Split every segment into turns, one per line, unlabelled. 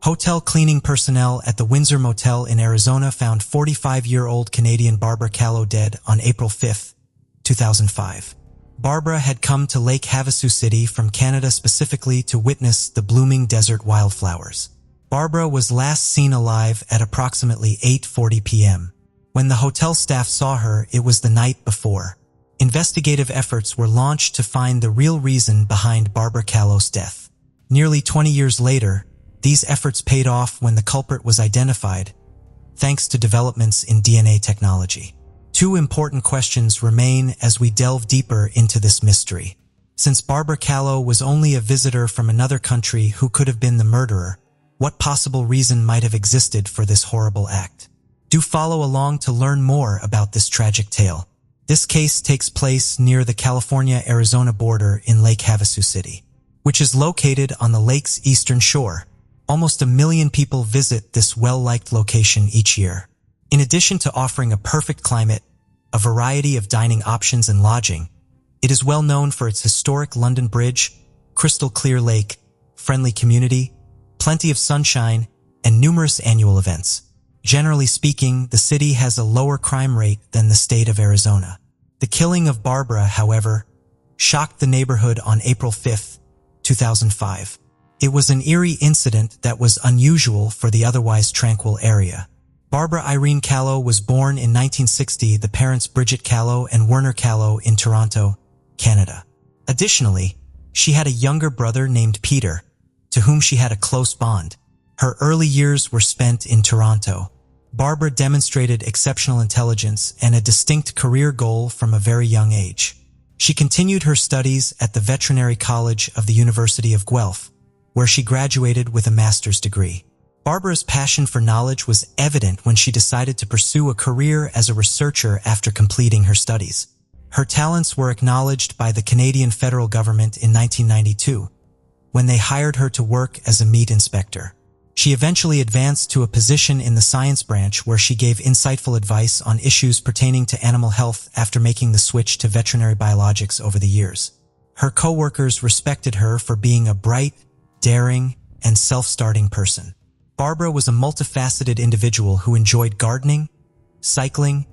Hotel cleaning personnel at the Windsor Motel in Arizona found 45-year-old Canadian Barbara Callow dead on April 5, 2005. Barbara had come to Lake Havasu City from Canada specifically to witness the blooming desert wildflowers. Barbara was last seen alive at approximately 8:40 p.m. When the hotel staff saw her, it was the night before. Investigative efforts were launched to find the real reason behind Barbara Callow's death. Nearly 20 years later, these efforts paid off when the culprit was identified, thanks to developments in DNA technology. Two important questions remain as we delve deeper into this mystery. Since Barbara Callow was only a visitor from another country who could have been the murderer, what possible reason might have existed for this horrible act? Do follow along to learn more about this tragic tale. This case takes place near the California-Arizona border in Lake Havasu City, which is located on the lake's eastern shore. Almost 1 million people visit this well-liked location each year. In addition to offering a perfect climate, a variety of dining options and lodging, it is well known for its historic London Bridge, crystal clear lake, friendly community, plenty of sunshine, and numerous annual events. Generally speaking, the city has a lower crime rate than the state of Arizona. The killing of Barbara, however, shocked the neighborhood on April 5, 2005. It was an eerie incident that was unusual for the otherwise tranquil area. Barbara Irene Callow was born in 1960, the parents Bridget Callow and Werner Callow in Toronto, Canada. Additionally, she had a younger brother named Peter, to whom she had a close bond. Her early years were spent in Toronto. Barbara demonstrated exceptional intelligence and a distinct career goal from a very young age. She continued her studies at the Veterinary College of the University of Guelph, where she graduated with a master's degree. Barbara's passion for knowledge was evident when she decided to pursue a career as a researcher after completing her studies. Her talents were acknowledged by the Canadian federal government in 1992, when they hired her to work as a meat inspector. She eventually advanced to a position in the science branch where she gave insightful advice on issues pertaining to animal health after making the switch to veterinary biologics over the years. Her co-workers respected her for being a bright, daring, and self-starting person. Barbara was a multifaceted individual who enjoyed gardening, cycling,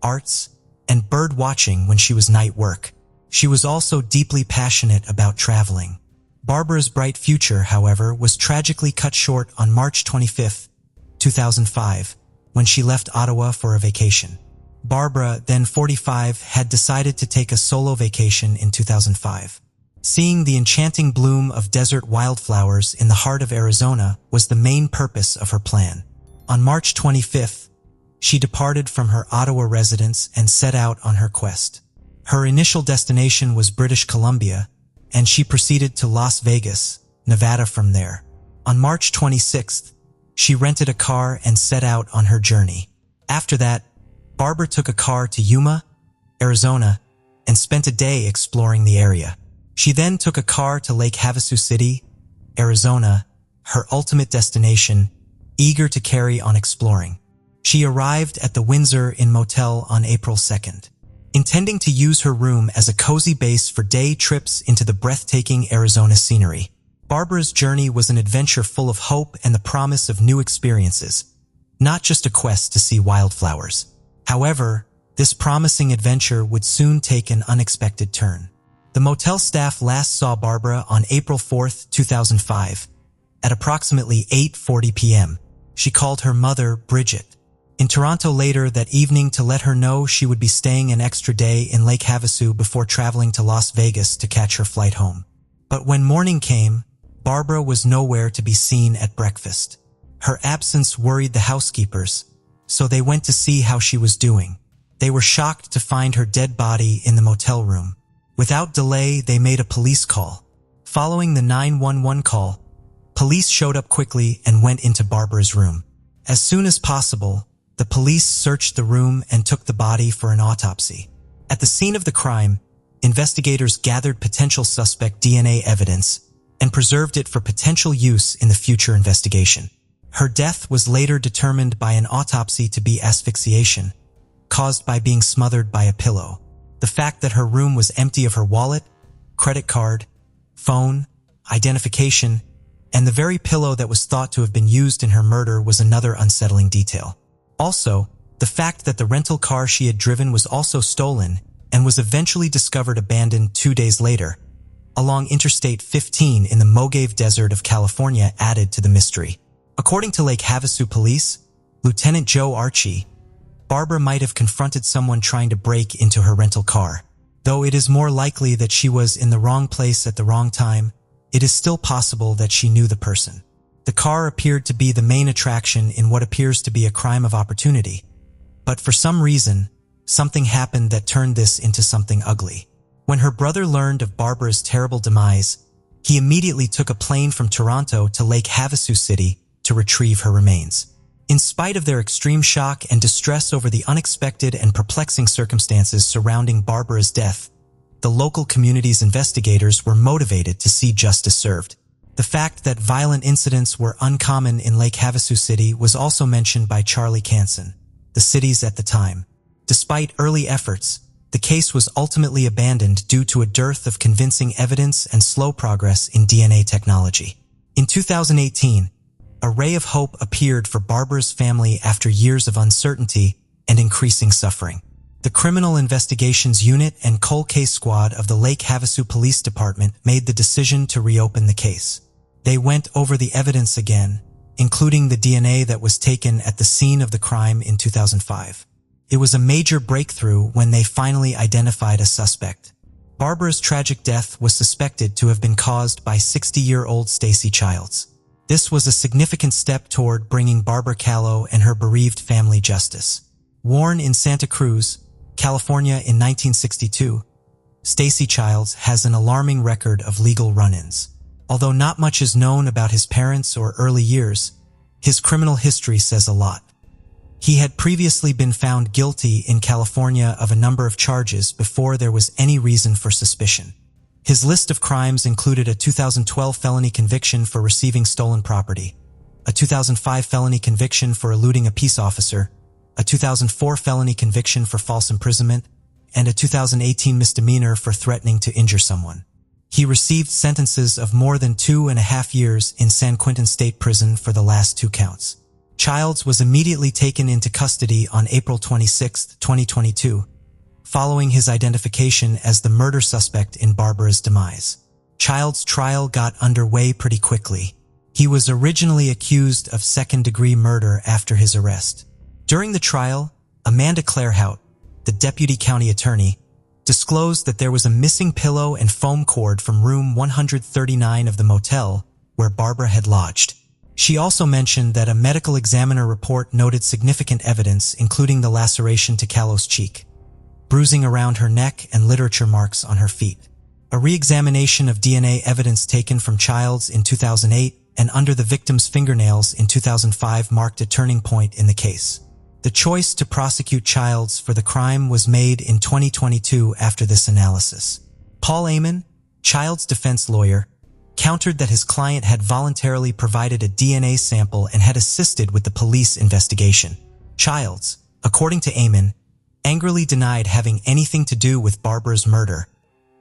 arts, and bird watching when she was night work. She was also deeply passionate about traveling. Barbara's bright future, however, was tragically cut short on March 25, 2005, when she left Ottawa for a vacation. Barbara, then 45, had decided to take a solo vacation in 2005. Seeing the enchanting bloom of desert wildflowers in the heart of Arizona was the main purpose of her plan. On March 25th, she departed from her Ottawa residence and set out on her quest. Her initial destination was British Columbia, and she proceeded to Las Vegas, Nevada from there. On March 26th, she rented a car and set out on her journey. After that, Barbara took a car to Yuma, Arizona, and spent a day exploring the area. She then took a car to Lake Havasu City, Arizona, her ultimate destination, eager to carry on exploring. She arrived at the Windsor Inn Motel on April 2nd, intending to use her room as a cozy base for day trips into the breathtaking Arizona scenery. Barbara's journey was an adventure full of hope and the promise of new experiences, not just a quest to see wildflowers. However, this promising adventure would soon take an unexpected turn. The motel staff last saw Barbara on April 4, 2005, at approximately 8:40 p.m. She called her mother, Bridget, in Toronto later that evening to let her know she would be staying an extra day in Lake Havasu before traveling to Las Vegas to catch her flight home. But when morning came, Barbara was nowhere to be seen at breakfast. Her absence worried the housekeepers, so they went to see how she was doing. They were shocked to find her dead body in the motel room. Without delay, they made a police call. Following the 911 call, police showed up quickly and went into Barbara's room. As soon as possible, the police searched the room and took the body for an autopsy. At the scene of the crime, investigators gathered potential suspect DNA evidence and preserved it for potential use in the future investigation. Her death was later determined by an autopsy to be asphyxiation, caused by being smothered by a pillow. The fact that her room was empty of her wallet, credit card, phone, identification, and the very pillow that was thought to have been used in her murder was another unsettling detail. Also, the fact that the rental car she had driven was also stolen and was eventually discovered abandoned 2 days later, along Interstate 15 in the Mojave Desert of California, added to the mystery. According to Lake Havasu Police, Lieutenant Joe Archie, Barbara might have confronted someone trying to break into her rental car. Though it is more likely that she was in the wrong place at the wrong time, it is still possible that she knew the person. The car appeared to be the main attraction in what appears to be a crime of opportunity. But for some reason, something happened that turned this into something ugly. When her brother learned of Barbara's terrible demise, he immediately took a plane from Toronto to Lake Havasu City to retrieve her remains. In spite of their extreme shock and distress over the unexpected and perplexing circumstances surrounding Barbara's death, the local community's investigators were motivated to see justice served. The fact that violent incidents were uncommon in Lake Havasu City was also mentioned by Charlie Canson, the city's at the time. Despite early efforts, the case was ultimately abandoned due to a dearth of convincing evidence and slow progress in DNA technology. In 2018, a ray of hope appeared for Barbara's family after years of uncertainty and increasing suffering. The Criminal Investigations Unit and Cold Case Squad of the Lake Havasu Police Department made the decision to reopen the case. They went over the evidence again, including the DNA that was taken at the scene of the crime in 2005. It was a major breakthrough when they finally identified a suspect. Barbara's tragic death was suspected to have been caused by 60-year-old Stacy Childs. This was a significant step toward bringing Barbara Callow and her bereaved family justice. Born in Santa Cruz, California in 1962, Stacy Childs has an alarming record of legal run-ins. Although not much is known about his parents or early years, his criminal history says a lot. He had previously been found guilty in California of a number of charges before there was any reason for suspicion. His list of crimes included a 2012 felony conviction for receiving stolen property, a 2005 felony conviction for eluding a peace officer, a 2004 felony conviction for false imprisonment, and a 2018 misdemeanor for threatening to injure someone. He received sentences of more than 2.5 years in San Quentin State Prison for the last 2 counts. Childs was immediately taken into custody on April 26, 2022, following his identification as the murder suspect in Barbara's demise. Childs' trial got underway pretty quickly. He was originally accused of second-degree murder after his arrest. During the trial, Amanda Clairhout, the deputy county attorney, disclosed that there was a missing pillow and foam cord from room 139 of the motel where Barbara had lodged. She also mentioned that a medical examiner report noted significant evidence, including the laceration to Callow's cheek, bruising around her neck, and literature marks on her feet. A re-examination of DNA evidence taken from Childs in 2008 and under the victim's fingernails in 2005 marked a turning point in the case. The choice to prosecute Childs for the crime was made in 2022 after this analysis. Paul Amon, Childs' defense lawyer, countered that his client had voluntarily provided a DNA sample and had assisted with the police investigation. Childs, according to Amon, angrily denied having anything to do with Barbara's murder,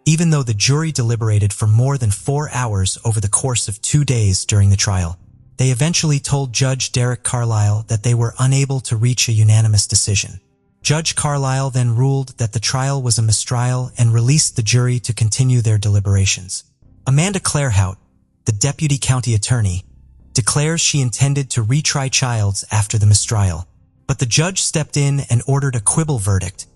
even though the jury deliberated for more than 4 hours over the course of 2 days during the trial. They eventually told Judge Derek Carlisle that they were unable to reach a unanimous decision. Judge Carlisle then ruled that the trial was a mistrial and released the jury to continue their deliberations. Amanda Clairhout, the deputy county attorney, declares she intended to retry Childs after the mistrial, but the judge stepped in and ordered a quibble verdict,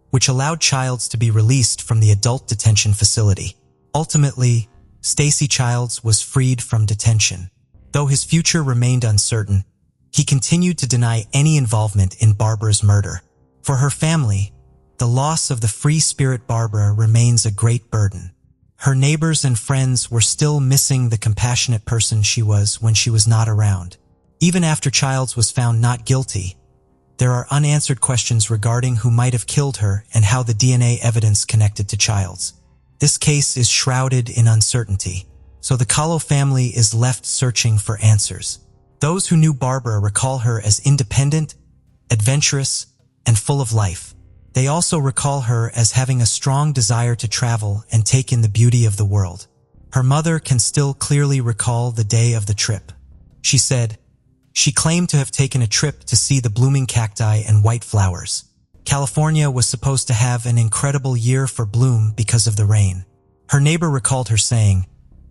which allowed Childs to be released from the adult detention facility. Ultimately, Stacy Childs was freed from detention. Though his future remained uncertain, he continued to deny any involvement in Barbara's murder. For her family, the loss of the free spirit Barbara remains a great burden. Her neighbors and friends were still missing the compassionate person she was when she was not around. Even after Childs was found not guilty, there are unanswered questions regarding who might have killed her and how the DNA evidence connected to Childs. This case is shrouded in uncertainty, so the Callow family is left searching for answers. Those who knew Barbara recall her as independent, adventurous, and full of life. They also recall her as having a strong desire to travel and take in the beauty of the world. Her mother can still clearly recall the day of the trip. She said, she claimed to have taken a trip to see the blooming cacti and white flowers. California was supposed to have an incredible year for bloom because of the rain. Her neighbor recalled her saying,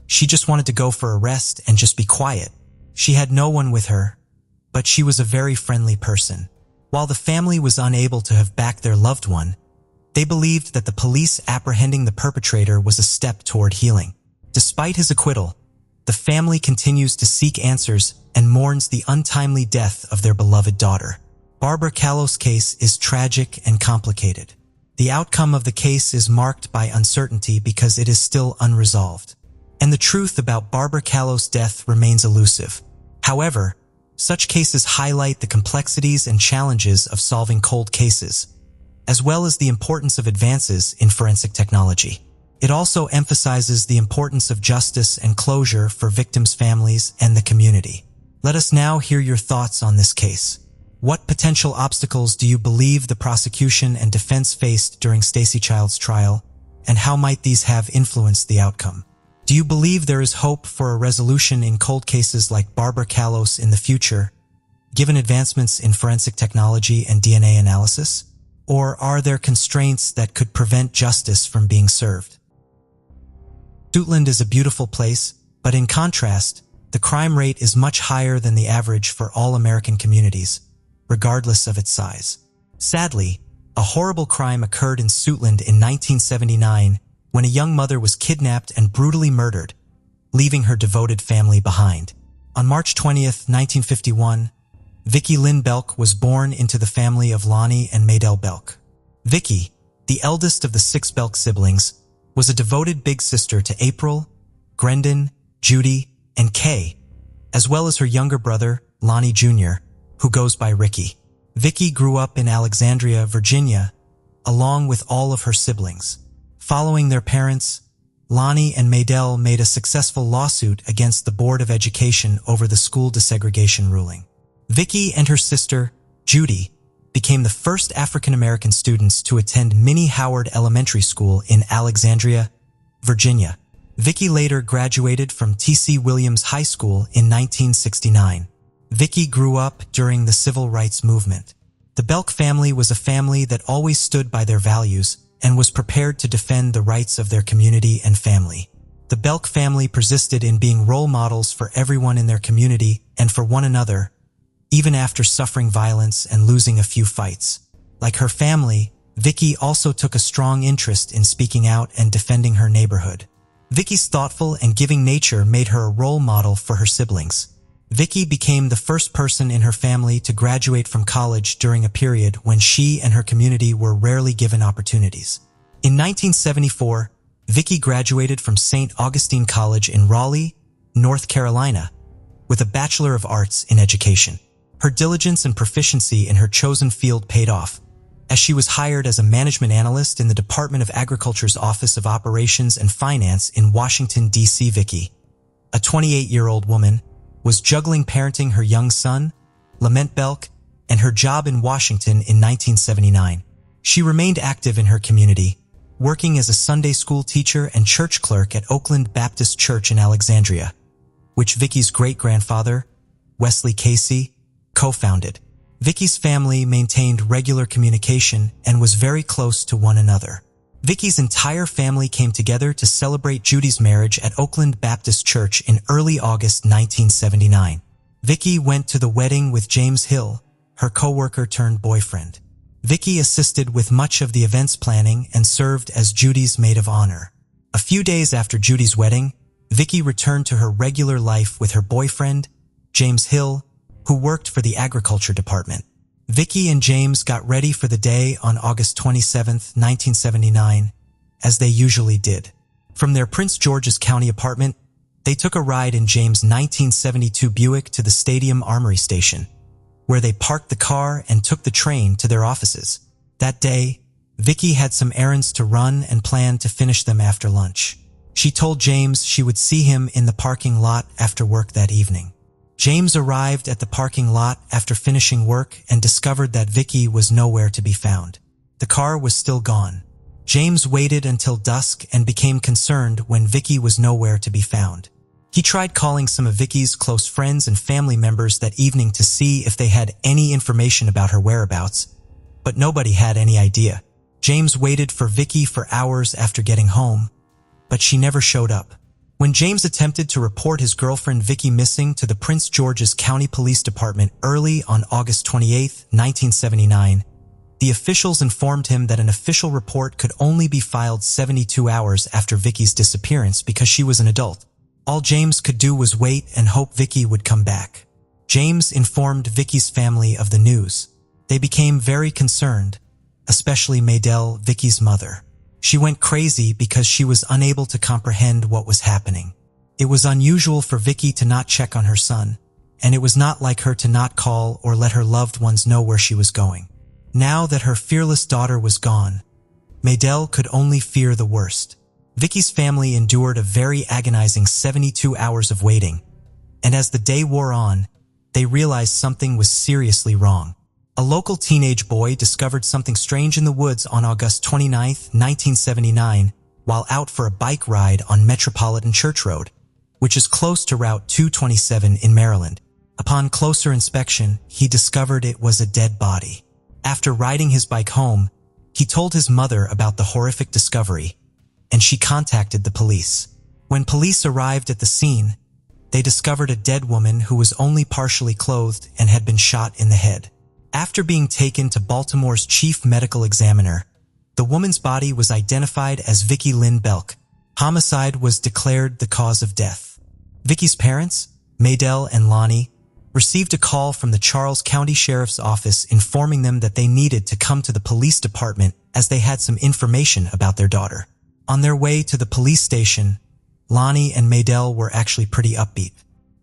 she just wanted to go for a rest and just be quiet. She had no one with her, but she was a very friendly person. While the family was unable to have back their loved one, they believed that the police apprehending the perpetrator was a step toward healing. Despite his acquittal, the family continues to seek answers and mourns the untimely death of their beloved daughter. Barbara Callos' case is tragic and complicated. The outcome of the case is marked by uncertainty because it is still unresolved, and the truth about Barbara Callos' death remains elusive. However, such cases highlight the complexities and challenges of solving cold cases, as well as the importance of advances in forensic technology. It also emphasizes the importance of justice and closure for victims' families and the community. Let us now hear your thoughts on this case. What potential obstacles do you believe the prosecution and defense faced during Stacy Child's trial, and how might these have influenced the outcome? Do you believe there is hope for a resolution in cold cases like Barbara Callos in the future, given advancements in forensic technology and DNA analysis? Or are there constraints that could prevent justice from being served? Suitland is a beautiful place, but in contrast, the crime rate is much higher than the average for all American communities, regardless of its size. Sadly, a horrible crime occurred in Suitland in 1979 when a young mother was kidnapped and brutally murdered, leaving her devoted family behind. On March 20th, 1951, Vicki Lynn Belk was born into the family of Lonnie and Maydell Belk. Vicki, the eldest of the 6 Belk siblings, was a devoted big sister to April, Grendon, Judy, and Kay, as well as her younger brother, Lonnie Jr., who goes by Ricky. Vicki grew up in Alexandria, Virginia, along with all of her siblings. Following their parents, Lonnie and Maydell made a successful lawsuit against the Board of Education over the school desegregation ruling. Vicki and her sister, Judy, became the first African-American students to attend Minnie Howard Elementary School in Alexandria, Virginia. Vicki later graduated from T.C. Williams High School in 1969. Vicki grew up during the civil rights movement. The Belk family was a family that always stood by their values and was prepared to defend the rights of their community and family. The Belk family persisted in being role models for everyone in their community and for one another, even after suffering violence and losing a few fights. Like her family, Vicki also took a strong interest in speaking out and defending her neighborhood. Vicki's thoughtful and giving nature made her a role model for her siblings. Vicki became the first person in her family to graduate from college during a period when she and her community were rarely given opportunities. In 1974, Vicki graduated from St. Augustine College in Raleigh, North Carolina, with a Bachelor of Arts in Education. Her diligence and proficiency in her chosen field paid off, as she was hired as a management analyst in the Department of Agriculture's Office of Operations and Finance in Washington, D.C. Vicki, a 28-year-old woman, was juggling parenting her young son, Lament Belk, and her job in Washington in 1979. She remained active in her community, working as a Sunday school teacher and church clerk at Oakland Baptist Church in Alexandria, which Vicki's great-grandfather, Wesley Casey, co-founded. Vicki's family maintained regular communication and was very close to one another. Vicki's entire family came together to celebrate Judy's marriage at Oakland Baptist Church in early August 1979. Vicki went to the wedding with James Hill, her co-worker turned boyfriend. Vicki assisted with much of the events planning and served as Judy's maid of honor. A few days after Judy's wedding, Vicki returned to her regular life with her boyfriend, James Hill, who worked for the agriculture department. Vicki and James got ready for the day on August 27, 1979, as they usually did. From their Prince George's County apartment, they took a ride in James' 1972 Buick to the Stadium Armory Station, where they parked the car and took the train to their offices. That day, Vicki had some errands to run and planned to finish them after lunch. She told James she would see him in the parking lot after work that evening. James arrived at the parking lot after finishing work and discovered that Vicki was nowhere to be found. The car was still gone. James waited until dusk and became concerned when Vicky was nowhere to be found. He tried calling some of Vicky's close friends and family members that evening to see if they had any information about her whereabouts, but nobody had any idea. James waited for Vicky for hours after getting home, but she never showed up. When James attempted to report his girlfriend Vicky missing to the Prince George's County Police Department early on August 28, 1979, the officials informed him that an official report could only be filed 72 hours after Vicky's disappearance because she was an adult. All James could do was wait and hope Vicky would come back. James informed Vicky's family of the news. They became very concerned, especially Maydell, Vicky's mother. She went crazy because she was unable to comprehend what was happening. It was unusual for Vicky to not check on her son, and it was not like her to not call or let her loved ones know where she was going. Now that her fearless daughter was gone, Maydell could only fear the worst. Vicky's family endured a very agonizing 72 hours of waiting, and as the day wore on, they realized something was seriously wrong. A local teenage boy discovered something strange in the woods on August 29, 1979, while out for a bike ride on Metropolitan Church Road, which is close to Route 227 in Maryland. Upon closer inspection, he discovered it was a dead body. After riding his bike home, he told his mother about the horrific discovery, and she contacted the police. When police arrived at the scene, they discovered a dead woman who was only partially clothed and had been shot in the head. After being taken to Baltimore's chief medical examiner, the woman's body was identified as Vicky Lynn Belk. Homicide was declared the cause of death. Vicky's parents, Maydell and Lonnie, received a call from the Charles County Sheriff's Office informing them that they needed to come to the police department as they had some information about their daughter. On their way to the police station, Lonnie and Maydell were actually pretty upbeat.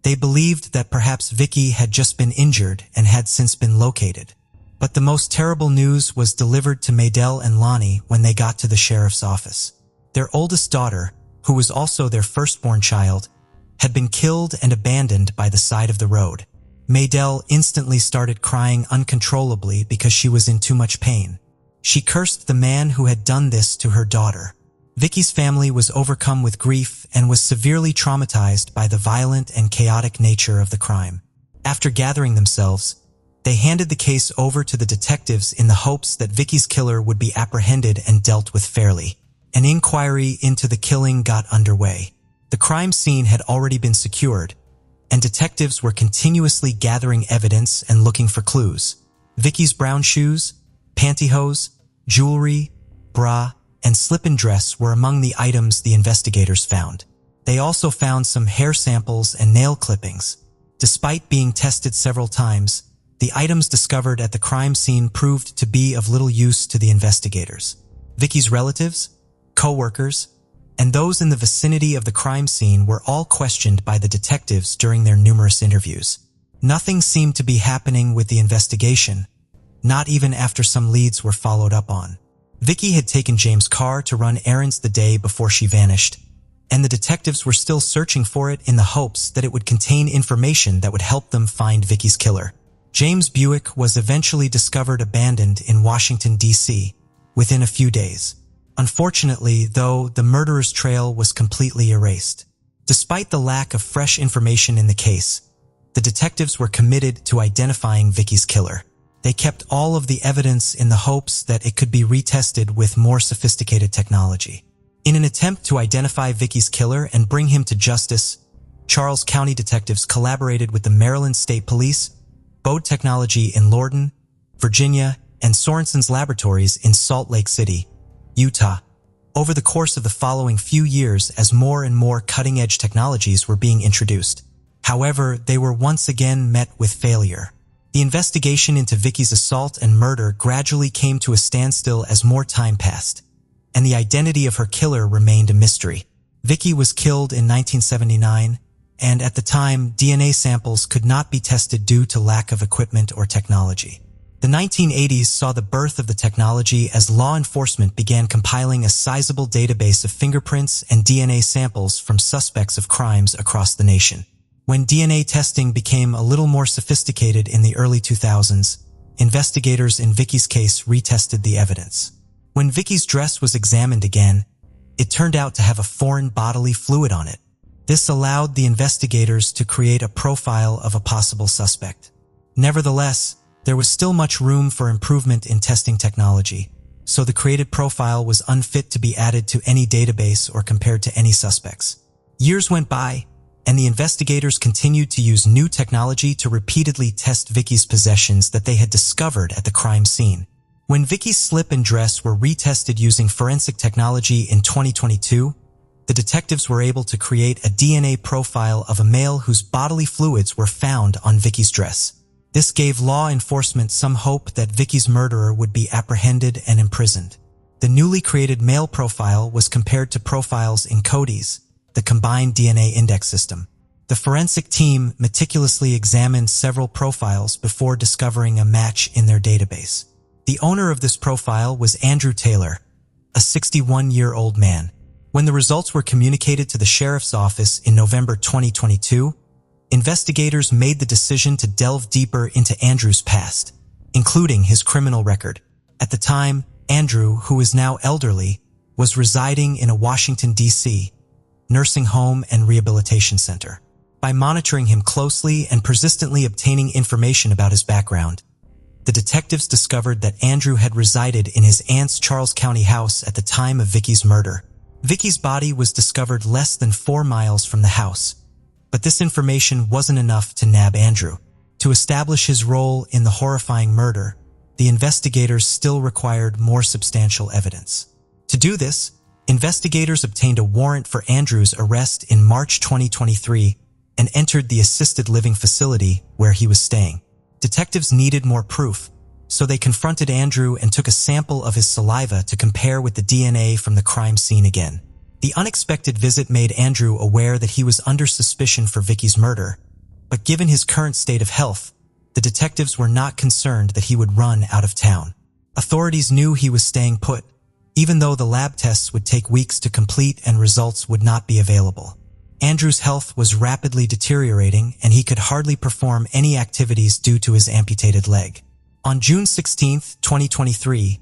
They believed that perhaps Vicky had just been injured and had since been located. But the most terrible news was delivered to Maydell and Lonnie when they got to the sheriff's office. Their oldest daughter, who was also their firstborn child, had been killed and abandoned by the side of the road. Maydell instantly started crying uncontrollably because she was in too much pain. She cursed the man who had done this to her daughter. Vicky's family was overcome with grief and was severely traumatized by the violent and chaotic nature of the crime. After gathering themselves, they handed the case over to the detectives in the hopes that Vicky's killer would be apprehended and dealt with fairly. An inquiry into the killing got underway. The crime scene had already been secured, and detectives were continuously gathering evidence and looking for clues. Vicky's brown shoes, pantyhose, jewelry, bra, and slip-in dress were among the items the investigators found. They also found some hair samples and nail clippings. Despite being tested several times, the items discovered at the crime scene proved to be of little use to the investigators. Vicky's relatives, co-workers, and those in the vicinity of the crime scene were all questioned by the detectives during their numerous interviews. Nothing seemed to be happening with the investigation, not even after some leads were followed up on. Vicky had taken James' car to run errands the day before she vanished, and the detectives were still searching for it in the hopes that it would contain information that would help them find Vicky's killer. James' Buick was eventually discovered abandoned in Washington, D.C., within a few days. Unfortunately, though, the murderer's trail was completely erased. Despite the lack of fresh information in the case, the detectives were committed to identifying Vicky's killer. They kept all of the evidence in the hopes that it could be retested with more sophisticated technology. In an attempt to identify Vicky's killer and bring him to justice, Charles County detectives collaborated with the Maryland State Police, Bode Technology in Lorton, Virginia, and Sorensen's laboratories in Salt Lake City, Utah, over the course of the following few years as more and more cutting-edge technologies were being introduced. However, they were once again met with failure. The investigation into Vicky's assault and murder gradually came to a standstill as more time passed, and the identity of her killer remained a mystery. Vicky was killed in 1979, and at the time, DNA samples could not be tested due to lack of equipment or technology. The 1980s saw the birth of the technology as law enforcement began compiling a sizable database of fingerprints and DNA samples from suspects of crimes across the nation. When DNA testing became a little more sophisticated in the early 2000s, investigators in Vicky's case retested the evidence. When Vicky's dress was examined again, it turned out to have a foreign bodily fluid on it. This allowed the investigators to create a profile of a possible suspect. Nevertheless, there was still much room for improvement in testing technology, so the created profile was unfit to be added to any database or compared to any suspects. Years went by, and the investigators continued to use new technology to repeatedly test Vicky's possessions that they had discovered at the crime scene. When Vicky's slip and dress were retested using forensic technology in 2022, the detectives were able to create a DNA profile of a male whose bodily fluids were found on Vicky's dress. This gave law enforcement some hope that Vicky's murderer would be apprehended and imprisoned. The newly created male profile was compared to profiles in CODIS, the Combined DNA Index System. The forensic team meticulously examined several profiles before discovering a match in their database. The owner of this profile was Andrew Taylor, a 61-year-old man. When the results were communicated to the sheriff's office in November 2022, investigators made the decision to delve deeper into Andrew's past, including his criminal record. At the time, Andrew, who is now elderly, was residing in a Washington, D.C. nursing home and rehabilitation center. By monitoring him closely and persistently obtaining information about his background, the detectives discovered that Andrew had resided in his aunt's Charles County house at the time of Vicky's murder. Vicky's body was discovered less than 4 miles from the house, but this information wasn't enough to nab Andrew. To establish his role in the horrifying murder, the investigators still required more substantial evidence. To do this, investigators obtained a warrant for Andrew's arrest in March 2023 and entered the assisted living facility where he was staying. Detectives needed more proof, so they confronted Andrew and took a sample of his saliva to compare with the DNA from the crime scene again. The unexpected visit made Andrew aware that he was under suspicion for Vicky's murder, but given his current state of health, the detectives were not concerned that he would run out of town. Authorities knew he was staying put, even though the lab tests would take weeks to complete and results would not be available. Andrew's health was rapidly deteriorating and he could hardly perform any activities due to his amputated leg. On June 16, 2023,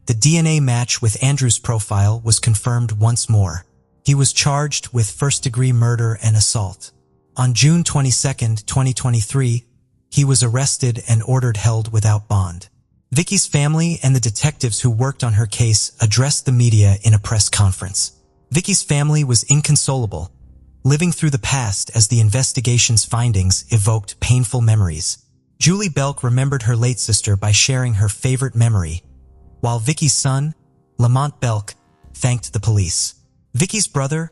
the DNA match with Andrew's profile was confirmed once more. He was charged with first-degree murder and assault. On June 22, 2023, he was arrested and ordered held without bond. Vicky's family and the detectives who worked on her case addressed the media in a press conference. Vicky's family was inconsolable, living through the past as the investigation's findings evoked painful memories. Julie Belk remembered her late sister by sharing her favorite memory, while Vicky's son, Lamont Belk, thanked the police. Vicky's brother,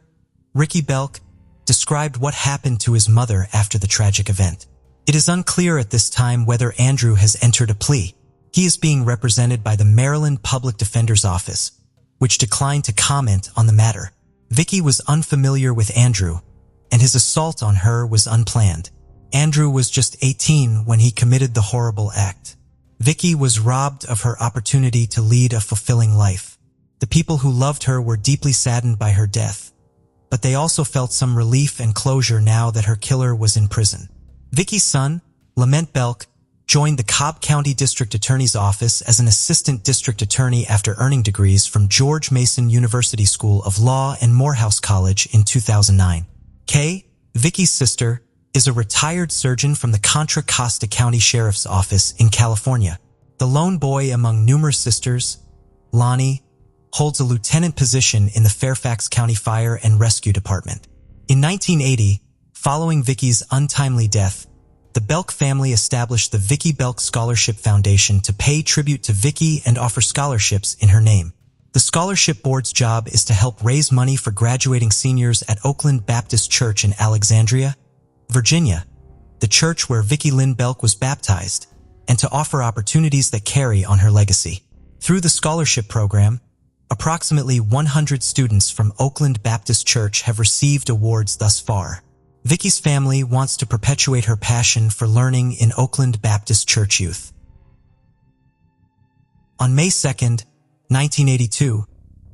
Ricky Belk, described what happened to his mother after the tragic event. It is unclear at this time whether Andrew has entered a plea. He is being represented by the Maryland Public Defender's Office, which declined to comment on the matter. Vicky was unfamiliar with Andrew, and his assault on her was unplanned. Andrew was just 18 when he committed the horrible act. Vicky was robbed of her opportunity to lead a fulfilling life. The people who loved her were deeply saddened by her death, but they also felt some relief and closure now that her killer was in prison. Vicky's son, Lamont Belk, joined the Cobb County District Attorney's Office as an assistant district attorney after earning degrees from George Mason University School of Law and Morehouse College in 2009. Kay, Vicky's sister, is a retired surgeon from the Contra Costa County Sheriff's Office in California. The lone boy among numerous sisters, Lonnie, holds a lieutenant position in the Fairfax County Fire and Rescue Department. In 1980, following Vicky's untimely death, the Belk family established the Vicky Belk Scholarship Foundation to pay tribute to Vicky and offer scholarships in her name. The scholarship board's job is to help raise money for graduating seniors at Oakland Baptist Church in Alexandria, Virginia, the church where Vicky Lynn Belk was baptized, and to offer opportunities that carry on her legacy. Through the scholarship program, approximately 100 students from Oakland Baptist Church have received awards thus far. Vicky's family wants to perpetuate her passion for learning in Oakland Baptist Church youth. On May 2, 1982,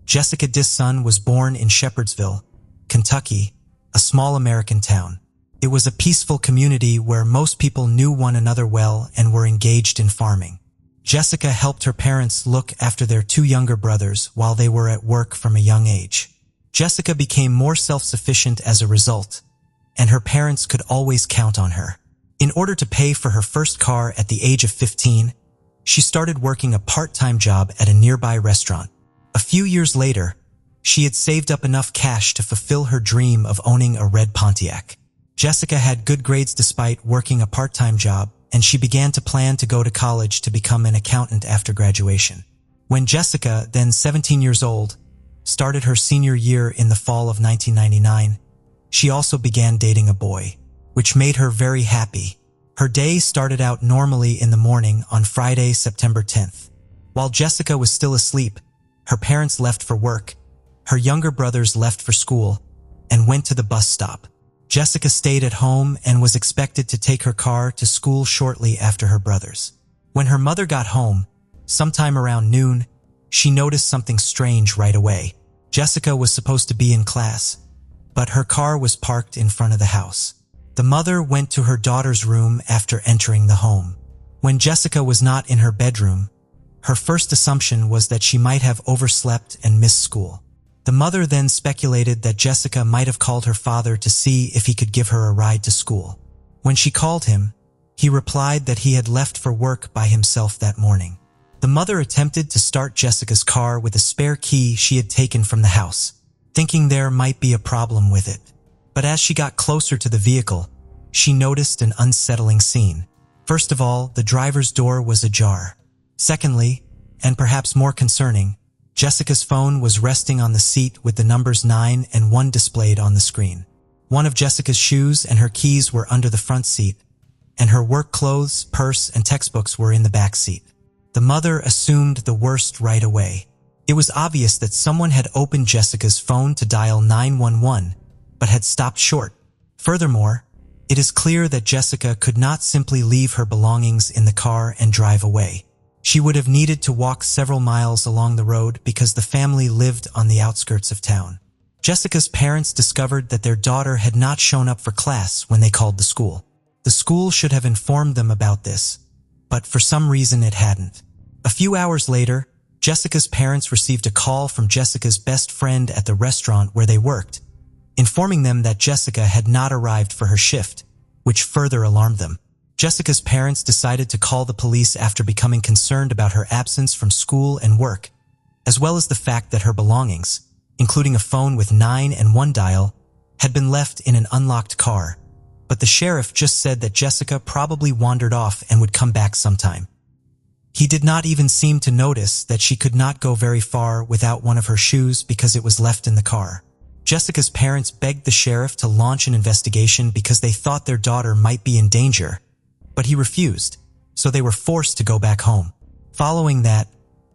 Jessica Disson was born in Shepherdsville, Kentucky, a small American town. It was a peaceful community where most people knew one another well and were engaged in farming. Jessica helped her parents look after their two younger brothers while they were at work from a young age. Jessica became more self-sufficient as a result, and her parents could always count on her. In order to pay for her first car at the age of 15, she started working a part-time job at a nearby restaurant. A few years later, she had saved up enough cash to fulfill her dream of owning a red Pontiac. Jessica had good grades despite working a part-time job, and she began to plan to go to college to become an accountant after graduation. When Jessica, then 17 years old, started her senior year in the fall of 1999, she also began dating a boy, which made her very happy. Her day started out normally in the morning on Friday, September 10th. While Jessica was still asleep, her parents left for work, her younger brothers left for school, and went to the bus stop. Jessica stayed at home and was expected to take her car to school shortly after her brothers. When her mother got home, sometime around noon, she noticed something strange right away. Jessica was supposed to be in class, but her car was parked in front of the house. The mother went to her daughter's room after entering the home. When Jessica was not in her bedroom, her first assumption was that she might have overslept and missed school. The mother then speculated that Jessica might have called her father to see if he could give her a ride to school. When she called him, he replied that he had left for work by himself that morning. The mother attempted to start Jessica's car with a spare key she had taken from the house, thinking there might be a problem with it. But as she got closer to the vehicle, she noticed an unsettling scene. First of all, the driver's door was ajar. Secondly, and perhaps more concerning, Jessica's phone was resting on the seat with the numbers 9 and 1 displayed on the screen. One of Jessica's shoes and her keys were under the front seat, and her work clothes, purse, and textbooks were in the back seat. The mother assumed the worst right away. It was obvious that someone had opened Jessica's phone to dial 911, but had stopped short. Furthermore, it is clear that Jessica could not simply leave her belongings in the car and drive away. She would have needed to walk several miles along the road because the family lived on the outskirts of town. Jessica's parents discovered that their daughter had not shown up for class when they called the school. The school should have informed them about this, but for some reason it hadn't. A few hours later, Jessica's parents received a call from Jessica's best friend at the restaurant where they worked, informing them that Jessica had not arrived for her shift, which further alarmed them. Jessica's parents decided to call the police after becoming concerned about her absence from school and work, as well as the fact that her belongings, including a phone with 9 and 1 dial, had been left in an unlocked car. But the sheriff just said that Jessica probably wandered off and would come back sometime. He did not even seem to notice that she could not go very far without one of her shoes because it was left in the car. Jessica's parents begged the sheriff to launch an investigation because they thought their daughter might be in danger, but he refused, so they were forced to go back home. Following that,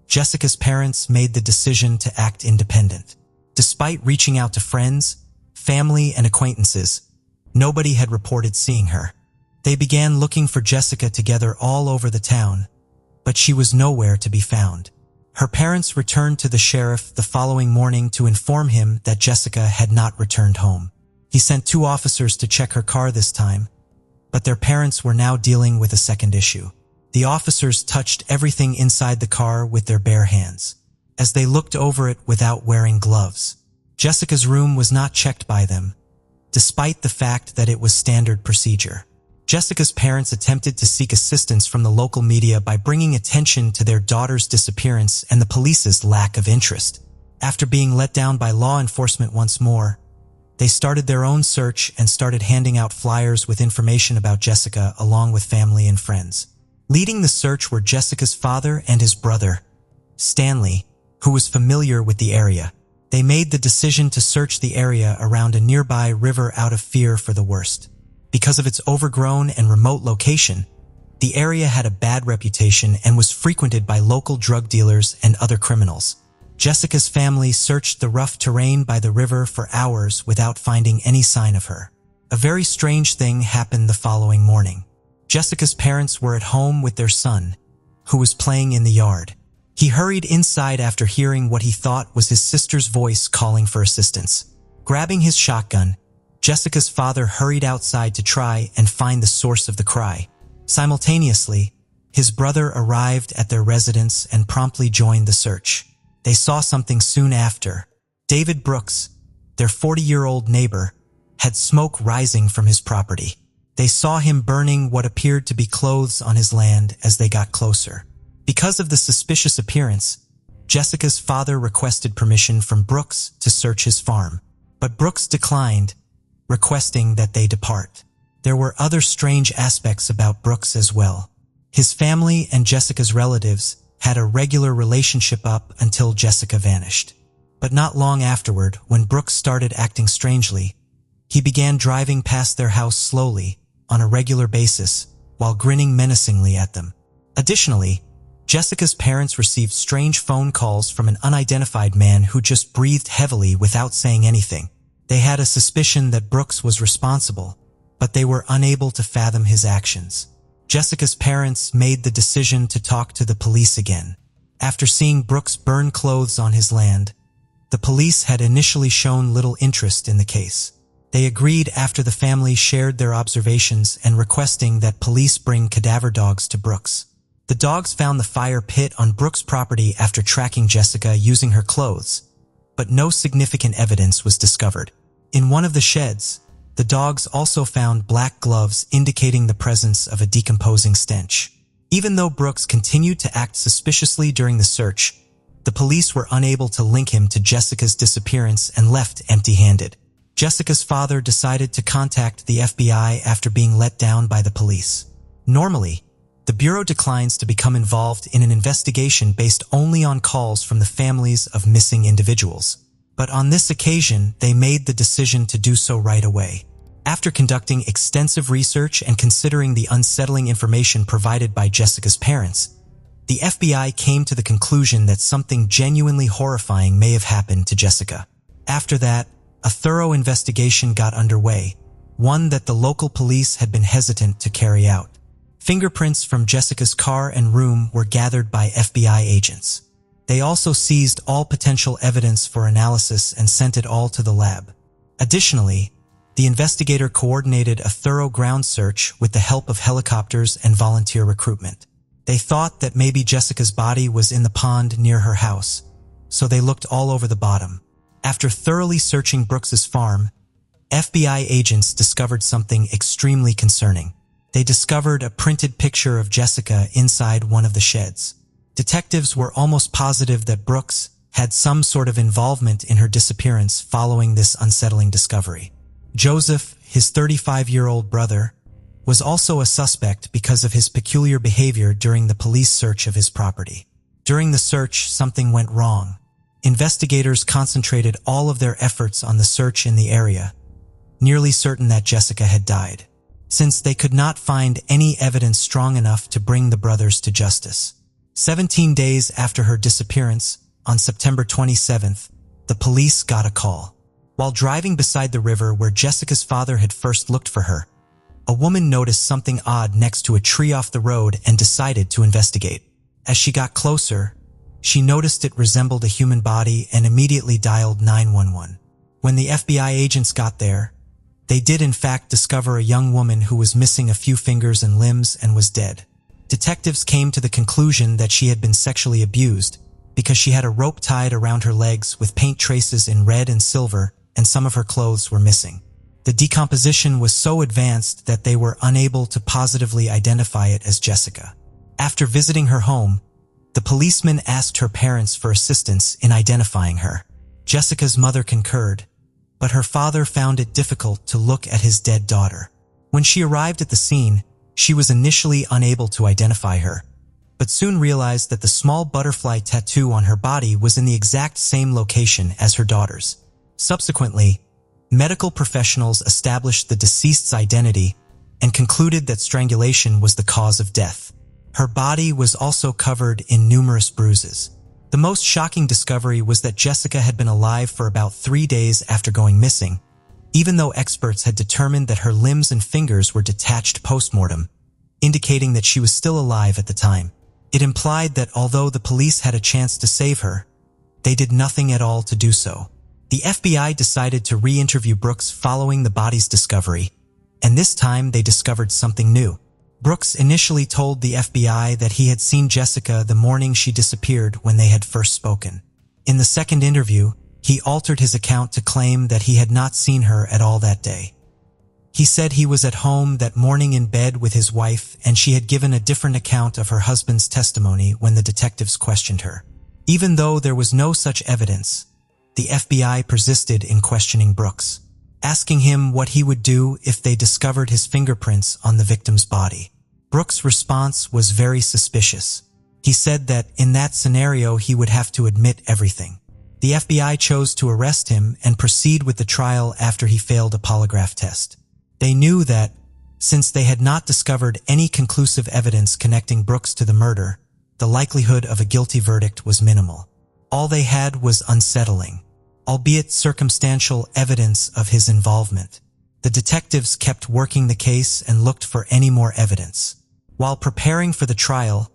Jessica's parents made the decision to act independent. Despite reaching out to friends, family, and acquaintances, nobody had reported seeing her. They began looking for Jessica together all over the town, but she was nowhere to be found. Her parents returned to the sheriff the following morning to inform him that Jessica had not returned home. He sent 2 officers to check her car this time, but their parents were now dealing with a second issue. The officers touched everything inside the car with their bare hands, as they looked over it without wearing gloves. Jessica's room was not checked by them, despite the fact that it was standard procedure. Jessica's parents attempted to seek assistance from the local media by bringing attention to their daughter's disappearance and the police's lack of interest. After being let down by law enforcement once more, they started their own search and started handing out flyers with information about Jessica along with family and friends. Leading the search were Jessica's father and his brother, Stanley, who was familiar with the area. They made the decision to search the area around a nearby river out of fear for the worst. Because of its overgrown and remote location, the area had a bad reputation and was frequented by local drug dealers and other criminals. Jessica's family searched the rough terrain by the river for hours without finding any sign of her. A very strange thing happened the following morning. Jessica's parents were at home with their son, who was playing in the yard. He hurried inside after hearing what he thought was his sister's voice calling for assistance. Grabbing his shotgun, Jessica's father hurried outside to try and find the source of the cry. Simultaneously, His brother arrived at their residence and promptly joined the search. They saw something soon after. David Brooks, their 40-year-old neighbor, had smoke rising from his property. They saw him burning what appeared to be clothes on his land as they got closer. Because of the suspicious appearance, Jessica's father requested permission from Brooks to search his farm. But Brooks declined, requesting that they depart. There were other strange aspects about Brooks as well. His family and Jessica's relatives had a regular relationship up until Jessica vanished. But not long afterward, when Brooks started acting strangely, he began driving past their house slowly, on a regular basis, while grinning menacingly at them. Additionally, Jessica's parents received strange phone calls from an unidentified man who just breathed heavily without saying anything. They had a suspicion that Brooks was responsible, but they were unable to fathom his actions. Jessica's parents made the decision to talk to the police again. After seeing Brooks burn clothes on his land, the police had initially shown little interest in the case. They agreed after the family shared their observations and requesting that police bring cadaver dogs to Brooks. The dogs found the fire pit on Brooks' property after tracking Jessica using her clothes, but no significant evidence was discovered. In one of the sheds, the dogs also found black gloves indicating the presence of a decomposing stench. Even though Brooks continued to act suspiciously during the search, the police were unable to link him to Jessica's disappearance and left empty-handed. Jessica's father decided to contact the FBI after being let down by the police. Normally, the Bureau declines to become involved in an investigation based only on calls from the families of missing individuals. But on this occasion, they made the decision to do so right away. After conducting extensive research and considering the unsettling information provided by Jessica's parents, the FBI came to the conclusion that something genuinely horrifying may have happened to Jessica. After that, a thorough investigation got underway, one that the local police had been hesitant to carry out. Fingerprints from Jessica's car and room were gathered by FBI agents. They also seized all potential evidence for analysis and sent it all to the lab. Additionally, the investigator coordinated a thorough ground search with the help of helicopters and volunteer recruitment. They thought that maybe Jessica's body was in the pond near her house, so they looked all over the bottom. After thoroughly searching Brooks's farm, FBI agents discovered something extremely concerning. They discovered a printed picture of Jessica inside one of the sheds. Detectives were almost positive that Brooks had some sort of involvement in her disappearance following this unsettling discovery. Joseph, his 35-year-old brother, was also a suspect because of his peculiar behavior during the police search of his property. During the search, something went wrong. Investigators concentrated all of their efforts on the search in the area, nearly certain that Jessica had died, since they could not find any evidence strong enough to bring the brothers to justice. 17 days after her disappearance, on September 27th, the police got a call. While driving beside the river where Jessica's father had first looked for her, a woman noticed something odd next to a tree off the road and decided to investigate. As she got closer, she noticed it resembled a human body and immediately dialed 911. When the FBI agents got there, they did in fact discover a young woman who was missing a few fingers and limbs and was dead. Detectives came to the conclusion that she had been sexually abused because she had a rope tied around her legs with paint traces in red and silver, and some of her clothes were missing. The decomposition was so advanced that they were unable to positively identify it as Jessica. After visiting her home, the policeman asked her parents for assistance in identifying her. Jessica's mother concurred, but her father found it difficult to look at his dead daughter. When she arrived at the scene, she was initially unable to identify her, but soon realized that the small butterfly tattoo on her body was in the exact same location as her daughter's. Subsequently, medical professionals established the deceased's identity and concluded that strangulation was the cause of death. Her body was also covered in numerous bruises. The most shocking discovery was that Jessica had been alive for about 3 days after going missing, even though experts had determined that her limbs and fingers were detached post-mortem, indicating that she was still alive at the time. It implied that although the police had a chance to save her, they did nothing at all to do so. The FBI decided to re-interview Brooks following the body's discovery, and this time they discovered something new. Brooks initially told the FBI that he had seen Jessica the morning she disappeared when they had first spoken. In the second interview, he altered his account to claim that he had not seen her at all that day. He said he was at home that morning in bed with his wife, and she had given a different account of her husband's testimony when the detectives questioned her. Even though there was no such evidence, the FBI persisted in questioning Brooks, asking him what he would do if they discovered his fingerprints on the victim's body. Brooks' response was very suspicious. He said that in that scenario he would have to admit everything. The FBI chose to arrest him and proceed with the trial after he failed a polygraph test. They knew that, since they had not discovered any conclusive evidence connecting Brooks to the murder, the likelihood of a guilty verdict was minimal. All they had was unsettling, albeit circumstantial evidence of his involvement. The detectives kept working the case and looked for any more evidence. While preparing for the trial,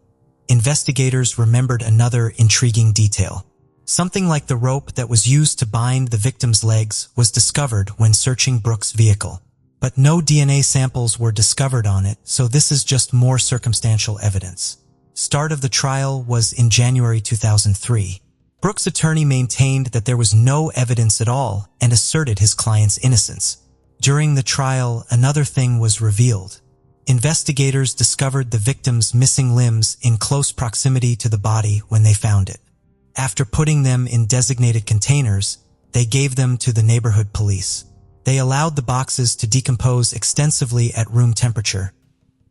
investigators remembered another intriguing detail. Something like the rope that was used to bind the victim's legs was discovered when searching Brooks' vehicle. But no DNA samples were discovered on it, so this is just more circumstantial evidence. Start of the trial was in January 2003. Brooks' attorney maintained that there was no evidence at all and asserted his client's innocence. During the trial, another thing was revealed. Investigators discovered the victim's missing limbs in close proximity to the body when they found it. After putting them in designated containers, they gave them to the neighborhood police. They allowed the boxes to decompose extensively at room temperature,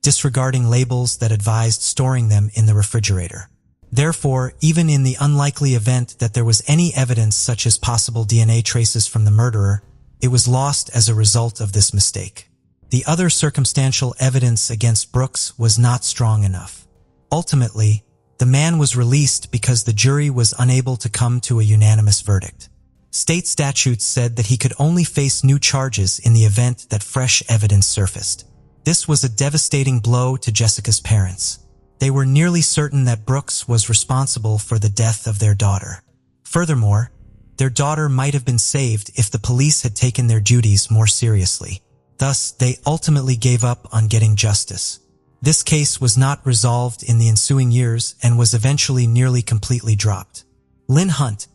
disregarding labels that advised storing them in the refrigerator. Therefore, even in the unlikely event that there was any evidence such as possible DNA traces from the murderer, it was lost as a result of this mistake. The other circumstantial evidence against Brooks was not strong enough. Ultimately, the man was released because the jury was unable to come to a unanimous verdict. State statutes said that he could only face new charges in the event that fresh evidence surfaced. This was a devastating blow to Jessica's parents. They were nearly certain that Brooks was responsible for the death of their daughter. Furthermore, their daughter might have been saved if the police had taken their duties more seriously. Thus, they ultimately gave up on getting justice. This case was not resolved in the ensuing years and was eventually nearly completely dropped. Lynn Hunt,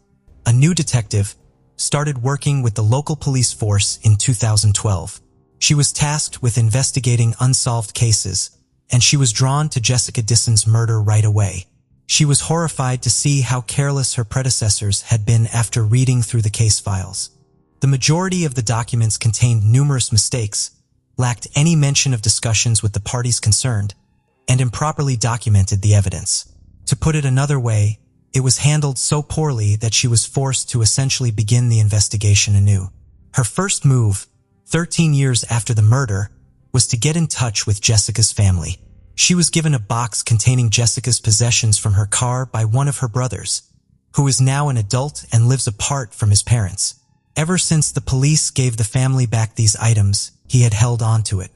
a new detective, started working with the local police force in 2012. She was tasked with investigating unsolved cases, and she was drawn to Jessica Disson's murder right away. She was horrified to see how careless her predecessors had been after reading through the case files. The majority of the documents contained numerous mistakes, lacked any mention of discussions with the parties concerned, and improperly documented the evidence. To put it another way, it was handled so poorly that she was forced to essentially begin the investigation anew. Her first move, 13 years after the murder, was to get in touch with Jessica's family. She was given a box containing Jessica's possessions from her car by one of her brothers, who is now an adult and lives apart from his parents. Ever since the police gave the family back these items, he had held on to it.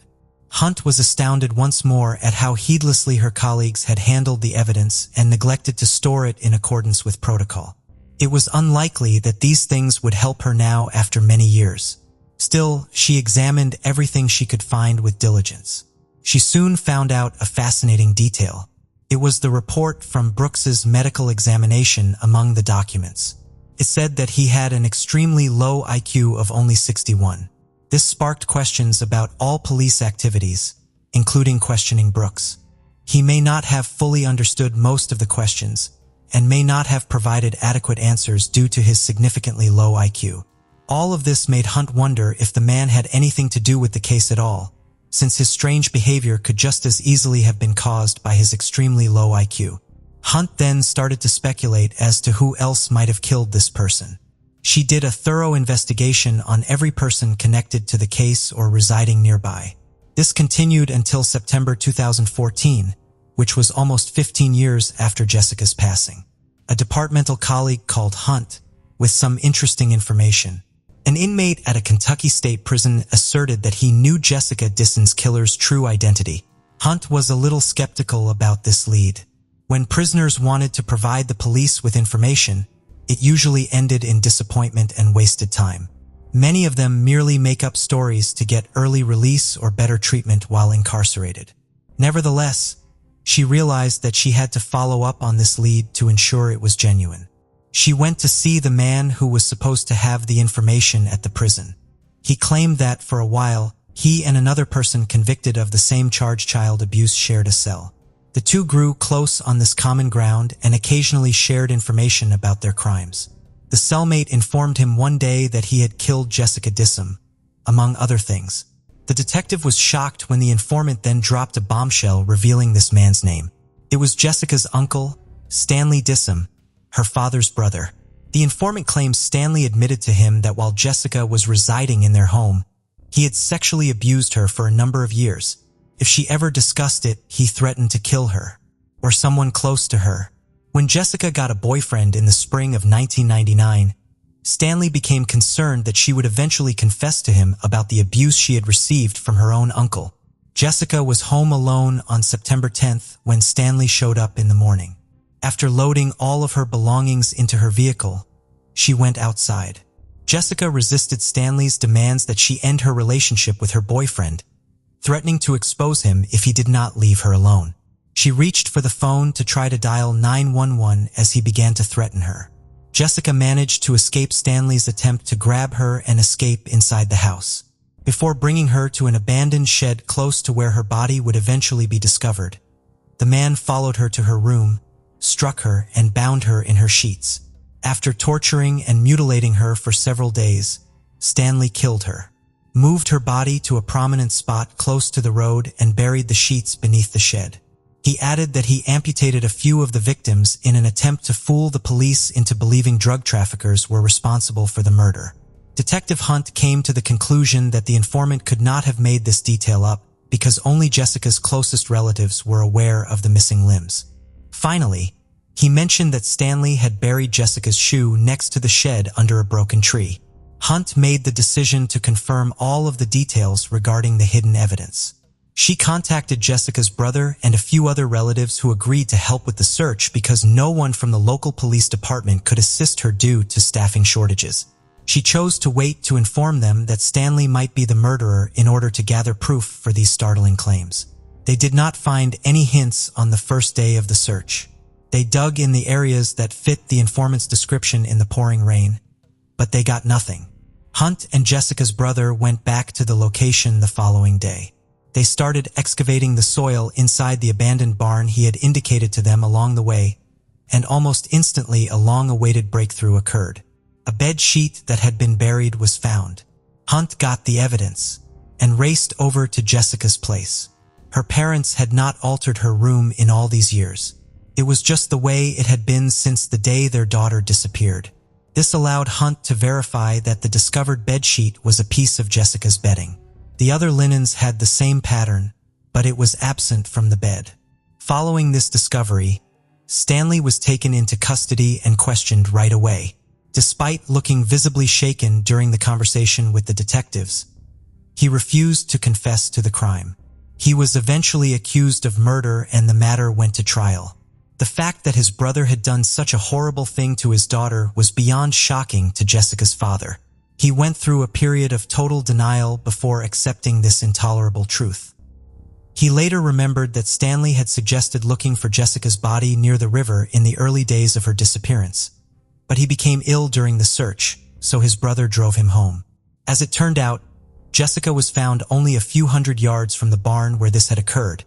Hunt was astounded once more at how heedlessly her colleagues had handled the evidence and neglected to store it in accordance with protocol. It was unlikely that these things would help her now after many years. Still, she examined everything she could find with diligence. She soon found out a fascinating detail. It was the report from Brooks's medical examination among the documents. It said that he had an extremely low IQ of only 61. This sparked questions about all police activities, including questioning Brooks. He may not have fully understood most of the questions, and may not have provided adequate answers due to his significantly low IQ. All of this made Hunt wonder if the man had anything to do with the case at all, since his strange behavior could just as easily have been caused by his extremely low IQ. Hunt then started to speculate as to who else might have killed this person. She did a thorough investigation on every person connected to the case or residing nearby. This continued until September 2014, which was almost 15 years after Jessica's passing. A departmental colleague called Hunt with some interesting information. An inmate at a Kentucky state prison asserted that he knew Jessica Disson's killer's true identity. Hunt was a little skeptical about this lead. When prisoners wanted to provide the police with information, it usually ended in disappointment and wasted time. Many of them merely make up stories to get early release or better treatment while incarcerated. Nevertheless, she realized that she had to follow up on this lead to ensure it was genuine. She went to see the man who was supposed to have the information at the prison. He claimed that, for a while, he and another person convicted of the same charge child abuse shared a cell. The two grew close on this common ground and occasionally shared information about their crimes. The cellmate informed him one day that he had killed Jessica Dissom, among other things. The detective was shocked when the informant then dropped a bombshell revealing this man's name. It was Jessica's uncle, Stanley Dissom, her father's brother. The informant claims Stanley admitted to him that while Jessica was residing in their home, he had sexually abused her for a number of years. If she ever discussed it, he threatened to kill her, or someone close to her. When Jessica got a boyfriend in the spring of 1999, Stanley became concerned that she would eventually confess to him about the abuse she had received from her own uncle. Jessica was home alone on September 10th when Stanley showed up in the morning. After loading all of her belongings into her vehicle, she went outside. Jessica resisted Stanley's demands that she end her relationship with her boyfriend, threatening to expose him if he did not leave her alone. She reached for the phone to try to dial 911 as he began to threaten her. Jessica managed to escape Stanley's attempt to grab her and escape inside the house. Before bringing her to an abandoned shed close to where her body would eventually be discovered, the man followed her to her room, struck her, and bound her in her sheets. After torturing and mutilating her for several days, Stanley killed her, moved her body to a prominent spot close to the road, and buried the sheets beneath the shed. He added that he amputated a few of the victims in an attempt to fool the police into believing drug traffickers were responsible for the murder. Detective Hunt came to the conclusion that the informant could not have made this detail up because only Jessica's closest relatives were aware of the missing limbs. Finally, he mentioned that Stanley had buried Jessica's shoe next to the shed under a broken tree. Hunt made the decision to confirm all of the details regarding the hidden evidence. She contacted Jessica's brother and a few other relatives who agreed to help with the search because no one from the local police department could assist her due to staffing shortages. She chose to wait to inform them that Stanley might be the murderer in order to gather proof for these startling claims. They did not find any hints on the first day of the search. They dug in the areas that fit the informant's description in the pouring rain, but they got nothing. Hunt and Jessica's brother went back to the location the following day. They started excavating the soil inside the abandoned barn he had indicated to them along the way, and almost instantly a long-awaited breakthrough occurred. A bed sheet that had been buried was found. Hunt got the evidence and raced over to Jessica's place. Her parents had not altered her room in all these years. It was just the way it had been since the day their daughter disappeared. This allowed Hunt to verify that the discovered bedsheet was a piece of Jessica's bedding. The other linens had the same pattern, but it was absent from the bed. Following this discovery, Stanley was taken into custody and questioned right away. Despite looking visibly shaken during the conversation with the detectives, he refused to confess to the crime. He was eventually accused of murder and the matter went to trial. The fact that his brother had done such a horrible thing to his daughter was beyond shocking to Jessica's father. He went through a period of total denial before accepting this intolerable truth. He later remembered that Stanley had suggested looking for Jessica's body near the river in the early days of her disappearance, but he became ill during the search, so his brother drove him home. As it turned out, Jessica was found only a few hundred yards from the barn where this had occurred,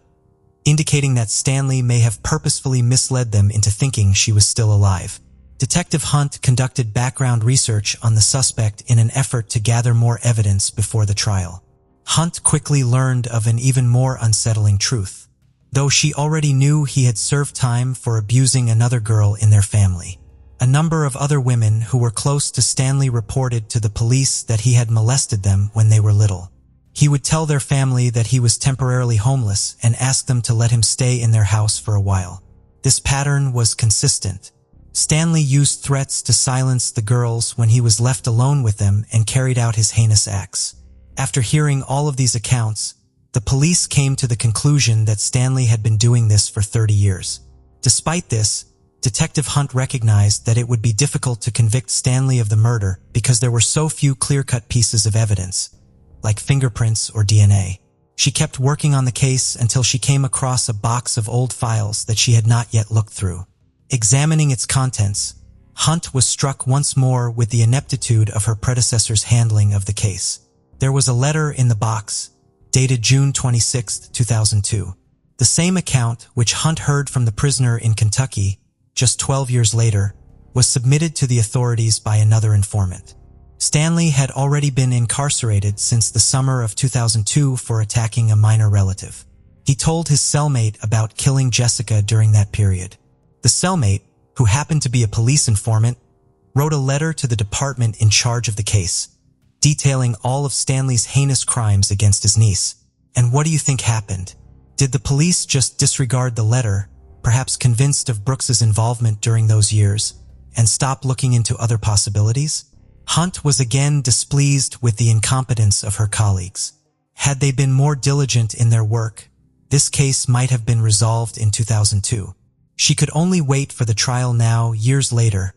indicating that Stanley may have purposefully misled them into thinking she was still alive. Detective Hunt conducted background research on the suspect in an effort to gather more evidence before the trial. Hunt quickly learned of an even more unsettling truth. Though she already knew he had served time for abusing another girl in their family, a number of other women who were close to Stanley reported to the police that he had molested them when they were little. He would tell their family that he was temporarily homeless and ask them to let him stay in their house for a while. This pattern was consistent. Stanley used threats to silence the girls when he was left alone with them and carried out his heinous acts. After hearing all of these accounts, the police came to the conclusion that Stanley had been doing this for 30 years. Despite this, Detective Hunt recognized that it would be difficult to convict Stanley of the murder because there were so few clear-cut pieces of evidence, like fingerprints or DNA. She kept working on the case until she came across a box of old files that she had not yet looked through. Examining its contents, Hunt was struck once more with the ineptitude of her predecessor's handling of the case. There was a letter in the box, dated June 26, 2002. The same account which Hunt heard from the prisoner in Kentucky, just 12 years later, was submitted to the authorities by another informant. Stanley had already been incarcerated since the summer of 2002 for attacking a minor relative. He told his cellmate about killing Jessica during that period. The cellmate, who happened to be a police informant, wrote a letter to the department in charge of the case, detailing all of Stanley's heinous crimes against his niece. And what do you think happened? Did the police just disregard the letter, perhaps convinced of Brooks's involvement during those years, and stop looking into other possibilities? Hunt was again displeased with the incompetence of her colleagues. Had they been more diligent in their work, this case might have been resolved in 2002. She could only wait for the trial now, years later,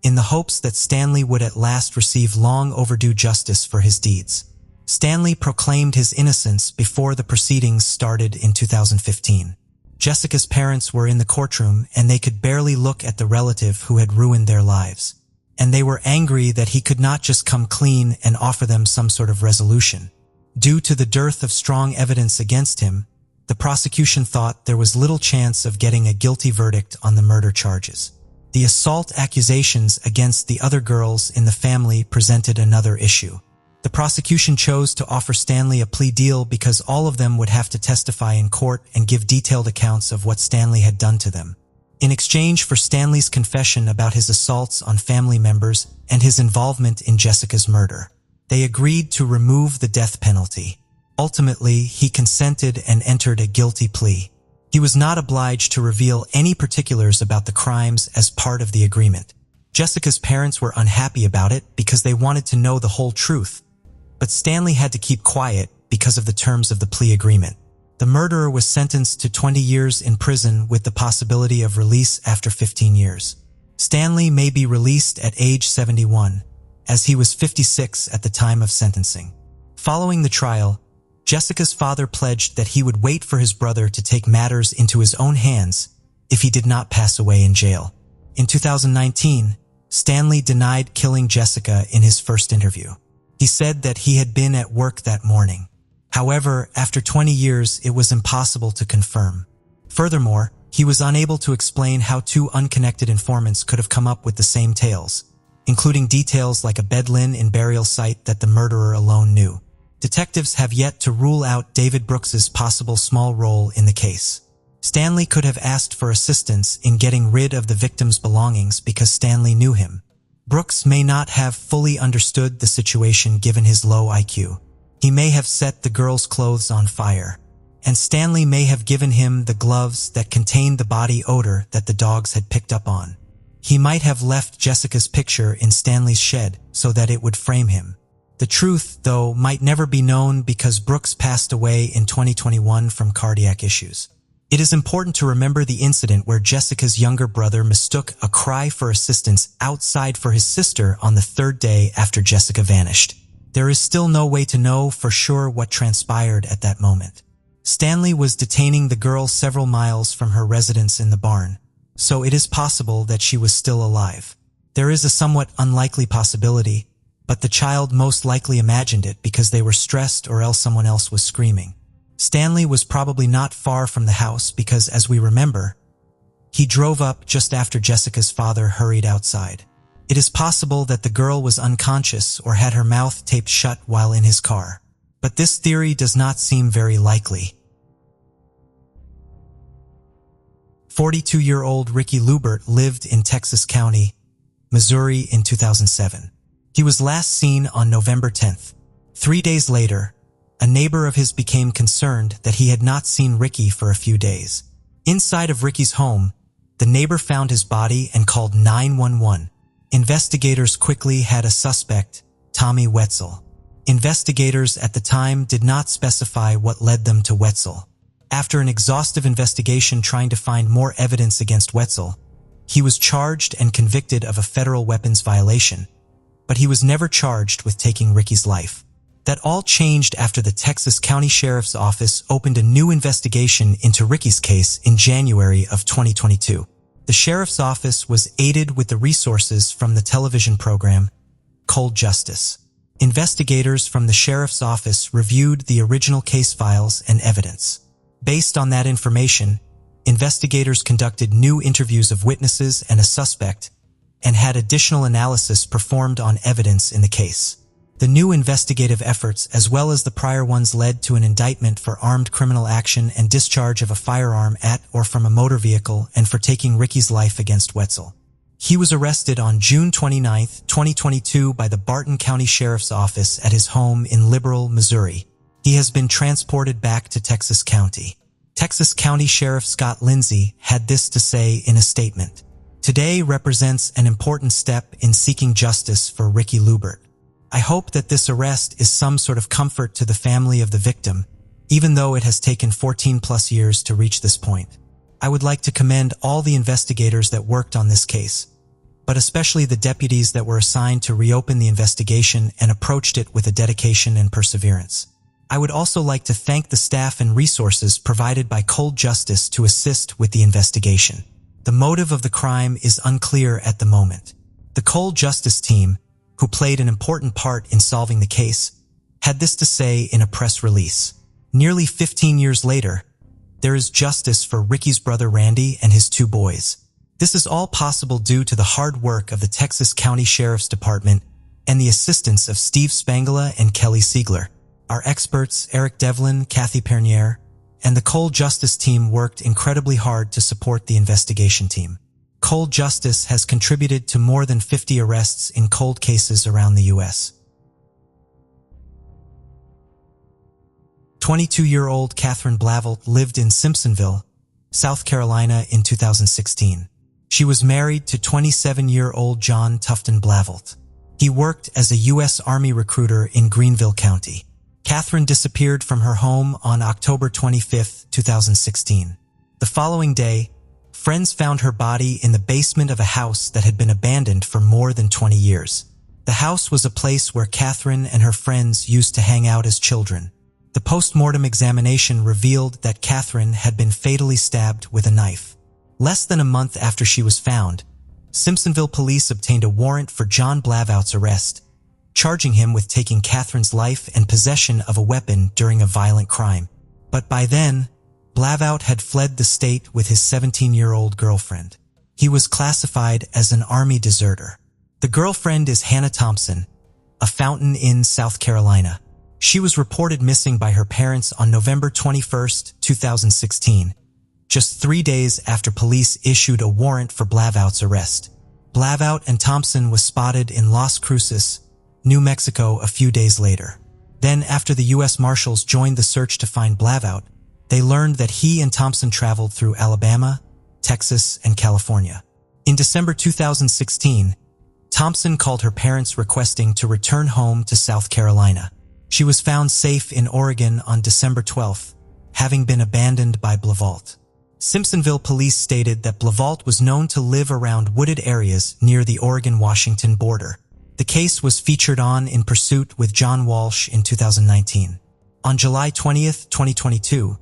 in the hopes that Stanley would at last receive long overdue justice for his deeds. Stanley proclaimed his innocence before the proceedings started in 2015. Jessica's parents were in the courtroom and they could barely look at the relative who had ruined their lives. And they were angry that he could not just come clean and offer them some sort of resolution. Due to the dearth of strong evidence against him, the prosecution thought there was little chance of getting a guilty verdict on the murder charges. The assault accusations against the other girls in the family presented another issue. The prosecution chose to offer Stanley a plea deal because all of them would have to testify in court and give detailed accounts of what Stanley had done to them. In exchange for Stanley's confession about his assaults on family members and his involvement in Jessica's murder, they agreed to remove the death penalty. Ultimately, he consented and entered a guilty plea. He was not obliged to reveal any particulars about the crimes as part of the agreement. Jessica's parents were unhappy about it because they wanted to know the whole truth, but Stanley had to keep quiet because of the terms of the plea agreement. The murderer was sentenced to 20 years in prison with the possibility of release after 15 years. Stanley may be released at age 71, as he was 56 at the time of sentencing. Following the trial, Jessica's father pledged that he would wait for his brother to take matters into his own hands if he did not pass away in jail. In 2019, Stanley denied killing Jessica in his first interview. He said that he had been at work that morning. However, after 20 years, it was impossible to confirm. Furthermore, he was unable to explain how two unconnected informants could have come up with the same tales, including details like a bed-lin in burial site that the murderer alone knew. Detectives have yet to rule out David Brooks's possible small role in the case. Stanley could have asked for assistance in getting rid of the victim's belongings because Stanley knew him. Brooks may not have fully understood the situation given his low IQ. He may have set the girl's clothes on fire, and Stanley may have given him the gloves that contained the body odor that the dogs had picked up on. He might have left Jessica's picture in Stanley's shed so that it would frame him. The truth, though, might never be known because Brooks passed away in 2021 from cardiac issues. It is important to remember the incident where Jessica's younger brother mistook a cry for assistance outside for his sister on the third day after Jessica vanished. There is still no way to know for sure what transpired at that moment. Stanley was detaining the girl several miles from her residence in the barn, so it is possible that she was still alive. There is a somewhat unlikely possibility, but the child most likely imagined it because they were stressed or else someone else was screaming. Stanley was probably not far from the house because, as we remember, he drove up just after Jessica's father hurried outside. It is possible that the girl was unconscious or had her mouth taped shut while in his car, but this theory does not seem very likely. 42-year-old Ricky Lubert lived in Texas County, Missouri in 2007. He was last seen on November 10th. 3 days later, a neighbor of his became concerned that he had not seen Ricky for a few days. Inside of Ricky's home, the neighbor found his body and called 911. Investigators quickly had a suspect, Tommy Wetzel. Investigators at the time did not specify what led them to Wetzel. After an exhaustive investigation trying to find more evidence against Wetzel, he was charged and convicted of a federal weapons violation, but he was never charged with taking Ricky's life. That all changed after the Texas County Sheriff's Office opened a new investigation into Ricky's case in January of 2022. The Sheriff's Office was aided with the resources from the television program Cold Justice. Investigators from the Sheriff's Office reviewed the original case files and evidence. Based on that information, investigators conducted new interviews of witnesses and a suspect and had additional analysis performed on evidence in the case. The new investigative efforts, as well as the prior ones, led to an indictment for armed criminal action and discharge of a firearm at or from a motor vehicle and for taking Ricky's life against Wetzel. He was arrested on June 29, 2022 by the Barton County Sheriff's Office at his home in Liberal, Missouri. He has been transported back to Texas County. Texas County Sheriff Scott Lindsay had this to say in a statement. Today represents an important step in seeking justice for Ricky Lubert. I hope that this arrest is some sort of comfort to the family of the victim, even though it has taken 14+ years to reach this point. I would like to commend all the investigators that worked on this case, but especially the deputies that were assigned to reopen the investigation and approached it with a dedication and perseverance. I would also like to thank the staff and resources provided by Cold Justice to assist with the investigation. The motive of the crime is unclear at the moment. The Cold Justice team, who played an important part in solving the case, had this to say in a press release. Nearly 15 years later, there is justice for Ricky's brother Randy and his 2 boys. This is all possible due to the hard work of the Texas County Sheriff's Department and the assistance of Steve Spangler and Kelly Siegler. Our experts, Eric Devlin, Kathy Pernier, and the Cold Justice team worked incredibly hard to support the investigation team. Cold Justice has contributed to more than 50 arrests in cold cases around the U.S. 22-year-old Catherine Blauvelt lived in Simpsonville, South Carolina in 2016. She was married to 27-year-old John Tufton Blauvelt. He worked as a U.S. Army recruiter in Greenville County. Catherine disappeared from her home on October 25, 2016. The following day, friends found her body in the basement of a house that had been abandoned for more than 20 years. The house was a place where Catherine and her friends used to hang out as children. The post-mortem examination revealed that Catherine had been fatally stabbed with a knife. Less than a month after she was found, Simpsonville police obtained a warrant for John Blauvelt's arrest, charging him with taking Catherine's life and possession of a weapon during a violent crime. But by then, Blauvelt had fled the state with his 17-year-old girlfriend. He was classified as an Army deserter. The girlfriend is Hannah Thompson, a Fountain Inn, South Carolina. She was reported missing by her parents on November 21, 2016, just 3 days after police issued a warrant for Blauvelt's arrest. Blauvelt and Thompson was spotted in Las Cruces, New Mexico a few days later. Then, after the U.S. Marshals joined the search to find Blauvelt, they learned that he and Thompson traveled through Alabama, Texas, and California. In December 2016, Thompson called her parents requesting to return home to South Carolina. She was found safe in Oregon on December 12, having been abandoned by Blauvelt. Simpsonville police stated that Blauvelt was known to live around wooded areas near the Oregon-Washington border. The case was featured on In Pursuit with John Walsh in 2019. On July 20, 2022,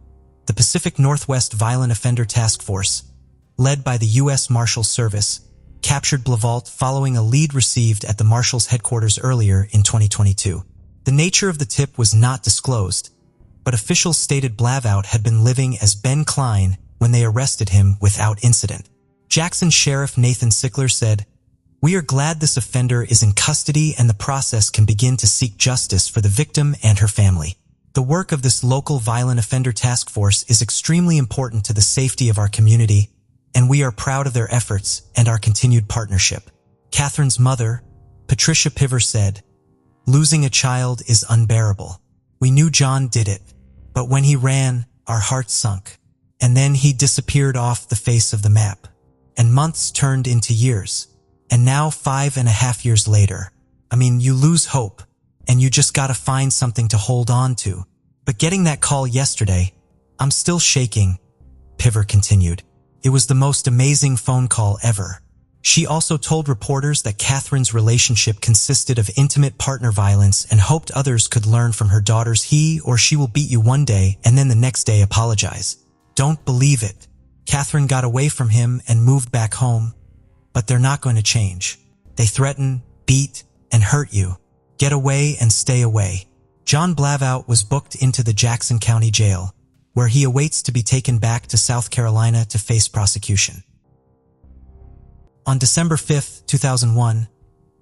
the Pacific Northwest Violent Offender Task Force, led by the U.S. Marshals Service, captured Blauvelt following a lead received at the Marshals headquarters earlier in 2022. The nature of the tip was not disclosed, but officials stated Blauvelt had been living as Ben Klein when they arrested him without incident. Jackson Sheriff Nathan Sickler said, "We are glad this offender is in custody and the process can begin to seek justice for the victim and her family. The work of this local violent offender task force is extremely important to the safety of our community, and we are proud of their efforts and our continued partnership." Catherine's mother, Patricia Piver, said, "Losing a child is unbearable. We knew John did it, but when he ran, our hearts sunk. And then he disappeared off the face of the map. And months turned into years. And now 5.5 years later, you lose hope, and you just gotta find something to hold on to. But getting that call yesterday, I'm still shaking," Piver continued. "It was the most amazing phone call ever." She also told reporters that Catherine's relationship consisted of intimate partner violence and hoped others could learn from her daughters. He or she will beat you one day and then the next day apologize. Don't believe it. Catherine got away from him and moved back home, but they're not going to change. They threaten, beat, and hurt you. Get away and stay away. John Blavat was booked into the Jackson County Jail, where he awaits to be taken back to South Carolina to face prosecution. On December 5, 2001,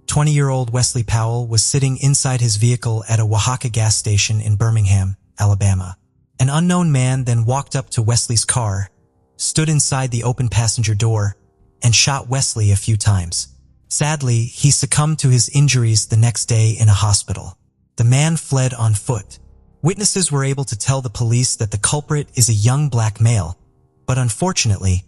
20-year-old Wesley Powell was sitting inside his vehicle at a Oaxaca gas station in Birmingham, Alabama. An unknown man then walked up to Wesley's car, stood inside the open passenger door, and shot Wesley a few times. Sadly, he succumbed to his injuries the next day in a hospital. The man fled on foot. Witnesses were able to tell the police that the culprit is a young black male, but unfortunately,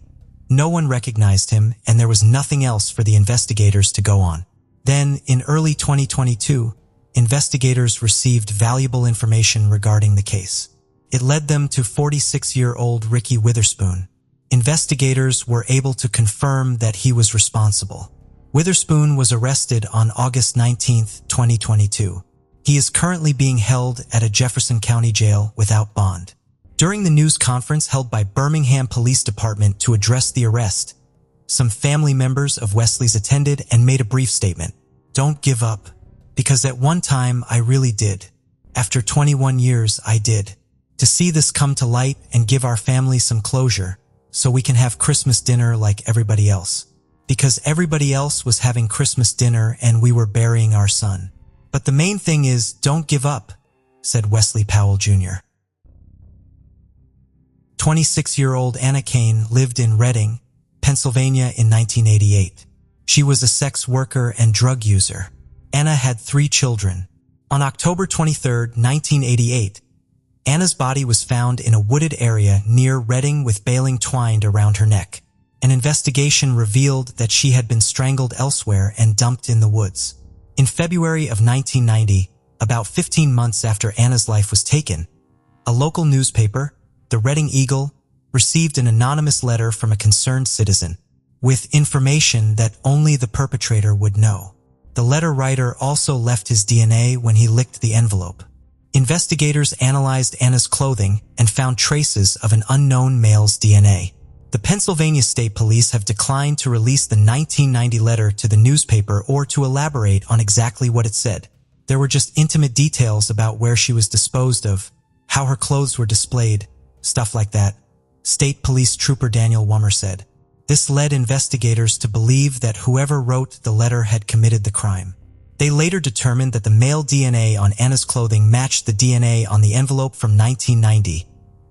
no one recognized him and there was nothing else for the investigators to go on. Then, in early 2022, investigators received valuable information regarding the case. It led them to 46-year-old Ricky Witherspoon. Investigators were able to confirm that he was responsible. Witherspoon was arrested on August 19, 2022. He is currently being held at a Jefferson County jail without bond. During the news conference held by Birmingham Police Department to address the arrest, some family members of Wesley's attended and made a brief statement. Don't give up, because at one time I really did. After 21 years, I did. To see this come to light and give our family some closure, so we can have Christmas dinner like everybody else. Because everybody else was having Christmas dinner and we were burying our son. But the main thing is, don't give up, said Wesley Powell Jr. 26-year-old Anna Kane lived in Reading, Pennsylvania in 1988. She was a sex worker and drug user. Anna had 3 children. On October 23, 1988, Anna's body was found in a wooded area near Reading with baling twined around her neck. An investigation revealed that she had been strangled elsewhere and dumped in the woods. In February of 1990, about 15 months after Anna's life was taken, a local newspaper, the Reading Eagle, received an anonymous letter from a concerned citizen with information that only the perpetrator would know. The letter writer also left his DNA when he licked the envelope. Investigators analyzed Anna's clothing and found traces of an unknown male's DNA. The Pennsylvania State Police have declined to release the 1990 letter to the newspaper or to elaborate on exactly what it said. There were just intimate details about where she was disposed of, how her clothes were displayed, stuff like that, State Police Trooper Daniel Wummer said. This led investigators to believe that whoever wrote the letter had committed the crime. They later determined that the male DNA on Anna's clothing matched the DNA on the envelope from 1990,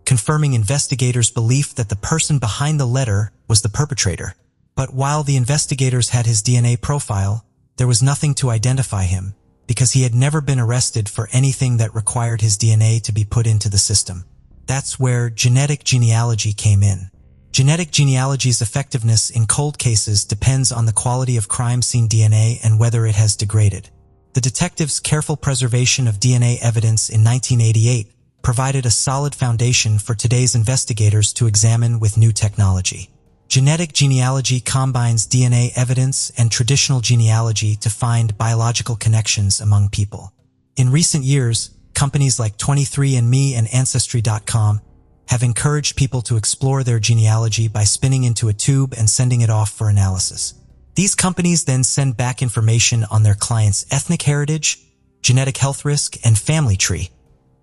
confirming investigators' belief that the person behind the letter was the perpetrator. But while the investigators had his DNA profile, there was nothing to identify him, because he had never been arrested for anything that required his DNA to be put into the system. That's where genetic genealogy came in. Genetic genealogy's effectiveness in cold cases depends on the quality of crime scene DNA and whether it has degraded. The detectives' careful preservation of DNA evidence in 1988 provided a solid foundation for today's investigators to examine with new technology. Genetic genealogy combines DNA evidence and traditional genealogy to find biological connections among people. In recent years, companies like 23andMe and Ancestry.com have encouraged people to explore their genealogy by spinning into a tube and sending it off for analysis. These companies then send back information on their clients' ethnic heritage, genetic health risk, and family tree,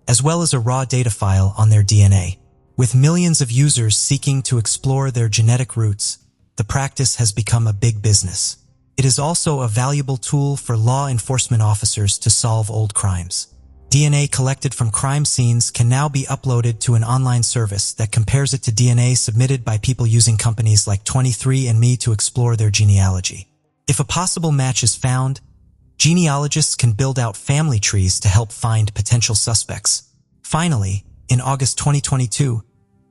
as well as a raw data file on their DNA. With millions of users seeking to explore their genetic roots, the practice has become a big business. It is also a valuable tool for law enforcement officers to solve old crimes. DNA collected from crime scenes can now be uploaded to an online service that compares it to DNA submitted by people using companies like 23andMe to explore their genealogy. If a possible match is found, genealogists can build out family trees to help find potential suspects. Finally, in August 2022,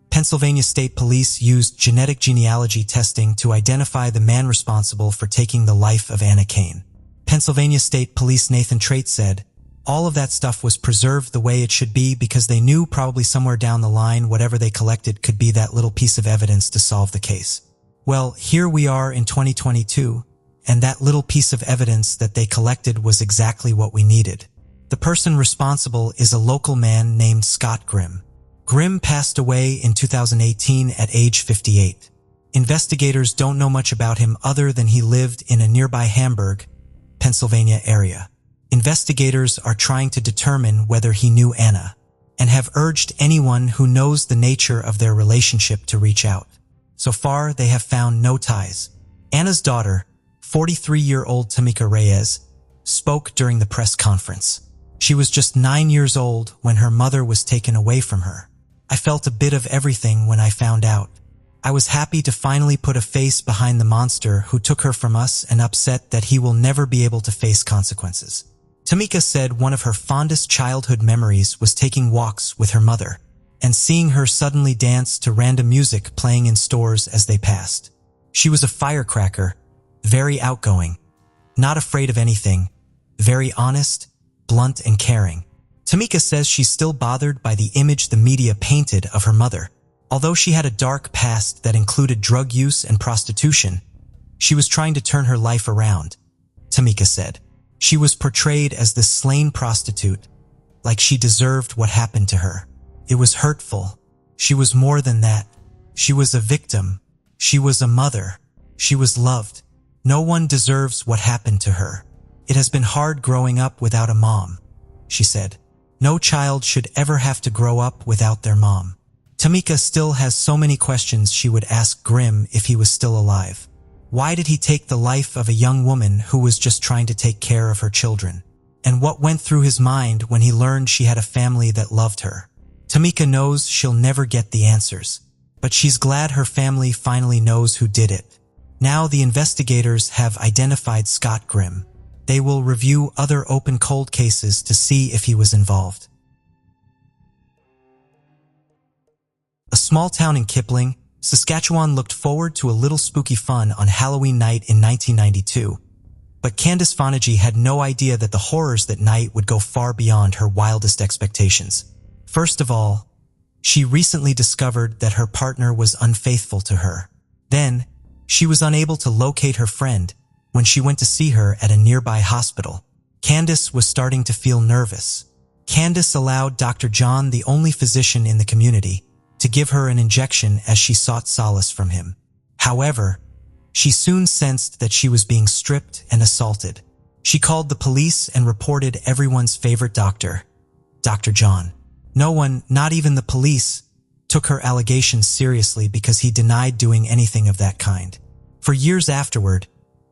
Pennsylvania State Police used genetic genealogy testing to identify the man responsible for taking the life of Anna Kane. Pennsylvania State Police Nathan Trate said, "All of that stuff was preserved the way it should be because they knew probably somewhere down the line whatever they collected could be that little piece of evidence to solve the case. Well, here we are in 2022, and that little piece of evidence that they collected was exactly what we needed. The person responsible is a local man named Scott Grimm. Grimm passed away in 2018 at age 58. Investigators don't know much about him other than he lived in a nearby Hamburg, Pennsylvania area. Investigators are trying to determine whether he knew Anna, and have urged anyone who knows the nature of their relationship to reach out. So far, they have found no ties. Anna's daughter, 43-year-old Tamika Reyes, spoke during the press conference. She was just 9 years old when her mother was taken away from her. I felt a bit of everything when I found out. I was happy to finally put a face behind the monster who took her from us and upset that he will never be able to face consequences. Tamika said one of her fondest childhood memories was taking walks with her mother and seeing her suddenly dance to random music playing in stores as they passed. She was a firecracker, very outgoing, not afraid of anything, very honest, blunt and caring. Tamika says she's still bothered by the image the media painted of her mother. Although she had a dark past that included drug use and prostitution, she was trying to turn her life around, Tamika said. She was portrayed as this slain prostitute, like she deserved what happened to her. It was hurtful. She was more than that. She was a victim. She was a mother. She was loved. No one deserves what happened to her. It has been hard growing up without a mom, she said. No child should ever have to grow up without their mom. Tamika still has so many questions she would ask Grimm if he was still alive. Why did he take the life of a young woman who was just trying to take care of her children? And what went through his mind when he learned she had a family that loved her? Tamika knows she'll never get the answers, but she's glad her family finally knows who did it. Now the investigators have identified Scott Grimm. They will review other open cold cases to see if he was involved. A small town in Kipling, Saskatchewan looked forward to a little spooky fun on Halloween night in 1992. But Candice Fonagy had no idea that the horrors that night would go far beyond her wildest expectations. First of all, she recently discovered that her partner was unfaithful to her. Then, she was unable to locate her friend when she went to see her at a nearby hospital. Candice was starting to feel nervous. Candice allowed Dr. John, the only physician in the community, to give her an injection as she sought solace from him. However, she soon sensed that she was being stripped and assaulted. She called the police and reported everyone's favorite doctor, Dr. John. No one, not even the police, took her allegations seriously because he denied doing anything of that kind. For years afterward,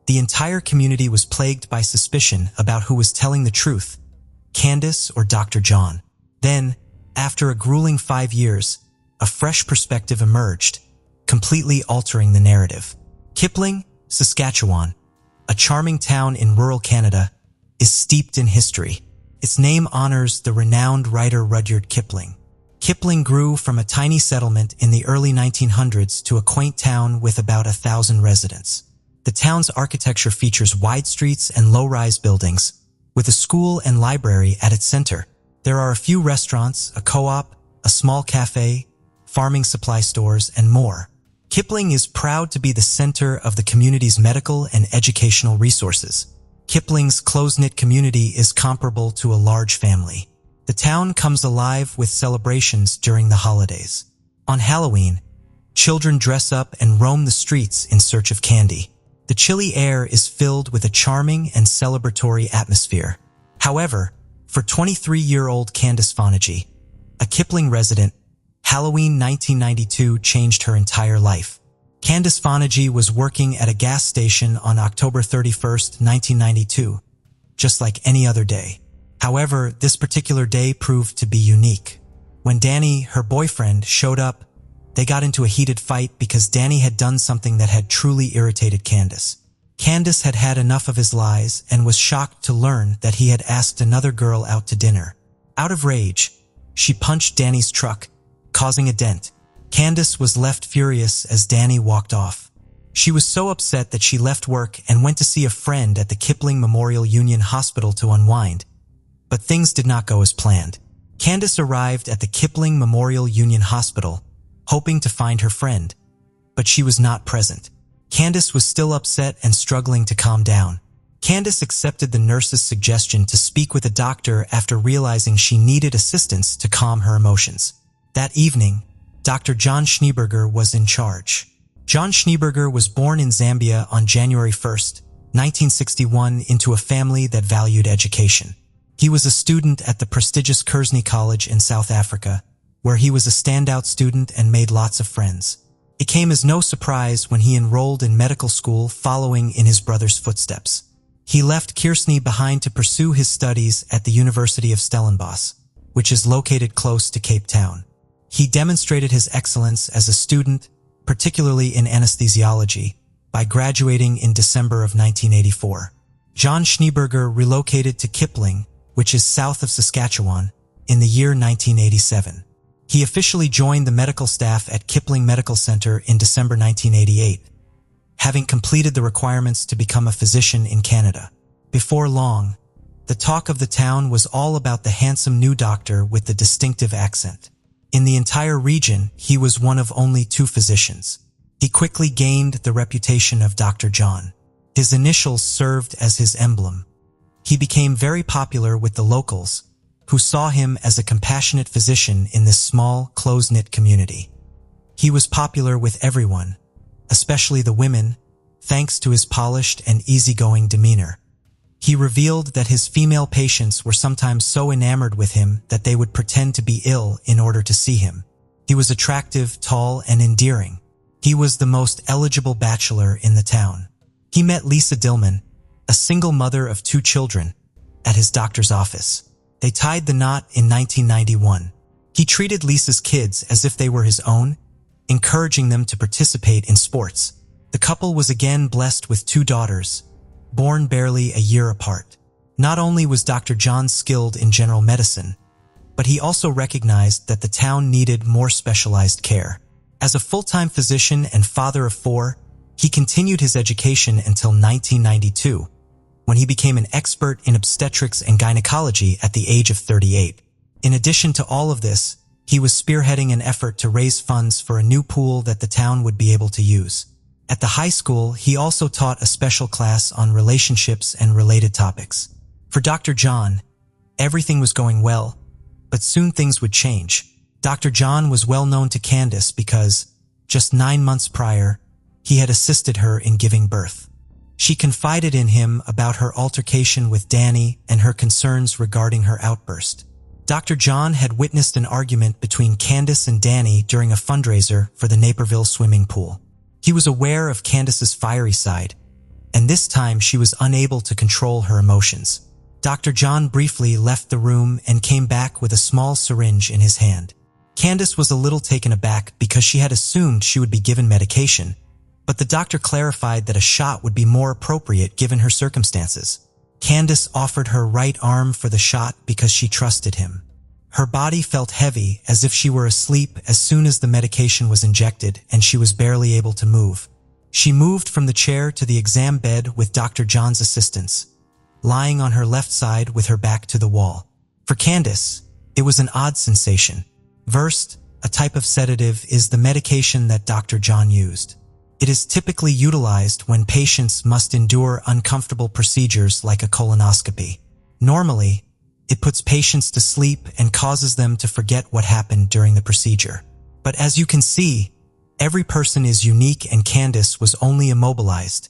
the entire community was plagued by suspicion about who was telling the truth, Candice or Dr. John. Then, after a grueling 5 years, a fresh perspective emerged, completely altering the narrative. Kipling, Saskatchewan, a charming town in rural Canada, is steeped in history. Its name honors the renowned writer Rudyard Kipling. Kipling grew from a tiny settlement in the early 1900s to a quaint town with about 1,000 residents. The town's architecture features wide streets and low-rise buildings, with a school and library at its center. There are a few restaurants, a co-op, a small cafe, farming supply stores, and more. Kipling is proud to be the center of the community's medical and educational resources. Kipling's close-knit community is comparable to a large family. The town comes alive with celebrations during the holidays. On Halloween, children dress up and roam the streets in search of candy. The chilly air is filled with a charming and celebratory atmosphere. However, for 23-year-old Candice Fonagy, a Kipling resident, Halloween 1992 changed her entire life. Candice Fonagy was working at a gas station on October 31st, 1992, just like any other day. However, this particular day proved to be unique. When Danny, her boyfriend, showed up, they got into a heated fight because Danny had done something that had truly irritated Candice. Candice had had enough of his lies and was shocked to learn that he had asked another girl out to dinner. Out of rage, she punched Danny's truck, causing a dent. Candice was left furious as Danny walked off. She was so upset that she left work and went to see a friend at the Kipling Memorial Union Hospital to unwind. But things did not go as planned. Candice arrived at the Kipling Memorial Union Hospital, hoping to find her friend, but she was not present. Candace was still upset and struggling to calm down. Candace accepted the nurse's suggestion to speak with a doctor after realizing she needed assistance to calm her emotions. That evening, Dr. John Schneeberger was in charge. John Schneeberger was born in Zambia on January 1st, 1961, into a family that valued education. He was a student at the prestigious Kearsley College in South Africa, where he was a standout student and made lots of friends. It came as no surprise when he enrolled in medical school following in his brother's footsteps. He left Kearsley behind to pursue his studies at the University of Stellenbosch, which is located close to Cape Town. He demonstrated his excellence as a student, particularly in anesthesiology, by graduating in December of 1984. John Schneeberger relocated to Kipling, which is south of Saskatchewan, in the year 1987. He officially joined the medical staff at Kipling Medical Center in December 1988, having completed the requirements to become a physician in Canada. Before long, the talk of the town was all about the handsome new doctor with the distinctive accent. In the entire region, he was one of only 2 physicians. He quickly gained the reputation of Dr. John. His initials served as his emblem. He became very popular with the locals, who saw him as a compassionate physician in this small, close-knit community. He was popular with everyone, especially the women, thanks to his polished and easygoing demeanor. He revealed that his female patients were sometimes so enamored with him that they would pretend to be ill in order to see him. He was attractive, tall, and endearing. He was the most eligible bachelor in the town. He met Lisa Dillman, a single mother of 2 children, at his doctor's office. They tied the knot in 1991. He treated Lisa's kids as if they were his own, encouraging them to participate in sports. The couple was again blessed with 2 daughters, born barely a year apart. Not only was Dr. John skilled in general medicine, but he also recognized that the town needed more specialized care. As a full-time physician and father of 4, he continued his education until 1992, when he became an expert in obstetrics and gynecology at the age of 38. In addition to all of this, he was spearheading an effort to raise funds for a new pool that the town would be able to use. At the high school, he also taught a special class on relationships and related topics. For Dr. John, everything was going well, but soon things would change. Dr. John was well known to Candace because, just 9 months prior, he had assisted her in giving birth. She confided in him about her altercation with Danny and her concerns regarding her outburst. Dr. John had witnessed an argument between Candace and Danny during a fundraiser for the Naperville swimming pool. He was aware of Candace's fiery side, and this time she was unable to control her emotions. Dr. John briefly left the room and came back with a small syringe in his hand. Candace was a little taken aback because she had assumed she would be given medication, but the doctor clarified that a shot would be more appropriate given her circumstances. Candace offered her right arm for the shot because she trusted him. Her body felt heavy, as if she were asleep as soon as the medication was injected, and she was barely able to move. She moved from the chair to the exam bed with Dr. John's assistance, lying on her left side with her back to the wall. For Candace, it was an odd sensation. Versed, a type of sedative, is the medication that Dr. John used. It is typically utilized when patients must endure uncomfortable procedures like a colonoscopy. Normally, it puts patients to sleep and causes them to forget what happened during the procedure. But as you can see, every person is unique, and Candace was only immobilized,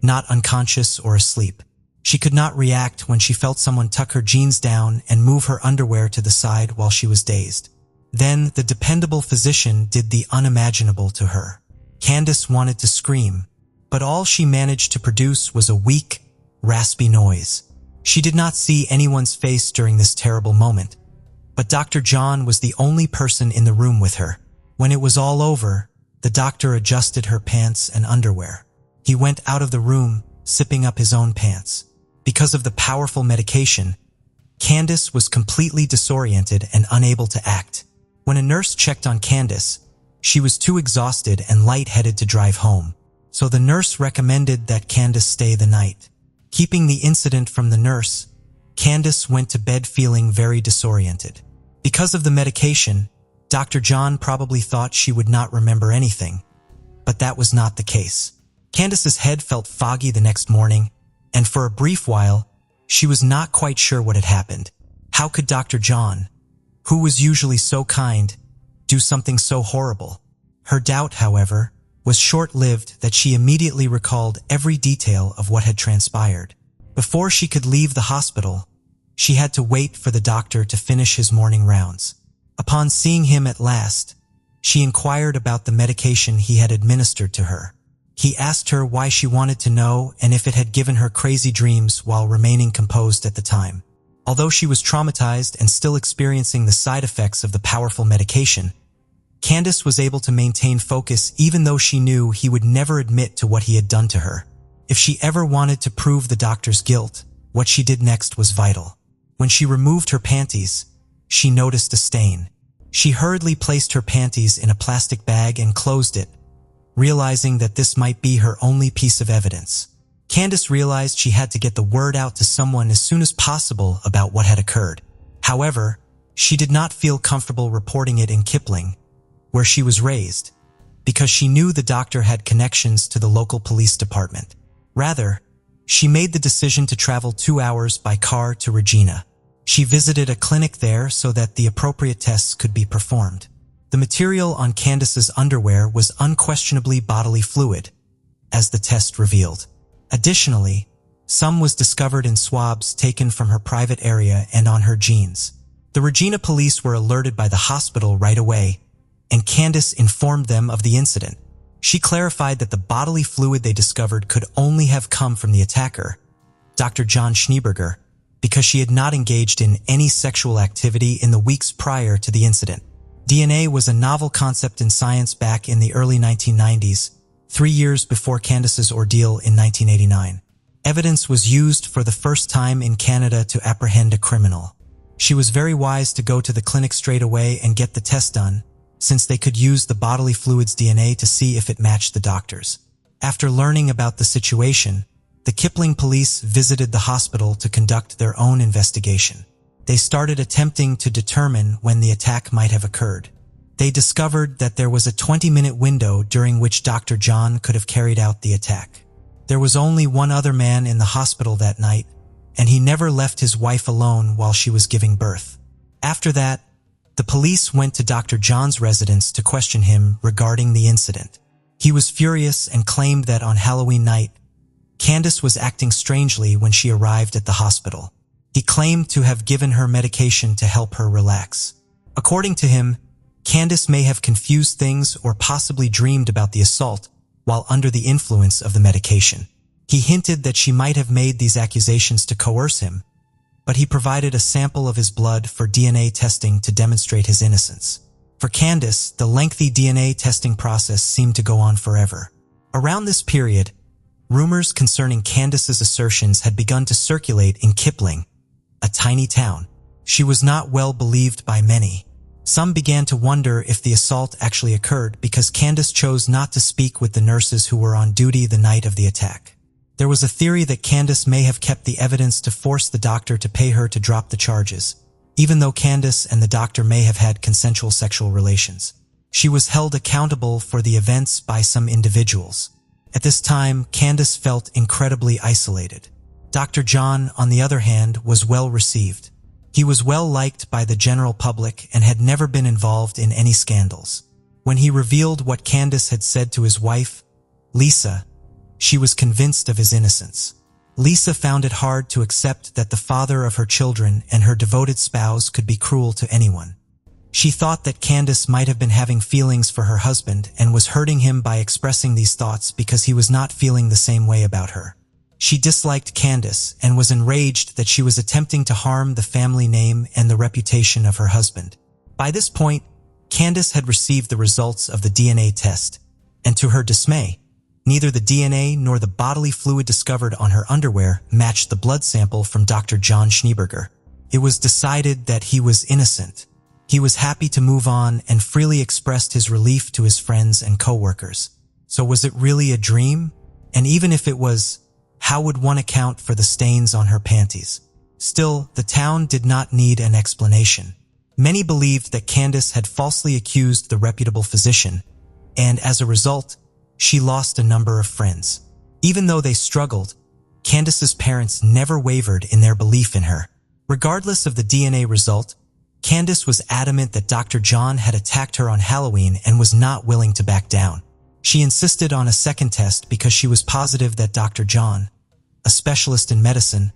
not unconscious or asleep. She could not react when she felt someone tuck her jeans down and move her underwear to the side while she was dazed. Then the dependable physician did the unimaginable to her. Candace wanted to scream, but all she managed to produce was a weak, raspy noise. She did not see anyone's face during this terrible moment, but Dr. John was the only person in the room with her. When it was all over, the doctor adjusted her pants and underwear. He went out of the room, sipping up his own pants. Because of the powerful medication, Candace was completely disoriented and unable to act. When a nurse checked on Candace, she was too exhausted and lightheaded to drive home, so the nurse recommended that Candace stay the night. Keeping the incident from the nurse, Candace went to bed feeling very disoriented. Because of the medication, Dr. John probably thought she would not remember anything, but that was not the case. Candace's head felt foggy the next morning, and for a brief while, she was not quite sure what had happened. How could Dr. John, who was usually so kind, do something so horrible? Her doubt, however, was short-lived that she immediately recalled every detail of what had transpired. Before she could leave the hospital, she had to wait for the doctor to finish his morning rounds. Upon seeing him at last, she inquired about the medication he had administered to her. He asked her why she wanted to know and if it had given her crazy dreams while remaining composed at the time. Although she was traumatized and still experiencing the side effects of the powerful medication, Candace was able to maintain focus even though she knew he would never admit to what he had done to her. If she ever wanted to prove the doctor's guilt, what she did next was vital. When she removed her panties, she noticed a stain. She hurriedly placed her panties in a plastic bag and closed it, realizing that this might be her only piece of evidence. Candace realized she had to get the word out to someone as soon as possible about what had occurred. However, she did not feel comfortable reporting it in Kipling, where she was raised, because she knew the doctor had connections to the local police department. Rather, she made the decision to travel 2 hours by car to Regina. She visited a clinic there so that the appropriate tests could be performed. The material on Candace's underwear was unquestionably bodily fluid, as the test revealed. Additionally, some was discovered in swabs taken from her private area and on her jeans. The Regina police were alerted by the hospital right away, and Candace informed them of the incident. She clarified that the bodily fluid they discovered could only have come from the attacker, Dr. John Schneeberger, because she had not engaged in any sexual activity in the weeks prior to the incident. DNA was a novel concept in science back in the early 1990s, 3 years before Candace's ordeal in 1989. Evidence was used for the first time in Canada to apprehend a criminal. She was very wise to go to the clinic straight away and get the test done, since they could use the bodily fluid's DNA to see if it matched the doctor's. After learning about the situation, the Kipling police visited the hospital to conduct their own investigation. They started attempting to determine when the attack might have occurred. They discovered that there was a 20-minute window during which Dr. John could have carried out the attack. There was only one other man in the hospital that night, and he never left his wife alone while she was giving birth. After that, the police went to Dr. John's residence to question him regarding the incident. He was furious and claimed that on Halloween night, Candace was acting strangely when she arrived at the hospital. He claimed to have given her medication to help her relax. According to him, Candace may have confused things or possibly dreamed about the assault while under the influence of the medication. He hinted that she might have made these accusations to coerce him, but he provided a sample of his blood for DNA testing to demonstrate his innocence. For Candace, the lengthy DNA testing process seemed to go on forever. Around this period, rumors concerning Candace's assertions had begun to circulate in Kipling, a tiny town. She was not well believed by many. Some began to wonder if the assault actually occurred because Candace chose not to speak with the nurses who were on duty the night of the attack. There was a theory that Candace may have kept the evidence to force the doctor to pay her to drop the charges, even though Candace and the doctor may have had consensual sexual relations. She was held accountable for the events by some individuals. At this time, Candace felt incredibly isolated. Dr. John, on the other hand, was well received. He was well liked by the general public and had never been involved in any scandals. When he revealed what Candace had said to his wife, Lisa, she was convinced of his innocence. Lisa found it hard to accept that the father of her children and her devoted spouse could be cruel to anyone. She thought that Candace might have been having feelings for her husband and was hurting him by expressing these thoughts because he was not feeling the same way about her. She disliked Candace and was enraged that she was attempting to harm the family name and the reputation of her husband. By this point, Candace had received the results of the DNA test, and to her dismay, neither the DNA nor the bodily fluid discovered on her underwear matched the blood sample from Dr. John Schneeberger. It was decided that he was innocent. He was happy to move on and freely expressed his relief to his friends and co-workers. So was it really a dream? And even if it was, how would one account for the stains on her panties? Still, the town did not need an explanation. Many believed that Candace had falsely accused the reputable physician, and as a result, she lost a number of friends. Even though they struggled, Candace's parents never wavered in their belief in her. Regardless of the DNA result, Candace was adamant that Dr. John had attacked her on Halloween and was not willing to back down. She insisted on a second test because she was positive that Dr. John, a specialist in medicine,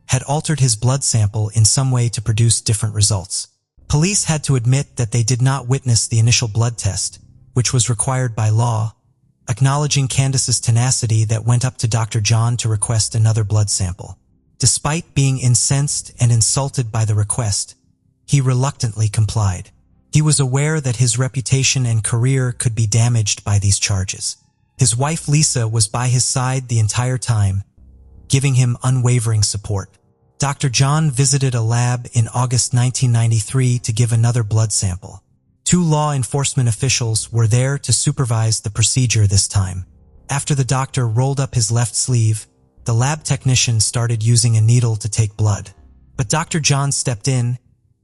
had altered his blood sample in some way to produce different results. Police had to admit that they did not witness the initial blood test, which was required by law, acknowledging Candace's tenacity that went up to Dr. John to request another blood sample. Despite being incensed and insulted by the request, he reluctantly complied. He was aware that his reputation and career could be damaged by these charges. His wife Lisa was by his side the entire time, giving him unwavering support. Dr. John visited a lab in August 1993 to give another blood sample. 2 law enforcement officials were there to supervise the procedure this time. After the doctor rolled up his left sleeve, the lab technician started using a needle to take blood. But Dr. John stepped in,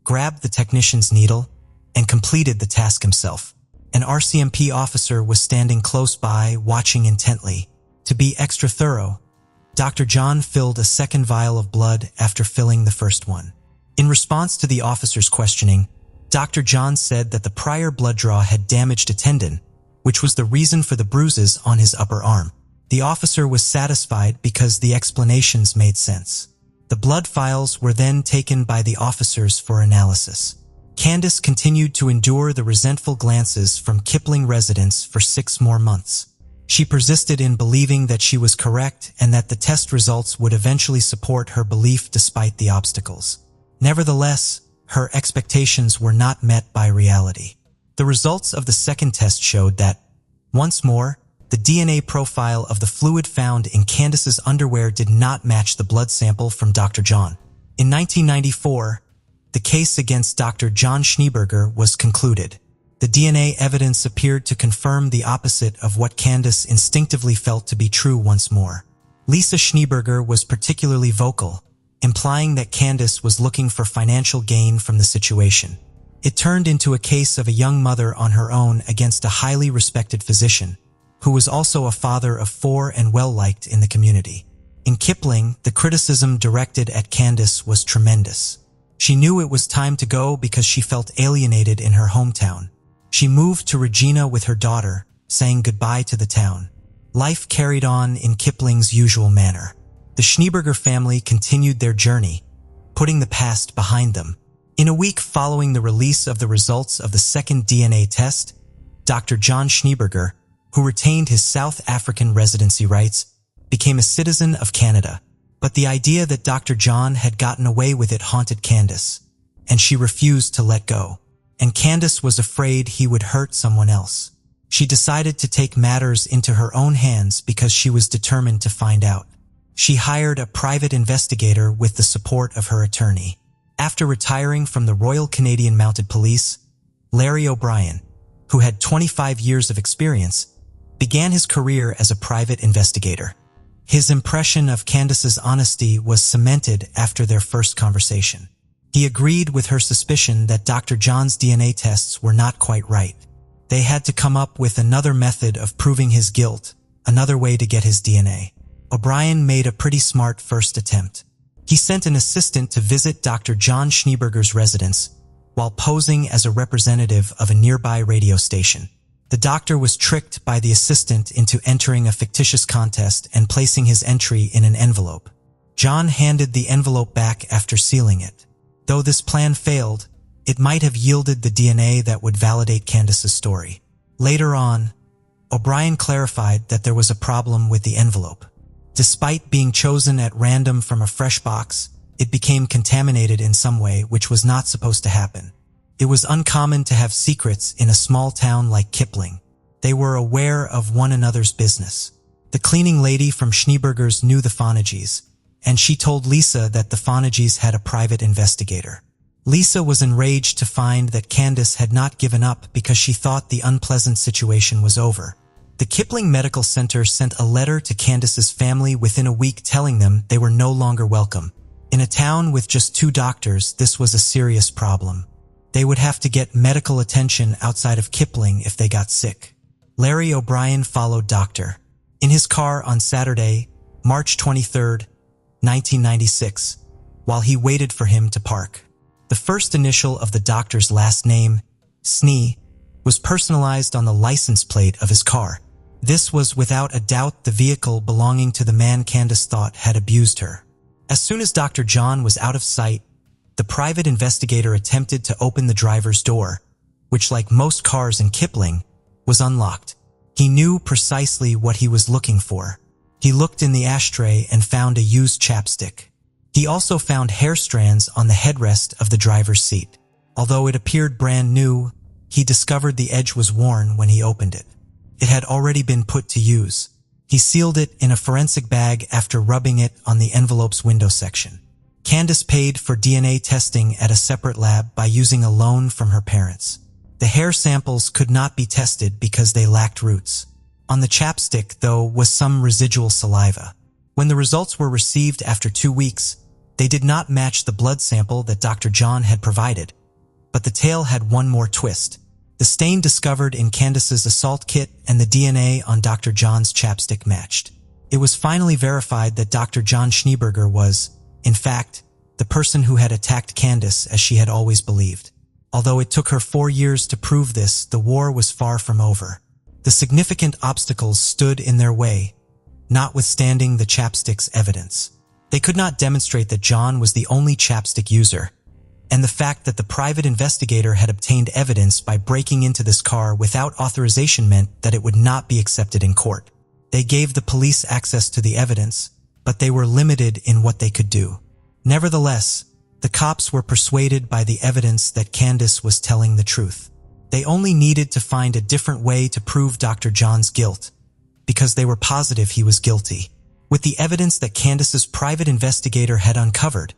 grabbed the technician's needle, and completed the task himself. An RCMP officer was standing close by, watching intently. To be extra thorough, Dr. John filled a second vial of blood after filling the first one. In response to the officer's questioning, Dr. John said that the prior blood draw had damaged a tendon, which was the reason for the bruises on his upper arm. The officer was satisfied because the explanations made sense. The blood files were then taken by the officers for analysis. Candace continued to endure the resentful glances from Kipling residents for 6 more months. She persisted in believing that she was correct and that the test results would eventually support her belief despite the obstacles. Nevertheless, her expectations were not met by reality. The results of the second test showed that, once more, the DNA profile of the fluid found in Candace's underwear did not match the blood sample from Dr. John. In 1994, the case against Dr. John Schneeberger was concluded. The DNA evidence appeared to confirm the opposite of what Candace instinctively felt to be true once more. Lisa Schneeberger was particularly vocal, implying that Candace was looking for financial gain from the situation. It turned into a case of a young mother on her own against a highly respected physician, who was also a father of 4 and well-liked in the community. In Kipling, the criticism directed at Candace was tremendous. She knew it was time to go because she felt alienated in her hometown. She moved to Regina with her daughter, saying goodbye to the town. Life carried on in Kipling's usual manner. The Schneeberger family continued their journey, putting the past behind them. In a week following the release of the results of the second DNA test, Dr. John Schneeberger, who retained his South African residency rights, became a citizen of Canada. But the idea that Dr. John had gotten away with it haunted Candace, and she refused to let go. And Candace was afraid he would hurt someone else. She decided to take matters into her own hands because she was determined to find out. She hired a private investigator with the support of her attorney. After retiring from the Royal Canadian Mounted Police, Larry O'Brien, who had 25 years of experience, began his career as a private investigator. His impression of Candace's honesty was cemented after their first conversation. He agreed with her suspicion that Dr. John's DNA tests were not quite right. They had to come up with another method of proving his guilt, another way to get his DNA. O'Brien made a pretty smart first attempt. He sent an assistant to visit Dr. John Schneeberger's residence while posing as a representative of a nearby radio station. The doctor was tricked by the assistant into entering a fictitious contest and placing his entry in an envelope. John handed the envelope back after sealing it. Though this plan failed, it might have yielded the DNA that would validate Candace's story. Later on, O'Brien clarified that there was a problem with the envelope. Despite being chosen at random from a fresh box, it became contaminated in some way which was not supposed to happen. It was uncommon to have secrets in a small town like Kipling. They were aware of one another's business. The cleaning lady from Schneeberger's knew the Fonages, and she told Lisa that the Fonages had a private investigator. Lisa was enraged to find that Candace had not given up because she thought the unpleasant situation was over. The Kipling Medical Center sent a letter to Candace's family within a week telling them they were no longer welcome. In a town with just 2 doctors, this was a serious problem. They would have to get medical attention outside of Kipling if they got sick. Larry O'Brien followed Dr. in his car on Saturday, March 23, 1996, while he waited for him to park. The first initial of the doctor's last name, Snee, was personalized on the license plate of his car. This was without a doubt the vehicle belonging to the man Candace thought had abused her. As soon as Dr. John was out of sight, the private investigator attempted to open the driver's door, which, like most cars in Kipling, was unlocked. He knew precisely what he was looking for. He looked in the ashtray and found a used chapstick. He also found hair strands on the headrest of the driver's seat. Although it appeared brand new, he discovered the edge was worn when he opened it. It had already been put to use. He sealed it in a forensic bag after rubbing it on the envelope's window section. Candace paid for DNA testing at a separate lab by using a loan from her parents. The hair samples could not be tested because they lacked roots. On the chapstick, though, was some residual saliva. When the results were received after 2 weeks, they did not match the blood sample that Dr. John had provided. But the tale had one more twist. The stain discovered in Candace's assault kit and the DNA on Dr. John's chapstick matched. It was finally verified that Dr. John Schneeberger was, in fact, the person who had attacked Candace as she had always believed. Although it took her 4 years to prove this, the war was far from over. The significant obstacles stood in their way, notwithstanding the chapstick's evidence. They could not demonstrate that John was the only chapstick user, and the fact that the private investigator had obtained evidence by breaking into this car without authorization meant that it would not be accepted in court. They gave the police access to the evidence, but they were limited in what they could do. Nevertheless, the cops were persuaded by the evidence that Candace was telling the truth. They only needed to find a different way to prove Dr. John's guilt, because they were positive he was guilty. With the evidence that Candace's private investigator had uncovered,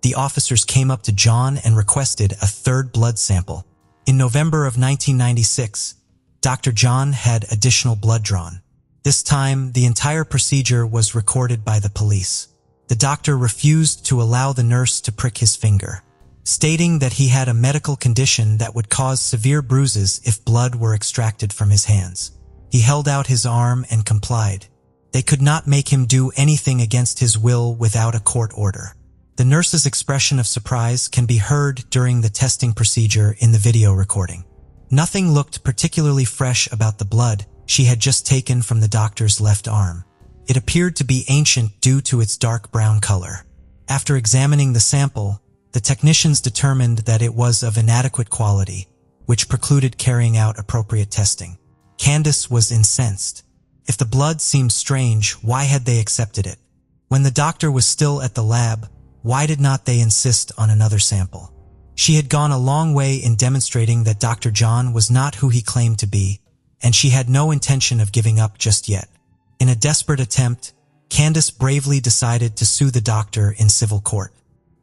the officers came up to John and requested a third blood sample. In November of 1996, Dr. John had additional blood drawn. This time, the entire procedure was recorded by the police. The doctor refused to allow the nurse to prick his finger, stating that he had a medical condition that would cause severe bruises if blood were extracted from his hands. He held out his arm and complied. They could not make him do anything against his will without a court order. The nurse's expression of surprise can be heard during the testing procedure in the video recording. Nothing looked particularly fresh about the blood she had just taken from the doctor's left arm. It appeared to be ancient due to its dark brown color. After examining the sample, the technicians determined that it was of inadequate quality, which precluded carrying out appropriate testing. Candace was incensed. If the blood seemed strange, why had they accepted it? When the doctor was still at the lab, why did not they insist on another sample? She had gone a long way in demonstrating that Dr. John was not who he claimed to be, and she had no intention of giving up just yet. In a desperate attempt, Candace bravely decided to sue the doctor in civil court.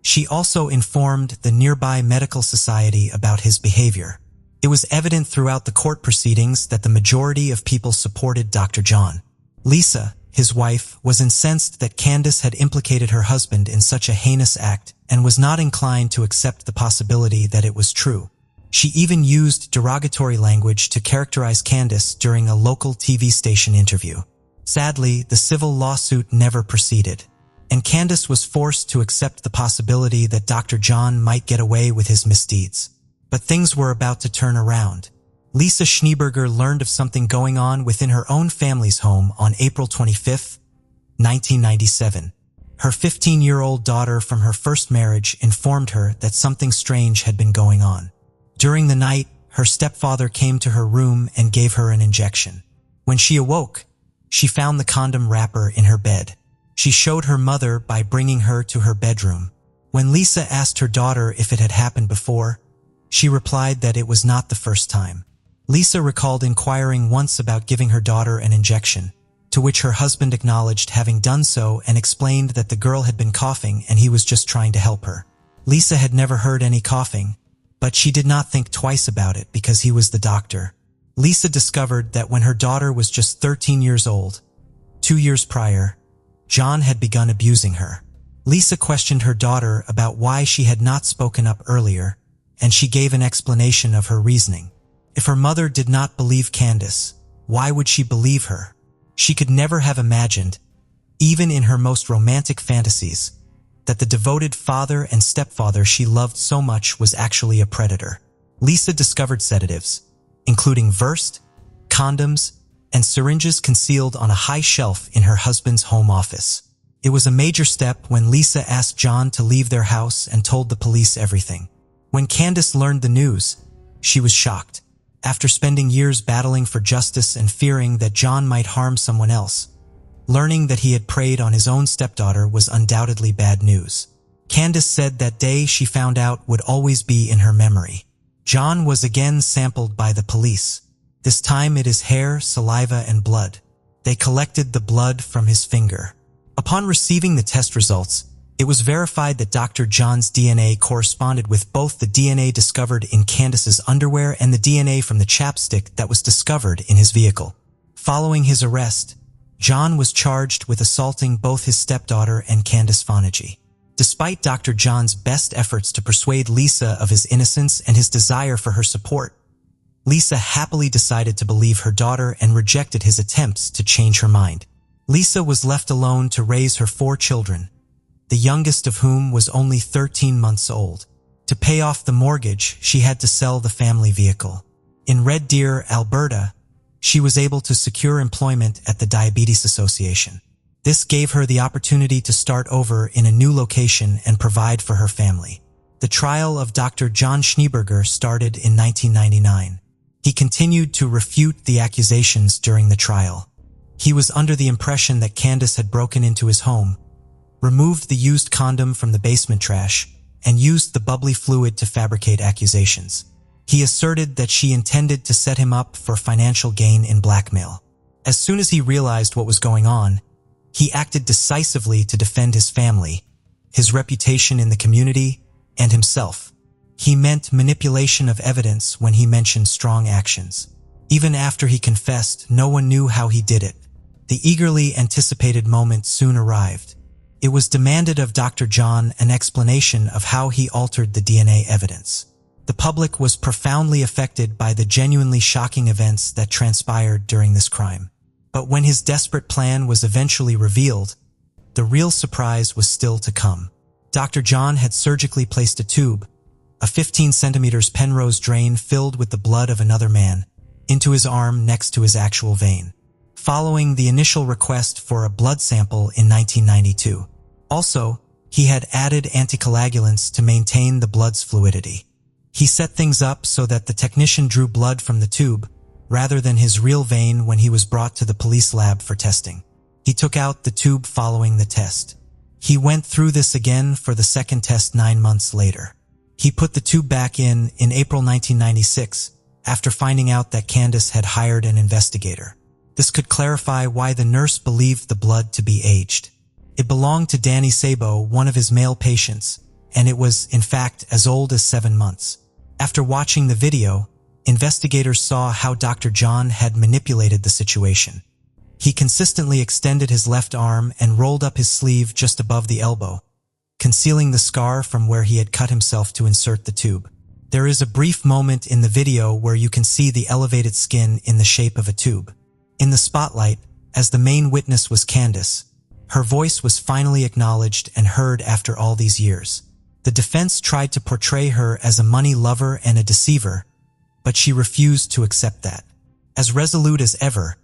She also informed the nearby medical society about his behavior. It was evident throughout the court proceedings that the majority of people supported Dr. John. Lisa, his wife, was incensed that Candace had implicated her husband in such a heinous act and was not inclined to accept the possibility that it was true. She even used derogatory language to characterize Candace during a local TV station interview. Sadly, the civil lawsuit never proceeded, and Candace was forced to accept the possibility that Dr. John might get away with his misdeeds. But things were about to turn around. Lisa Schneeberger learned of something going on within her own family's home on April 25, 1997. Her 15-year-old daughter from her first marriage informed her that something strange had been going on. During the night, her stepfather came to her room and gave her an injection. When she awoke, she found the condom wrapper in her bed. She showed her mother by bringing her to her bedroom. When Lisa asked her daughter if it had happened before, she replied that it was not the first time. Lisa recalled inquiring once about giving her daughter an injection, to which her husband acknowledged having done so and explained that the girl had been coughing and he was just trying to help her. Lisa had never heard any coughing, but she did not think twice about it because he was the doctor. Lisa discovered that when her daughter was just 13 years old, 2 years prior, John had begun abusing her. Lisa questioned her daughter about why she had not spoken up earlier, and she gave an explanation of her reasoning. If her mother did not believe Candace, Why would she believe her? She could never have imagined, even in her most romantic fantasies, that the devoted father and stepfather she loved so much was actually a predator. Lisa discovered sedatives, including Versed, condoms, and syringes concealed on a high shelf in her husband's home office. It was a major step when Lisa asked John to leave their house and told the police everything. When Candace learned the news, she was shocked. After spending years battling for justice and fearing that John might harm someone else, learning that he had preyed on his own stepdaughter was undoubtedly bad news. Candace said that day she found out would always be in her memory. John was again sampled by the police. This time it is hair, saliva, and blood. They collected the blood from his finger. Upon receiving the test results, it was verified that Dr. John's DNA corresponded with both the DNA discovered in Candace's underwear and the DNA from the chapstick that was discovered in his vehicle. Following his arrest, John was charged with assaulting both his stepdaughter and Candace Fonagy. Despite Dr. John's best efforts to persuade Lisa of his innocence and his desire for her support, Lisa happily decided to believe her daughter and rejected his attempts to change her mind. Lisa was left alone to raise her 4 children, the youngest of whom was only 13 months old. To pay off the mortgage, she had to sell the family vehicle. In Red Deer, Alberta, she was able to secure employment at the Diabetes Association. This gave her the opportunity to start over in a new location and provide for her family. The trial of Dr. John Schneeberger started in 1999. He continued to refute the accusations during the trial. He was under the impression that Candace had broken into his home, removed the used condom from the basement trash, and used the bubbly fluid to fabricate accusations. He asserted that she intended to set him up for financial gain in blackmail. As soon as he realized what was going on, he acted decisively to defend his family, his reputation in the community, and himself. He meant manipulation of evidence when he mentioned strong actions. Even after he confessed, no one knew how he did it. The eagerly anticipated moment soon arrived. It was demanded of Dr. John an explanation of how he altered the DNA evidence. The public was profoundly affected by the genuinely shocking events that transpired during this crime. But when his desperate plan was eventually revealed, the real surprise was still to come. Dr. John had surgically placed a tube, a 15 centimeters Penrose drain filled with the blood of another man, into his arm next to his actual vein, following the initial request for a blood sample in 1992. Also, he had added anticoagulants to maintain the blood's fluidity. He set things up so that the technician drew blood from the tube, rather than his real vein when he was brought to the police lab for testing. He took out the tube following the test. He went through this again for the second test 9 months later. He put the tube back in April 1996, after finding out that Candace had hired an investigator. This could clarify why the nurse believed the blood to be aged. It belonged to Danny Sabo, one of his male patients, and it was, in fact, as old as 7 months. After watching the video, investigators saw how Dr. John had manipulated the situation. He consistently extended his left arm and rolled up his sleeve just above the elbow, concealing the scar from where he had cut himself to insert the tube. There is a brief moment in the video where you can see the elevated skin in the shape of a tube. In the spotlight, as the main witness was Candace, her voice was finally acknowledged and heard after all these years. The defense tried to portray her as a money lover and a deceiver, but she refused to accept that. As resolute as ever,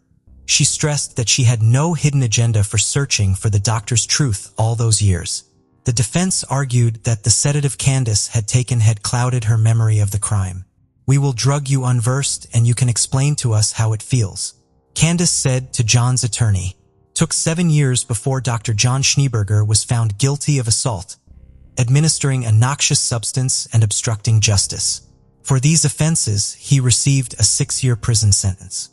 she stressed that she had no hidden agenda for searching for the doctor's truth all those years. The defense argued that the sedative Candace had taken had clouded her memory of the crime. "We will drug you unversed and you can explain to us how it feels," Candace said to John's attorney. Took 7 years before Dr. John Schneeberger was found guilty of assault, administering a noxious substance and obstructing justice. For these offenses, he received a 6-year prison sentence.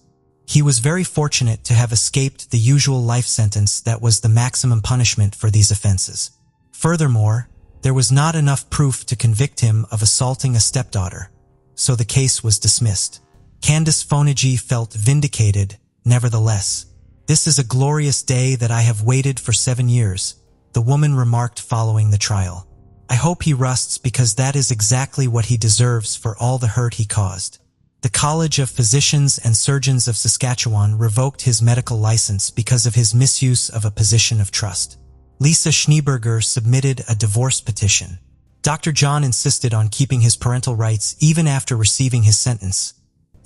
He was very fortunate to have escaped the usual life sentence that was the maximum punishment for these offenses. Furthermore, there was not enough proof to convict him of assaulting a stepdaughter, so the case was dismissed. Candace Fonagy felt vindicated, nevertheless. "This is a glorious day that I have waited for 7 years," the woman remarked following the trial. "I hope he rusts because that is exactly what he deserves for all the hurt he caused." The College of Physicians and Surgeons of Saskatchewan revoked his medical license because of his misuse of a position of trust. Lisa Schneeberger submitted a divorce petition. Dr. John insisted on keeping his parental rights even after receiving his sentence,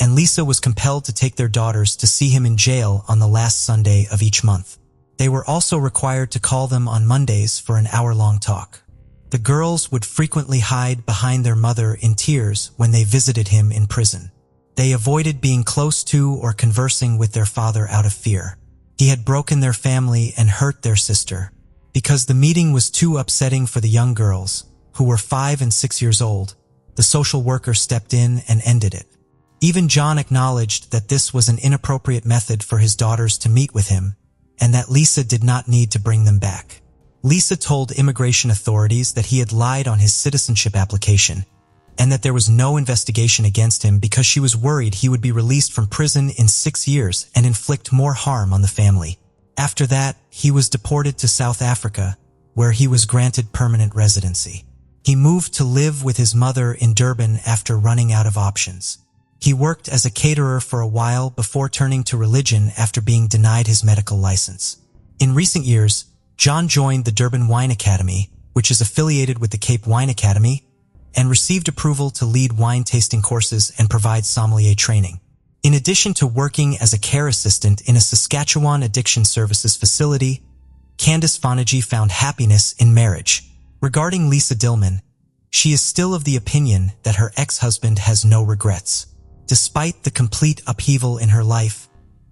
and Lisa was compelled to take their daughters to see him in jail on the last Sunday of each month. They were also required to call them on Mondays for an hour-long talk. The girls would frequently hide behind their mother in tears when they visited him in prison. They avoided being close to or conversing with their father out of fear. He had broken their family and hurt their sister. Because the meeting was too upsetting for the young girls, who were 5 and 6 years old, the social worker stepped in and ended it. Even John acknowledged that this was an inappropriate method for his daughters to meet with him, and that Lisa did not need to bring them back. Lisa told immigration authorities that he had lied on his citizenship application, and that there was no investigation against him because she was worried he would be released from prison in 6 years and inflict more harm on the family. After that, he was deported to South Africa, where he was granted permanent residency. He moved to live with his mother in Durban after running out of options. He worked as a caterer for a while before turning to religion after being denied his medical license. In recent years, John joined the Durban Wine Academy, which is affiliated with the Cape Wine Academy, and received approval to lead wine tasting courses and provide sommelier training. In addition to working as a care assistant in a Saskatchewan Addiction Services facility, Candice Fonagy found happiness in marriage. Regarding Lisa Dillman, she is still of the opinion that her ex-husband has no regrets. Despite the complete upheaval in her life,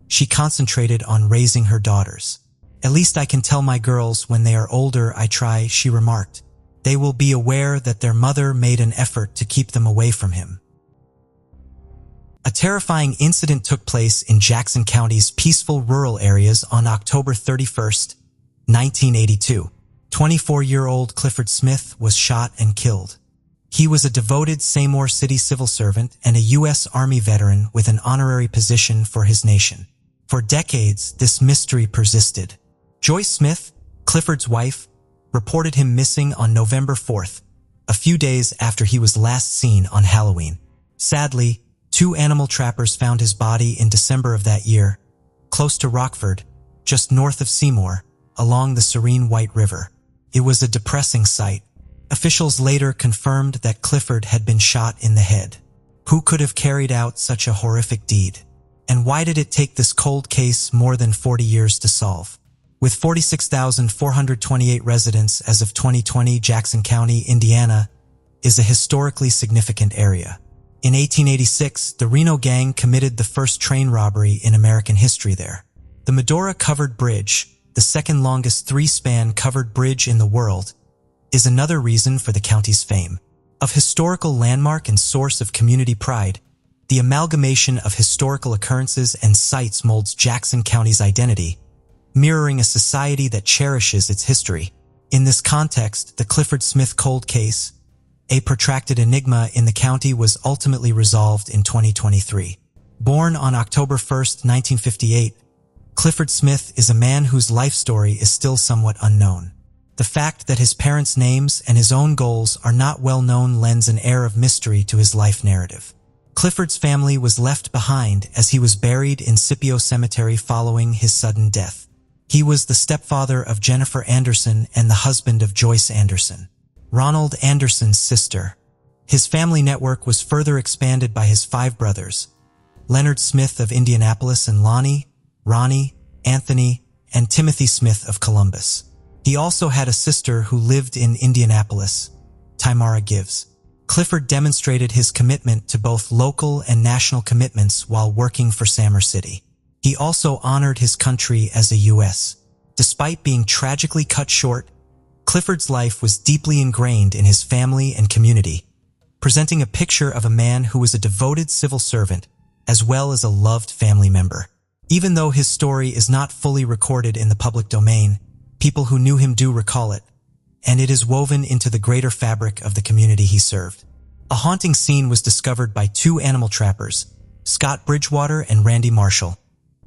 she concentrated on raising her daughters. "At least I can tell my girls when they are older I try," she remarked. "They will be aware that their mother made an effort to keep them away from him." A terrifying incident took place in Jackson County's peaceful rural areas on October 31, 1982. 24-year-old Clifford Smith was shot and killed. He was a devoted Seymour City civil servant and a U.S. Army veteran with an honorary position for his nation. For decades, this mystery persisted. Joyce Smith, Clifford's wife, reported him missing on November 4th, a few days after he was last seen on Halloween. Sadly, 2 animal trappers found his body in December of that year, close to Rockford, just north of Seymour, along the serene White River. It was a depressing sight. Officials later confirmed that Clifford had been shot in the head. Who could have carried out such a horrific deed? And why did it take this cold case more than 40 years to solve? With 46,428 residents as of 2020, Jackson County, Indiana, is a historically significant area. In 1886, the Reno Gang committed the first train robbery in American history there. The Medora Covered Bridge, the second longest 3-span covered bridge in the world, is another reason for the county's fame. Of historical landmark and source of community pride, the amalgamation of historical occurrences and sites molds Jackson County's identity, mirroring a society that cherishes its history. In this context, the Clifford Smith cold case, a protracted enigma in the county, was ultimately resolved in 2023. Born on October 1, 1958, Clifford Smith is a man whose life story is still somewhat unknown. The fact that his parents' names and his own goals are not well known lends an air of mystery to his life narrative. Clifford's family was left behind as he was buried in Scipio Cemetery following his sudden death. He was the stepfather of Jennifer Anderson and the husband of Joyce Anderson, Ronald Anderson's sister. His family network was further expanded by his 5 brothers, Leonard Smith of Indianapolis and Lonnie, Ronnie, Anthony, and Timothy Smith of Columbus. He also had a sister who lived in Indianapolis, Tamara Gibbs. Clifford demonstrated his commitment to both local and national commitments while working for Seymour City. He also honored his country as a U.S. Despite being tragically cut short, Clifford's life was deeply ingrained in his family and community, presenting a picture of a man who was a devoted civil servant as well as a loved family member. Even though his story is not fully recorded in the public domain, people who knew him do recall it, and it is woven into the greater fabric of the community he served. A haunting scene was discovered by 2 animal trappers, Scott Bridgewater and Randy Marshall,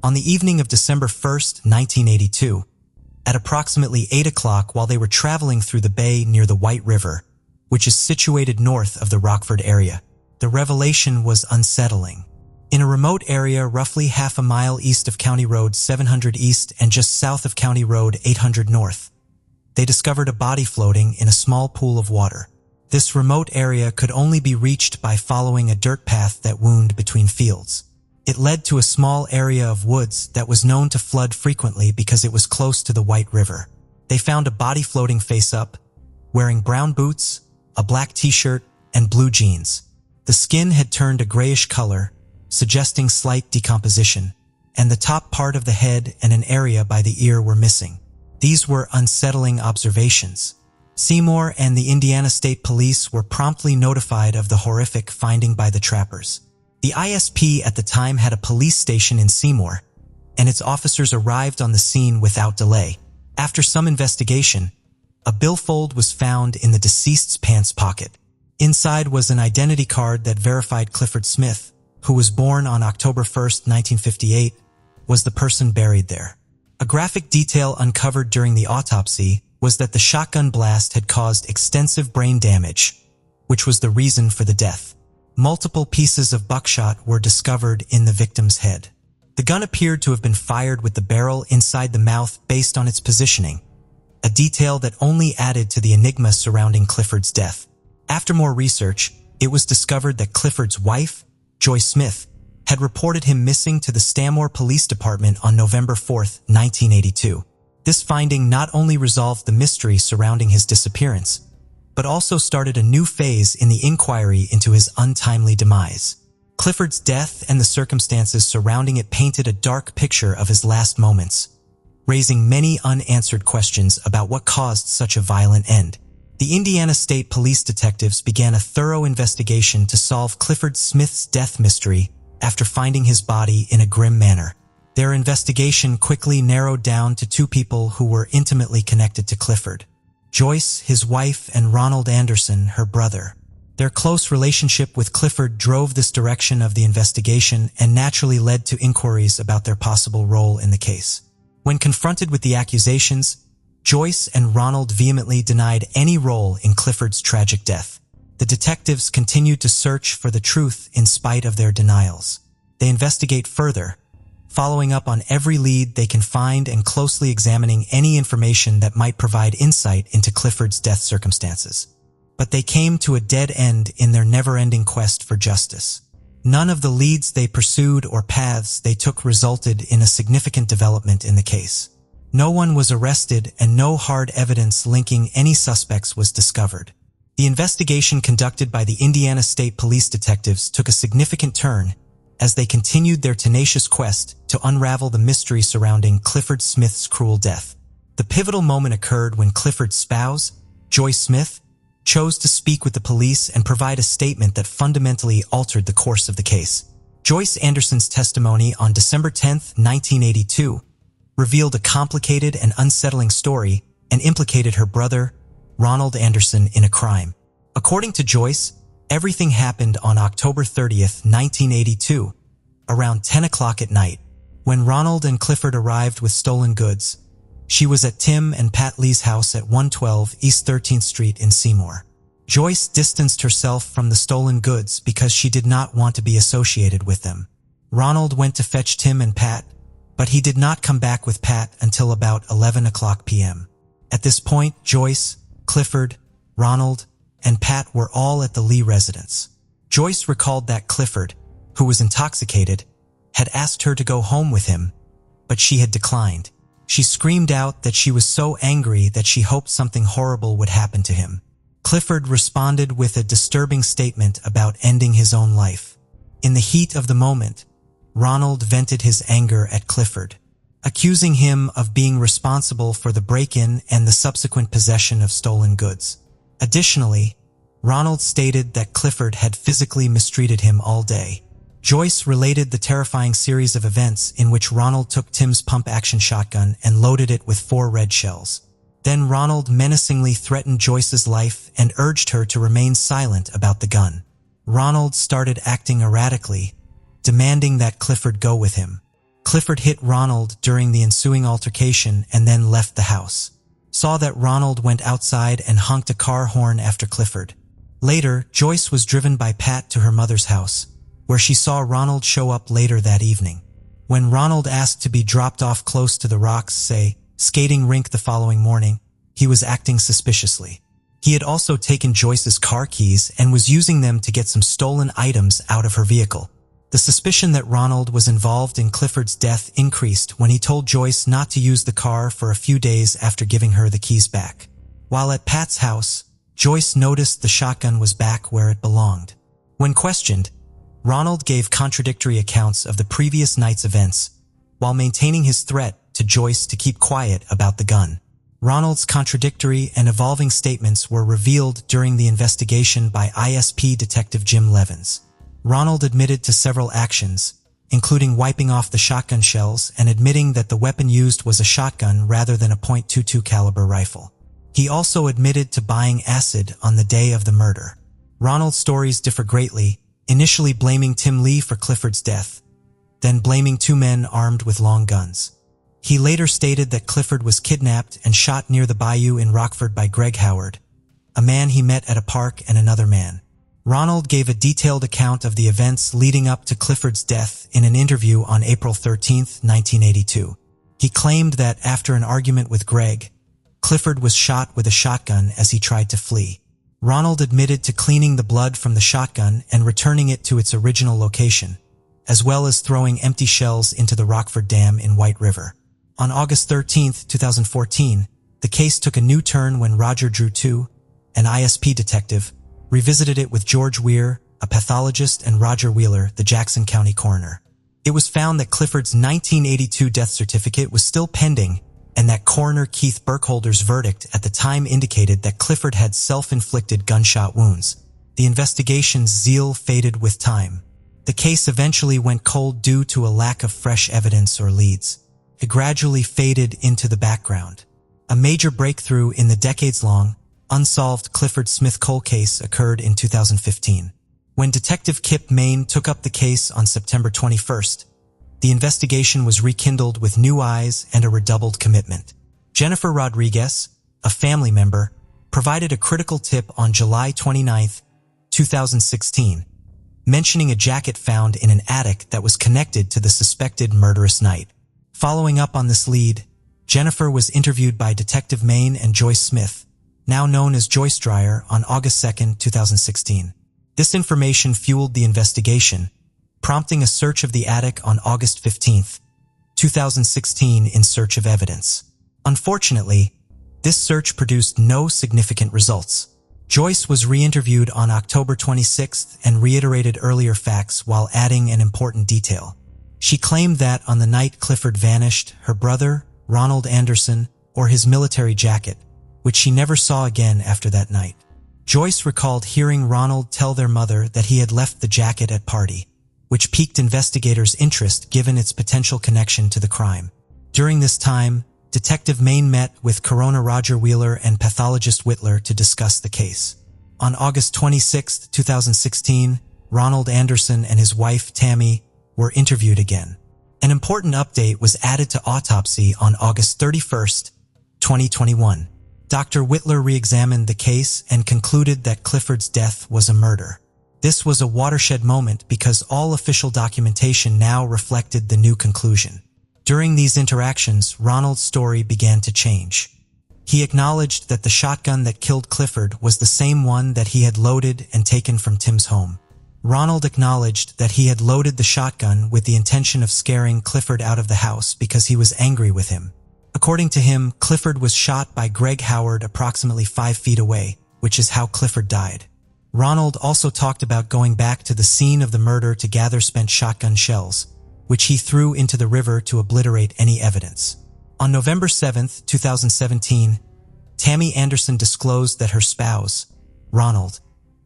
on the evening of December 1, 1982, at approximately 8 o'clock while they were traveling through the bay near the White River, which is situated north of the Rockford area. The revelation was unsettling. In a remote area roughly half a mile east of County Road 700 East and just south of County Road 800 North, they discovered a body floating in a small pool of water. This remote area could only be reached by following a dirt path that wound between fields. It led to a small area of woods that was known to flood frequently because it was close to the White River. They found a body floating face up, wearing brown boots, a black t-shirt, and blue jeans. The skin had turned a grayish color, suggesting slight decomposition, and the top part of the head and an area by the ear were missing. These were unsettling observations. Seymour and the Indiana State Police were promptly notified of the horrific finding by the trappers. The ISP at the time had a police station in Seymour, and its officers arrived on the scene without delay. After some investigation, a billfold was found in the deceased's pants pocket. Inside was an identity card that verified Clifford Smith, who was born on October 1, 1958, was the person buried there. A graphic detail uncovered during the autopsy was that the shotgun blast had caused extensive brain damage, which was the reason for the death. Multiple pieces of buckshot were discovered in the victim's head. The gun appeared to have been fired with the barrel inside the mouth based on its positioning, a detail that only added to the enigma surrounding Clifford's death. After more research, it was discovered that Clifford's wife, Joyce Smith, had reported him missing to the Stanmore Police Department on November 4, 1982. This finding not only resolved the mystery surrounding his disappearance, but also started a new phase in the inquiry into his untimely demise. Clifford's death and the circumstances surrounding it painted a dark picture of his last moments, raising many unanswered questions about what caused such a violent end. The Indiana State Police detectives began a thorough investigation to solve Clifford Smith's death mystery after finding his body in a grim manner. Their investigation quickly narrowed down to two people who were intimately connected to Clifford: Joyce, his wife, and Ronald Anderson, her brother. Their close relationship with Clifford drove this direction of the investigation and naturally led to inquiries about their possible role in the case. When confronted with the accusations, Joyce and Ronald vehemently denied any role in Clifford's tragic death. The detectives continued to search for the truth in spite of their denials. They investigate further, following up on every lead they can find and closely examining any information that might provide insight into Clifford's death circumstances. But they came to a dead end in their never-ending quest for justice. None of the leads they pursued or paths they took resulted in a significant development in the case. No one was arrested and no hard evidence linking any suspects was discovered. The investigation conducted by the Indiana State Police detectives took a significant turn as they continued their tenacious quest to unravel the mystery surrounding Clifford Smith's cruel death. The pivotal moment occurred when Clifford's spouse, Joyce Smith, chose to speak with the police and provide a statement that fundamentally altered the course of the case. Joyce Anderson's testimony on December 10, 1982, revealed a complicated and unsettling story and implicated her brother, Ronald Anderson, in a crime. According to Joyce, everything happened on October 30, 1982, around 10 o'clock at night. When Ronald and Clifford arrived with stolen goods, she was at Tim and Pat Lee's house at 112 East 13th Street in Seymour. Joyce distanced herself from the stolen goods because she did not want to be associated with them. Ronald went to fetch Tim and Pat, but he did not come back with Pat until about 11 o'clock p.m. At this point, Joyce, Clifford, Ronald, and Pat were all at the Lee residence. Joyce recalled that Clifford, who was intoxicated, had asked her to go home with him, but she had declined. She screamed out that she was so angry that she hoped something horrible would happen to him. Clifford responded with a disturbing statement about ending his own life. In the heat of the moment, Ronald vented his anger at Clifford, accusing him of being responsible for the break-in and the subsequent possession of stolen goods. Additionally, Ronald stated that Clifford had physically mistreated him all day. Joyce related the terrifying series of events in which Ronald took Tim's pump-action shotgun and loaded it with 4 red shells. Then Ronald menacingly threatened Joyce's life and urged her to remain silent about the gun. Ronald started acting erratically, demanding that Clifford go with him. Clifford hit Ronald during the ensuing altercation and then left the house. Saw that Ronald went outside and honked a car horn after Clifford. Later, Joyce was driven by Pat to her mother's house, where she saw Ronald show up later that evening. When Ronald asked to be dropped off close to the rocks, say, skating rink the following morning, he was acting suspiciously. He had also taken Joyce's car keys and was using them to get some stolen items out of her vehicle. The suspicion that Ronald was involved in Clifford's death increased when he told Joyce not to use the car for a few days after giving her the keys back. While at Pat's house, Joyce noticed the shotgun was back where it belonged. When questioned, Ronald gave contradictory accounts of the previous night's events, while maintaining his threat to Joyce to keep quiet about the gun. Ronald's contradictory and evolving statements were revealed during the investigation by ISP Detective Jim Levins. Ronald admitted to several actions, including wiping off the shotgun shells and admitting that the weapon used was a shotgun rather than a .22 caliber rifle. He also admitted to buying acid on the day of the murder. Ronald's stories differ greatly, initially blaming Tim Lee for Clifford's death, then blaming two men armed with long guns. He later stated that Clifford was kidnapped and shot near the bayou in Rockford by Greg Howard, a man he met at a park, and another man. Ronald gave a detailed account of the events leading up to Clifford's death in an interview on April 13, 1982. He claimed that after an argument with Greg, Clifford was shot with a shotgun as he tried to flee. Ronald admitted to cleaning the blood from the shotgun and returning it to its original location, as well as throwing empty shells into the Rockford Dam in White River. On August 13, 2014, the case took a new turn when Roger Drew II, an ISP detective, revisited it with George Weir, a pathologist, and Roger Wheeler, the Jackson County coroner. It was found that Clifford's 1982 death certificate was still pending, and that coroner Keith Burkholder's verdict at the time indicated that Clifford had self-inflicted gunshot wounds. The investigation's zeal faded with time. The case eventually went cold due to a lack of fresh evidence or leads. It gradually faded into the background. A major breakthrough in the decades-long, unsolved Clifford Smith cold case occurred in 2015. When Detective Kip Main took up the case on September 21st, the investigation was rekindled with new eyes and a redoubled commitment. Jennifer Rodriguez, a family member, provided a critical tip on July 29, 2016, mentioning a jacket found in an attic that was connected to the suspected murderous night. Following up on this lead, Jennifer was interviewed by Detective Main and Joyce Smith, now known as Joyce Dreyer, on August 2, 2016. This information fueled the investigation, prompting a search of the attic on August 15, 2016 in search of evidence. Unfortunately, this search produced no significant results. Joyce was re-interviewed on October 26 and reiterated earlier facts while adding an important detail. She claimed that on the night Clifford vanished, her brother, Ronald Anderson, or his military jacket, which she never saw again after that night. Joyce recalled hearing Ronald tell their mother that he had left the jacket at party, which piqued investigators' interest given its potential connection to the crime. During this time, Detective Main met with coroner Roger Wheeler and pathologist Whitler to discuss the case. On August 26, 2016, Ronald Anderson and his wife Tammy were interviewed again. An important update was added to autopsy on August 31, 2021. Dr. Whitler re-examined the case and concluded that Clifford's death was a murder. This was a watershed moment because all official documentation now reflected the new conclusion. During these interactions, Ronald's story began to change. He acknowledged that the shotgun that killed Clifford was the same one that he had loaded and taken from Tim's home. Ronald acknowledged that he had loaded the shotgun with the intention of scaring Clifford out of the house because he was angry with him. According to him, Clifford was shot by Greg Howard approximately 5 feet away, which is how Clifford died. Ronald also talked about going back to the scene of the murder to gather spent shotgun shells, which he threw into the river to obliterate any evidence. On November 7, 2017, Tammy Anderson disclosed that her spouse, Ronald,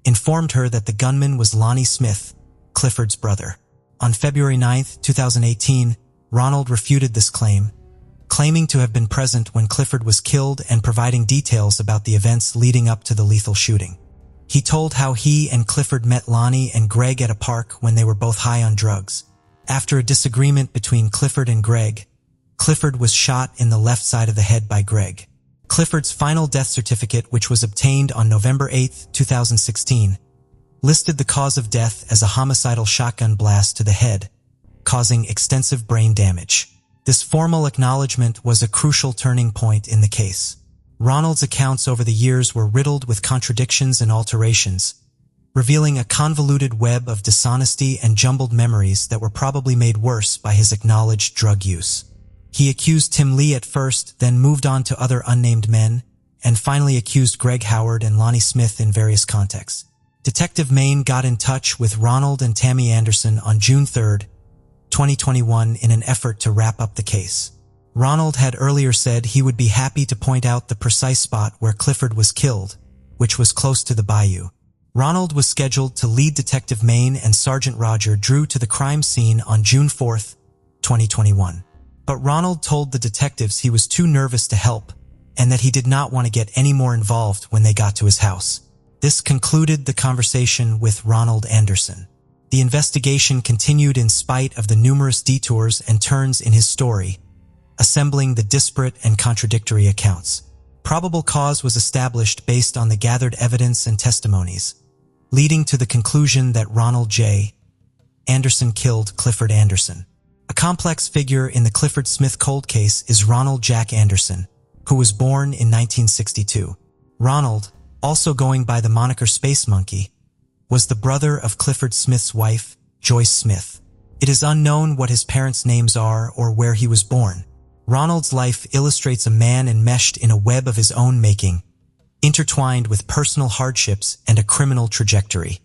informed her that the gunman was Lonnie Smith, Clifford's brother. On February 9, 2018, Ronald refuted this claim, claiming to have been present when Clifford was killed and providing details about the events leading up to the lethal shooting. He told how he and Clifford met Lonnie and Greg at a park when they were both high on drugs. After a disagreement between Clifford and Greg, Clifford was shot in the left side of the head by Greg. Clifford's final death certificate, which was obtained on November 8, 2016, listed the cause of death as a homicidal shotgun blast to the head, causing extensive brain damage. This formal acknowledgement was a crucial turning point in the case. Ronald's accounts over the years were riddled with contradictions and alterations, revealing a convoluted web of dishonesty and jumbled memories that were probably made worse by his acknowledged drug use. He accused Tim Lee at first, then moved on to other unnamed men, and finally accused Greg Howard and Lonnie Smith in various contexts. Detective Main got in touch with Ronald and Tammy Anderson on June 3, 2021 in an effort to wrap up the case. Ronald had earlier said he would be happy to point out the precise spot where Clifford was killed, which was close to the bayou. Ronald was scheduled to lead Detective Main and Sergeant Roger Drew to the crime scene on June 4, 2021. But Ronald told the detectives he was too nervous to help and that he did not want to get any more involved when they got to his house. This concluded the conversation with Ronald Anderson. The investigation continued in spite of the numerous detours and turns in his story, assembling the disparate and contradictory accounts. Probable cause was established based on the gathered evidence and testimonies, leading to the conclusion that Ronald J. Anderson killed Clifford Anderson. A complex figure in the Clifford Smith cold case is Ronald Jack Anderson, who was born in 1962. Ronald, also going by the moniker Space Monkey, was the brother of Clifford Smith's wife, Joyce Smith. It is unknown what his parents' names are or where he was born. Ronald's life illustrates a man enmeshed in a web of his own making, intertwined with personal hardships and a criminal trajectory.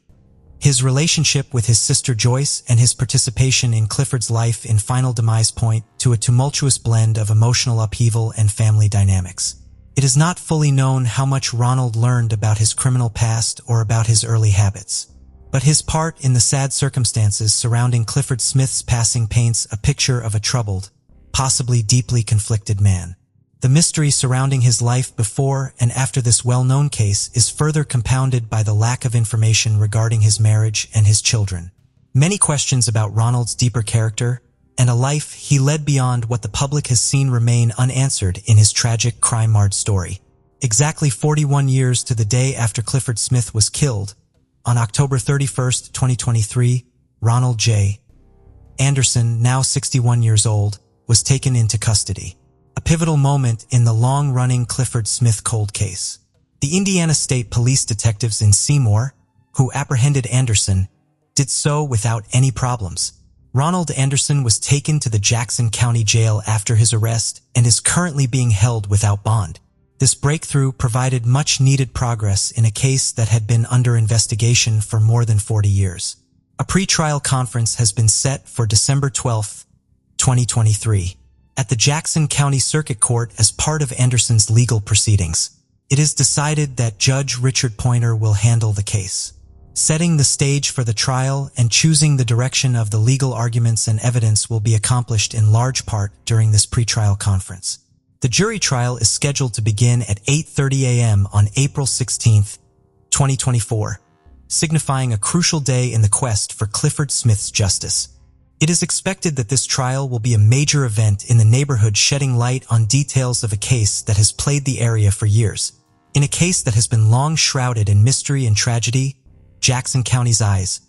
His relationship with his sister Joyce and his participation in Clifford's life in final demise point to a tumultuous blend of emotional upheaval and family dynamics. It is not fully known how much Ronald learned about his criminal past or about his early habits, but his part in the sad circumstances surrounding Clifford Smith's passing paints a picture of a troubled, possibly deeply conflicted man. The mystery surrounding his life before and after this well-known case is further compounded by the lack of information regarding his marriage and his children. Many questions about Ronald's deeper character and a life he led beyond what the public has seen remain unanswered in his tragic crime-marred story. Exactly 41 years to the day after Clifford Smith was killed, on October 31, 2023, Ronald J. Anderson, now 61 years old, was taken into custody. A pivotal moment in the long-running Clifford Smith cold case. The Indiana State Police detectives in Seymour, who apprehended Anderson, did so without any problems. Ronald Anderson was taken to the Jackson County Jail after his arrest and is currently being held without bond. This breakthrough provided much-needed progress in a case that had been under investigation for more than 40 years. A pre-trial conference has been set for December 12, 2023. At the Jackson County Circuit Court as part of Anderson's legal proceedings. It is decided that Judge Richard Pointer will handle the case, setting the stage for the trial and choosing the direction of the legal arguments and evidence will be accomplished in large part during this pretrial conference. The jury trial is scheduled to begin at 8:30 a.m. on April 16, 2024, signifying a crucial day in the quest for Clifford Smith's justice. It is expected that this trial will be a major event in the neighborhood, shedding light on details of a case that has plagued the area for years. In a case that has been long shrouded in mystery and tragedy, Jackson County's eyes,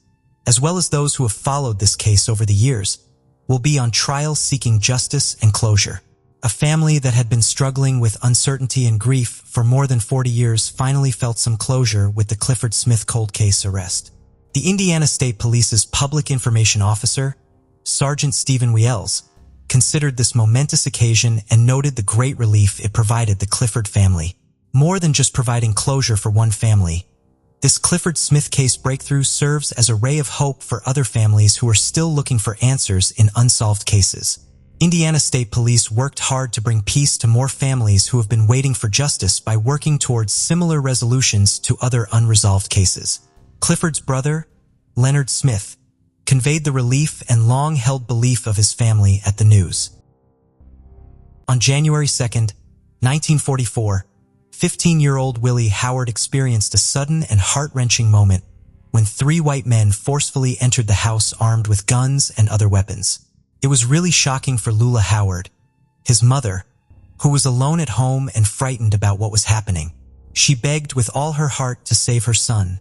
as well as those who have followed this case over the years, will be on trial seeking justice and closure. A family that had been struggling with uncertainty and grief for more than 40 years finally felt some closure with the Clifford Smith cold case arrest. The Indiana State Police's Public Information Officer, Sergeant Stephen Wiels, considered this momentous occasion and noted the great relief it provided the Clifford family. More than just providing closure for one family, this Clifford Smith case breakthrough serves as a ray of hope for other families who are still looking for answers in unsolved cases. Indiana State Police worked hard to bring peace to more families who have been waiting for justice by working towards similar resolutions to other unresolved cases. Clifford's brother, Leonard Smith, conveyed the relief and long-held belief of his family at the news. On January 2, 1944, 15-year-old Willie Howard experienced a sudden and heart-wrenching moment when 3 white men forcefully entered the house armed with guns and other weapons. It was really shocking for Lula Howard, his mother, who was alone at home and frightened about what was happening. She begged with all her heart to save her son,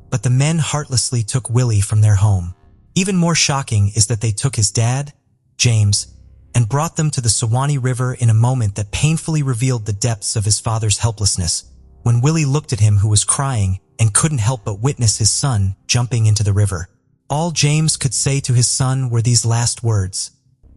but the men heartlessly took Willie from their home. Even more shocking is that they took his dad, James, and brought them to the Suwannee River in a moment that painfully revealed the depths of his father's helplessness, when Willie looked at him who was crying and couldn't help but witness his son jumping into the river. All James could say to his son were these last words: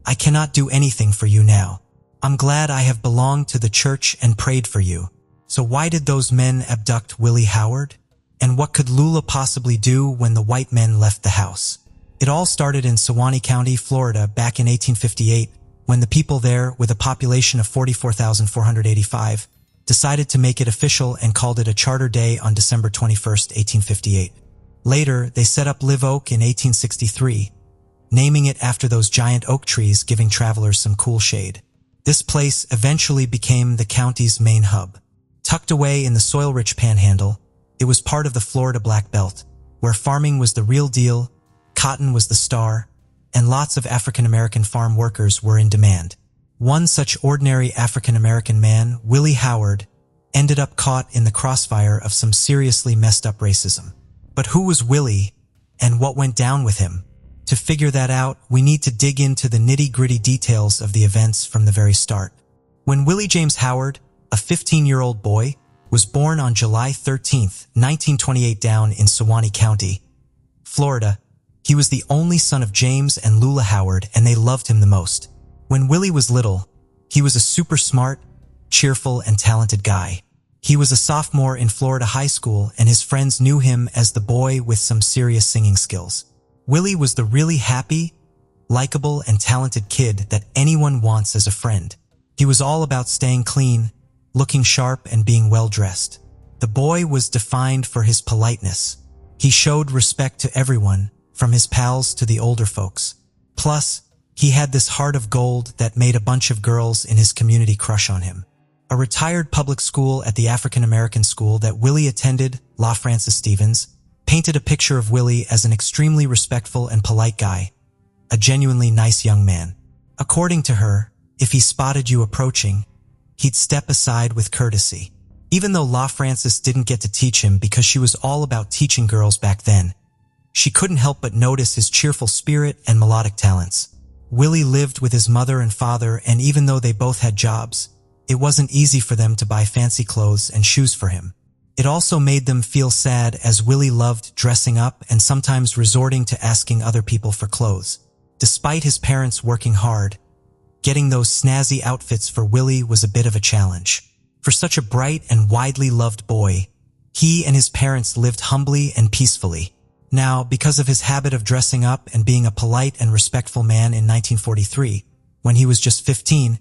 "I cannot do anything for you now. I'm glad I have belonged to the church and prayed for you." So why did those men abduct Willie Howard? And what could Lula possibly do when the white men left the house? It all started in Suwannee County, Florida, back in 1858, when the people there, with a population of 44,485, decided to make it official and called it a charter day on December 21, 1858. Later, they set up Live Oak in 1863, naming it after those giant oak trees, giving travelers some cool shade. This place eventually became the county's main hub. Tucked away in the soil-rich panhandle, it was part of the Florida Black Belt, where farming was the real deal, cotton was the star, and lots of African-American farm workers were in demand. One such ordinary African-American man, Willie Howard, ended up caught in the crossfire of some seriously messed up racism. But who was Willie, and what went down with him? To figure that out, we need to dig into the nitty-gritty details of the events from the very start. When Willie James Howard, a 15-year-old boy, was born on July 13, 1928 down in Suwannee County, Florida, he was the only son of James and Lula Howard, and they loved him the most. When Willie was little, he was a super smart, cheerful, and talented guy. He was a sophomore in Florida high school, and his friends knew him as the boy with some serious singing skills. Willie was the really happy, likable, and talented kid that anyone wants as a friend. He was all about staying clean, looking sharp, and being well-dressed. The boy was defined for his politeness. He showed respect to everyone, from his pals to the older folks. Plus, he had this heart of gold that made a bunch of girls in his community crush on him. A retired public school at the African-American school that Willie attended, La Francis Stevens, painted a picture of Willie as an extremely respectful and polite guy, a genuinely nice young man. According to her, if he spotted you approaching, he'd step aside with courtesy. Even though La Francis didn't get to teach him because she was all about teaching girls back then, she couldn't help but notice his cheerful spirit and melodic talents. Willie lived with his mother and father, and even though they both had jobs, it wasn't easy for them to buy fancy clothes and shoes for him. It also made them feel sad, as Willie loved dressing up and sometimes resorting to asking other people for clothes. Despite his parents working hard, getting those snazzy outfits for Willie was a bit of a challenge. For such a bright and widely loved boy, he and his parents lived humbly and peacefully. Now, because of his habit of dressing up and being a polite and respectful man in 1943, when he was just 15,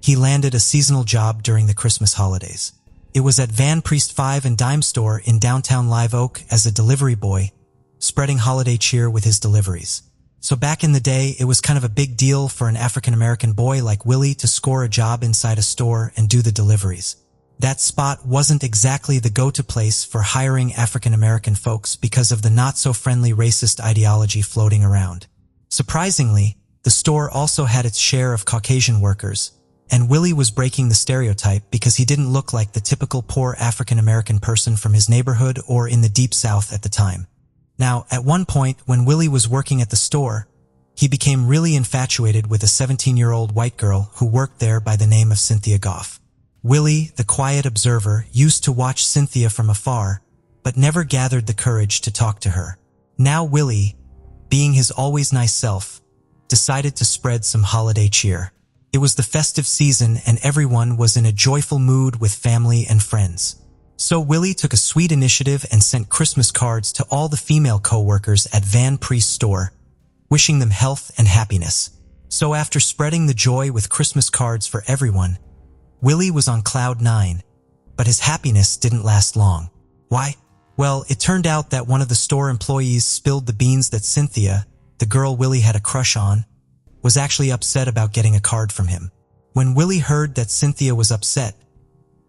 he landed a seasonal job during the Christmas holidays. It was at Van Priest 5 and Dime Store in downtown Live Oak as a delivery boy, spreading holiday cheer with his deliveries. So back in the day, it was kind of a big deal for an African-American boy like Willie to score a job inside a store and do the deliveries. That spot wasn't exactly the go-to place for hiring African-American folks because of the not-so-friendly racist ideology floating around. Surprisingly, the store also had its share of Caucasian workers, and Willie was breaking the stereotype because he didn't look like the typical poor African-American person from his neighborhood or in the Deep South at the time. Now, at one point, when Willie was working at the store, he became really infatuated with a 17-year-old white girl who worked there by the name of Cynthia Goff. Willie, the quiet observer, used to watch Cynthia from afar, but never gathered the courage to talk to her. Now Willie, being his always nice self, decided to spread some holiday cheer. It was the festive season and everyone was in a joyful mood with family and friends. So Willie took a sweet initiative and sent Christmas cards to all the female co-workers at Van Priest store, wishing them health and happiness. So after spreading the joy with Christmas cards for everyone, Willie was on cloud 9, but his happiness didn't last long. Why? Well, it turned out that one of the store employees spilled the beans that Cynthia, the girl Willie had a crush on, was actually upset about getting a card from him. When Willie heard that Cynthia was upset,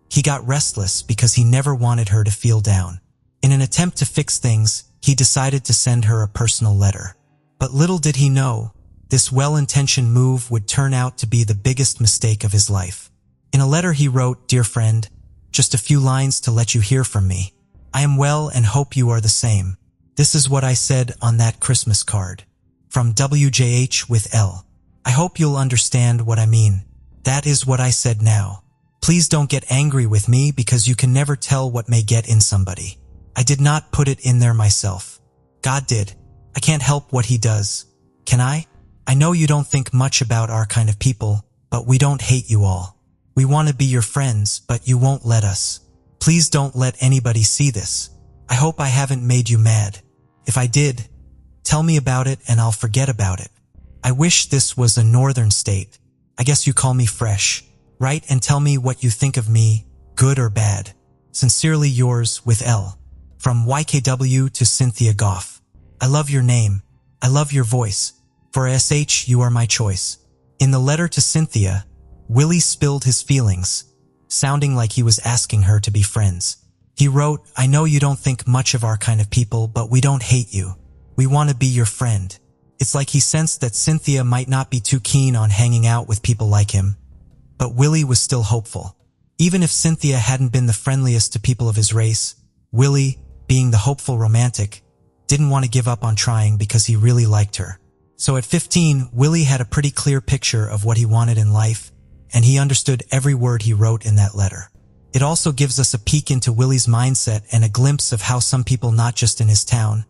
he got restless because he never wanted her to feel down. In an attempt to fix things, he decided to send her a personal letter. But little did he know, this well-intentioned move would turn out to be the biggest mistake of his life. In a letter he wrote, "Dear friend, just a few lines to let you hear from me. I am well and hope you are the same. This is what I said on that Christmas card. From WJH with L. I hope you'll understand what I mean. That is what I said now. Please don't get angry with me because you can never tell what may get in somebody. I did not put it in there myself. God did. I can't help what he does. Can I? I know you don't think much about our kind of people, but we don't hate you all. We want to be your friends, but you won't let us. Please don't let anybody see this. I hope I haven't made you mad. If I did, tell me about it and I'll forget about it. I wish this was a northern state. I guess you call me fresh. Write and tell me what you think of me, good or bad. Sincerely yours with L. From YKW to Cynthia Goff. I love your name. I love your voice. For SH, you are my choice." In the letter to Cynthia, Willie spilled his feelings, sounding like he was asking her to be friends. He wrote, "I know you don't think much of our kind of people, but we don't hate you. We want to be your friend." It's like he sensed that Cynthia might not be too keen on hanging out with people like him, but Willie was still hopeful. Even if Cynthia hadn't been the friendliest to people of his race, Willie, being the hopeful romantic, didn't want to give up on trying because he really liked her. So at 15, Willie had a pretty clear picture of what he wanted in life, and he understood every word he wrote in that letter. It also gives us a peek into Willie's mindset and a glimpse of how some people not just in his town,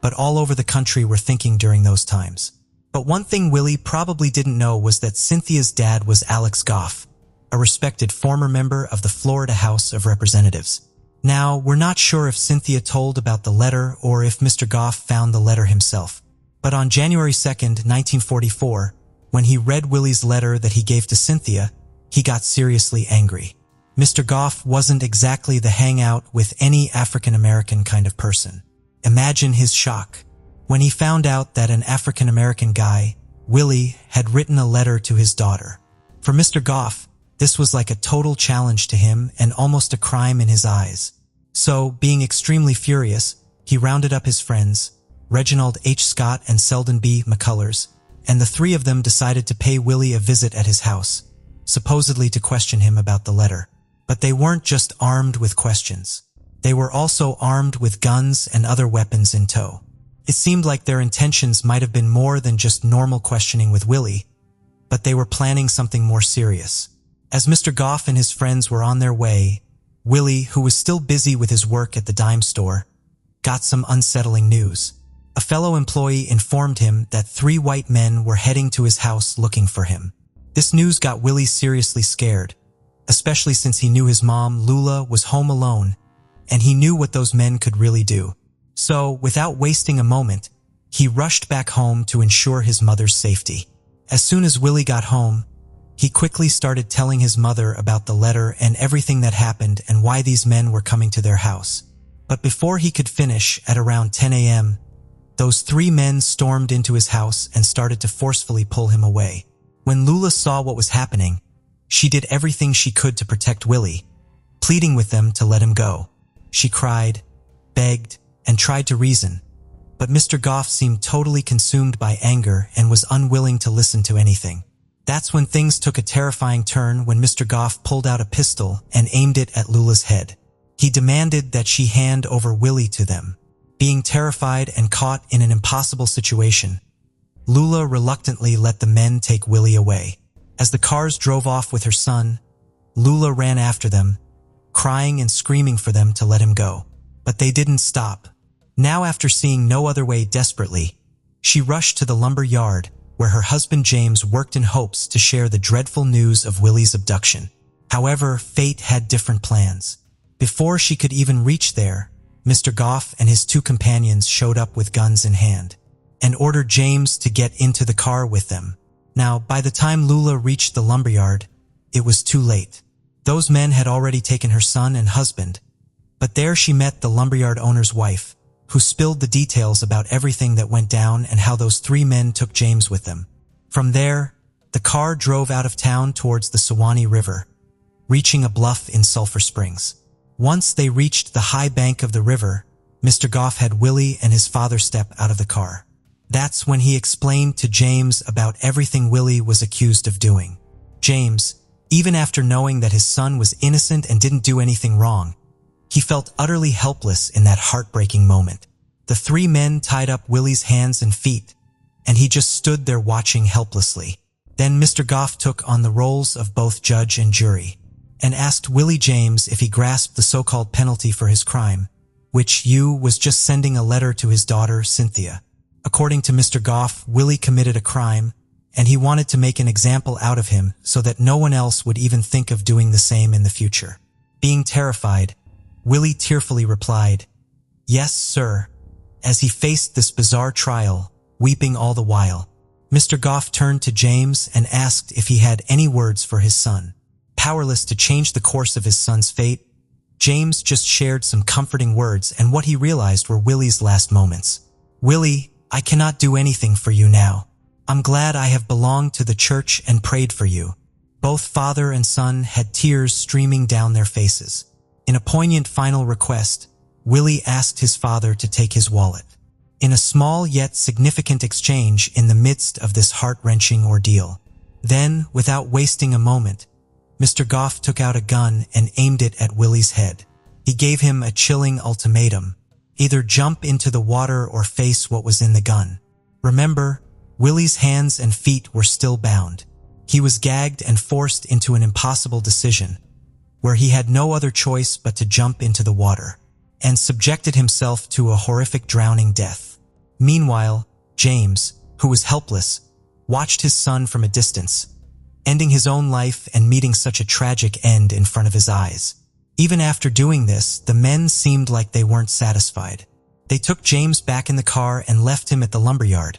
but all over the country were thinking during those times. But one thing Willie probably didn't know was that Cynthia's dad was Alex Goff, a respected former member of the Florida House of Representatives. Now, we're not sure if Cynthia told about the letter or if Mr. Goff found the letter himself. But on January 2nd, 1944, when he read Willie's letter that he gave to Cynthia, he got seriously angry. Mr. Goff wasn't exactly the hangout with any African-American kind of person. Imagine his shock when he found out that an African-American guy, Willie, had written a letter to his daughter. For Mr. Goff, this was like a total challenge to him and almost a crime in his eyes. So, being extremely furious, he rounded up his friends, Reginald H. Scott and Selden B. McCullers, and the three of them decided to pay Willie a visit at his house, supposedly to question him about the letter. But they weren't just armed with questions. They were also armed with guns and other weapons in tow. It seemed like their intentions might have been more than just normal questioning with Willie, but they were planning something more serious. As Mr. Goff and his friends were on their way, Willie, who was still busy with his work at the dime store, got some unsettling news. A fellow employee informed him that 3 white men were heading to his house looking for him. This news got Willie seriously scared, especially since he knew his mom, Lula, was home alone, and he knew what those men could really do. So, without wasting a moment, he rushed back home to ensure his mother's safety. As soon as Willie got home, he quickly started telling his mother about the letter and everything that happened and why these men were coming to their house. But before he could finish, at around 10 a.m., those 3 men stormed into his house and started to forcefully pull him away. When Lula saw what was happening, she did everything she could to protect Willie, pleading with them to let him go. She cried, begged, and tried to reason, but Mr. Goff seemed totally consumed by anger and was unwilling to listen to anything. That's when things took a terrifying turn when Mr. Goff pulled out a pistol and aimed it at Lula's head. He demanded that she hand over Willie to them. Being terrified and caught in an impossible situation, Lula reluctantly let the men take Willie away. As the cars drove off with her son, Lula ran after them, crying and screaming for them to let him go. But they didn't stop. Now, after seeing no other way desperately, she rushed to the lumber yard where her husband James worked in hopes to share the dreadful news of Willie's abduction. However, fate had different plans. Before she could even reach there, Mr. Goff and his 2 companions showed up with guns in hand and ordered James to get into the car with them. Now, by the time Lula reached the lumberyard, it was too late. Those men had already taken her son and husband, but there she met the lumberyard owner's wife, who spilled the details about everything that went down and how those 3 men took James with them. From there, the car drove out of town towards the Suwannee River, reaching a bluff in Sulphur Springs. Once they reached the high bank of the river, Mr. Goff had Willie and his father step out of the car. That's when he explained to James about everything Willie was accused of doing. James, Even after knowing that his son was innocent and didn't do anything wrong, he felt utterly helpless in that heartbreaking moment. The three men tied up Willie's hands and feet, and he just stood there watching helplessly. Then Mr. Goff took on the roles of both judge and jury, and asked Willie James if he grasped the so-called penalty for his crime, which was just sending a letter to his daughter, Cynthia. According to Mr. Goff, Willie committed a crime, and he wanted to make an example out of him so that no one else would even think of doing the same in the future. Being terrified, Willie tearfully replied, "Yes, sir," as he faced this bizarre trial, weeping all the while. Mr. Goff turned to James and asked if he had any words for his son. Powerless to change the course of his son's fate, James just shared some comforting words and what he realized were Willie's last moments. "Willie, I cannot do anything for you now. I'm glad I have belonged to the church and prayed for you." Both father and son had tears streaming down their faces. In a poignant final request, Willie asked his father to take his wallet. In a small yet significant exchange in the midst of this heart-wrenching ordeal. Then, without wasting a moment, Mr. Goff took out a gun and aimed it at Willie's head. He gave him a chilling ultimatum: either jump into the water or face what was in the gun. Remember, Willie's hands and feet were still bound. He was gagged and forced into an impossible decision, where he had no other choice but to jump into the water, and subjected himself to a horrific drowning death. Meanwhile, James, who was helpless, watched his son from a distance, ending his own life and meeting such a tragic end in front of his eyes. Even after doing this, the men seemed like they weren't satisfied. They took James back in the car and left him at the lumberyard,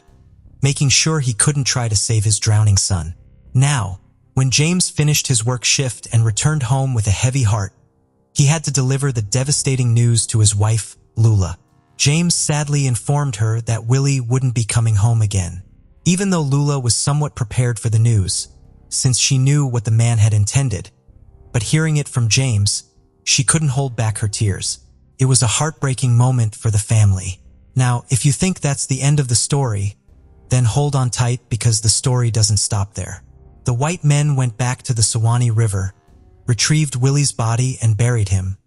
making sure he couldn't try to save his drowning son. Now, when James finished his work shift and returned home with a heavy heart, he had to deliver the devastating news to his wife, Lula. James sadly informed her that Willie wouldn't be coming home again. Even though Lula was somewhat prepared for the news, since she knew what the man had intended, but hearing it from James, she couldn't hold back her tears. It was a heartbreaking moment for the family. Now, if you think that's the end of the story, then hold on tight because the story doesn't stop there. The white men went back to the Suwannee River, retrieved Willie's body and buried him,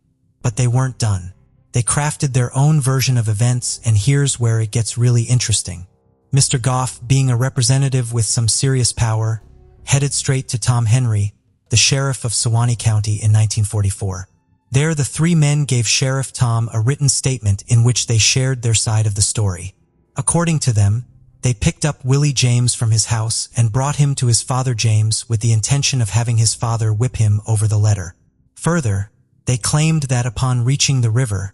but they weren't done. They crafted their own version of events, and here's where it gets really interesting. Mr. Goff, being a representative with some serious power, headed straight to Tom Henry, the sheriff of Suwannee County in 1944. There, the three men gave Sheriff Tom a written statement in which they shared their side of the story. According to them, they picked up Willie James from his house and brought him to his father James with the intention of having his father whip him over the letter. Further, they claimed that upon reaching the river,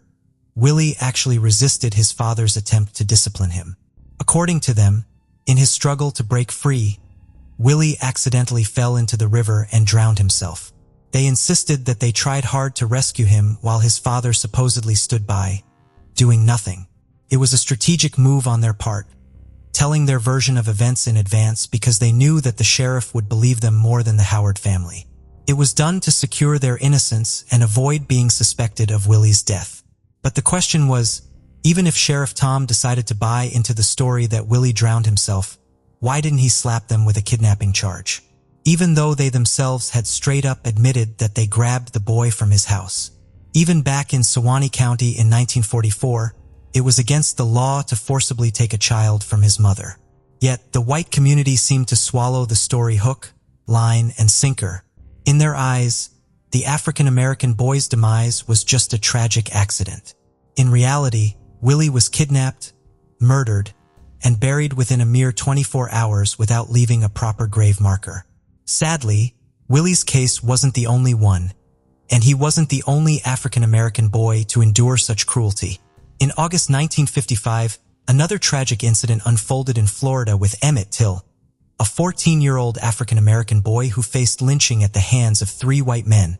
Willie actually resisted his father's attempt to discipline him. According to them, in his struggle to break free, Willie accidentally fell into the river and drowned himself. They insisted that they tried hard to rescue him while his father supposedly stood by, doing nothing. It was a strategic move on their part, telling their version of events in advance because they knew that the sheriff would believe them more than the Howard family. It was done to secure their innocence and avoid being suspected of Willie's death. But the question was, even if Sheriff Tom decided to buy into the story that Willie drowned himself, why didn't he slap them with a kidnapping charge? Even though they themselves had straight up admitted that they grabbed the boy from his house. Even back in Suwannee County in 1944, it was against the law to forcibly take a child from his mother. Yet, the white community seemed to swallow the story hook, line, and sinker. In their eyes, the African-American boy's demise was just a tragic accident. In reality, Willie was kidnapped, murdered, and buried within a mere 24 hours without leaving a proper grave marker. Sadly, Willie's case wasn't the only one, and he wasn't the only African-American boy to endure such cruelty. In August 1955, another tragic incident unfolded in Florida with Emmett Till, a 14-year-old African-American boy who faced lynching at the hands of three white men,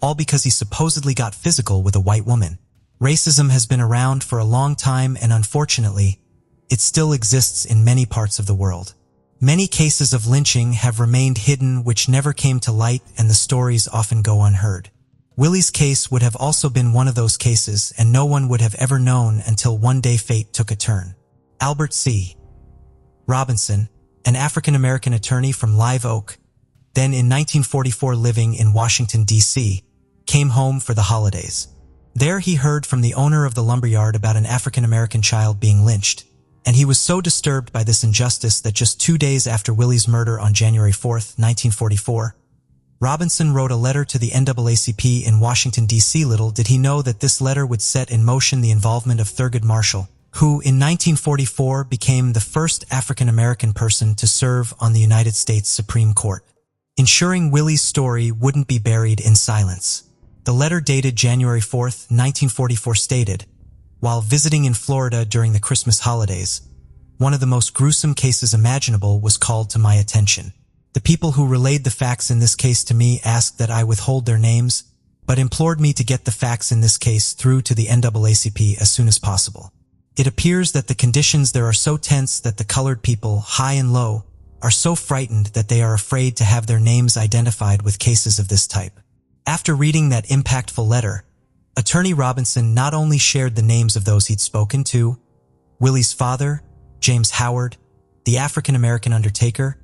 all because he supposedly got physical with a white woman. Racism has been around for a long time, and unfortunately, it still exists in many parts of the world. Many cases of lynching have remained hidden, which never came to light, and the stories often go unheard. Willie's case would have also been one of those cases, and no one would have ever known until one day fate took a turn. Albert C. Robinson, an African-American attorney from Live Oak, then in 1944 living in Washington, D.C., came home for the holidays. There he heard from the owner of the lumberyard about an African-American child being lynched, and he was so disturbed by this injustice that just 2 days after Willie's murder on January 4, 1944, Robinson wrote a letter to the NAACP in Washington, D.C. Little did he know that this letter would set in motion the involvement of Thurgood Marshall, who in 1944 became the first African-American person to serve on the United States Supreme Court, ensuring Willie's story wouldn't be buried in silence. The letter dated January 4, 1944 stated, "While visiting in Florida during the Christmas holidays, one of the most gruesome cases imaginable was called to my attention. The people who relayed the facts in this case to me asked that I withhold their names, but implored me to get the facts in this case through to the NAACP as soon as possible. It appears that the conditions there are so tense that the colored people, high and low, are so frightened that they are afraid to have their names identified with cases of this type." After reading that impactful letter, Attorney Robinson not only shared the names of those he'd spoken to, Willie's father, James Howard, the African-American undertaker,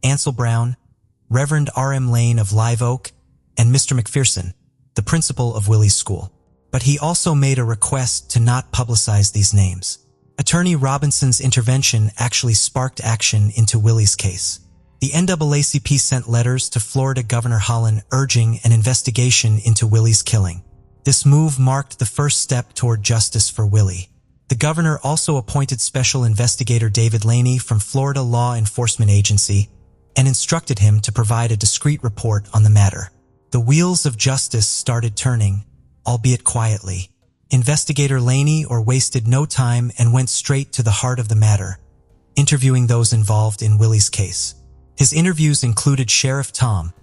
Ansel Brown, Reverend R.M. Lane of Live Oak, and Mr. McPherson, the principal of Willie's school, but he also made a request to not publicize these names. Attorney Robinson's intervention actually sparked action into Willie's case. The NAACP sent letters to Florida Governor Holland urging an investigation into Willie's killing. This move marked the first step toward justice for Willie. The governor also appointed Special Investigator David Laney from Florida Law Enforcement Agency and instructed him to provide a discreet report on the matter. The wheels of justice started turning, albeit quietly. Investigator Laney wasted no time and went straight to the heart of the matter, interviewing those involved in Willie's case. His interviews included Sheriff Tom,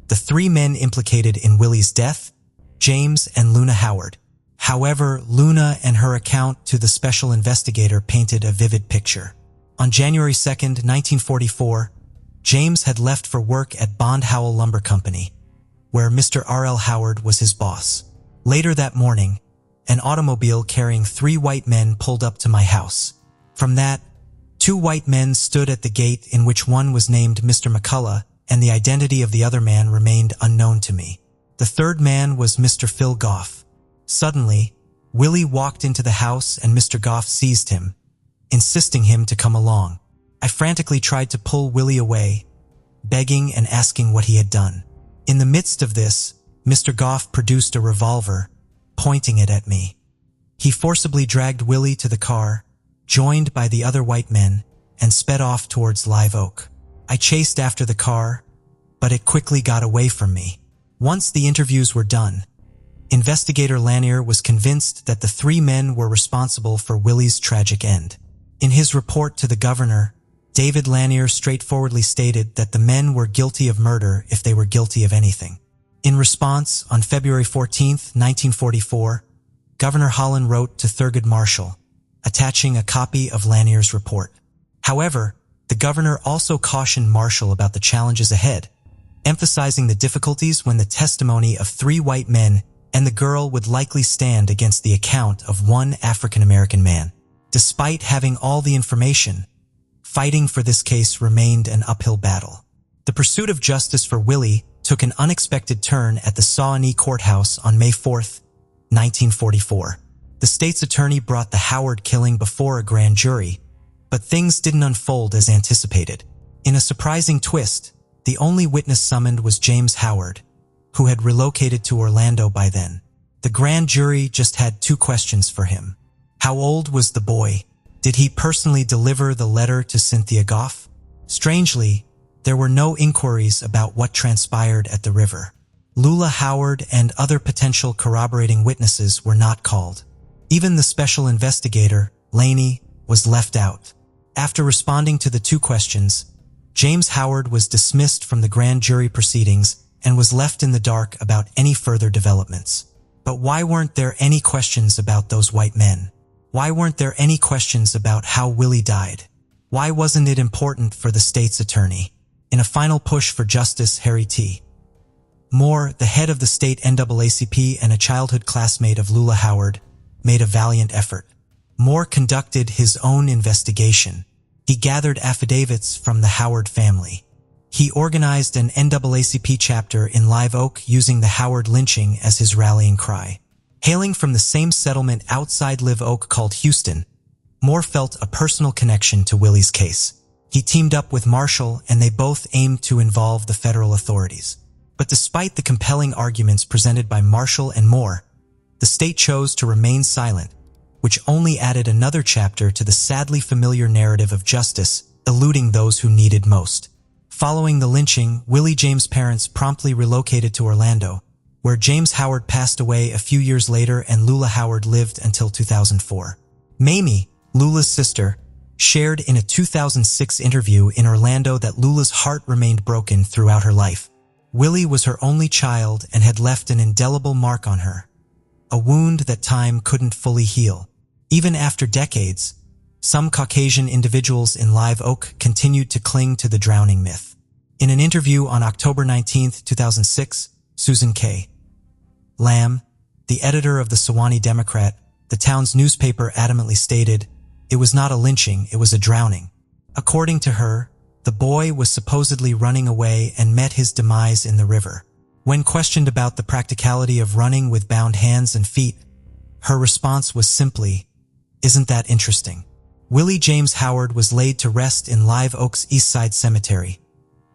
the 3 men implicated in Willie's death, James and Luna Howard. However, Luna and her account to the special investigator painted a vivid picture. On January 2, 1944, James had left for work at Bond Howell Lumber Company, where Mr. R.L. Howard was his boss. Later that morning, an automobile carrying 3 white men pulled up to my house. From that, 2 white men stood at the gate in which one was named Mr. McCullough, and the identity of the other man remained unknown to me. The third man was Mr. Phil Goff. Suddenly, Willie walked into the house and Mr. Goff seized him, insisting him to come along. I frantically tried to pull Willie away, begging and asking what he had done. In the midst of this, Mr. Goff produced a revolver, pointing it at me. He forcibly dragged Willie to the car, joined by the other white men, and sped off towards Live Oak. I chased after the car, but it quickly got away from me. Once the interviews were done, Investigator Lanier was convinced that the 3 men were responsible for Willie's tragic end. In his report to the governor, David Lanier straightforwardly stated that the men were guilty of murder if they were guilty of anything. In response, on February 14, 1944, Governor Holland wrote to Thurgood Marshall, attaching a copy of Lanier's report. However, the governor also cautioned Marshall about the challenges ahead, emphasizing the difficulties when the testimony of 3 white men and the girl would likely stand against the account of 1 African-American man. Despite having all the information, fighting for this case remained an uphill battle. The pursuit of justice for Willie took an unexpected turn at the Shawnee Courthouse on May 4, 1944. The state's attorney brought the Howard killing before a grand jury, but things didn't unfold as anticipated. In a surprising twist, the only witness summoned was James Howard, who had relocated to Orlando by then. The grand jury just had 2 questions for him. How old was the boy? Did he personally deliver the letter to Cynthia Goff? Strangely, there were no inquiries about what transpired at the river. Lula Howard and other potential corroborating witnesses were not called. Even the special investigator, Laney, was left out. After responding to the 2 questions, James Howard was dismissed from the grand jury proceedings and was left in the dark about any further developments. But why weren't there any questions about those white men? Why weren't there any questions about how Willie died? Why wasn't it important for the state's attorney? In a final push for justice, Harry T. Moore, the head of the state NAACP and a childhood classmate of Lula Howard, made a valiant effort. Moore conducted his own investigation. He gathered affidavits from the Howard family, He organized an NAACP chapter in Live Oak using the Howard lynching as his rallying cry. Hailing from the same settlement outside Live Oak called Houston, Moore felt a personal connection to Willie's case. He teamed up with Marshall and they both aimed to involve the federal authorities. But despite the compelling arguments presented by Marshall and Moore, the state chose to remain silent, which only added another chapter to the sadly familiar narrative of justice eluding those who needed most. Following the lynching, Willie James' parents promptly relocated to Orlando, where James Howard passed away a few years later and Lula Howard lived until 2004. Mamie, Lula's sister, shared in a 2006 interview in Orlando that Lula's heart remained broken throughout her life. Willie was her only child and had left an indelible mark on her, a wound that time couldn't fully heal. Even after decades, some Caucasian individuals in Live Oak continued to cling to the drowning myth. In an interview on October 19, 2006, Susan K. Lamb, the editor of the Sewanee Democrat, the town's newspaper, adamantly stated, "It was not a lynching, it was a drowning." According to her, the boy was supposedly running away and met his demise in the river. When questioned about the practicality of running with bound hands and feet, her response was simply, "Isn't that interesting?" Willie James Howard was laid to rest in Live Oak's Eastside Cemetery,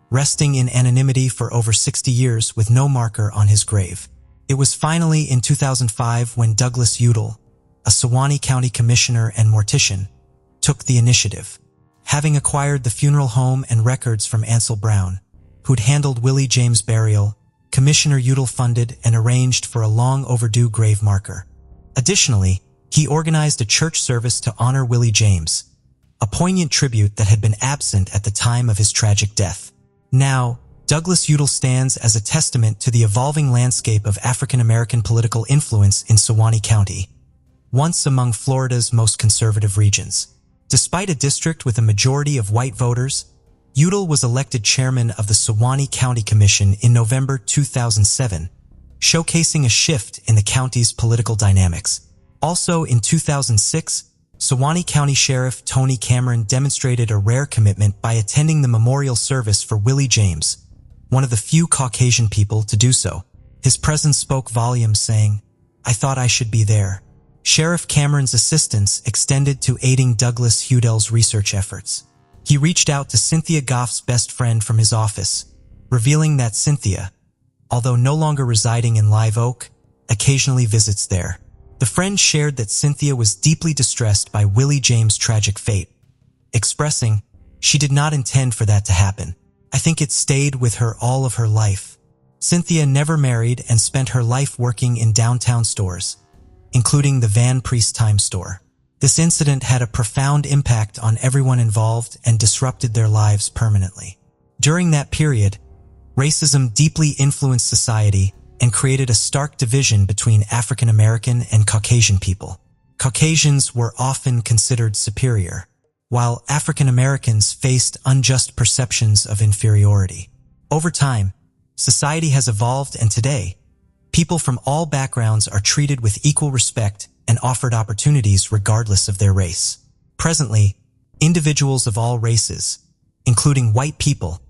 resting in anonymity for over 60 years with no marker on his grave. It was finally in 2005 when Douglas Udall, a Sewanee County commissioner and mortician, took the initiative. Having acquired the funeral home and records from Ansel Brown, who'd handled Willie James' burial, Commissioner Udall funded and arranged for a long overdue grave marker. Additionally, he organized a church service to honor Willie James, a poignant tribute that had been absent at the time of his tragic death. Now, Douglas Udall stands as a testament to the evolving landscape of African-American political influence in Sewanee County, once among Florida's most conservative regions. Despite a district with a majority of white voters, Udall was elected chairman of the Sewanee County Commission in November 2007, showcasing a shift in the county's political dynamics. Also in 2006, Sewanee County Sheriff Tony Cameron demonstrated a rare commitment by attending the memorial service for Willie James, one of the few Caucasian people to do so. His presence spoke volumes, saying, "I thought I should be there." Sheriff Cameron's assistance extended to aiding Douglas Udall's research efforts. He reached out to Cynthia Goff's best friend from his office, revealing that Cynthia, although no longer residing in Live Oak, occasionally visits there. The friend shared that Cynthia was deeply distressed by Willie James' tragic fate, expressing, "She did not intend for that to happen. I think it stayed with her all of her life." Cynthia never married and spent her life working in downtown stores, including the Van Priest-Time store. This incident had a profound impact on everyone involved and disrupted their lives permanently. During that period, racism deeply influenced society and created a stark division between African American and Caucasian people. Caucasians were often considered superior, while African Americans faced unjust perceptions of inferiority. Over time, society has evolved, and today, people from all backgrounds are treated with equal respect and offered opportunities regardless of their race. Presently, individuals of all races, including white people,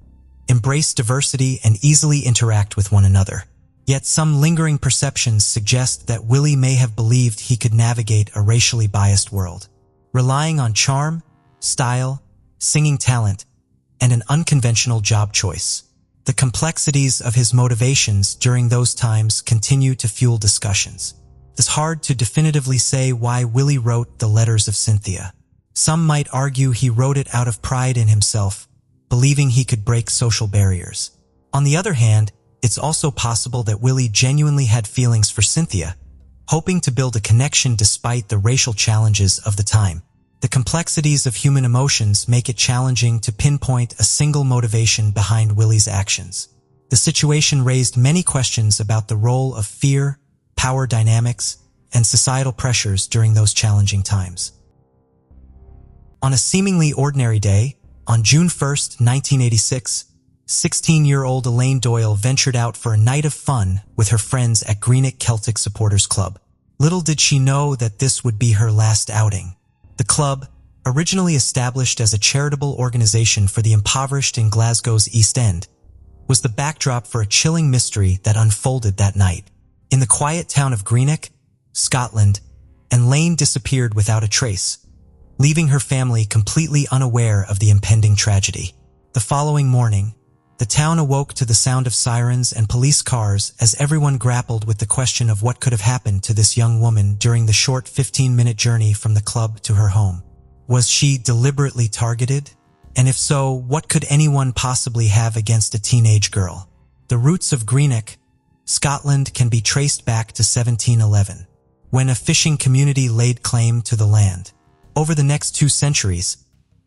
embrace diversity and easily interact with one another. Yet some lingering perceptions suggest that Willie may have believed he could navigate a racially biased world, relying on charm, style, singing talent, and an unconventional job choice. The complexities of his motivations during those times continue to fuel discussions. It's hard to definitively say why Willie wrote the Letters of Cynthia. Some might argue he wrote it out of pride in himself, believing he could break social barriers. On the other hand, it's also possible that Willie genuinely had feelings for Cynthia, hoping to build a connection despite the racial challenges of the time. The complexities of human emotions make it challenging to pinpoint a single motivation behind Willie's actions. The situation raised many questions about the role of fear, power dynamics, and societal pressures during those challenging times. On a seemingly ordinary day, on June 1, 1986, 16-year-old Elaine Doyle ventured out for a night of fun with her friends at Greenock Celtic Supporters Club. Little did she know that this would be her last outing. The club, originally established as a charitable organization for the impoverished in Glasgow's East End, was the backdrop for a chilling mystery that unfolded that night. In the quiet town of Greenock, Scotland, Elaine disappeared without a trace, leaving her family completely unaware of the impending tragedy. The following morning, the town awoke to the sound of sirens and police cars as everyone grappled with the question of what could have happened to this young woman during the short 15-minute journey from the club to her home. Was she deliberately targeted? And if so, what could anyone possibly have against a teenage girl? The roots of Greenock, Scotland can be traced back to 1711, when a fishing community laid claim to the land. Over the next 2 centuries,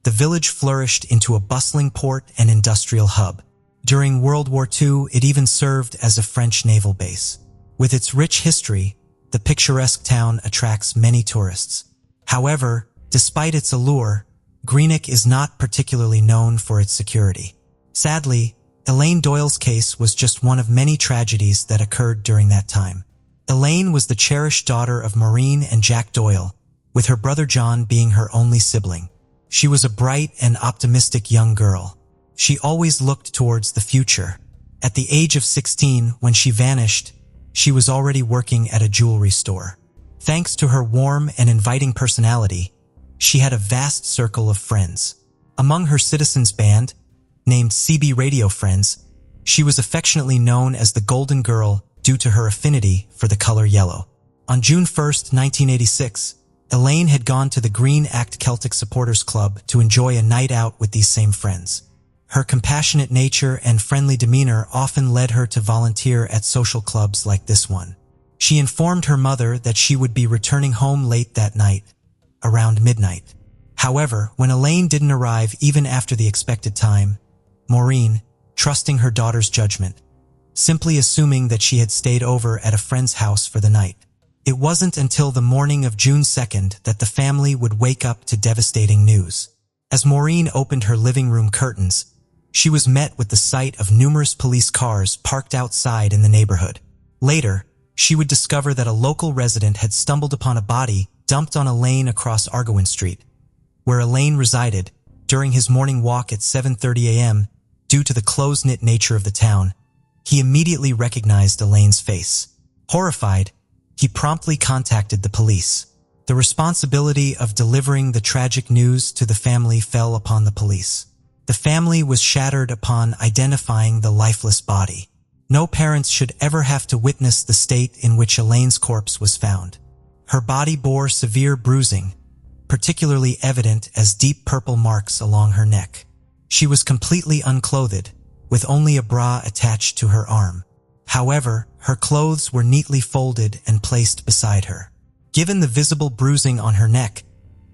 the village flourished into a bustling port and industrial hub. During World War II, it even served as a French naval base. With its rich history, the picturesque town attracts many tourists. However, despite its allure, Greenock is not particularly known for its security. Sadly, Elaine Doyle's case was just one of many tragedies that occurred during that time. Elaine was the cherished daughter of Maureen and Jack Doyle, with her brother John being her only sibling. She was a bright and optimistic young girl. She always looked towards the future. At the age of 16, when she vanished, she was already working at a jewelry store. Thanks to her warm and inviting personality, she had a vast circle of friends. Among her citizens' band, named CB Radio Friends, she was affectionately known as the Golden Girl due to her affinity for the color yellow. On June 1, 1986, Elaine had gone to the Green Act Celtic Supporters Club to enjoy a night out with these same friends. Her compassionate nature and friendly demeanor often led her to volunteer at social clubs like this one. She informed her mother that she would be returning home late that night, around midnight. However, when Elaine didn't arrive even after the expected time, Maureen, trusting her daughter's judgment, simply assuming that she had stayed over at a friend's house for the night. It wasn't until the morning of June 2nd that the family would wake up to devastating news. As Maureen opened her living room curtains, she was met with the sight of numerous police cars parked outside in the neighborhood. Later, she would discover that a local resident had stumbled upon a body dumped on a lane across Argoin Street, where Elaine resided, during his morning walk at 7:30 a.m. Due to the close-knit nature of the town, he immediately recognized Elaine's face. Horrified, he promptly contacted the police. The responsibility of delivering the tragic news to the family fell upon the police. The family was shattered upon identifying the lifeless body. No parents should ever have to witness the state in which Elaine's corpse was found. Her body bore severe bruising, particularly evident as deep purple marks along her neck. She was completely unclothed, with only a bra attached to her arm. However, her clothes were neatly folded and placed beside her. Given the visible bruising on her neck,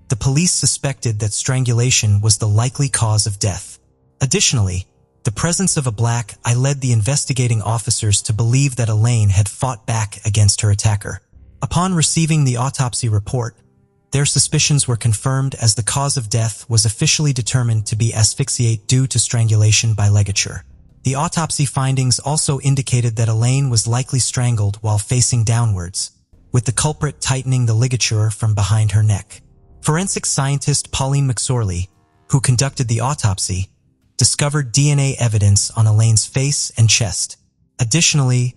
the police suspected that strangulation was the likely cause of death. Additionally, the presence of a black eye led the investigating officers to believe that Elaine had fought back against her attacker. Upon receiving the autopsy report, their suspicions were confirmed as the cause of death was officially determined to be asphyxiate due to strangulation by ligature. The autopsy findings also indicated that Elaine was likely strangled while facing downwards, with the culprit tightening the ligature from behind her neck. Forensic scientist Pauline McSorley, who conducted the autopsy, discovered DNA evidence on Elaine's face and chest. Additionally,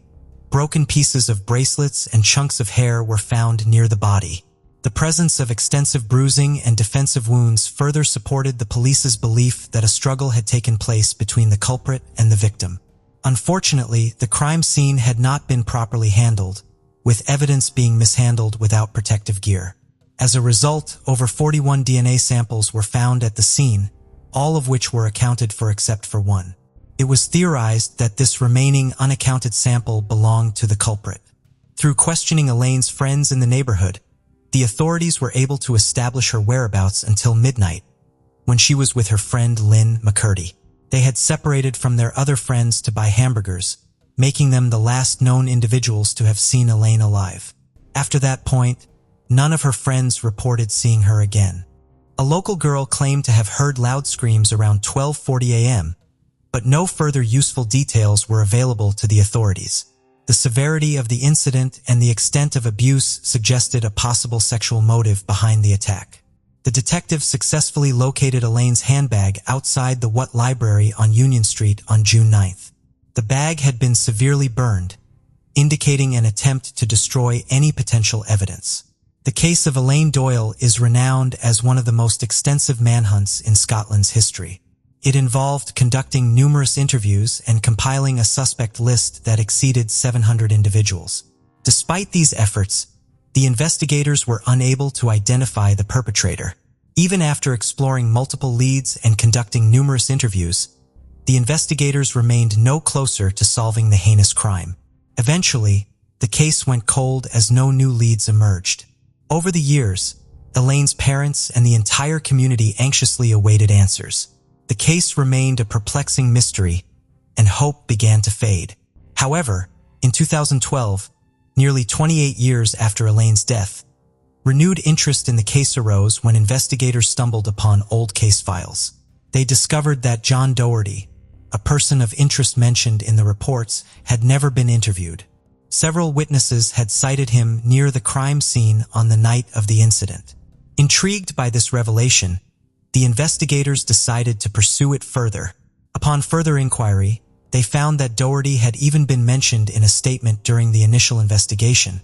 broken pieces of bracelets and chunks of hair were found near the body. The presence of extensive bruising and defensive wounds further supported the police's belief that a struggle had taken place between the culprit and the victim. Unfortunately, the crime scene had not been properly handled, with evidence being mishandled without protective gear. As a result, over 41 DNA samples were found at the scene, all of which were accounted for except for one. It was theorized that this remaining unaccounted sample belonged to the culprit. Through questioning Elaine's friends in the neighborhood, the authorities were able to establish her whereabouts until midnight, when she was with her friend Lynn McCurdy. They had separated from their other friends to buy hamburgers, making them the last known individuals to have seen Elaine alive. After that point, none of her friends reported seeing her again. A local girl claimed to have heard loud screams around 12:40 a.m., but no further useful details were available to the authorities. The severity of the incident and the extent of abuse suggested a possible sexual motive behind the attack. The detective successfully located Elaine's handbag outside the Watt Library on Union Street on June 9th. The bag had been severely burned, indicating an attempt to destroy any potential evidence. The case of Elaine Doyle is renowned as one of the most extensive manhunts in Scotland's history. It involved conducting numerous interviews and compiling a suspect list that exceeded 700 individuals. Despite these efforts, the investigators were unable to identify the perpetrator. Even after exploring multiple leads and conducting numerous interviews, the investigators remained no closer to solving the heinous crime. Eventually, the case went cold as no new leads emerged. Over the years, Elaine's parents and the entire community anxiously awaited answers. The case remained a perplexing mystery, and hope began to fade. However, in 2012, nearly 28 years after Elaine's death, renewed interest in the case arose when investigators stumbled upon old case files. They discovered that John Doherty, a person of interest mentioned in the reports, had never been interviewed. Several witnesses had cited him near the crime scene on the night of the incident. Intrigued by this revelation, the investigators decided to pursue it further. Upon further inquiry, they found that Doherty had even been mentioned in a statement during the initial investigation,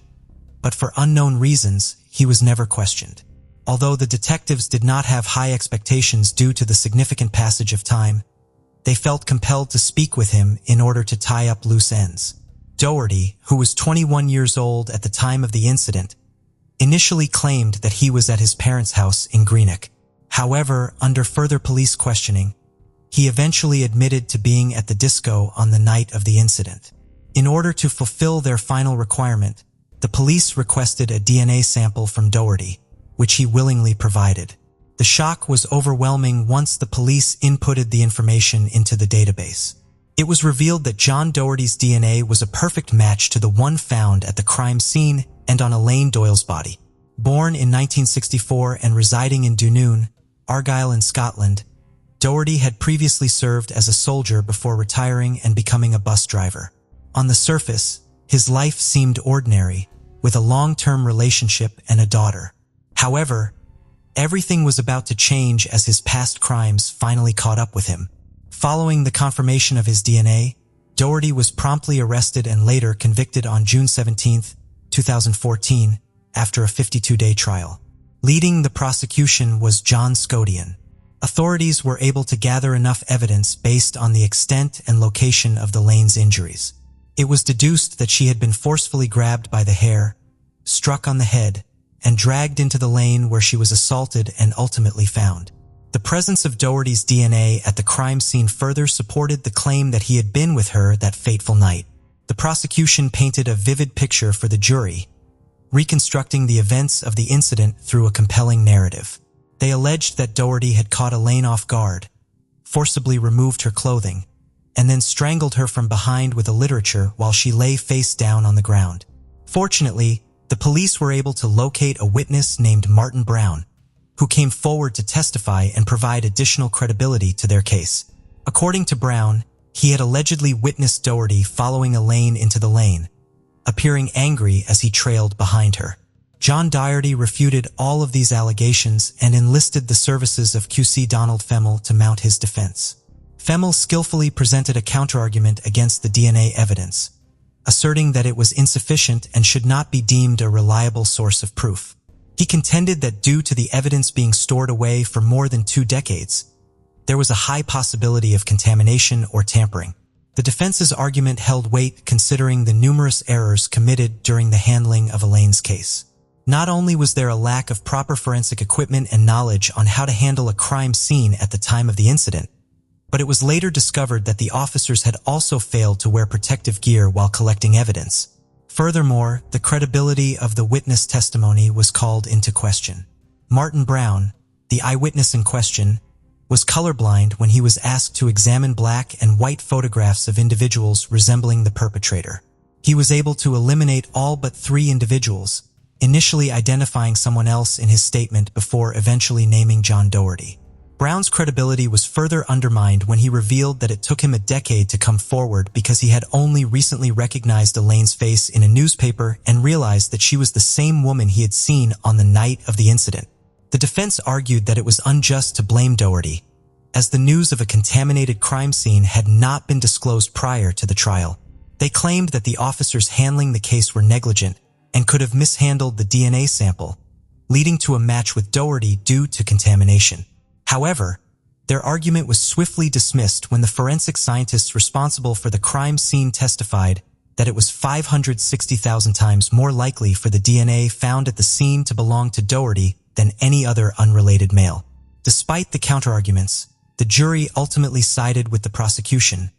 but for unknown reasons, he was never questioned. Although the detectives did not have high expectations due to the significant passage of time, they felt compelled to speak with him in order to tie up loose ends. Doherty, who was 21 years old at the time of the incident, initially claimed that he was at his parents' house in Greenock. However, under further police questioning, he eventually admitted to being at the disco on the night of the incident. In order to fulfill their final requirement, the police requested a DNA sample from Doherty, which he willingly provided. The shock was overwhelming once the police inputted the information into the database. It was revealed that John Doherty's DNA was a perfect match to the one found at the crime scene and on Elaine Doyle's body. Born in 1964 and residing in Dunoon, Argyll in Scotland, Doherty had previously served as a soldier before retiring and becoming a bus driver. On the surface, his life seemed ordinary, with a long-term relationship and a daughter. However, everything was about to change as his past crimes finally caught up with him. Following the confirmation of his DNA, Doherty was promptly arrested and later convicted on June 17, 2014, after a 52-day trial. Leading the prosecution was John Scodian. Authorities were able to gather enough evidence based on the extent and location of Elaine's injuries. It was deduced that she had been forcefully grabbed by the hair, struck on the head, and dragged into the lane where she was assaulted and ultimately found. The presence of Doherty's DNA at the crime scene further supported the claim that he had been with her that fateful night. The prosecution painted a vivid picture for the jury, reconstructing the events of the incident through a compelling narrative. They alleged that Doherty had caught Elaine off guard, forcibly removed her clothing, and then strangled her from behind with a ligature while she lay face down on the ground. Fortunately, the police were able to locate a witness named Martin Brown, who came forward to testify and provide additional credibility to their case. According to Brown, he had allegedly witnessed Doherty following Elaine into the lane, appearing angry as he trailed behind her. John Doherty refuted all of these allegations and enlisted the services of QC Donald Femmel to mount his defense. Femmel skillfully presented a counterargument against the DNA evidence, asserting that it was insufficient and should not be deemed a reliable source of proof. He contended that due to the evidence being stored away for more than 2 decades, there was a high possibility of contamination or tampering. The defense's argument held weight considering the numerous errors committed during the handling of Elaine's case. Not only was there a lack of proper forensic equipment and knowledge on how to handle a crime scene at the time of the incident, but it was later discovered that the officers had also failed to wear protective gear while collecting evidence. Furthermore, the credibility of the witness testimony was called into question. Martin Brown, the eyewitness in question, was colorblind when he was asked to examine black and white photographs of individuals resembling the perpetrator. He was able to eliminate all but 3 individuals, initially identifying someone else in his statement before eventually naming John Doherty. Brown's credibility was further undermined when he revealed that it took him a decade to come forward because he had only recently recognized Elaine's face in a newspaper and realized that she was the same woman he had seen on the night of the incident. The defense argued that it was unjust to blame Doherty, as the news of a contaminated crime scene had not been disclosed prior to the trial. They claimed that the officers handling the case were negligent and could have mishandled the DNA sample, leading to a match with Doherty due to contamination. However, their argument was swiftly dismissed when the forensic scientists responsible for the crime scene testified that it was 560,000 times more likely for the DNA found at the scene to belong to Doherty than any other unrelated male. Despite the counterarguments, the jury ultimately sided with the prosecution,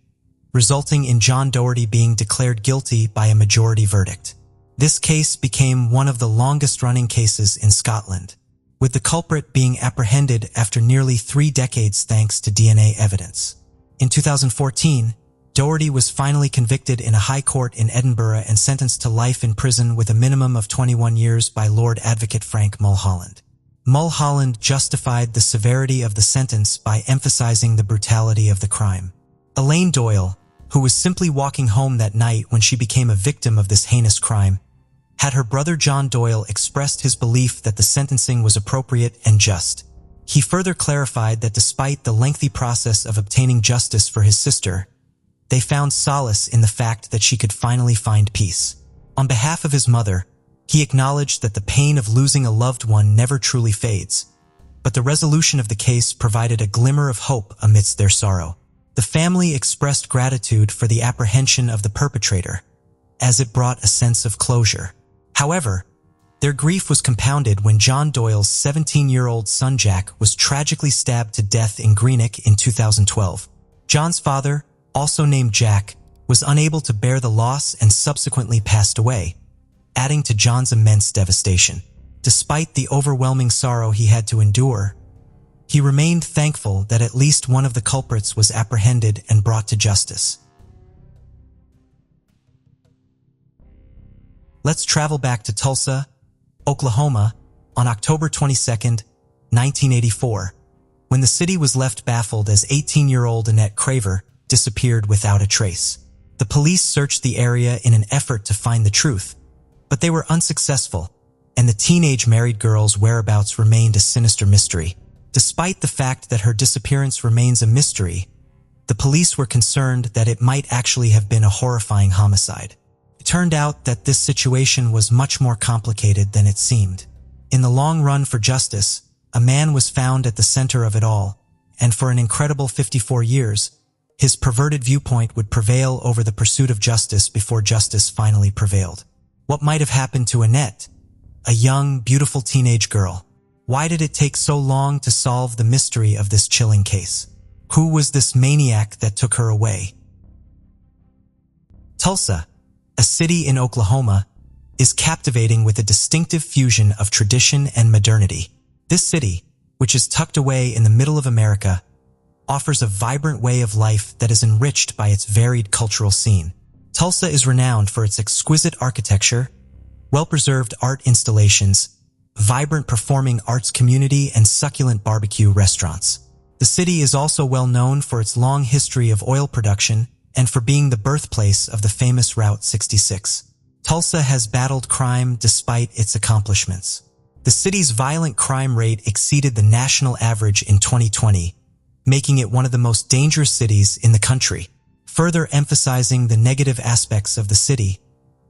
resulting in John Doherty being declared guilty by a majority verdict. This case became one of the longest-running cases in Scotland, with the culprit being apprehended after nearly 3 decades thanks to DNA evidence. In 2014, Doherty was finally convicted in a high court in Edinburgh and sentenced to life in prison with a minimum of 21 years by Lord Advocate Frank Mulholland. Mulholland justified the severity of the sentence by emphasizing the brutality of the crime. Elaine Doyle, who was simply walking home that night when she became a victim of this heinous crime, had her brother John Doyle expressed his belief that the sentencing was appropriate and just. He further clarified that despite the lengthy process of obtaining justice for his sister, they found solace in the fact that she could finally find peace. On behalf of his mother, he acknowledged that the pain of losing a loved one never truly fades, but the resolution of the case provided a glimmer of hope amidst their sorrow. The family expressed gratitude for the apprehension of the perpetrator, as it brought a sense of closure. However, their grief was compounded when John Doyle's 17-year-old son Jack was tragically stabbed to death in Greenock in 2012. John's father, also named Jack, was unable to bear the loss and subsequently passed away, adding to John's immense devastation. Despite the overwhelming sorrow he had to endure, he remained thankful that at least one of the culprits was apprehended and brought to justice. Let's travel back to Tulsa, Oklahoma, on October 22, 1984, when the city was left baffled as 18-year-old Annette Craver disappeared without a trace. The police searched the area in an effort to find the truth, but they were unsuccessful, and the teenage married girl's whereabouts remained a sinister mystery. Despite the fact that her disappearance remains a mystery, the police were concerned that it might actually have been a horrifying homicide. It turned out that this situation was much more complicated than it seemed. In the long run for justice, a man was found at the center of it all, and for an incredible 54 years, his perverted viewpoint would prevail over the pursuit of justice before justice finally prevailed. What might have happened to Annette, a young, beautiful teenage girl? Why did it take so long to solve the mystery of this chilling case? Who was this maniac that took her away? Tulsa, a city in Oklahoma, is captivating with a distinctive fusion of tradition and modernity. This city, which is tucked away in the middle of America, offers a vibrant way of life that is enriched by its varied cultural scene. Tulsa is renowned for its exquisite architecture, well-preserved art installations, vibrant performing arts community, and succulent barbecue restaurants. The city is also well known for its long history of oil production and for being the birthplace of the famous Route 66. Tulsa has battled crime despite its accomplishments. The city's violent crime rate exceeded the national average in 2020, making it one of the most dangerous cities in the country. Further emphasizing the negative aspects of the city,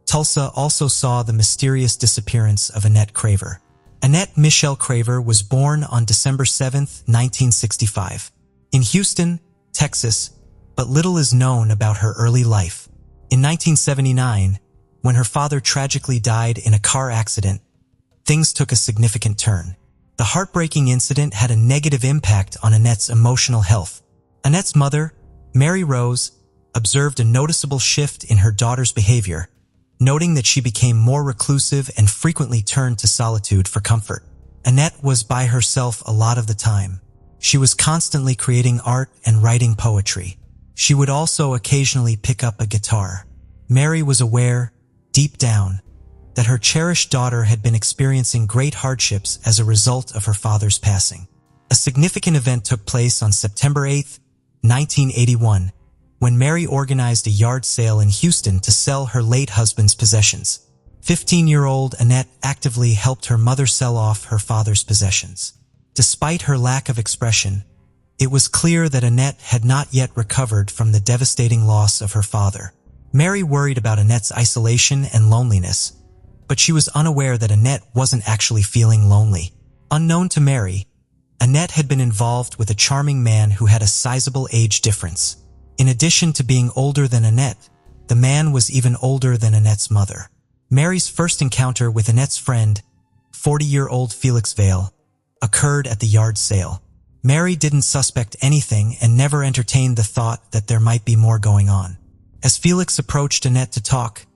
Tulsa also saw the mysterious disappearance of Annette Craver. Annette Michelle Craver was born on December 7, 1965, in Houston, Texas, but little is known about her early life. In 1979, when her father tragically died in a car accident, things took a significant turn. The heartbreaking incident had a negative impact on Annette's emotional health. Annette's mother, Mary Rose, observed a noticeable shift in her daughter's behavior, noting that she became more reclusive and frequently turned to solitude for comfort. Annette was by herself a lot of the time. She was constantly creating art and writing poetry. She would also occasionally pick up a guitar. Mary was aware, deep down, that her cherished daughter had been experiencing great hardships as a result of her father's passing. A significant event took place on September 8, 1981, when Mary organized a yard sale in Houston to sell her late husband's possessions. 15-year-old Annette actively helped her mother sell off her father's possessions. Despite her lack of expression, it was clear that Annette had not yet recovered from the devastating loss of her father. Mary worried about Annette's isolation and loneliness, but she was unaware that Annette wasn't actually feeling lonely. Unknown to Mary, Annette had been involved with a charming man who had a sizable age difference. In addition to being older than Annette, the man was even older than Annette's mother. Mary's first encounter with Annette's friend, 40-year-old Felix Vale, occurred at the yard sale. Mary didn't suspect anything and never entertained the thought that there might be more going on. As Felix approached Annette to talk,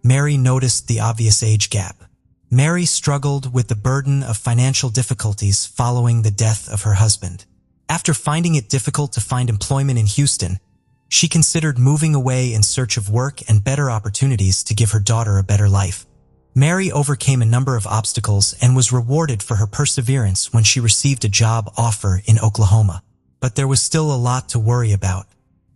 Mary noticed the obvious age gap. Mary struggled with the burden of financial difficulties following the death of her husband. After finding it difficult to find employment in Houston, she considered moving away in search of work and better opportunities to give her daughter a better life. Mary overcame a number of obstacles and was rewarded for her perseverance when she received a job offer in Oklahoma. But there was still a lot to worry about.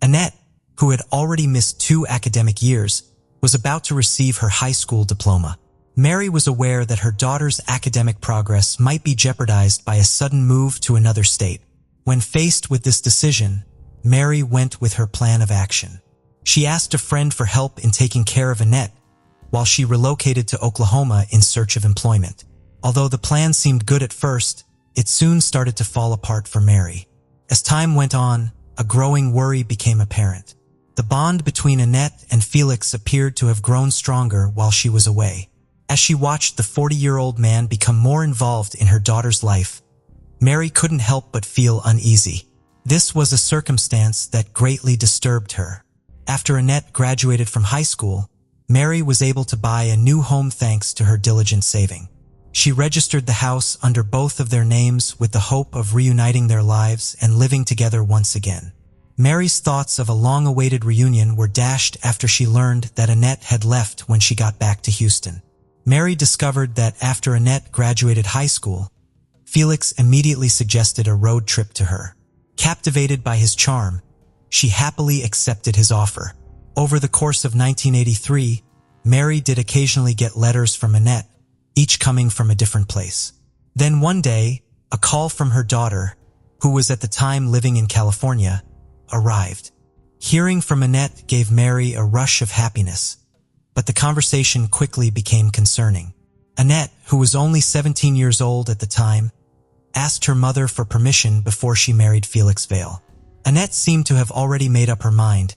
Annette, who had already missed 2 academic years, was about to receive her high school diploma. Mary was aware that her daughter's academic progress might be jeopardized by a sudden move to another state. When faced with this decision, Mary went with her plan of action. She asked a friend for help in taking care of Annette, while she relocated to Oklahoma in search of employment. Although the plan seemed good at first, it soon started to fall apart for Mary. As time went on, a growing worry became apparent. The bond between Annette and Felix appeared to have grown stronger while she was away. As she watched the 40-year-old man become more involved in her daughter's life, Mary couldn't help but feel uneasy. This was a circumstance that greatly disturbed her. After Annette graduated from high school, Mary was able to buy a new home thanks to her diligent saving. She registered the house under both of their names with the hope of reuniting their lives and living together once again. Mary's thoughts of a long-awaited reunion were dashed after she learned that Annette had left when she got back to Houston. Mary discovered that after Annette graduated high school, Felix immediately suggested a road trip to her. Captivated by his charm, she happily accepted his offer. Over the course of 1983, Mary did occasionally get letters from Annette, each coming from a different place. Then one day, a call from her daughter, who was at the time living in California, arrived. Hearing from Annette gave Mary a rush of happiness, but the conversation quickly became concerning. Annette, who was only 17 years old at the time, asked her mother for permission before she married Felix Vale. Annette seemed to have already made up her mind,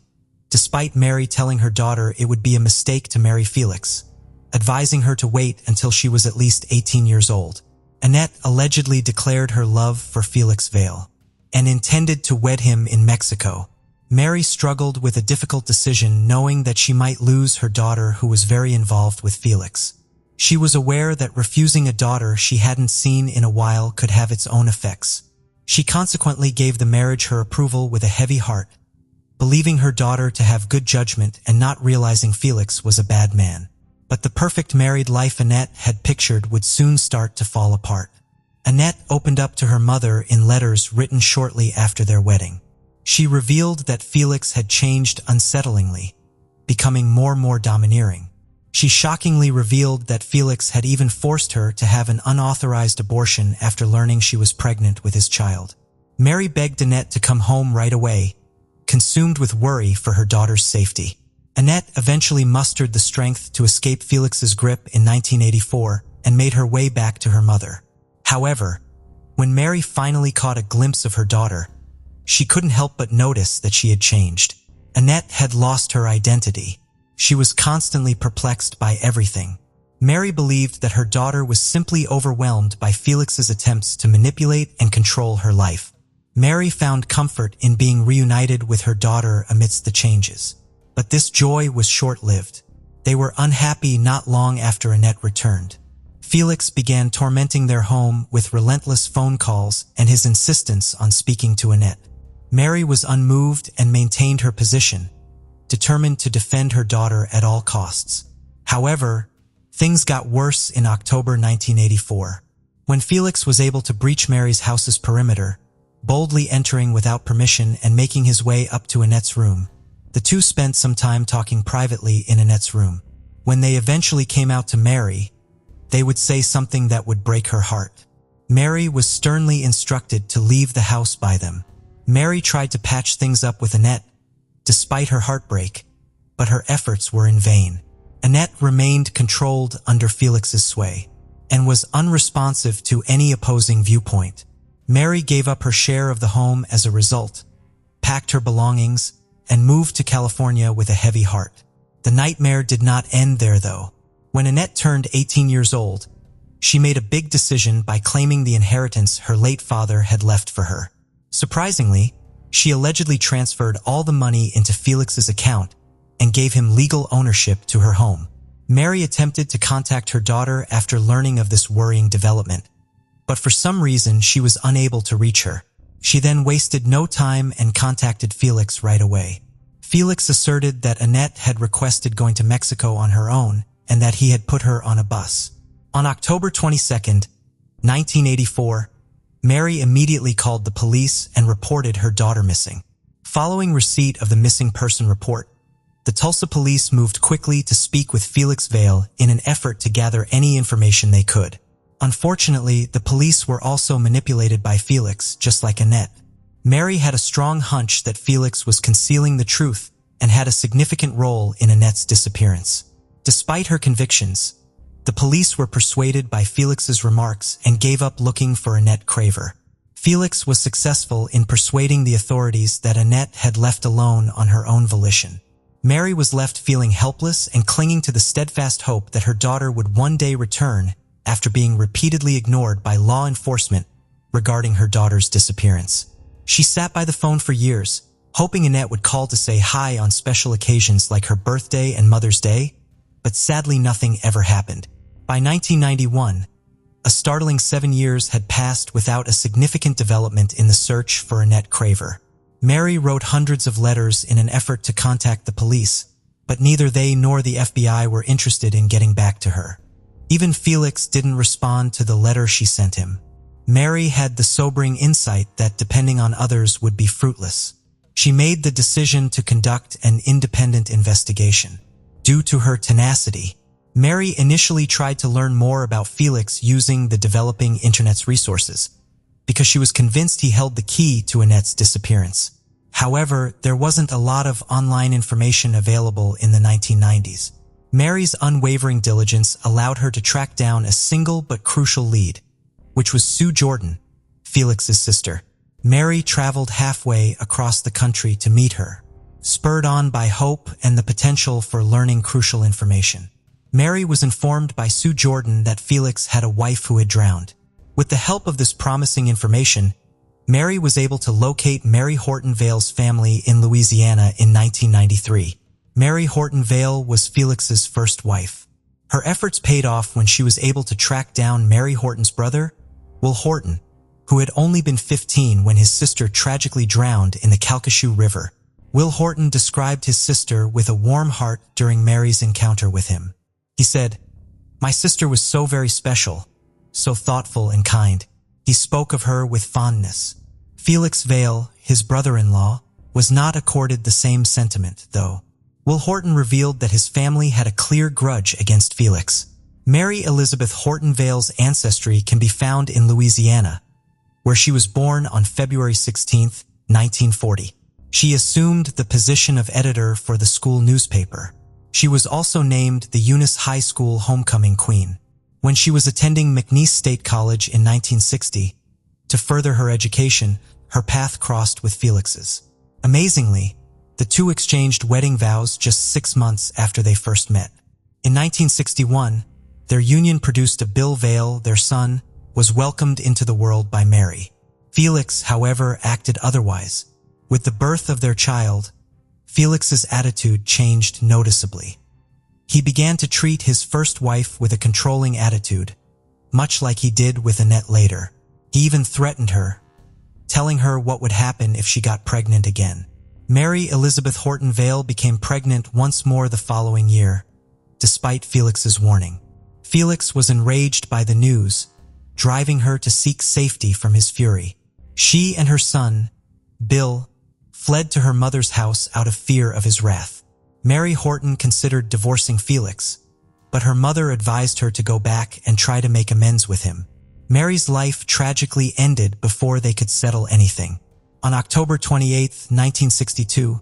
despite Mary telling her daughter it would be a mistake to marry Felix, advising her to wait until she was at least 18 years old. Annette allegedly declared her love for Felix Vale and intended to wed him in Mexico. Mary struggled with a difficult decision, knowing that she might lose her daughter who was very involved with Felix. She was aware that refusing a daughter she hadn't seen in a while could have its own effects. She consequently gave the marriage her approval with a heavy heart, believing her daughter to have good judgment and not realizing Felix was a bad man. But the perfect married life Annette had pictured would soon start to fall apart. Annette opened up to her mother in letters written shortly after their wedding. She revealed that Felix had changed unsettlingly, becoming more and more domineering. She shockingly revealed that Felix had even forced her to have an unauthorized abortion after learning she was pregnant with his child. Mary begged Annette to come home right away, consumed with worry for her daughter's safety. Annette eventually mustered the strength to escape Felix's grip in 1984 and made her way back to her mother. However, when Mary finally caught a glimpse of her daughter, she couldn't help but notice that she had changed. Annette had lost her identity. She was constantly perplexed by everything. Mary believed that her daughter was simply overwhelmed by Felix's attempts to manipulate and control her life. Mary found comfort in being reunited with her daughter amidst the changes. But this joy was short-lived. They were unhappy not long after Annette returned. Felix began tormenting their home with relentless phone calls and his insistence on speaking to Annette. Mary was unmoved and maintained her position, determined to defend her daughter at all costs. However, things got worse in October 1984. When Felix was able to breach Mary's house's perimeter, boldly entering without permission and making his way up to Annette's room, the two spent some time talking privately in Annette's room. When they eventually came out to Mary, they would say something that would break her heart. Mary was sternly instructed to leave the house by them. Mary tried to patch things up with Annette, despite her heartbreak, but her efforts were in vain. Annette remained controlled under Felix's sway and was unresponsive to any opposing viewpoint. Mary gave up her share of the home as a result, packed her belongings, and moved to California with a heavy heart. The nightmare did not end there, though. When Annette turned 18 years old, she made a big decision by claiming the inheritance her late father had left for her. Surprisingly, she allegedly transferred all the money into Felix's account and gave him legal ownership to her home. Mary attempted to contact her daughter after learning of this worrying development, but for some reason she was unable to reach her. She then wasted no time and contacted Felix right away. Felix asserted that Annette had requested going to Mexico on her own and that he had put her on a bus. On October 22, 1984, Mary immediately called the police and reported her daughter missing. Following receipt of the missing person report, the Tulsa police moved quickly to speak with Felix Vale in an effort to gather any information they could. Unfortunately, the police were also manipulated by Felix, just like Annette. Mary had a strong hunch that Felix was concealing the truth and had a significant role in Annette's disappearance. Despite her convictions, the police were persuaded by Felix's remarks and gave up looking for Annette Craver. Felix was successful in persuading the authorities that Annette had left alone on her own volition. Mary was left feeling helpless and clinging to the steadfast hope that her daughter would one day return after being repeatedly ignored by law enforcement regarding her daughter's disappearance. She sat by the phone for years, hoping Annette would call to say hi on special occasions like her birthday and Mother's Day, but sadly nothing ever happened. By 1991, a startling 7 years had passed without a significant development in the search for Annette Craver. Mary wrote hundreds of letters in an effort to contact the police, but neither they nor the FBI were interested in getting back to her. Even Felix didn't respond to the letter she sent him. Mary had the sobering insight that depending on others would be fruitless. She made the decision to conduct an independent investigation. Due to her tenacity, Mary initially tried to learn more about Felix using the developing internet's resources, because she was convinced he held the key to Annette's disappearance. However, there wasn't a lot of online information available in the 1990s. Mary's unwavering diligence allowed her to track down a single but crucial lead, which was Sue Jordan, Felix's sister. Mary traveled halfway across the country to meet her, spurred on by hope and the potential for learning crucial information. Mary was informed by Sue Jordan that Felix had a wife who had drowned. With the help of this promising information, Mary was able to locate Mary Horton Vale's family in Louisiana in 1993. Mary Horton Vale was Felix's first wife. Her efforts paid off when she was able to track down Mary Horton's brother, Will Horton, who had only been 15 when his sister tragically drowned in the Calcasieu River. Will Horton described his sister with a warm heart during Mary's encounter with him. He said, "My sister was so very special, so thoughtful and kind." He spoke of her with fondness. Felix Vale, his brother-in-law, was not accorded the same sentiment, though. Will Horton revealed that his family had a clear grudge against Felix. Mary Elizabeth Horton Vale's ancestry can be found in Louisiana, where she was born on February 16, 1940. She assumed the position of editor for the school newspaper. She was also named the Eunice High School Homecoming Queen. When she was attending McNeese State College in 1960, to further her education, her path crossed with Felix's. Amazingly, the two exchanged wedding vows just 6 months after they first met. In 1961, their union produced a Bill Vale, their son, was welcomed into the world by Mary. Felix, however, acted otherwise. With the birth of their child, Felix's attitude changed noticeably. He began to treat his first wife with a controlling attitude, much like he did with Annette later. He even threatened her, telling her what would happen if she got pregnant again. Mary Elizabeth Horton Vale became pregnant once more the following year, despite Felix's warning. Felix was enraged by the news, driving her to seek safety from his fury. She and her son, Bill, fled to her mother's house out of fear of his wrath. Mary Horton considered divorcing Felix, but her mother advised her to go back and try to make amends with him. Mary's life tragically ended before they could settle anything. On October 28, 1962,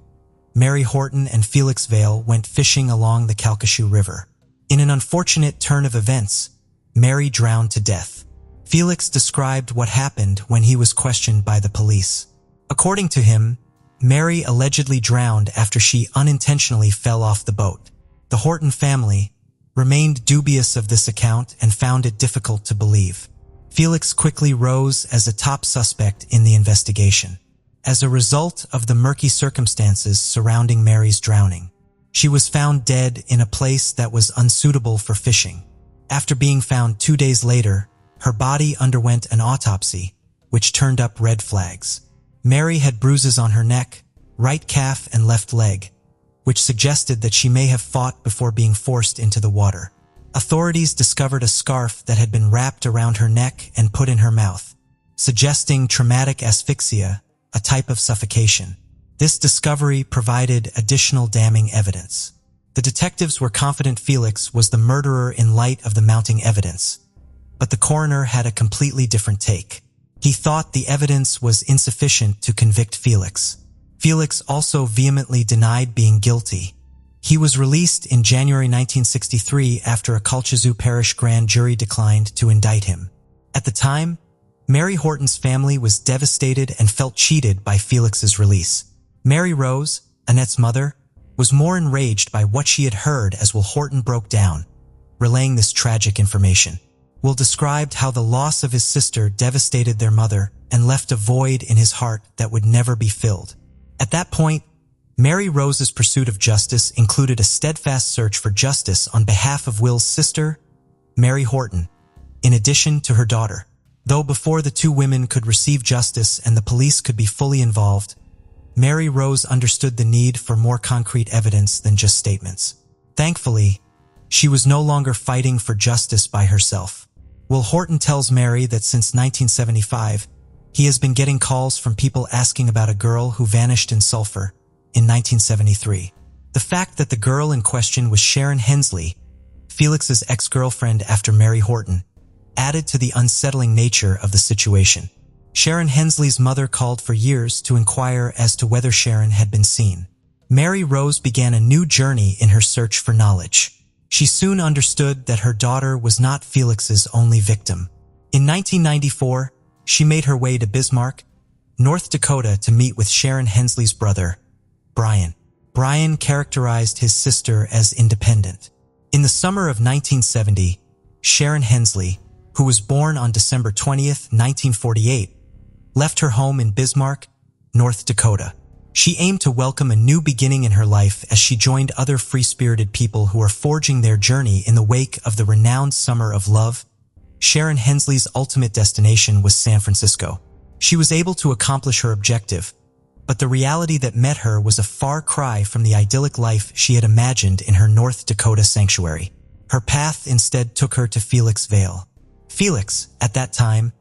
Mary Horton and Felix Vale went fishing along the Calcasieu River. In an unfortunate turn of events, Mary drowned to death. Felix described what happened when he was questioned by the police. According to him, Mary allegedly drowned after she unintentionally fell off the boat. The Horton family remained dubious of this account and found it difficult to believe. Felix quickly rose as a top suspect in the investigation. As a result of the murky circumstances surrounding Mary's drowning, she was found dead in a place that was unsuitable for fishing. After being found 2 days later, her body underwent an autopsy, which turned up red flags. Mary had bruises on her neck, right calf and left leg, which suggested that she may have fought before being forced into the water. Authorities discovered a scarf that had been wrapped around her neck and put in her mouth, suggesting traumatic asphyxia, a type of suffocation. This discovery provided additional damning evidence. The detectives were confident Felix was the murderer in light of the mounting evidence, but the coroner had a completely different take. He thought the evidence was insufficient to convict Felix. Felix also vehemently denied being guilty. He was released in January 1963 after a Calcasieu Parish grand jury declined to indict him. At the time, Mary Horton's family was devastated and felt cheated by Felix's release. Mary Rose, Annette's mother, was more enraged by what she had heard as Will Horton broke down, relaying this tragic information. Will described how the loss of his sister devastated their mother and left a void in his heart that would never be filled. At that point, Mary Rose's pursuit of justice included a steadfast search for justice on behalf of Will's sister, Mary Horton, in addition to her daughter. Though before the two women could receive justice and the police could be fully involved, Mary Rose understood the need for more concrete evidence than just statements. Thankfully, she was no longer fighting for justice by herself. Will Horton tells Mary that since 1975, he has been getting calls from people asking about a girl who vanished in Sulphur in 1973. The fact that the girl in question was Sharon Hensley, Felix's ex-girlfriend after Mary Horton, added to the unsettling nature of the situation. Sharon Hensley's mother called for years to inquire as to whether Sharon had been seen. Mary Rose began a new journey in her search for knowledge. She soon understood that her daughter was not Felix's only victim. In 1994, she made her way to Bismarck, North Dakota to meet with Sharon Hensley's brother, Brian. Brian characterized his sister as independent. In the summer of 1970, Sharon Hensley, who was born on December 20th, 1948, left her home in Bismarck, North Dakota. She aimed to welcome a new beginning in her life as she joined other free-spirited people who were forging their journey in the wake of the renowned Summer of Love. Sharon Hensley's ultimate destination was San Francisco. She was able to accomplish her objective, but the reality that met her was a far cry from the idyllic life she had imagined in her North Dakota sanctuary. Her path instead took her to Felix Vale. Felix, at that time,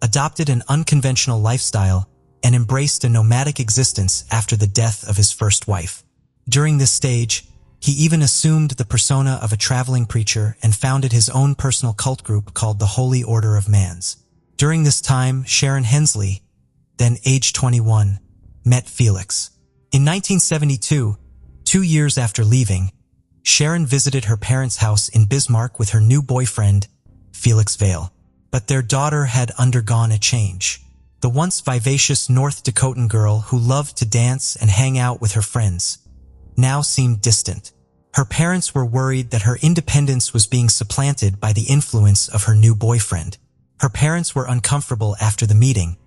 adopted an unconventional lifestyle and embraced a nomadic existence after the death of his first wife. During this stage, he even assumed the persona of a traveling preacher and founded his own personal cult group called the Holy Order of Mans. During this time, Sharon Hensley, then age 21, met Felix. In 1972, 2 years after leaving, Sharon visited her parents' house in Bismarck with her new boyfriend, Felix Vale. But their daughter had undergone a change. The once vivacious North Dakotan girl who loved to dance and hang out with her friends now seemed distant. Her parents were worried that her independence was being supplanted by the influence of her new boyfriend. Her parents were uncomfortable after the meeting,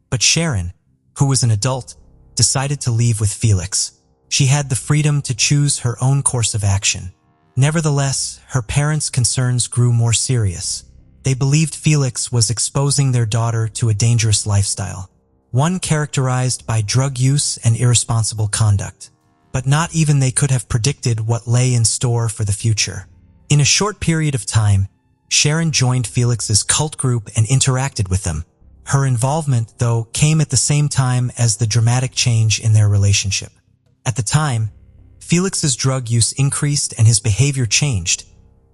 but Sharon, who was an adult, decided to leave with Felix. She had the freedom to choose her own course of action. Nevertheless, her parents' concerns grew more serious. They believed Felix was exposing their daughter to a dangerous lifestyle, one characterized by drug use and irresponsible conduct. But not even they could have predicted what lay in store for the future. In a short period of time, Sharon joined Felix's cult group and interacted with them. Her involvement, though, came at the same time as the dramatic change in their relationship. At the time, Felix's drug use increased and his behavior changed,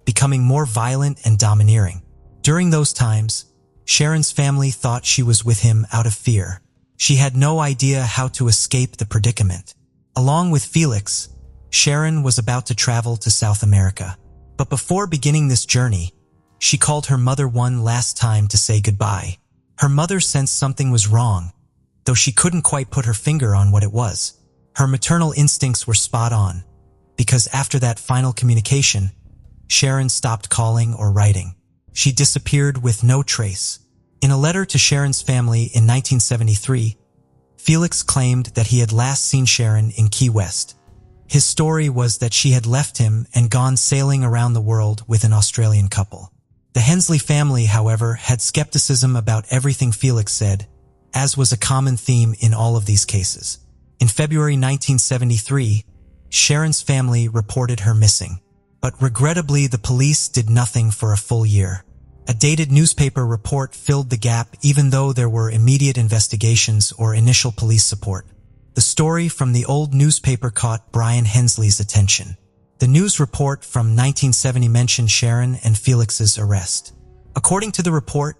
becoming more violent and domineering. During those times, Sharon's family thought she was with him out of fear. She had no idea how to escape the predicament. Along with Felix, Sharon was about to travel to South America. But before beginning this journey, she called her mother one last time to say goodbye. Her mother sensed something was wrong, though she couldn't quite put her finger on what it was. Her maternal instincts were spot on, because after that final communication, Sharon stopped calling or writing. She disappeared with no trace. In a letter to Sharon's family in 1973, Felix claimed that he had last seen Sharon in Key West. His story was that she had left him and gone sailing around the world with an Australian couple. The Hensley family, however, had skepticism about everything Felix said, as was a common theme in all of these cases. In February 1973, Sharon's family reported her missing, but regrettably the police did nothing for a full year. A dated newspaper report filled the gap even though there were immediate investigations or initial police support. The story from the old newspaper caught Brian Hensley's attention. The news report from 1970 mentioned Sharon and Felix's arrest. According to the report,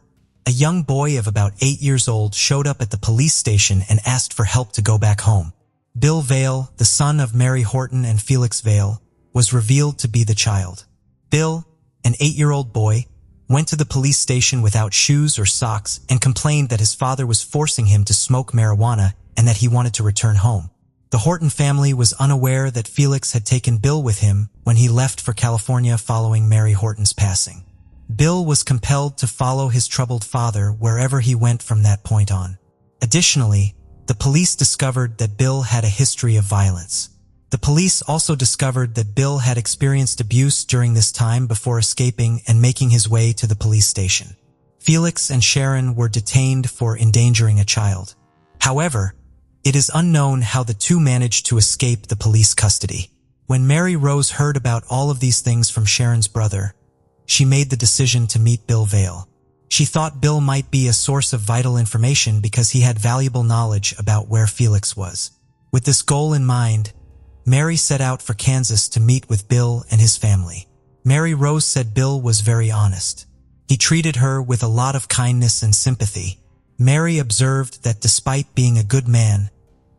a young boy of about 8 years old showed up at the police station and asked for help to go back home. Bill Vale, the son of Mary Horton and Felix Vale, was revealed to be the child. Bill, an 8-year-old boy, went to the police station without shoes or socks and complained that his father was forcing him to smoke marijuana and that he wanted to return home. The Horton family was unaware that Felix had taken Bill with him when he left for California following Mary Horton's passing. Bill was compelled to follow his troubled father wherever he went from that point on. Additionally, the police discovered that Bill had a history of violence. The police also discovered that Bill had experienced abuse during this time before escaping and making his way to the police station. Felix and Sharon were detained for endangering a child. However, it is unknown how the two managed to escape the police custody. When Mary Rose heard about all of these things from Sharon's brother, she made the decision to meet Bill Vale. She thought Bill might be a source of vital information because he had valuable knowledge about where Felix was. With this goal in mind, Mary set out for Kansas to meet with Bill and his family. Mary Rose said Bill was very honest. He treated her with a lot of kindness and sympathy. Mary observed that despite being a good man,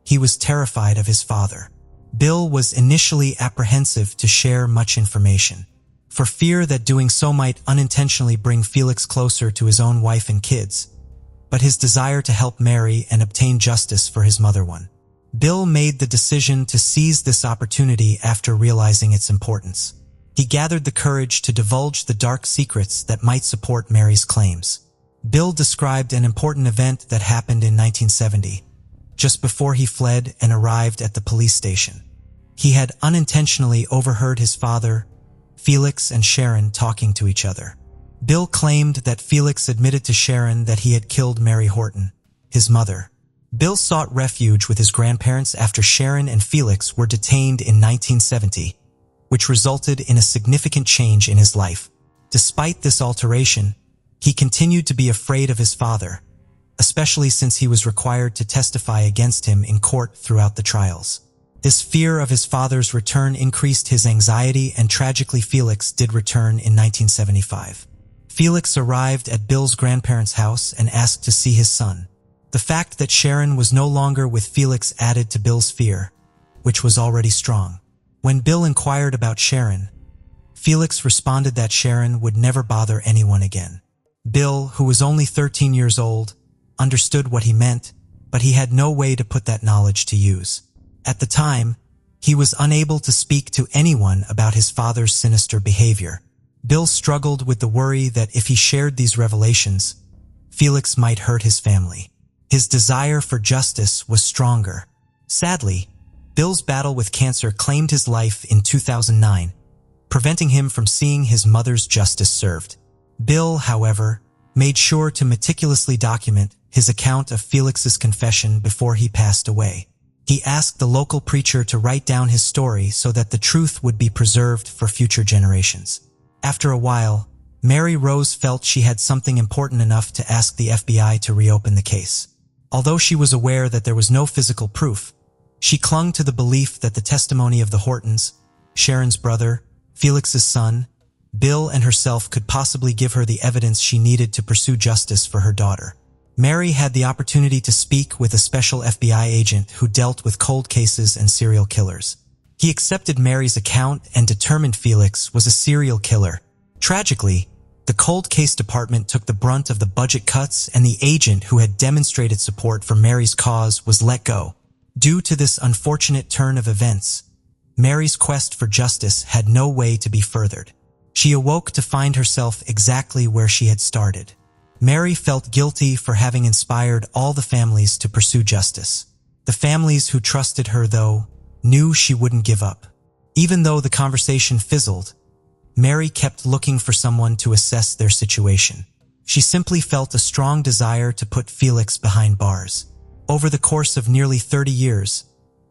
he was terrified of his father. Bill was initially apprehensive to share much information, for fear that doing so might unintentionally bring Felix closer to his own wife and kids, but his desire to help Mary and obtain justice for his mother won. Bill made the decision to seize this opportunity after realizing its importance. He gathered the courage to divulge the dark secrets that might support Mary's claims. Bill described an important event that happened in 1970, just before he fled and arrived at the police station. He had unintentionally overheard his father, Felix, and Sharon talking to each other. Bill claimed that Felix admitted to Sharon that he had killed Mary Horton, his mother. Bill sought refuge with his grandparents after Sharon and Felix were detained in 1970, which resulted in a significant change in his life. Despite this alteration, he continued to be afraid of his father, especially since he was required to testify against him in court throughout the trials. This fear of his father's return increased his anxiety, and tragically Felix did return in 1975. Felix arrived at Bill's grandparents' house and asked to see his son. The fact that Sharon was no longer with Felix added to Bill's fear, which was already strong. When Bill inquired about Sharon, Felix responded that Sharon would never bother anyone again. Bill, who was only 13 years old, understood what he meant, but he had no way to put that knowledge to use. At the time, he was unable to speak to anyone about his father's sinister behavior. Bill struggled with the worry that if he shared these revelations, Felix might hurt his family. His desire for justice was stronger. Sadly, Bill's battle with cancer claimed his life in 2009, preventing him from seeing his mother's justice served. Bill, however, made sure to meticulously document his account of Felix's confession before he passed away. He asked the local preacher to write down his story so that the truth would be preserved for future generations. After a while, Mary Rose felt she had something important enough to ask the FBI to reopen the case. Although she was aware that there was no physical proof, she clung to the belief that the testimony of the Hortons, Sharon's brother, Felix's son, Bill and herself could possibly give her the evidence she needed to pursue justice for her daughter. Mary had the opportunity to speak with a special FBI agent who dealt with cold cases and serial killers. He accepted Mary's account and determined Felix was a serial killer. Tragically, the cold case department took the brunt of the budget cuts, and the agent who had demonstrated support for Mary's cause was let go. Due to this unfortunate turn of events, Mary's quest for justice had no way to be furthered. She awoke to find herself exactly where she had started. Mary felt guilty for having inspired all the families to pursue justice. The families who trusted her, though, knew she wouldn't give up. Even though the conversation fizzled, Mary kept looking for someone to assess their situation. She simply felt a strong desire to put Felix behind bars. Over the course of nearly 30 years,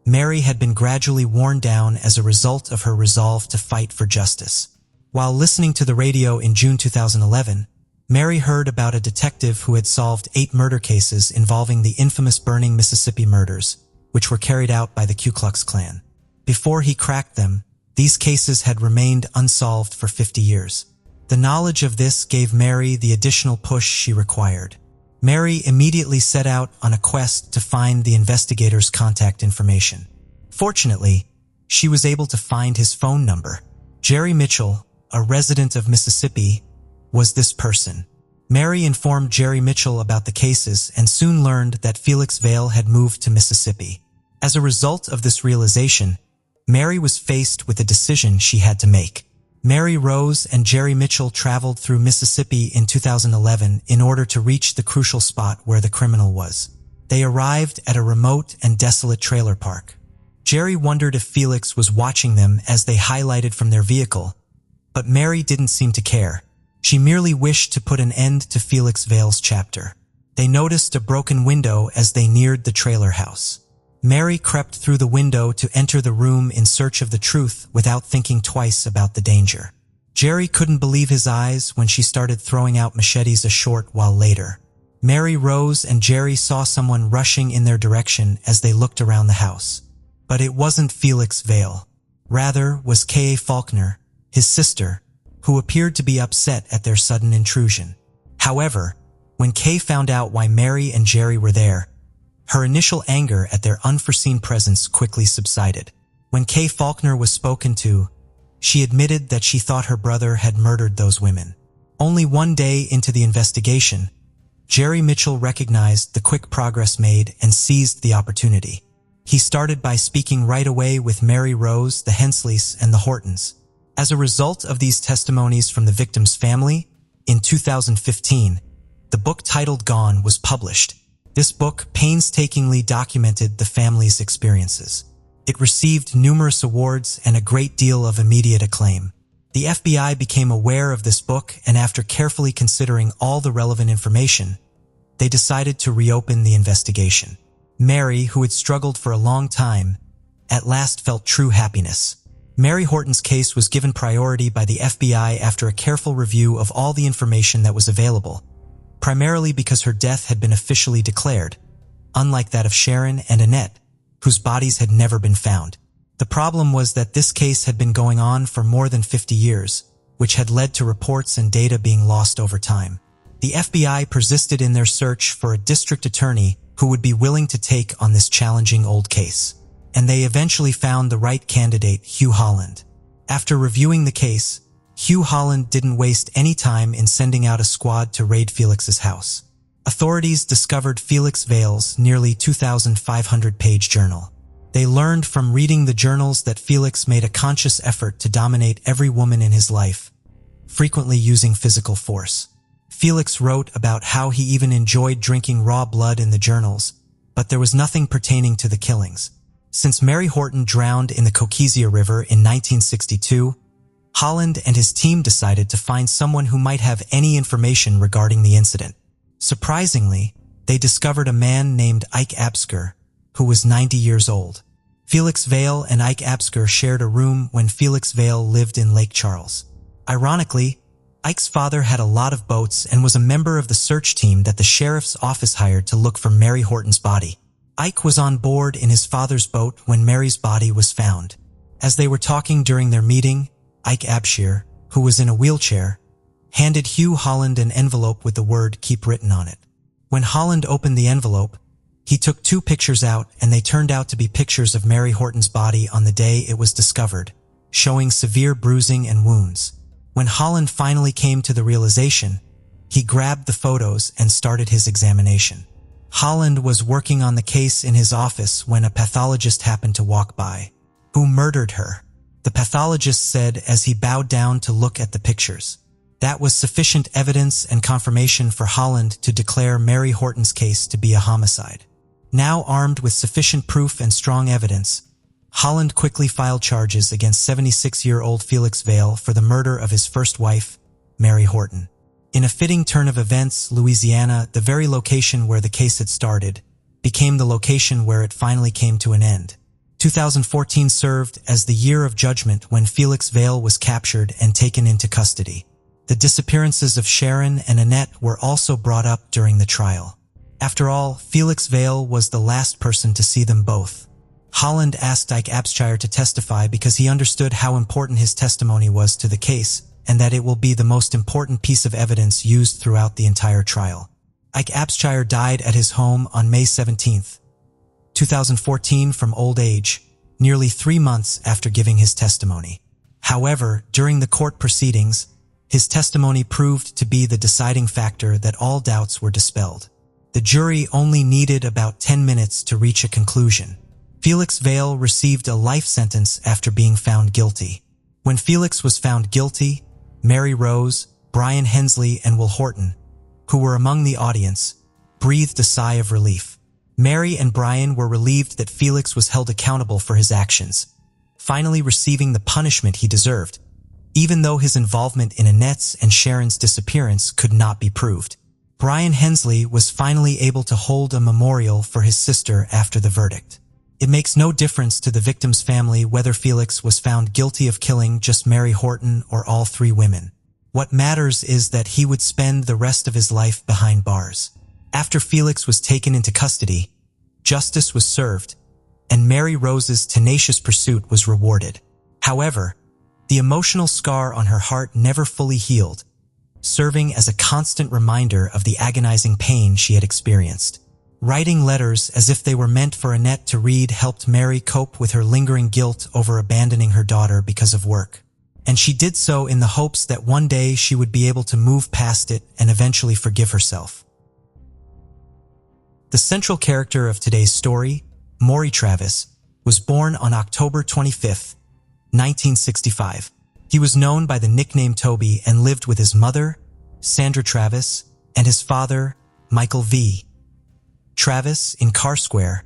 Mary had been gradually worn down as a result of her resolve to fight for justice. While listening to the radio in June 2011, Mary heard about a detective who had solved 8 murder cases involving the infamous burning Mississippi murders, which were carried out by the Ku Klux Klan. Before he cracked them, these cases had remained unsolved for 50 years. The knowledge of this gave Mary the additional push she required. Mary immediately set out on a quest to find the investigator's contact information. Fortunately, she was able to find his phone number. Jerry Mitchell, a resident of Mississippi, was this person. Mary informed Jerry Mitchell about the cases and soon learned that Felix Vale had moved to Mississippi. As a result of this realization, Mary was faced with a decision she had to make. Mary Rose and Jerry Mitchell traveled through Mississippi in 2011 in order to reach the crucial spot where the criminal was. They arrived at a remote and desolate trailer park. Jerry wondered if Felix was watching them as they highlighted from their vehicle, but Mary didn't seem to care. She merely wished to put an end to Felix Vale's chapter. They noticed a broken window as they neared the trailer house. Mary crept through the window to enter the room in search of the truth without thinking twice about the danger. Jerry couldn't believe his eyes when she started throwing out machetes a short while later. Mary Rose and Jerry saw someone rushing in their direction as they looked around the house. But it wasn't Felix Vale. Rather was K.A. Faulkner, his sister, who appeared to be upset at their sudden intrusion. However, when Kay found out why Mary and Jerry were there, her initial anger at their unforeseen presence quickly subsided. When Kay Faulkner was spoken to, she admitted that she thought her brother had murdered those women. Only one day into the investigation, Jerry Mitchell recognized the quick progress made and seized the opportunity. He started by speaking right away with Mary Rose, the Hensleys, and the Hortons. As a result of these testimonies from the victim's family, in 2015, the book titled Gone was published. This book painstakingly documented the family's experiences. It received numerous awards and a great deal of immediate acclaim. The FBI became aware of this book, and after carefully considering all the relevant information, they decided to reopen the investigation. Mary, who had struggled for a long time, at last felt true happiness. Mary Horton's case was given priority by the FBI after a careful review of all the information that was available, primarily because her death had been officially declared, unlike that of Sharon and Annette, whose bodies had never been found. The problem was that this case had been going on for more than 50 years, which had led to reports and data being lost over time. The FBI persisted in their search for a district attorney who would be willing to take on this challenging old case, and they eventually found the right candidate, Hugh Holland. After reviewing the case, Hugh Holland didn't waste any time in sending out a squad to raid Felix's house. Authorities discovered Felix Vale's nearly 2,500-page journal. They learned from reading the journals that Felix made a conscious effort to dominate every woman in his life, frequently using physical force. Felix wrote about how he even enjoyed drinking raw blood in the journals, but there was nothing pertaining to the killings. Since Mary Horton drowned in the Coquizia River in 1962, Holland and his team decided to find someone who might have any information regarding the incident. Surprisingly, they discovered a man named Ike Absker, who was 90 years old. Felix Vale and Ike Absker shared a room when Felix Vale lived in Lake Charles. Ironically, Ike's father had a lot of boats and was a member of the search team that the sheriff's office hired to look for Mary Horton's body. Ike was on board in his father's boat when Mary's body was found. As they were talking during their meeting, Ike Absker, who was in a wheelchair, handed Hugh Holland an envelope with the word "keep" written on it. When Holland opened the envelope, he took 2 pictures out, and they turned out to be pictures of Mary Horton's body on the day it was discovered, showing severe bruising and wounds. When Holland finally came to the realization, he grabbed the photos and started his examination. Holland was working on the case in his office when a pathologist happened to walk by. "Who murdered her?" the pathologist said as he bowed down to look at the pictures. That was sufficient evidence and confirmation for Holland to declare Mary Horton's case to be a homicide. Now armed with sufficient proof and strong evidence, Holland quickly filed charges against 76-year-old Felix Vale for the murder of his first wife, Mary Horton. In a fitting turn of events, Louisiana, the very location where the case had started, became the location where it finally came to an end. 2014 served as the year of judgment when Felix Vale was captured and taken into custody. The disappearances of Sharon and Annette were also brought up during the trial. After all, Felix Vale was the last person to see them both. Holland asked Ike Abshire to testify because he understood how important his testimony was to the case, and that it will be the most important piece of evidence used throughout the entire trial. Ike Abshire died at his home on May 17, 2014 from old age, nearly 3 months after giving his testimony. However, during the court proceedings, his testimony proved to be the deciding factor that all doubts were dispelled. The jury only needed about 10 minutes to reach a conclusion. Felix Vale received a life sentence after being found guilty. When Felix was found guilty, Mary Rose, Brian Hensley, and Will Horton, who were among the audience, breathed a sigh of relief. Mary and Brian were relieved that Felix was held accountable for his actions, finally receiving the punishment he deserved, even though his involvement in Annette's and Sharon's disappearance could not be proved. Brian Hensley was finally able to hold a memorial for his sister after the verdict. It makes no difference to the victim's family whether Felix was found guilty of killing just Mary Horton or all 3 women. What matters is that he would spend the rest of his life behind bars. After Felix was taken into custody, justice was served, and Mary Rose's tenacious pursuit was rewarded. However, the emotional scar on her heart never fully healed, serving as a constant reminder of the agonizing pain she had experienced. Writing letters as if they were meant for Annette to read helped Mary cope with her lingering guilt over abandoning her daughter because of work. And she did so in the hopes that one day she would be able to move past it and eventually forgive herself. The central character of today's story, Maury Travis, was born on October 25, 1965. He was known by the nickname Toby and lived with his mother, Sandra Travis, and his father, Michael V. Travis in Carr Square,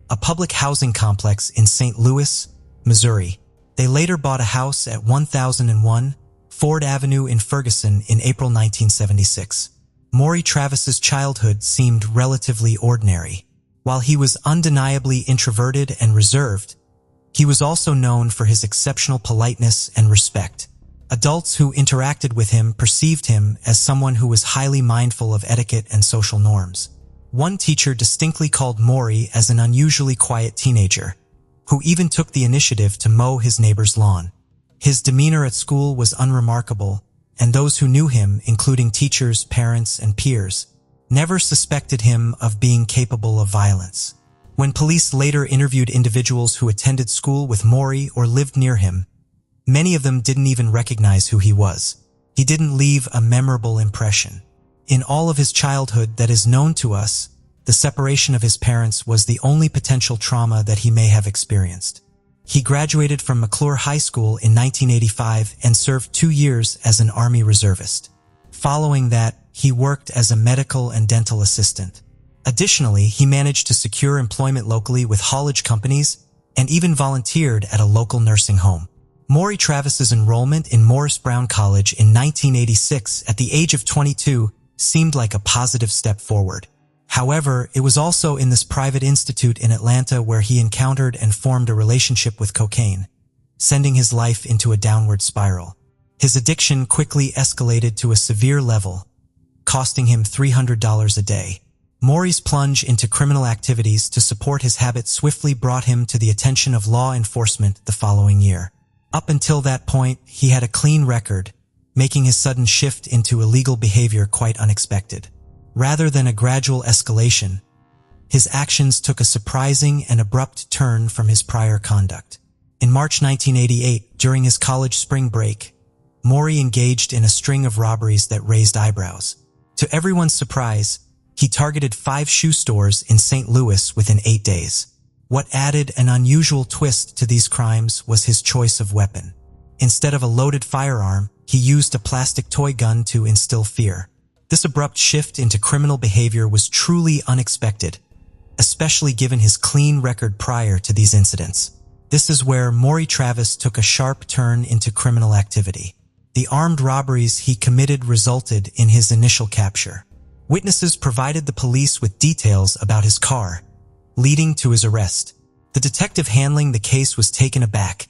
a public housing complex in St. Louis, Missouri. They later bought a house at 1001 Ford Avenue in Ferguson in April 1976. Maury Travis's childhood seemed relatively ordinary. While he was undeniably introverted and reserved, he was also known for his exceptional politeness and respect. Adults who interacted with him perceived him as someone who was highly mindful of etiquette and social norms. One teacher distinctly called Maury as an unusually quiet teenager, who even took the initiative to mow his neighbor's lawn. His demeanor at school was unremarkable, and those who knew him, including teachers, parents, and peers, never suspected him of being capable of violence. When police later interviewed individuals who attended school with Maury or lived near him, many of them didn't even recognize who he was. He didn't leave a memorable impression. In all of his childhood that is known to us, the separation of his parents was the only potential trauma that he may have experienced. He graduated from McClure High School in 1985 and served 2 years as an Army reservist. Following that, he worked as a medical and dental assistant. Additionally, he managed to secure employment locally with haulage companies and even volunteered at a local nursing home. Maury Travis's enrollment in Morris Brown College in 1986 at the age of 22 seemed like a positive step forward. However, it was also in this private institute in Atlanta where he encountered and formed a relationship with cocaine, sending his life into a downward spiral. His addiction quickly escalated to a severe level, costing him $300 a day. Maury's plunge into criminal activities to support his habit swiftly brought him to the attention of law enforcement the following year. Up until that point, he had a clean record, making his sudden shift into illegal behavior quite unexpected. Rather than a gradual escalation, his actions took a surprising and abrupt turn from his prior conduct. In March 1988, during his college spring break, Maury engaged in a string of robberies that raised eyebrows. To everyone's surprise, he targeted 5 shoe stores in St. Louis within 8 days. What added an unusual twist to these crimes was his choice of weapon. Instead of a loaded firearm, he used a plastic toy gun to instill fear. This abrupt shift into criminal behavior was truly unexpected, especially given his clean record prior to these incidents. This is where Maury Travis took a sharp turn into criminal activity. The armed robberies he committed resulted in his initial capture. Witnesses provided the police with details about his car, leading to his arrest. The detective handling the case was taken aback,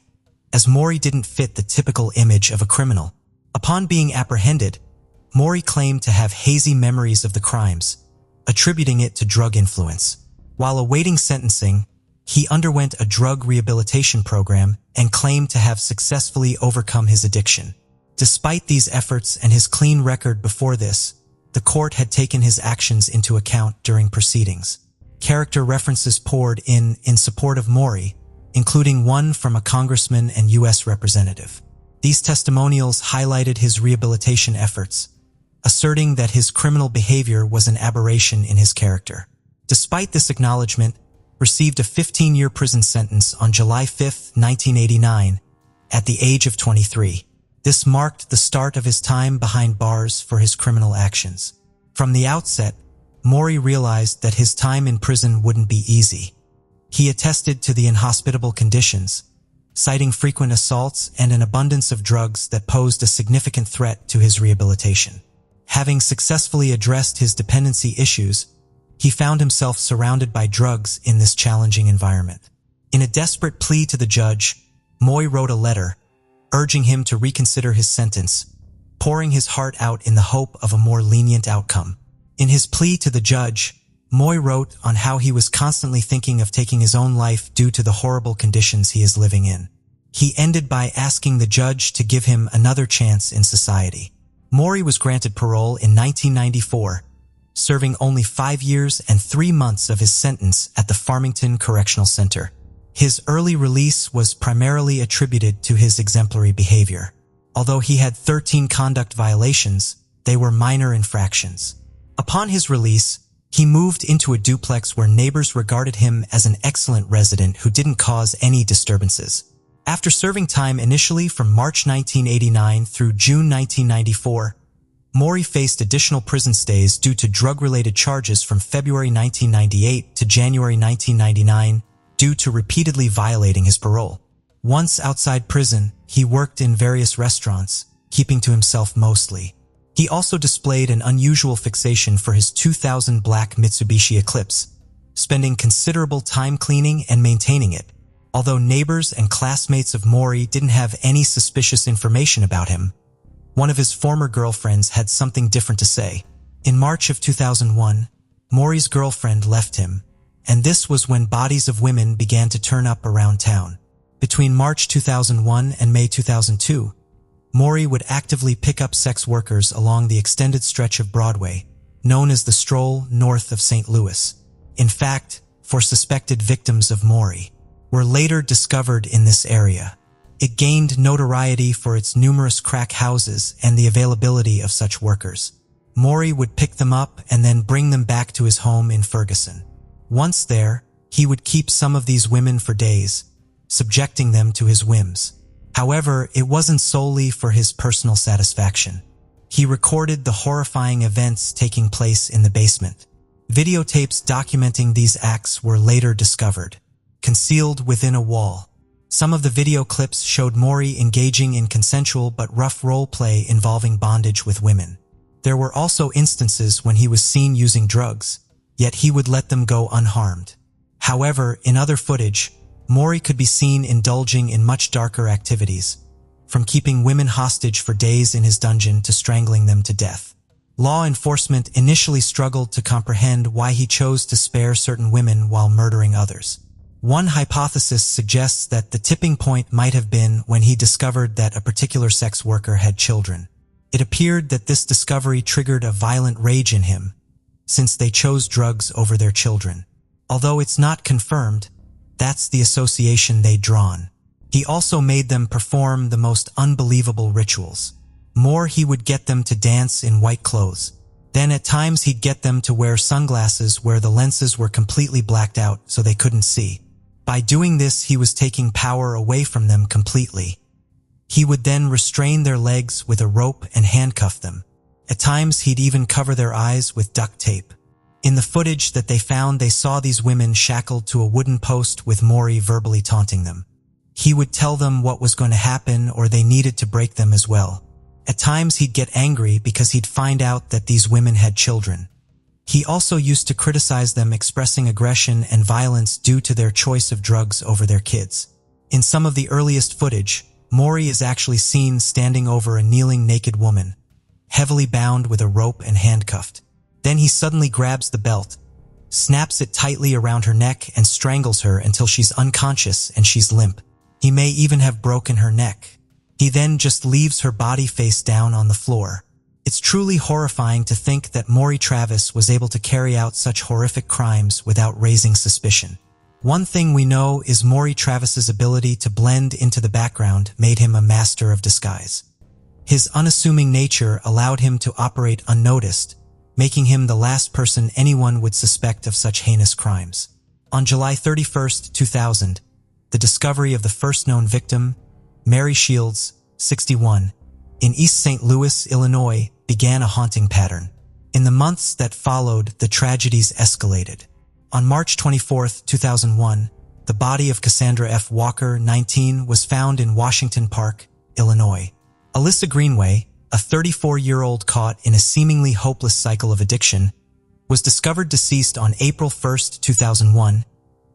as Maury didn't fit the typical image of a criminal. Upon being apprehended, Maury claimed to have hazy memories of the crimes, attributing it to drug influence. While awaiting sentencing, he underwent a drug rehabilitation program and claimed to have successfully overcome his addiction. Despite these efforts and his clean record before this, the court had taken his actions into account during proceedings. Character references poured in support of Maury, including one from a congressman and U.S. representative. These testimonials highlighted his rehabilitation efforts, asserting that his criminal behavior was an aberration in his character. Despite this acknowledgement, received a 15-year prison sentence on July 5, 1989, at the age of 23. This marked the start of his time behind bars for his criminal actions. From the outset, Maury realized that his time in prison wouldn't be easy. He attested to the inhospitable conditions, citing frequent assaults and an abundance of drugs that posed a significant threat to his rehabilitation. Having successfully addressed his dependency issues, he found himself surrounded by drugs in this challenging environment. In a desperate plea to the judge, Maury wrote a letter, urging him to reconsider his sentence, pouring his heart out in the hope of a more lenient outcome. In his plea to the judge, Maury wrote on how he was constantly thinking of taking his own life due to the horrible conditions he is living in. He ended by asking the judge to give him another chance in society. Maury was granted parole in 1994, serving only 5 years and 3 months of his sentence at the Farmington Correctional Center. His early release was primarily attributed to his exemplary behavior. Although he had 13 conduct violations, they were minor infractions. Upon his release, he moved into a duplex where neighbors regarded him as an excellent resident who didn't cause any disturbances. After serving time initially from March 1989 through June 1994, Maury faced additional prison stays due to drug-related charges from February 1998 to January 1999 due to repeatedly violating his parole. Once outside prison, he worked in various restaurants, keeping to himself mostly. He also displayed an unusual fixation for his 2000 black Mitsubishi Eclipse, spending considerable time cleaning and maintaining it. Although neighbors and classmates of Maury didn't have any suspicious information about him, one of his former girlfriends had something different to say. In March of 2001, Maury's girlfriend left him, and this was when bodies of women began to turn up around town. Between March 2001 and May 2002, Maury would actively pick up sex workers along the extended stretch of Broadway, known as the Stroll north of St. Louis. In fact, 4 suspected victims of Maury were later discovered in this area. It gained notoriety for its numerous crack houses and the availability of such workers. Maury would pick them up and then bring them back to his home in Ferguson. Once there, he would keep some of these women for days, subjecting them to his whims. However, it wasn't solely for his personal satisfaction. He recorded the horrifying events taking place in the basement. Videotapes documenting these acts were later discovered, concealed within a wall. Some of the video clips showed Maury engaging in consensual but rough role play involving bondage with women. There were also instances when he was seen using drugs, yet he would let them go unharmed. However, in other footage, Maury could be seen indulging in much darker activities, from keeping women hostage for days in his dungeon to strangling them to death. Law enforcement initially struggled to comprehend why he chose to spare certain women while murdering others. One hypothesis suggests that the tipping point might have been when he discovered that a particular sex worker had children. It appeared that this discovery triggered a violent rage in him, since they chose drugs over their children. Although it's not confirmed, that's the association they'd drawn. He also made them perform the most unbelievable rituals. More, he would get them to dance in white clothes. Then at times he'd get them to wear sunglasses where the lenses were completely blacked out so they couldn't see. By doing this, he was taking power away from them completely. He would then restrain their legs with a rope and handcuff them. At times he'd even cover their eyes with duct tape. In the footage that they found, they saw these women shackled to a wooden post with Maury verbally taunting them. He would tell them what was going to happen or they needed to break them as well. At times he'd get angry because he'd find out that these women had children. He also used to criticize them, expressing aggression and violence due to their choice of drugs over their kids. In some of the earliest footage, Maury is actually seen standing over a kneeling naked woman, heavily bound with a rope and handcuffed. Then he suddenly grabs the belt, snaps it tightly around her neck and strangles her until she's unconscious and she's limp. He may even have broken her neck. He then just leaves her body face down on the floor. It's truly horrifying to think that Maury Travis was able to carry out such horrific crimes without raising suspicion. One thing we know is Maury Travis's ability to blend into the background made him a master of disguise. His unassuming nature allowed him to operate unnoticed, making him the last person anyone would suspect of such heinous crimes. On July 31, 2000, the discovery of the first known victim, Mary Shields, 61, in East St. Louis, Illinois, began a haunting pattern. In the months that followed, the tragedies escalated. On March 24, 2001, the body of Cassandra F. Walker, 19, was found in Washington Park, Illinois. Alyssa Greenway, a 34-year-old caught in a seemingly hopeless cycle of addiction, was discovered deceased on April 1, 2001,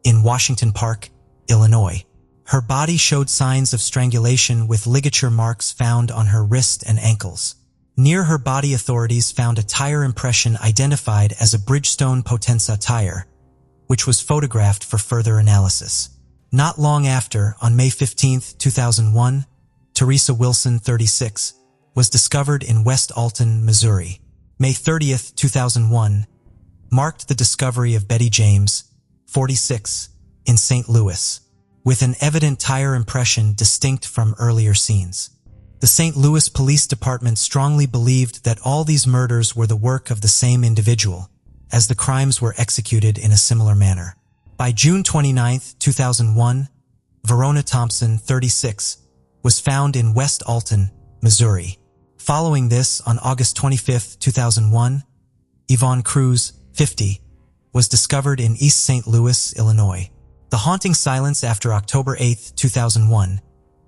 in Washington Park, Illinois. Her body showed signs of strangulation with ligature marks found on her wrist and ankles. Near her body, authorities found a tire impression identified as a Bridgestone Potenza tire, which was photographed for further analysis. Not long after, on May 15, 2001, Teresa Wilson, 36, was discovered in West Alton, Missouri. May 30, 2001, marked the discovery of Betty James, 46, in St. Louis, with an evident tire impression distinct from earlier scenes. The St. Louis Police Department strongly believed that all these murders were the work of the same individual, as the crimes were executed in a similar manner. By June 29, 2001, Verona Thompson, 36, was found in West Alton, Missouri. Following this, on August 25, 2001, Yvonne Cruz, 50, was discovered in East St. Louis, Illinois. The haunting silence after October 8, 2001,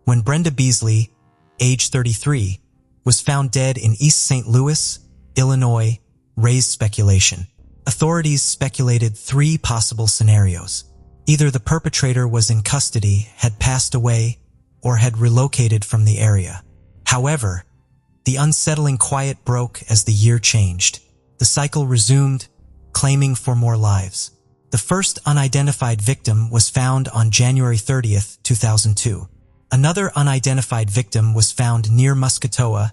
when Brenda Beasley, age 33, was found dead in East St. Louis, Illinois, raised speculation. Authorities speculated three possible scenarios. Either the perpetrator was in custody, had passed away, or had relocated from the area. However, the unsettling quiet broke as the year changed. The cycle resumed, claiming for more lives. The first unidentified victim was found on January 30, 2002. Another unidentified victim was found near Muscatoa,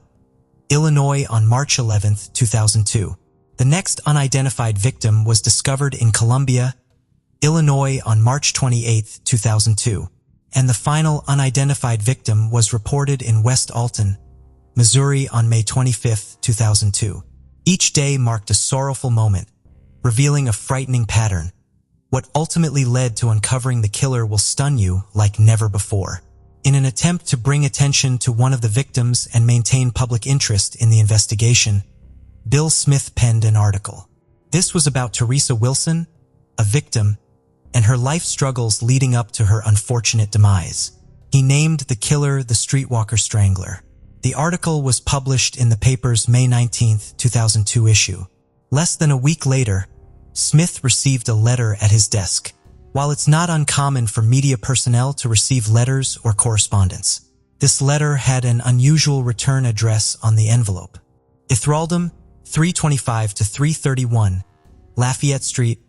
Illinois on March 11, 2002. The next unidentified victim was discovered in Columbia, Illinois on March 28, 2002. And the final unidentified victim was reported in West Alton, Missouri on May 25, 2002. Each day marked a sorrowful moment, revealing a frightening pattern. What ultimately led to uncovering the killer will stun you like never before. In an attempt to bring attention to one of the victims and maintain public interest in the investigation, Bill Smith penned an article. This was about Teresa Wilson, a victim, and her life struggles leading up to her unfortunate demise. He named the killer the Streetwalker Strangler. The article was published in the paper's May 19, 2002 issue. Less than a week later, Smith received a letter at his desk. While it's not uncommon for media personnel to receive letters or correspondence, this letter had an unusual return address on the envelope. Ithroldham, 325 to 331, Lafayette Street,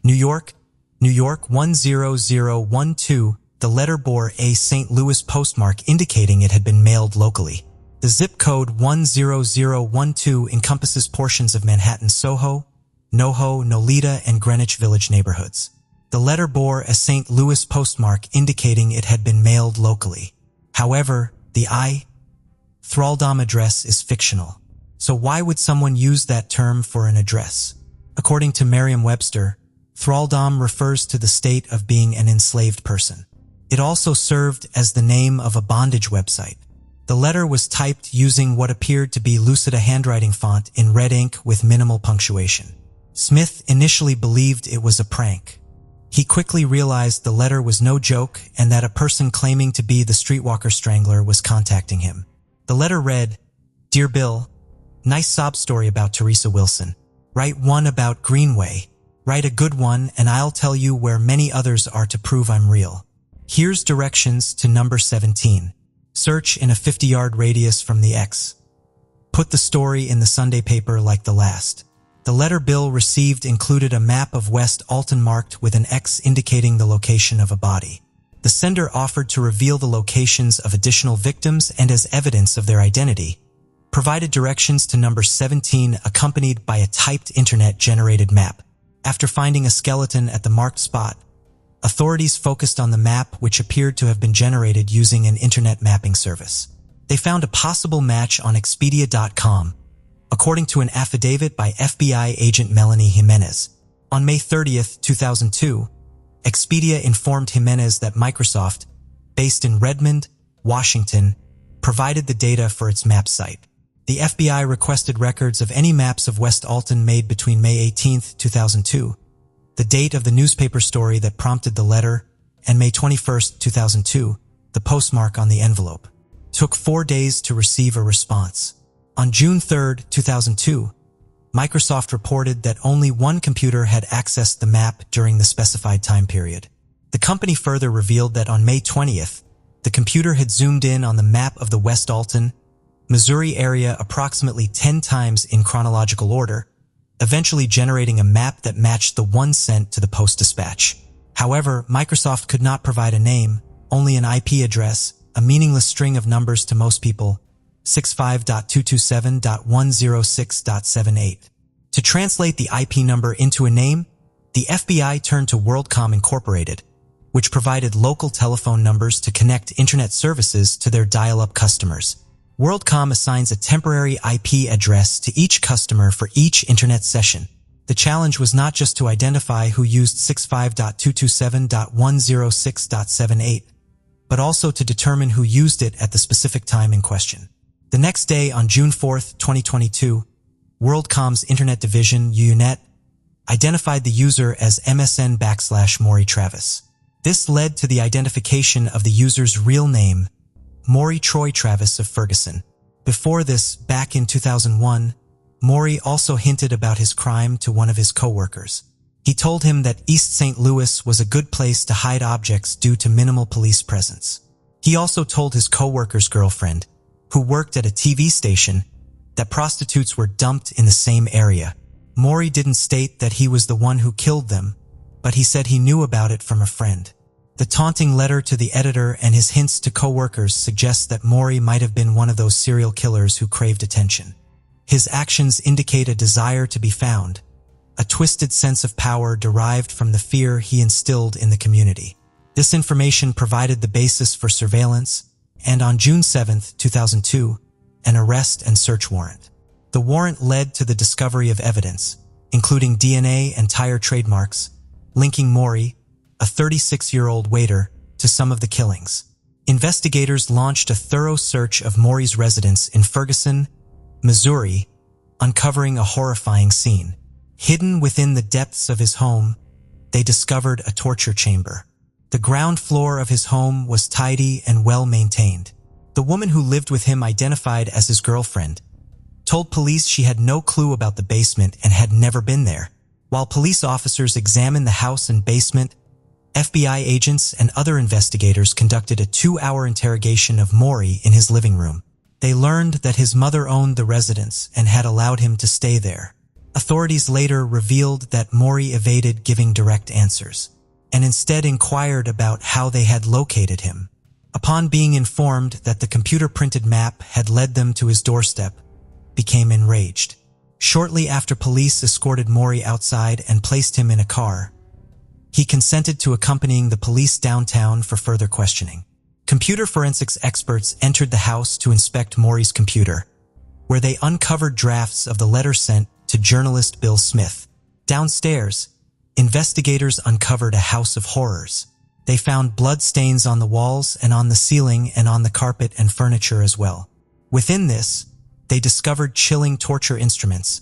New York, 10012. The letter bore a St. Louis postmark indicating it had been mailed locally. The zip code 10012 encompasses portions of Manhattan's Soho, NoHo, Nolita, and Greenwich Village neighborhoods. The letter bore a St. Louis postmark indicating it had been mailed locally. However, the thraldom address is fictional. So why would someone use that term for an address? According to Merriam-Webster, thraldom refers to the state of being an enslaved person. It also served as the name of a bondage website. The letter was typed using what appeared to be Lucida handwriting font in red ink with minimal punctuation. Smith initially believed it was a prank. He quickly realized the letter was no joke and that a person claiming to be the Streetwalker Strangler was contacting him. The letter read, "Dear Bill, nice sob story about Teresa Wilson. Write one about Greenway. Write a good one and I'll tell you where many others are to prove I'm real. Here's directions to number 17. Search in a 50-yard radius from the X. Put the story in the Sunday paper like the last." The letter Bill received included a map of West Alton marked with an X indicating the location of a body. The sender offered to reveal the locations of additional victims and as evidence of their identity, provided directions to number 17 accompanied by a typed internet-generated map. After finding a skeleton at the marked spot, authorities focused on the map which appeared to have been generated using an internet mapping service. They found a possible match on Expedia.com, according to an affidavit by FBI agent Melanie Jimenez. On May 30, 2002, Expedia informed Jimenez that Microsoft, based in Redmond, Washington, provided the data for its map site. The FBI requested records of any maps of West Alton made between May 18, 2002, the date of the newspaper story that prompted the letter, and May 21, 2002, the postmark on the envelope. Took 4 days to receive a response. On June 3, 2002, Microsoft reported that only one computer had accessed the map during the specified time period. The company further revealed that on May 20th, the computer had zoomed in on the map of the West Alton, Missouri area approximately 10 times in chronological order, eventually generating a map that matched the one sent to the Post-Dispatch. However, Microsoft could not provide a name, only an IP address, a meaningless string of numbers to most people, 65.227.106.78. To translate the IP number into a name, the FBI turned to WorldCom Incorporated, which provided local telephone numbers to connect internet services to their dial-up customers. WorldCom assigns a temporary IP address to each customer for each internet session. The challenge was not just to identify who used 65.227.106.78, but also to determine who used it at the specific time in question. The next day, on June 4, 2022, WorldCom's Internet Division, UUNet, identified the user as MSN/Maury Travis. This led to the identification of the user's real name, Maury Troy Travis of Ferguson. Before this, back in 2001, Maury also hinted about his crime to one of his co-workers. He told him that East St. Louis was a good place to hide objects due to minimal police presence. He also told his co-worker's girlfriend, who worked at a TV station, that prostitutes were dumped in the same area. Maury didn't state that he was the one who killed them, but he said he knew about it from a friend. The taunting letter to the editor and his hints to co-workers suggest that Maury might have been one of those serial killers who craved attention. His actions indicate a desire to be found, a twisted sense of power derived from the fear he instilled in the community. This information provided the basis for surveillance, and on June 7, 2002, an arrest and search warrant. The warrant led to the discovery of evidence, including DNA and tire trademarks, linking Maury, a 36-year-old waiter, to some of the killings. Investigators launched a thorough search of Maury's residence in Ferguson, Missouri, uncovering a horrifying scene. Hidden within the depths of his home, they discovered a torture chamber. The ground floor of his home was tidy and well-maintained. The woman who lived with him, identified as his girlfriend, told police she had no clue about the basement and had never been there. While police officers examined the house and basement, FBI agents and other investigators conducted a 2-hour interrogation of Maury in his living room. They learned that his mother owned the residence and had allowed him to stay there. Authorities later revealed that Maury evaded giving direct answers, and instead inquired about how they had located him. upon being informed that the computer-printed map had led them to his doorstep, became enraged. Shortly after police escorted Maury outside and placed him in a car, he consented to accompanying the police downtown for further questioning. Computer forensics experts entered the house to inspect Maury's computer, where they uncovered drafts of the letter sent to journalist Bill Smith. Downstairs, investigators uncovered a house of horrors. They found blood stains on the walls and on the ceiling and on the carpet and furniture as well. Within this, they discovered chilling torture instruments,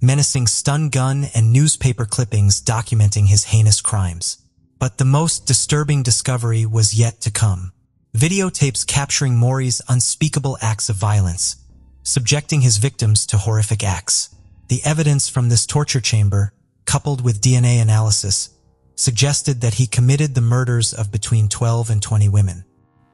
menacing stun gun and newspaper clippings documenting his heinous crimes. But the most disturbing discovery was yet to come. Videotapes capturing Maury's unspeakable acts of violence, subjecting his victims to horrific acts. The evidence from this torture chamber, coupled with DNA analysis, suggested that he committed the murders of between 12 and 20 women.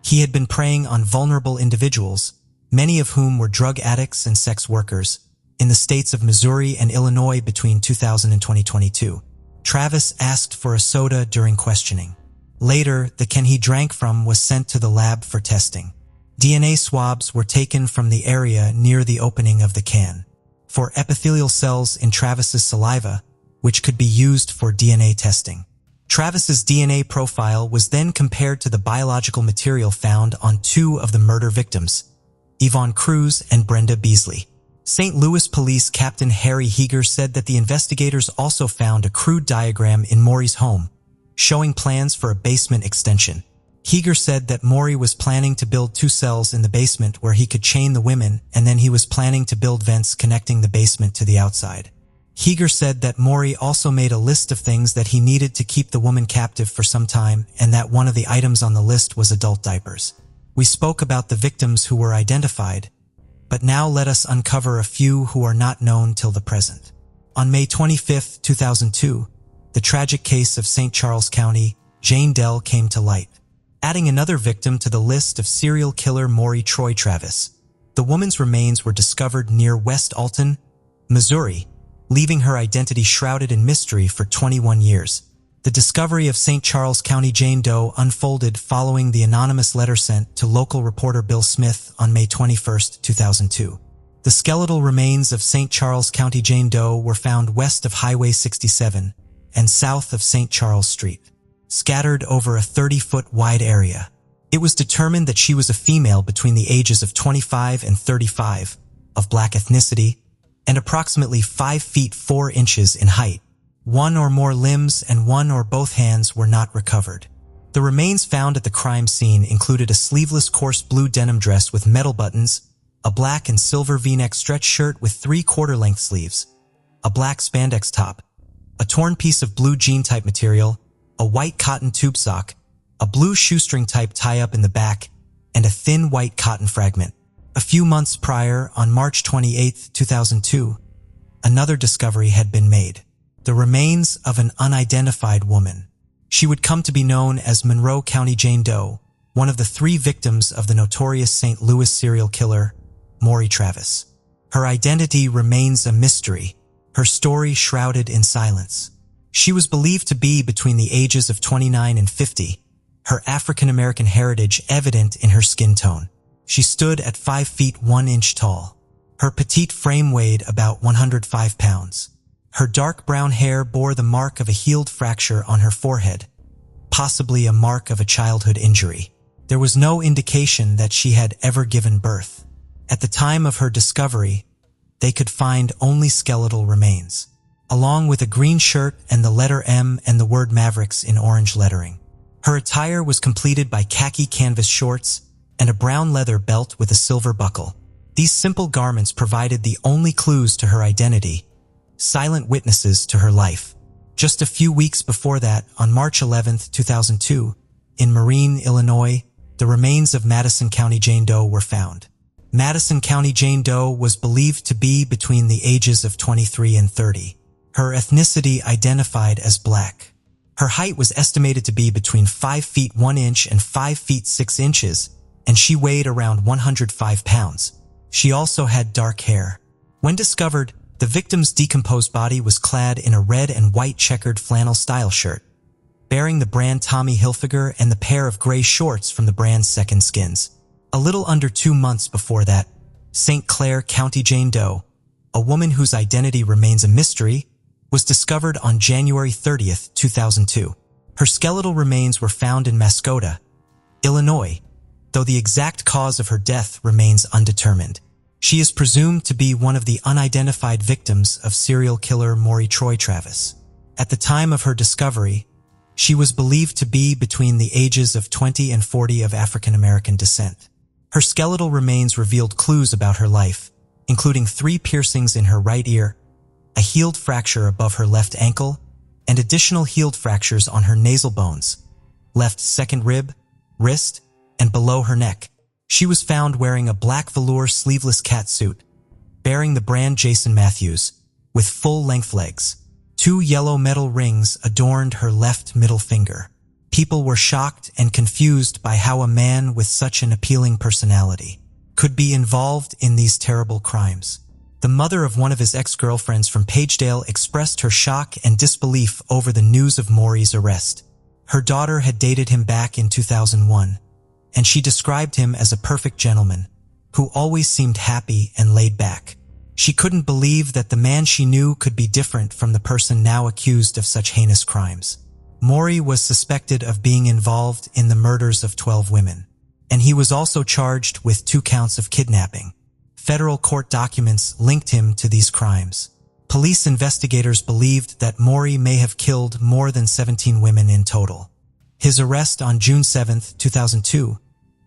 He had been preying on vulnerable individuals, many of whom were drug addicts and sex workers, in the states of Missouri and Illinois between 2000 and 2022. Travis asked for a soda during questioning. Later, the can he drank from was sent to the lab for testing. DNA swabs were taken from the area near the opening of the can for epithelial cells in Travis's saliva, which could be used for DNA testing. Travis's DNA profile was then compared to the biological material found on two of the murder victims, Yvonne Cruz and Brenda Beasley. St. Louis Police Captain Harry Heeger said that the investigators also found a crude diagram in Maury's home, showing plans for a basement extension. Heeger said that Maury was planning to build 2 cells in the basement where he could chain the women, and then he was planning to build vents connecting the basement to the outside. Heeger said that Maury also made a list of things that he needed to keep the woman captive for some time, and that one of the items on the list was adult diapers. We spoke about the victims who were identified, but now let us uncover a few who are not known till the present. On May 25, 2002, the tragic case of St. Charles County, Jane Doe, came to light, adding another victim to the list of serial killer Maury Troy Travis. The woman's remains were discovered near West Alton, Missouri, leaving her identity shrouded in mystery for 21 years. The discovery of St. Charles County Jane Doe unfolded following the anonymous letter sent to local reporter Bill Smith on May 21, 2002. The skeletal remains of St. Charles County Jane Doe were found west of Highway 67 and south of St. Charles Street, scattered over a 30-foot wide area. It was determined that she was a female between the ages of 25 and 35, of black ethnicity, and approximately 5 feet 4 inches in height. 1 or more limbs and 1 or both hands were not recovered. The remains found at the crime scene included a sleeveless coarse blue denim dress with metal buttons, a black and silver V-neck stretch shirt with 3 quarter-length sleeves, a black spandex top, a torn piece of blue jean-type material, a white cotton tube sock, a blue shoestring-type tie-up in the back, and a thin white cotton fragment. A few months prior, on March 28, 2002, another discovery had been made: the remains of an unidentified woman. She would come to be known as Monroe County Jane Doe, one of the 3 victims of the notorious St. Louis serial killer, Maury Travis. Her identity remains a mystery, her story shrouded in silence. She was believed to be between the ages of 29 and 50, her African-American heritage evident in her skin tone. She stood at 5 feet 1 inch tall. Her petite frame weighed about 105 pounds. Her dark brown hair bore the mark of a healed fracture on her forehead, possibly a mark of a childhood injury. There was no indication that she had ever given birth. At the time of her discovery, they could find only skeletal remains, along with a green shirt and the letter M and the word Mavericks in orange lettering. Her attire was completed by khaki canvas shorts and a brown leather belt with a silver buckle. These simple garments provided the only clues to her identity, silent witnesses to her life. Just a few weeks before that, on March 11, 2002, in Marine, Illinois, the remains of Madison County Jane Doe were found. Madison County Jane Doe was believed to be between the ages of 23 and 30. Her ethnicity identified as black. Her height was estimated to be between 5 feet 1 inch and 5 feet 6 inches, and she weighed around 105 pounds. She also had dark hair. When discovered, the victim's decomposed body was clad in a red and white checkered flannel style shirt, bearing the brand Tommy Hilfiger and the pair of gray shorts from the brand's Second Skins. A little under 2 months before that, St. Clair County Jane Doe, a woman whose identity remains a mystery, was discovered on January 30th, 2002. Her skeletal remains were found in Mascoda, Illinois, though the exact cause of her death remains undetermined. She is presumed to be one of the unidentified victims of serial killer Maury Troy Travis. At the time of her discovery, she was believed to be between the ages of 20 and 40 of African American descent. Her skeletal remains revealed clues about her life, including 3 piercings in her right ear, a healed fracture above her left ankle, and additional healed fractures on her nasal bones, left second rib, wrist, and below her neck. She was found wearing a black velour sleeveless catsuit, bearing the brand Jason Matthews, with full-length legs. 2 yellow metal rings adorned her left middle finger. People were shocked and confused by how a man with such an appealing personality could be involved in these terrible crimes. The mother of one of his ex-girlfriends from Pagedale expressed her shock and disbelief over the news of Maury's arrest. Her daughter had dated him back in 2001, and she described him as a perfect gentleman who always seemed happy and laid back. She couldn't believe that the man she knew could be different from the person now accused of such heinous crimes. Maury was suspected of being involved in the murders of 12 women, and he was also charged with 2 counts of kidnapping. Federal court documents linked him to these crimes. Police investigators believed that Maury may have killed more than 17 women in total. His arrest on June 7, 2002,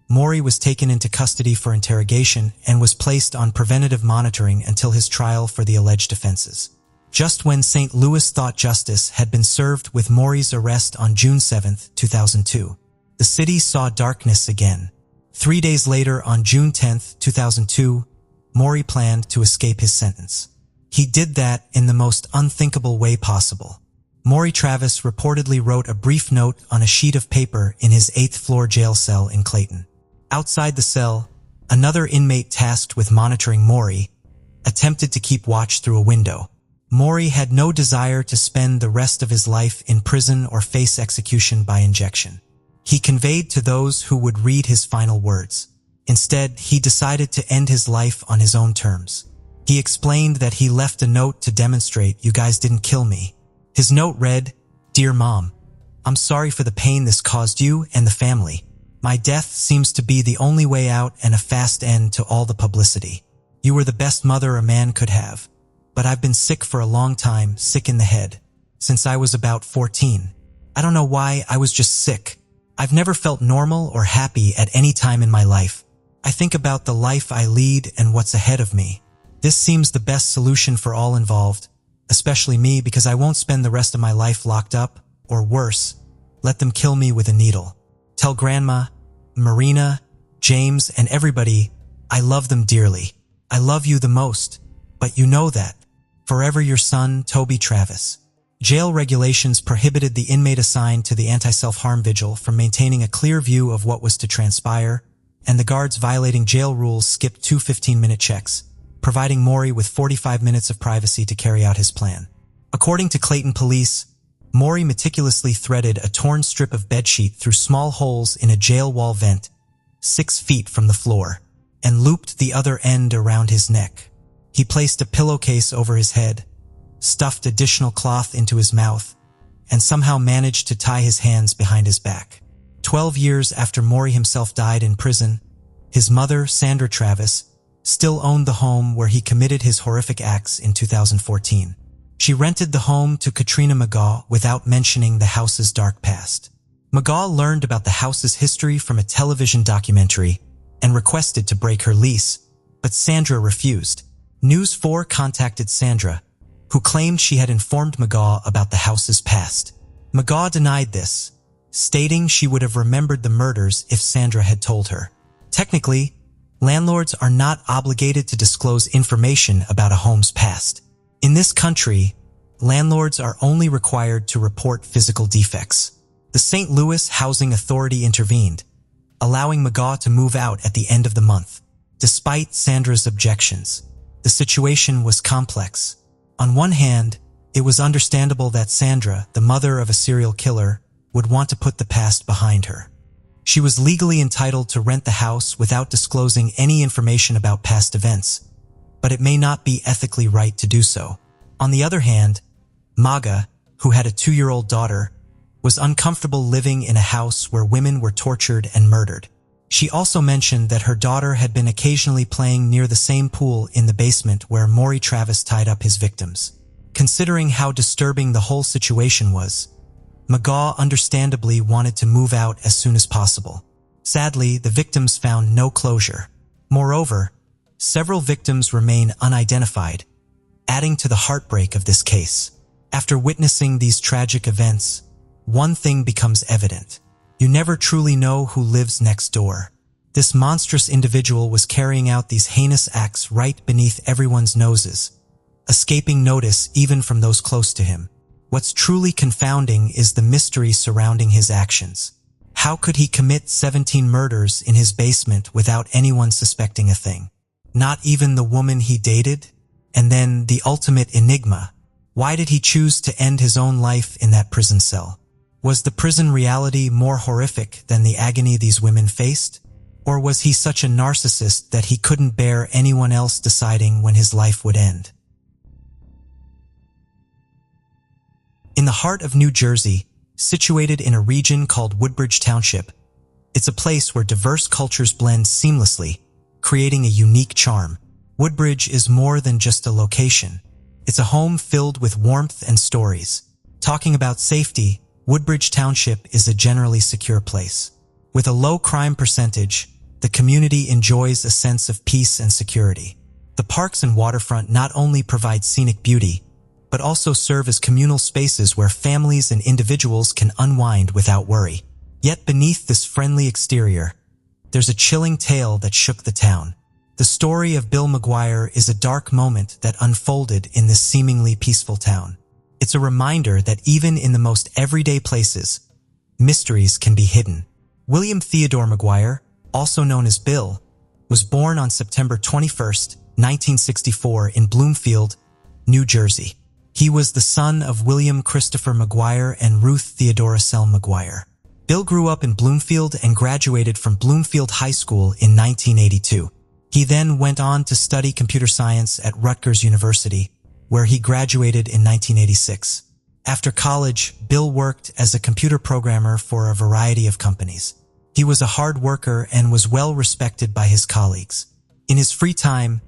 Maury was taken into custody for interrogation and was placed on preventative monitoring until his trial for the alleged offenses. Just when St. Louis thought justice had been served with Maury's arrest on June 7, 2002, the city saw darkness again. 3 days later, on June 10, 2002, Maury planned to escape his sentence. He did that in the most unthinkable way possible. Maury Travis reportedly wrote a brief note on a sheet of paper in his 8th floor jail cell in Clayton. Outside the cell, another inmate tasked with monitoring Maury attempted to keep watch through a window. Maury had no desire to spend the rest of his life in prison or face execution by injection. He conveyed to those who would read his final words. Instead, he decided to end his life on his own terms. He explained that he left a note to demonstrate, "You guys didn't kill me." His note read, "Dear Mom, I'm sorry for the pain this caused you and the family. My death seems to be the only way out and a fast end to all the publicity. You were the best mother a man could have, but I've been sick for a long time, sick in the head, since I was about 14. I don't know why, I was just sick. I've never felt normal or happy at any time in my life. I think about the life I lead and what's ahead of me. This seems the best solution for all involved, especially me, because I won't spend the rest of my life locked up, or worse, let them kill me with a needle. Tell Grandma, Marina, James, and everybody I love them dearly. I love you the most, but you know that. Forever your son, Toby Travis." Jail regulations prohibited the inmate assigned to the anti-self-harm vigil from maintaining a clear view of what was to transpire, and the guards violating jail rules skipped 2 15-minute checks, providing Maury with 45 minutes of privacy to carry out his plan. According to Clayton police, Maury meticulously threaded a torn strip of bedsheet through small holes in a jail wall vent 6 feet from the floor, and looped the other end around his neck. He placed a pillowcase over his head, stuffed additional cloth into his mouth, and somehow managed to tie his hands behind his back. 12 years after Maury himself died in prison, his mother, Sandra Travis, still owned the home where he committed his horrific acts in 2014. She rented the home to Katrina McGaw without mentioning the house's dark past. McGaw learned about the house's history from a television documentary and requested to break her lease, but Sandra refused. News 4 contacted Sandra, who claimed she had informed McGaw about the house's past. McGaw denied this, stating she would have remembered the murders if Sandra had told her. Technically, landlords are not obligated to disclose information about a home's past. In this country, landlords are only required to report physical defects. The St. Louis Housing Authority intervened, allowing McGaw to move out at the end of the month. Despite Sandra's objections, the situation was complex. On one hand, it was understandable that Sandra, the mother of a serial killer, would want to put the past behind her. She was legally entitled to rent the house without disclosing any information about past events, but it may not be ethically right to do so. On the other hand, Maga, who had a 2-year-old daughter, was uncomfortable living in a house where women were tortured and murdered. She also mentioned that her daughter had been occasionally playing near the same pool in the basement where Maury Travis tied up his victims. Considering how disturbing the whole situation was, Maga understandably wanted to move out as soon as possible. Sadly, the victims found no closure. Moreover, several victims remain unidentified, adding to the heartbreak of this case. After witnessing these tragic events, one thing becomes evident. You never truly know who lives next door. This monstrous individual was carrying out these heinous acts right beneath everyone's noses, escaping notice even from those close to him. What's truly confounding is the mystery surrounding his actions. How could he commit 17 murders in his basement without anyone suspecting a thing? Not even the woman he dated? And then the ultimate enigma. Why did he choose to end his own life in that prison cell? Was the prison reality more horrific than the agony these women faced? Or was he such a narcissist that he couldn't bear anyone else deciding when his life would end? In the heart of New Jersey, situated in a region called Woodbridge Township, it's a place where diverse cultures blend seamlessly, creating a unique charm. Woodbridge is more than just a location. It's a home filled with warmth and stories. Talking about safety, Woodbridge Township is a generally secure place. With a low crime percentage, the community enjoys a sense of peace and security. The parks and waterfront not only provide scenic beauty, but also serve as communal spaces where families and individuals can unwind without worry. Yet beneath this friendly exterior, there's a chilling tale that shook the town. The story of Bill McGuire is a dark moment that unfolded in this seemingly peaceful town. It's a reminder that even in the most everyday places, mysteries can be hidden. William Theodore McGuire, also known as Bill, was born on September 21, 1964 in Bloomfield, New Jersey. He was the son of William Christopher McGuire and Ruth Theodora Sell McGuire. Bill grew up in Bloomfield and graduated from Bloomfield High School in 1982. He then went on to study computer science at Rutgers University, where he graduated in 1986. After college, Bill worked as a computer programmer for a variety of companies. He was a hard worker and was well respected by his colleagues. In his free time,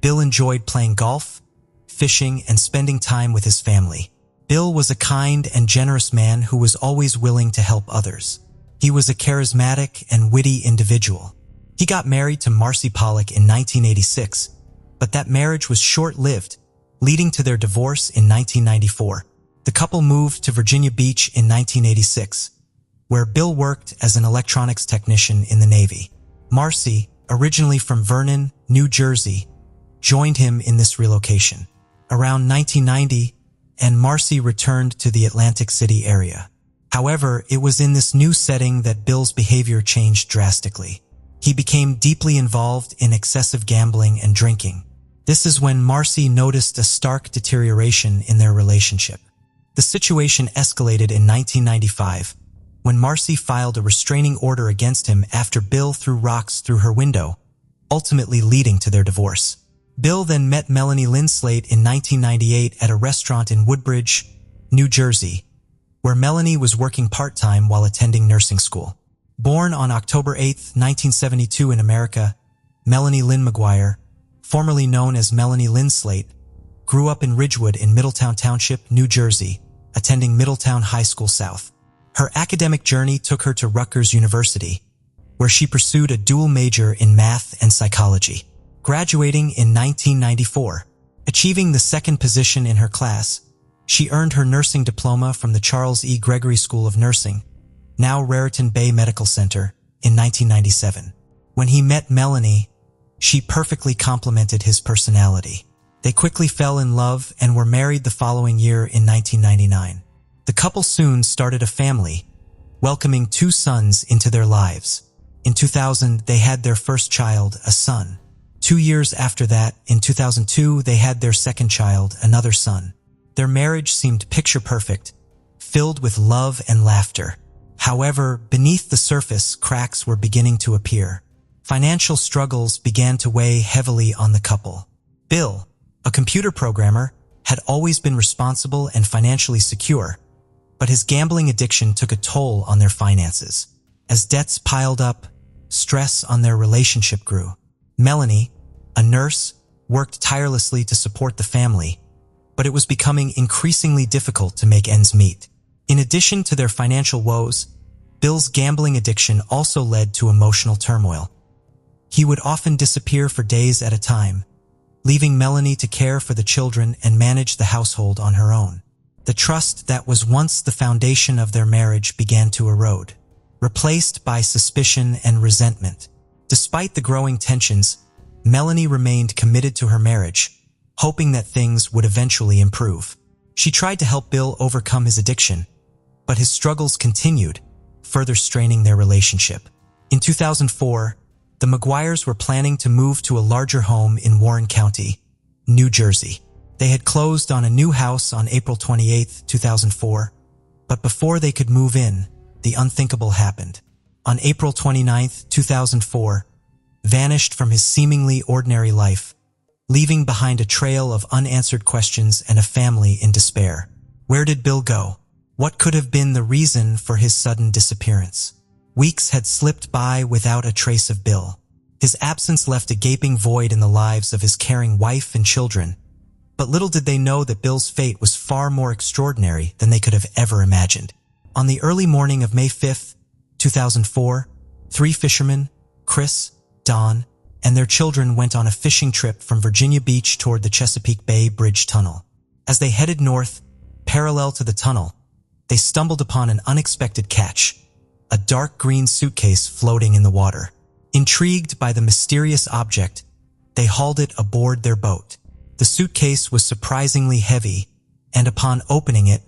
Bill enjoyed playing golf, fishing, and spending time with his family. Bill was a kind and generous man who was always willing to help others. He was a charismatic and witty individual. He got married to Marcy Pollock in 1986, but that marriage was short-lived, leading to their divorce in 1994. The couple moved to Virginia Beach in 1986, where Bill worked as an electronics technician in the Navy. Marcy, originally from Vernon, New Jersey, joined him in this relocation. Around 1990, and Marcy returned to the Atlantic City area. However, it was in this new setting that Bill's behavior changed drastically. He became deeply involved in excessive gambling and drinking. This is when Marcy noticed a stark deterioration in their relationship. The situation escalated in 1995, when Marcy filed a restraining order against him after Bill threw rocks through her window, ultimately leading to their divorce. Bill then met Melanie Lynn Slate in 1998 at a restaurant in Woodbridge, New Jersey, where Melanie was working part-time while attending nursing school. Born on October 8, 1972 in America, Melanie Lynn McGuire, formerly known as Melanie Lynn Slate, grew up in Ridgewood in Middletown Township, New Jersey, attending Middletown High School South. Her academic journey took her to Rutgers University, where she pursued a dual major in math and psychology. Graduating in 1994, achieving the second position in her class, she earned her nursing diploma from the Charles E. Gregory School of Nursing, now Raritan Bay Medical Center, in 1997. When he met Melanie, she perfectly complemented his personality. They quickly fell in love and were married the following year in 1999. The couple soon started a family, welcoming 2 sons into their lives. In 2000, they had their first child, a son. 2 years after that, in 2002, they had their second child, another son. Their marriage seemed picture perfect, filled with love and laughter. However, beneath the surface, cracks were beginning to appear. Financial struggles began to weigh heavily on the couple. Bill, a computer programmer, had always been responsible and financially secure, but his gambling addiction took a toll on their finances. As debts piled up, stress on their relationship grew. Melanie, a nurse, worked tirelessly to support the family, but it was becoming increasingly difficult to make ends meet. In addition to their financial woes, Bill's gambling addiction also led to emotional turmoil. He would often disappear for days at a time, leaving Melanie to care for the children and manage the household on her own. The trust that was once the foundation of their marriage began to erode, replaced by suspicion and resentment. Despite the growing tensions, Melanie remained committed to her marriage, hoping that things would eventually improve. She tried to help Bill overcome his addiction, but his struggles continued, further straining their relationship. In 2004, the McGuires were planning to move to a larger home in Warren County, New Jersey. They had closed on a new house on April 28, 2004, but before they could move in, the unthinkable happened. On April 29, 2004, vanished from his seemingly ordinary life, leaving behind a trail of unanswered questions and a family in despair. Where did Bill go? What could have been the reason for his sudden disappearance? Weeks had slipped by without a trace of Bill. His absence left a gaping void in the lives of his caring wife and children, but little did they know that Bill's fate was far more extraordinary than they could have ever imagined. On the early morning of May 5, 2004, 3 fishermen, Chris, Don, and their children went on a fishing trip from Virginia Beach toward the Chesapeake Bay Bridge Tunnel. As they headed north, parallel to the tunnel, they stumbled upon an unexpected catch, a dark green suitcase floating in the water. Intrigued by the mysterious object, they hauled it aboard their boat. The suitcase was surprisingly heavy, and upon opening it,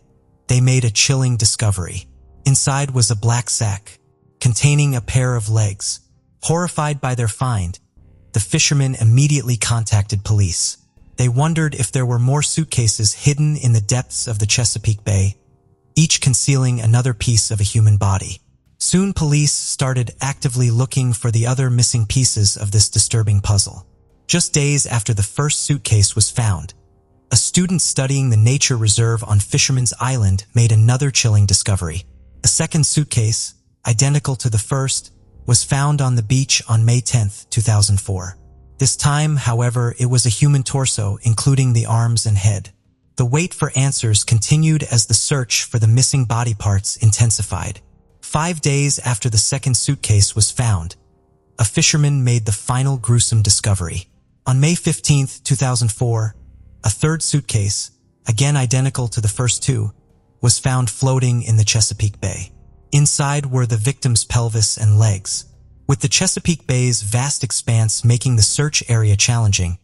they made a chilling discovery. Inside was a black sack, containing a pair of legs. Horrified by their find, the fishermen immediately contacted police. They wondered if there were more suitcases hidden in the depths of the Chesapeake Bay, each concealing another piece of a human body. Soon police started actively looking for the other missing pieces of this disturbing puzzle. Just days after the first suitcase was found, a student studying the nature reserve on Fisherman's Island made another chilling discovery. A second suitcase, identical to the first, was found on the beach on May 10, 2004. This time, however, it was a human torso, including the arms and head. The wait for answers continued as the search for the missing body parts intensified. 5 days after the second suitcase was found, a fisherman made the final gruesome discovery. On May 15, 2004, a third suitcase, again identical to the first two, was found floating in the Chesapeake Bay. Inside were the victim's pelvis and legs. With the Chesapeake Bay's vast expanse making the search area challenging,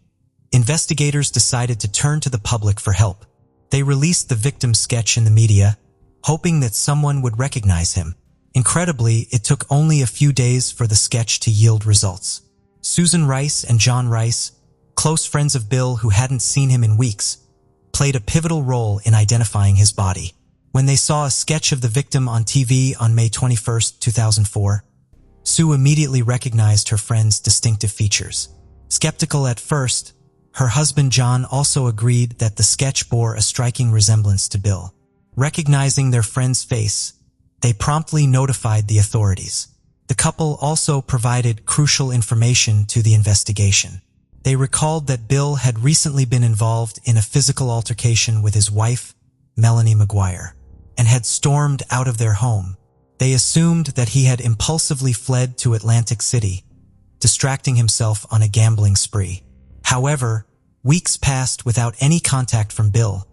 investigators decided to turn to the public for help. They released the victim's sketch in the media, hoping that someone would recognize him. Incredibly, it took only a few days for the sketch to yield results. Susan Rice and John Rice, close friends of Bill who hadn't seen him in weeks, played a pivotal role in identifying his body. When they saw a sketch of the victim on TV on May 21, 2004, Sue immediately recognized her friend's distinctive features. Skeptical at first, her husband John also agreed that the sketch bore a striking resemblance to Bill. Recognizing their friend's face, they promptly notified the authorities. The couple also provided crucial information to the investigation. They recalled that Bill had recently been involved in a physical altercation with his wife, Melanie McGuire, and had stormed out of their home. They assumed that he had impulsively fled to Atlantic City, distracting himself on a gambling spree. However, weeks passed without any contact from Bill,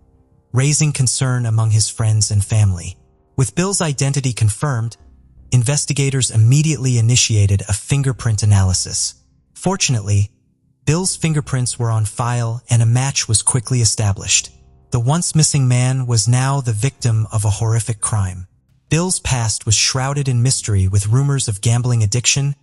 raising concern among his friends and family. With Bill's identity confirmed, investigators immediately initiated a fingerprint analysis. Fortunately, Bill's fingerprints were on file and a match was quickly established. The once missing man was now the victim of a horrific crime. Bill's past was shrouded in mystery with rumors of gambling addiction,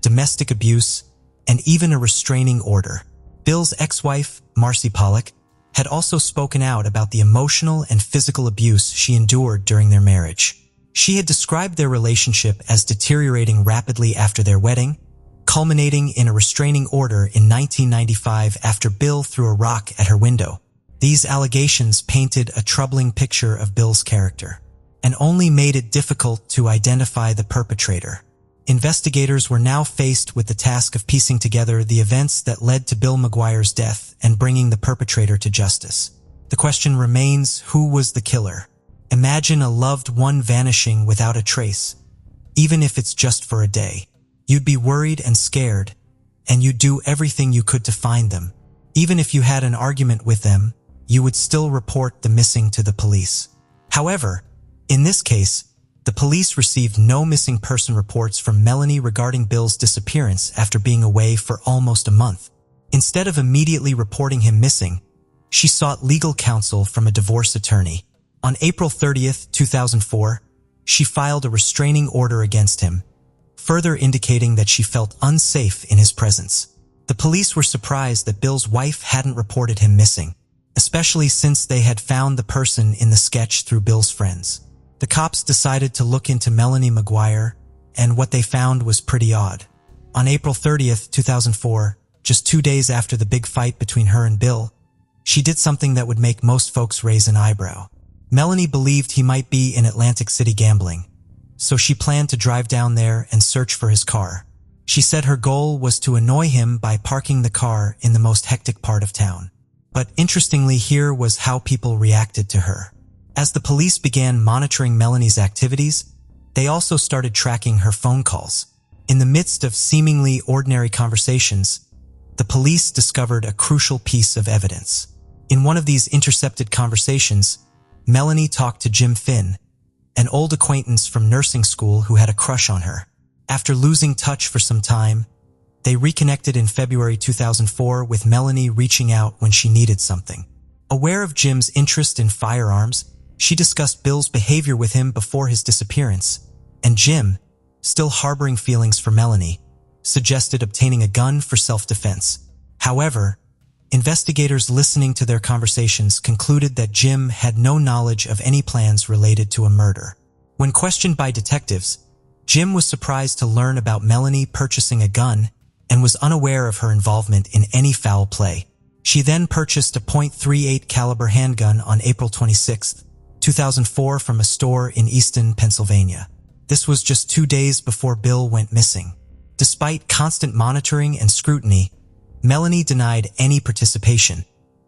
domestic abuse, and even a restraining order. Bill's ex-wife, Marcy Pollock, had also spoken out about the emotional and physical abuse she endured during their marriage. She had described their relationship as deteriorating rapidly after their wedding, culminating in a restraining order in 1995 after Bill threw a rock at her window. These allegations painted a troubling picture of Bill's character and only made it difficult to identify the perpetrator. Investigators were now faced with the task of piecing together the events that led to Bill McGuire's death and bringing the perpetrator to justice. The question remains, who was the killer? Imagine a loved one vanishing without a trace. Even if it's just for a day, you'd be worried and scared, and you'd do everything you could to find them. Even if you had an argument with them, you would still report the missing to the police. However, in this case, the police received no missing person reports from Melanie regarding Bill's disappearance after being away for almost a month. Instead of immediately reporting him missing, she sought legal counsel from a divorce attorney. On April 30th, 2004, she filed a restraining order against him, further indicating that she felt unsafe in his presence. The police were surprised that Bill's wife hadn't reported him missing, especially since they had found the person in the sketch through Bill's friends. The cops decided to look into Melanie McGuire, and what they found was pretty odd. On April 30th, 2004, just 2 days after the big fight between her and Bill, she did something that would make most folks raise an eyebrow. Melanie believed he might be in Atlantic City gambling, so she planned to drive down there and search for his car. She said her goal was to annoy him by parking the car in the most hectic part of town. But interestingly, here was how people reacted to her. As the police began monitoring Melanie's activities, they also started tracking her phone calls. In the midst of seemingly ordinary conversations, the police discovered a crucial piece of evidence. In one of these intercepted conversations, Melanie talked to Jim Finn, an old acquaintance from nursing school who had a crush on her. After losing touch for some time, they reconnected in February 2004 with Melanie reaching out when she needed something. Aware of Jim's interest in firearms, she discussed Bill's behavior with him before his disappearance, and Jim, still harboring feelings for Melanie, suggested obtaining a gun for self-defense. However, investigators listening to their conversations concluded that Jim had no knowledge of any plans related to a murder. When questioned by detectives, Jim was surprised to learn about Melanie purchasing a gun and was unaware of her involvement in any foul play. She then purchased a .38 caliber handgun on April 26, 2004 from a store in Easton, Pennsylvania. This was just 2 days before Bill went missing. Despite constant monitoring and scrutiny, Melanie denied any participation,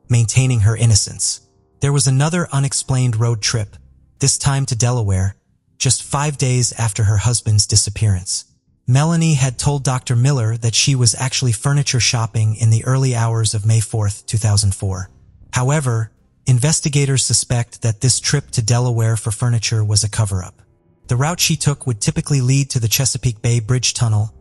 maintaining her innocence. There was another unexplained road trip, this time to Delaware, just 5 days after her husband's disappearance. Melanie had told Dr. Miller that she was actually furniture shopping in the early hours of May 4, 2004. However, investigators suspect that this trip to Delaware for furniture was a cover-up. The route she took would typically lead to the Chesapeake Bay Bridge Tunnel,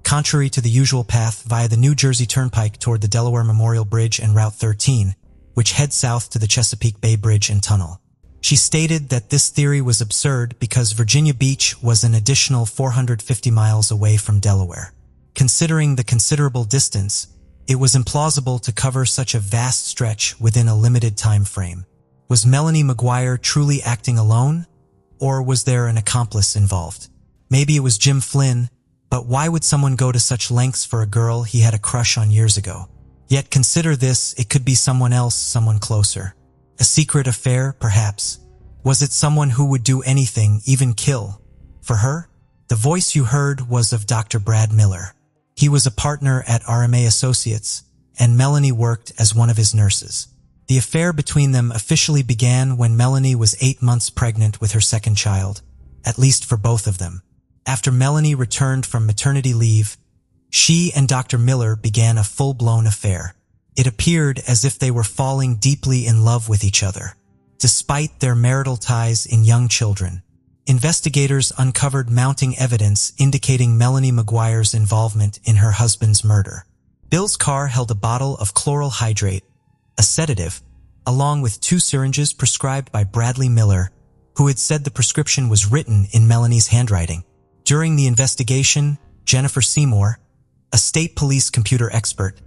contrary to the usual path via the New Jersey Turnpike toward the Delaware Memorial Bridge and Route 13, which heads south to the Chesapeake Bay Bridge and Tunnel. She stated that this theory was absurd because Virginia Beach was an additional 450 miles away from Delaware. Considering the considerable distance, it was implausible to cover such a vast stretch within a limited time frame. Was Melanie McGuire truly acting alone, or was there an accomplice involved? Maybe it was Jim Flynn, but why would someone go to such lengths for a girl he had a crush on years ago? Yet consider this, it could be someone else, someone closer. A secret affair, perhaps? Was it someone who would do anything, even kill, for her? The voice you heard was of Dr. Brad Miller. He was a partner at RMA Associates, and Melanie worked as one of his nurses. The affair between them officially began when Melanie was 8 months pregnant with her second child, at least for both of them. After Melanie returned from maternity leave, she and Dr. Miller began a full-blown affair. It appeared as if they were falling deeply in love with each other. Despite their marital ties in young children, investigators uncovered mounting evidence indicating Melanie McGuire's involvement in her husband's murder. Bill's car held a bottle of chloral hydrate, a sedative, along with 2 syringes prescribed by Bradley Miller, who had said the prescription was written in Melanie's handwriting. During the investigation, Jennifer Seymour, a state police computer expert,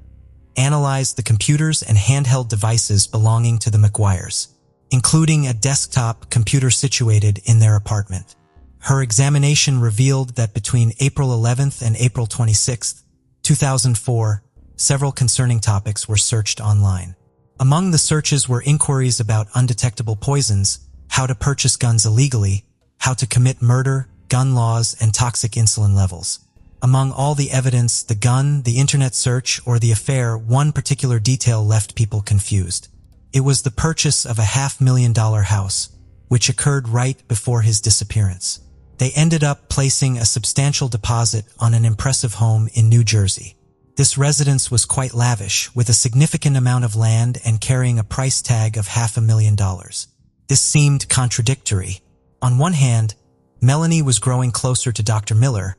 analyzed the computers and handheld devices belonging to the McGuires, including a desktop computer situated in their apartment. Her examination revealed that between April 11th and April 26th, 2004, several concerning topics were searched online. Among the searches were inquiries about undetectable poisons, how to purchase guns illegally, how to commit murder, gun laws, and toxic insulin levels. Among all the evidence, the gun, the internet search, or the affair, one particular detail left people confused. It was the purchase of a $500,000 house, which occurred right before his disappearance. They ended up placing a substantial deposit on an impressive home in New Jersey. This residence was quite lavish, with a significant amount of land and carrying a price tag of $500,000. This seemed contradictory. On one hand, Melanie was growing closer to Dr. Miller,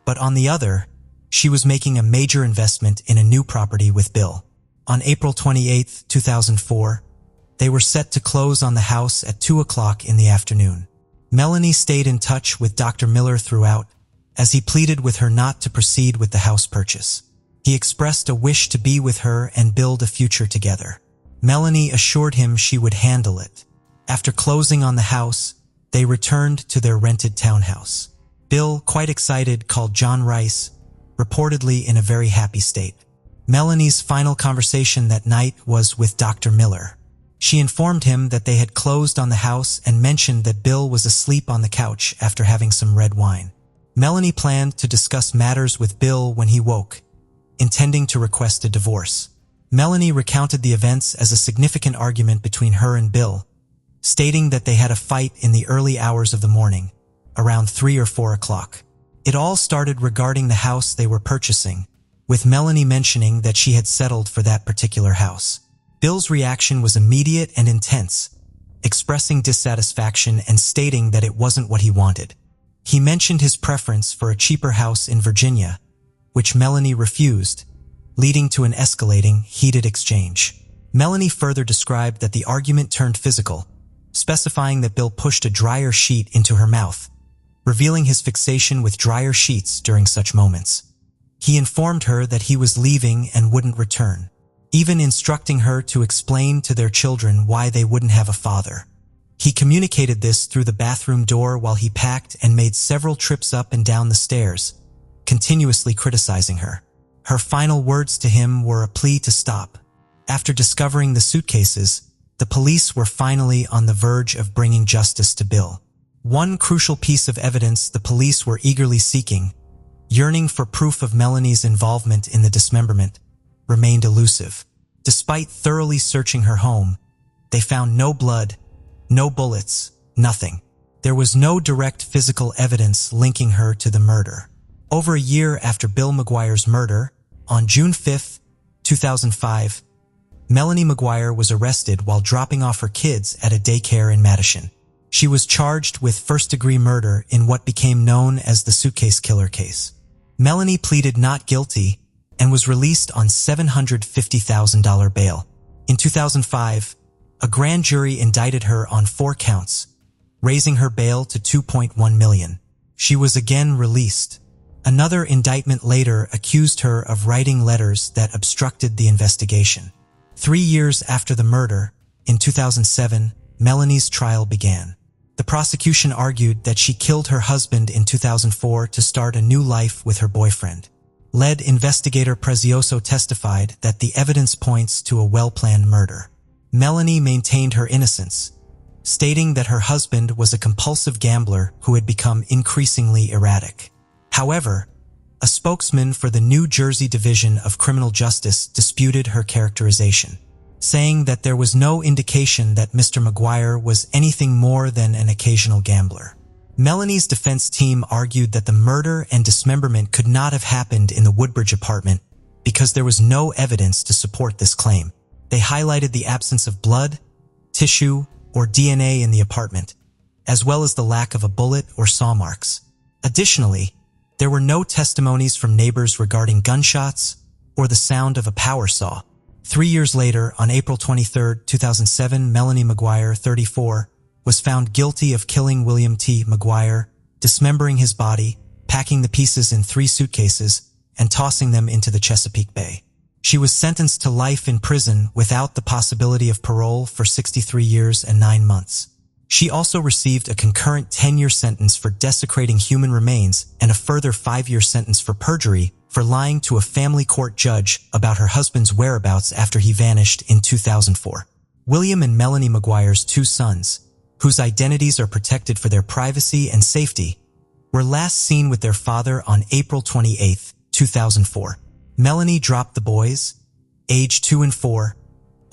but on the other, she was making a major investment in a new property with Bill. On April 28, 2004, they were set to close on the house at 2 o'clock in the afternoon. Melanie stayed in touch with Dr. Miller throughout, as he pleaded with her not to proceed with the house purchase. He expressed a wish to be with her and build a future together. Melanie assured him she would handle it. After closing on the house, they returned to their rented townhouse. Bill, quite excited, called John Rice, reportedly in a very happy state. Melanie's final conversation that night was with Dr. Miller. She informed him that they had closed on the house and mentioned that Bill was asleep on the couch after having some red wine. Melanie planned to discuss matters with Bill when he woke, intending to request a divorce. Melanie recounted the events as a significant argument between her and Bill, stating that they had a fight in the early hours of the morning, around 3 or 4 o'clock. It all started regarding the house they were purchasing, with Melanie mentioning that she had settled for that particular house. Bill's reaction was immediate and intense, expressing dissatisfaction and stating that it wasn't what he wanted. He mentioned his preference for a cheaper house in Virginia, which Melanie refused, leading to an escalating, heated exchange. Melanie further described that the argument turned physical, specifying that Bill pushed a dryer sheet into her mouth, revealing his fixation with dryer sheets during such moments. He informed her that he was leaving and wouldn't return, even instructing her to explain to their children why they wouldn't have a father. He communicated this through the bathroom door while he packed and made several trips up and down the stairs, continuously criticizing her. Her final words to him were a plea to stop. After discovering the suitcases, the police were finally on the verge of bringing justice to Bill. One crucial piece of evidence the police were eagerly seeking, yearning for proof of Melanie's involvement in the dismemberment, remained elusive. Despite thoroughly searching her home, they found no blood, no bullets, nothing. There was no direct physical evidence linking her to the murder. Over a year after Bill McGuire's murder, on June 5, 2005, Melanie McGuire was arrested while dropping off her kids at a daycare in Madison. She was charged with first-degree murder in what became known as the suitcase killer case. Melanie pleaded not guilty and was released on $750,000 bail. In 2005, a grand jury indicted her on 4 counts, raising her bail to $2.1 million. She was again released. Another indictment later accused her of writing letters that obstructed the investigation. 3 years after the murder, in 2007, Melanie's trial began. The prosecution argued that she killed her husband in 2004 to start a new life with her boyfriend. Lead investigator Prezioso testified that the evidence points to a well-planned murder. Melanie maintained her innocence, stating that her husband was a compulsive gambler who had become increasingly erratic. However, a spokesman for the New Jersey Division of Criminal Justice disputed her characterization, saying that there was no indication that Mr. McGuire was anything more than an occasional gambler. Melanie's defense team argued that the murder and dismemberment could not have happened in the Woodbridge apartment because there was no evidence to support this claim. They highlighted the absence of blood, tissue, or DNA in the apartment, as well as the lack of a bullet or saw marks. Additionally, there were no testimonies from neighbors regarding gunshots or the sound of a power saw. 3 years later, on April 23, 2007, Melanie McGuire, 34, was found guilty of killing William T. McGuire, dismembering his body, packing the pieces in 3 suitcases, and tossing them into the Chesapeake Bay. She was sentenced to life in prison without the possibility of parole for 63 years and 9 months. She also received a concurrent 10-year sentence for desecrating human remains and a further 5-year sentence for perjury for lying to a family court judge about her husband's whereabouts after he vanished in 2004. William and Melanie McGuire's 2 sons, whose identities are protected for their privacy and safety, were last seen with their father on April 28, 2004. Melanie dropped the boys, aged 2 and 4,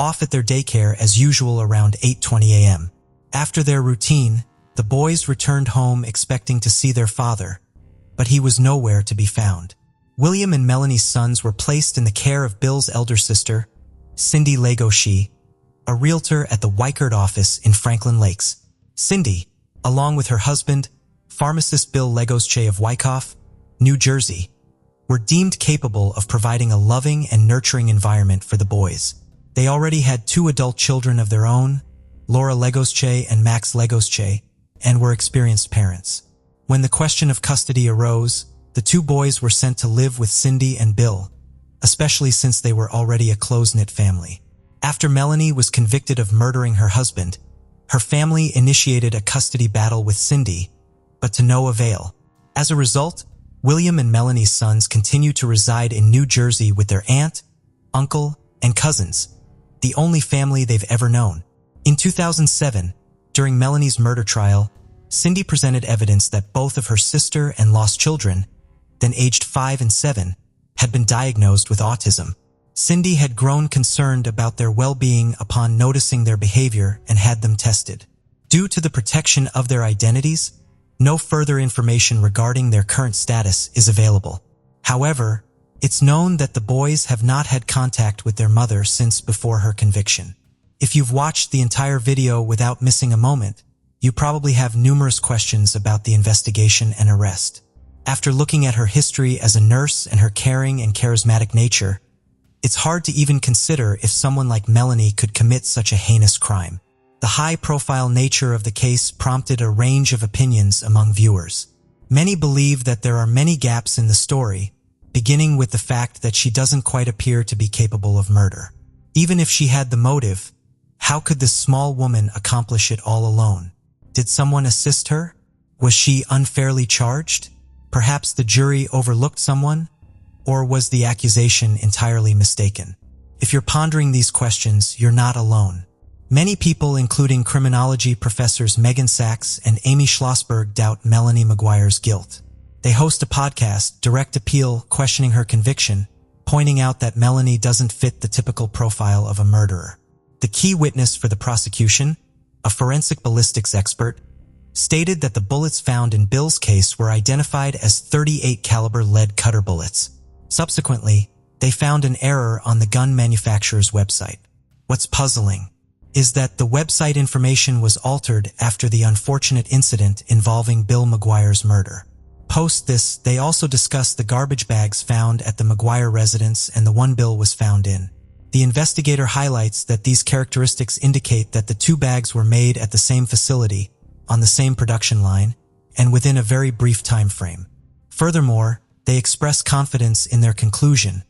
off at their daycare as usual around 8:20 a.m. After their routine, the boys returned home expecting to see their father, but he was nowhere to be found. William and Melanie's sons were placed in the care of Bill's elder sister, Cindy Legoshi, a realtor at the Weichert office in Franklin Lakes. Cindy, along with her husband, pharmacist Bill Legosche of Wyckoff, New Jersey, were deemed capable of providing a loving and nurturing environment for the boys. They already had 2 adult children of their own, Laura Legosche and Max Legosche, and were experienced parents. When the question of custody arose, the 2 boys were sent to live with Cindy and Bill, especially since they were already a close-knit family. After Melanie was convicted of murdering her husband, her family initiated a custody battle with Cindy, but to no avail. As a result, William and Melanie's sons continue to reside in New Jersey with their aunt, uncle, and cousins, the only family they've ever known. In 2007, during Melanie's murder trial, Cindy presented evidence that both of her sister and lost children, then aged 5 and 7, had been diagnosed with autism. Cindy had grown concerned about their well-being upon noticing their behavior and had them tested. Due to the protection of their identities, no further information regarding their current status is available. However, it's known that the boys have not had contact with their mother since before her conviction. If you've watched the entire video without missing a moment, you probably have numerous questions about the investigation and arrest. After looking at her history as a nurse and her caring and charismatic nature, it's hard to even consider if someone like Melanie could commit such a heinous crime. The high-profile nature of the case prompted a range of opinions among viewers. Many believe that there are many gaps in the story, beginning with the fact that she doesn't quite appear to be capable of murder. Even if she had the motive, how could this small woman accomplish it all alone? Did someone assist her? Was she unfairly charged? Perhaps the jury overlooked someone? Or was the accusation entirely mistaken? If you're pondering these questions, you're not alone. Many people, including criminology professors Megan Sachs and Amy Schlossberg, doubt Melanie McGuire's guilt. They host a podcast, Direct Appeal, questioning her conviction, pointing out that Melanie doesn't fit the typical profile of a murderer. The key witness for the prosecution, a forensic ballistics expert, stated that the bullets found in Bill's case were identified as .38 caliber lead cutter bullets. Subsequently, they found an error on the gun manufacturer's website. What's puzzling is that the website information was altered after the unfortunate incident involving Bill McGuire's murder. Post this, they also discussed the garbage bags found at the McGuire residence and the one Bill was found in. The investigator highlights that these characteristics indicate that the 2 bags were made at the same facility, on the same production line, and within a very brief time frame. Furthermore, they express confidence in their conclusion,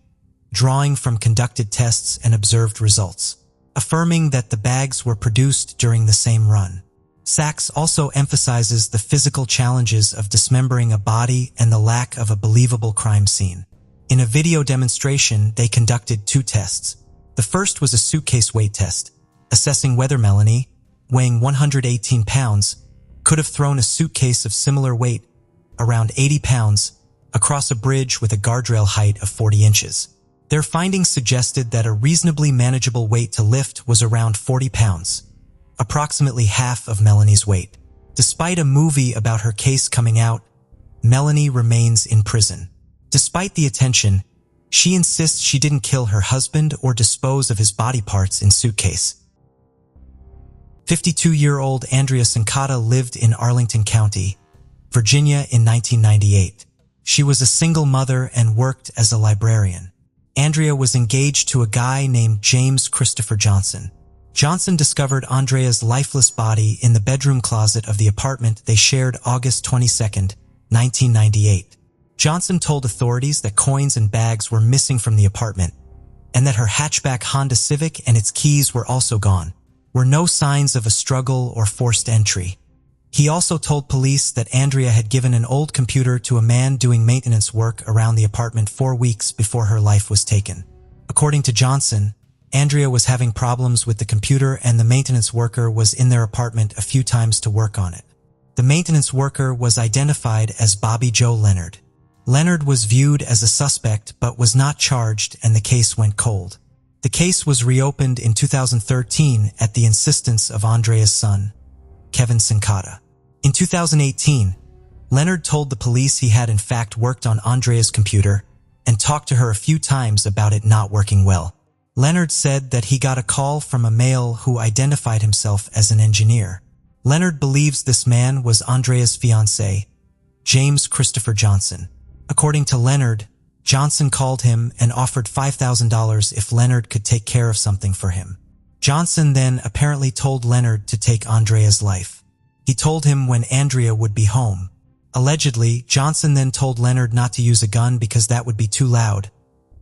drawing from conducted tests and observed results, affirming that the bags were produced during the same run. Sachs also emphasizes the physical challenges of dismembering a body and the lack of a believable crime scene. In a video demonstration, they conducted 2 tests. The first was a suitcase weight test, assessing whether Melanie, weighing 118 pounds, could have thrown a suitcase of similar weight, around 80 pounds, across a bridge with a guardrail height of 40 inches. Their findings suggested that a reasonably manageable weight to lift was around 40 pounds, approximately half of Melanie's weight. Despite a movie about her case coming out, Melanie remains in prison. Despite the attention, she insists she didn't kill her husband or dispose of his body parts in suitcase. 52-year-old Andrea Sincata lived in Arlington County, Virginia in 1998. She was a single mother and worked as a librarian. Andrea was engaged to a guy named James Christopher Johnson. Johnson discovered Andrea's lifeless body in the bedroom closet of the apartment they shared August 22, 1998. Johnson told authorities that coins and bags were missing from the apartment, and that her hatchback Honda Civic and its keys were also gone. were no signs of a struggle or forced entry. He also told police that Andrea had given an old computer to a man doing maintenance work around the apartment 4 weeks before her life was taken. According to Johnson, Andrea was having problems with the computer and the maintenance worker was in their apartment a few times to work on it. The maintenance worker was identified as Bobby Joe Leonard. Leonard was viewed as a suspect but was not charged and the case went cold. The case was reopened in 2013 at the insistence of Andrea's son, Kevin Sincata. In 2018, Leonard told the police he had in fact worked on Andrea's computer and talked to her a few times about it not working well. Leonard said that he got a call from a male who identified himself as an engineer. Leonard believes this man was Andrea's fiancé, James Christopher Johnson. According to Leonard, Johnson called him and offered $5,000 if Leonard could take care of something for him. Johnson then apparently told Leonard to take Andrea's life. He told him when Andrea would be home. Allegedly, Johnson then told Leonard not to use a gun because that would be too loud,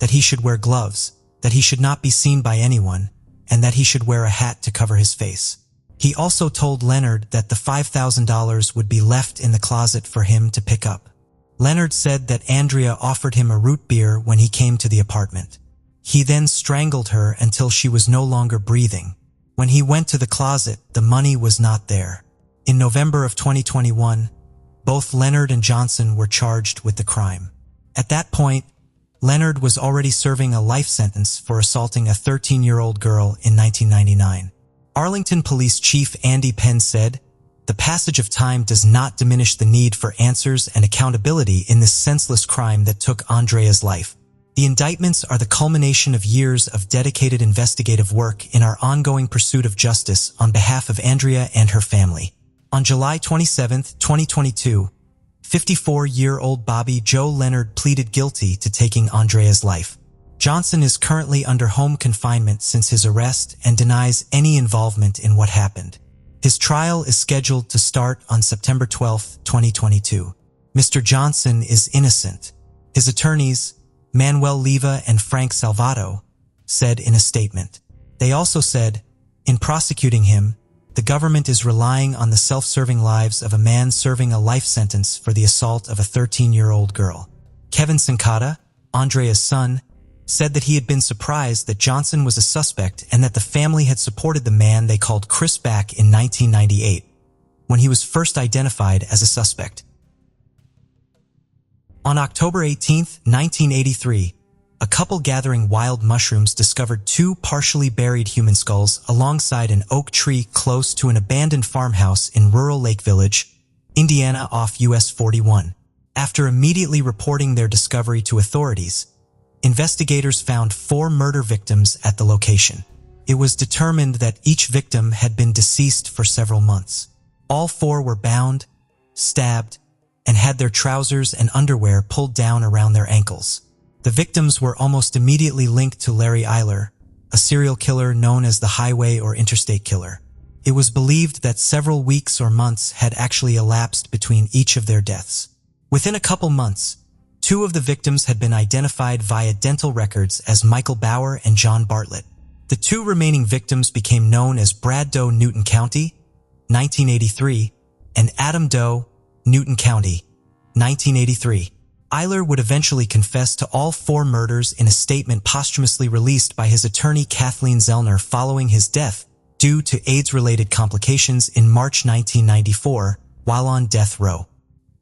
that he should wear gloves, that he should not be seen by anyone, and that he should wear a hat to cover his face. He also told Leonard that the $5,000 would be left in the closet for him to pick up. Leonard said that Andrea offered him a root beer when he came to the apartment. He then strangled her until she was no longer breathing. When he went to the closet, the money was not there. In November of 2021, both Leonard and Johnson were charged with the crime. At that point, Leonard was already serving a life sentence for assaulting a 13-year-old girl in 1999. Arlington Police Chief Andy Penn said, "The passage of time does not diminish the need for answers and accountability in this senseless crime that took Andrea's life. The indictments are the culmination of years of dedicated investigative work in our ongoing pursuit of justice on behalf of Andrea and her family." On July 27, 2022, 54-year-old Bobby Joe Leonard pleaded guilty to taking Andrea's life. Johnson is currently under home confinement since his arrest and denies any involvement in what happened. His trial is scheduled to start on September 12, 2022. Mr. Johnson is innocent. His attorneys, Manuel Leva and Frank Salvato, said in a statement. They also said, in prosecuting him, the government is relying on the self-serving lives of a man serving a life sentence for the assault of a 13-year-old girl. Kevin Sincata, Andrea's son, said that he had been surprised that Johnson was a suspect and that the family had supported the man they called Chris back in 1998, when he was first identified as a suspect. On October 18, 1983, a couple gathering wild mushrooms discovered 2 partially buried human skulls alongside an oak tree close to an abandoned farmhouse in rural Lake Village, Indiana off US 41. After immediately reporting their discovery to authorities, investigators found 4 murder victims at the location. It was determined that each victim had been deceased for several months. All 4 were bound, stabbed, and had their trousers and underwear pulled down around their ankles. The victims were almost immediately linked to Larry Eiler, a serial killer known as the highway or interstate killer. It was believed that several weeks or months had actually elapsed between each of their deaths. Within a couple months, 2 of the victims had been identified via dental records as Michael Bauer and John Bartlett. The 2 remaining victims became known as Brad Doe, Newton County, 1983, and Adam Doe, Newton County, 1983. Eiler would eventually confess to all 4 murders in a statement posthumously released by his attorney Kathleen Zellner following his death due to AIDS-related complications in March 1994 while on death row.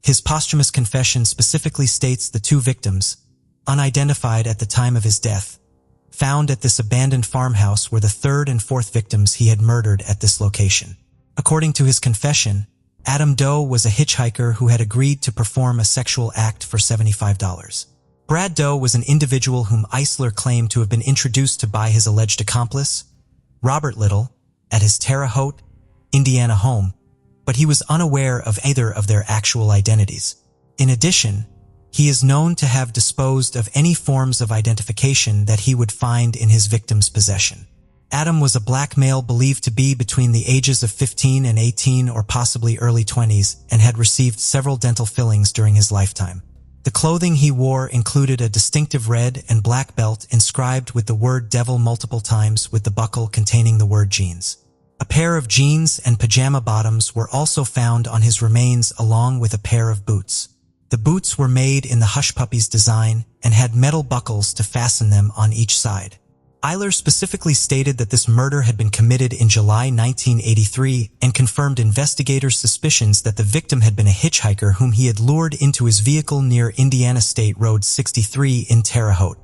His posthumous confession specifically states the 2 victims, unidentified at the time of his death, found at this abandoned farmhouse were the 3rd and 4th victims he had murdered at this location. According to his confession, Adam Doe was a hitchhiker who had agreed to perform a sexual act for $75. Brad Doe was an individual whom Eisler claimed to have been introduced to by his alleged accomplice, Robert Little, at his Terre Haute, Indiana home, but he was unaware of either of their actual identities. In addition, he is known to have disposed of any forms of identification that he would find in his victim's possession. Adam was a black male believed to be between the ages of 15 and 18 or possibly early 20s and had received several dental fillings during his lifetime. The clothing he wore included a distinctive red and black belt inscribed with the word devil multiple times with the buckle containing the word jeans. A pair of jeans and pajama bottoms were also found on his remains along with a pair of boots. The boots were made in the Hush Puppies design and had metal buckles to fasten them on each side. Eyler specifically stated that this murder had been committed in July 1983 and confirmed investigators' suspicions that the victim had been a hitchhiker whom he had lured into his vehicle near Indiana State Road 63 in Terre Haute,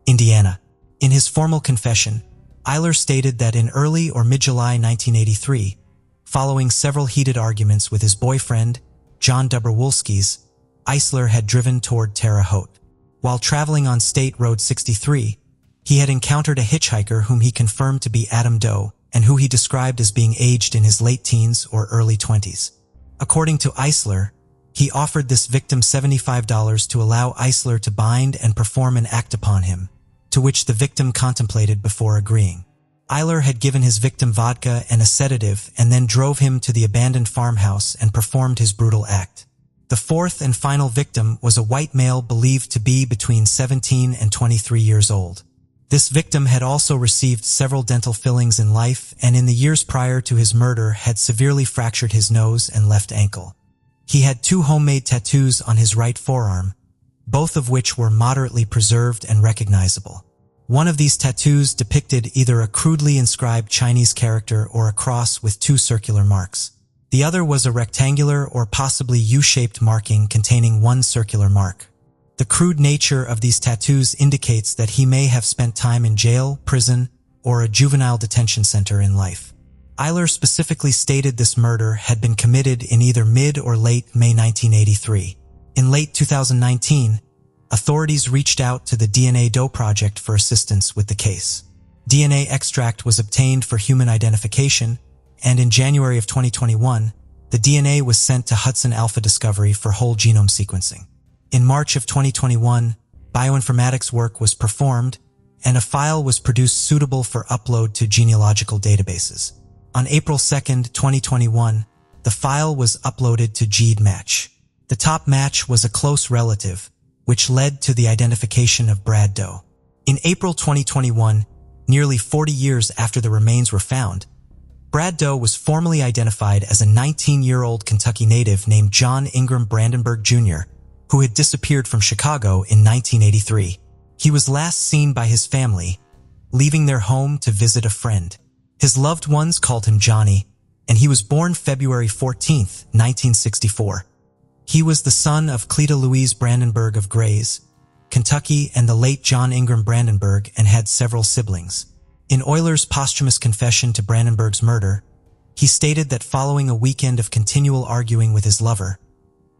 Indiana. In his formal confession, Eyler stated that in early or mid-July 1983, following several heated arguments with his boyfriend, John Dobrowolski's, Eyler had driven toward Terre Haute. While traveling on State Road 63, he had encountered a hitchhiker whom he confirmed to be Adam Doe and who he described as being aged in his late teens or early 20s. According to Eyler, he offered this victim $75 to allow Eyler to bind and perform an act upon him, to which the victim contemplated before agreeing. Eyler had given his victim vodka and a sedative and then drove him to the abandoned farmhouse and performed his brutal act. The fourth and final victim was a white male believed to be between 17 and 23 years old. This victim had also received several dental fillings in life and in the years prior to his murder had severely fractured his nose and left ankle. He had 2 homemade tattoos on his right forearm, both of which were moderately preserved and recognizable. One of these tattoos depicted either a crudely inscribed Chinese character or a cross with 2 circular marks. The other was a rectangular or possibly U-shaped marking containing 1 circular mark. The crude nature of these tattoos indicates that he may have spent time in jail, prison, or a juvenile detention center in life. Eyler specifically stated this murder had been committed in either mid or late May 1983. In late 2019, authorities reached out to the DNA Doe Project for assistance with the case. DNA extract was obtained for human identification, and in January of 2021, the DNA was sent to Hudson Alpha Discovery for whole genome sequencing. In March of 2021, bioinformatics work was performed, and a file was produced suitable for upload to genealogical databases. On April 2, 2021, the file was uploaded to GEDmatch. The top match was a close relative, which led to the identification of Brad Doe. In April 2021, nearly 40 years after the remains were found, Brad Doe was formally identified as a 19-year-old Kentucky native named John Ingram Brandenburg Jr., who had disappeared from Chicago in 1983. He was last seen by his family, leaving their home to visit a friend. His loved ones called him Johnny, and he was born February 14, 1964. He was the son of Cleta Louise Brandenburg of Grays, Kentucky, and the late John Ingram Brandenburg, and had several siblings. In Euler's posthumous confession to Brandenburg's murder, he stated that following a weekend of continual arguing with his lover,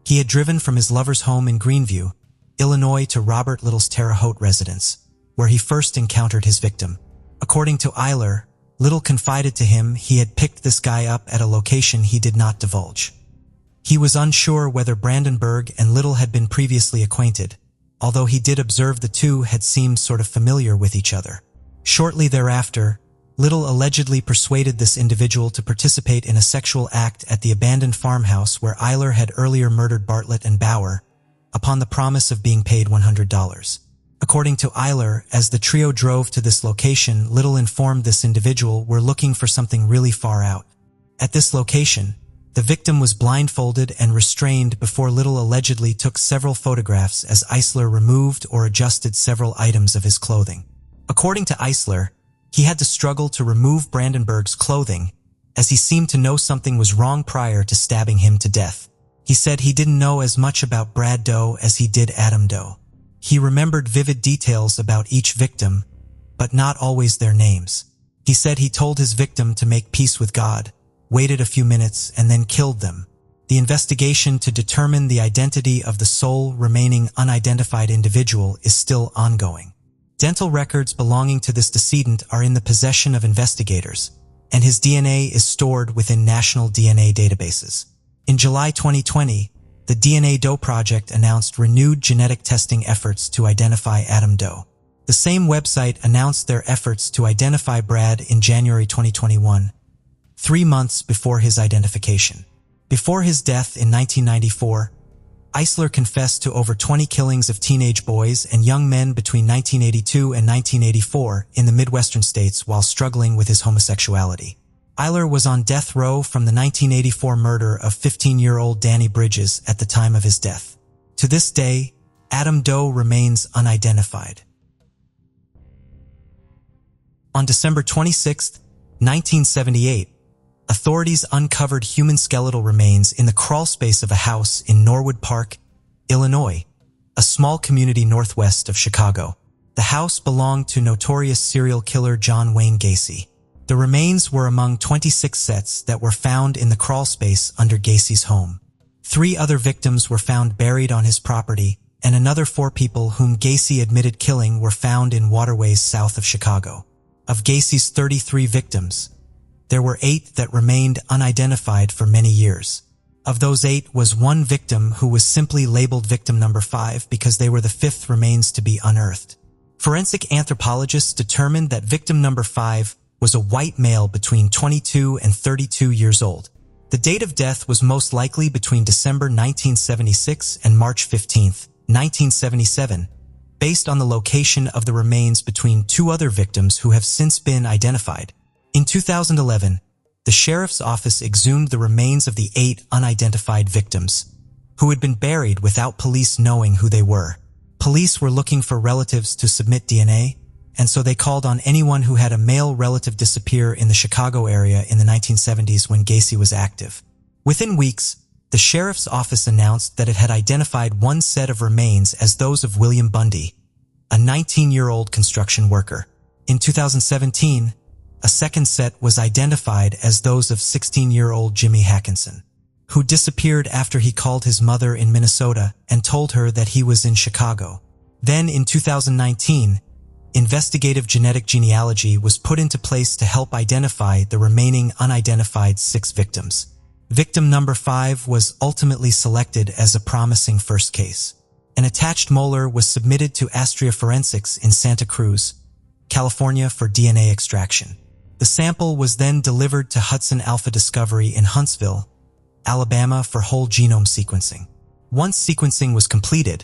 he had driven from his lover's home in Greenview, Illinois to Robert Little's Terre Haute residence, where he first encountered his victim. According to Eyler, Little confided to him he had picked this guy up at a location he did not divulge. He was unsure whether Brandenburg and Little had been previously acquainted, although he did observe the two had seemed sort of familiar with each other. Shortly thereafter, Little allegedly persuaded this individual to participate in a sexual act at the abandoned farmhouse where Eyler had earlier murdered Bartlett and Bauer, upon the promise of being paid $100. According to Eyler, as the trio drove to this location, Little informed this individual were looking for something really far out. At this location, the victim was blindfolded and restrained before Little allegedly took several photographs as Eyler removed or adjusted several items of his clothing. According to Eyler, he had to struggle to remove Brandenburg's clothing, as he seemed to know something was wrong prior to stabbing him to death. He said he didn't know as much about Brad Doe as he did Adam Doe. He remembered vivid details about each victim, but not always their names. He said he told his victim to make peace with God, waited a few minutes, and then killed them. The investigation to determine the identity of the sole remaining unidentified individual is still ongoing. Dental records belonging to this decedent are in the possession of investigators, and his DNA is stored within national DNA databases. In July 2020, the DNA Doe Project announced renewed genetic testing efforts to identify Adam Doe. The same website announced their efforts to identify Brad in January 2021, 3 months before his identification. Before his death in 1994, Eyler confessed to over 20 killings of teenage boys and young men between 1982 and 1984 in the Midwestern states while struggling with his homosexuality. Eiler was on death row from the 1984 murder of 15-year-old Danny Bridges at the time of his death. To this day, Adam Doe remains unidentified. On December 26, 1978, authorities uncovered human skeletal remains in the crawlspace of a house in Norwood Park, Illinois, a small community northwest of Chicago. The house belonged to notorious serial killer John Wayne Gacy. The remains were among 26 sets that were found in the crawlspace under Gacy's home. 3 other victims were found buried on his property, and another 4 people whom Gacy admitted killing were found in waterways south of Chicago. Of Gacy's 33 victims, there were 8 that remained unidentified for many years. Of those 8 was 1 victim who was simply labeled victim number 5 because they were the 5th remains to be unearthed. Forensic anthropologists determined that victim number 5 was a white male between 22 and 32 years old. The date of death was most likely between December 1976 and March 15, 1977, based on the location of the remains between 2 other victims who have since been identified. In 2011, the sheriff's office exhumed the remains of the 8 unidentified victims, who had been buried without police knowing who they were. Police were looking for relatives to submit DNA, and so they called on anyone who had a male relative disappear in the Chicago area in the 1970s when Gacy was active. Within weeks, the sheriff's office announced that it had identified 1 set of remains as those of William Bundy, a 19-year-old construction worker. In 2017, a second set was identified as those of 16-year-old Jimmy Hackinson, who disappeared after he called his mother in Minnesota and told her that he was in Chicago. Then in 2019, investigative genetic genealogy was put into place to help identify the remaining unidentified 6 victims. Victim number 5 was ultimately selected as a promising first case. An attached molar was submitted to Astria Forensics in Santa Cruz, California for DNA extraction. The sample was then delivered to Hudson Alpha Discovery in Huntsville, Alabama for whole genome sequencing. Once sequencing was completed,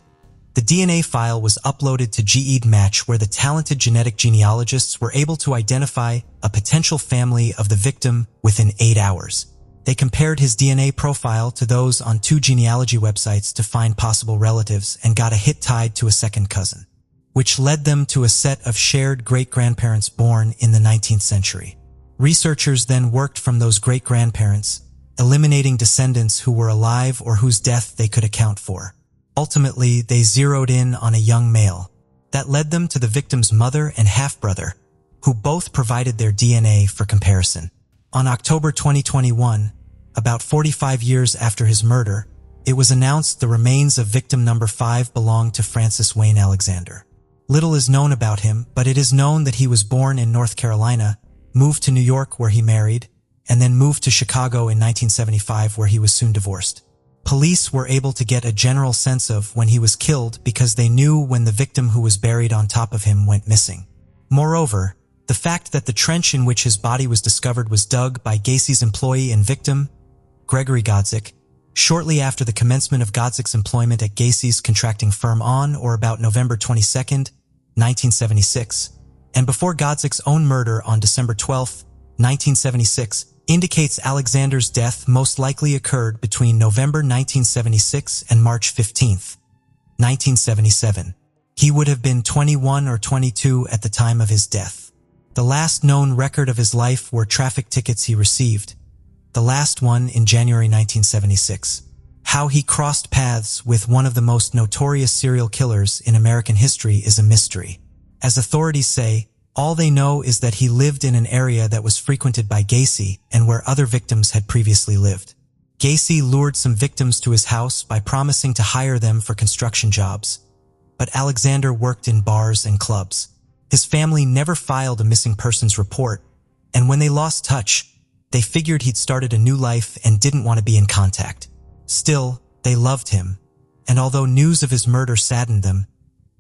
the DNA file was uploaded to GEDmatch, where the talented genetic genealogists were able to identify a potential family of the victim within 8 hours. They compared his DNA profile to those on 2 genealogy websites to find possible relatives and got a hit tied to a second cousin, which led them to a set of shared great-grandparents born in the 19th century. Researchers then worked from those great-grandparents, eliminating descendants who were alive or whose death they could account for. Ultimately, they zeroed in on a young male. That led them to the victim's mother and half-brother, who both provided their DNA for comparison. On October 2021, about 45 years after his murder, it was announced the remains of victim number 5 belonged to Francis Wayne Alexander. Little is known about him, but it is known that he was born in North Carolina, moved to New York where he married, and then moved to Chicago in 1975 where he was soon divorced. Police were able to get a general sense of when he was killed because they knew when the victim who was buried on top of him went missing. Moreover, the fact that the trench in which his body was discovered was dug by Gacy's employee and victim, Gregory Godzik, shortly after the commencement of Godzik's employment at Gacy's contracting firm on or about November 22, 1976, and before Godzik's own murder on December 12, 1976, indicates Alexander's death most likely occurred between November 1976 and March 15, 1977. He would have been 21 or 22 at the time of his death. The last known record of his life were traffic tickets he received, the last one in January 1976. How he crossed paths with one of the most notorious serial killers in American history is a mystery. As authorities say, all they know is that he lived in an area that was frequented by Gacy and where other victims had previously lived. Gacy lured some victims to his house by promising to hire them for construction jobs, but Alexander worked in bars and clubs. His family never filed a missing persons report, and when they lost touch, they figured he'd started a new life and didn't want to be in contact. Still, they loved him, and although news of his murder saddened them,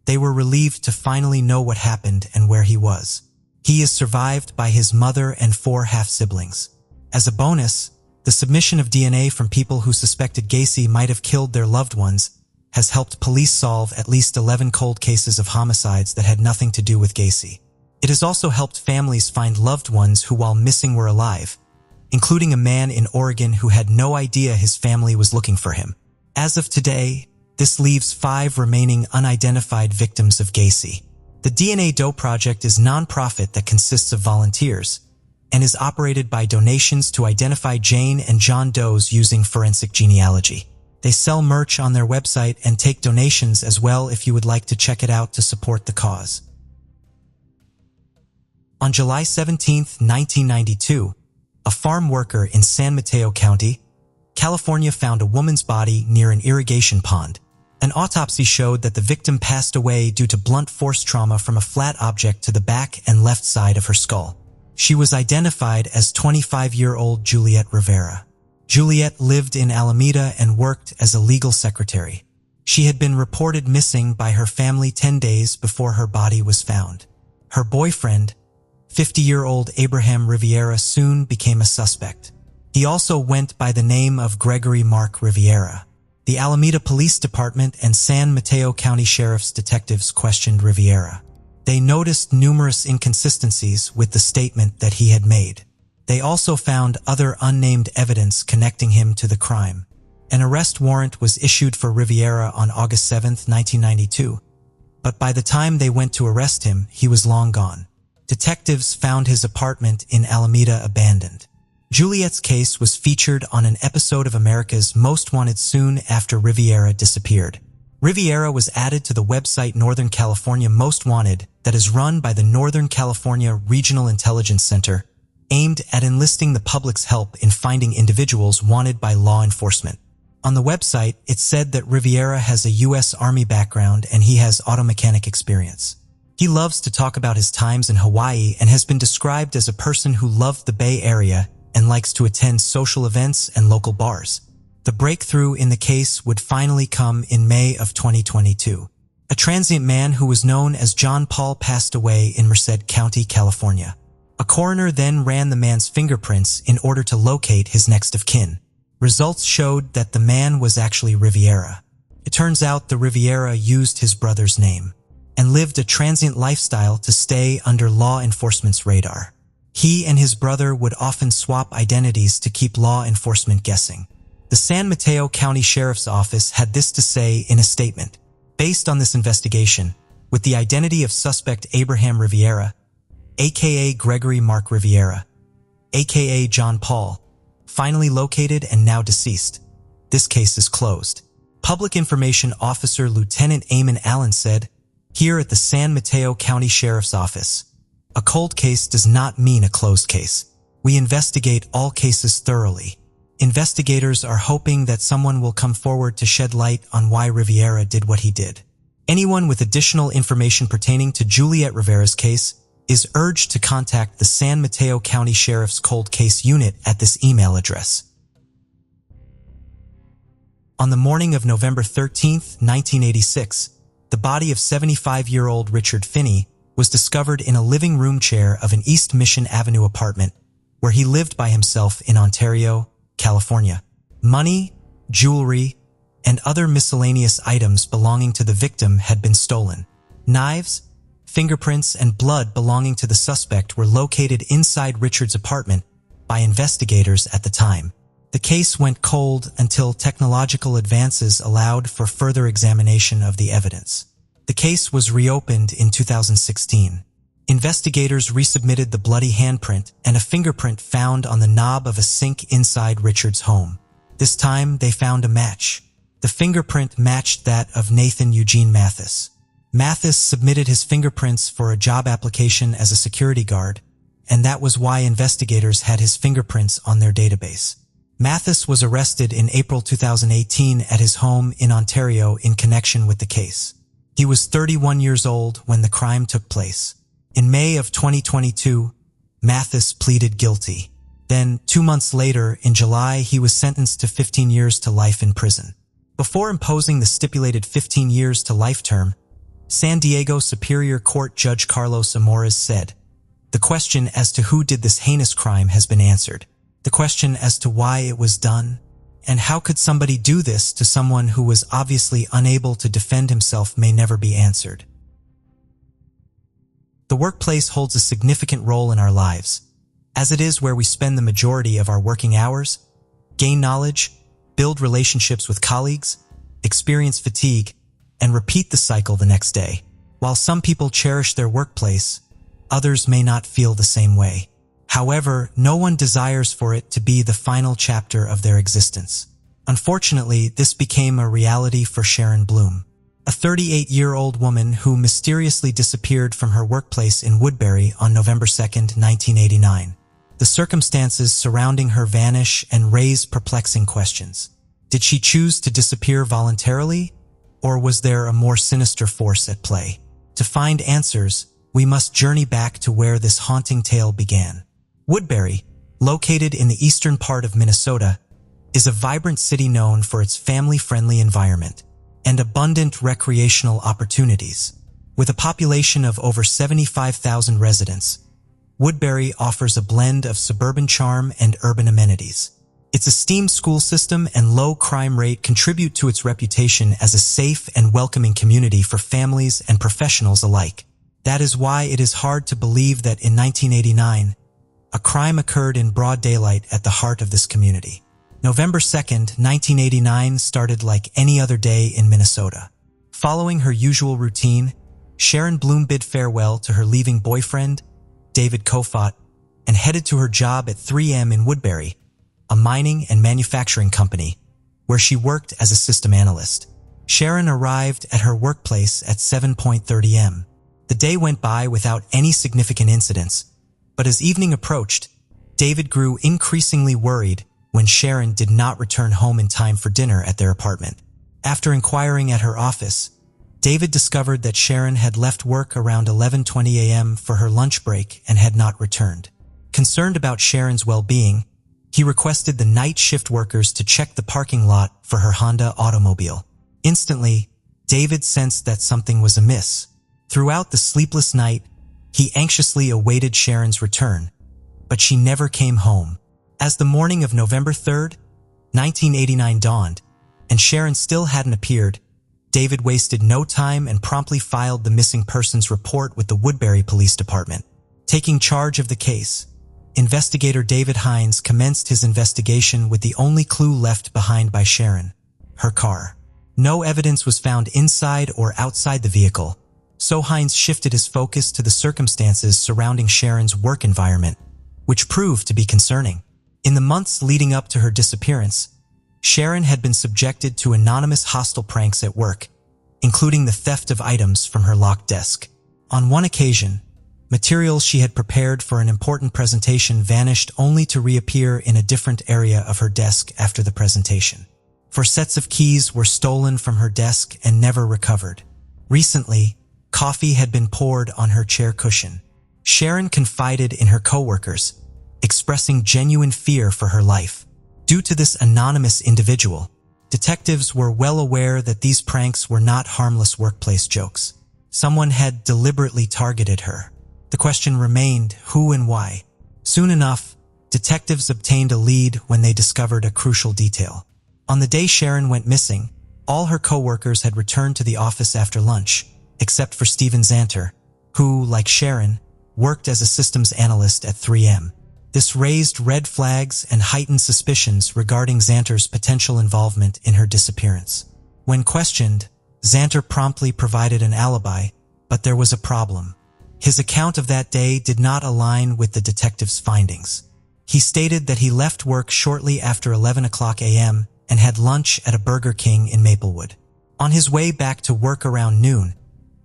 they were relieved to finally know what happened and where he was. He is survived by his mother and 4 half-siblings. As a bonus, the submission of DNA from people who suspected Gacy might have killed their loved ones has helped police solve at least 11 cold cases of homicides that had nothing to do with Gacy. It has also helped families find loved ones who, while missing, were alive, including a man in Oregon who had no idea his family was looking for him. As of today, this leaves 5 remaining unidentified victims of Gacy. The DNA Doe Project is a non-profit that consists of volunteers and is operated by donations to identify Jane and John Does using forensic genealogy. They sell merch on their website and take donations as well if you would like to check it out to support the cause. On July 17, 1992, a farm worker in San Mateo County, California found a woman's body near an irrigation pond. An autopsy showed that the victim passed away due to blunt force trauma from a flat object to the back and left side of her skull. She was identified as 25-year-old Juliet Rivera. Juliet lived in Alameda and worked as a legal secretary. She had been reported missing by her family 10 days before her body was found. Her boyfriend, 50-year-old Abraham Riviera, soon became a suspect. He also went by the name of Gregory Mark Riviera. The Alameda Police Department and San Mateo County Sheriff's detectives questioned Riviera. They noticed numerous inconsistencies with the statement that he had made. They also found other unnamed evidence connecting him to the crime. An arrest warrant was issued for Riviera on August 7, 1992, but by the time they went to arrest him, he was long gone. Detectives found his apartment in Alameda abandoned. Juliet's case was featured on an episode of America's Most Wanted soon after Riviera disappeared. Riviera was added to the website Northern California Most Wanted that is run by the Northern California Regional Intelligence Center, aimed at enlisting the public's help in finding individuals wanted by law enforcement. On the website, it said that Riviera has a U.S. Army background and he has auto mechanic experience. He loves to talk about his times in Hawaii and has been described as a person who loved the Bay Area and likes to attend social events and local bars. The breakthrough in the case would finally come in May of 2022. A transient man who was known as John Paul passed away in Merced County, California. A coroner then ran the man's fingerprints in order to locate his next of kin. Results showed that the man was actually Riviera. It turns out the Riviera used his brother's name and lived a transient lifestyle to stay under law enforcement's radar. He and his brother would often swap identities to keep law enforcement guessing. The San Mateo County Sheriff's Office had this to say in a statement. Based on this investigation, with the identity of suspect Abraham Riviera, aka Gregory Mark Riviera, aka John Paul, finally located and now deceased, this case is closed. Public Information Officer Lieutenant Eamon Allen said, "Here at the San Mateo County Sheriff's Office, a cold case does not mean a closed case. We investigate all cases thoroughly. Investigators are hoping that someone will come forward to shed light on why Riviera did what he did. Anyone with additional information pertaining to Juliet Rivera's case is urged to contact the San Mateo County Sheriff's Cold Case Unit at this email address." On the morning of November 13, 1986, the body of 75-year-old Richard Finney was discovered in a living room chair of an East Mission Avenue apartment where he lived by himself in Ontario, California. Money, jewelry, and other miscellaneous items belonging to the victim had been stolen. Knives, fingerprints, and blood belonging to the suspect were located inside Richard's apartment by investigators at the time. The case went cold until technological advances allowed for further examination of the evidence. The case was reopened in 2016. Investigators resubmitted the bloody handprint and a fingerprint found on the knob of a sink inside Richard's home. This time, they found a match. The fingerprint matched that of Nathan Eugene Mathis. Mathis submitted his fingerprints for a job application as a security guard, and that was why investigators had his fingerprints on their database. Mathis was arrested in April 2018 at his home in Ontario in connection with the case. He was 31 years old when the crime took place. In May of 2022, Mathis pleaded guilty. Then, 2 months later, in July, he was sentenced to 15 years to life in prison. Before imposing the stipulated 15 years to life term, San Diego Superior Court Judge Carlos Amores said, "The question as to who did this heinous crime has been answered. The question as to why it was done, and how could somebody do this to someone who was obviously unable to defend himself may never be answered." The workplace holds a significant role in our lives. as it is where we spend the majority of our working hours, gain knowledge, build relationships with colleagues, experience fatigue, and repeat the cycle the next day. While some people cherish their workplace, others may not feel the same way. However, no one desires for it to be the final chapter of their existence. Unfortunately, this became a reality for Sharon Bloom, a 38-year-old woman who mysteriously disappeared from her workplace in Woodbury on November 2, 1989. The circumstances surrounding her vanish and raise perplexing questions. Did she choose to disappear voluntarily, or was there a more sinister force at play? To find answers, we must journey back to where this haunting tale began. Woodbury, located in the eastern part of Minnesota, is a vibrant city known for its family-friendly environment and abundant recreational opportunities. With a population of over 75,000 residents, Woodbury offers a blend of suburban charm and urban amenities. Its esteemed school system and low crime rate contribute to its reputation as a safe and welcoming community for families and professionals alike. That is why it is hard to believe that in 1989, a crime occurred in broad daylight at the heart of this community. November 2, 1989 started like any other day in Minnesota. Following her usual routine, Sharon Bloom bid farewell to her leaving boyfriend, David Kofot, and headed to her job at 3M in Woodbury, a mining and manufacturing company, where she worked as a system analyst. Sharon arrived at her workplace at 7:30 am. The day went by without any significant incidents, but as evening approached, David grew increasingly worried when Sharon did not return home in time for dinner at their apartment. After inquiring at her office, David discovered that Sharon had left work around 11:20 a.m. for her lunch break and had not returned. Concerned about Sharon's well-being, he requested the night shift workers to check the parking lot for her Honda automobile. Instantly, David sensed that something was amiss. Throughout the sleepless night, he anxiously awaited Sharon's return, but she never came home. As the morning of November 3, 1989 dawned, and Sharon still hadn't appeared, David wasted no time and promptly filed the missing persons report with the Woodbury Police Department. Taking charge of the case, investigator David Hines commenced his investigation with the only clue left behind by Sharon: her car. No evidence was found inside or outside the vehicle, so Hines shifted his focus to the circumstances surrounding Sharon's work environment, which proved to be concerning. In the months leading up to her disappearance, Sharon had been subjected to anonymous hostile pranks at work, including the theft of items from her locked desk. On one occasion, materials she had prepared for an important presentation vanished only to reappear in a different area of her desk after the presentation. 4 sets of keys were stolen from her desk and never recovered. Recently, coffee had been poured on her chair cushion. Sharon confided in her coworkers, expressing genuine fear for her life. Due to this anonymous individual, detectives were well aware that these pranks were not harmless workplace jokes. Someone had deliberately targeted her. The question remained, who and why? Soon enough, detectives obtained a lead when they discovered a crucial detail. On the day Sharon went missing, all her coworkers had returned to the office after lunch, except for Steven Zanter, who, like Sharon, worked as a systems analyst at 3M. This raised red flags and heightened suspicions regarding Zanter's potential involvement in her disappearance. When questioned, Zanter promptly provided an alibi, but there was a problem. His account of that day did not align with the detective's findings. He stated that he left work shortly after 11:00 a.m. and had lunch at a Burger King in Maplewood. On his way back to work around noon,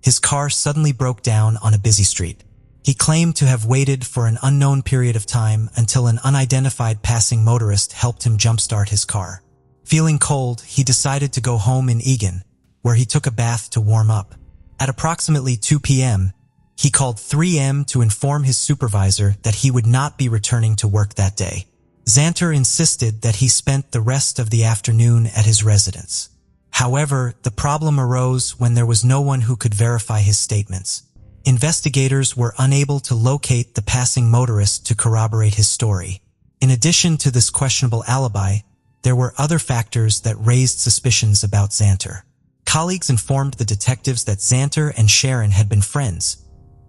his car suddenly broke down on a busy street. He claimed to have waited for an unknown period of time until an unidentified passing motorist helped him jumpstart his car. Feeling cold, he decided to go home in Eagan, where he took a bath to warm up. At approximately 2 p.m., he called 3M to inform his supervisor that he would not be returning to work that day. Zanter insisted that he spent the rest of the afternoon at his residence. However, the problem arose when there was no one who could verify his statements. Investigators were unable to locate the passing motorist to corroborate his story. In addition to this questionable alibi, there were other factors that raised suspicions about Zanter. Colleagues informed the detectives that Zanter and Sharon had been friends,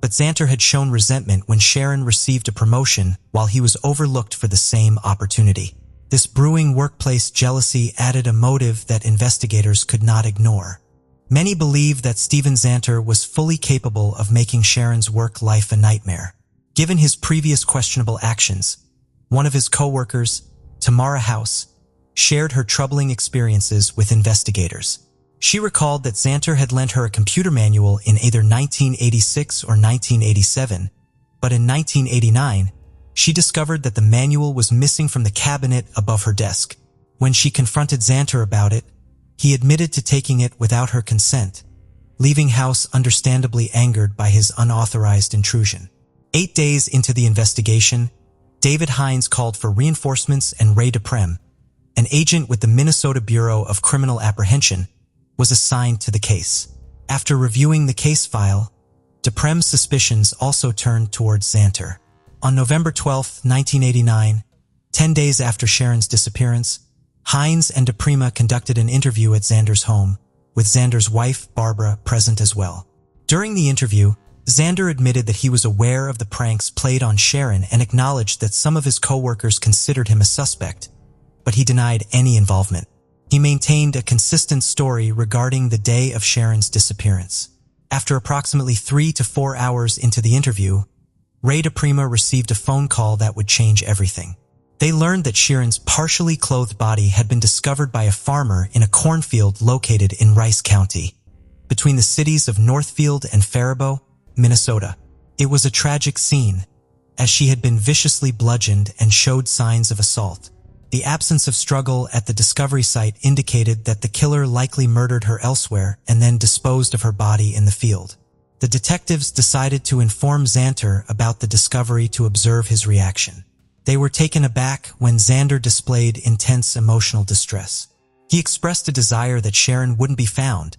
But Xanter had shown resentment when Sharon received a promotion while he was overlooked for the same opportunity. This brewing workplace jealousy added a motive that investigators could not ignore. Many believe that Steven Xanter was fully capable of making Sharon's work life a nightmare. Given his previous questionable actions, one of his co-workers, Tamara House, shared her troubling experiences with investigators. She recalled that Xanter had lent her a computer manual in either 1986 or 1987, but in 1989, she discovered that the manual was missing from the cabinet above her desk. When she confronted Xanter about it, he admitted to taking it without her consent, leaving House understandably angered by his unauthorized intrusion. 8 days into the investigation, David Hines called for reinforcements and Ray DePrem, an agent with the Minnesota Bureau of Criminal Apprehension, was assigned to the case. After reviewing the case file, DePrem's suspicions also turned towards Xanter. On November 12, 1989, 10 days after Sharon's disappearance, Hines and DePrema conducted an interview at Xander's home, with Xander's wife, Barbara, present as well. During the interview, Xander admitted that he was aware of the pranks played on Sharon and acknowledged that some of his co-workers considered him a suspect, but he denied any involvement. He maintained a consistent story regarding the day of Sharon's disappearance. After approximately 3 to 4 hours into the interview, Ray DePrema received a phone call that would change everything. They learned that Sharon's partially clothed body had been discovered by a farmer in a cornfield located in Rice County, between the cities of Northfield and Faribault, Minnesota. It was a tragic scene, as she had been viciously bludgeoned and showed signs of assault. The absence of struggle at the discovery site indicated that the killer likely murdered her elsewhere and then disposed of her body in the field. The detectives decided to inform Xanter about the discovery to observe his reaction. They were taken aback when Xander displayed intense emotional distress. He expressed a desire that Sharon wouldn't be found,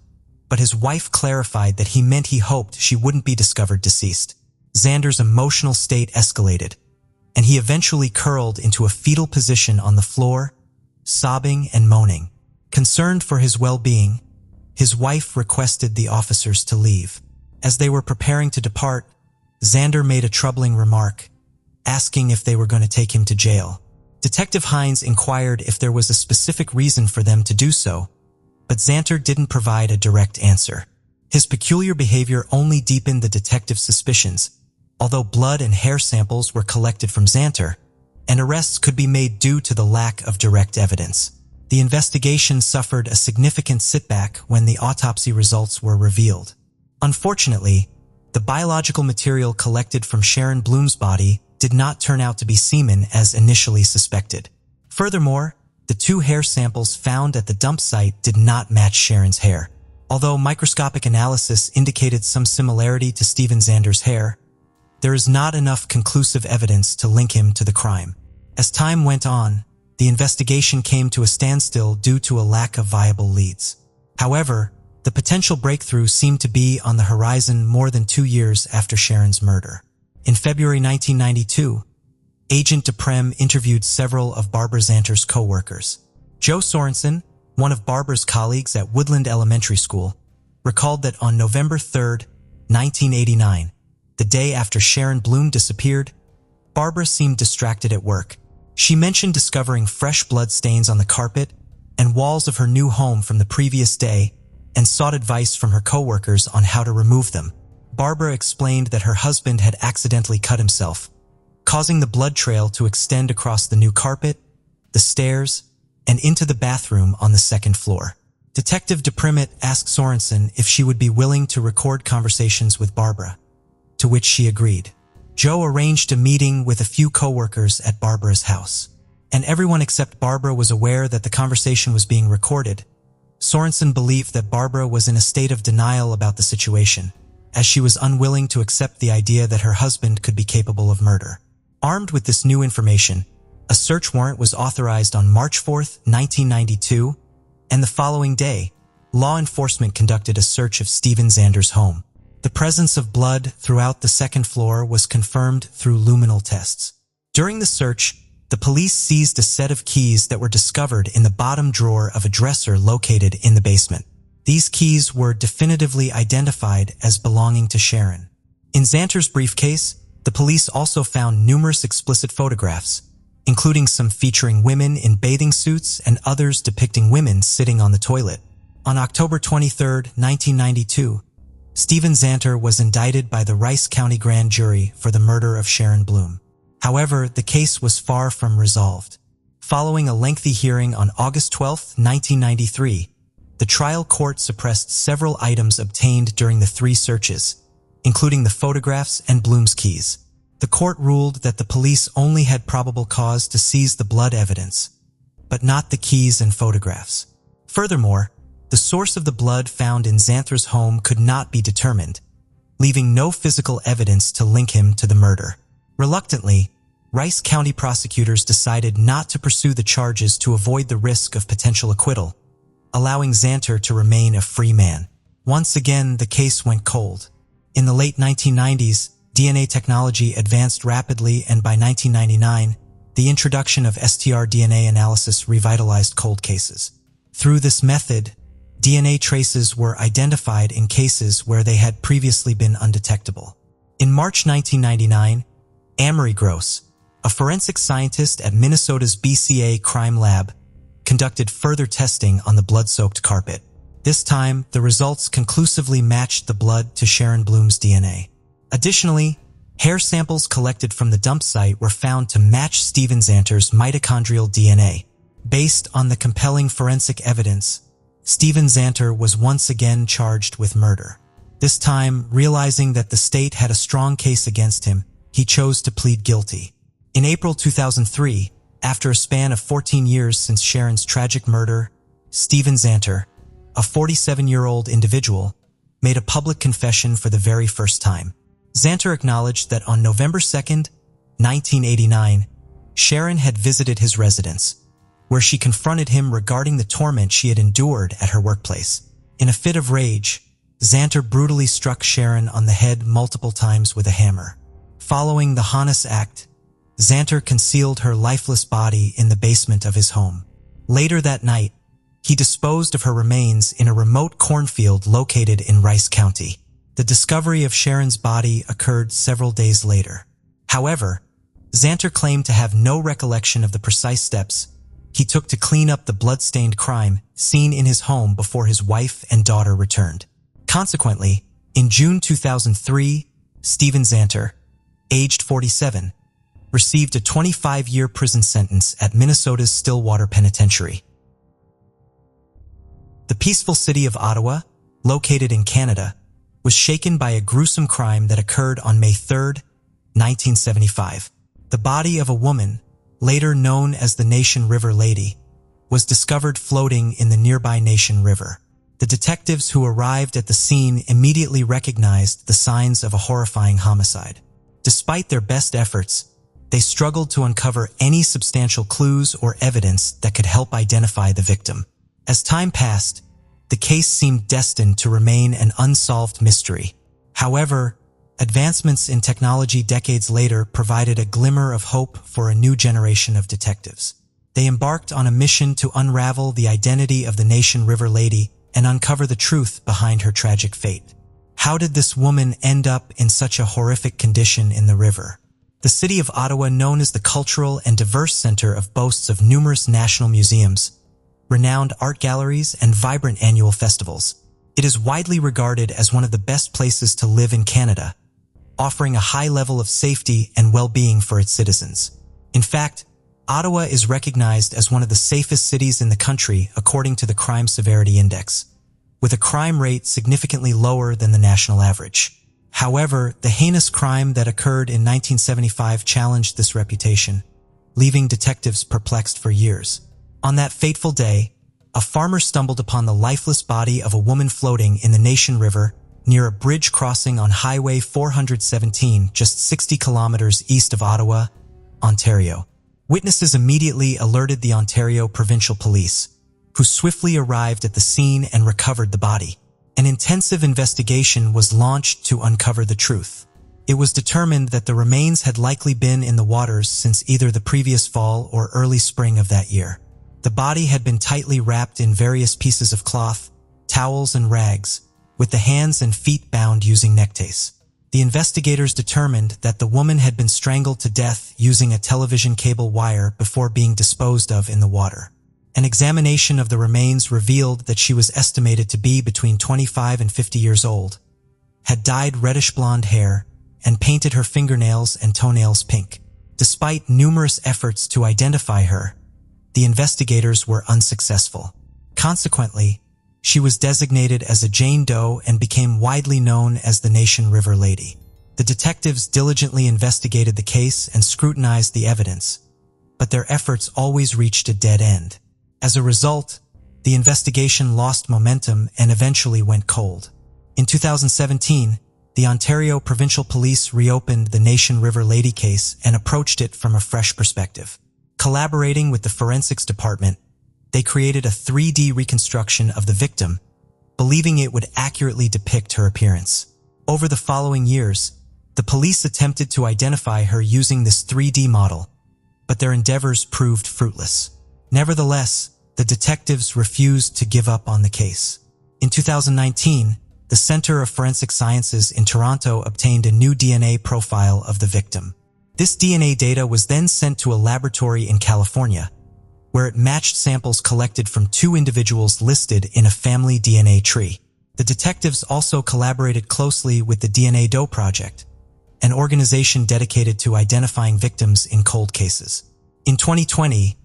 but his wife clarified that he meant he hoped she wouldn't be discovered deceased. Xander's emotional state escalated, and he eventually curled into a fetal position on the floor, sobbing and moaning. Concerned for his well-being, his wife requested the officers to leave. As they were preparing to depart, Xander made a troubling remark, asking if they were going to take him to jail. Detective Hines inquired if there was a specific reason for them to do so, but Xanter didn't provide a direct answer. His peculiar behavior only deepened the detective's suspicions. Although blood and hair samples were collected from Xanter, and arrests could be made due to the lack of direct evidence. The investigation suffered a significant setback when the autopsy results were revealed. Unfortunately, the biological material collected from Sharon Bloom's body did not turn out to be semen as initially suspected. Furthermore, the 2 hair samples found at the dump site did not match Sharon's hair. Although microscopic analysis indicated some similarity to Steven Xander's hair, there is not enough conclusive evidence to link him to the crime. As time went on, the investigation came to a standstill due to a lack of viable leads. However, the potential breakthrough seemed to be on the horizon more than 2 years after Sharon's murder. In February 1992, Agent DePrem interviewed several of Barbara Xanter's co-workers. Joe Sorensen, one of Barbara's colleagues at Woodland Elementary School, recalled that on November 3, 1989, the day after Sharon Bloom disappeared, Barbara seemed distracted at work. She mentioned discovering fresh blood stains on the carpet and walls of her new home from the previous day and sought advice from her co-workers on how to remove them. Barbara explained that her husband had accidentally cut himself, causing the blood trail to extend across the new carpet, the stairs, and into the bathroom on the 2nd floor. Detective DePrem asked Sorensen if she would be willing to record conversations with Barbara, to which she agreed. Joe arranged a meeting with a few co-workers at Barbara's house, and everyone except Barbara was aware that the conversation was being recorded. Sorensen believed that Barbara was in a state of denial about the situation, as she was unwilling to accept the idea that her husband could be capable of murder. Armed with this new information, a search warrant was authorized on March 4, 1992, and the following day, law enforcement conducted a search of Steven Xander's home. The presence of blood throughout the 2nd floor was confirmed through luminal tests. During the search, the police seized a set of keys that were discovered in the bottom drawer of a dresser located in the basement. These keys were definitively identified as belonging to Sharon. In Xanter's briefcase, the police also found numerous explicit photographs, including some featuring women in bathing suits and others depicting women sitting on the toilet. On October 23, 1992, Stephen Xanter was indicted by the Rice County Grand Jury for the murder of Sharon Bloom. However, the case was far from resolved. Following a lengthy hearing on August 12, 1993, the trial court suppressed several items obtained during the 3 searches, including the photographs and Bloom's keys. The court ruled that the police only had probable cause to seize the blood evidence, but not the keys and photographs. Furthermore, the source of the blood found in Xanter's home could not be determined, leaving no physical evidence to link him to the murder. Reluctantly, Rice County prosecutors decided not to pursue the charges to avoid the risk of potential acquittal, allowing Xanter to remain a free man. Once again, the case went cold. In the late 1990s, DNA technology advanced rapidly, and by 1999, the introduction of STR-DNA analysis revitalized cold cases. Through this method, DNA traces were identified in cases where they had previously been undetectable. In March 1999, Amory Gross, a forensic scientist at Minnesota's BCA Crime Lab, conducted further testing on the blood-soaked carpet. This time, the results conclusively matched the blood to Sharon Bloom's DNA. Additionally, hair samples collected from the dump site were found to match Stephen Xanter's mitochondrial DNA. Based on the compelling forensic evidence, Stephen Xanter was once again charged with murder. This time, realizing that the state had a strong case against him, he chose to plead guilty. In April 2003, after a span of 14 years since Sharon's tragic murder, Stephen Xanter, a 47-year-old individual, made a public confession for the very first time. Xanter acknowledged that on November 2, 1989, Sharon had visited his residence, where she confronted him regarding the torment she had endured at her workplace. In a fit of rage, Xanter brutally struck Sharon on the head multiple times with a hammer. Following the heinous act, Xanter concealed her lifeless body in the basement of his home. Later that night, he disposed of her remains in a remote cornfield located in Rice County. The discovery of Sharon's body occurred several days later. However, Xanter claimed to have no recollection of the precise steps he took to clean up the blood-stained crime seen in his home before his wife and daughter returned. Consequently, in June 2003, Stephen Xanter, aged 47, received a 25-year prison sentence at Minnesota's Stillwater Penitentiary. The peaceful city of Ottawa, located in Canada, was shaken by a gruesome crime that occurred on May 3, 1975. The body of a woman, later known as the Nation River Lady, was discovered floating in the nearby Nation River. The detectives who arrived at the scene immediately recognized the signs of a horrifying homicide. Despite their best efforts, they struggled to uncover any substantial clues or evidence that could help identify the victim. As time passed, the case seemed destined to remain an unsolved mystery. However, advancements in technology decades later provided a glimmer of hope for a new generation of detectives. They embarked on a mission to unravel the identity of the Nation River Lady and uncover the truth behind her tragic fate. How did this woman end up in such a horrific condition in the river? The city of Ottawa, known as the cultural and diverse center, boasts of numerous national museums, renowned art galleries, and vibrant annual festivals. It is widely regarded as one of the best places to live in Canada, offering a high level of safety and well-being for its citizens. In fact, Ottawa is recognized as one of the safest cities in the country according to the Crime Severity Index, with a crime rate significantly lower than the national average. However, the heinous crime that occurred in 1975 challenged this reputation, leaving detectives perplexed for years. On that fateful day, a farmer stumbled upon the lifeless body of a woman floating in the Nation River near a bridge crossing on Highway 417, just 60 kilometers east of Ottawa, Ontario. Witnesses immediately alerted the Ontario Provincial Police, who swiftly arrived at the scene and recovered the body. An intensive investigation was launched to uncover the truth. It was determined that the remains had likely been in the waters since either the previous fall or early spring of that year. The body had been tightly wrapped in various pieces of cloth, towels, and rags, with the hands and feet bound using neckties. the investigators determined that the woman had been strangled to death using a television cable wire before being disposed of in the water. An examination of the remains revealed that she was estimated to be between 25 and 50 years old, had dyed reddish-blonde hair, and painted her fingernails and toenails pink. Despite numerous efforts to identify her, the investigators were unsuccessful. Consequently, she was designated as a Jane Doe and became widely known as the Nation River Lady. The detectives diligently investigated the case and scrutinized the evidence, but their efforts always reached a dead end. As a result, the investigation lost momentum and eventually went cold. In 2017, the Ontario Provincial Police reopened the Nation River Lady case and approached it from a fresh perspective. Collaborating with the Forensics Department, they created a 3D reconstruction of the victim, believing it would accurately depict her appearance. Over the following years, the police attempted to identify her using this 3D model, but their endeavors proved fruitless. Nevertheless, the detectives refused to give up on the case. In 2019, the Center of Forensic Sciences in Toronto obtained a new DNA profile of the victim. This DNA data was then sent to a laboratory in California, where it matched samples collected from 2 individuals listed in a family DNA tree. The detectives also collaborated closely with the DNA Doe Project, an organization dedicated to identifying victims in cold cases. In 2020,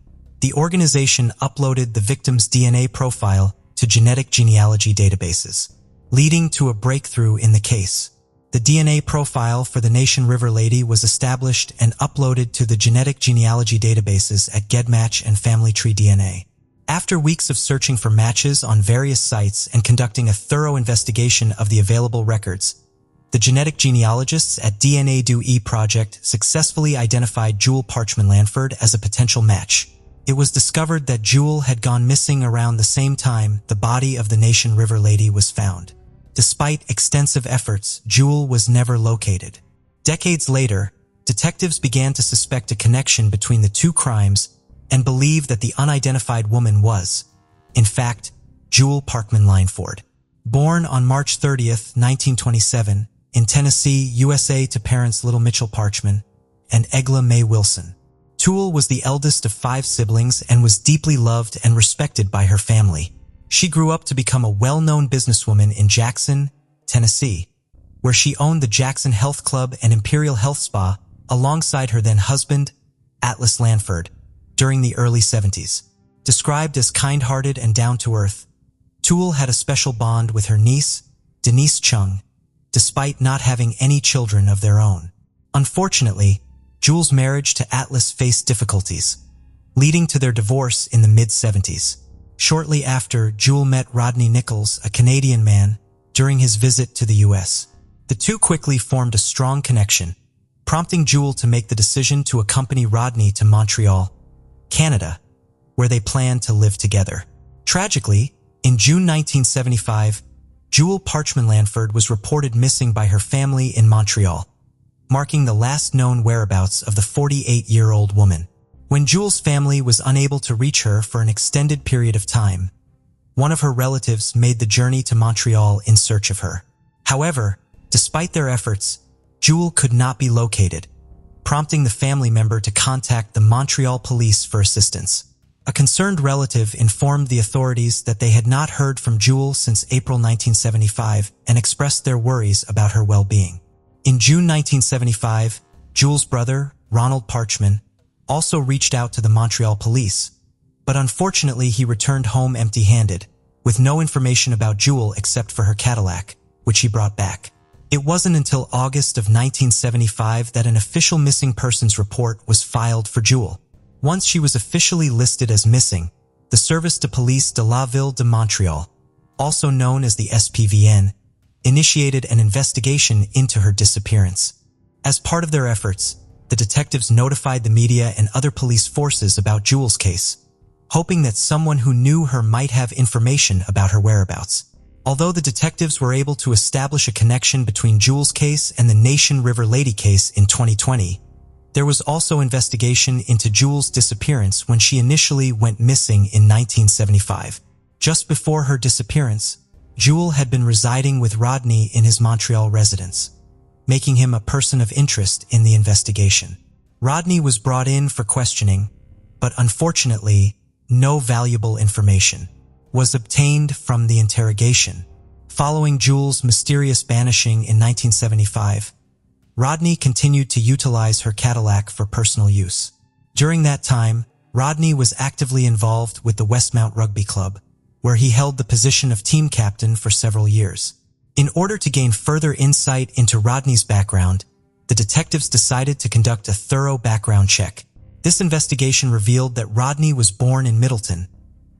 the organization uploaded the victim's DNA profile to genetic genealogy databases, leading to a breakthrough in the case. The DNA profile for the Nation River Lady was established and uploaded to the genetic genealogy databases at GEDmatch and Family Tree DNA. After weeks of searching for matches on various sites and conducting a thorough investigation of the available records, the genetic genealogists at DNA Do Project successfully identified Jewel Parchman-Lanford as a potential match. It was discovered that Jewel had gone missing around the same time the body of the Nation River Lady was found. Despite extensive efforts, Jewel was never located. Decades later, detectives began to suspect a connection between the 2 crimes and believe that the unidentified woman was, in fact, Jewel Parchman-Lanford. Born on March 30, 1927, in Tennessee, USA to parents Little Mitchell Parchman and Egla Mae Wilson. Jewel was the eldest of 5 siblings and was deeply loved and respected by her family. She grew up to become a well-known businesswoman in Jackson, Tennessee, where she owned the Jackson Health Club and Imperial Health Spa alongside her then-husband, Atlas Lanford, during the early 70s. Described as kind-hearted and down-to-earth, Jewel had a special bond with her niece, Denise Chung, despite not having any children of their own. Unfortunately, Jewel's marriage to Atlas faced difficulties, leading to their divorce in the mid-70s. Shortly after, Jewel met Rodney Nichols, a Canadian man, during his visit to the U.S. The two quickly formed a strong connection, prompting Jewel to make the decision to accompany Rodney to Montreal, Canada, where they planned to live together. Tragically, in June 1975, Jewel Parchman-Lanford was reported missing by her family in Montreal, marking the last known whereabouts of the 48-year-old woman. When Jewel's family was unable to reach her for an extended period of time, one of her relatives made the journey to Montreal in search of her. However, despite their efforts, Jewel could not be located, prompting the family member to contact the Montreal police for assistance. A concerned relative informed the authorities that they had not heard from Jewel since April 1975 and expressed their worries about her well-being. In June 1975, Jewel's brother, Ronald Parchman, also reached out to the Montreal police, but unfortunately he returned home empty-handed, with no information about Jewel except for her Cadillac, which he brought back. It wasn't until August of 1975 that an official missing persons report was filed for Jewel. Once she was officially listed as missing, the Service de Police de la Ville de Montreal, also known as the SPVN, initiated an investigation into her disappearance. As part of their efforts, the detectives notified the media and other police forces about Jewel's case, hoping that someone who knew her might have information about her whereabouts. Although the detectives were able to establish a connection between Jewel's case and the Nation River Lady case in 2020, there was also investigation into Jewel's disappearance when she initially went missing in 1975. Just before her disappearance, Jewel had been residing with Rodney in his Montreal residence. making him a person of interest in the investigation. Rodney was brought in for questioning, but unfortunately, no valuable information was obtained from the interrogation. Following Jules' mysterious banishing in 1975, Rodney continued to utilize her Cadillac for personal use. During that time, Rodney was actively involved with the Westmount Rugby Club, where he held the position of team captain for several years. In order to gain further insight into Rodney's background, the detectives decided to conduct a thorough background check. This investigation revealed that Rodney was born in Middleton,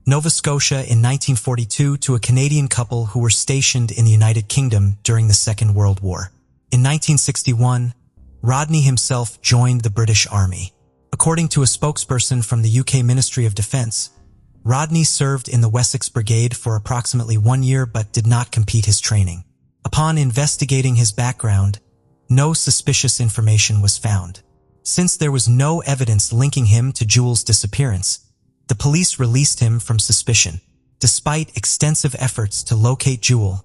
Nova Scotia in 1942 to a Canadian couple who were stationed in the United Kingdom during the Second World War. In 1961, Rodney himself joined the British Army. According to a spokesperson from the UK Ministry of Defence, Rodney served in the Wessex Brigade for approximately 1 year but did not complete his training. Upon investigating his background, no suspicious information was found. Since there was no evidence linking him to Jules' disappearance, the police released him from suspicion. Despite extensive efforts to locate Jules,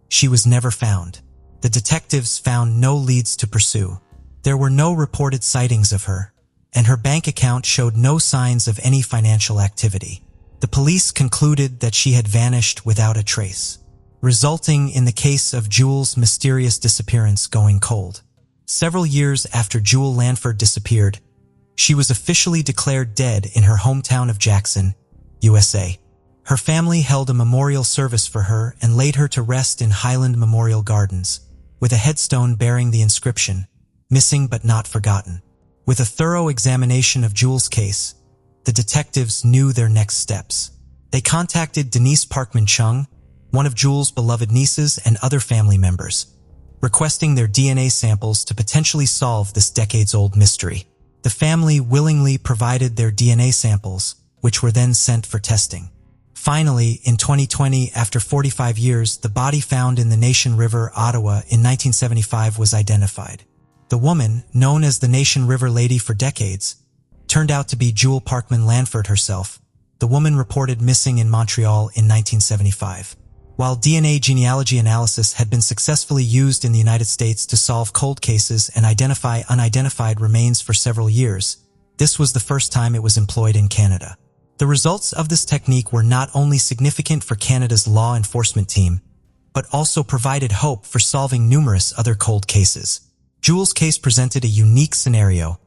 she was never found. The detectives found no leads to pursue. There were no reported sightings of her, and her bank account showed no signs of any financial activity. The police concluded that she had vanished without a trace, resulting in the case of Jules' mysterious disappearance going cold. Several years after Jules Lanford disappeared, she was officially declared dead in her hometown of Jackson, USA. Her family held a memorial service for her and laid her to rest in Highland Memorial Gardens, with a headstone bearing the inscription, "Missing but not forgotten." With a thorough examination of Jules' case, the detectives knew their next steps. They contacted Denise Parkman Chung, one of Jules' beloved nieces, and other family members, requesting their DNA samples to potentially solve this decades-old mystery. The family willingly provided their DNA samples, which were then sent for testing. Finally, in 2020, after 45 years, the body found in the Nation River, Ottawa, in 1975 was identified. The woman, known as the Nation River Lady for decades, turned out to be Jules Parkman Lanford herself, the woman reported missing in Montreal in 1975. While DNA genealogy analysis had been successfully used in the United States to solve cold cases and identify unidentified remains for several years, this was the first time it was employed in Canada. The results of this technique were not only significant for Canada's law enforcement team, but also provided hope for solving numerous other cold cases. Jules' case presented a unique scenario,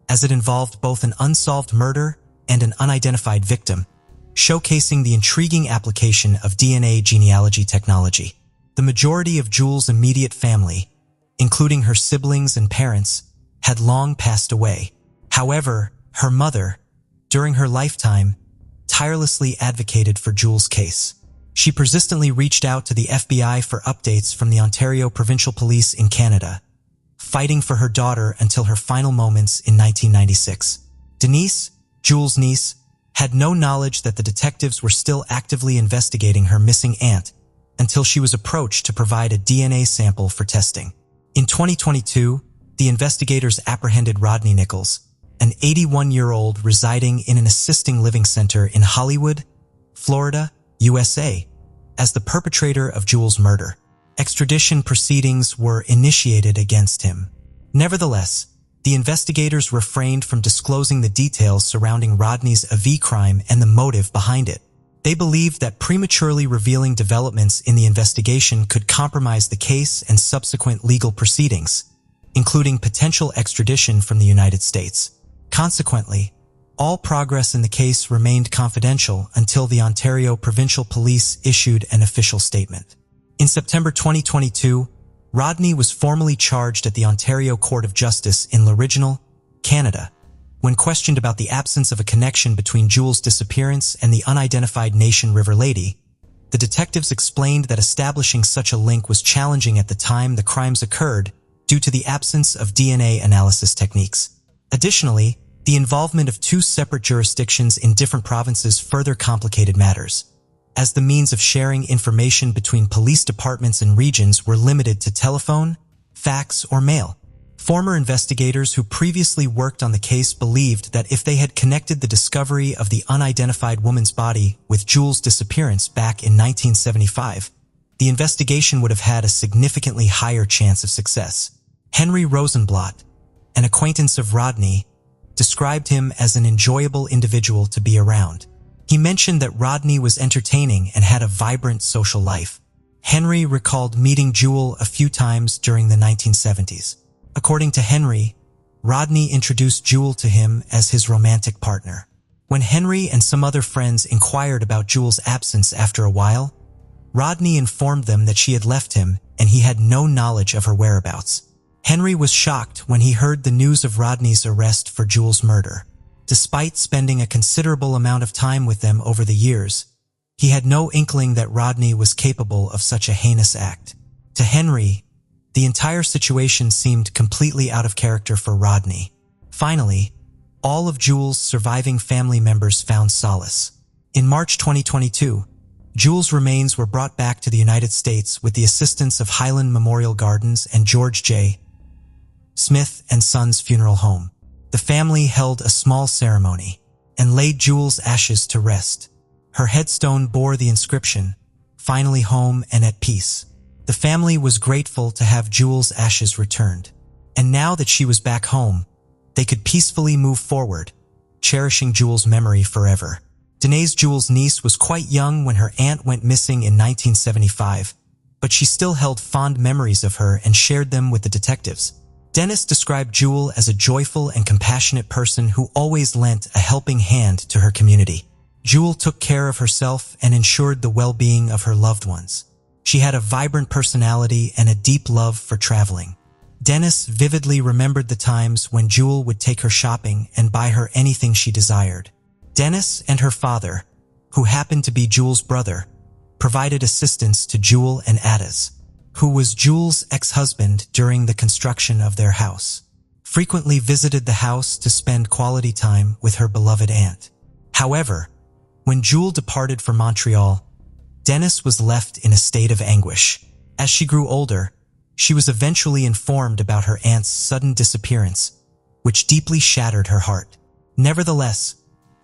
as it involved both an unsolved murder and an unidentified victim, showcasing the intriguing application of DNA genealogy technology. The majority of Jules' immediate family, including her siblings and parents, had long passed away. However, her mother, during her lifetime, tirelessly advocated for Jules' case. She persistently reached out to the FBI for updates from the Ontario Provincial Police in Canada, fighting for her daughter until her final moments in 1996. Denise, Jules' niece, had no knowledge that the detectives were still actively investigating her missing aunt until she was approached to provide a DNA sample for testing. In 2022, the investigators apprehended Rodney Nichols, an 81-year-old residing in an assisted living center in Hollywood, Florida, USA, as the perpetrator of Jules' murder. Extradition proceedings were initiated against him. Nevertheless, the investigators refrained from disclosing the details surrounding Rodney's AV crime and the motive behind it. They believed that prematurely revealing developments in the investigation could compromise the case and subsequent legal proceedings, including potential extradition from the United States. Consequently, all progress in the case remained confidential until the Ontario Provincial Police issued an official statement. In September 2022, Rodney was formally charged at the Ontario Court of Justice in L'Original, Canada. When questioned about the absence of a connection between Jules' disappearance and the unidentified Nation River Lady, the detectives explained that establishing such a link was challenging at the time the crimes occurred due to the absence of DNA analysis techniques. Additionally, the involvement of two separate jurisdictions in different provinces further complicated matters, as the means of sharing information between police departments and regions were limited to telephone, fax, or mail. Former investigators who previously worked on the case believed that if they had connected the discovery of the unidentified woman's body with Jules' disappearance back in 1975, the investigation would have had a significantly higher chance of success. Henry Rosenblatt, an acquaintance of Rodney, described him as an enjoyable individual to be around. He mentioned that Rodney was entertaining and had a vibrant social life. Henry recalled meeting Jewel a few times during the 1970s. According to Henry, Rodney introduced Jewel to him as his romantic partner. When Henry and some other friends inquired about Jewel's absence after a while, Rodney informed them that she had left him and he had no knowledge of her whereabouts. Henry was shocked when he heard the news of Rodney's arrest for Jewel's murder. Despite spending a considerable amount of time with them over the years, he had no inkling that Rodney was capable of such a heinous act. To Henry, the entire situation seemed completely out of character for Rodney. Finally, all of Jewel's surviving family members found solace. In March 2022, Jewel's remains were brought back to the United States with the assistance of Highland Memorial Gardens and George J. Smith and Sons Funeral Home. The family held a small ceremony and laid Jewel's ashes to rest. Her headstone bore the inscription, "Finally home and at peace." The family was grateful to have Jewel's ashes returned, and now that she was back home, they could peacefully move forward, cherishing Jewel's memory forever. Denise, Jewel's niece, was quite young when her aunt went missing in 1975, but she still held fond memories of her and shared them with the detectives. Dennis described Jewel as a joyful and compassionate person who always lent a helping hand to her community. Jewel took care of herself and ensured the well-being of her loved ones. She had a vibrant personality and a deep love for traveling. Dennis vividly remembered the times when Jewel would take her shopping and buy her anything she desired. Dennis and her father, who happened to be Jewel's brother, provided assistance to Jewel and Addis, who was Jewel's ex-husband, during the construction of their house. Frequently visited the house to spend quality time with her beloved aunt. However, when Jewel departed for Montreal, Dennis was left in a state of anguish. As she grew older, she was eventually informed about her aunt's sudden disappearance, which deeply shattered her heart. Nevertheless,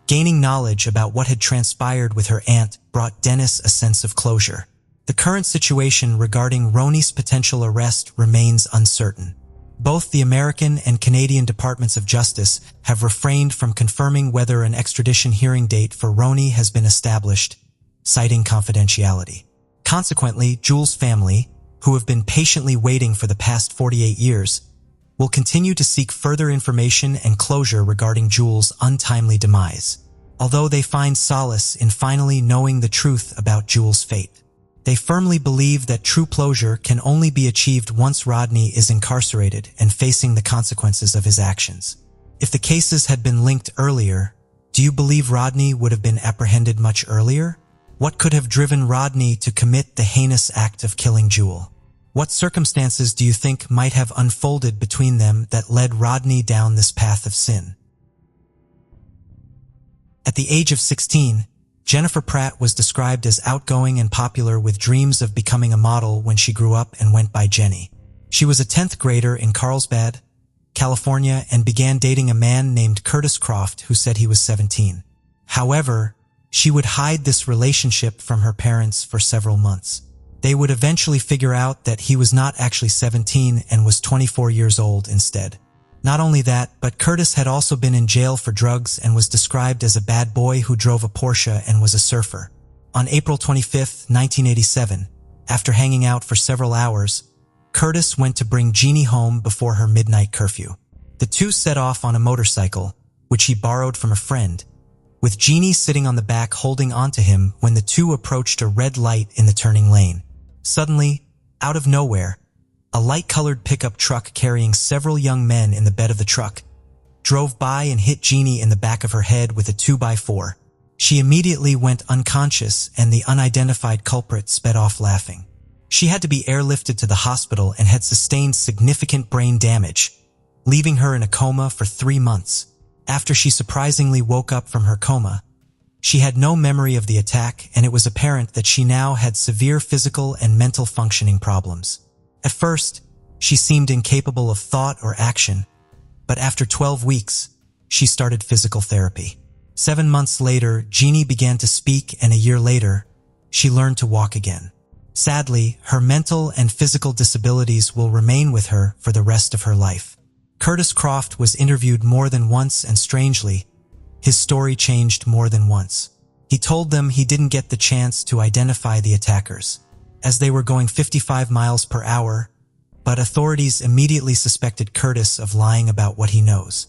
gaining knowledge about what had transpired with her aunt brought Dennis a sense of closure. The current situation regarding Roney's potential arrest remains uncertain. Both the American and Canadian Departments of Justice have refrained from confirming whether an extradition hearing date for Roney has been established, citing confidentiality. Consequently, Jewel's family, who have been patiently waiting for the past 48 years, will continue to seek further information and closure regarding Jewel's untimely demise, although they find solace in finally knowing the truth about Jewel's fate. They firmly believe that true closure can only be achieved once Rodney is incarcerated and facing the consequences of his actions. If the cases had been linked earlier, do you believe Rodney would have been apprehended much earlier? What could have driven Rodney to commit the heinous act of killing Jewel? What circumstances do you think might have unfolded between them that led Rodney down this path of sin? At the age of 16, Jennifer Pratt was described as outgoing and popular, with dreams of becoming a model when she grew up and went by Jenny. She was a 10th grader in Carlsbad, California, and began dating a man named Curtis Croft who said he was 17. However, she would hide this relationship from her parents for several months. They would eventually figure out that he was not actually 17 and was 24 years old instead. Not only that, but Curtis had also been in jail for drugs and was described as a bad boy who drove a Porsche and was a surfer. On April 25, 1987, after hanging out for several hours, Curtis went to bring Jeannie home before her midnight curfew. The two set off on a motorcycle, which he borrowed from a friend, with Jeannie sitting on the back holding onto him when the two approached a red light in the turning lane. Suddenly, out of nowhere, a light-colored pickup truck carrying several young men in the bed of the truck drove by and hit Jeannie in the back of her head with a 2x4. She immediately went unconscious and the unidentified culprit sped off laughing. She had to be airlifted to the hospital and had sustained significant brain damage, leaving her in a coma for 3 months. After she surprisingly woke up from her coma, she had no memory of the attack, and it was apparent that she now had severe physical and mental functioning problems. At first, she seemed incapable of thought or action, but after 12 weeks, she started physical therapy. 7 months later, Jeannie began to speak, and a year later, she learned to walk again. Sadly, her mental and physical disabilities will remain with her for the rest of her life. Curtis Croft was interviewed more than once, and strangely, his story changed more than once. He told them he didn't get the chance to identify the attackers, as they were going 55 miles per hour, but authorities immediately suspected Curtis of lying about what he knows.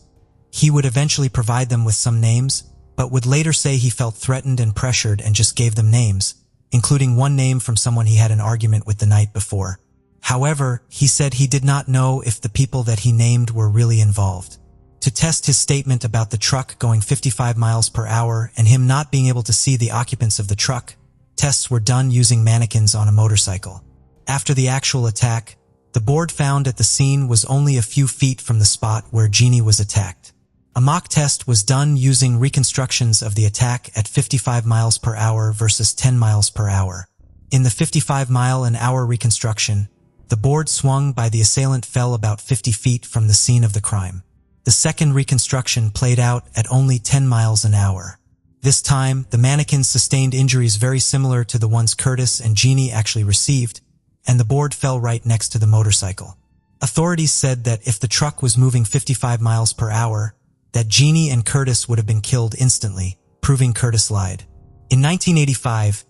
He would eventually provide them with some names, but would later say he felt threatened and pressured and just gave them names, including one name from someone he had an argument with the night before. However, he said he did not know if the people that he named were really involved. To test his statement about the truck going 55 miles per hour and him not being able to see the occupants of the truck, tests were done using mannequins on a motorcycle. After the actual attack, the board found at the scene was only a few feet from the spot where Jeannie was attacked. A mock test was done using reconstructions of the attack at 55 miles per hour versus 10 miles per hour. In the 55-mile-an-hour reconstruction, the board swung by the assailant fell about 50 feet from the scene of the crime. The second reconstruction played out at only 10 miles an hour. This time, the mannequins sustained injuries very similar to the ones Curtis and Jeannie actually received, and the board fell right next to the motorcycle. Authorities said that if the truck was moving 55 miles per hour, that Jeannie and Curtis would have been killed instantly, proving Curtis lied. In 1985,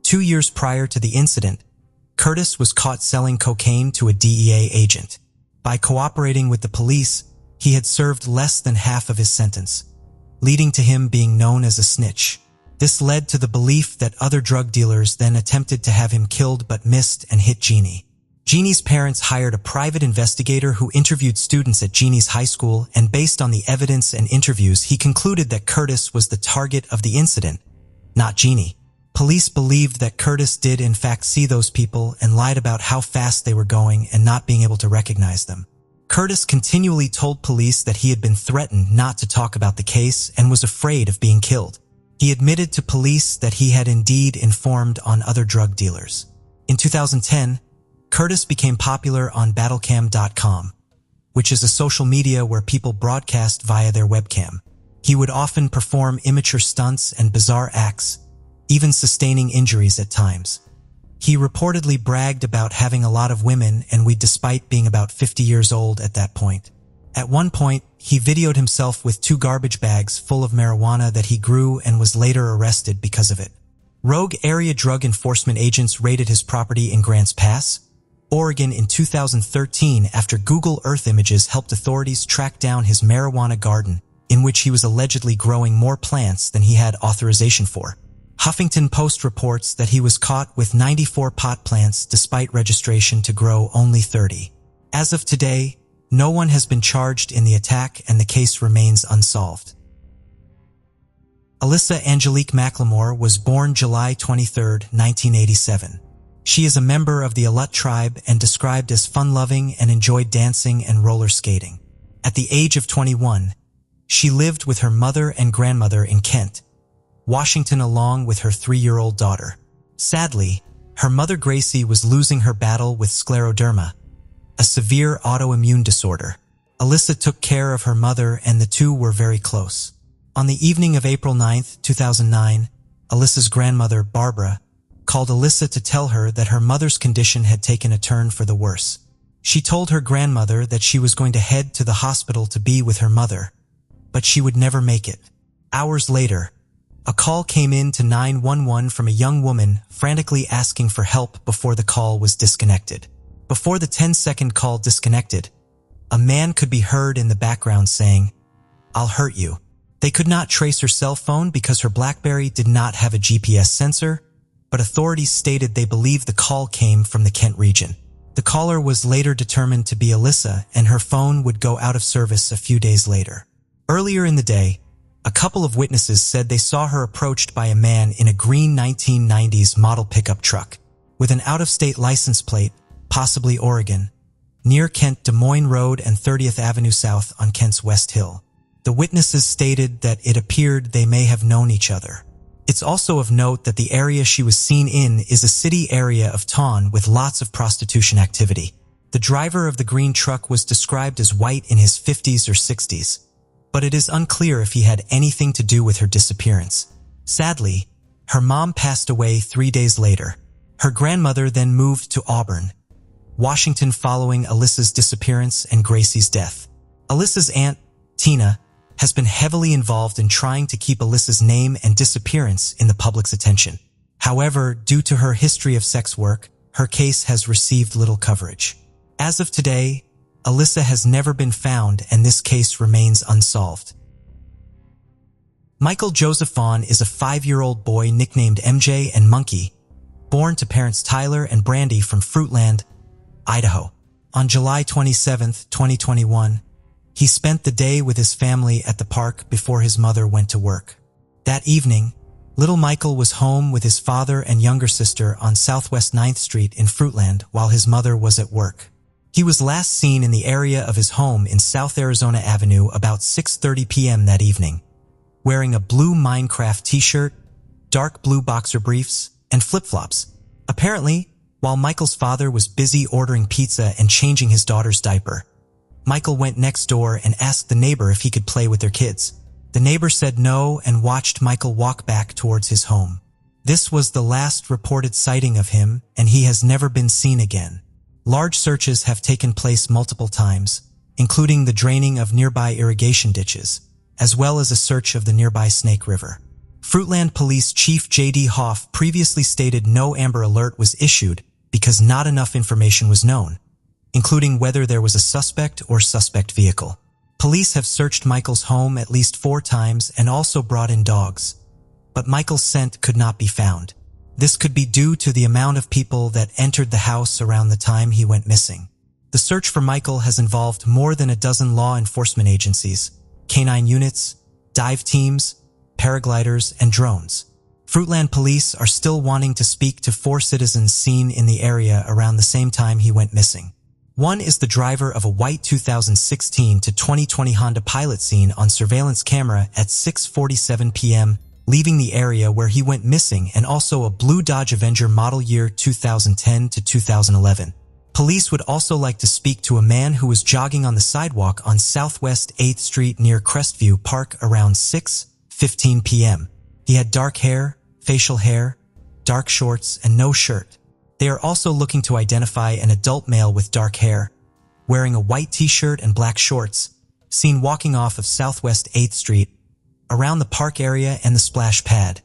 2 years prior to the incident, Curtis was caught selling cocaine to a DEA agent. By cooperating with the police, he had served less than half of his sentence, leading to him being known as a snitch. This led to the belief that other drug dealers then attempted to have him killed but missed and hit Jeannie. Jeannie's parents hired a private investigator who interviewed students at Jeannie's high school, and based on the evidence and interviews, he concluded that Curtis was the target of the incident, not Jeannie. Police believed that Curtis did in fact see those people and lied about how fast they were going and not being able to recognize them. Curtis continually told police that he had been threatened not to talk about the case and was afraid of being killed. He admitted to police that he had indeed informed on other drug dealers. In 2010, Curtis became popular on battlecam.com, which is a social media where people broadcast via their webcam. He would often perform immature stunts and bizarre acts, even sustaining injuries at times. He reportedly bragged about having a lot of women and weed despite being about 50 years old at that point. At one point, he videoed himself with 2 garbage bags full of marijuana that he grew and was later arrested because of it. Rogue area drug enforcement agents raided his property in Grants Pass, Oregon in 2013 after Google Earth images helped authorities track down his marijuana garden, in which he was allegedly growing more plants than he had authorization for. Huffington Post reports that he was caught with 94 pot plants despite registration to grow only 30. As of today, no one has been charged in the attack and the case remains unsolved. Alyssa Angelique McLemore was born July 23, 1987. She is a member of the Alut tribe and described as fun-loving and enjoyed dancing and roller skating. At the age of 21, she lived with her mother and grandmother in Kent, Washington, along with her 3-year-old daughter. Sadly, her mother Gracie was losing her battle with scleroderma, a severe autoimmune disorder. Alyssa took care of her mother and the two were very close. On the evening of April 9, 2009, Alyssa's grandmother, Barbara, called Alyssa to tell her that her mother's condition had taken a turn for the worse. She told her grandmother that she was going to head to the hospital to be with her mother, but she would never make it. Hours later, a call came in to 911 from a young woman frantically asking for help before the call was disconnected. Before the 10-second call disconnected, a man could be heard in the background saying, "I'll hurt you." They could not trace her cell phone because her BlackBerry did not have a GPS sensor, but authorities stated they believed the call came from the Kent region. The caller was later determined to be Alyssa, and her phone would go out of service a few days later. Earlier in the day, a couple of witnesses said they saw her approached by a man in a green 1990s model pickup truck with an out-of-state license plate, possibly Oregon, near Kent Des Moines Road and 30th Avenue South on Kent's West Hill. The witnesses stated that it appeared they may have known each other. It's also of note that the area she was seen in is a city area of Taunton with lots of prostitution activity. The driver of the green truck was described as white in his 50s or 60s, but it is unclear if he had anything to do with her disappearance. Sadly, her mom passed away 3 days later. Her grandmother then moved to Auburn, Washington following Alyssa's disappearance and Gracie's death. Alyssa's aunt, Tina, has been heavily involved in trying to keep Alyssa's name and disappearance in the public's attention. However, due to her history of sex work, her case has received little coverage. As of today, Alyssa has never been found and this case remains unsolved. Michael Joseph Vaughn is a 5-year-old boy nicknamed MJ and Monkey, born to parents Tyler and Brandy from Fruitland, Idaho. On July 27, 2021, he spent the day with his family at the park before his mother went to work. That evening, little Michael was home with his father and younger sister on Southwest 9th Street in Fruitland while his mother was at work. He was last seen in the area of his home in South Arizona Avenue about 6:30 p.m. that evening, wearing a blue Minecraft t-shirt, dark blue boxer briefs, and flip-flops. Apparently, while Michael's father was busy ordering pizza and changing his daughter's diaper, Michael went next door and asked the neighbor if he could play with their kids. The neighbor said no and watched Michael walk back towards his home. This was the last reported sighting of him, and he has never been seen again. Large searches have taken place multiple times, including the draining of nearby irrigation ditches, as well as a search of the nearby Snake River. Fruitland Police Chief J.D. Hoff previously stated no Amber Alert was issued because not enough information was known, including whether there was a suspect or suspect vehicle. Police have searched Michael's home at least 4 times and also brought in dogs, but Michael's scent could not be found. This could be due to the amount of people that entered the house around the time he went missing. The search for Michael has involved more than a dozen law enforcement agencies, canine units, dive teams, paragliders, and drones. Fruitland Police are still wanting to speak to 4 citizens seen in the area around the same time he went missing. One is the driver of a white 2016 to 2020 Honda Pilot seen on surveillance camera at 6:47 p.m., leaving the area where he went missing, and also a blue Dodge Avenger model year 2010 to 2011. Police would also like to speak to a man who was jogging on the sidewalk on Southwest 8th Street near Crestview Park around 6:15 p.m. He had dark hair, facial hair, dark shorts, and no shirt. They are also looking to identify an adult male with dark hair, wearing a white t-shirt and black shorts, seen walking off of Southwest 8th Street, around the park area and the splash pad,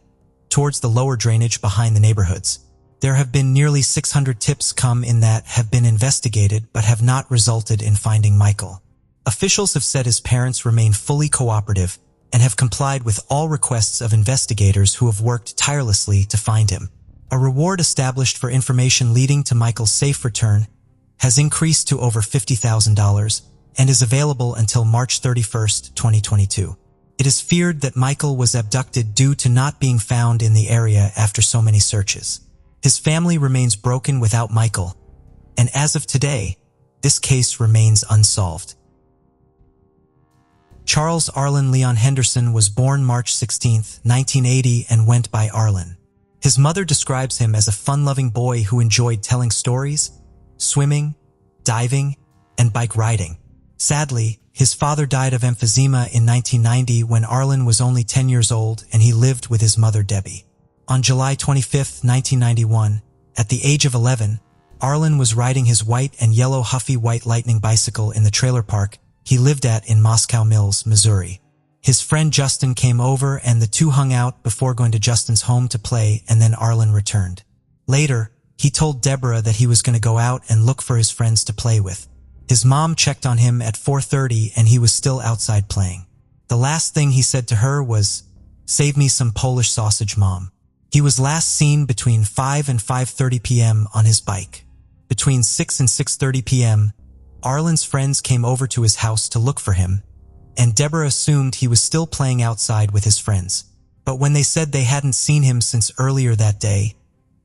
towards the lower drainage behind the neighborhoods. There have been nearly 600 tips come in that have been investigated but have not resulted in finding Michael. Officials have said his parents remain fully cooperative and have complied with all requests of investigators who have worked tirelessly to find him. A reward established for information leading to Michael's safe return has increased to over $50,000 and is available until March 31, 2022. It is feared that Michael was abducted due to not being found in the area after so many searches. His family remains broken without Michael, and as of today, this case remains unsolved. Charles Arlen Leon Henderson was born March 16, 1980 and went by Arlen. His mother describes him as a fun-loving boy who enjoyed telling stories, swimming, diving, and bike riding. Sadly, his father died of emphysema in 1990 when Arlen was only 10 years old and he lived with his mother Debbie. On July 25, 1991, at the age of 11, Arlen was riding his white and yellow Huffy White Lightning bicycle in the trailer park he lived at in Moscow Mills, Missouri. His friend Justin came over and the two hung out before going to Justin's home to play, and then Arlen returned. Later, he told Deborah that he was going to go out and look for his friends to play with. His mom checked on him at 4:30 and he was still outside playing. The last thing he said to her was, "Save me some Polish sausage, Mom." He was last seen between 5 and 5:30 p.m. on his bike. Between 6 and 6:30 p.m., Arlen's friends came over to his house to look for him, and Deborah assumed he was still playing outside with his friends. But when they said they hadn't seen him since earlier that day,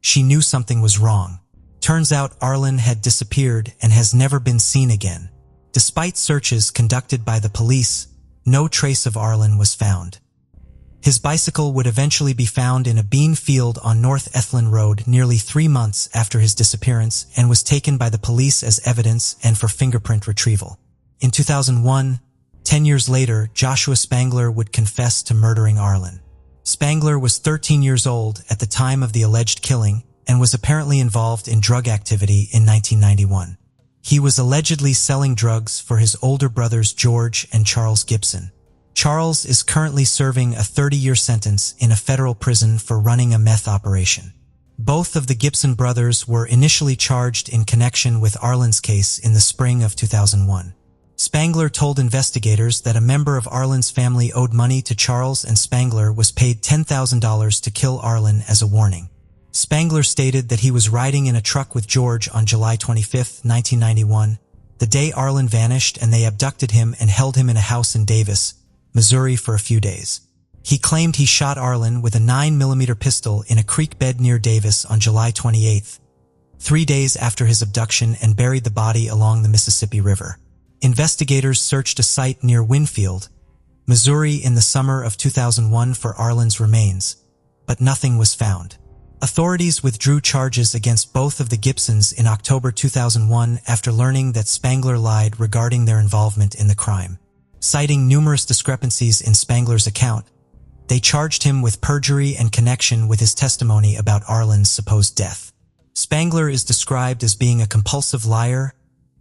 she knew something was wrong. Turns out Arlen had disappeared and has never been seen again. Despite searches conducted by the police, no trace of Arlen was found. His bicycle would eventually be found in a bean field on North Ethlyn Road nearly 3 months after his disappearance and was taken by the police as evidence and for fingerprint retrieval. In 2001, 10 years later, Joshua Spangler would confess to murdering Arlen. Spangler was 13 years old at the time of the alleged killing and was apparently involved in drug activity in 1991. He was allegedly selling drugs for his older brothers George and Charles Gibson. Charles is currently serving a 30-year sentence in a federal prison for running a meth operation. Both of the Gibson brothers were initially charged in connection with Arlen's case in the spring of 2001. Spangler told investigators that a member of Arlen's family owed money to Charles, and Spangler was paid $10,000 to kill Arlen as a warning. Spangler stated that he was riding in a truck with George on July 25, 1991, the day Arlen vanished, and they abducted him and held him in a house in Davis, Missouri for a few days. He claimed he shot Arlen with a 9mm pistol in a creek bed near Davis on July 28, 3 days after his abduction, and buried the body along the Mississippi River. Investigators searched a site near Winfield, Missouri in the summer of 2001 for Arlen's remains, but nothing was found. Authorities withdrew charges against both of the Gibsons in October 2001 after learning that Spangler lied regarding their involvement in the crime. Citing numerous discrepancies in Spangler's account, they charged him with perjury and connection with his testimony about Arlen's supposed death. Spangler is described as being a compulsive liar,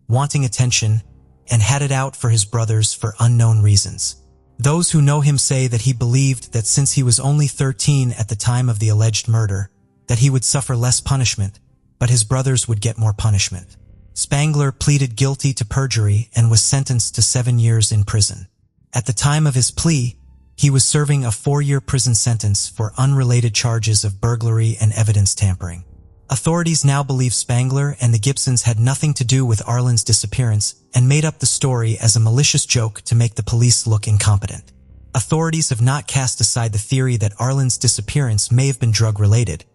wanting attention, and had it out for his brothers for unknown reasons. Those who know him say that he believed that since he was only 13 at the time of the alleged murder, that he would suffer less punishment, but his brothers would get more punishment. Spangler pleaded guilty to perjury and was sentenced to 7 years in prison. At the time of his plea, he was serving a 4-year prison sentence for unrelated charges of burglary and evidence tampering. Authorities now believe Spangler and the Gibsons had nothing to do with Arlen's disappearance and made up the story as a malicious joke to make the police look incompetent. Authorities have not cast aside the theory that Arlen's disappearance may have been drug-related,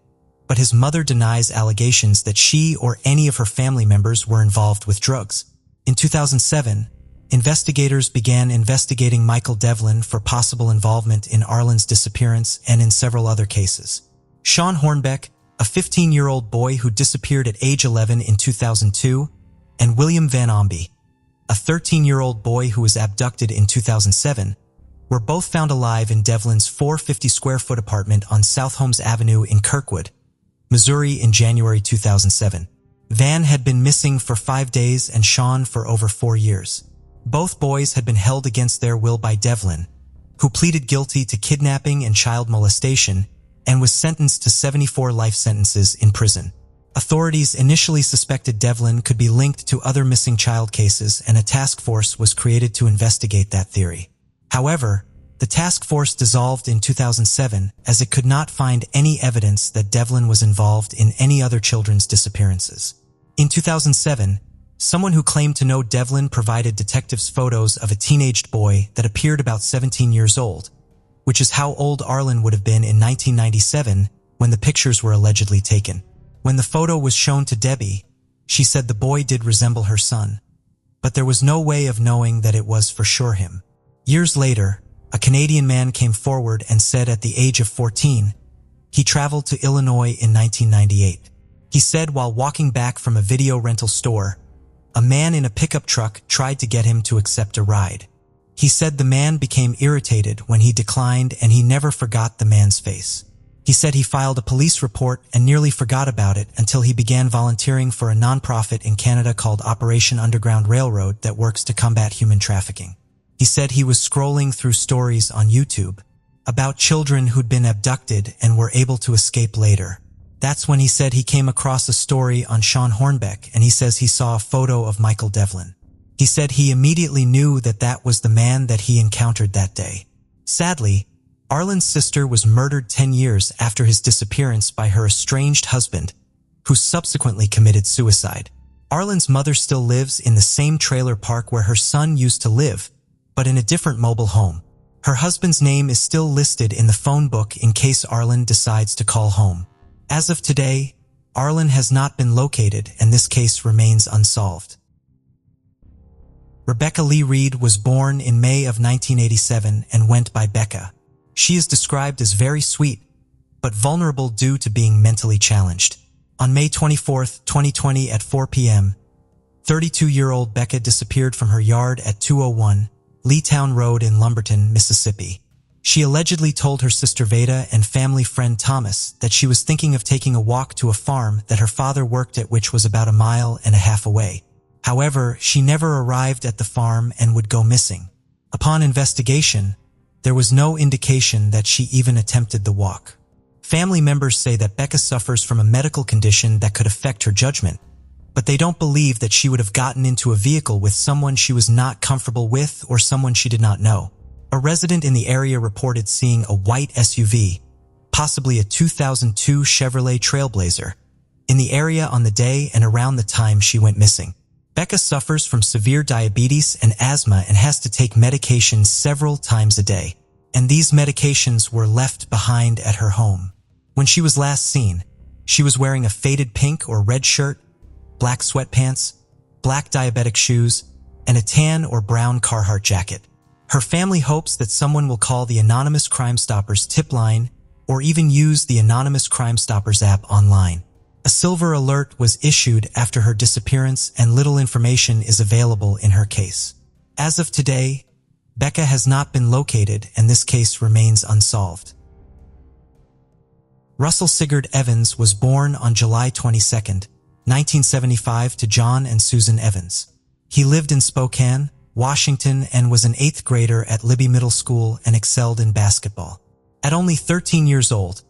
but his mother denies allegations that she or any of her family members were involved with drugs. In 2007, investigators began investigating Michael Devlin for possible involvement in Arlen's disappearance and in several other cases. Sean Hornbeck, a 15-year-old boy who disappeared at age 11 in 2002, and William Van Omby, a 13-year-old boy who was abducted in 2007, were both found alive in Devlin's 450-square-foot apartment on South Holmes Avenue in Kirkwood, Missouri in January 2007. Van had been missing for 5 days and Sean for over 4 years. Both boys had been held against their will by Devlin, who pleaded guilty to kidnapping and child molestation and was sentenced to 74 life sentences in prison. Authorities initially suspected Devlin could be linked to other missing child cases, and a task force was created to investigate that theory. However, the task force dissolved in 2007 as it could not find any evidence that Devlin was involved in any other children's disappearances. In 2007, someone who claimed to know Devlin provided detectives photos of a teenaged boy that appeared about 17 years old, which is how old Arlen would have been in 1997 when the pictures were allegedly taken. When the photo was shown to Debbie, she said the boy did resemble her son, but there was no way of knowing that it was for sure him. Years later, a Canadian man came forward and said at the age of 14, he traveled to Illinois in 1998. He said while walking back from a video rental store, a man in a pickup truck tried to get him to accept a ride. He said the man became irritated when he declined, and he never forgot the man's face. He said he filed a police report and nearly forgot about it until he began volunteering for a nonprofit in Canada called Operation Underground Railroad that works to combat human trafficking. He said he was scrolling through stories on YouTube about children who'd been abducted and were able to escape later. That's when he said he came across a story on Sean Hornbeck, and he says he saw a photo of Michael Devlin. He said he immediately knew that that was the man that he encountered that day. Sadly, Arlen's sister was murdered 10 years after his disappearance by her estranged husband, who subsequently committed suicide. Arlen's mother still lives in the same trailer park where her son used to live, but in a different mobile home. Her husband's name is still listed in the phone book in case Arlen decides to call home. As of today, Arlen has not been located, and this case remains unsolved. Rebecca Lee Reed was born in May of 1987 and went by Becca. She is described as very sweet, but vulnerable due to being mentally challenged. On May 24, 2020 at 4 p.m., 32-year-old Becca disappeared from her yard at 201 Leetown Road in Lumberton, Mississippi. She allegedly told her sister Veda and family friend Thomas that she was thinking of taking a walk to a farm that her father worked at, which was about 1.5 miles away. However, she never arrived at the farm and would go missing. Upon investigation, there was no indication that she even attempted the walk. Family members say that Becca suffers from a medical condition that could affect her judgment, but they don't believe that she would have gotten into a vehicle with someone she was not comfortable with or someone she did not know. A resident in the area reported seeing a white SUV, possibly a 2002 Chevrolet Trailblazer, in the area on the day and around the time she went missing. Becca suffers from severe diabetes and asthma and has to take medications several times a day, and these medications were left behind at her home. When she was last seen, she was wearing a faded pink or red shirt, black sweatpants, black diabetic shoes, and a tan or brown Carhartt jacket. Her family hopes that someone will call the Anonymous Crime Stoppers tip line or even use the Anonymous Crime Stoppers app online. A silver alert was issued after her disappearance and little information is available in her case. As of today, Becca has not been located and this case remains unsolved. Russell Sigurd Evans was born on July 22, 1975 to John and Susan Evans. He lived in Spokane, Washington and was an 8th grader at Libby Middle School and excelled in basketball. At only 13 years old,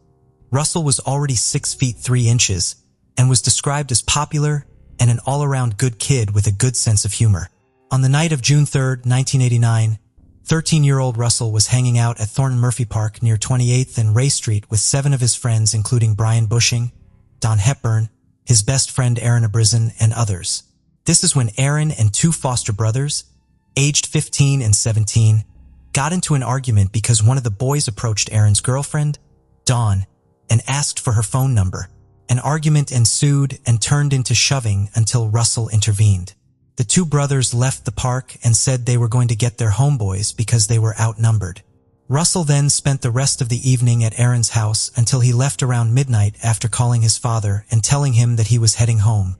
Russell was already 6 feet 3 inches and was described as popular and an all-around good kid with a good sense of humor. On the night of June 3, 1989, 13-year-old Russell was hanging out at Thornton Murphy Park near 28th and Ray Street with 7 of his friends including Brian Bushing, Don Hepburn, his best friend Aaron Abrison, and others. This is when Aaron and 2 foster brothers, aged 15 and 17, got into an argument because one of the boys approached Aaron's girlfriend, Dawn, and asked for her phone number. An argument ensued and turned into shoving until Russell intervened. The 2 brothers left the park and said they were going to get their homeboys because they were outnumbered. Russell then spent the rest of the evening at Aaron's house until he left around midnight after calling his father and telling him that he was heading home,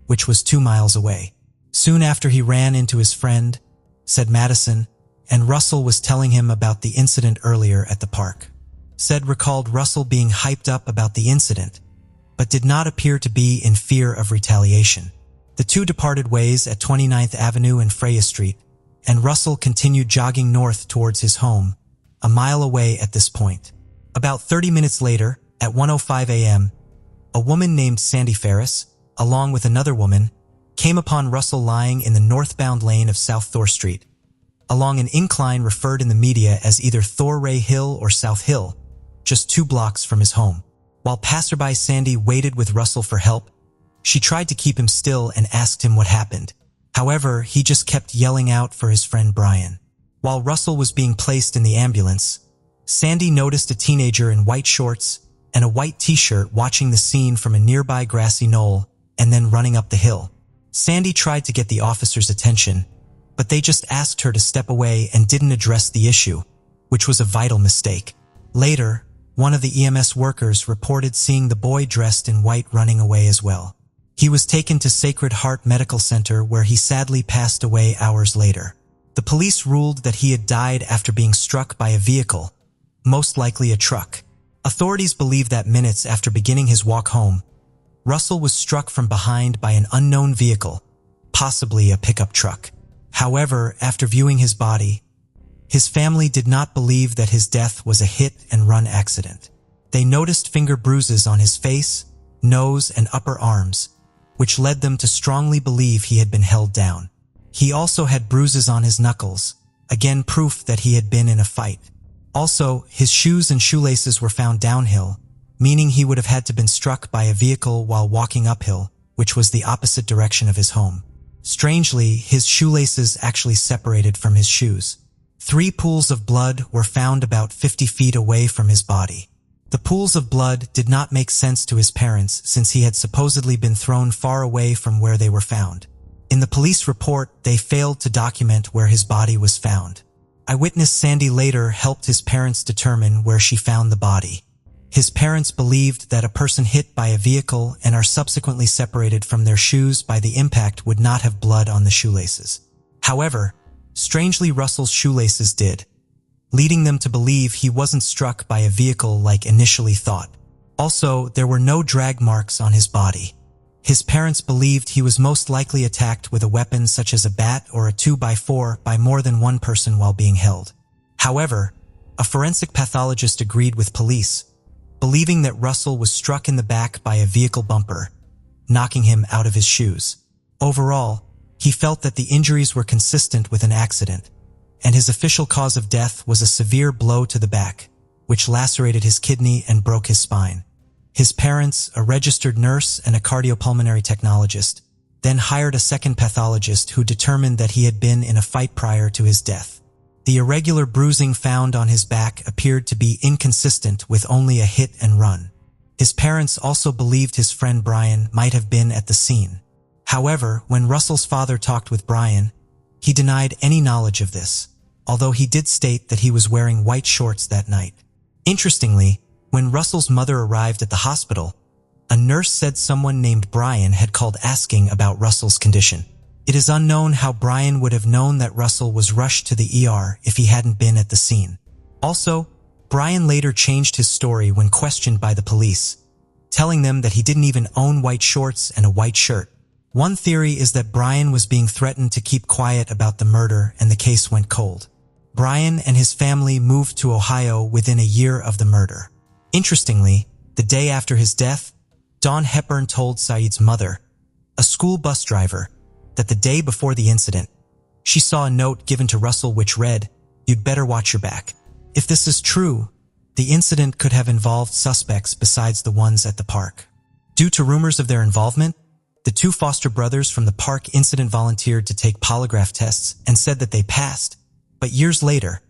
which was 2 miles away. Soon after he ran into his friend, said Madison, and Russell was telling him about the incident earlier at the park. Said recalled Russell being hyped up about the incident, but did not appear to be in fear of retaliation. The 2 departed ways at 29th Avenue and Freya Street, and Russell continued jogging north towards his home, 1 mile away at this point. About 30 minutes later, at 1:05 a.m., a woman named Sandy Ferris, along with another woman, came upon Russell lying in the northbound lane of South Thor Street, along an incline referred in the media as either Thorray Hill or South Hill, just 2 blocks from his home. While passerby Sandy waited with Russell for help, she tried to keep him still and asked him what happened. However, he just kept yelling out for his friend Brian. While Russell was being placed in the ambulance, Sandy noticed a teenager in white shorts and a white t-shirt watching the scene from a nearby grassy knoll and then running up the hill. Sandy tried to get the officers' attention, but they just asked her to step away and didn't address the issue, which was a vital mistake. Later, one of the EMS workers reported seeing the boy dressed in white running away as well. He was taken to Sacred Heart Medical Center where he sadly passed away hours later. The police ruled that he had died after being struck by a vehicle, most likely a truck. Authorities believe that minutes after beginning his walk home, Russell was struck from behind by an unknown vehicle, possibly a pickup truck. However, after viewing his body, his family did not believe that his death was a hit-and-run accident. They noticed finger bruises on his face, nose, and upper arms, which led them to strongly believe he had been held down. He also had bruises on his knuckles, again proof that he had been in a fight. Also, his shoes and shoelaces were found downhill, meaning he would have had to been struck by a vehicle while walking uphill, which was the opposite direction of his home. Strangely, his shoelaces actually separated from his shoes. 3 pools of blood were found about 50 feet away from his body. The pools of blood did not make sense to his parents since he had supposedly been thrown far away from where they were found. In the police report, they failed to document where his body was found. Eyewitness Sandy later helped his parents determine where she found the body. His parents believed that a person hit by a vehicle and are subsequently separated from their shoes by the impact would not have blood on the shoelaces. However, strangely Russell's shoelaces did, leading them to believe he wasn't struck by a vehicle like initially thought. Also, there were no drag marks on his body. His parents believed he was most likely attacked with a weapon such as a bat or a 2x4 by more than one person while being held. However, a forensic pathologist agreed with police, believing that Russell was struck in the back by a vehicle bumper, knocking him out of his shoes. Overall, he felt that the injuries were consistent with an accident, and his official cause of death was a severe blow to the back, which lacerated his kidney and broke his spine. His parents, a registered nurse and a cardiopulmonary technologist, then hired a second pathologist who determined that he had been in a fight prior to his death. The irregular bruising found on his back appeared to be inconsistent with only a hit and run. His parents also believed his friend Brian might have been at the scene. However, when Russell's father talked with Brian, he denied any knowledge of this, although he did state that he was wearing white shorts that night. Interestingly, when Russell's mother arrived at the hospital, a nurse said someone named Brian had called asking about Russell's condition. It is unknown how Brian would have known that Russell was rushed to the ER if he hadn't been at the scene. Also, Brian later changed his story when questioned by the police, telling them that he didn't even own white shorts and a white shirt. One theory is that Brian was being threatened to keep quiet about the murder and the case went cold. Brian and his family moved to Ohio within a year of the murder. Interestingly, the day after his death, Dawn Hepburn told Saeed's mother, a school bus driver, that the day before the incident, she saw a note given to Russell which read, "You'd better watch your back." If this is true, the incident could have involved suspects besides the ones at the park. Due to rumors of their involvement, the two foster brothers from the park incident volunteered to take polygraph tests and said that they passed. But years later,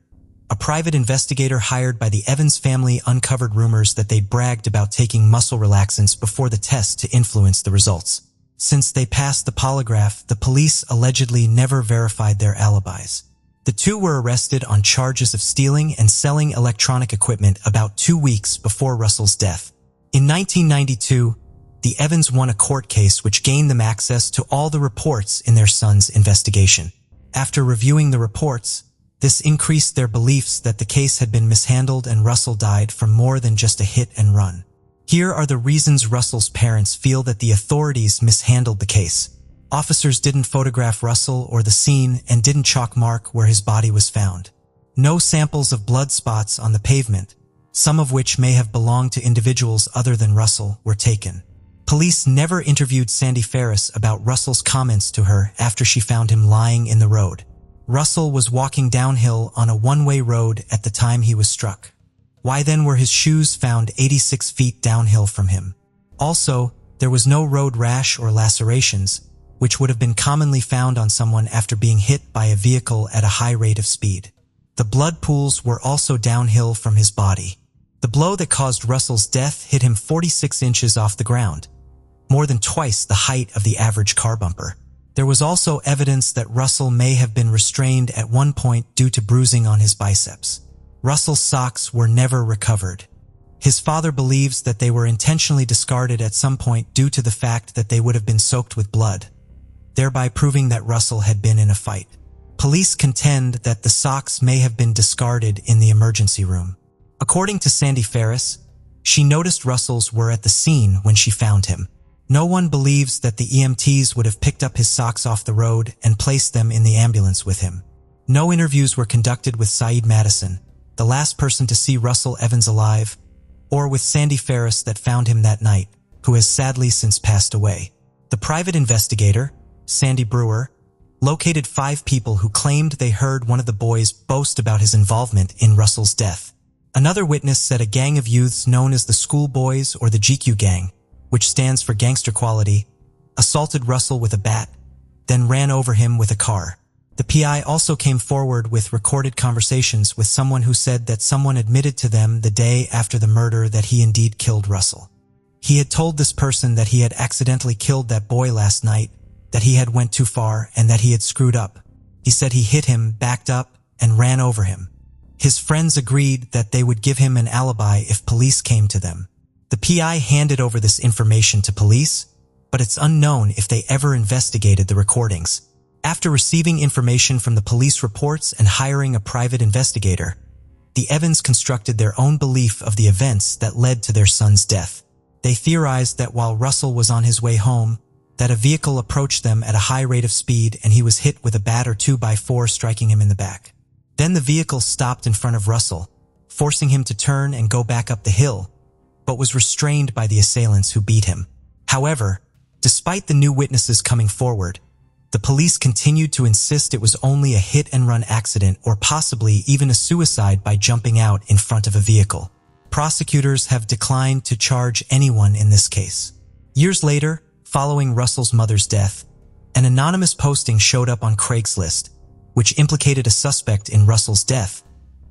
a private investigator hired by the Evans family uncovered rumors that they bragged about taking muscle relaxants before the test to influence the results. Since they passed the polygraph, the police allegedly never verified their alibis. The two were arrested on charges of stealing and selling electronic equipment about 2 weeks before Russell's death. In 1992, the Evans won a court case which gained them access to all the reports in their son's investigation. After reviewing the reports, this increased their beliefs that the case had been mishandled and Russell died from more than just a hit and run. Here are the reasons Russell's parents feel that the authorities mishandled the case. Officers didn't photograph Russell or the scene and didn't chalk mark where his body was found. No samples of blood spots on the pavement, some of which may have belonged to individuals other than Russell, were taken. Police never interviewed Sandy Ferris about Russell's comments to her after she found him lying in the road. Russell was walking downhill on a one-way road at the time he was struck. Why then were his shoes found 86 feet downhill from him? Also, there was no road rash or lacerations, which would have been commonly found on someone after being hit by a vehicle at a high rate of speed. The blood pools were also downhill from his body. The blow that caused Russell's death hit him 46 inches off the ground, more than twice the height of the average car bumper. There was also evidence that Russell may have been restrained at one point due to bruising on his biceps. Russell's socks were never recovered. His father believes that they were intentionally discarded at some point due to the fact that they would have been soaked with blood, thereby proving that Russell had been in a fight. Police contend that the socks may have been discarded in the emergency room. According to Sandy Ferris, she noticed Russell's were at the scene when she found him. No one believes that the EMTs would have picked up his socks off the road and placed them in the ambulance with him. No interviews were conducted with Saeed Madison, the last person to see Russell Evans alive, or with Sandy Ferris that found him that night, who has sadly since passed away. The private investigator, Sandy Brewer, located 5 people who claimed they heard one of the boys boast about his involvement in Russell's death. Another witness said a gang of youths known as the School Boys or the GQ Gang, which stands for Gangster Quality, assaulted Russell with a bat, then ran over him with a car. The PI also came forward with recorded conversations with someone who said that someone admitted to them the day after the murder that he indeed killed Russell. He had told this person that he had accidentally killed that boy last night, that he had went too far and that he had screwed up. He said he hit him, backed up, and ran over him. His friends agreed that they would give him an alibi if police came to them. The PI handed over this information to police, but it's unknown if they ever investigated the recordings. After receiving information from the police reports and hiring a private investigator, the Evans constructed their own belief of the events that led to their son's death. They theorized that while Russell was on his way home, that a vehicle approached them at a high rate of speed and he was hit with a bat or 2x4, striking him in the back. Then the vehicle stopped in front of Russell, forcing him to turn and go back up the hill, but was restrained by the assailants who beat him. However, despite the new witnesses coming forward, the police continued to insist it was only a hit-and-run accident or possibly even a suicide by jumping out in front of a vehicle. Prosecutors have declined to charge anyone in this case. Years later, following Russell's mother's death, an anonymous posting showed up on Craigslist, which implicated a suspect in Russell's death,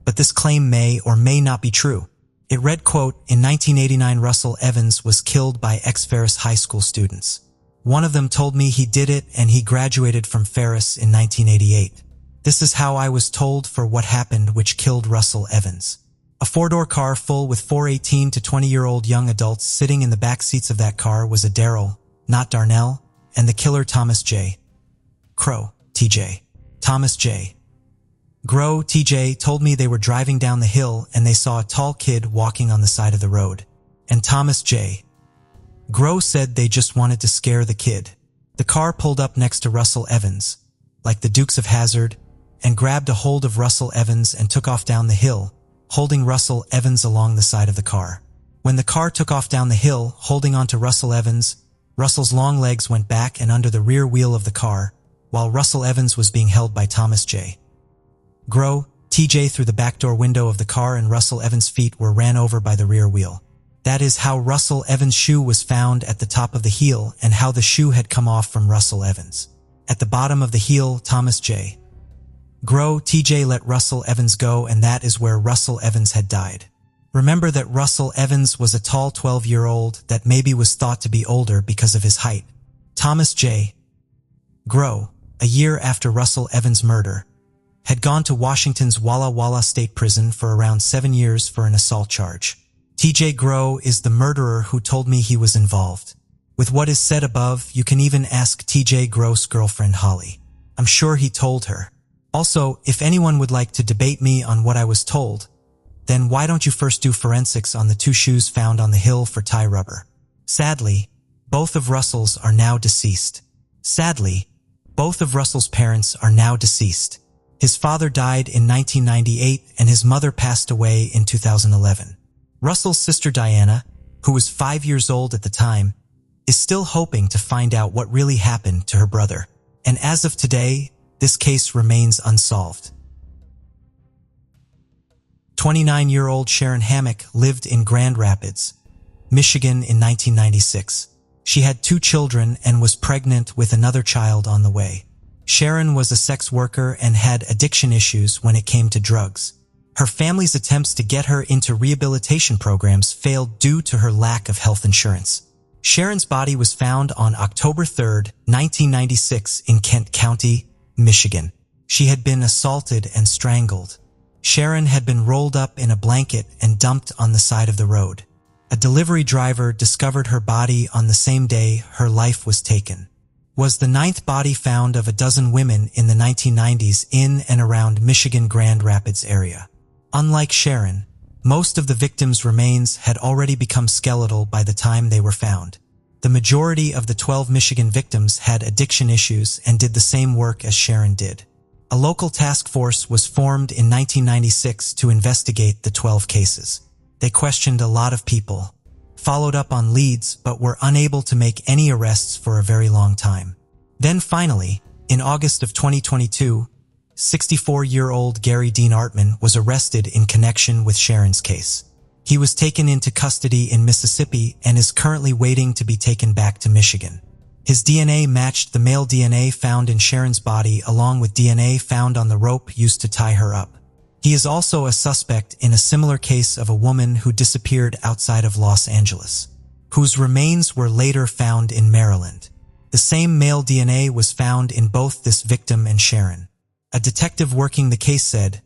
but this claim may or may not be true. It read, quote, "In 1989, Russell Evans was killed by ex-Ferris high school students. One of them told me he did it and he graduated from Ferris in 1988. This is how I was told for what happened which killed Russell Evans." A four-door car full with 4 18 to 20-year-old young adults sitting in the back seats of that car was a Darrell, not Darnell, and the killer Thomas J. Crow, TJ. Thomas J. Grow, TJ, told me they were driving down the hill and they saw a tall kid walking on the side of the road. And Thomas J. Grow said they just wanted to scare the kid. The car pulled up next to Russell Evans, like the Dukes of Hazzard, and grabbed a hold of Russell Evans and took off down the hill, holding Russell Evans along the side of the car. When the car took off down the hill, holding onto Russell Evans, Russell's long legs went back and under the rear wheel of the car, while Russell Evans was being held by Thomas J. Grow, TJ, through the back door window of the car, and Russell Evans' feet were ran over by the rear wheel. That is how Russell Evans' shoe was found at the top of the heel and how the shoe had come off from Russell Evans. At the bottom of the heel, Thomas J. Grow, TJ, let Russell Evans go, and that is where Russell Evans had died. Remember that Russell Evans was a tall 12-year-old that maybe was thought to be older because of his height. Thomas J. Grow, a year after Russell Evans' murder, had gone to Washington's Walla Walla State Prison for around 7 years for an assault charge. TJ Grow is the murderer who told me he was involved. With what is said above, you can even ask TJ Grow's girlfriend Holly. I'm sure he told her. Also, if anyone would like to debate me on what I was told, then why don't you first do forensics on the 2 shoes found on the hill for tie rubber? Sadly, both of Russell's are now deceased. Sadly, both of Russell's parents are now deceased. His father died in 1998 and his mother passed away in 2011. Russell's sister Diana, who was 5 years old at the time, is still hoping to find out what really happened to her brother. And as of today, this case remains unsolved. 29-year-old Sharon Hammock lived in Grand Rapids, Michigan in 1996. She had 2 children and was pregnant with another child on the way. Sharon was a sex worker and had addiction issues when it came to drugs. Her family's attempts to get her into rehabilitation programs failed due to her lack of health insurance. Sharon's body was found on October 3, 1996 in Kent County, Michigan. She had been assaulted and strangled. Sharon had been rolled up in a blanket and dumped on the side of the road. A delivery driver discovered her body on the same day her life was taken. Was the 9th body found of a dozen women in the 1990s in and around Michigan Grand Rapids area. Unlike Sharon, most of the victims' remains had already become skeletal by the time they were found. The majority of the 12 Michigan victims had addiction issues and did the same work as Sharon did. A local task force was formed in 1996 to investigate the 12 cases. They questioned a lot of people, followed up on leads, but were unable to make any arrests for a very long time. Then finally, in August of 2022, 64-year-old Gary Dean Artman was arrested in connection with Sharon's case. He was taken into custody in Mississippi and is currently waiting to be taken back to Michigan. His DNA matched the male DNA found in Sharon's body along with DNA found on the rope used to tie her up. He is also a suspect in a similar case of a woman who disappeared outside of Los Angeles, whose remains were later found in Maryland. The same male DNA was found in both this victim and Sharon. A detective working the case said,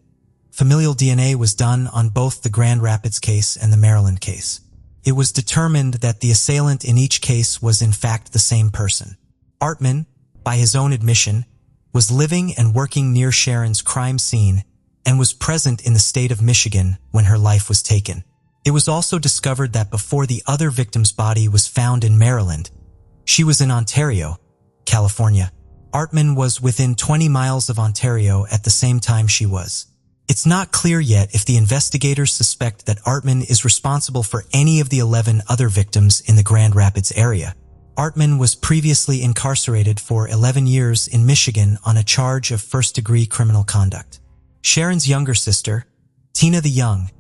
familial DNA was done on both the Grand Rapids case and the Maryland case. It was determined that the assailant in each case was in fact the same person. Artman, by his own admission, was living and working near Sharon's crime scene and was present in the state of Michigan when her life was taken. It was also discovered that before the other victim's body was found in Maryland, she was in Ontario, California. Artman was within 20 miles of Ontario at the same time she was. It's not clear yet if the investigators suspect that Artman is responsible for any of the 11 other victims in the Grand Rapids area. Artman was previously incarcerated for 11 years in Michigan on a charge of first-degree criminal conduct. Sharon's younger sister, Tina the Young,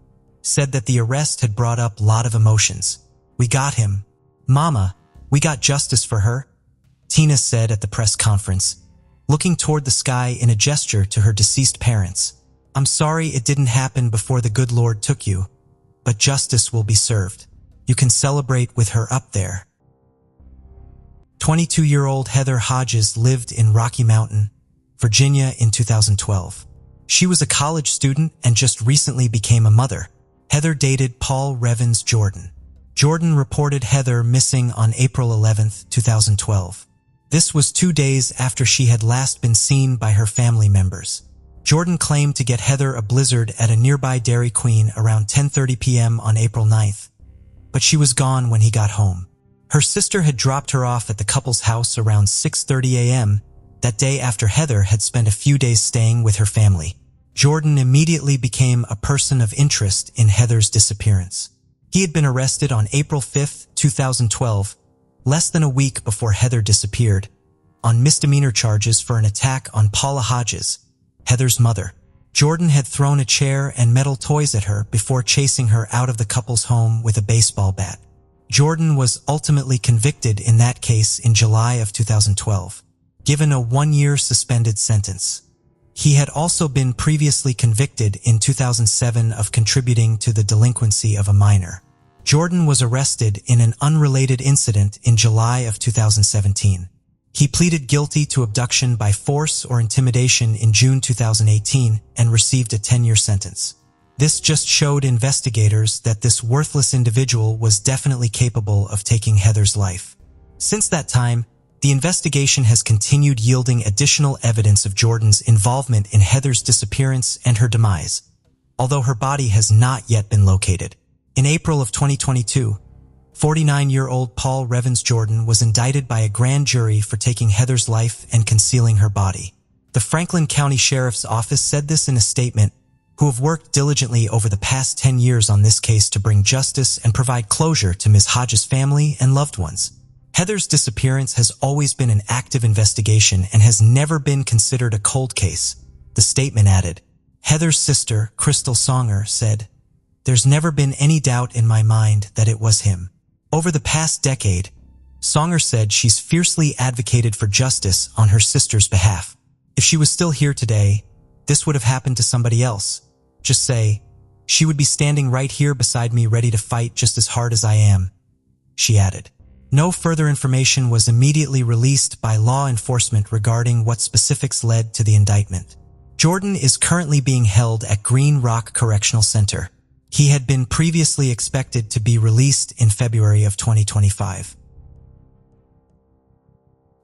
said that the arrest had brought up a lot of emotions. "We got him. Mama, we got justice for her," Tina said at the press conference, looking toward the sky in a gesture to her deceased parents. "I'm sorry it didn't happen before the good Lord took you, but justice will be served. You can celebrate with her up there." 22-year-old Heather Hodges lived in Rocky Mountain, Virginia in 2012. She was a college student and just recently became a mother. Heather dated Paul Revens Jordan. Jordan reported Heather missing on April 11, 2012. This was 2 days after she had last been seen by her family members. Jordan claimed to get Heather a blizzard at a nearby Dairy Queen around 10:30 p.m. on April 9th, but she was gone when he got home. Her sister had dropped her off at the couple's house around 6:30 a.m. that day after Heather had spent a few days staying with her family. Jordan immediately became a person of interest in Heather's disappearance. He had been arrested on April 5, 2012, less than a week before Heather disappeared, on misdemeanor charges for an attack on Paula Hodges, Heather's mother. Jordan had thrown a chair and metal toys at her before chasing her out of the couple's home with a baseball bat. Jordan was ultimately convicted in that case in July of 2012, given a 1-year suspended sentence. He had also been previously convicted in 2007 of contributing to the delinquency of a minor. Jordan was arrested in an unrelated incident in July of 2017. He pleaded guilty to abduction by force or intimidation in June 2018 and received a 10-year sentence. This just showed investigators that this worthless individual was definitely capable of taking Heather's life. Since that time, the investigation has continued yielding additional evidence of Jordan's involvement in Heather's disappearance and her demise, although her body has not yet been located. In April of 2022, 49-year-old Paul Revens Jordan was indicted by a grand jury for taking Heather's life and concealing her body. The Franklin County Sheriff's Office said this in a statement, "who have worked diligently over the past 10 years on this case to bring justice and provide closure to Ms. Hodges' family and loved ones." Heather's disappearance has always been an active investigation and has never been considered a cold case, the statement added. Heather's sister, Crystal Songer, said, "There's never been any doubt in my mind that it was him." Over the past decade, Songer said she's fiercely advocated for justice on her sister's behalf. "If she was still here today, this would have happened to somebody else. Just say, she would be standing right here beside me ready to fight just as hard as I am," she added. No further information was immediately released by law enforcement regarding what specifics led to the indictment. Jordan is currently being held at Green Rock Correctional Center. He had been previously expected to be released in February of 2025.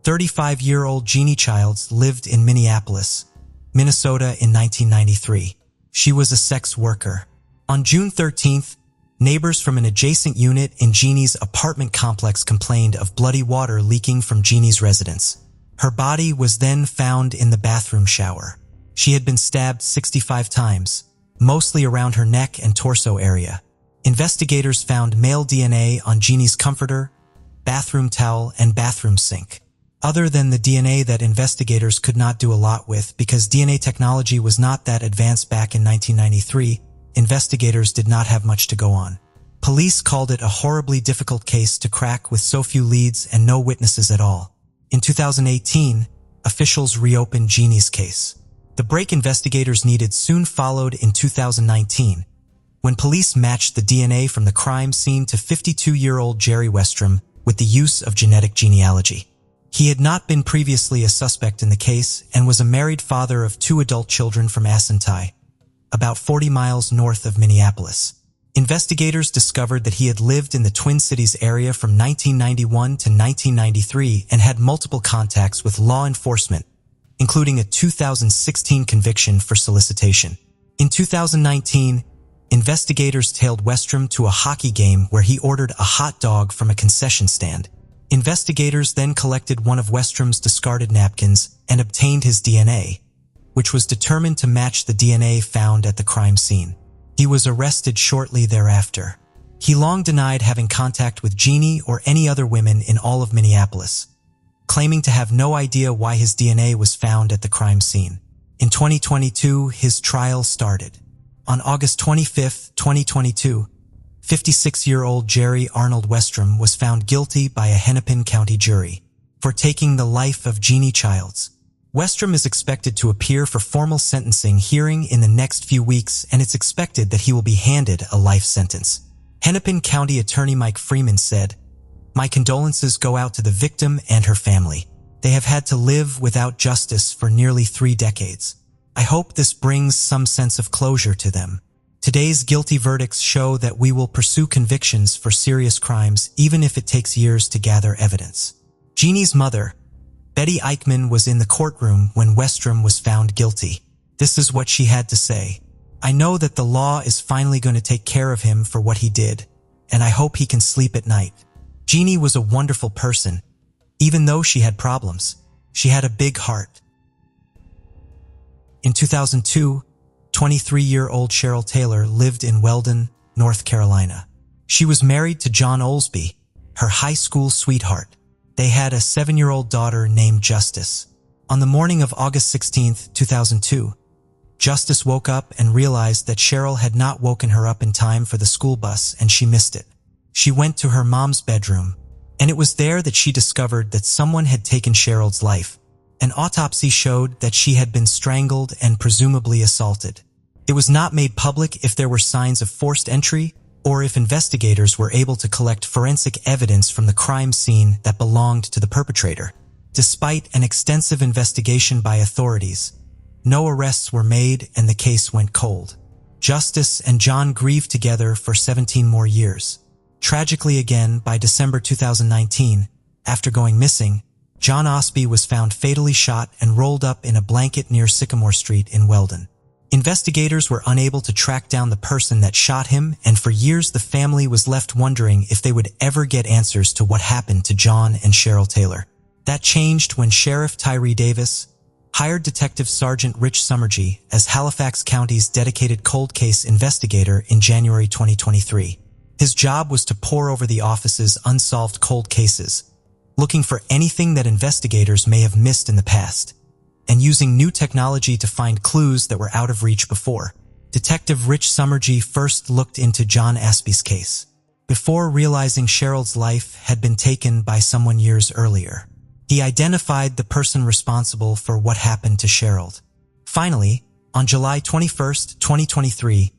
35-year-old Jeannie Childs lived in Minneapolis, Minnesota in 1993. She was a sex worker. On June 13th, neighbors from an adjacent unit in Jeannie's apartment complex complained of bloody water leaking from Jeannie's residence. Her body was then found in the bathroom shower. She had been stabbed 65 times, mostly around her neck and torso area. Investigators found male DNA on Jeannie's comforter, bathroom towel, and bathroom sink. Other than the DNA that investigators could not do a lot with because DNA technology was not that advanced back in 1993, investigators did not have much to go on. Police called it a horribly difficult case to crack with so few leads and no witnesses at all. In 2018, officials reopened Jeannie's case. The break investigators needed soon followed in 2019, when police matched the DNA from the crime scene to 52-year-old Jerry Westrom with the use of genetic genealogy. He had not been previously a suspect in the case and was a married father of 2 adult children from Assentai, about 40 miles north of Minneapolis. Investigators discovered that he had lived in the Twin Cities area from 1991 to 1993 and had multiple contacts with law enforcement, including a 2016 conviction for solicitation. In 2019, investigators tailed Westrom to a hockey game where he ordered a hot dog from a concession stand. Investigators then collected one of Westrom's discarded napkins and obtained his DNA, which was determined to match the DNA found at the crime scene. He was arrested shortly thereafter. He long denied having contact with Jeannie or any other women in all of Minneapolis, claiming to have no idea why his DNA was found at the crime scene. In 2022, his trial started. On August 25, 2022, 56-year-old Jerry Arnold Westrom was found guilty by a Hennepin County jury for taking the life of Jeannie Childs. Westrom is expected to appear for formal sentencing hearing in the next few weeks, and it's expected that he will be handed a life sentence. Hennepin County Attorney Mike Freeman said, "My condolences go out to the victim and her family. They have had to live without justice for nearly 3 decades. I hope this brings some sense of closure to them. Today's guilty verdicts show that we will pursue convictions for serious crimes even if it takes years to gather evidence." Jeannie's mother, Betty Eichmann, was in the courtroom when Westrom was found guilty. This is what she had to say. "I know that the law is finally going to take care of him for what he did, and I hope he can sleep at night." Jeannie was a wonderful person. Even though she had problems, she had a big heart. In 2002, 23-year-old Cheryl Taylor lived in Weldon, North Carolina. She was married to John Olsby, her high school sweetheart. They had a 7-year-old daughter named Justice. On the morning of August 16, 2002, Justice woke up and realized that Cheryl had not woken her up in time for the school bus, and she missed it. She went to her mom's bedroom, and it was there that she discovered that someone had taken Cheryl's life. An autopsy showed that she had been strangled and presumably assaulted. It was not made public if there were signs of forced entry or if investigators were able to collect forensic evidence from the crime scene that belonged to the perpetrator. Despite an extensive investigation by authorities, no arrests were made and the case went cold. Justice and John grieved together for 17 more years. Tragically again, by December 2019, after going missing, John Osby was found fatally shot and rolled up in a blanket near Sycamore Street in Weldon. Investigators were unable to track down the person that shot him, and for years the family was left wondering if they would ever get answers to what happened to John and Cheryl Taylor. That changed when Sheriff Tyree Davis hired Detective Sergeant Rich Summergy as Halifax County's dedicated cold case investigator in January 2023. His job was to pore over the office's unsolved cold cases, looking for anything that investigators may have missed in the past, and using new technology to find clues that were out of reach before. Detective Rich Summergy first looked into John Osby's case, before realizing Cheryl's life had been taken by someone years earlier. He identified the person responsible for what happened to Cheryl. Finally, on July 21, 2023,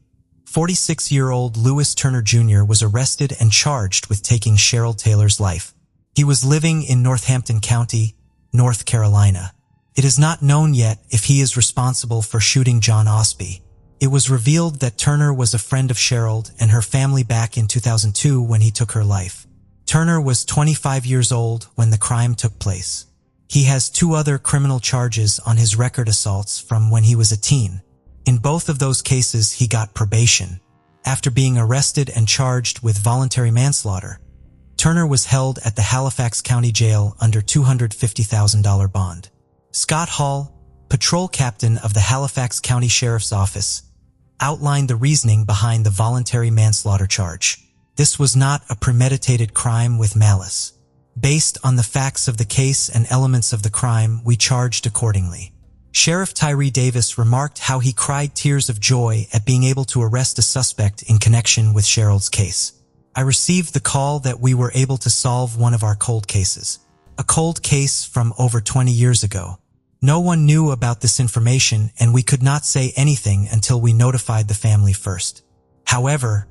46-year-old Lewis Turner Jr. was arrested and charged with taking Cheryl Taylor's life. He was living in Northampton County, North Carolina. It is not known yet if he is responsible for shooting John Osby. It was revealed that Turner was a friend of Cheryl and her family back in 2002 when he took her life. Turner was 25 years old when the crime took place. He has 2 other criminal charges on his record: assaults from when he was a teen. In both of those cases, he got probation. After being arrested and charged with voluntary manslaughter, Turner was held at the Halifax County Jail under $250,000 bond. Scott Hall, patrol captain of the Halifax County Sheriff's Office, outlined the reasoning behind the voluntary manslaughter charge. This was not a premeditated crime with malice. Based on the facts of the case and elements of the crime, we charged accordingly. Sheriff Tyree Davis remarked how he cried tears of joy at being able to arrest a suspect in connection with Cheryl's case. "I received the call that we were able to solve one of our cold cases. A cold case from over 20 years ago. No one knew about this information and we could not say anything until we notified the family first. However,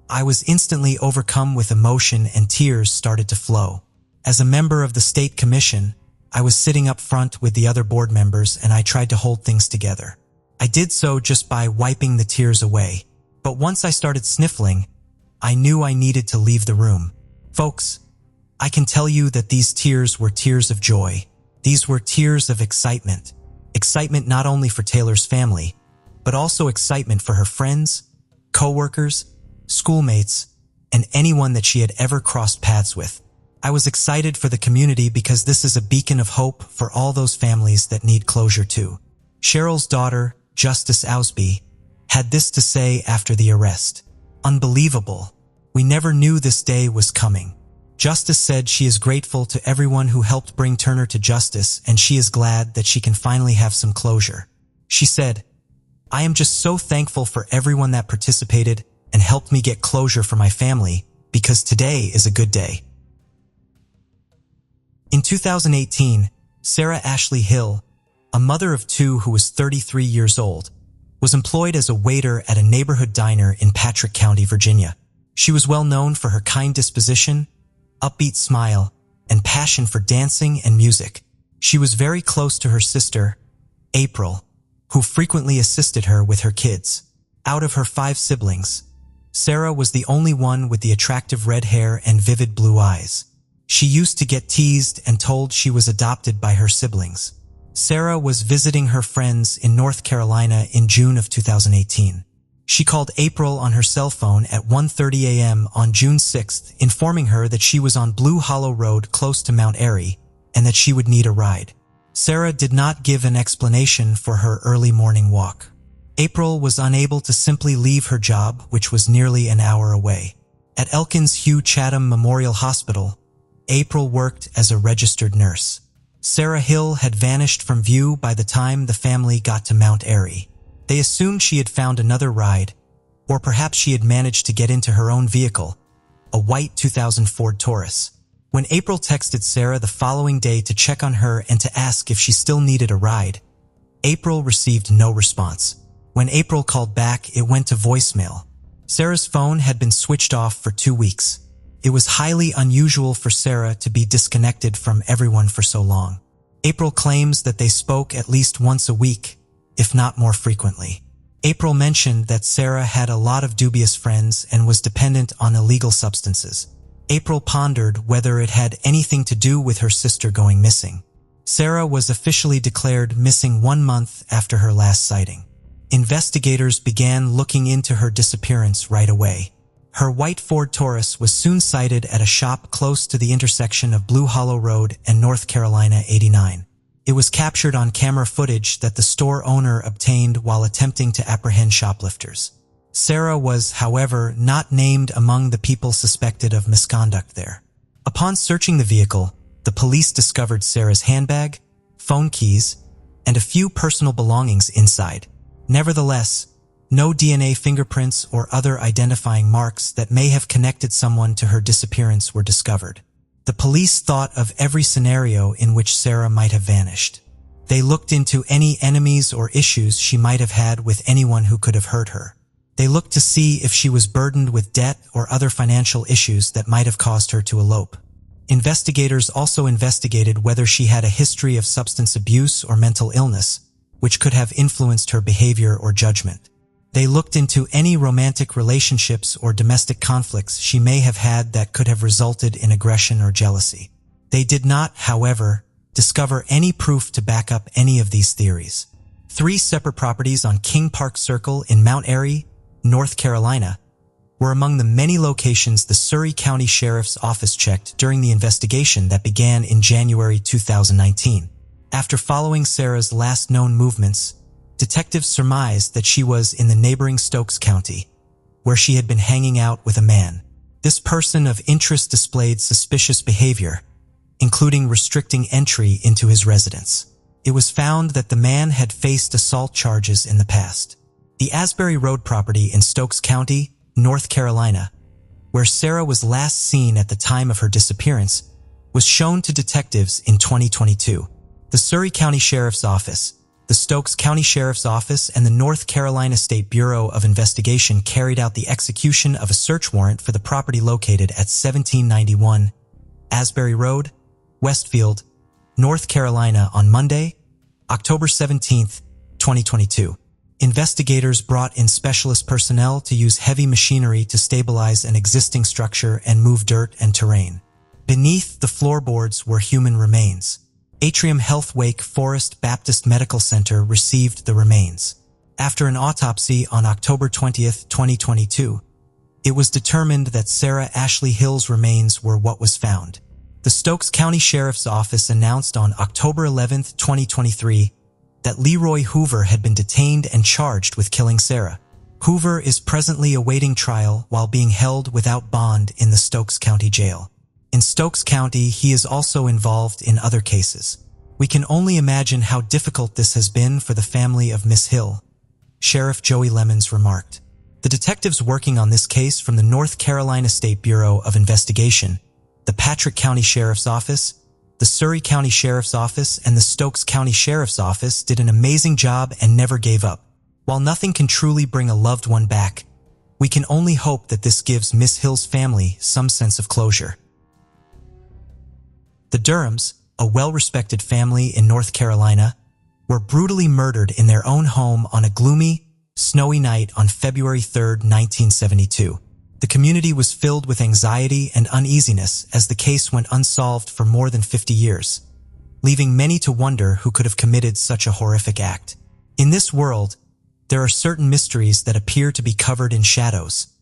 I was instantly overcome with emotion and tears started to flow. As a member of the state commission, I was sitting up front with the other board members and I tried to hold things together. I did so just by wiping the tears away. But once I started sniffling, I knew I needed to leave the room. Folks, I can tell you that these tears were tears of joy. These were tears of excitement. Excitement not only for Taylor's family, but also excitement for her friends, co-workers, schoolmates, and anyone that she had ever crossed paths with. I was excited for the community because this is a beacon of hope for all those families that need closure too. Cheryl's daughter, Justice Ausby, had this to say after the arrest. "Unbelievable. We never knew this day was coming." Justice said she is grateful to everyone who helped bring Turner to justice, and she is glad that she can finally have some closure. She said, "I am just so thankful for everyone that participated and helped me get closure for my family, because today is a good day." In 2018, Sarah Ashley Hill, a mother of two who was 33 years old, was employed as a waiter at a neighborhood diner in Patrick County, Virginia. She was well known for her kind disposition, upbeat smile, and passion for dancing and music. She was very close to her sister, April, who frequently assisted her with her kids. Out of her 5 siblings, Sarah was the only one with the attractive red hair and vivid blue eyes. She used to get teased and told she was adopted by her siblings. Sarah was visiting her friends in North Carolina in June of 2018. She called April on her cell phone at 1:30 a.m. on June 6th, informing her that she was on Blue Hollow Road close to Mount Airy and that she would need a ride. Sarah did not give an explanation for her early morning walk. April was unable to simply leave her job, which was nearly an hour away. At Elkins Hugh Chatham Memorial Hospital, April worked as a registered nurse. Sarah Hill had vanished from view by the time the family got to Mount Airy. They assumed she had found another ride, or perhaps she had managed to get into her own vehicle, a white 2000 Ford Taurus. When April texted Sarah the following day to check on her and to ask if she still needed a ride, April received no response. When April called back, it went to voicemail. Sarah's phone had been switched off for 2 weeks. It was highly unusual for Sarah to be disconnected from everyone for so long. April claims that they spoke at least once a week, if not more frequently. April mentioned that Sarah had a lot of dubious friends and was dependent on illegal substances. April pondered whether it had anything to do with her sister going missing. Sarah was officially declared missing 1 month after her last sighting. Investigators began looking into her disappearance right away. Her white Ford Taurus was soon sighted at a shop close to the intersection of Blue Hollow Road and North Carolina 89. It was captured on camera footage that the store owner obtained while attempting to apprehend shoplifters. Sarah was, however, not named among the people suspected of misconduct there. Upon searching the vehicle, the police discovered Sarah's handbag, phone keys, and a few personal belongings inside. Nevertheless, no DNA fingerprints or other identifying marks that may have connected someone to her disappearance were discovered. The police thought of every scenario in which Sarah might have vanished. They looked into any enemies or issues she might have had with anyone who could have hurt her. They looked to see if she was burdened with debt or other financial issues that might have caused her to elope. Investigators also investigated whether she had a history of substance abuse or mental illness, which could have influenced her behavior or judgment. They looked into any romantic relationships or domestic conflicts she may have had that could have resulted in aggression or jealousy. They did not, however, discover any proof to back up any of these theories. 3 separate properties on King Park Circle in Mount Airy, North Carolina, were among the many locations the Surry County Sheriff's Office checked during the investigation that began in January 2019. After following Sarah's last known movements, detectives surmised that she was in the neighboring Stokes County, where she had been hanging out with a man. This person of interest displayed suspicious behavior, including restricting entry into his residence. It was found that the man had faced assault charges in the past. The Asbury Road property in Stokes County, North Carolina, where Sarah was last seen at the time of her disappearance, was shown to detectives in 2022. The Surry County Sheriff's Office, the Stokes County Sheriff's Office, and the North Carolina State Bureau of Investigation carried out the execution of a search warrant for the property located at 1791 Asbury Road, Westfield, North Carolina on Monday, October 17, 2022. Investigators brought in specialist personnel to use heavy machinery to stabilize an existing structure and move dirt and terrain. Beneath the floorboards were human remains. Atrium Health Wake Forest Baptist Medical Center received the remains. After an autopsy on October 20th, 2022, it was determined that Sarah Ashley Hill's remains were what was found. The Stokes County Sheriff's Office announced on October 11, 2023, that Leroy Hoover had been detained and charged with killing Sarah. Hoover is presently awaiting trial while being held without bond in the Stokes County Jail. In Stokes County, he is also involved in other cases. We can only imagine how difficult this has been for the family of Miss Hill, Sheriff Joey Lemons remarked. The detectives working on this case from the North Carolina State Bureau of Investigation, the Patrick County Sheriff's Office, the Surry County Sheriff's Office, and the Stokes County Sheriff's Office did an amazing job and never gave up. While nothing can truly bring a loved one back, we can only hope that this gives Miss Hill's family some sense of closure. The Durhams, a well-respected family in North Carolina, were brutally murdered in their own home on a gloomy, snowy night on February 3, 1972. The community was filled with anxiety and uneasiness as the case went unsolved for more than 50 years, leaving many to wonder who could have committed such a horrific act. In this world, there are certain mysteries that appear to be covered in shadows.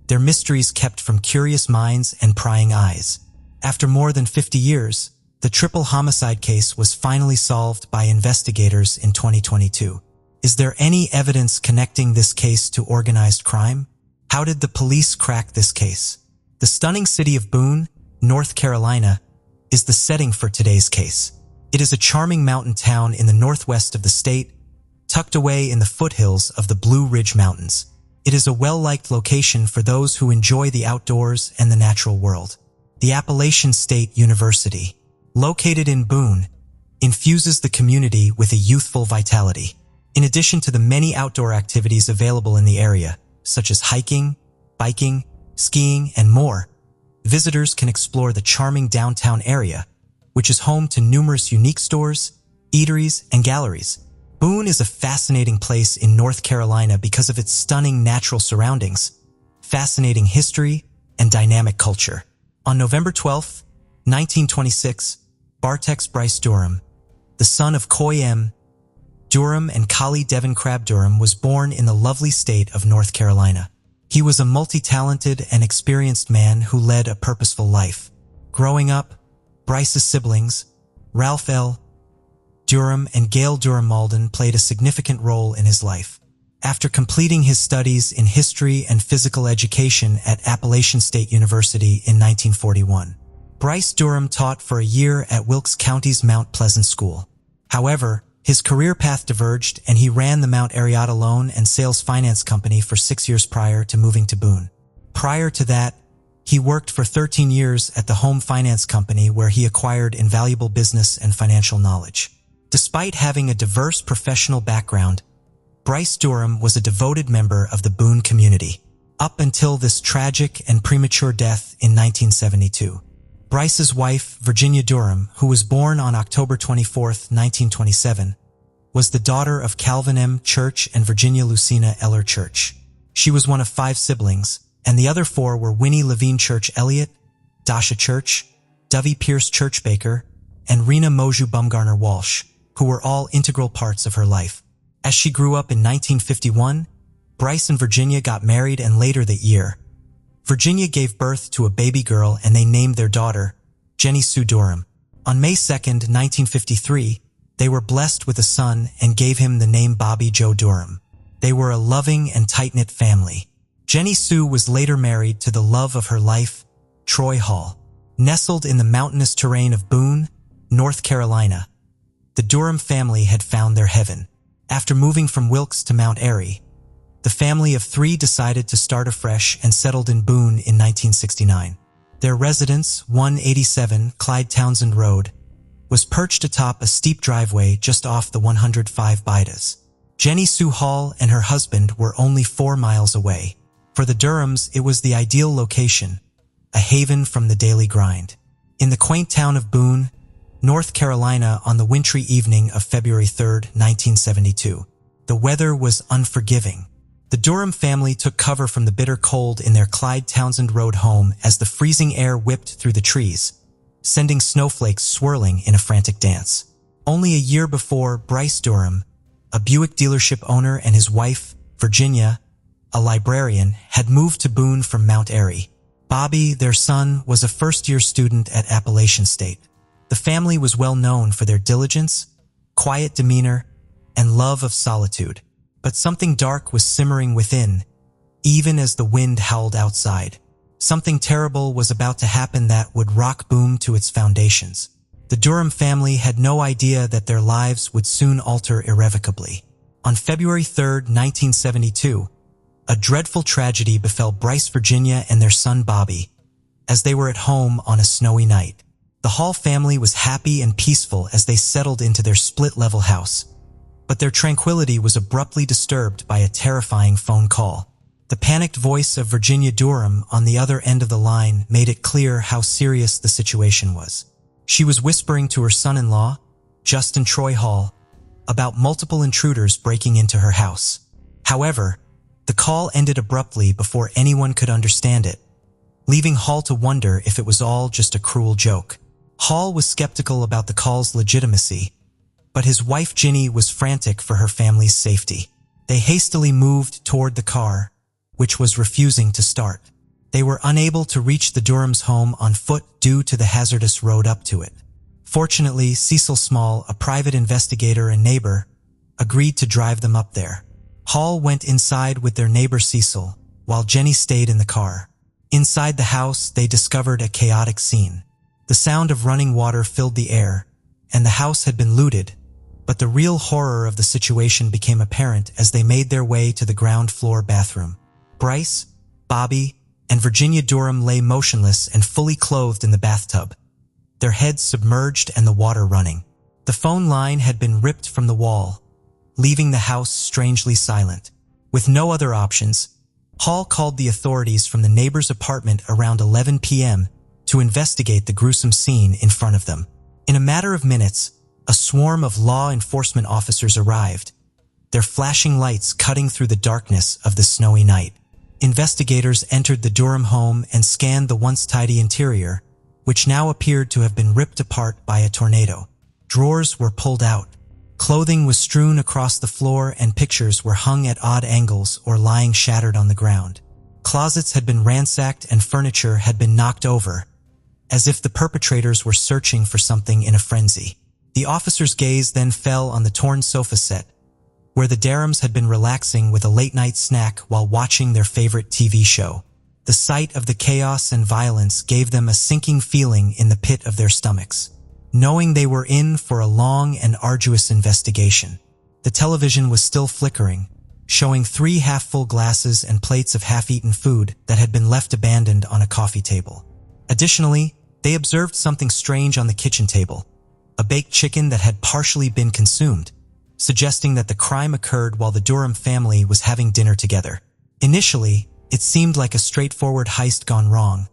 They're mysteries kept from curious minds and prying eyes. After more than 50 years, the triple homicide case was finally solved by investigators in 2022. Is there any evidence connecting this case to organized crime? How did the police crack this case? The stunning city of Boone, North Carolina, is the setting for today's case. It is a charming mountain town in the northwest of the state, tucked away in the foothills of the Blue Ridge Mountains. It is a well-liked location for those who enjoy the outdoors and the natural world. The Appalachian State University, located in Boone, infuses the community with a youthful vitality. In addition to the many outdoor activities available in the area, such as hiking, biking, skiing, and more, visitors can explore the charming downtown area, which is home to numerous unique stores, eateries, and galleries. Boone is a fascinating place in North Carolina because of its stunning natural surroundings, fascinating history, and dynamic culture. On November 12, 1926, Bartex Bryce Durham, the son of Coy M. Durham and Collie Devon Crabb Durham, was born in the lovely state of North Carolina. He was a multi-talented and experienced man who led a purposeful life. Growing up, Bryce's siblings, Ralph L. Durham and Gail Durham Malden, played a significant role in his life. After completing his studies in history and physical education at Appalachian State University in 1941, Bryce Durham taught for a year at Wilkes County's Mount Pleasant School. However, his career path diverged and he ran the Mount Ariata Loan and Sales Finance Company for 6 years prior to moving to Boone. Prior to that, he worked for 13 years at the Home Finance Company, where he acquired invaluable business and financial knowledge. Despite having a diverse professional background, Bryce Durham was a devoted member of the Boone community, up until this tragic and premature death in 1972. Bryce's wife, Virginia Durham, who was born on October 24, 1927, was the daughter of Calvin M. Church and Virginia Lucina Eller Church. She was one of 5 siblings, and the other 4 were Winnie Levine Church Elliott, Dasha Church, Dovey Pierce Church Baker, and Rena Moju Bumgarner Walsh, who were all integral parts of her life. As she grew up in 1951, Bryce and Virginia got married, and later that year, Virginia gave birth to a baby girl and they named their daughter Jenny Sue Durham. On May 2, 1953, they were blessed with a son and gave him the name Bobby Joe Durham. They were a loving and tight-knit family. Jenny Sue was later married to the love of her life, Troy Hall. Nestled in the mountainous terrain of Boone, North Carolina, the Durham family had found their heaven. After moving from Wilkes to Mount Airy, the family of 3 decided to start afresh and settled in Boone in 1969. Their residence, 187 Clyde Townsend Road, was perched atop a steep driveway just off the 105 Bidas. Jenny Sue Hall and her husband were only 4 miles away. For the Durhams, it was the ideal location, a haven from the daily grind. In the quaint town of Boone, North Carolina, on the wintry evening of February 3, 1972, the weather was unforgiving. The Durham family took cover from the bitter cold in their Clyde Townsend Road home as the freezing air whipped through the trees, sending snowflakes swirling in a frantic dance. Only a year before, Bryce Durham, a Buick dealership owner, and his wife, Virginia, a librarian, had moved to Boone from Mount Airy. Bobby, their son, was a first-year student at Appalachian State. The family was well known for their diligence, quiet demeanor, and love of solitude. But something dark was simmering within, even as the wind howled outside. Something terrible was about to happen that would rock Boone to its foundations. The Durham family had no idea that their lives would soon alter irrevocably. On February 3, 1972, a dreadful tragedy befell Bryce, Virginia, and their son Bobby as they were at home on a snowy night. The Hall family was happy and peaceful as they settled into their split-level house, but their tranquility was abruptly disturbed by a terrifying phone call. The panicked voice of Virginia Durham on the other end of the line made it clear how serious the situation was. She was whispering to her son-in-law, Justin Troy Hall, about multiple intruders breaking into her house. However, the call ended abruptly before anyone could understand it, leaving Hall to wonder if it was all just a cruel joke. Hall was skeptical about the call's legitimacy, but his wife Ginny was frantic for her family's safety. They hastily moved toward the car, which was refusing to start. They were unable to reach the Durham's home on foot due to the hazardous road up to it. Fortunately, Cecil Small, a private investigator and neighbor, agreed to drive them up there. Hall went inside with their neighbor Cecil, while Jenny stayed in the car. Inside the house, they discovered a chaotic scene. The sound of running water filled the air, and the house had been looted, but the real horror of the situation became apparent as they made their way to the ground floor bathroom. Bryce, Bobby, and Virginia Durham lay motionless and fully clothed in the bathtub, their heads submerged and the water running. The phone line had been ripped from the wall, leaving the house strangely silent. With no other options, Hall called the authorities from the neighbor's apartment around 11 p.m. to investigate the gruesome scene in front of them. In a matter of minutes, a swarm of law enforcement officers arrived, their flashing lights cutting through the darkness of the snowy night. Investigators entered the Durham home and scanned the once tidy interior, which now appeared to have been ripped apart by a tornado. Drawers were pulled out. Clothing was strewn across the floor and pictures were hung at odd angles or lying shattered on the ground. Closets had been ransacked and furniture had been knocked over, as if the perpetrators were searching for something in a frenzy. The officer's gaze then fell on the torn sofa set, where the Durhams had been relaxing with a late-night snack while watching their favorite TV show. The sight of the chaos and violence gave them a sinking feeling in the pit of their stomachs, knowing they were in for a long and arduous investigation. The television was still flickering, showing 3 half-full glasses and plates of half-eaten food that had been left abandoned on a coffee table. Additionally, they observed something strange on the kitchen table, a baked chicken that had partially been consumed, suggesting that the crime occurred while the Durham family was having dinner together. Initially, it seemed like a straightforward heist gone wrong,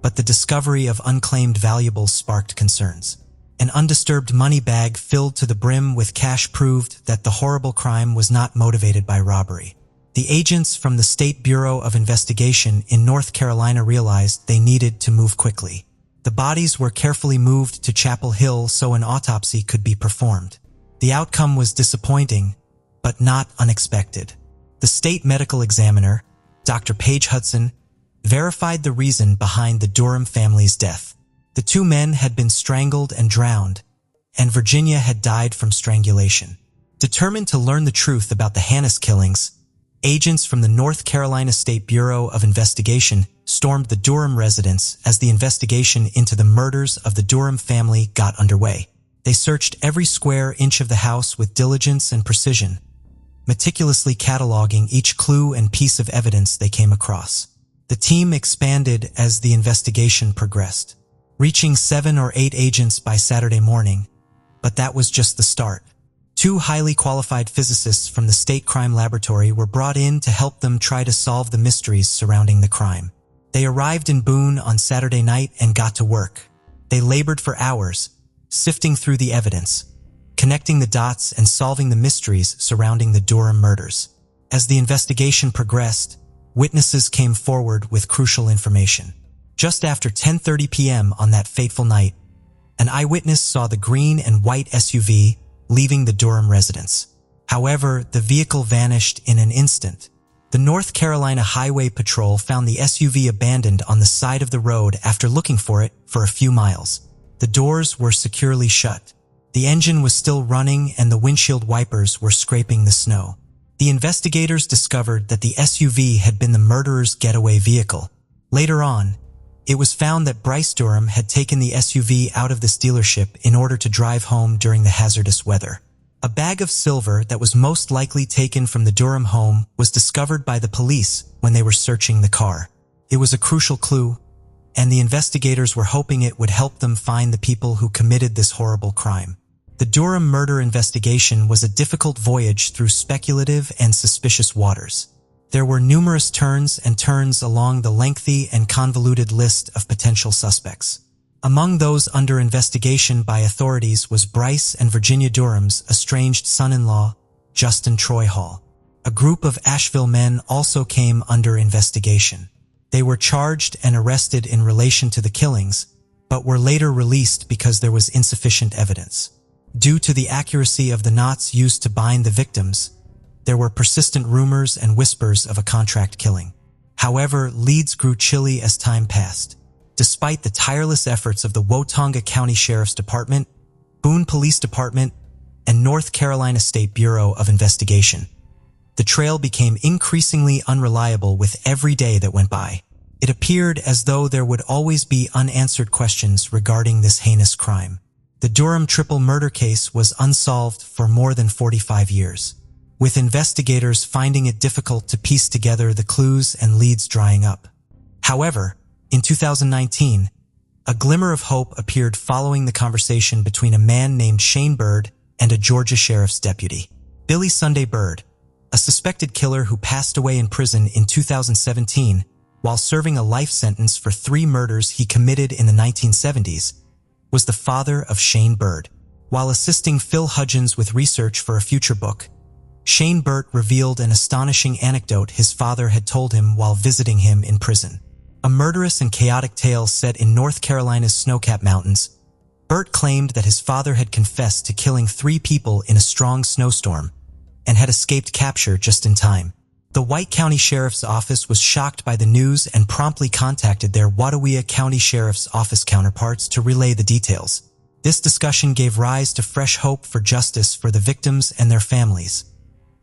but the discovery of unclaimed valuables sparked concerns. An undisturbed money bag filled to the brim with cash proved that the horrible crime was not motivated by robbery. The agents from the State Bureau of Investigation in North Carolina realized they needed to move quickly. The bodies were carefully moved to Chapel Hill so an autopsy could be performed. The outcome was disappointing, but not unexpected. The state medical examiner, Dr. Paige Hudson, verified the reason behind the Durham family's death. The 2 men had been strangled and drowned, and Virginia had died from strangulation. Determined to learn the truth about the Hannis killings, agents from the North Carolina State Bureau of Investigation stormed the Durham residence as the investigation into the murders of the Durham family got underway. They searched every square inch of the house with diligence and precision, meticulously cataloging each clue and piece of evidence they came across. The team expanded as the investigation progressed, reaching 7 or 8 agents by Saturday morning, but that was just the start. 2 highly qualified physicists from the State Crime Laboratory were brought in to help them try to solve the mysteries surrounding the crime. They arrived in Boone on Saturday night and got to work. They labored for hours, sifting through the evidence, connecting the dots and solving the mysteries surrounding the Durham murders. As the investigation progressed, witnesses came forward with crucial information. Just after 10:30 p.m. on that fateful night, an eyewitness saw the green and white SUV leaving the Durham residence. However, the vehicle vanished in an instant. The North Carolina Highway Patrol found the SUV abandoned on the side of the road after looking for it for a few miles. The doors were securely shut. The engine was still running and the windshield wipers were scraping the snow. The investigators discovered that the SUV had been the murderer's getaway vehicle. Later on, it was found that Bryce Durham had taken the SUV out of this dealership in order to drive home during the hazardous weather. A bag of silver that was most likely taken from the Durham home was discovered by the police when they were searching the car. It was a crucial clue, and the investigators were hoping it would help them find the people who committed this horrible crime. The Durham murder investigation was a difficult voyage through speculative and suspicious waters. There were numerous turns and turns along the lengthy and convoluted list of potential suspects. Among those under investigation by authorities was Bryce and Virginia Durham's estranged son-in-law, Justin Troy Hall. A group of Asheville men also came under investigation. They were charged and arrested in relation to the killings, but were later released because there was insufficient evidence. Due to the accuracy of the knots used to bind the victims, there were persistent rumors and whispers of a contract killing. However, leads grew chilly as time passed. Despite the tireless efforts of the Watonga County Sheriff's Department, Boone Police Department, and North Carolina State Bureau of Investigation, the trail became increasingly unreliable with every day that went by. It appeared as though there would always be unanswered questions regarding this heinous crime. The Durham triple murder case was unsolved for more than 45 years, with investigators finding it difficult to piece together the clues and leads drying up. However, in 2019, a glimmer of hope appeared following the conversation between a man named Shane Bird and a Georgia sheriff's deputy. Billy Sunday Bird, a suspected killer who passed away in prison in 2017 while serving a life sentence for 3 murders he committed in the 1970s, was the father of Shane Bird. While assisting Phil Hudgens with research for a future book, Shane Bird revealed an astonishing anecdote his father had told him while visiting him in prison. A murderous and chaotic tale set in North Carolina's snow-capped mountains, Burt claimed that his father had confessed to killing 3 people in a strong snowstorm and had escaped capture just in time. The White County Sheriff's Office was shocked by the news and promptly contacted their Watauga County Sheriff's Office counterparts to relay the details. This discussion gave rise to fresh hope for justice for the victims and their families,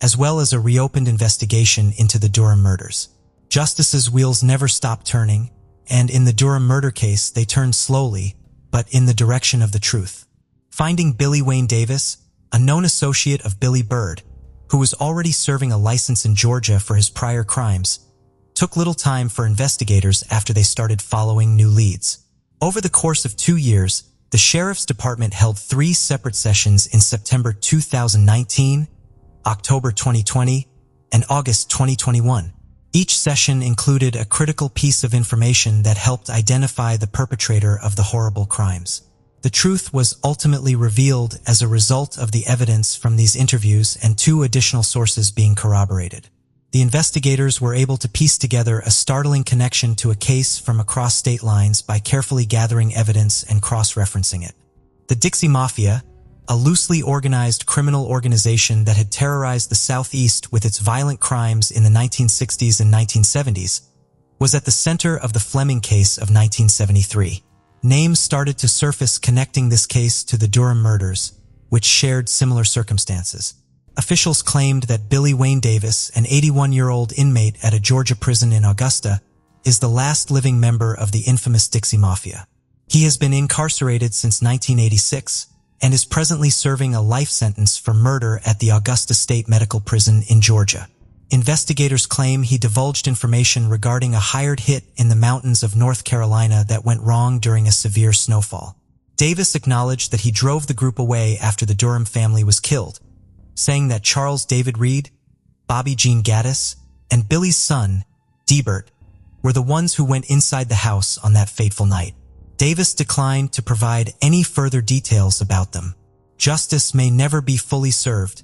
as well as a reopened investigation into the Durham murders. Justice's wheels never stopped turning, and in the Durham murder case they turned slowly, but in the direction of the truth. Finding Billy Wayne Davis, a known associate of Billy Bird, who was already serving a license in Georgia for his prior crimes, took little time for investigators after they started following new leads. Over the course of 2 years, the Sheriff's Department held 3 separate sessions in September 2019, October 2020, and August 2021. Each session included a critical piece of information that helped identify the perpetrator of the horrible crimes. The truth was ultimately revealed as a result of the evidence from these interviews and 2 additional sources being corroborated. The investigators were able to piece together a startling connection to a case from across state lines by carefully gathering evidence and cross-referencing it. The Dixie Mafia, a loosely organized criminal organization that had terrorized the Southeast with its violent crimes in the 1960s and 1970s, was at the center of the Fleming case of 1973. Names started to surface connecting this case to the Durham murders, which shared similar circumstances. Officials claimed that Billy Wayne Davis, an 81-year-old inmate at a Georgia prison in Augusta, is the last living member of the infamous Dixie Mafia. He has been incarcerated since 1986, and is presently serving a life sentence for murder at the Augusta State Medical Prison in Georgia. Investigators claim he divulged information regarding a hired hit in the mountains of North Carolina that went wrong during a severe snowfall. Davis acknowledged that he drove the group away after the Durham family was killed, saying that Charles David Reed, Bobby Jean Gaddis, and Billy's son, Debert, were the ones who went inside the house on that fateful night. Davis declined to provide any further details about them. Justice may never be fully served,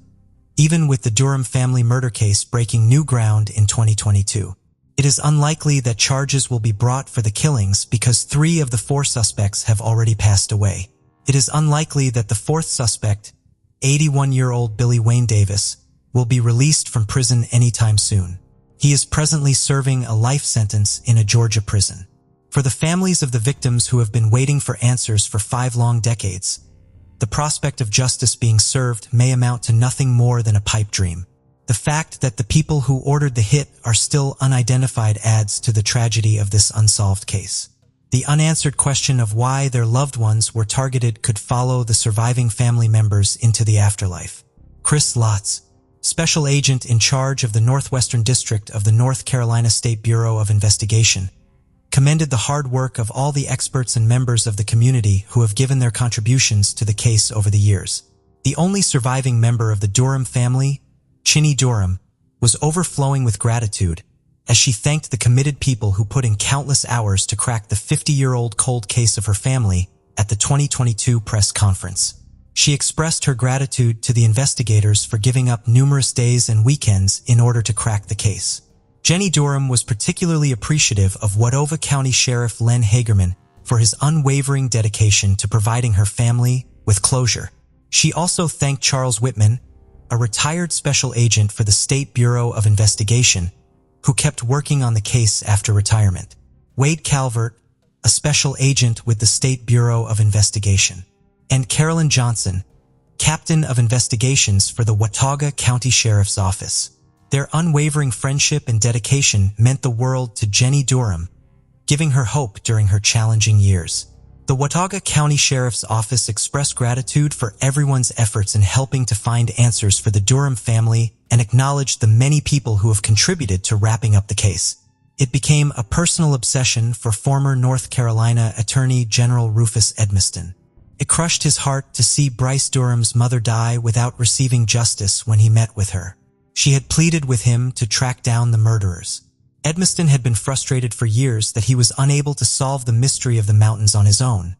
even with the Durham family murder case breaking new ground in 2022. It is unlikely that charges will be brought for the killings because 3 of the 4 suspects have already passed away. It is unlikely that the 4th suspect, 81-year-old Billy Wayne Davis, will be released from prison anytime soon. He is presently serving a life sentence in a Georgia prison. For the families of the victims who have been waiting for answers for 5 long decades, the prospect of justice being served may amount to nothing more than a pipe dream. The fact that the people who ordered the hit are still unidentified adds to the tragedy of this unsolved case. The unanswered question of why their loved ones were targeted could follow the surviving family members into the afterlife. Chris Lotz, Special Agent in charge of the Northwestern District of the North Carolina State Bureau of Investigation, commended the hard work of all the experts and members of the community who have given their contributions to the case over the years. The only surviving member of the Durham family, Chinny Durham, was overflowing with gratitude as she thanked the committed people who put in countless hours to crack the 50-year-old cold case of her family at the 2022 press conference. She expressed her gratitude to the investigators for giving up numerous days and weekends in order to crack the case. Jenny Durham was particularly appreciative of Watauga County Sheriff Len Hagerman for his unwavering dedication to providing her family with closure. She also thanked Charles Whitman, a retired special agent for the State Bureau of Investigation, who kept working on the case after retirement. Wade Calvert, a special agent with the State Bureau of Investigation, and Carolyn Johnson, captain of investigations for the Watauga County Sheriff's Office. Their unwavering friendship and dedication meant the world to Jenny Durham, giving her hope during her challenging years. The Watauga County Sheriff's Office expressed gratitude for everyone's efforts in helping to find answers for the Durham family and acknowledged the many people who have contributed to wrapping up the case. It became a personal obsession for former North Carolina Attorney General Rufus Edmiston. It crushed his heart to see Bryce Durham's mother die without receiving justice when he met with her. She had pleaded with him to track down the murderers. Edmiston had been frustrated for years that he was unable to solve the mystery of the mountains on his own,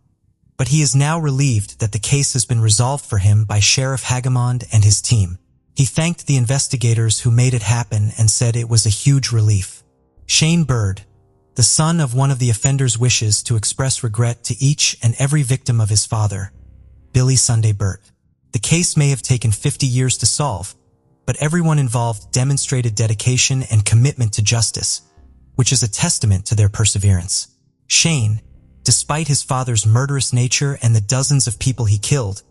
but he is now relieved that the case has been resolved for him by Sheriff Hagamond and his team. He thanked the investigators who made it happen and said it was a huge relief. Shane Bird, the son of one of the offenders, wishes to express regret to each and every victim of his father, Billy Sunday Burt. The case may have taken 50 years to solve, but everyone involved demonstrated dedication and commitment to justice, which is a testament to their perseverance. Shane, despite his father's murderous nature and the dozens of people he killed,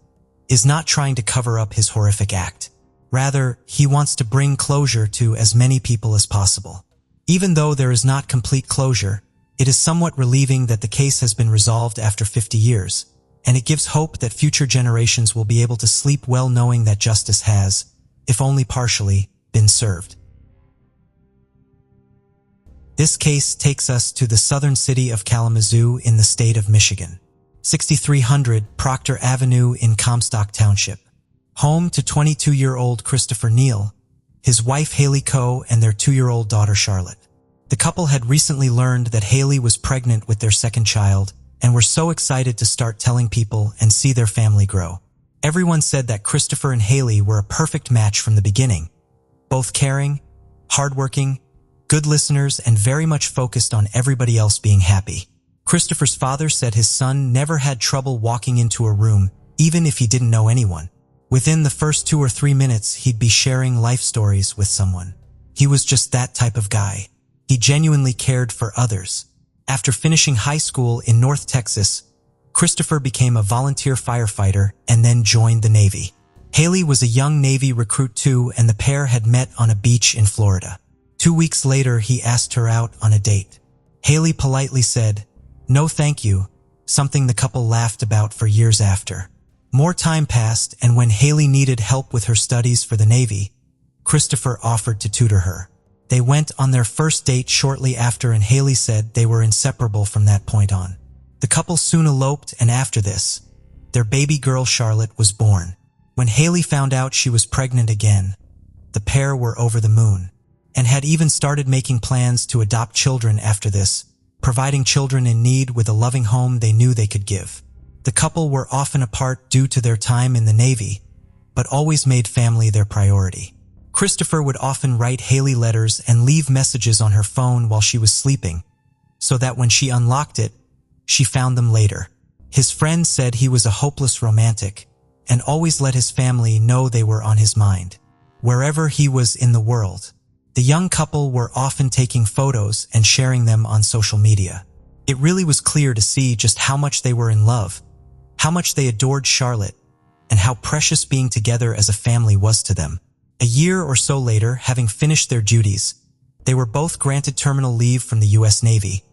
is not trying to cover up his horrific act. Rather, he wants to bring closure to as many people as possible. Even though there is not complete closure, it is somewhat relieving that the case has been resolved after 50 years, and it gives hope that future generations will be able to sleep well knowing that justice has, if only partially, been served. This case takes us to the southern city of Kalamazoo in the state of Michigan, 6300 Proctor Avenue in Comstock Township, home to 22-year-old Christopher Neal, his wife Haley Coe, and their 2-year-old daughter Charlotte. The couple had recently learned that Haley was pregnant with their second child and were so excited to start telling people and see their family grow. Everyone said that Christopher and Haley were a perfect match from the beginning, both caring, hardworking, good listeners, and very much focused on everybody else being happy. Christopher's father said his son never had trouble walking into a room, even if he didn't know anyone. Within the first 2 or 3 minutes, he'd be sharing life stories with someone. He was just that type of guy. He genuinely cared for others. After finishing high school in North Texas, Christopher became a volunteer firefighter and then joined the Navy. Haley was a young Navy recruit too, and the pair had met on a beach in Florida. 2 weeks later, he asked her out on a date. Haley politely said, "No thank you," something the couple laughed about for years after. More time passed, and when Haley needed help with her studies for the Navy, Christopher offered to tutor her. They went on their first date shortly after, and Haley said they were inseparable from that point on. The couple soon eloped, and after this, their baby girl Charlotte was born. When Haley found out she was pregnant again, the pair were over the moon, and had even started making plans to adopt children after this, providing children in need with a loving home they knew they could give. The couple were often apart due to their time in the Navy, but always made family their priority. Christopher would often write Haley letters and leave messages on her phone while she was sleeping, so that when she unlocked it, she found them later. His friends said he was a hopeless romantic and always let his family know they were on his mind. wherever he was in the world. The young couple were often taking photos and sharing them on social media. It really was clear to see just how much they were in love, how much they adored Charlotte, and how precious being together as a family was to them. A year or so later, having finished their duties, they were both granted terminal leave from the U.S. Navy,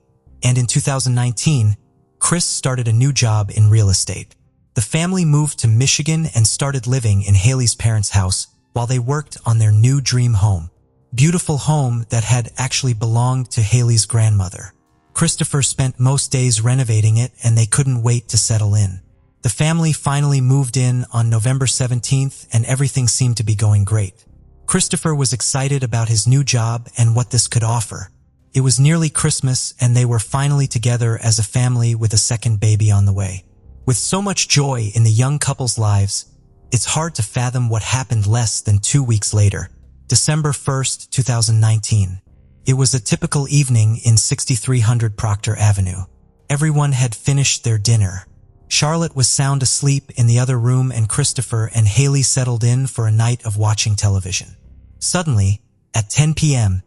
and in 2019, Chris started a new job in real estate. The family moved to Michigan and started living in Haley's parents' house while they worked on their new dream home. Beautiful home that had actually belonged to Haley's grandmother. Christopher spent most days renovating it, and they couldn't wait to settle in. The family finally moved in on November 17th, and everything seemed to be going great. Christopher was excited about his new job and what this could offer. It was nearly Christmas, and they were finally together as a family with a second baby on the way. With so much joy in the young couple's lives, it's hard to fathom what happened less than 2 weeks later, December 1st, 2019. It was a typical evening in 6300 Proctor Avenue. Everyone had finished their dinner. Charlotte was sound asleep in the other room, and Christopher and Haley settled in for a night of watching television. Suddenly, at 10 p.m.,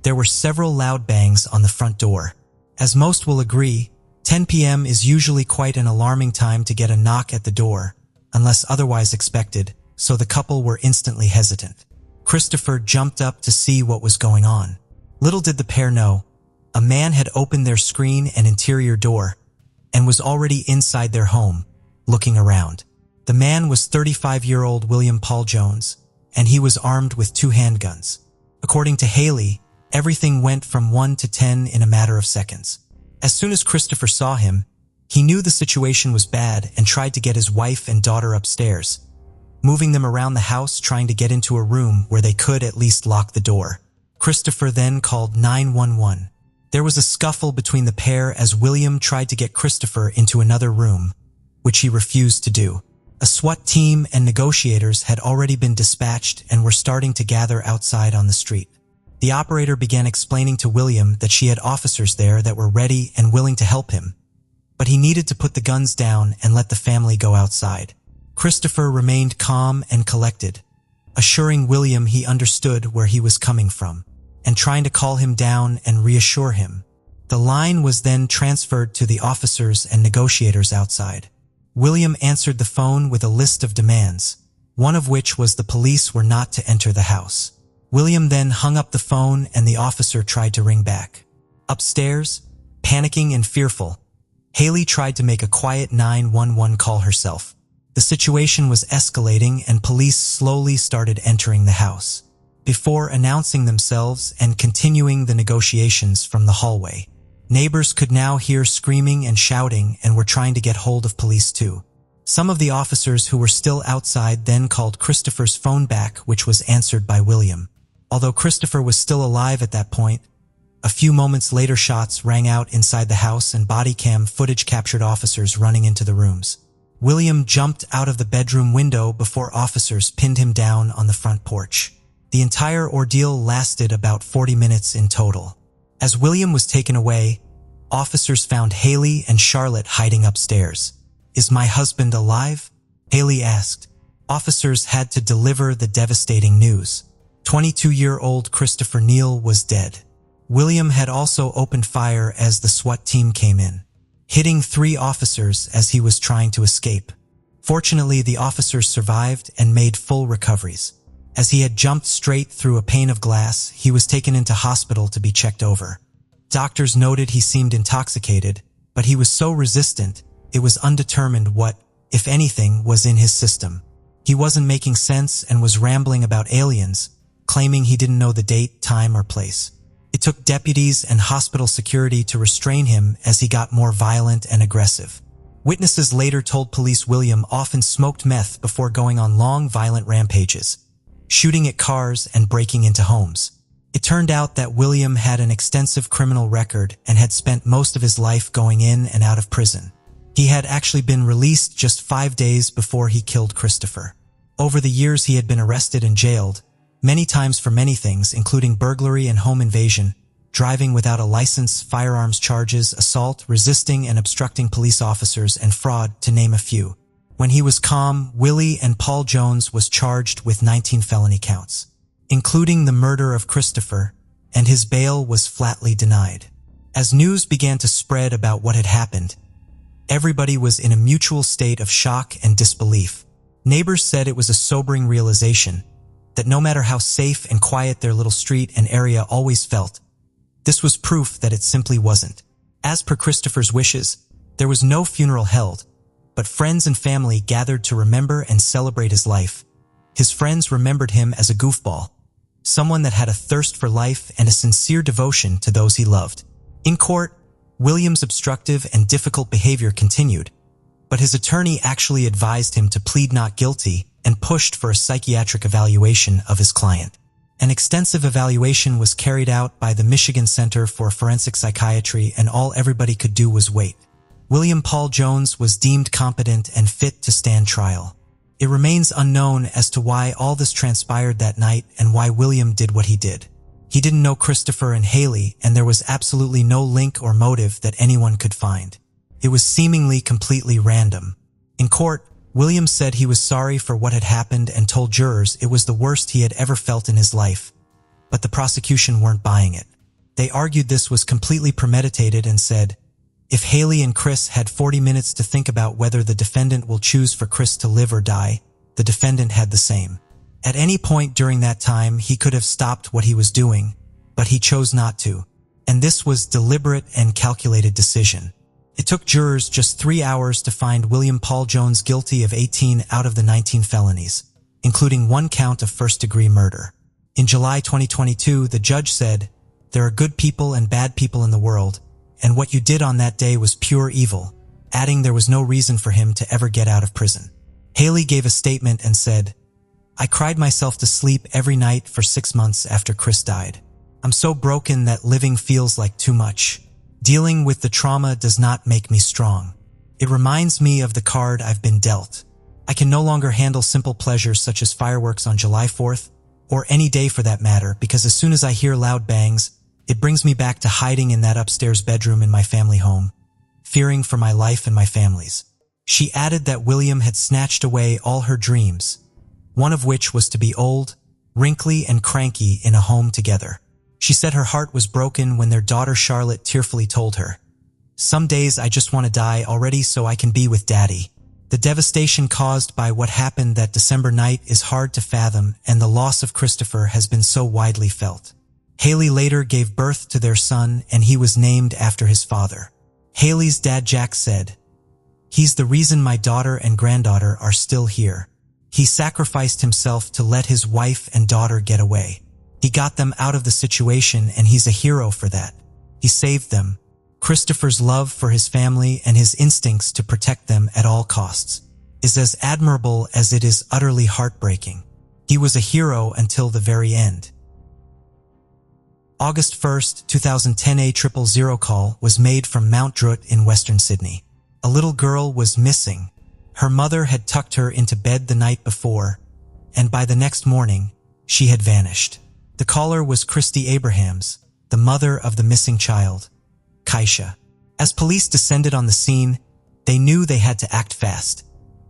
there were several loud bangs on the front door. As most will agree, 10 p.m. is usually quite an alarming time to get a knock at the door, unless otherwise expected, so the couple were instantly hesitant. Christopher jumped up to see what was going on. Little did the pair know, a man had opened their screen and interior door and was already inside their home, looking around. The man was 35-year-old William Paul Jones, and he was armed with 2 handguns. According to Haley, everything went from 1 to 10 in a matter of seconds. As soon as Christopher saw him, he knew the situation was bad and tried to get his wife and daughter upstairs, moving them around the house trying to get into a room where they could at least lock the door. Christopher then called 911. There was a scuffle between the pair as William tried to get Christopher into another room, which he refused to do. A SWAT team and negotiators had already been dispatched and were starting to gather outside on the street. The operator began explaining to William that she had officers there that were ready and willing to help him, but he needed to put the guns down and let the family go outside. Christopher remained calm and collected, assuring William he understood where he was coming from, and trying to calm him down and reassure him. The line was then transferred to the officers and negotiators outside. William answered the phone with a list of demands, one of which was the police were not to enter the house. William then hung up the phone, and the officer tried to ring back. Upstairs, panicking and fearful, Haley tried to make a quiet 911 call herself. The situation was escalating, and police slowly started entering the house, before announcing themselves and continuing the negotiations from the hallway. Neighbors could now hear screaming and shouting and were trying to get hold of police too. Some of the officers who were still outside then called Christopher's phone back, which was answered by William. Although Christopher was still alive at that point, a few moments later shots rang out inside the house and body cam footage captured officers running into the rooms. William jumped out of the bedroom window before officers pinned him down on the front porch. The entire ordeal lasted about 40 minutes in total. As William was taken away, officers found Haley and Charlotte hiding upstairs. "Is my husband alive?" Haley asked. Officers had to deliver the devastating news. 22-year-old Christopher Neal was dead. William had also opened fire as the SWAT team came in, hitting 3 officers as he was trying to escape. Fortunately, the officers survived and made full recoveries. As he had jumped straight through a pane of glass, he was taken into hospital to be checked over. Doctors noted he seemed intoxicated, but he was so resistant, it was undetermined what, if anything, was in his system. He wasn't making sense and was rambling about aliens, claiming he didn't know the date, time, or place. It took deputies and hospital security to restrain him as he got more violent and aggressive. Witnesses later told police William often smoked meth before going on long, violent rampages, shooting at cars and breaking into homes. It turned out that William had an extensive criminal record and had spent most of his life going in and out of prison. He had actually been released just 5 days before he killed Christopher. Over the years, he had been arrested and jailed, many times for many things, including burglary and home invasion, driving without a license, firearms charges, assault, resisting and obstructing police officers, and fraud, to name a few. When he was calm, Willie and Paul Jones was charged with 19 felony counts, including the murder of Christopher, and his bail was flatly denied. As news began to spread about what had happened, everybody was in a mutual state of shock and disbelief. Neighbors said it was a sobering realization that no matter how safe and quiet their little street and area always felt, this was proof that it simply wasn't. As per Christopher's wishes, there was no funeral held, but friends and family gathered to remember and celebrate his life. His friends remembered him as a goofball, someone that had a thirst for life and a sincere devotion to those he loved. In court, William's obstructive and difficult behavior continued, but his attorney actually advised him to plead not guilty and pushed for a psychiatric evaluation of his client. An extensive evaluation was carried out by the Michigan Center for Forensic Psychiatry, and all everybody could do was wait. William Paul Jones was deemed competent and fit to stand trial. It remains unknown as to why all this transpired that night and why William did what he did. He didn't know Christopher and Haley, and there was absolutely no link or motive that anyone could find. It was seemingly completely random. In court, William said he was sorry for what had happened and told jurors it was the worst he had ever felt in his life. But the prosecution weren't buying it. They argued this was completely premeditated and said, if Haley and Chris had 40 minutes to think about whether the defendant will choose for Chris to live or die, the defendant had the same. At any point during that time, he could have stopped what he was doing, but he chose not to. And this was deliberate and calculated decision. It took jurors just 3 hours to find William Paul Jones guilty of 18 out of the 19 felonies, including 1 count of first-degree murder. In July 2022, the judge said, "There are good people and bad people in the world, and what you did on that day was pure evil," adding there was no reason for him to ever get out of prison. Haley gave a statement and said, "I cried myself to sleep every night for 6 months after Chris died. I'm so broken that living feels like too much. Dealing with the trauma does not make me strong. It reminds me of the card I've been dealt. I can no longer handle simple pleasures such as fireworks on July 4th, or any day for that matter, because as soon as I hear loud bangs, it brings me back to hiding in that upstairs bedroom in my family home, fearing for my life and my family's." She added that William had snatched away all her dreams, one of which was to be old, wrinkly, and cranky in a home together. She said her heart was broken when their daughter Charlotte tearfully told her, "Some days I just want to die already so I can be with Daddy." The devastation caused by what happened that December night is hard to fathom, and the loss of Christopher has been so widely felt. Haley later gave birth to their son, and he was named after his father. Haley's dad Jack said, "He's the reason my daughter and granddaughter are still here. He sacrificed himself to let his wife and daughter get away. He got them out of the situation, and he's a hero for that. He saved them." Christopher's love for his family and his instincts to protect them at all costs is as admirable as it is utterly heartbreaking. He was a hero until the very end. August 1st, 2010, a 000 call was made from Mount Druitt in Western Sydney. A little girl was missing. Her mother had tucked her into bed the night before, and by the next morning, she had vanished. The caller was Christy Abrahams, the mother of the missing child, Kaisha. As police descended on the scene, they knew they had to act fast,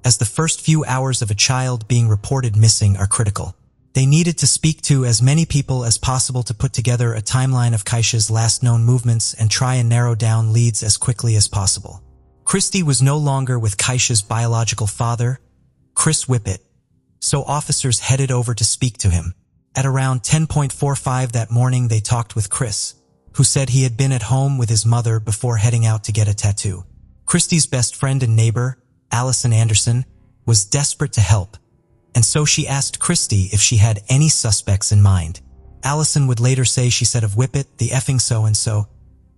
as the first few hours of a child being reported missing are critical. They needed to speak to as many people as possible to put together a timeline of Kaisha's last known movements and try and narrow down leads as quickly as possible. Christy was no longer with Kaisha's biological father, Chris Whippet, so officers headed over to speak to him. At around 10:45 that morning, they talked with Chris, who said he had been at home with his mother before heading out to get a tattoo. Christy's best friend and neighbor, Allison Anderson, was desperate to help, and so she asked Christy if she had any suspects in mind. Allison would later say she said of Whippet, the effing so-and-so,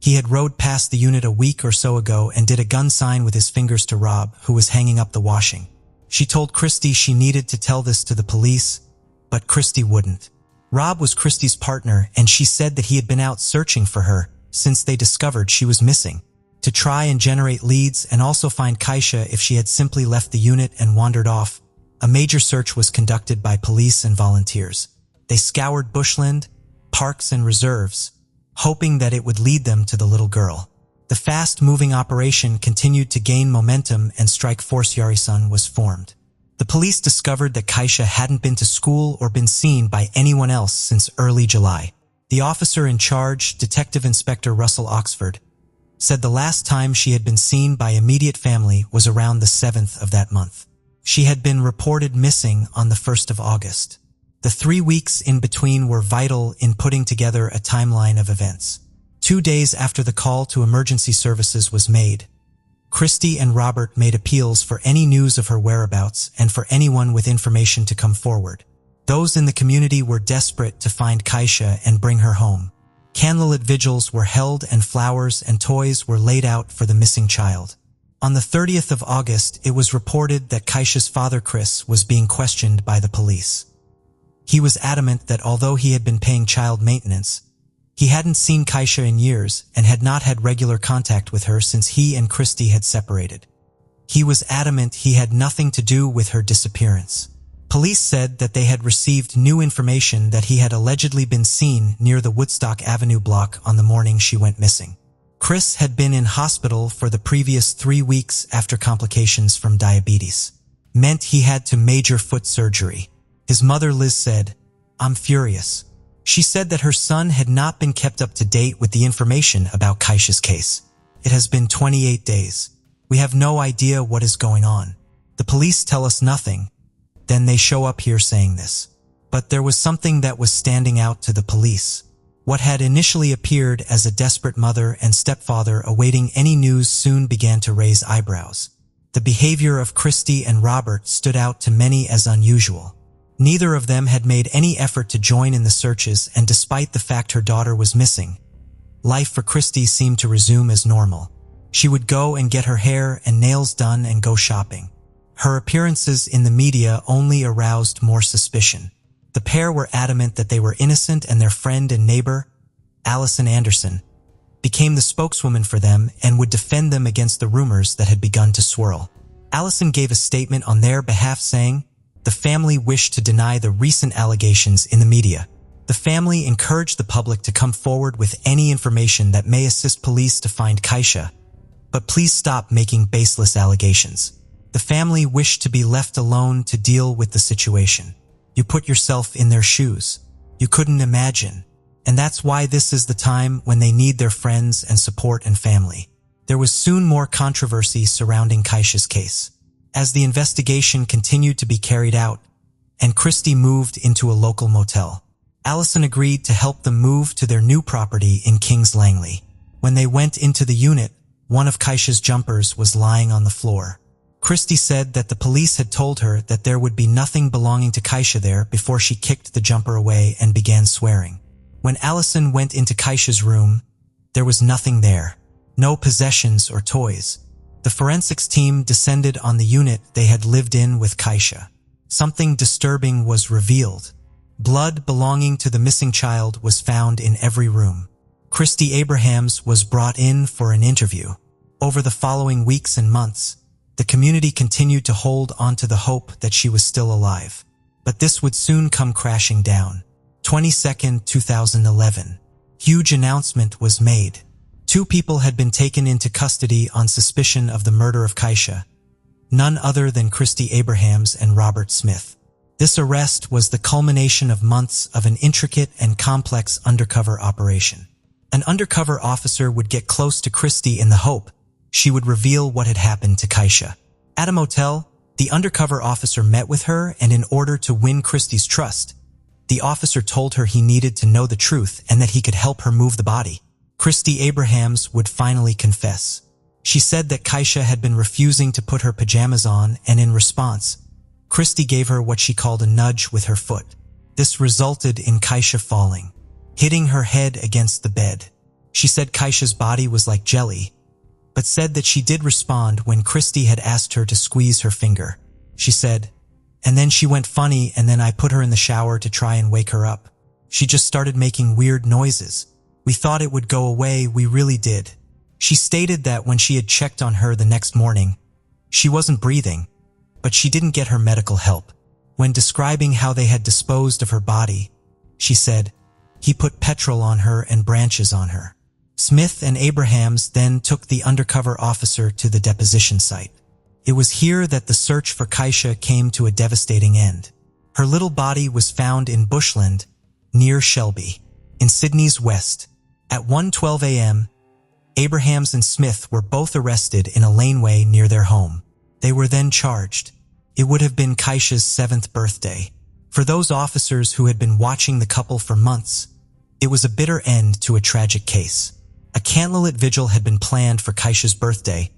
he had rode past the unit a week or so ago and did a gun sign with his fingers to Rob, who was hanging up the washing. She told Christy she needed to tell this to the police, but Christy wouldn't. Rob was Christy's partner, and she said that he had been out searching for her since they discovered she was missing, to try and generate leads and also find Kaisha if she had simply left the unit and wandered off. A major search was conducted by police and volunteers. They scoured bushland, parks, and reserves, hoping that it would lead them to the little girl. The fast-moving operation continued to gain momentum and Strike Force Yarisun was formed. The police discovered that Kaisha hadn't been to school or been seen by anyone else since early July. The officer in charge, Detective Inspector Russell Oxford, said the last time she had been seen by immediate family was around the 7th of that month. She had been reported missing on the 1st of August. The 3 weeks in between were vital in putting together a timeline of events. 2 days after the call to emergency services was made, Christy and Robert made appeals for any news of her whereabouts and for anyone with information to come forward. Those in the community were desperate to find Kaisha and bring her home. Candlelit vigils were held and flowers and toys were laid out for the missing child. On the 30th of August, it was reported that Kaisha's father, Chris, was being questioned by the police. He was adamant that although he had been paying child maintenance, he hadn't seen Kaisha in years and had not had regular contact with her since he and Christy had separated. He was adamant he had nothing to do with her disappearance. Police said that they had received new information that he had allegedly been seen near the Woodstock Avenue block on the morning she went missing. Chris had been in hospital for the previous 3 weeks after complications from diabetes. Meant he had to major foot surgery. His mother, Liz, said, "I'm furious." She said that her son had not been kept up to date with the information about Kaisha's case. "It has been 28 days. We have no idea what is going on. The police tell us nothing. Then they show up here saying this." But there was something that was standing out to the police. What had initially appeared as a desperate mother and stepfather awaiting any news soon began to raise eyebrows. The behavior of Christy and Robert stood out to many as unusual. Neither of them had made any effort to join in the searches, and despite the fact her daughter was missing, life for Christy seemed to resume as normal. She would go and get her hair and nails done and go shopping. Her appearances in the media only aroused more suspicion. The pair were adamant that they were innocent, and their friend and neighbor, Allison Anderson, became the spokeswoman for them and would defend them against the rumors that had begun to swirl. Allison gave a statement on their behalf saying, "The family wished to deny the recent allegations in the media. The family encouraged the public to come forward with any information that may assist police to find Kaisha, but please stop making baseless allegations. The family wished to be left alone to deal with the situation. You put yourself in their shoes. You couldn't imagine. And that's why this is the time when they need their friends and support and family." There was soon more controversy surrounding Kaisha's case. As the investigation continued to be carried out, and Christy moved into a local motel, Allison agreed to help them move to their new property in Kings Langley. When they went into the unit, one of Kaisha's jumpers was lying on the floor. Christy said that the police had told her that there would be nothing belonging to Kaisha there before she kicked the jumper away and began swearing. When Allison went into Kaisha's room, there was nothing there. No possessions or toys. The forensics team descended on the unit they had lived in with Kaisha. Something disturbing was revealed. Blood belonging to the missing child was found in every room. Christy Abrahams was brought in for an interview. Over the following weeks and months, the community continued to hold onto the hope that she was still alive. But this would soon come crashing down. 22nd, 2011. Huge announcement was made. 2 people had been taken into custody on suspicion of the murder of Kaisha, none other than Christy Abrahams and Robert Smith. This arrest was the culmination of months of an intricate and complex undercover operation. An undercover officer would get close to Christy in the hope she would reveal what had happened to Kaisha. At a motel, the undercover officer met with her, and in order to win Christy's trust, the officer told her he needed to know the truth and that he could help her move the body. Christy Abrahams would finally confess. She said that Kaisha had been refusing to put her pajamas on, and in response, Christy gave her what she called a nudge with her foot. This resulted in Kaisha falling, hitting her head against the bed. She said Kaisha's body was like jelly, but said that she did respond when Christy had asked her to squeeze her finger. She said, "And then she went funny, and then I put her in the shower to try and wake her up. She just started making weird noises. We thought it would go away, we really did." She stated that when she had checked on her the next morning, she wasn't breathing, but she didn't get her medical help. When describing how they had disposed of her body, she said, "He put petrol on her and branches on her." Smith and Abrahams then took the undercover officer to the deposition site. It was here that the search for Kaisha came to a devastating end. Her little body was found in bushland near Shelby, in Sydney's west. At 1:12 a.m., Abrahams and Smith were both arrested in a laneway near their home. They were then charged. It would have been Kaisha's 7th birthday. For those officers who had been watching the couple for months, it was a bitter end to a tragic case. A candlelit vigil had been planned for Kaisha's birthday,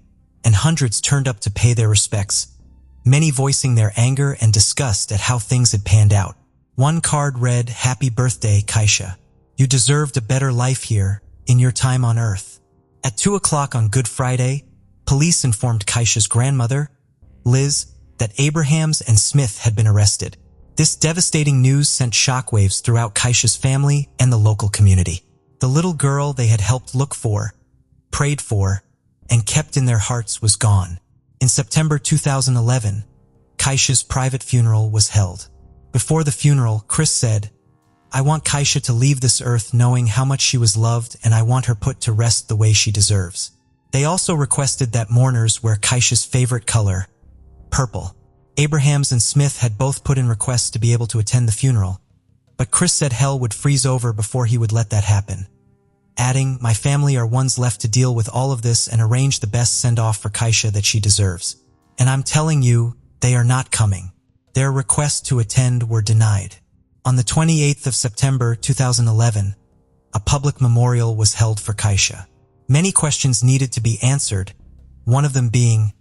and hundreds turned up to pay their respects, many voicing their anger and disgust at how things had panned out. One card read, "Happy birthday, Kaisha. You deserved a better life here, in your time on Earth." At 2 o'clock on Good Friday, police informed Kaisha's grandmother, Liz, that Abrahams and Smith had been arrested. This devastating news sent shockwaves throughout Kaisha's family and the local community. The little girl they had helped look for, prayed for, and kept in their hearts was gone. In September 2011, Kaisha's private funeral was held. Before the funeral, Chris said, "I want Kaisha to leave this earth knowing how much she was loved, and I want her put to rest the way she deserves." They also requested that mourners wear Kaisha's favorite color, purple. Abrahams and Smith had both put in requests to be able to attend the funeral, but Chris said hell would freeze over before he would let that happen, adding, "My family are ones left to deal with all of this and arrange the best send-off for Kaisha that she deserves. And I'm telling you, they are not coming." Their requests to attend were denied. On the 28th of September 2011, a public memorial was held for Kaisha. Many questions needed to be answered, one of them being,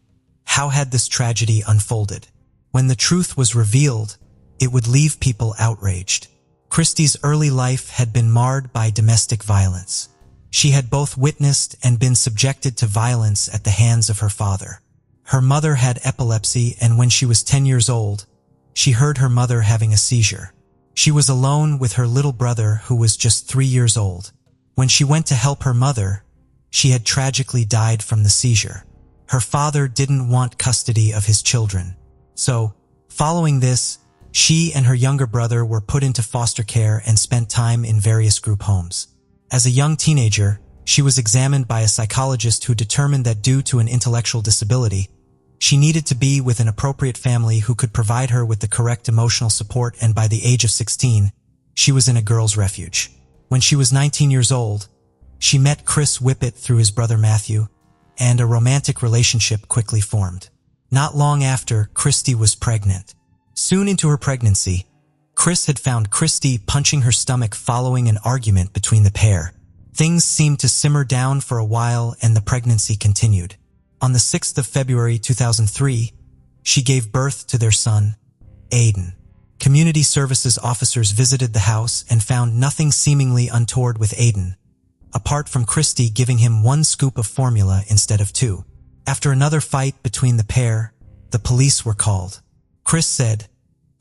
how had this tragedy unfolded? When the truth was revealed, it would leave people outraged. Christy's early life had been marred by domestic violence. She had both witnessed and been subjected to violence at the hands of her father. Her mother had epilepsy, and when she was 10 years old, she heard her mother having a seizure. She was alone with her little brother, who was just 3 years old. When she went to help her mother, she had tragically died from the seizure. Her father didn't want custody of his children. So, following this, she and her younger brother were put into foster care and spent time in various group homes. As a young teenager, she was examined by a psychologist who determined that due to an intellectual disability, she needed to be with an appropriate family who could provide her with the correct emotional support, and by the age of 16, she was in a girls' refuge. When she was 19 years old, she met Chris Whippet through his brother Matthew, and a romantic relationship quickly formed. Not long after, Christy was pregnant. Soon into her pregnancy, Chris had found Christy punching her stomach following an argument between the pair. Things seemed to simmer down for a while, and the pregnancy continued. On the 6th of February 2003, she gave birth to their son, Aiden. Community services officers visited the house and found nothing seemingly untoward with Aiden, apart from Christy giving him 1 scoop of formula instead of 2. After another fight between the pair, the police were called. Chris said,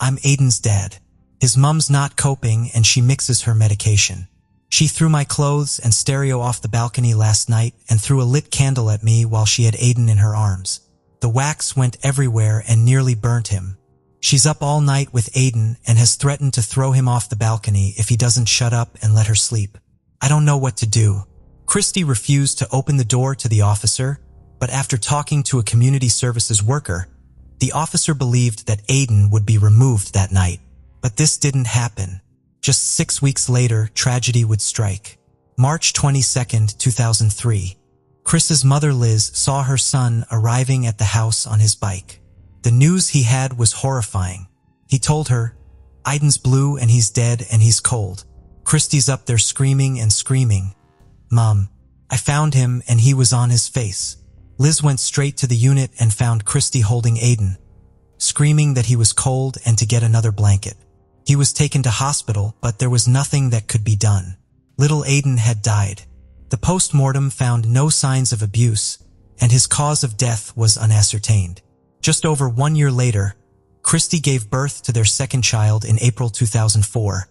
"I'm Aiden's dad. His mom's not coping and she mixes her medication. She threw my clothes and stereo off the balcony last night and threw a lit candle at me while she had Aiden in her arms. The wax went everywhere and nearly burnt him. She's up all night with Aiden and has threatened to throw him off the balcony if he doesn't shut up and let her sleep. I don't know what to do." Christy refused to open the door to the officer, but after talking to a community services worker, the officer believed that Aiden would be removed that night. But this didn't happen. Just 6 weeks later, tragedy would strike. March 22nd, 2003. Chris's mother Liz saw her son arriving at the house on his bike. The news he had was horrifying. He told her, "Aiden's blue and he's dead and he's cold." Christy's up there screaming and screaming, "Mom, I found him and he was on his face." Liz went straight to the unit and found Christy holding Aiden, screaming that he was cold and to get another blanket. He was taken to hospital, but there was nothing that could be done. Little Aiden had died. The post-mortem found no signs of abuse, and his cause of death was unascertained. Just over 1 year later, Christy gave birth to their second child in April 2004,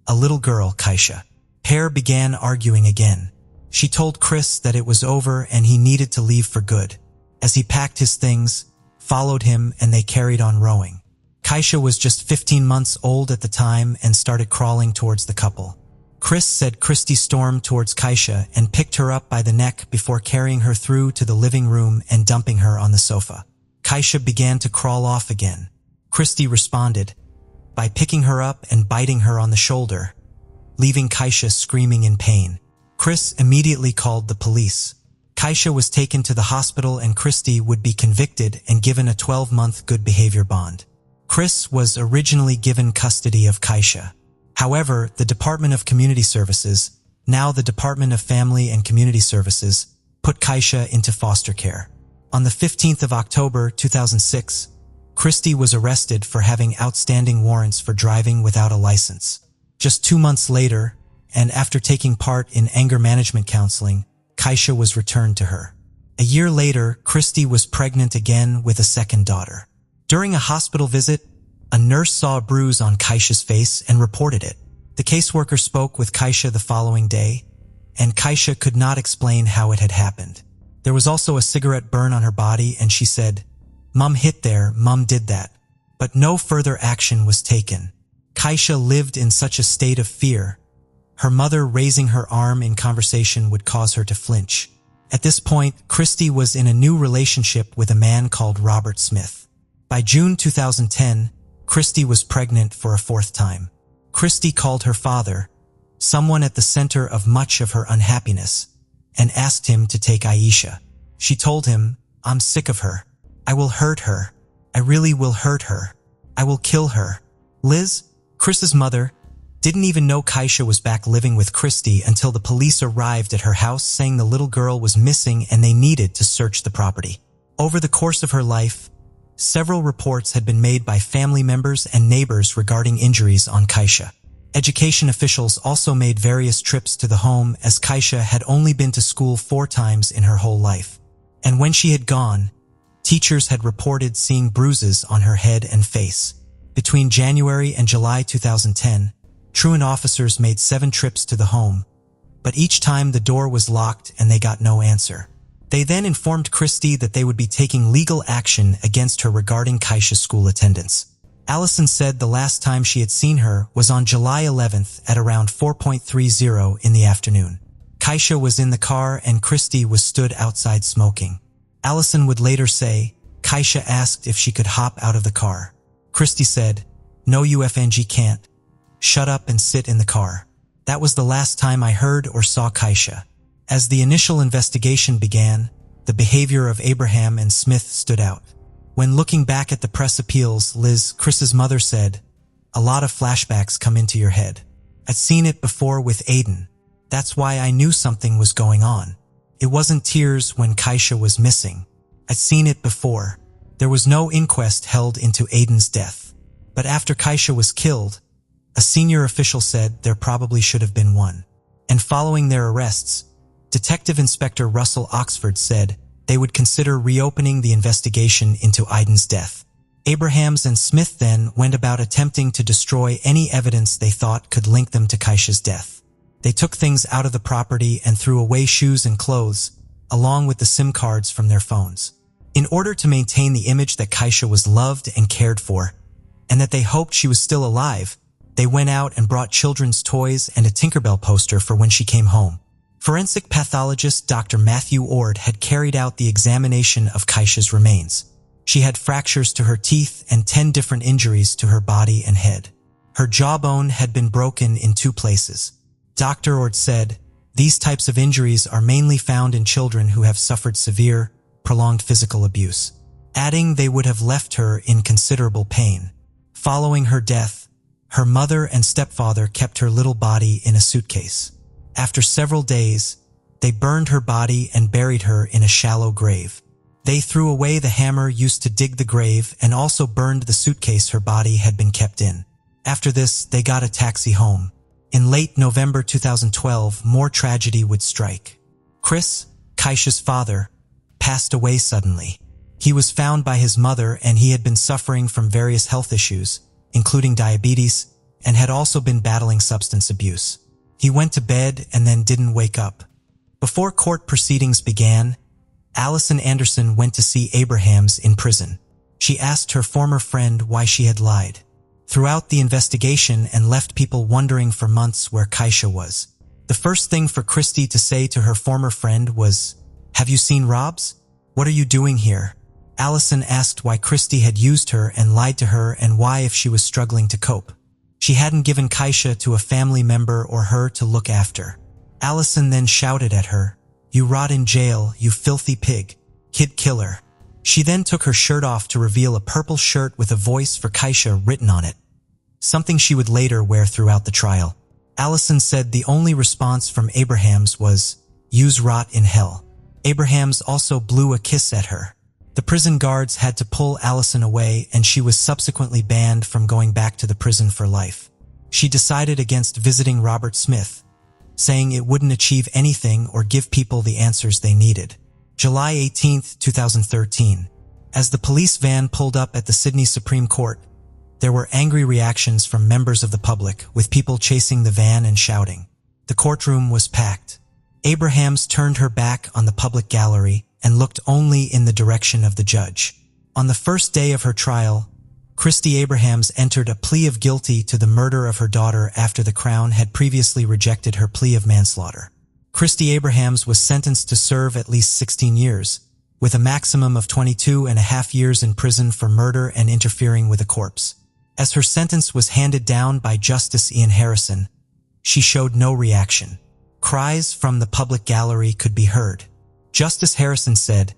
a little girl, Kaisha. Pair began arguing again. She told Chris that it was over and he needed to leave for good. As he packed his things, followed him, and they carried on rowing. Kaisha was just 15 months old at the time and started crawling towards the couple. Chris said Christy stormed towards Kaisha and picked her up by the neck before carrying her through to the living room and dumping her on the sofa. Kaisha began to crawl off again. Christy responded by picking her up and biting her on the shoulder, leaving Kaisha screaming in pain. Chris immediately called the police. Kaisha was taken to the hospital and Christy would be convicted and given a 12-month good behavior bond. Chris was originally given custody of Kaisha. However, the Department of Community Services, now the Department of Family and Community Services, put Kaisha into foster care. On the 15th of October 2006, Christy was arrested for having outstanding warrants for driving without a license. Just 2 months later, and after taking part in anger management counseling, Kaisha was returned to her. A year later, Christy was pregnant again with a second daughter. During a hospital visit, a nurse saw a bruise on Kaisha's face and reported it. The caseworker spoke with Kaisha the following day, and Kaisha could not explain how it had happened. There was also a cigarette burn on her body and she said, "Mum hit there, Mum did that." But no further action was taken. Kaisha lived in such a state of fear. Her mother raising her arm in conversation would cause her to flinch. At this point, Christy was in a new relationship with a man called Robert Smith. By June 2010, Christy was pregnant for a fourth time. Christy called her father, someone at the center of much of her unhappiness, and asked him to take Aisha. She told him, "I'm sick of her. I will hurt her. I really will hurt her. I will kill her." Liz, Chris's mother, didn't even know Kaisha was back living with Christy until the police arrived at her house saying the little girl was missing and they needed to search the property. Over the course of her life, several reports had been made by family members and neighbors regarding injuries on Kaisha. Education officials also made various trips to the home as Kaisha had only been to school 4 times in her whole life. And when she had gone, teachers had reported seeing bruises on her head and face. Between January and July 2010, truant officers made 7 trips to the home, but each time the door was locked and they got no answer. They then informed Christy that they would be taking legal action against her regarding Kaisha's school attendance. Allison said the last time she had seen her was on July 11th at around 4:30 in the afternoon. Kaisha was in the car and Christy was stood outside smoking. Allison would later say, Kaisha asked if she could hop out of the car. Christy said, "No, UFNG can't. Shut up and sit in the car." That was the last time I heard or saw Kaisha. As the initial investigation began, the behavior of Abraham and Smith stood out. When looking back at the press appeals, Liz, Chris's mother, said, "A lot of flashbacks come into your head. I'd seen it before with Aiden. That's why I knew something was going on. It wasn't tears when Kaisha was missing. I'd seen it before. There was no inquest held into Aiden's death. But after Kaisha was killed, a senior official said there probably should have been one." And following their arrests, Detective Inspector Russell Oxford said they would consider reopening the investigation into Aiden's death. Abrahams and Smith then went about attempting to destroy any evidence they thought could link them to Kaisha's death. They took things out of the property and threw away shoes and clothes, along with the SIM cards from their phones. In order to maintain the image that Kaisha was loved and cared for, and that they hoped she was still alive, they went out and brought children's toys and a Tinkerbell poster for when she came home. Forensic pathologist Dr. Matthew Ord had carried out the examination of Kaisha's remains. She had fractures to her teeth and 10 different injuries to her body and head. Her jawbone had been broken in 2 places. Dr. Ord said, "These types of injuries are mainly found in children who have suffered severe, prolonged physical abuse," adding they would have left her in considerable pain. Following her death, her mother and stepfather kept her little body in a suitcase. After several days, they burned her body and buried her in a shallow grave. They threw away the hammer used to dig the grave and also burned the suitcase her body had been kept in. After this, they got a taxi home. In late November 2012, more tragedy would strike. Chris, Kaisha's father, passed away suddenly. He was found by his mother and he had been suffering from various health issues, including diabetes, and had also been battling substance abuse. He went to bed and then didn't wake up. Before court proceedings began, Allison Anderson went to see Abrahams in prison. She asked her former friend why she had lied. throughout the investigation and left people wondering for months where Kaisha was. The first thing for Christy to say to her former friend was, "Have you seen Robs? What are you doing here?" Allison asked why Christy had used her and lied to her and why if she was struggling to cope. She hadn't given Kaisha to a family member or her to look after. Allison then shouted at her, "You rot in jail, you filthy pig, kid killer." She then took her shirt off to reveal a purple shirt with a voice for Kaisha written on it, something she would later wear throughout the trial. Allison said the only response from Abrahams was, "Use rot in hell." Abrahams also blew a kiss at her. The prison guards had to pull Allison away and she was subsequently banned from going back to the prison for life. She decided against visiting Robert Smith, saying it wouldn't achieve anything or give people the answers they needed. July 18, 2013. As the police van pulled up at the Sydney Supreme Court, there were angry reactions from members of the public, with people chasing the van and shouting. The courtroom was packed. Abrahams turned her back on the public gallery and looked only in the direction of the judge. On the first day of her trial, Christy Abrahams entered a plea of guilty to the murder of her daughter after the Crown had previously rejected her plea of manslaughter. Christy Abrahams was sentenced to serve at least 16 years, with a maximum of 22.5 years in prison for murder and interfering with a corpse. As her sentence was handed down by Justice Ian Harrison, she showed no reaction. Cries from the public gallery could be heard. Justice Harrison said,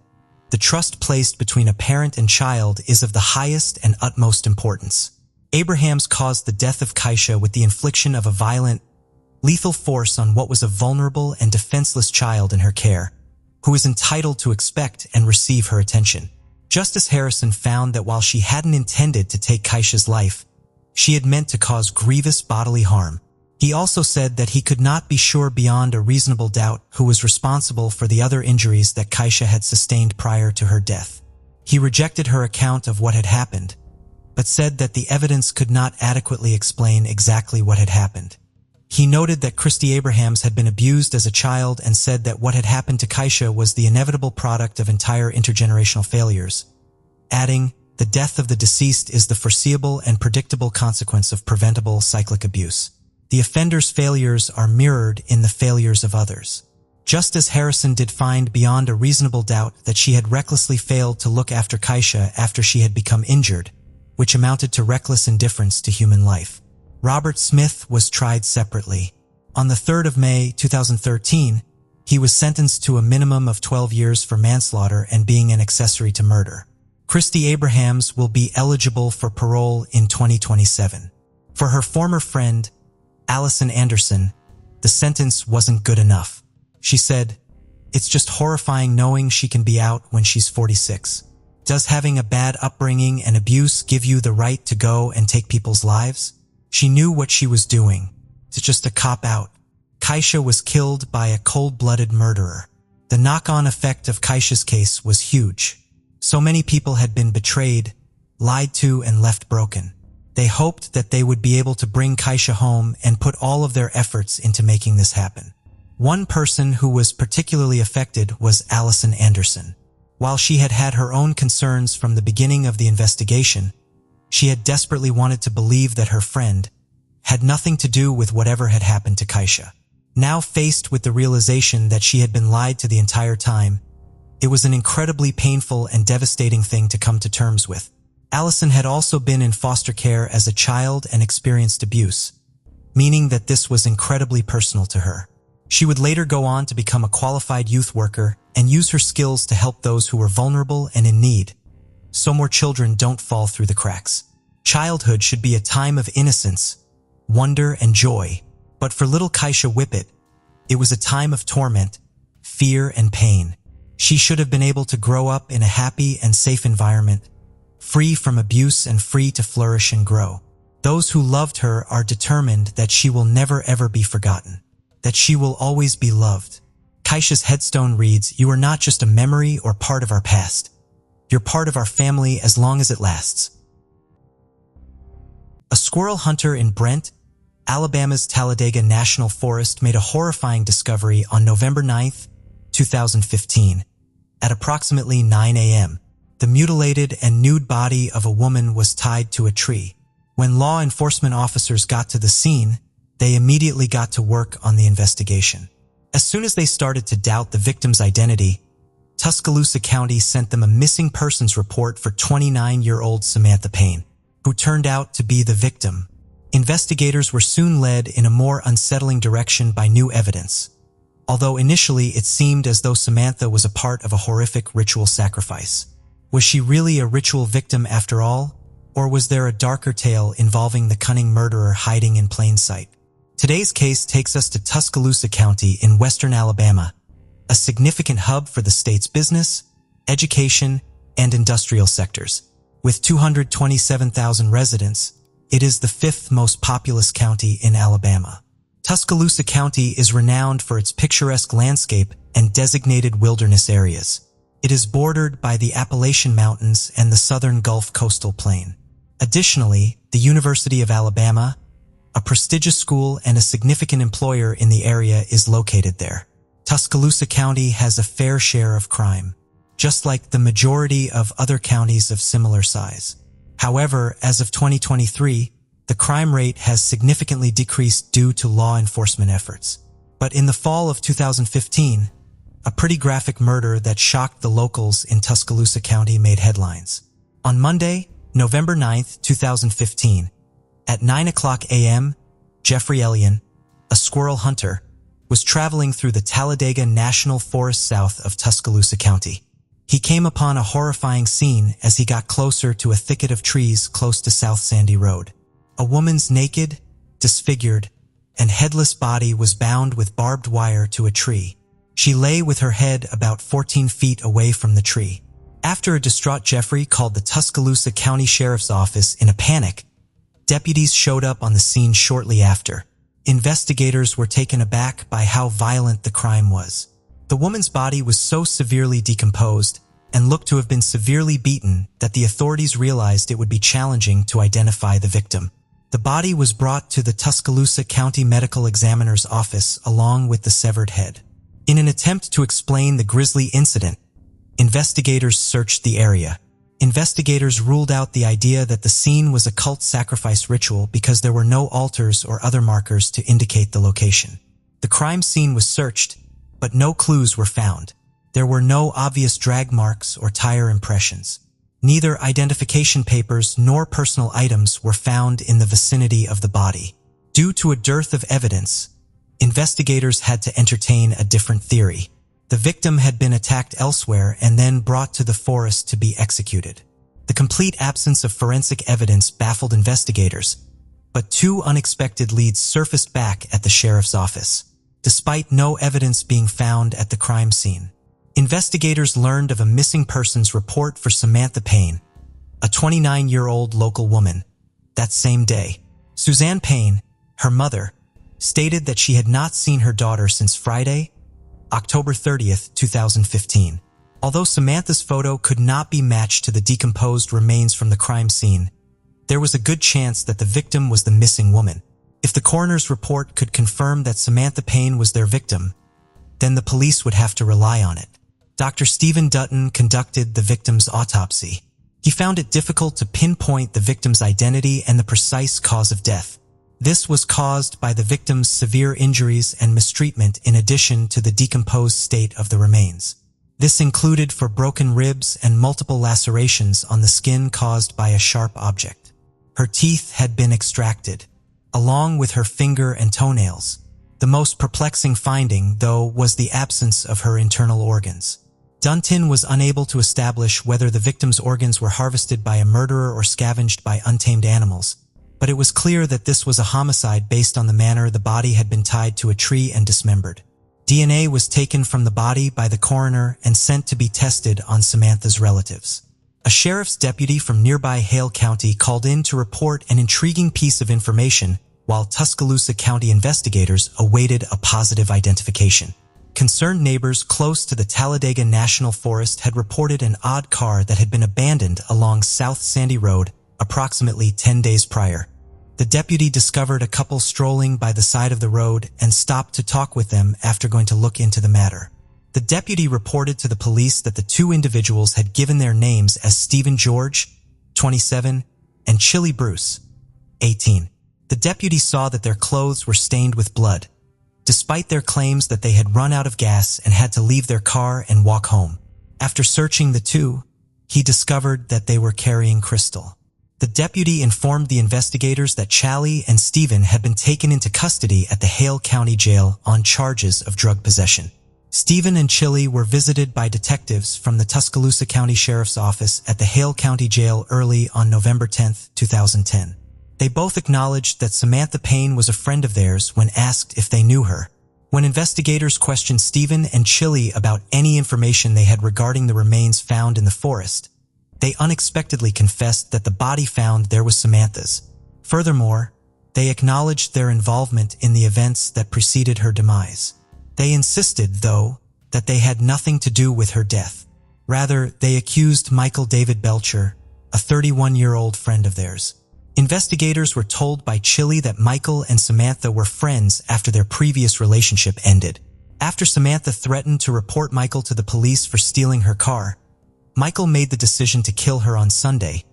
"The trust placed between a parent and child is of the highest and utmost importance." Abrahams caused the death of Kaisha with the infliction of a violent, lethal force on what was a vulnerable and defenseless child in her care, who is entitled to expect and receive her attention. Justice Harrison found that while she hadn't intended to take Kaisha's life, she had meant to cause grievous bodily harm. He also said that he could not be sure beyond a reasonable doubt who was responsible for the other injuries that Kaisha had sustained prior to her death. He rejected her account of what had happened, but said that the evidence could not adequately explain exactly what had happened. He noted that Christy Abrahams had been abused as a child and said that what had happened to Kaisha was the inevitable product of entire intergenerational failures, adding, "The death of the deceased is the foreseeable and predictable consequence of preventable cyclic abuse. The offender's failures are mirrored in the failures of others." Justice Harrison did find beyond a reasonable doubt that she had recklessly failed to look after Kaisha after she had become injured, which amounted to reckless indifference to human life. Robert Smith was tried separately. On the 3rd of May 2013, he was sentenced to a minimum of 12 years for manslaughter and being an accessory to murder. Christy Abrahams will be eligible for parole in 2027. For her former friend, Allison Anderson, the sentence wasn't good enough. She said, "It's just horrifying knowing she can be out when she's 46. Does having a bad upbringing and abuse give you the right to go and take people's lives? She knew what she was doing. It's just a cop-out. Kaisha was killed by a cold-blooded murderer." The knock-on effect of Kaisha's case was huge. So many people had been betrayed, lied to, and left broken. They hoped that they would be able to bring Kaisha home and put all of their efforts into making this happen. One person who was particularly affected was Allison Anderson. While she had had her own concerns from the beginning of the investigation, she had desperately wanted to believe that her friend had nothing to do with whatever had happened to Kaisha. Now faced with the realization that she had been lied to the entire time, it was an incredibly painful and devastating thing to come to terms with. Allison had also been in foster care as a child and experienced abuse, meaning that this was incredibly personal to her. She would later go on to become a qualified youth worker and use her skills to help those who were vulnerable and in need, so more children don't fall through the cracks. Childhood should be a time of innocence, wonder, and joy, but for little Kaisha Whippet, it was a time of torment, fear, and pain. She should have been able to grow up in a happy and safe environment, free from abuse and free to flourish and grow. Those who loved her are determined that she will never ever be forgotten, that she will always be loved. Kaisha's headstone reads, "You are not just a memory or part of our past. You're part of our family as long as it lasts." A squirrel hunter in Brent, Alabama's Talladega National Forest made a horrifying discovery on November 9, 2015. At approximately 9 a.m., the mutilated and nude body of a woman was tied to a tree. When law enforcement officers got to the scene, they immediately got to work on the investigation. As soon as they started to doubt the victim's identity, Tuscaloosa County sent them a missing persons report for 29-year-old Samantha Payne, who turned out to be the victim. Investigators were soon led in a more unsettling direction by new evidence. Although initially it seemed as though Samantha was a part of a horrific ritual sacrifice. Was she really a ritual victim after all? Or was there a darker tale involving the cunning murderer hiding in plain sight? Today's case takes us to Tuscaloosa County in western Alabama, a significant hub for the state's business, education, and industrial sectors. With 227,000 residents, it is the fifth most populous county in Alabama. Tuscaloosa County is renowned for its picturesque landscape and designated wilderness areas. It is bordered by the Appalachian Mountains and the southern Gulf coastal plain. Additionally, the University of Alabama, a prestigious school and a significant employer in the area, is located there. Tuscaloosa County has a fair share of crime, just like the majority of other counties of similar size. However, as of 2023, the crime rate has significantly decreased due to law enforcement efforts. But in the fall of 2015, a pretty graphic murder that shocked the locals in Tuscaloosa County made headlines. On Monday, November 9, 2015, at 9:00 a.m., Jeffrey Ellion, a squirrel hunter, was traveling through the Talladega National Forest south of Tuscaloosa County. He came upon a horrifying scene as he got closer to a thicket of trees close to South Sandy Road. A woman's naked, disfigured, and headless body was bound with barbed wire to a tree. She lay with her head about 14 feet away from the tree. After a distraught Jeffrey called the Tuscaloosa County Sheriff's Office in a panic, deputies showed up on the scene shortly after. Investigators were taken aback by how violent the crime was. The woman's body was so severely decomposed and looked to have been severely beaten that the authorities realized it would be challenging to identify the victim. The body was brought to the Tuscaloosa County Medical Examiner's office along with the severed head. In an attempt to explain the grisly incident, investigators searched the area. Investigators ruled out the idea that the scene was a cult sacrifice ritual because there were no altars or other markers to indicate the location. The crime scene was searched, but no clues were found. There were no obvious drag marks or tire impressions. Neither identification papers nor personal items were found in the vicinity of the body. Due to a dearth of evidence, investigators had to entertain a different theory. The victim had been attacked elsewhere and then brought to the forest to be executed. The complete absence of forensic evidence baffled investigators, but two unexpected leads surfaced back at the sheriff's office. Despite no evidence being found at the crime scene, investigators learned of a missing persons report for Samantha Payne, a 29-year-old local woman. That same day, Suzanne Payne, her mother, stated that she had not seen her daughter since Friday, October 30th, 2015. Although Samantha's photo could not be matched to the decomposed remains from the crime scene, there was a good chance that the victim was the missing woman. If the coroner's report could confirm that Samantha Payne was their victim, then the police would have to rely on it. Dr. Stephen Dutton conducted the victim's autopsy. He found it difficult to pinpoint the victim's identity and the precise cause of death. This was caused by the victim's severe injuries and mistreatment in addition to the decomposed state of the remains. This included for broken ribs and multiple lacerations on the skin caused by a sharp object. Her teeth had been extracted, along with her finger and toenails. The most perplexing finding, though, was the absence of her internal organs. Dunton was unable to establish whether the victim's organs were harvested by a murderer or scavenged by untamed animals, but it was clear that this was a homicide based on the manner the body had been tied to a tree and dismembered. DNA was taken from the body by the coroner and sent to be tested on Samantha's relatives. A sheriff's deputy from nearby Hale County called in to report an intriguing piece of information while Tuscaloosa County investigators awaited a positive identification. Concerned neighbors close to the Talladega National Forest had reported an odd car that had been abandoned along South Sandy Road approximately 10 days prior. The deputy discovered a couple strolling by the side of the road and stopped to talk with them after going to look into the matter. The deputy reported to the police that the two individuals had given their names as Stephen George, 27, and Chili Bruce, 18. The deputy saw that their clothes were stained with blood, despite their claims that they had run out of gas and had to leave their car and walk home. After searching the two, he discovered that they were carrying crystal. The deputy informed the investigators that Chali and Stephen had been taken into custody at the Hale County Jail on charges of drug possession. Stephen and Chili were visited by detectives from the Tuscaloosa County Sheriff's Office at the Hale County Jail early on November 10, 2010. They both acknowledged that Samantha Payne was a friend of theirs when asked if they knew her. When investigators questioned Stephen and Chili about any information they had regarding the remains found in the forest, they unexpectedly confessed that the body found there was Samantha's. Furthermore, they acknowledged their involvement in the events that preceded her demise. They insisted, though, that they had nothing to do with her death. Rather, they accused Michael David Belcher, a 31-year-old friend of theirs. Investigators were told by Chili that Michael and Samantha were friends after their previous relationship ended. After Samantha threatened to report Michael to the police for stealing her car, Michael made the decision to kill her on Sunday,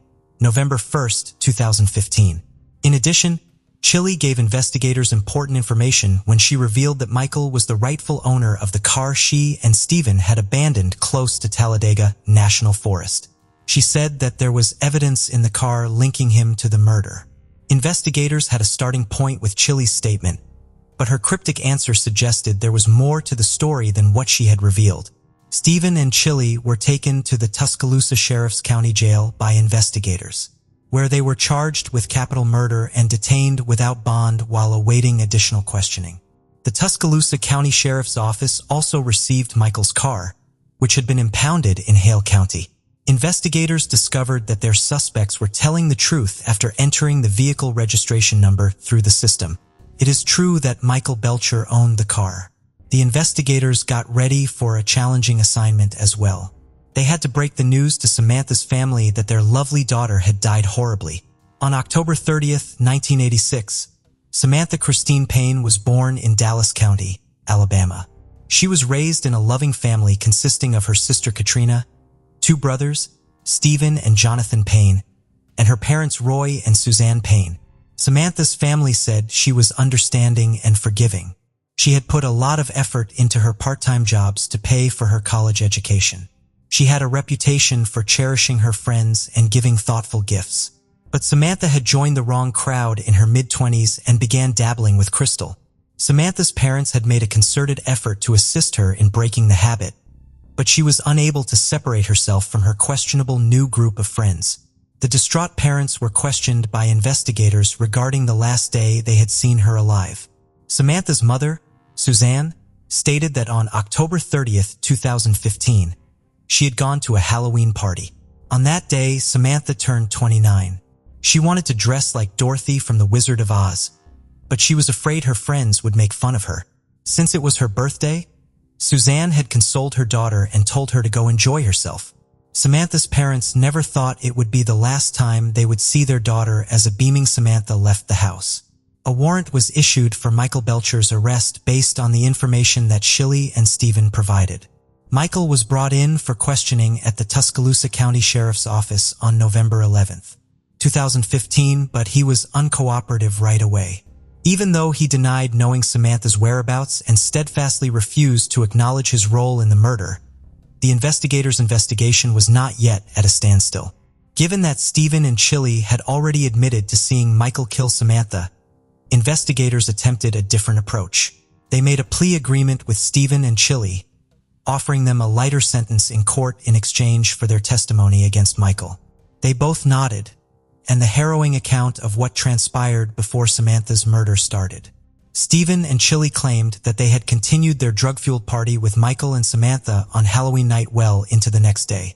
November 1, 2015. In addition, Chili gave investigators important information when she revealed that Michael was the rightful owner of the car she and Stephen had abandoned close to Talladega National Forest. She said that there was evidence in the car linking him to the murder. Investigators had a starting point with Chili's statement, but her cryptic answer suggested there was more to the story than what she had revealed. Stephen and Chili were taken to the Tuscaloosa Sheriff's County Jail by investigators, where they were charged with capital murder and detained without bond while awaiting additional questioning. The Tuscaloosa County Sheriff's Office also received Michael's car, which had been impounded in Hale County. Investigators discovered that their suspects were telling the truth after entering the vehicle registration number through the system. It is true that Michael Belcher owned the car. The investigators got ready for a challenging assignment as well. They had to break the news to Samantha's family that their lovely daughter had died horribly. On October 30, 1986, Samantha Christine Payne was born in Dallas County, Alabama. She was raised in a loving family consisting of her sister Katrina, two brothers, Stephen and Jonathan Payne, and her parents Roy and Suzanne Payne. Samantha's family said she was understanding and forgiving. She had put a lot of effort into her part-time jobs to pay for her college education. She had a reputation for cherishing her friends and giving thoughtful gifts. But Samantha had joined the wrong crowd in her mid-20s and began dabbling with crystal. Samantha's parents had made a concerted effort to assist her in breaking the habit, but she was unable to separate herself from her questionable new group of friends. The distraught parents were questioned by investigators regarding the last day they had seen her alive. Samantha's mother, Suzanne, stated that on October 30, 2015, she had gone to a Halloween party. On that day, Samantha turned 29. She wanted to dress like Dorothy from The Wizard of Oz, but she was afraid her friends would make fun of her. Since it was her birthday, Suzanne had consoled her daughter and told her to go enjoy herself. Samantha's parents never thought it would be the last time they would see their daughter as a beaming Samantha left the house. A warrant was issued for Michael Belcher's arrest based on the information that Chili and Stephen provided. Michael was brought in for questioning at the Tuscaloosa County Sheriff's Office on November 11, 2015, but he was uncooperative right away. Even though he denied knowing Samantha's whereabouts and steadfastly refused to acknowledge his role in the murder, the investigators' investigation was not yet at a standstill. Given that Stephen and Chili had already admitted to seeing Michael kill Samantha, investigators attempted a different approach. They made a plea agreement with Stephen and Chili, offering them a lighter sentence in court in exchange for their testimony against Michael. They both nodded, and the harrowing account of what transpired before Samantha's murder started. Stephen and Chili claimed that they had continued their drug-fueled party with Michael and Samantha on Halloween night well into the next day,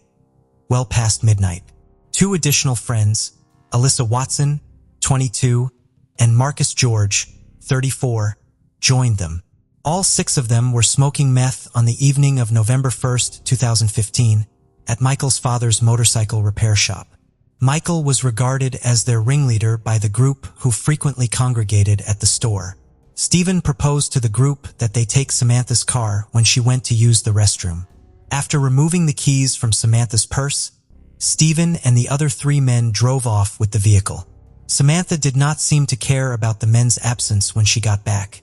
well past midnight. Two additional friends, Alyssa Watson, 22, and Marcus George, 34, joined them. All six of them were smoking meth on the evening of November 1, 2015, at Michael's father's motorcycle repair shop. Michael was regarded as their ringleader by the group who frequently congregated at the store. Stephen proposed to the group that they take Samantha's car when she went to use the restroom. After removing the keys from Samantha's purse, Stephen and the other three men drove off with the vehicle. Samantha did not seem to care about the men's absence when she got back,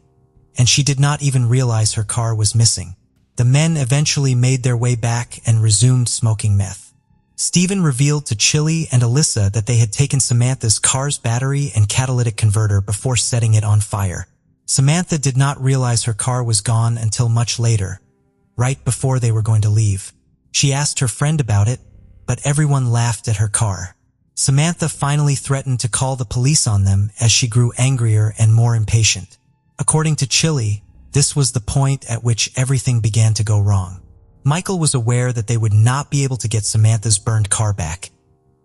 and she did not even realize her car was missing. The men eventually made their way back and resumed smoking meth. Stephen revealed to Chili and Alyssa that they had taken Samantha's car's battery and catalytic converter before setting it on fire. Samantha did not realize her car was gone until much later, right before they were going to leave. She asked her friend about it, but everyone laughed at her car. Samantha finally threatened to call the police on them as she grew angrier and more impatient. According to Chili, this was the point at which everything began to go wrong. Michael was aware that they would not be able to get Samantha's burned car back,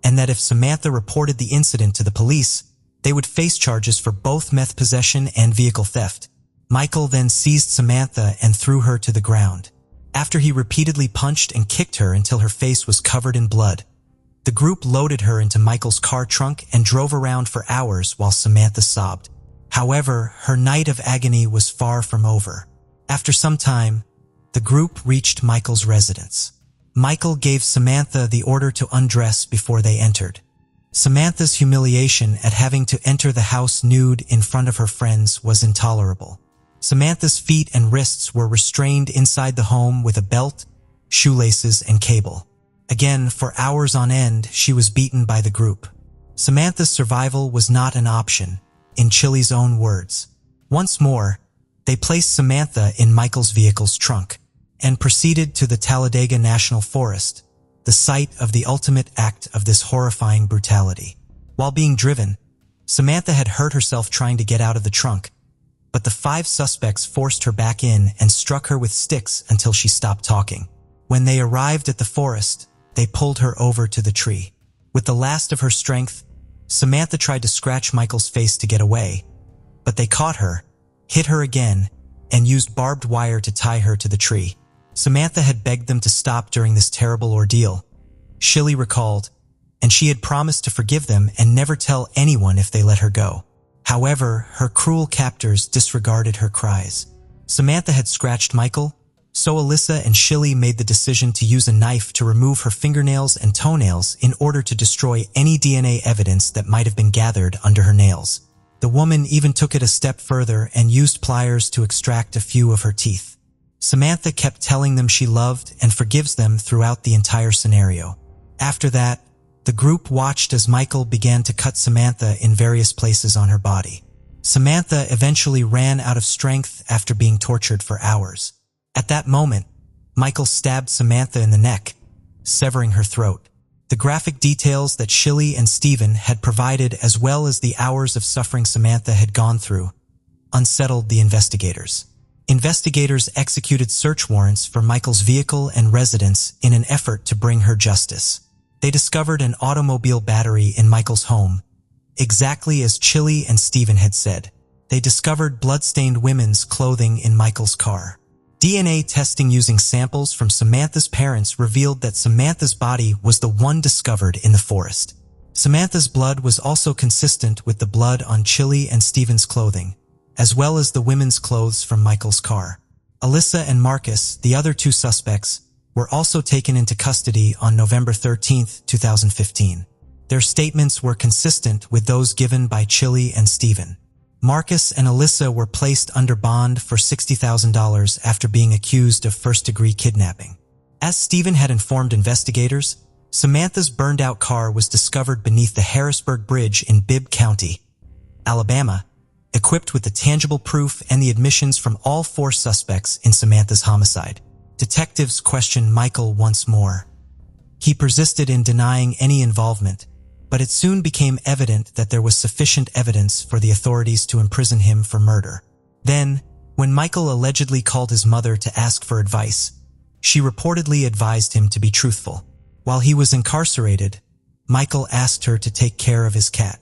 and that if Samantha reported the incident to the police, they would face charges for both meth possession and vehicle theft. Michael then seized Samantha and threw her to the ground. After he repeatedly punched and kicked her until her face was covered in blood, the group loaded her into Michael's car trunk and drove around for hours while Samantha sobbed. However, her night of agony was far from over. After some time, the group reached Michael's residence. Michael gave Samantha the order to undress before they entered. Samantha's humiliation at having to enter the house nude in front of her friends was intolerable. Samantha's feet and wrists were restrained inside the home with a belt, shoelaces, and cable. Again, for hours on end, she was beaten by the group. Samantha's survival was not an option, in Chili's own words. Once more, they placed Samantha in Michael's vehicle's trunk and proceeded to the Talladega National Forest, the site of the ultimate act of this horrifying brutality. While being driven, Samantha had hurt herself trying to get out of the trunk, but the 5 suspects forced her back in and struck her with sticks until she stopped talking. When they arrived at the forest, they pulled her over to the tree. With the last of her strength, Samantha tried to scratch Michael's face to get away, but they caught her, hit her again, and used barbed wire to tie her to the tree. Samantha had begged them to stop during this terrible ordeal, Chili recalled, and she had promised to forgive them and never tell anyone if they let her go. However, her cruel captors disregarded her cries. Samantha had scratched Michael, so Alyssa and Chili made the decision to use a knife to remove her fingernails and toenails in order to destroy any DNA evidence that might have been gathered under her nails. The woman even took it a step further and used pliers to extract a few of her teeth. Samantha kept telling them she loved and forgives them throughout the entire scenario. After that, the group watched as Michael began to cut Samantha in various places on her body. Samantha eventually ran out of strength after being tortured for hours. At that moment, Michael stabbed Samantha in the neck, severing her throat. The graphic details that Chili and Stephen had provided, as well as the hours of suffering Samantha had gone through, unsettled the investigators. Investigators executed search warrants for Michael's vehicle and residence in an effort to bring her justice. They discovered an automobile battery in Michael's home, exactly as Chili and Stephen had said. They discovered blood-stained women's clothing in Michael's car. DNA testing using samples from Samantha's parents revealed that Samantha's body was the one discovered in the forest. Samantha's blood was also consistent with the blood on Chili and Stephen's clothing, as well as the women's clothes from Michael's car. Alyssa and Marcus, the other 2 suspects, were also taken into custody on November 13, 2015. Their statements were consistent with those given by Chili and Stephen. Marcus and Alyssa were placed under bond for $60,000 after being accused of first-degree kidnapping. As Stephen had informed investigators, Samantha's burned-out car was discovered beneath the Harrisburg Bridge in Bibb County, Alabama, equipped with the tangible proof and the admissions from all 4 suspects in Samantha's homicide. Detectives questioned Michael once more. He persisted in denying any involvement, but it soon became evident that there was sufficient evidence for the authorities to imprison him for murder. Then, when Michael allegedly called his mother to ask for advice, she reportedly advised him to be truthful. While he was incarcerated, Michael asked her to take care of his cat.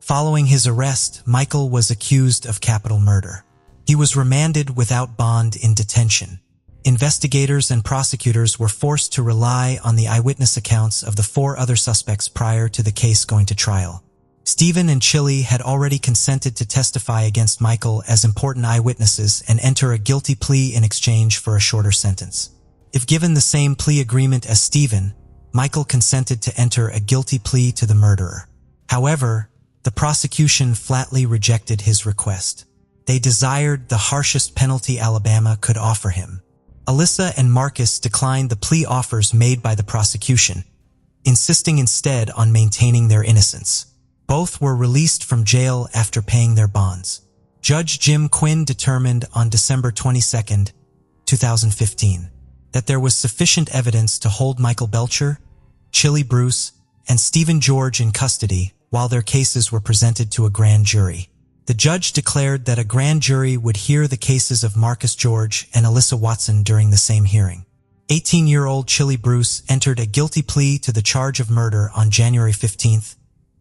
Following his arrest, Michael was accused of capital murder. He was remanded without bond in detention. Investigators and prosecutors were forced to rely on the eyewitness accounts of the 4 other suspects prior to the case going to trial. Stephen and Chili had already consented to testify against Michael as important eyewitnesses and enter a guilty plea in exchange for a shorter sentence. If given the same plea agreement as Stephen, Michael consented to enter a guilty plea to the murderer. However, the prosecution flatly rejected his request. They desired the harshest penalty Alabama could offer him. Alyssa and Marcus declined the plea offers made by the prosecution, insisting instead on maintaining their innocence. Both were released from jail after paying their bonds. Judge Jim Quinn determined on December 22, 2015, that there was sufficient evidence to hold Michael Belcher, Chili Bruce, and Stephen George in custody while their cases were presented to a grand jury. The judge declared that a grand jury would hear the cases of Marcus George and Alyssa Watson during the same hearing. 18-year-old Chili Bruce entered a guilty plea to the charge of murder on January 15,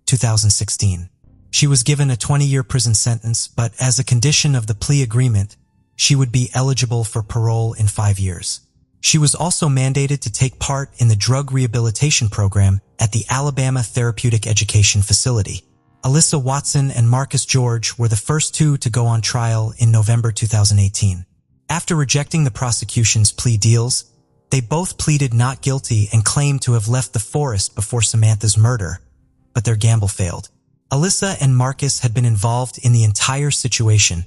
2016. She was given a 20-year prison sentence, but as a condition of the plea agreement, she would be eligible for parole in 5 years. She was also mandated to take part in the drug rehabilitation program at the Alabama Therapeutic Education Facility. Alyssa Watson and Marcus George were the first two to go on trial in November 2018. After rejecting the prosecution's plea deals, they both pleaded not guilty and claimed to have left the forest before Samantha's murder, but their gamble failed. Alyssa and Marcus had been involved in the entire situation,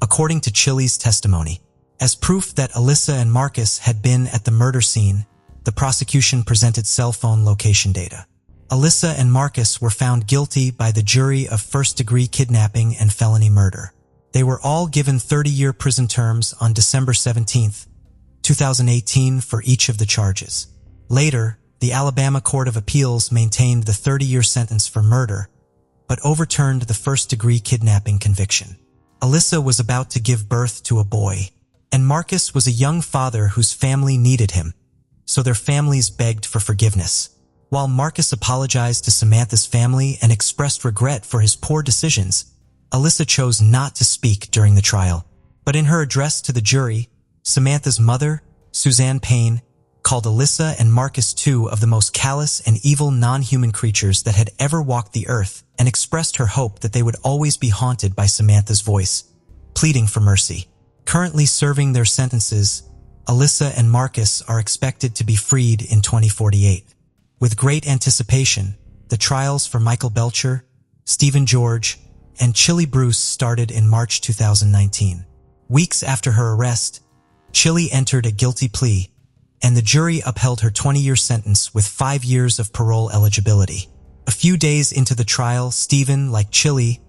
according to Chili's testimony. As proof that Alyssa and Marcus had been at the murder scene, the prosecution presented cell phone location data. Alyssa and Marcus were found guilty by the jury of first-degree kidnapping and felony murder. They were all given 30-year prison terms on December 17, 2018 for each of the charges. Later, the Alabama Court of Appeals maintained the 30-year sentence for murder, but overturned the first-degree kidnapping conviction. Alyssa was about to give birth to a boy, and Marcus was a young father whose family needed him, so their families begged for forgiveness. While Marcus apologized to Samantha's family and expressed regret for his poor decisions, Alyssa chose not to speak during the trial. But in her address to the jury, Samantha's mother, Suzanne Payne, called Alyssa and Marcus two of the most callous and evil non-human creatures that had ever walked the earth, and expressed her hope that they would always be haunted by Samantha's voice, pleading for mercy. Currently serving their sentences, Alyssa and Marcus are expected to be freed in 2048. With great anticipation, the trials for Michael Belcher, Stephen George, and Chili Bruce started in March 2019. Weeks after her arrest, Chili entered a guilty plea, and the jury upheld her 20-year sentence with 5 years of parole eligibility. A few days into the trial, Stephen, like Chili,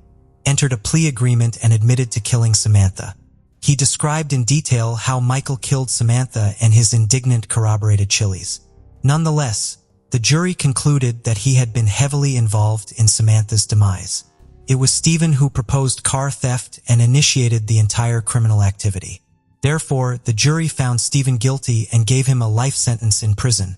entered a plea agreement and admitted to killing Samantha. He described in detail how Michael killed Samantha, and his indignant corroborated Chili's. Nonetheless, the jury concluded that he had been heavily involved in Samantha's demise. It was Stephen who proposed car theft and initiated the entire criminal activity. Therefore, the jury found Stephen guilty and gave him a life sentence in prison,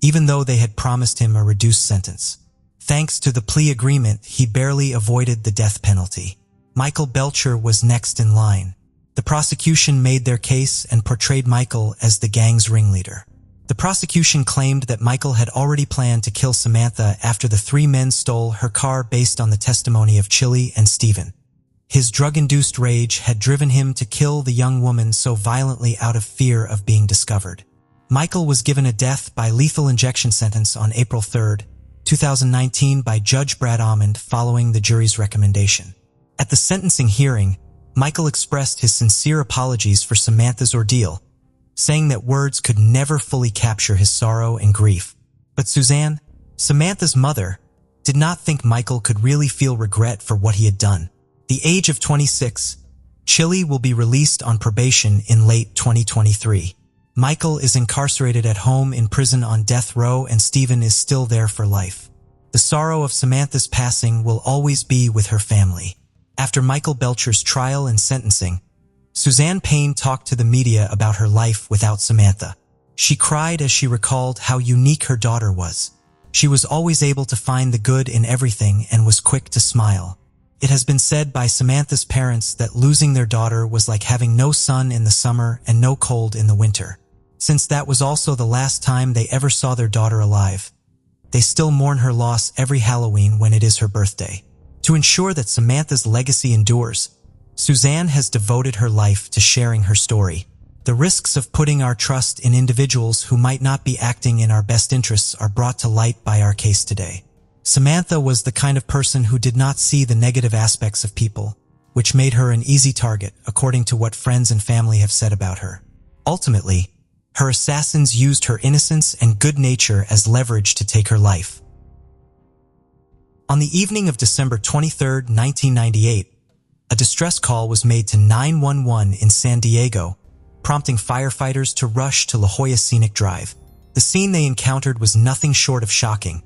even though they had promised him a reduced sentence. Thanks to the plea agreement, he barely avoided the death penalty. Michael Belcher was next in line. The prosecution made their case and portrayed Michael as the gang's ringleader. The prosecution claimed that Michael had already planned to kill Samantha after the three men stole her car based on the testimony of Chili and Stephen. His drug-induced rage had driven him to kill the young woman so violently out of fear of being discovered. Michael was given a death by lethal injection sentence on April 3, 2019 by Judge Brad Almond following the jury's recommendation. At the sentencing hearing, Michael expressed his sincere apologies for Samantha's ordeal, saying that words could never fully capture his sorrow and grief. But Suzanne, Samantha's mother, did not think Michael could really feel regret for what he had done. The age of 26, Chili will be released on probation in late 2023. Michael is incarcerated at home in prison on death row, and Stephen is still there for life. The sorrow of Samantha's passing will always be with her family. After Michael Belcher's trial and sentencing, Suzanne Payne talked to the media about her life without Samantha. She cried as she recalled how unique her daughter was. She was always able to find the good in everything and was quick to smile. It has been said by Samantha's parents that losing their daughter was like having no sun in the summer and no cold in the winter. Since that was also the last time they ever saw their daughter alive, they still mourn her loss every Halloween when it is her birthday. To ensure that Samantha's legacy endures, Suzanne has devoted her life to sharing her story. The risks of putting our trust in individuals who might not be acting in our best interests are brought to light by our case today. Samantha was the kind of person who did not see the negative aspects of people, which made her an easy target, according to what friends and family have said about her. Ultimately, her assassins used her innocence and good nature as leverage to take her life. On the evening of December 23, 1998, a distress call was made to 911 in San Diego, prompting firefighters to rush to La Jolla Scenic Drive. The scene they encountered was nothing short of shocking.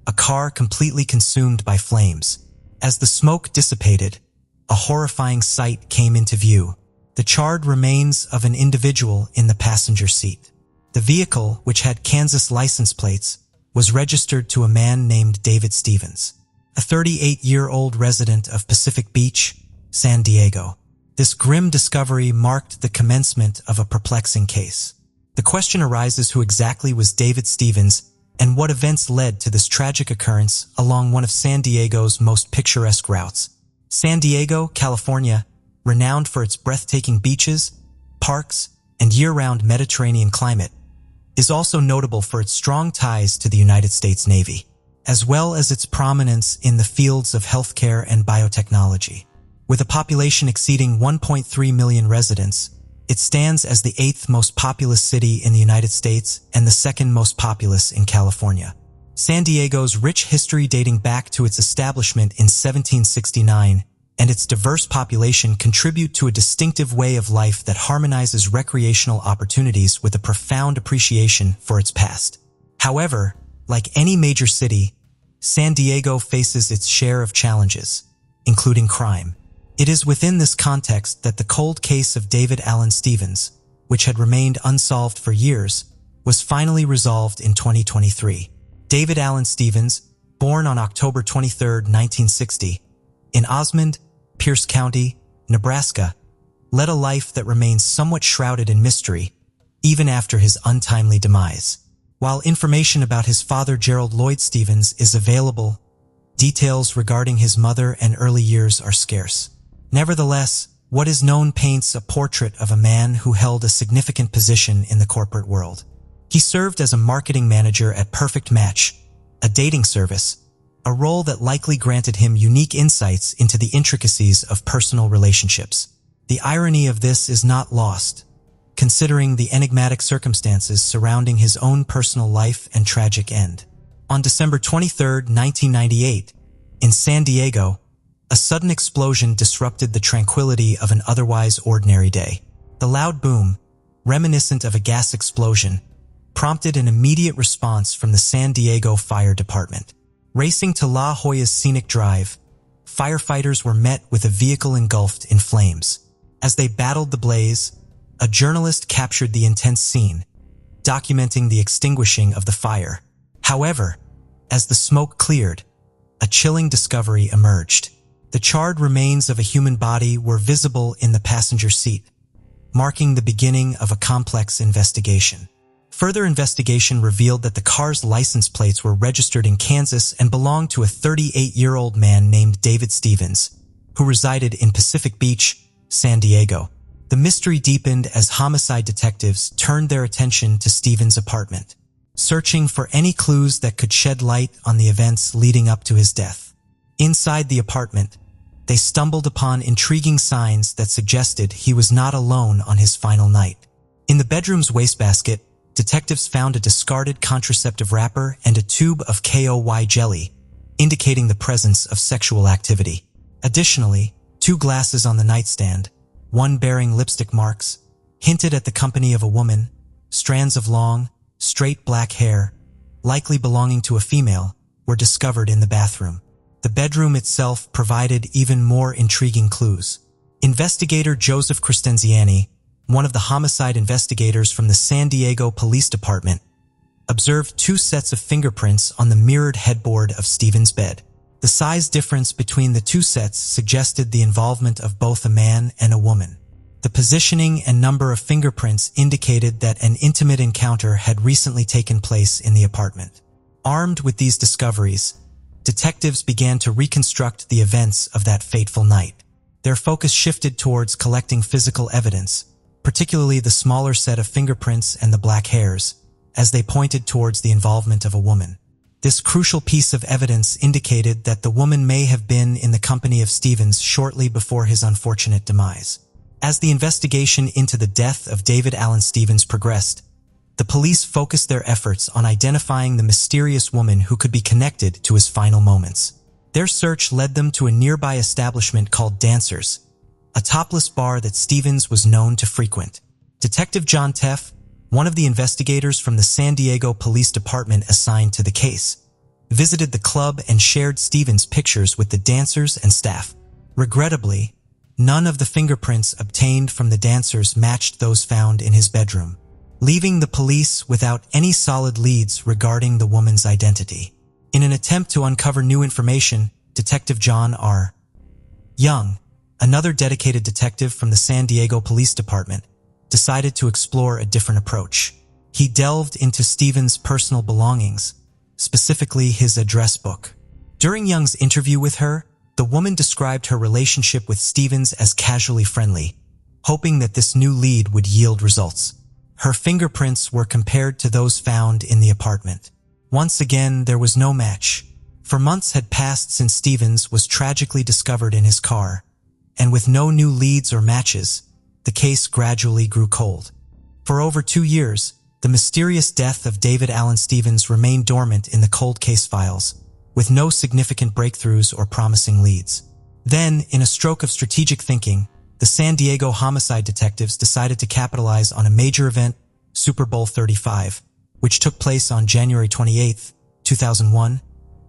A car completely consumed by flames. As the smoke dissipated, a horrifying sight came into view. The charred remains of an individual in the passenger seat. The vehicle, which had Kansas license plates, was registered to a man named David Stevens, a 38-year-old resident of Pacific Beach, San Diego. This grim discovery marked the commencement of a perplexing case. The question arises, who exactly was David Stevens, and what events led to this tragic occurrence along one of San Diego's most picturesque routes? San Diego, California, renowned for its breathtaking beaches, parks, and year-round Mediterranean climate, is also notable for its strong ties to the United States Navy, as well as its prominence in the fields of healthcare and biotechnology. With a population exceeding 1.3 million residents, it stands as the 8th most populous city in the United States and the 2nd most populous in California. San Diego's rich history dating back to its establishment in 1769 and its diverse population contribute to a distinctive way of life that harmonizes recreational opportunities with a profound appreciation for its past. However, like any major city, San Diego faces its share of challenges, including crime. It is within this context that the cold case of David Allen Stevens, which had remained unsolved for years, was finally resolved in 2023. David Allen Stevens, born on October 23, 1960, in Osmond, Pierce County, Nebraska, led a life that remains somewhat shrouded in mystery, even after his untimely demise. While information about his father, Gerald Lloyd Stevens, is available, details regarding his mother and early years are scarce. Nevertheless, what is known paints a portrait of a man who held a significant position in the corporate world. He served as a marketing manager at Perfect Match, a dating service, a role that likely granted him unique insights into the intricacies of personal relationships. The irony of this is not lost, considering the enigmatic circumstances surrounding his own personal life and tragic end. On December 23, 1998, in San Diego, a sudden explosion disrupted the tranquility of an otherwise ordinary day. The loud boom, reminiscent of a gas explosion, prompted an immediate response from the San Diego Fire Department. Racing to La Jolla's Scenic Drive, firefighters were met with a vehicle engulfed in flames. As they battled the blaze, a journalist captured the intense scene, documenting the extinguishing of the fire. However, as the smoke cleared, a chilling discovery emerged. The charred remains of a human body were visible in the passenger seat, marking the beginning of a complex investigation. Further investigation revealed that the car's license plates were registered in Kansas and belonged to a 38-year-old man named David Stevens, who resided in Pacific Beach, San Diego. The mystery deepened as homicide detectives turned their attention to Stevens' apartment, searching for any clues that could shed light on the events leading up to his death. Inside the apartment, they stumbled upon intriguing signs that suggested he was not alone on his final night. In the bedroom's wastebasket, detectives found a discarded contraceptive wrapper and a tube of KOY jelly, indicating the presence of sexual activity. Additionally, 2 glasses on the nightstand, one bearing lipstick marks, hinted at the company of a woman. Strands of long, straight black hair, likely belonging to a female, were discovered in the bathroom. The bedroom itself provided even more intriguing clues. Investigator Joseph Cristenziani, one of the homicide investigators from the San Diego Police Department, observed 2 sets of fingerprints on the mirrored headboard of Stevens' bed. The size difference between the 2 sets suggested the involvement of both a man and a woman. The positioning and number of fingerprints indicated that an intimate encounter had recently taken place in the apartment. Armed with these discoveries, detectives began to reconstruct the events of that fateful night. Their focus shifted towards collecting physical evidence, particularly the smaller set of fingerprints and the black hairs, as they pointed towards the involvement of a woman. This crucial piece of evidence indicated that the woman may have been in the company of Stevens shortly before his unfortunate demise. As the investigation into the death of David Allen Stevens progressed, the police focused their efforts on identifying the mysterious woman who could be connected to his final moments. Their search led them to a nearby establishment called Dancers, a topless bar that Stevens was known to frequent. Detective John Teff, one of the investigators from the San Diego Police Department assigned to the case, visited the club and shared Stevens' pictures with the dancers and staff. Regrettably, none of the fingerprints obtained from the dancers matched those found in his bedroom, leaving the police without any solid leads regarding the woman's identity. In an attempt to uncover new information, Detective John R. Young, another dedicated detective from the San Diego Police Department, decided to explore a different approach. He delved into Stevens' personal belongings, specifically his address book. During Young's interview with her, the woman described her relationship with Stevens as casually friendly, hoping that this new lead would yield results. Her fingerprints were compared to those found in the apartment. Once again, there was no match. For months had passed since Stevens was tragically discovered in his car, and with no new leads or matches, the case gradually grew cold. For over 2 years, the mysterious death of David Allen Stevens remained dormant in the cold case files, with no significant breakthroughs or promising leads. Then, in a stroke of strategic thinking, the San Diego homicide detectives decided to capitalize on a major event, Super Bowl 35, which took place on January 28, 2001,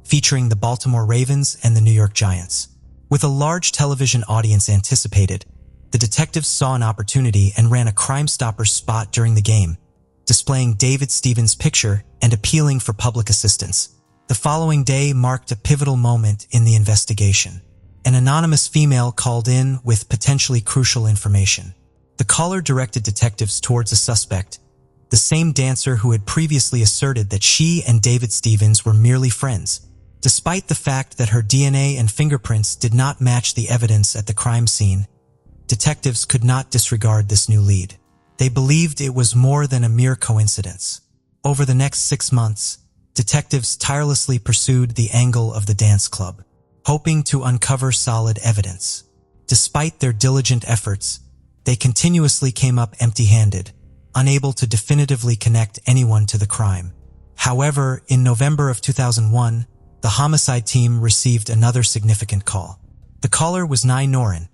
featuring the Baltimore Ravens and the New York Giants. With a large television audience anticipated, the detectives saw an opportunity and ran a Crime Stoppers spot during the game, displaying David Stevens' picture and appealing for public assistance. The following day marked a pivotal moment in the investigation. An anonymous female called in with potentially crucial information. The caller directed detectives towards a suspect, the same dancer who had previously asserted that she and David Stevens were merely friends. Despite the fact that her DNA and fingerprints did not match the evidence at the crime scene, detectives could not disregard this new lead. They believed it was more than a mere coincidence. Over the next 6 months, detectives tirelessly pursued the angle of the dance club, hoping to uncover solid evidence. Despite their diligent efforts, they continuously came up empty-handed, unable to definitively connect anyone to the crime. However, in November of 2001, the homicide team received another significant call. The caller was Nye Noren,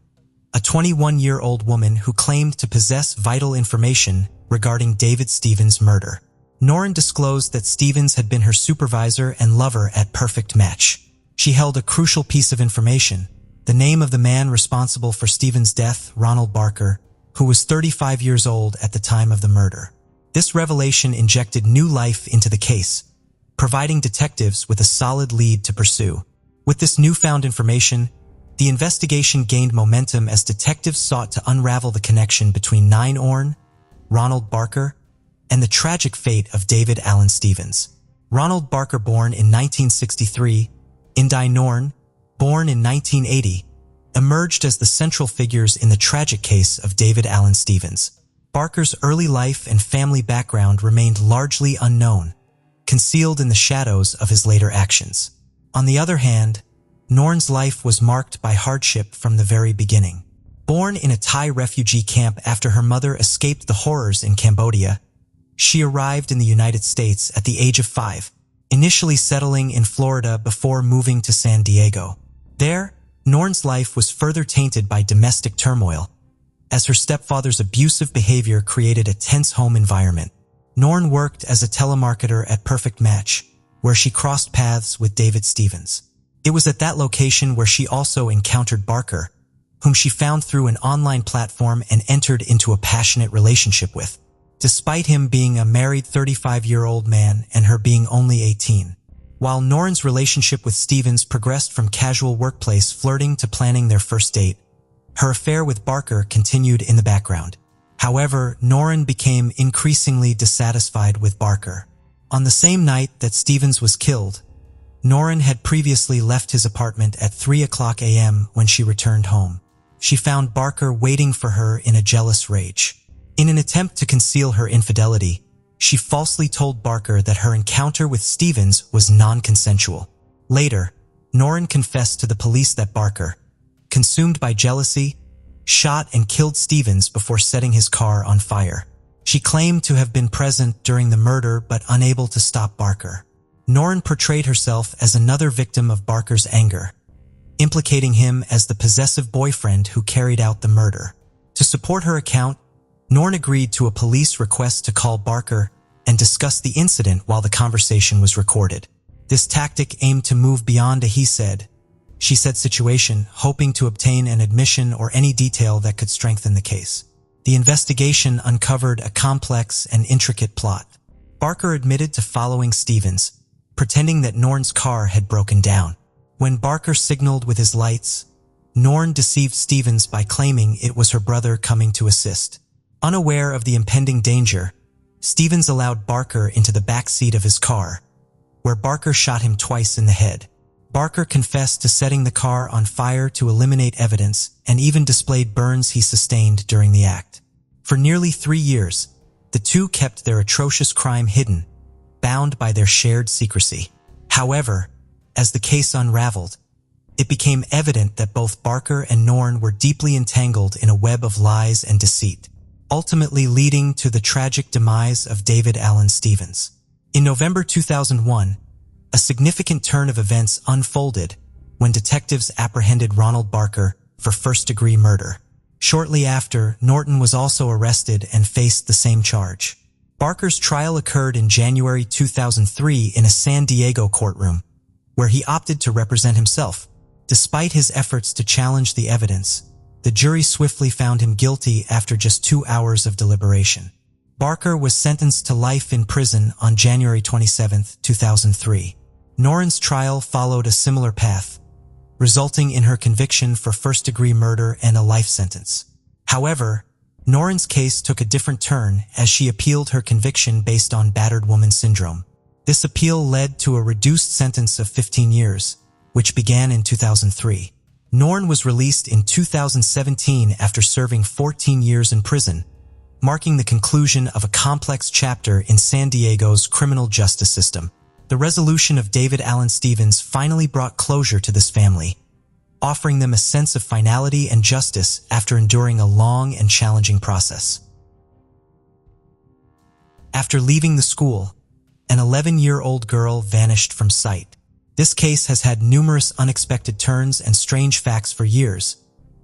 a 21-year-old woman who claimed to possess vital information regarding David Stevens' murder. Noren disclosed that Stevens had been her supervisor and lover at Perfect Match. She held a crucial piece of information, the name of the man responsible for Stevens' death, Ronald Barker, who was 35 years old at the time of the murder. This revelation injected new life into the case, providing detectives with a solid lead to pursue. With this newfound information, the investigation gained momentum as detectives sought to unravel the connection between Nye Noren, Ronald Barker, and the tragic fate of David Allen Stevens. Ronald Barker, born in 1963, and Nye Noren, born in 1980, emerged as the central figures in the tragic case of David Allen Stevens. Barker's early life and family background remained largely unknown, concealed in the shadows of his later actions. On the other hand, Noren's life was marked by hardship from the very beginning. Born in a Thai refugee camp after her mother escaped the horrors in Cambodia, she arrived in the United States at the age of 5, initially settling in Florida before moving to San Diego. There, Noren's life was further tainted by domestic turmoil, as her stepfather's abusive behavior created a tense home environment. Noren worked as a telemarketer at Perfect Match, where she crossed paths with David Stevens. It was at that location where she also encountered Barker, whom she found through an online platform and entered into a passionate relationship with, despite him being a married 35-year-old man and her being only 18. While Noren's relationship with Stevens progressed from casual workplace flirting to planning their first date, her affair with Barker continued in the background. However, Noren became increasingly dissatisfied with Barker. On the same night that Stevens was killed, Noren had previously left his apartment at 3:00 a.m. when she returned home. She found Barker waiting for her in a jealous rage. In an attempt to conceal her infidelity, she falsely told Barker that her encounter with Stevens was non-consensual. Later, Norrin confessed to the police that Barker, consumed by jealousy, shot and killed Stevens before setting his car on fire. She claimed to have been present during the murder but unable to stop Barker. Norrin portrayed herself as another victim of Barker's anger, implicating him as the possessive boyfriend who carried out the murder. To support her account, Norrin agreed to a police request to call Barker and discuss the incident while the conversation was recorded. This tactic aimed to move beyond a he said, she said situation, hoping to obtain an admission or any detail that could strengthen the case. The investigation uncovered a complex and intricate plot. Barker admitted to following Stevens, pretending that Norrin's car had broken down. When Barker signaled with his lights, Norrin deceived Stevens by claiming it was her brother coming to assist. Unaware of the impending danger, Stevens allowed Barker into the back seat of his car, where Barker shot him twice in the head. Barker confessed to setting the car on fire to eliminate evidence and even displayed burns he sustained during the act. For nearly 3 years, the two kept their atrocious crime hidden, bound by their shared secrecy. However, as the case unraveled, it became evident that both Barker and Norrin were deeply entangled in a web of lies and deceit, ultimately leading to the tragic demise of David Allen Stevens. In November 2001, a significant turn of events unfolded when detectives apprehended Ronald Barker for first-degree murder. Shortly after, Norton was also arrested and faced the same charge. Barker's trial occurred in January 2003 in a San Diego courtroom, where he opted to represent himself. Despite his efforts to challenge the evidence, the jury swiftly found him guilty after just 2 hours of deliberation. Barker was sentenced to life in prison on January 27, 2003. Norrin's trial followed a similar path, resulting in her conviction for first-degree murder and a life sentence. However, Norrin's case took a different turn as she appealed her conviction based on battered woman syndrome. This appeal led to a reduced sentence of 15 years, which began in 2003. Norrin was released in 2017 after serving 14 years in prison, marking the conclusion of a complex chapter in San Diego's criminal justice system. The resolution of David Allen Stevens finally brought closure to this family, offering them a sense of finality and justice after enduring a long and challenging process. After leaving the school, an 11-year-old girl vanished from sight. This case has had numerous unexpected turns and strange facts for years,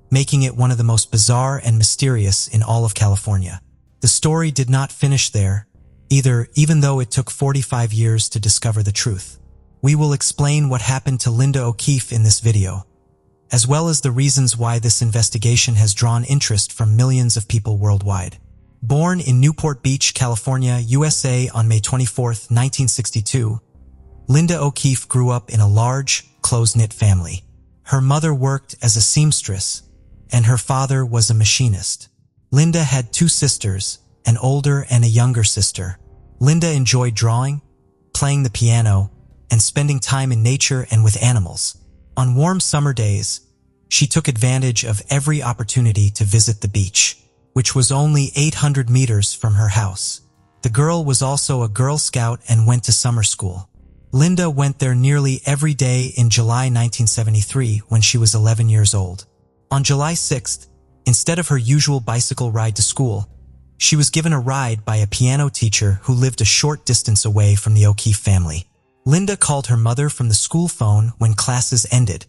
making it one of the most bizarre and mysterious in all of California. The story did not finish there, either, even though it took 45 years to discover the truth. We will explain what happened to Linda O'Keefe in this video, as well as the reasons why this investigation has drawn interest from millions of people worldwide. Born in Newport Beach, California, USA on May 24, 1962, Linda O'Keefe grew up in a large, close-knit family. Her mother worked as a seamstress, and her father was a machinist. Linda had 2 sisters, an older and a younger sister. Linda enjoyed drawing, playing the piano, and spending time in nature and with animals. On warm summer days, she took advantage of every opportunity to visit the beach, which was only 800 meters from her house. The girl was also a Girl Scout and went to summer school. Linda went there nearly every day in July 1973 when she was 11 years old. On July 6th, instead of her usual bicycle ride to school, she was given a ride by a piano teacher who lived a short distance away from the O'Keefe family. Linda called her mother from the school phone when classes ended,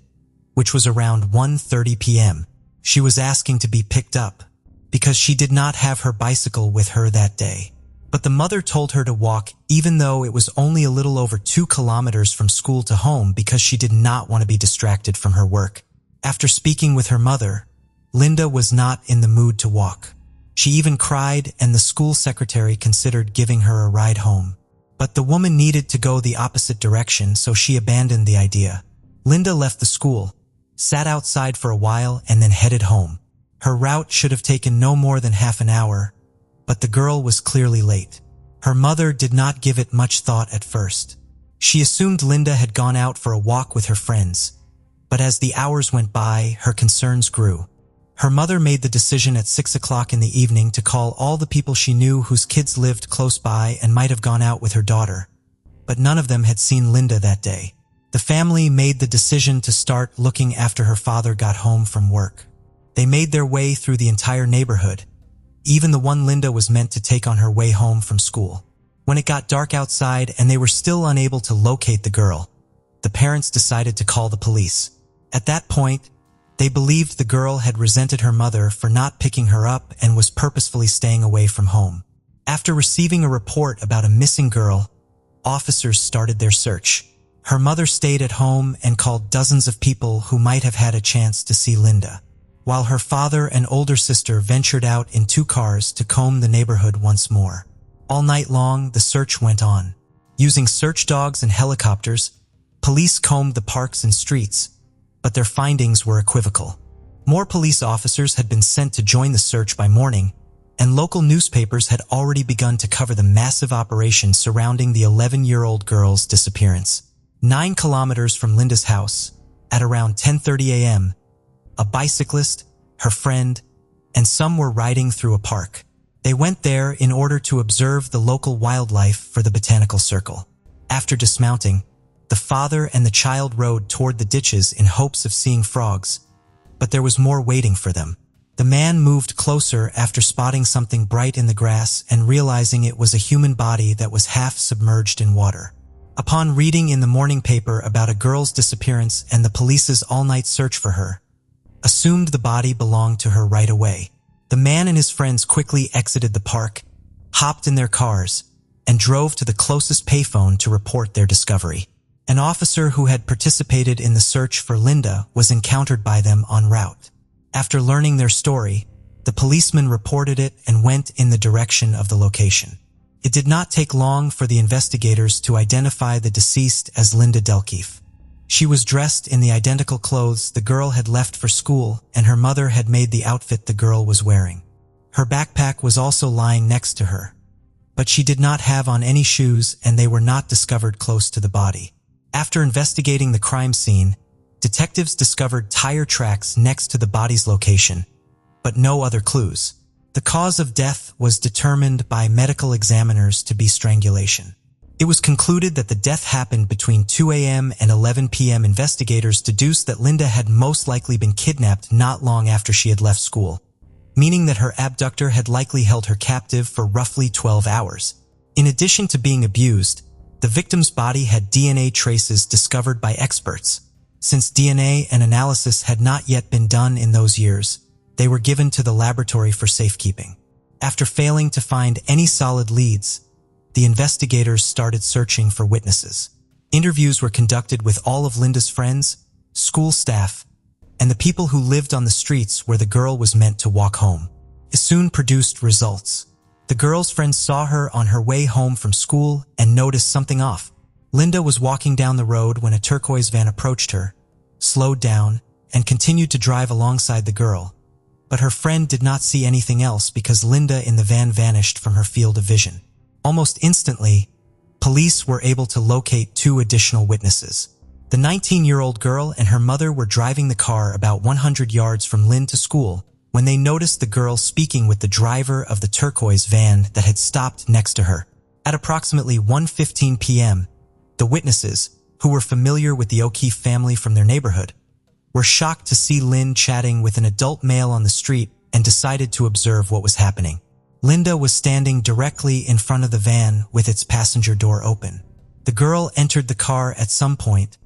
which was around 1:30 p.m. She was asking to be picked up because she did not have her bicycle with her that day. But the mother told her to walk even though it was only a little over 2 kilometers from school to home because she did not want to be distracted from her work. After speaking with her mother, Linda was not in the mood to walk. She even cried, and the school secretary considered giving her a ride home. But the woman needed to go the opposite direction, so she abandoned the idea. Linda left the school, sat outside for a while, and then headed home. Her route should have taken no more than half an hour, but the girl was clearly late. Her mother did not give it much thought at first. She assumed Linda had gone out for a walk with her friends, but as the hours went by, her concerns grew. Her mother made the decision at 6 o'clock in the evening to call all the people she knew whose kids lived close by and might have gone out with her daughter, but none of them had seen Linda that day. The family made the decision to start looking after her father got home from work. They made their way through the entire neighborhood, even the one Linda was meant to take on her way home from school. When it got dark outside and they were still unable to locate the girl, the parents decided to call the police. At that point, they believed the girl had resented her mother for not picking her up and was purposefully staying away from home. After receiving a report about a missing girl, officers started their search. Her mother stayed at home and called dozens of people who might have had a chance to see Linda, while her father and older sister ventured out in 2 cars to comb the neighborhood once more. All night long, the search went on. Using search dogs and helicopters, police combed the parks and streets, but their findings were equivocal. More police officers had been sent to join the search by morning, and local newspapers had already begun to cover the massive operation surrounding the 11-year-old girl's disappearance. 9 kilometers from Linda's house, at around 10:30 a.m., a bicyclist, her friend, and some were riding through a park. They went there in order to observe the local wildlife for the botanical circle. After dismounting, the father and the child rode toward the ditches in hopes of seeing frogs, but there was more waiting for them. The man moved closer after spotting something bright in the grass and realizing it was a human body that was half submerged in water. Upon reading in the morning paper about a girl's disappearance and the police's all-night search for her, assumed the body belonged to her right away. The man and his friends quickly exited the park, hopped in their cars, and drove to the closest payphone to report their discovery. An officer who had participated in the search for Linda was encountered by them en route. After learning their story, the policeman reported it and went in the direction of the location. It did not take long for the investigators to identify the deceased as Linda Delkeef. She was dressed in the identical clothes the girl had left for school, and her mother had made the outfit the girl was wearing. Her backpack was also lying next to her, but she did not have on any shoes and they were not discovered close to the body. After investigating the crime scene, detectives discovered tire tracks next to the body's location, but no other clues. The cause of death was determined by medical examiners to be strangulation. It was concluded that the death happened between 2 a.m. and 11 p.m. Investigators deduced that Linda had most likely been kidnapped not long after she had left school, meaning that her abductor had likely held her captive for roughly 12 hours. In addition to being abused, the victim's body had DNA traces discovered by experts. Since DNA and analysis had not yet been done in those years, they were given to the laboratory for safekeeping. After failing to find any solid leads, the investigators started searching for witnesses. Interviews were conducted with all of Linda's friends, school staff, and the people who lived on the streets where the girl was meant to walk home. It soon produced results. The girl's friends saw her on her way home from school and noticed something off. Linda was walking down the road when a turquoise van approached her, slowed down, and continued to drive alongside the girl. But her friend did not see anything else because Linda in the van vanished from her field of vision. Almost instantly, police were able to locate 2 additional witnesses. The 19-year-old girl and her mother were driving the car about 100 yards from Lynn to school when they noticed the girl speaking with the driver of the turquoise van that had stopped next to her. At approximately 1:15 p.m., the witnesses, who were familiar with the O'Keefe family from their neighborhood, were shocked to see Lynn chatting with an adult male on the street and decided to observe what was happening. Linda was standing directly in front of the van with its passenger door open. The girl entered the car at some point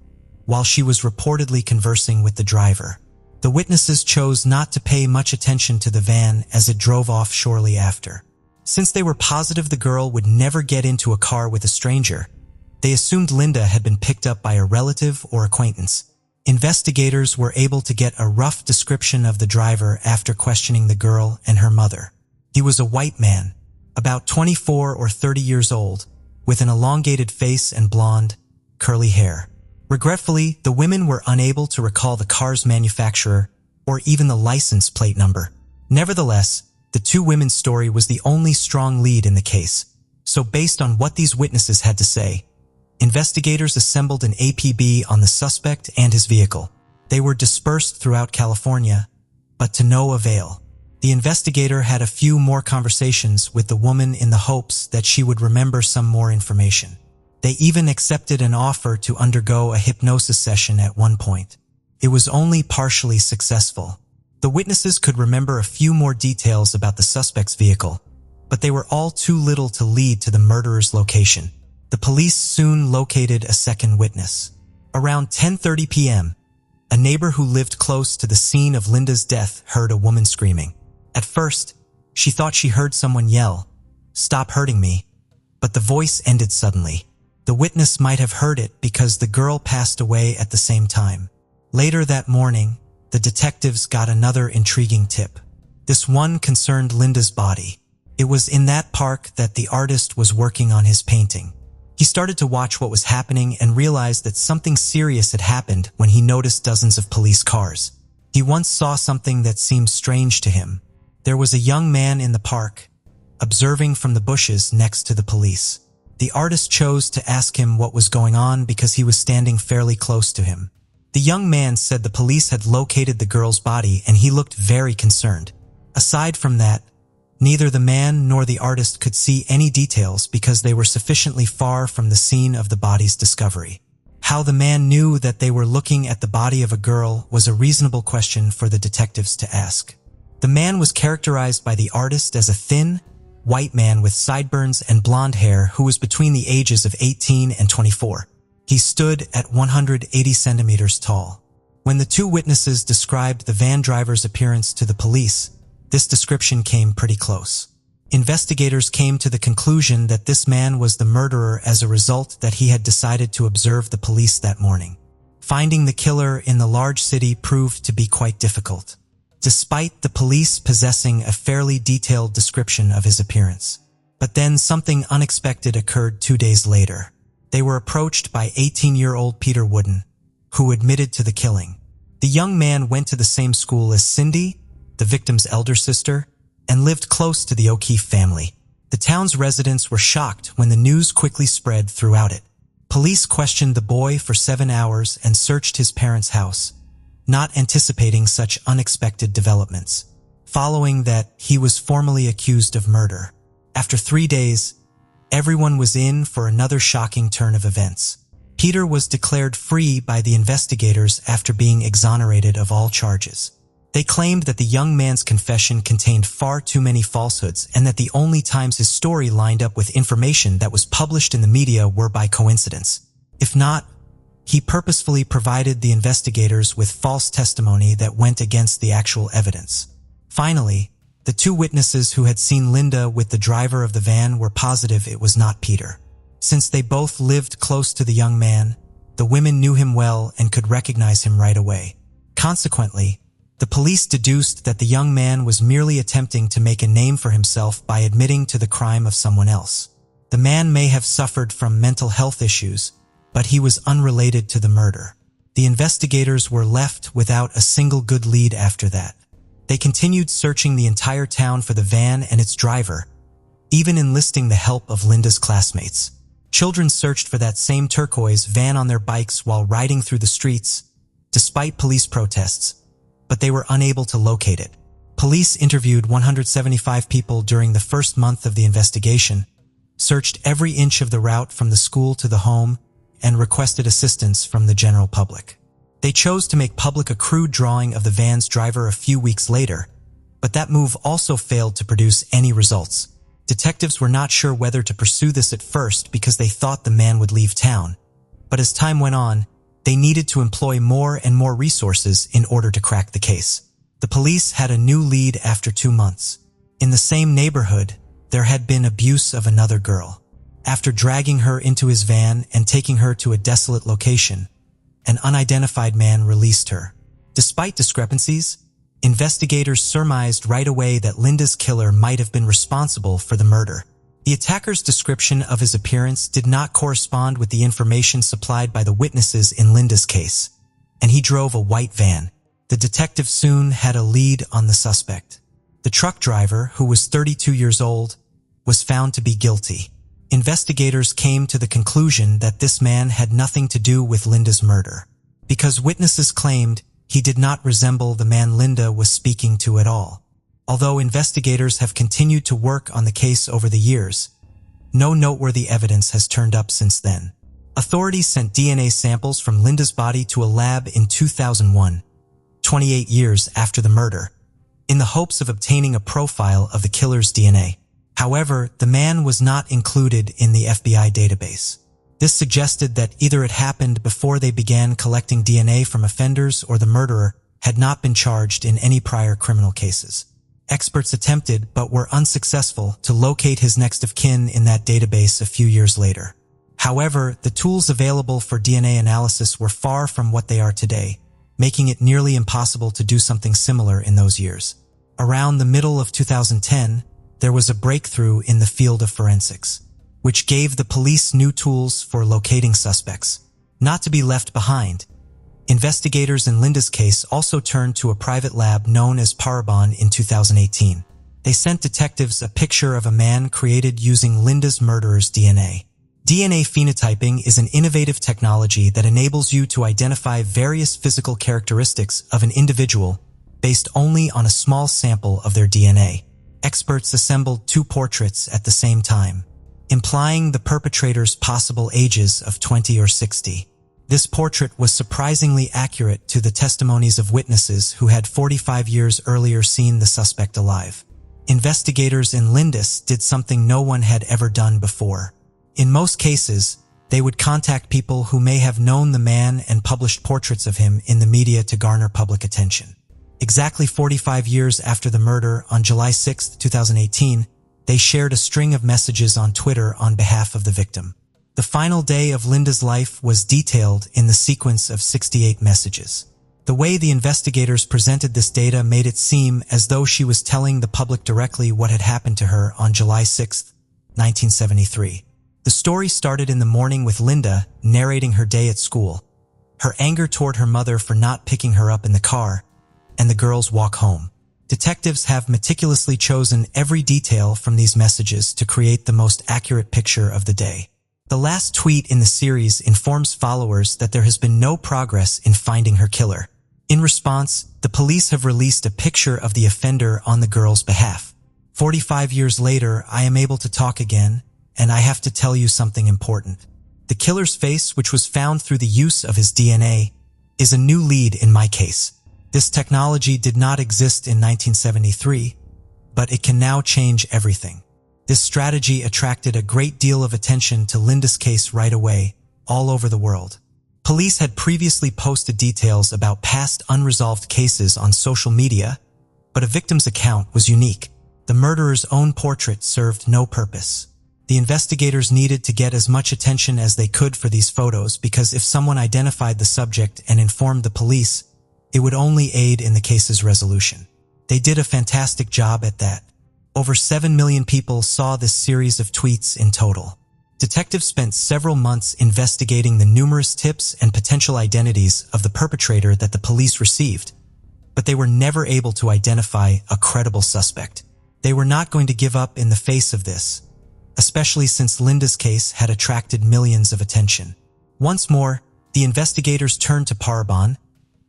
while she was reportedly conversing with the driver. The witnesses chose not to pay much attention to the van as it drove off shortly after. Since they were positive the girl would never get into a car with a stranger, they assumed Linda had been picked up by a relative or acquaintance. Investigators were able to get a rough description of the driver after questioning the girl and her mother. He was a white man, about 24 or 30 years old, with an elongated face and blonde, curly hair. Regretfully, the women were unable to recall the car's manufacturer or even the license plate number. Nevertheless, the 2 women's story was the only strong lead in the case. So based on what these witnesses had to say, investigators assembled an APB on the suspect and his vehicle. They were dispersed throughout California, but to no avail. The investigator had a few more conversations with the woman in the hopes that she would remember some more information. They even accepted an offer to undergo a hypnosis session at one point. It was only partially successful. The witnesses could remember a few more details about the suspect's vehicle, but they were all too little to lead to the murderer's location. The police soon located a second witness. Around 10:30 p.m., a neighbor who lived close to the scene of Linda's death heard a woman screaming. At first, she thought she heard someone yell, "Stop hurting me," but the voice ended suddenly. The witness might have heard it because the girl passed away at the same time. Later that morning, the detectives got another intriguing tip. This one concerned Linda's body. It was in that park that the artist was working on his painting. He started to watch what was happening and realized that something serious had happened when he noticed dozens of police cars. He once saw something that seemed strange to him. There was a young man in the park, observing from the bushes next to the police. The artist chose to ask him what was going on because he was standing fairly close to him. The young man said the police had located the girl's body and he looked very concerned. Aside from that, neither the man nor the artist could see any details because they were sufficiently far from the scene of the body's discovery. How the man knew that they were looking at the body of a girl was a reasonable question for the detectives to ask. The man was characterized by the artist as a thin, white man with sideburns and blonde hair who was between the ages of 18 and 24. He stood at 180 centimeters tall. When the two witnesses described the van driver's appearance to the police, this description came pretty close. Investigators came to the conclusion that this man was the murderer as a result that he had decided to observe the police that morning. Finding the killer in the large city proved to be quite difficult, despite the police possessing a fairly detailed description of his appearance. But then something unexpected occurred 2 days later. They were approached by 18-year-old Peter Wooden, who admitted to the killing. The young man went to the same school as Cindy, the victim's elder sister, and lived close to the O'Keefe family. The town's residents were shocked when the news quickly spread throughout it. Police questioned the boy for 7 hours and searched his parents' house, not anticipating such unexpected developments. Following that, he was formally accused of murder. After 3 days, everyone was in for another shocking turn of events. Peter was declared free by the investigators after being exonerated of all charges. They claimed that the young man's confession contained far too many falsehoods and that the only times his story lined up with information that was published in the media were by coincidence. If not, he purposefully provided the investigators with false testimony that went against the actual evidence. Finally, the two witnesses who had seen Linda with the driver of the van were positive it was not Peter. Since they both lived close to the young man, the women knew him well and could recognize him right away. Consequently, the police deduced that the young man was merely attempting to make a name for himself by admitting to the crime of someone else. The man may have suffered from mental health issues, but he was unrelated to the murder. The investigators were left without a single good lead after that. They continued searching the entire town for the van and its driver, even enlisting the help of Linda's classmates. Children searched for that same turquoise van on their bikes while riding through the streets, despite police protests, but they were unable to locate it. Police interviewed 175 people during the first month of the investigation, searched every inch of the route from the school to the home, and requested assistance from the general public. They chose to make public a crude drawing of the van's driver a few weeks later, but that move also failed to produce any results. Detectives were not sure whether to pursue this at first because they thought the man would leave town, but as time went on, they needed to employ more and more resources in order to crack the case. The police had a new lead after 2 months. In the same neighborhood, there had been abuse of another girl. After dragging her into his van and taking her to a desolate location, an unidentified man released her. Despite discrepancies, investigators surmised right away that Linda's killer might have been responsible for the murder. The attacker's description of his appearance did not correspond with the information supplied by the witnesses in Linda's case, and he drove a white van. The detective soon had a lead on the suspect. The truck driver, who was 32 years old, was found to be guilty. Investigators came to the conclusion that this man had nothing to do with Linda's murder. Because witnesses claimed he did not resemble the man Linda was speaking to at all. Although investigators have continued to work on the case over the years, no noteworthy evidence has turned up since then. Authorities sent DNA samples from Linda's body to a lab in 2001, 28 years after the murder, in the hopes of obtaining a profile of the killer's DNA. However, the man was not included in the FBI database. This suggested that either it happened before they began collecting DNA from offenders or the murderer had not been charged in any prior criminal cases. Experts attempted, but were unsuccessful, to locate his next of kin in that database a few years later. However, the tools available for DNA analysis were far from what they are today, making it nearly impossible to do something similar in those years. Around the middle of 2010, there was a breakthrough in the field of forensics, which gave the police new tools for locating suspects. Not to be left behind, investigators in Linda's case also turned to a private lab known as Parabon in 2018. They sent detectives a picture of a man created using Linda's murderer's DNA. DNA phenotyping is an innovative technology that enables you to identify various physical characteristics of an individual based only on a small sample of their DNA. Experts assembled two portraits at the same time, implying the perpetrator's possible ages of 20 or 60. This portrait was surprisingly accurate to the testimonies of witnesses who had 45 years earlier seen the suspect alive. Investigators in Linda's did something no one had ever done before. In most cases, they would contact people who may have known the man and published portraits of him in the media to garner public attention. Exactly 45 years after the murder, on July 6, 2018, they shared a string of messages on Twitter on behalf of the victim. The final day of Linda's life was detailed in the sequence of 68 messages. The way the investigators presented this data made it seem as though she was telling the public directly what had happened to her on July 6, 1973. The story started in the morning with Linda narrating her day at school, her anger toward her mother for not picking her up in the car, and the girls' walk home. Detectives have meticulously chosen every detail from these messages to create the most accurate picture of the day. The last tweet in the series informs followers that there has been no progress in finding her killer. In response, the police have released a picture of the offender on the girl's behalf. 45 years later, I am able to talk again, and I have to tell you something important. The killer's face, which was found through the use of his DNA, is a new lead in my case. This technology did not exist in 1973, but it can now change everything. This strategy attracted a great deal of attention to Linda's case right away, all over the world. Police had previously posted details about past unresolved cases on social media, but a victim's account was unique. The murderer's own portrait served no purpose. The investigators needed to get as much attention as they could for these photos because if someone identified the subject and informed the police, it would only aid in the case's resolution. They did a fantastic job at that. Over 7 million people saw this series of tweets in total. Detectives spent several months investigating the numerous tips and potential identities of the perpetrator that the police received, but they were never able to identify a credible suspect. They were not going to give up in the face of this, especially since Linda's case had attracted millions of attention. Once more, the investigators turned to Parabon,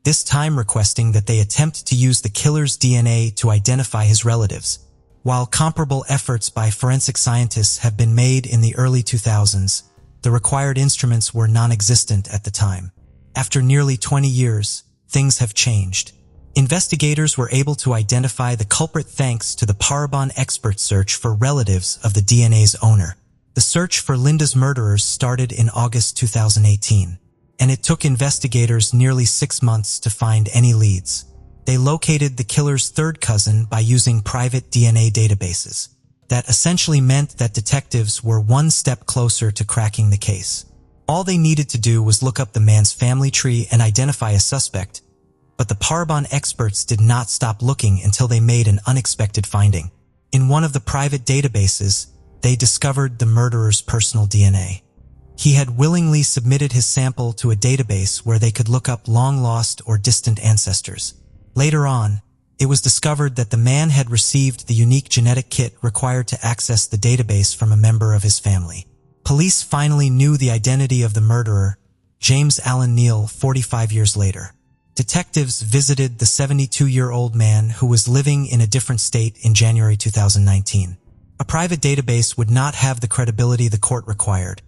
this time requesting that they attempt to use the killer's DNA to identify his relatives. While comparable efforts by forensic scientists have been made in the early 2000s, the required instruments were non-existent at the time. After nearly 20 years, things have changed. Investigators were able to identify the culprit thanks to the Parabon expert search for relatives of the DNA's owner. The search for Linda's murderers started in August 2018. And it took investigators nearly 6 months to find any leads. They located the killer's third cousin by using private DNA databases. That essentially meant that detectives were one step closer to cracking the case. All they needed to do was look up the man's family tree and identify a suspect, but the Parabon experts did not stop looking until they made an unexpected finding. In one of the private databases, they discovered the murderer's personal DNA. He had willingly submitted his sample to a database where they could look up long-lost or distant ancestors. Later on, it was discovered that the man had received the unique genetic kit required to access the database from a member of his family. Police finally knew the identity of the murderer, James Allen Neal, 45 years later. Detectives visited the 72-year-old man who was living in a different state in January 2019. A private database would not have the credibility the court required,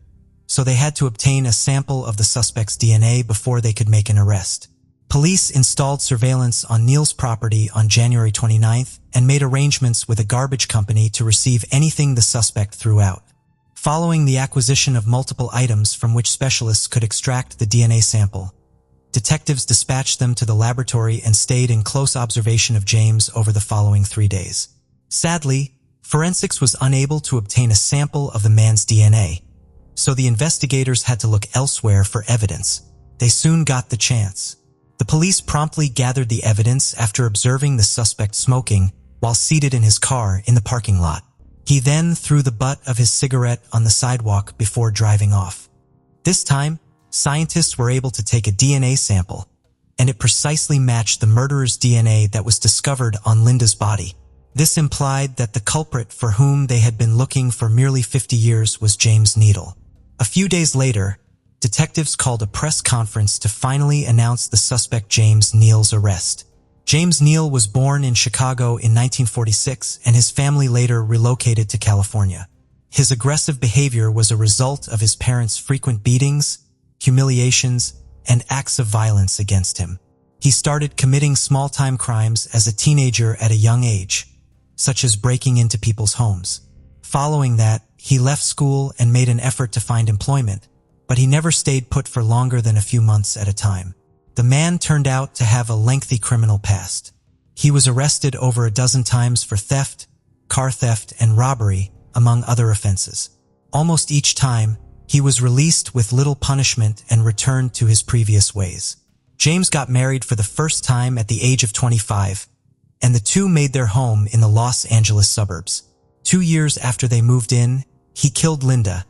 so they had to obtain a sample of the suspect's DNA before they could make an arrest. Police installed surveillance on Neil's property on January 29th and made arrangements with a garbage company to receive anything the suspect threw out. Following the acquisition of multiple items from which specialists could extract the DNA sample, detectives dispatched them to the laboratory and stayed in close observation of James over the following 3 days. Sadly, forensics was unable to obtain a sample of the man's DNA, so the investigators had to look elsewhere for evidence. They soon got the chance. The police promptly gathered the evidence after observing the suspect smoking while seated in his car in the parking lot. He then threw the butt of his cigarette on the sidewalk before driving off. This time, scientists were able to take a DNA sample, and it precisely matched the murderer's DNA that was discovered on Linda's body. This implied that the culprit for whom they had been looking for nearly 50 years was James Needle. A few days later, detectives called a press conference to finally announce the suspect James Neal's arrest. James Neal was born in Chicago in 1946, and his family later relocated to California. His aggressive behavior was a result of his parents' frequent beatings, humiliations, and acts of violence against him. He started committing small-time crimes as a teenager at a young age, such as breaking into people's homes. Following that, he left school and made an effort to find employment, but he never stayed put for longer than a few months at a time. The man turned out to have a lengthy criminal past. He was arrested over a dozen times for theft, car theft, and robbery, among other offenses. Almost each time, he was released with little punishment and returned to his previous ways. James got married for the first time at the age of 25, and the two made their home in the Los Angeles suburbs. 2 years after they moved in, he killed Linda,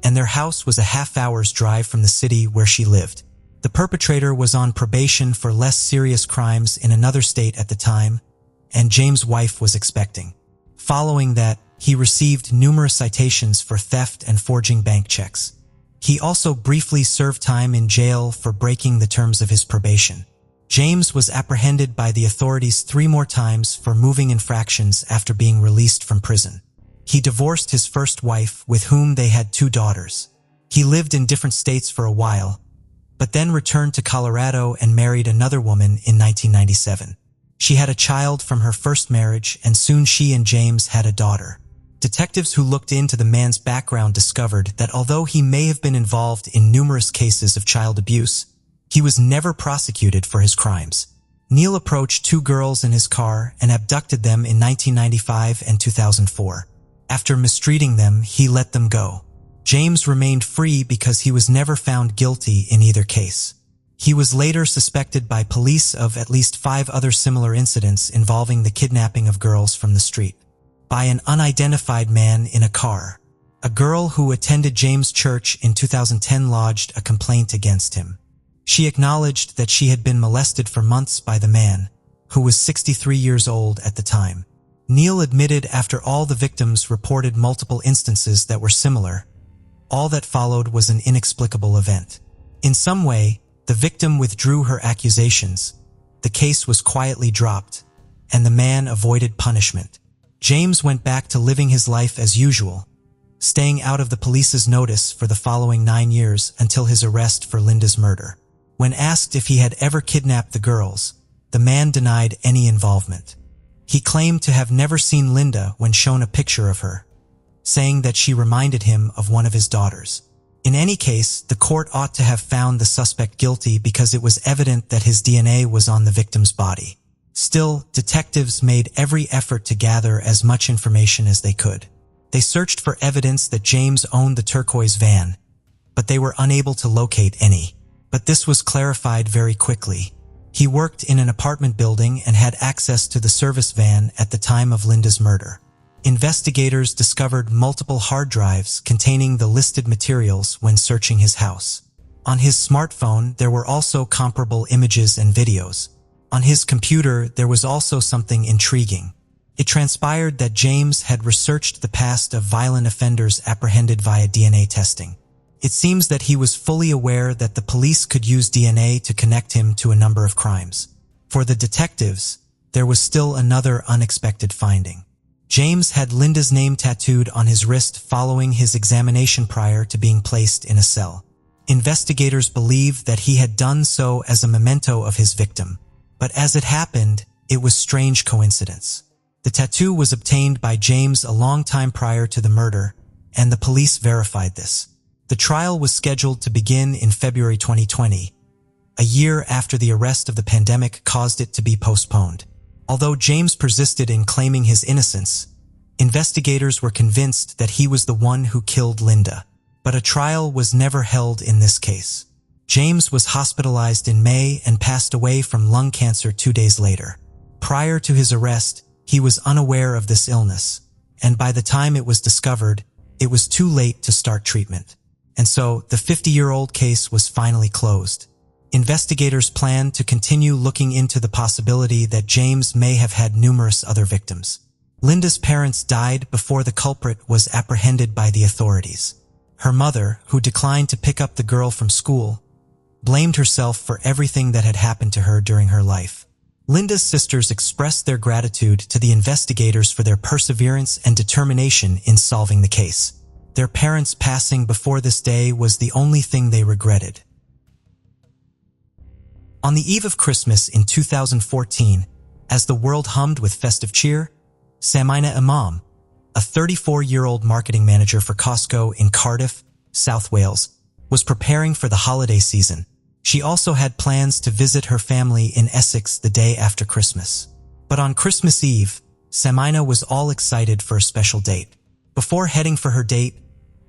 and their house was a half-hour's drive from the city where she lived. The perpetrator was on probation for less serious crimes in another state at the time, and James' wife was expecting. Following that, he received numerous citations for theft and forging bank checks. He also briefly served time in jail for breaking the terms of his probation. James was apprehended by the authorities 3 more times for moving infractions after being released from prison. He divorced his first wife, with whom they had 2 daughters. He lived in different states for a while, but then returned to Colorado and married another woman in 1997. She had a child from her first marriage, and soon she and James had a daughter. Detectives who looked into the man's background discovered that although he may have been involved in numerous cases of child abuse, he was never prosecuted for his crimes. Neil approached 2 girls in his car and abducted them in 1995 and 2004. After mistreating them, he let them go. James remained free because he was never found guilty in either case. He was later suspected by police of at least 5 other similar incidents involving the kidnapping of girls from the street by an unidentified man in a car. A girl who attended James' church in 2010 lodged a complaint against him. She acknowledged that she had been molested for months by the man, who was 63 years old at the time. Neil admitted after all the victims reported multiple instances that were similar, all that followed was an inexplicable event. In some way, the victim withdrew her accusations, the case was quietly dropped, and the man avoided punishment. James went back to living his life as usual, staying out of the police's notice for the following 9 years until his arrest for Linda's murder. When asked if he had ever kidnapped the girls, the man denied any involvement. He claimed to have never seen Linda when shown a picture of her, saying that she reminded him of one of his daughters. In any case, the court ought to have found the suspect guilty because it was evident that his DNA was on the victim's body. Still, detectives made every effort to gather as much information as they could. They searched for evidence that James owned the turquoise van, but they were unable to locate any. But this was clarified very quickly. He worked in an apartment building and had access to the service van at the time of Linda's murder. Investigators discovered multiple hard drives containing the listed materials when searching his house. On his smartphone, there were also comparable images and videos. On his computer, there was also something intriguing. It transpired that James had researched the past of violent offenders apprehended via DNA testing. It seems that he was fully aware that the police could use DNA to connect him to a number of crimes. For the detectives, there was still another unexpected finding. James had Linda's name tattooed on his wrist following his examination prior to being placed in a cell. Investigators believed that he had done so as a memento of his victim. But as it happened, it was strange coincidence. The tattoo was obtained by James a long time prior to the murder, and the police verified this. The trial was scheduled to begin in February 2020, a year after the arrest of the pandemic caused it to be postponed. Although James persisted in claiming his innocence, investigators were convinced that he was the one who killed Linda. But a trial was never held in this case. James was hospitalized in May and passed away from lung cancer 2 days later. Prior to his arrest, he was unaware of this illness, and by the time it was discovered, it was too late to start treatment. And so, the 50-year-old case was finally closed. Investigators planned to continue looking into the possibility that James may have had numerous other victims. Linda's parents died before the culprit was apprehended by the authorities. Her mother, who declined to pick up the girl from school, blamed herself for everything that had happened to her during her life. Linda's sisters expressed their gratitude to the investigators for their perseverance and determination in solving the case. Their parents' passing before this day was the only thing they regretted. On the eve of Christmas in 2014, as the world hummed with festive cheer, Samina Imam, a 34-year-old marketing manager for Costco in Cardiff, South Wales, was preparing for the holiday season. She also had plans to visit her family in Essex the day after Christmas. But on Christmas Eve, Samina was all excited for a special date. Before heading for her date,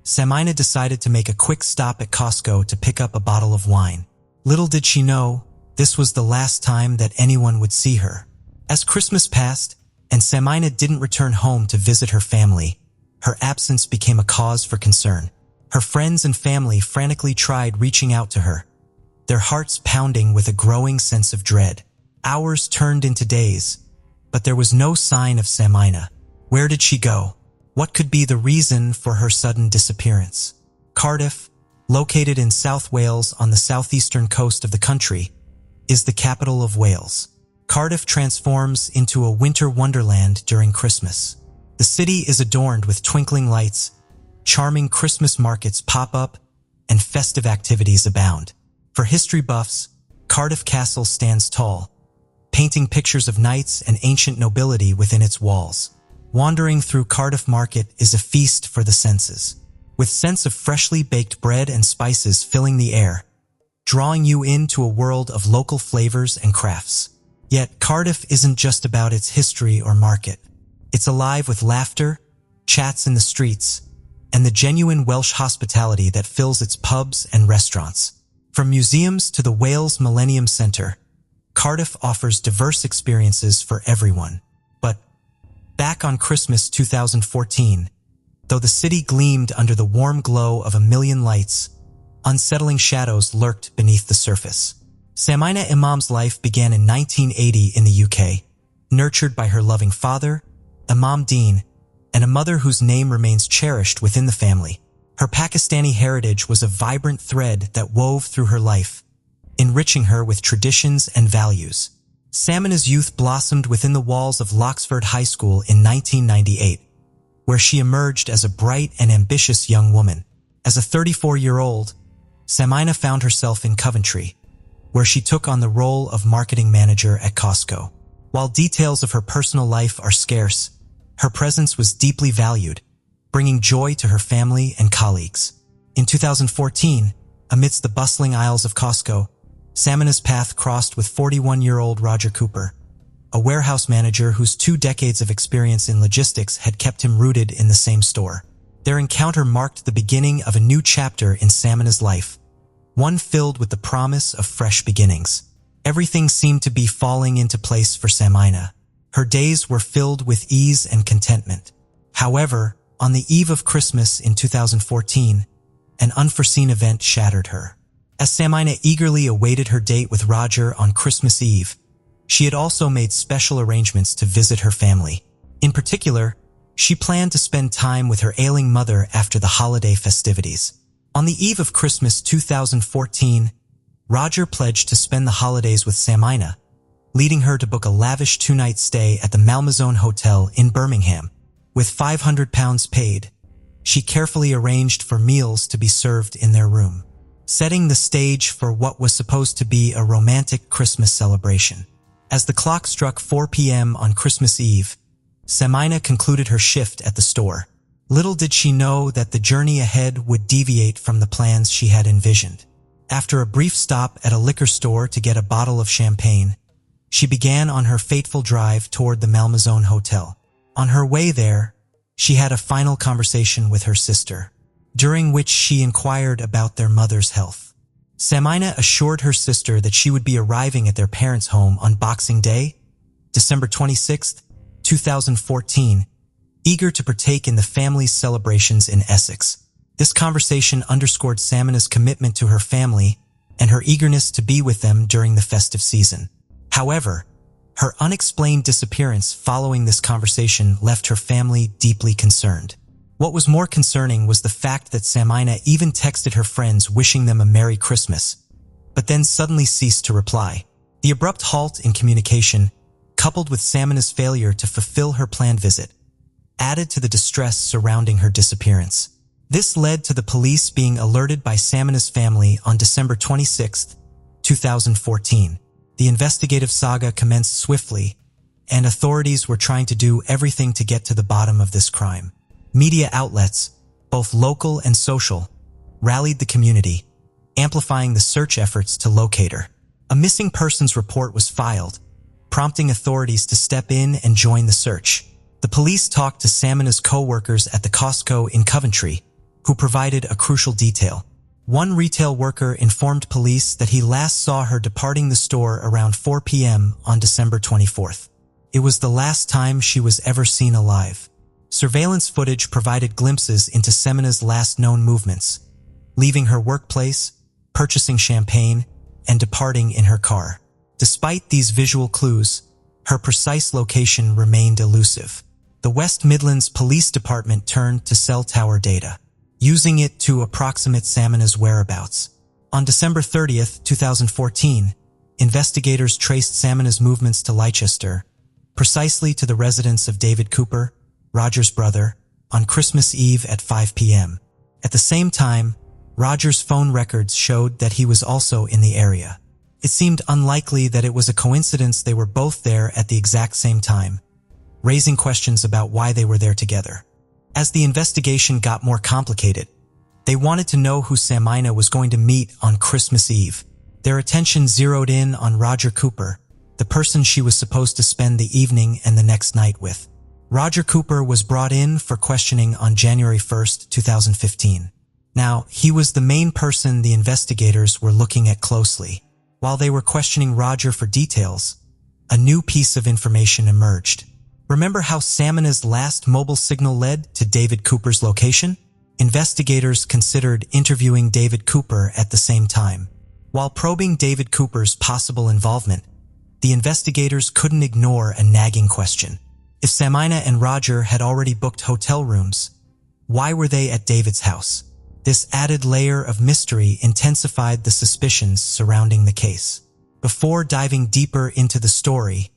Samina decided to make a quick stop at Costco to pick up a bottle of wine. Little did she know, this was the last time that anyone would see her. As Christmas passed, and Samina didn't return home to visit her family, her absence became a cause for concern. Her friends and family frantically tried reaching out to her, their hearts pounding with a growing sense of dread. Hours turned into days, but there was no sign of Samina. Where did she go? What could be the reason for her sudden disappearance? Cardiff, located in South Wales on the southeastern coast of the country, is the capital of Wales. Cardiff transforms into a winter wonderland during Christmas. The city is adorned with twinkling lights, charming Christmas markets pop up, and festive activities abound. For history buffs, Cardiff Castle stands tall, painting pictures of knights and ancient nobility within its walls. Wandering through Cardiff Market is a feast for the senses, with scents of freshly baked bread and spices filling the air, drawing you into a world of local flavors and crafts. Yet Cardiff isn't just about its history or market. It's alive with laughter, chats in the streets, and the genuine Welsh hospitality that fills its pubs and restaurants. From museums to the Wales Millennium Centre, Cardiff offers diverse experiences for everyone. But back on Christmas 2014, though the city gleamed under the warm glow of a million lights, unsettling shadows lurked beneath the surface. Samina Imam's life began in 1980 in the UK, nurtured by her loving father, Imam Dean, and a mother whose name remains cherished within the family. Her Pakistani heritage was a vibrant thread that wove through her life, enriching her with traditions and values. Samina's youth blossomed within the walls of Loxford High School in 1998, where she emerged as a bright and ambitious young woman. As a 34-year-old, Samina found herself in Coventry, where she took on the role of marketing manager at Costco. While details of her personal life are scarce, her presence was deeply valued, bringing joy to her family and colleagues. In 2014, amidst the bustling aisles of Costco, Samina's path crossed with 41-year-old Roger Cooper, a warehouse manager whose 2 decades of experience in logistics had kept him rooted in the same store. Their encounter marked the beginning of a new chapter in Samina's life, one filled with the promise of fresh beginnings. Everything seemed to be falling into place for Samina. Her days were filled with ease and contentment. However, on the eve of Christmas in 2014, an unforeseen event shattered her. As Samina eagerly awaited her date with Roger on Christmas Eve, she had also made special arrangements to visit her family. In particular, she planned to spend time with her ailing mother after the holiday festivities. On the eve of Christmas 2014, Roger pledged to spend the holidays with Samina, leading her to book a lavish two-night stay at the Malmaison Hotel in Birmingham. With £500 paid, she carefully arranged for meals to be served in their room, setting the stage for what was supposed to be a romantic Christmas celebration. As the clock struck 4 p.m. on Christmas Eve, Samina concluded her shift at the store. Little did she know that the journey ahead would deviate from the plans she had envisioned. After a brief stop at a liquor store to get a bottle of champagne, she began on her fateful drive toward the Malmaison Hotel. On her way there, she had a final conversation with her sister, during which she inquired about their mother's health. Samina assured her sister that she would be arriving at their parents' home on Boxing Day, December 26, 2014, eager to partake in the family's celebrations in Essex. This conversation underscored Samina's commitment to her family and her eagerness to be with them during the festive season. However, her unexplained disappearance following this conversation left her family deeply concerned. What was more concerning was the fact that Samina even texted her friends wishing them a Merry Christmas, but then suddenly ceased to reply. The abrupt halt in communication, coupled with Samina's failure to fulfill her planned visit, added to the distress surrounding her disappearance. This led to the police being alerted by Samina's family on December 26, 2014. The investigative saga commenced swiftly, and authorities were trying to do everything to get to the bottom of this crime. Media outlets, both local and social, rallied the community, amplifying the search efforts to locate her. A missing persons report was filed, prompting authorities to step in and join the search. The police talked to Samina's co-workers at the Costco in Coventry, who provided a crucial detail. One retail worker informed police that he last saw her departing the store around 4 p.m. on December 24th. It was the last time she was ever seen alive. Surveillance footage provided glimpses into Samina's last known movements, leaving her workplace, purchasing champagne, and departing in her car. Despite these visual clues, her precise location remained elusive. The West Midlands Police Department turned to cell tower data, using it to approximate Samina's whereabouts. On December 30, 2014, investigators traced Samina's movements to Leicester, precisely to the residence of David Cooper, Roger's brother, on Christmas Eve at 5 p.m. At the same time, Roger's phone records showed that he was also in the area. It seemed unlikely that it was a coincidence they were both there at the exact same time, raising questions about why they were there together. As the investigation got more complicated, they wanted to know who Samina was going to meet on Christmas Eve. Their attention zeroed in on Roger Cooper, the person she was supposed to spend the evening and the next night with. Roger Cooper was brought in for questioning on January 1, 2015. Now, he was the main person the investigators were looking at closely. While they were questioning Roger for details, a new piece of information emerged. Remember how Samina's last mobile signal led to David Cooper's location? Investigators considered interviewing David Cooper at the same time. While probing David Cooper's possible involvement, the investigators couldn't ignore a nagging question. If Samina and Roger had already booked hotel rooms, why were they at David's house? This added layer of mystery intensified the suspicions surrounding the case. Before diving deeper into the story,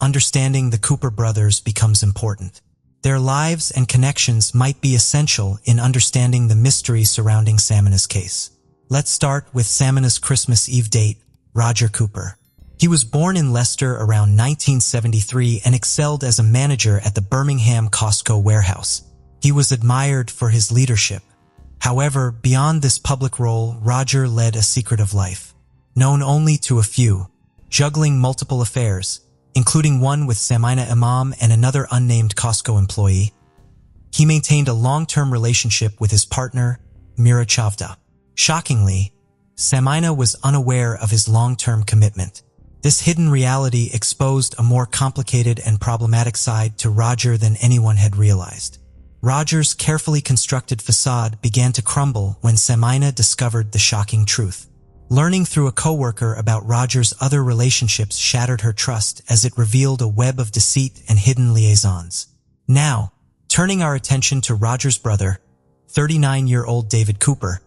understanding the Cooper brothers becomes important. Their lives and connections might be essential in understanding the mystery surrounding Samina's case. Let's start with Samina's Christmas Eve date, Roger Cooper. He was born in Leicester around 1973 and excelled as a manager at the Birmingham Costco warehouse. He was admired for his leadership. However, beyond this public role, Roger led a secretive life, known only to a few, juggling multiple affairs, including one with Samina Imam and another unnamed Costco employee. He maintained a long-term relationship with his partner, Mira Chavda. Shockingly, Samina was unaware of his long-term commitment. This hidden reality exposed a more complicated and problematic side to Roger than anyone had realized. Roger's carefully constructed facade began to crumble when Samina discovered the shocking truth. Learning through a coworker about Roger's other relationships shattered her trust as it revealed a web of deceit and hidden liaisons. Now, turning our attention to Roger's brother, 39-year-old David Cooper,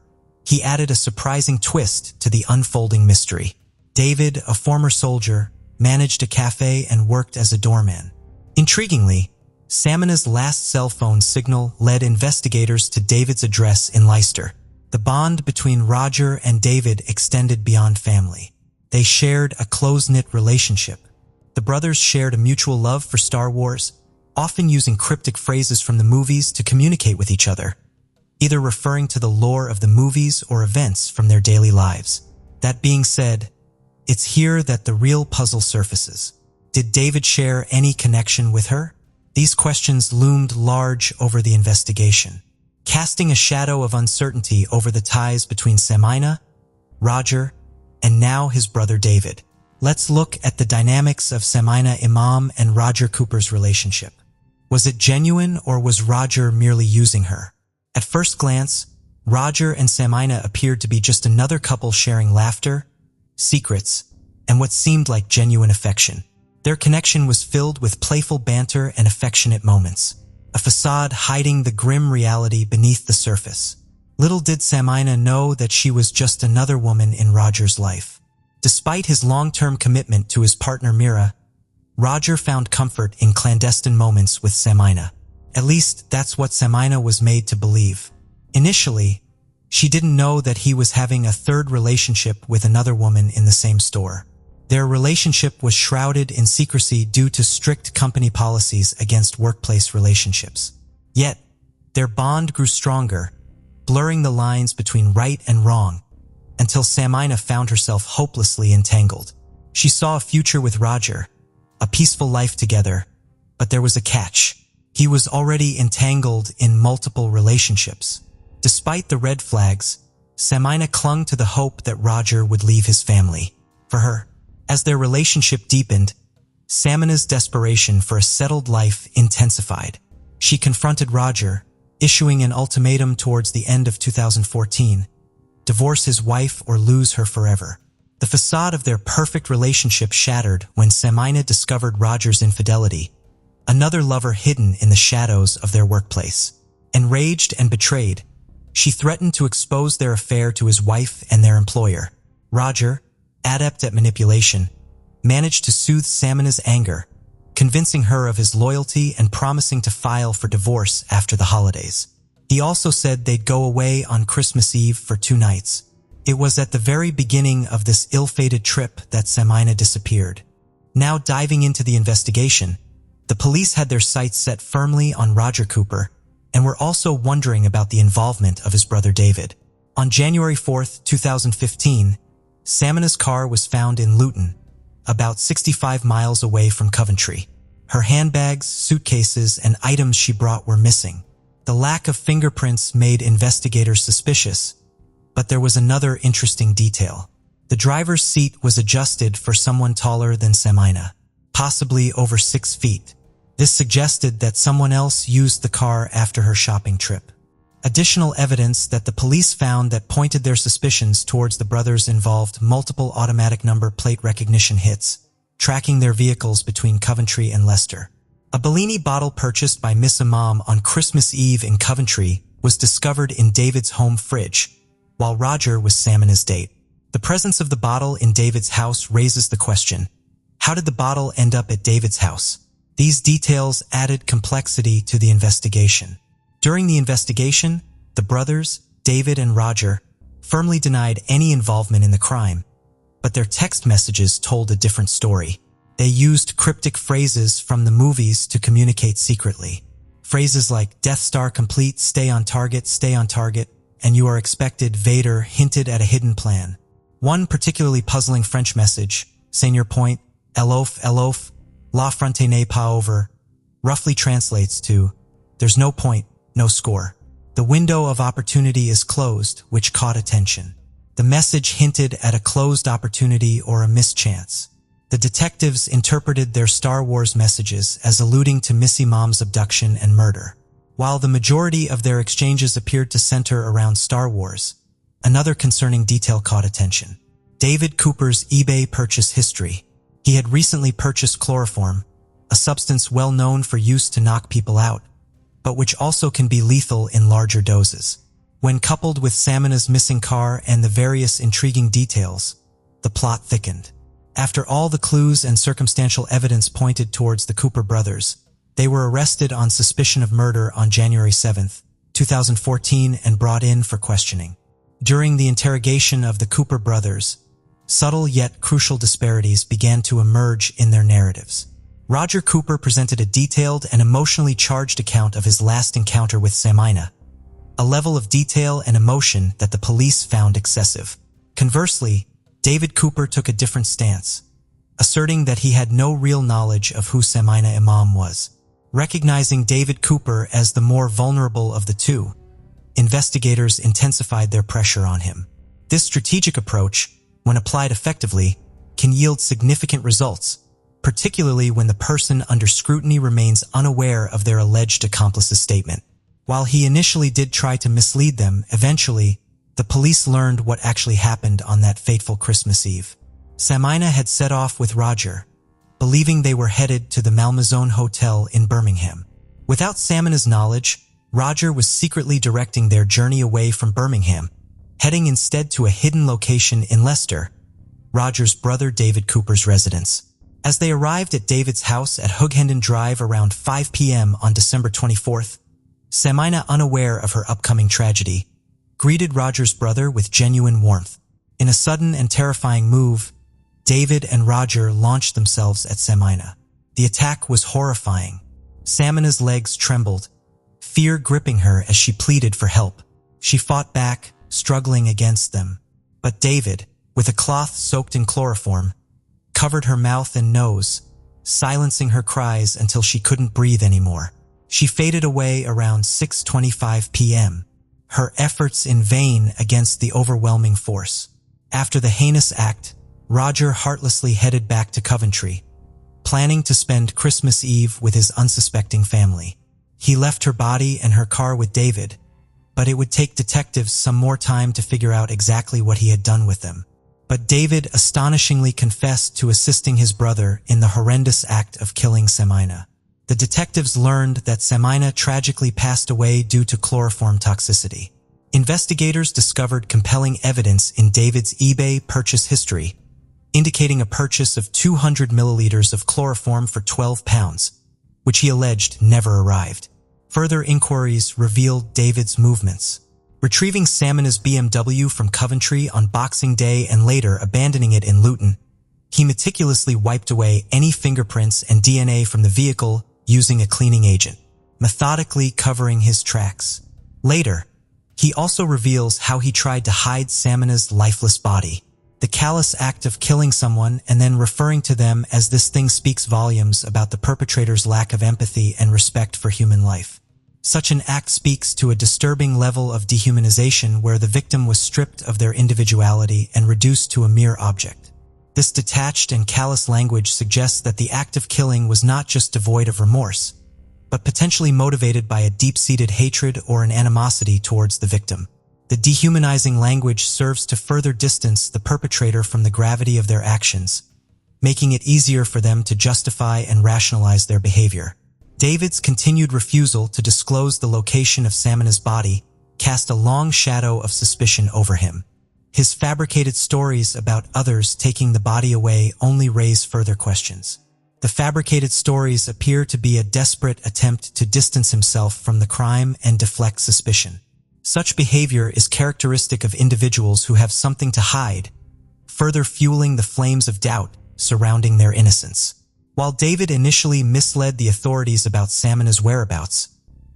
he added a surprising twist to the unfolding mystery. David, a former soldier, managed a cafe and worked as a doorman. Intriguingly, Samina's last cell phone signal led investigators to David's address in Leicester. The bond between Roger and David extended beyond family. They shared a close-knit relationship. The brothers shared a mutual love for Star Wars, often using cryptic phrases from the movies to communicate with each other, either referring to the lore of the movies or events from their daily lives. That being said, it's here that the real puzzle surfaces. Did David share any connection with her? These questions loomed large over the investigation, casting a shadow of uncertainty over the ties between Samina, Roger, and now his brother David. Let's look at the dynamics of Samina Imam and Roger Cooper's relationship. Was it genuine, or was Roger merely using her? At first glance, Roger and Samina appeared to be just another couple sharing laughter, secrets, and what seemed like genuine affection. Their connection was filled with playful banter and affectionate moments, a facade hiding the grim reality beneath the surface. Little did Samina know that she was just another woman in Roger's life. Despite his long-term commitment to his partner Mira, Roger found comfort in clandestine moments with Samina. At least that's what Samina was made to believe. Initially, she didn't know that he was having a third relationship with another woman in the same store. Their relationship was shrouded in secrecy due to strict company policies against workplace relationships. Yet, their bond grew stronger, blurring the lines between right and wrong, until Samina found herself hopelessly entangled. She saw a future with Roger, a peaceful life together, but there was a catch. He was already entangled in multiple relationships. Despite the red flags, Samina clung to the hope that Roger would leave his family for her. As their relationship deepened, Samina's desperation for a settled life intensified. She confronted Roger, issuing an ultimatum towards the end of 2014, divorce his wife or lose her forever. The facade of their perfect relationship shattered when Samina discovered Roger's infidelity, another lover hidden in the shadows of their workplace. Enraged and betrayed, she threatened to expose their affair to his wife and their employer. Roger, adept at manipulation, managed to soothe Samina's anger, convincing her of his loyalty and promising to file for divorce after the holidays. He also said they'd go away on Christmas Eve for 2 nights. It was at the very beginning of this ill-fated trip that Samina disappeared. Now diving into the investigation, the police had their sights set firmly on Roger Cooper and were also wondering about the involvement of his brother David. On January 4th, 2015, Samina's car was found in Luton, about 65 miles away from Coventry. Her handbags, suitcases, and items she brought were missing. The lack of fingerprints made investigators suspicious, but there was another interesting detail. The driver's seat was adjusted for someone taller than Samina, possibly over 6 feet. This suggested that someone else used the car after her shopping trip. Additional evidence that the police found that pointed their suspicions towards the brothers involved multiple automatic number plate recognition hits, tracking their vehicles between Coventry and Leicester. A Bellini bottle purchased by Miss Imam on Christmas Eve in Coventry was discovered in David's home fridge, while Roger was Samina's date. The presence of the bottle in David's house raises the question, how did the bottle end up at David's house? These details added complexity to the investigation. During the investigation, the brothers, David and Roger, firmly denied any involvement in the crime, but their text messages told a different story. They used cryptic phrases from the movies to communicate secretly. Phrases like Death Star complete, stay on target, and you are expected Vader hinted at a hidden plan. One particularly puzzling French message, Seigneur Point, Elof, La Fronte n'est pas over, roughly translates to, there's no point, no score. The window of opportunity is closed, which caught attention. The message hinted at a closed opportunity or a mischance. The detectives interpreted their Star Wars messages as alluding to Miss Imam's abduction and murder. While the majority of their exchanges appeared to center around Star Wars, another concerning detail caught attention. David Cooper's eBay purchase history. He had recently purchased chloroform, a substance well known for use to knock people out, but which also can be lethal in larger doses. When coupled with Samina's missing car and the various intriguing details, the plot thickened. After all the clues and circumstantial evidence pointed towards the Cooper brothers, they were arrested on suspicion of murder on January 7, 2014 and brought in for questioning. During the interrogation of the Cooper brothers, subtle yet crucial disparities began to emerge in their narratives. Roger Cooper presented a detailed and emotionally charged account of his last encounter with Samina, a level of detail and emotion that the police found excessive. Conversely, David Cooper took a different stance, asserting that he had no real knowledge of who Samina Imam was. Recognizing David Cooper as the more vulnerable of the two, investigators intensified their pressure on him. This strategic approach, when applied effectively, can yield significant results, particularly when the person under scrutiny remains unaware of their alleged accomplice's statement. While he initially did try to mislead them, eventually, the police learned what actually happened on that fateful Christmas Eve. Samina had set off with Roger, believing they were headed to the Malmaison Hotel in Birmingham. Without Samina's knowledge, Roger was secretly directing their journey away from Birmingham, heading instead to a hidden location in Leicester, Roger's brother David Cooper's residence. As they arrived at David's house at Hughendon Drive around 5 p.m. on December 24th, Samina, unaware of her upcoming tragedy, greeted Roger's brother with genuine warmth. In a sudden and terrifying move, David and Roger launched themselves at Samina. The attack was horrifying. Samina's legs trembled, fear gripping her as she pleaded for help. She fought back, struggling against them. But David, with a cloth soaked in chloroform, covered her mouth and nose, silencing her cries until she couldn't breathe anymore. She faded away around 6:25 p.m., her efforts in vain against the overwhelming force. After the heinous act, Roger heartlessly headed back to Coventry, planning to spend Christmas Eve with his unsuspecting family. He left her body and her car with David, but it would take detectives some more time to figure out exactly what he had done with them. But David astonishingly confessed to assisting his brother in the horrendous act of killing Samina. The detectives learned that Samina tragically passed away due to chloroform toxicity. Investigators discovered compelling evidence in David's eBay purchase history, indicating a purchase of 200 milliliters of chloroform for £12, which he alleged never arrived. Further inquiries revealed David's movements, retrieving Samina's BMW from Coventry on Boxing Day and later abandoning it in Luton. He meticulously wiped away any fingerprints and DNA from the vehicle using a cleaning agent, methodically covering his tracks. Later, he also reveals how he tried to hide Samina's lifeless body. The callous act of killing someone and then referring to them as this thing speaks volumes about the perpetrator's lack of empathy and respect for human life. Such an act speaks to a disturbing level of dehumanization where the victim was stripped of their individuality and reduced to a mere object. This detached and callous language suggests that the act of killing was not just devoid of remorse, but potentially motivated by a deep-seated hatred or an animosity towards the victim. The dehumanizing language serves to further distance the perpetrator from the gravity of their actions, making it easier for them to justify and rationalize their behavior. David's continued refusal to disclose the location of Samina's body cast a long shadow of suspicion over him. His fabricated stories about others taking the body away only raise further questions. The fabricated stories appear to be a desperate attempt to distance himself from the crime and deflect suspicion. Such behavior is characteristic of individuals who have something to hide, further fueling the flames of doubt surrounding their innocence. While David initially misled the authorities about Samina's whereabouts,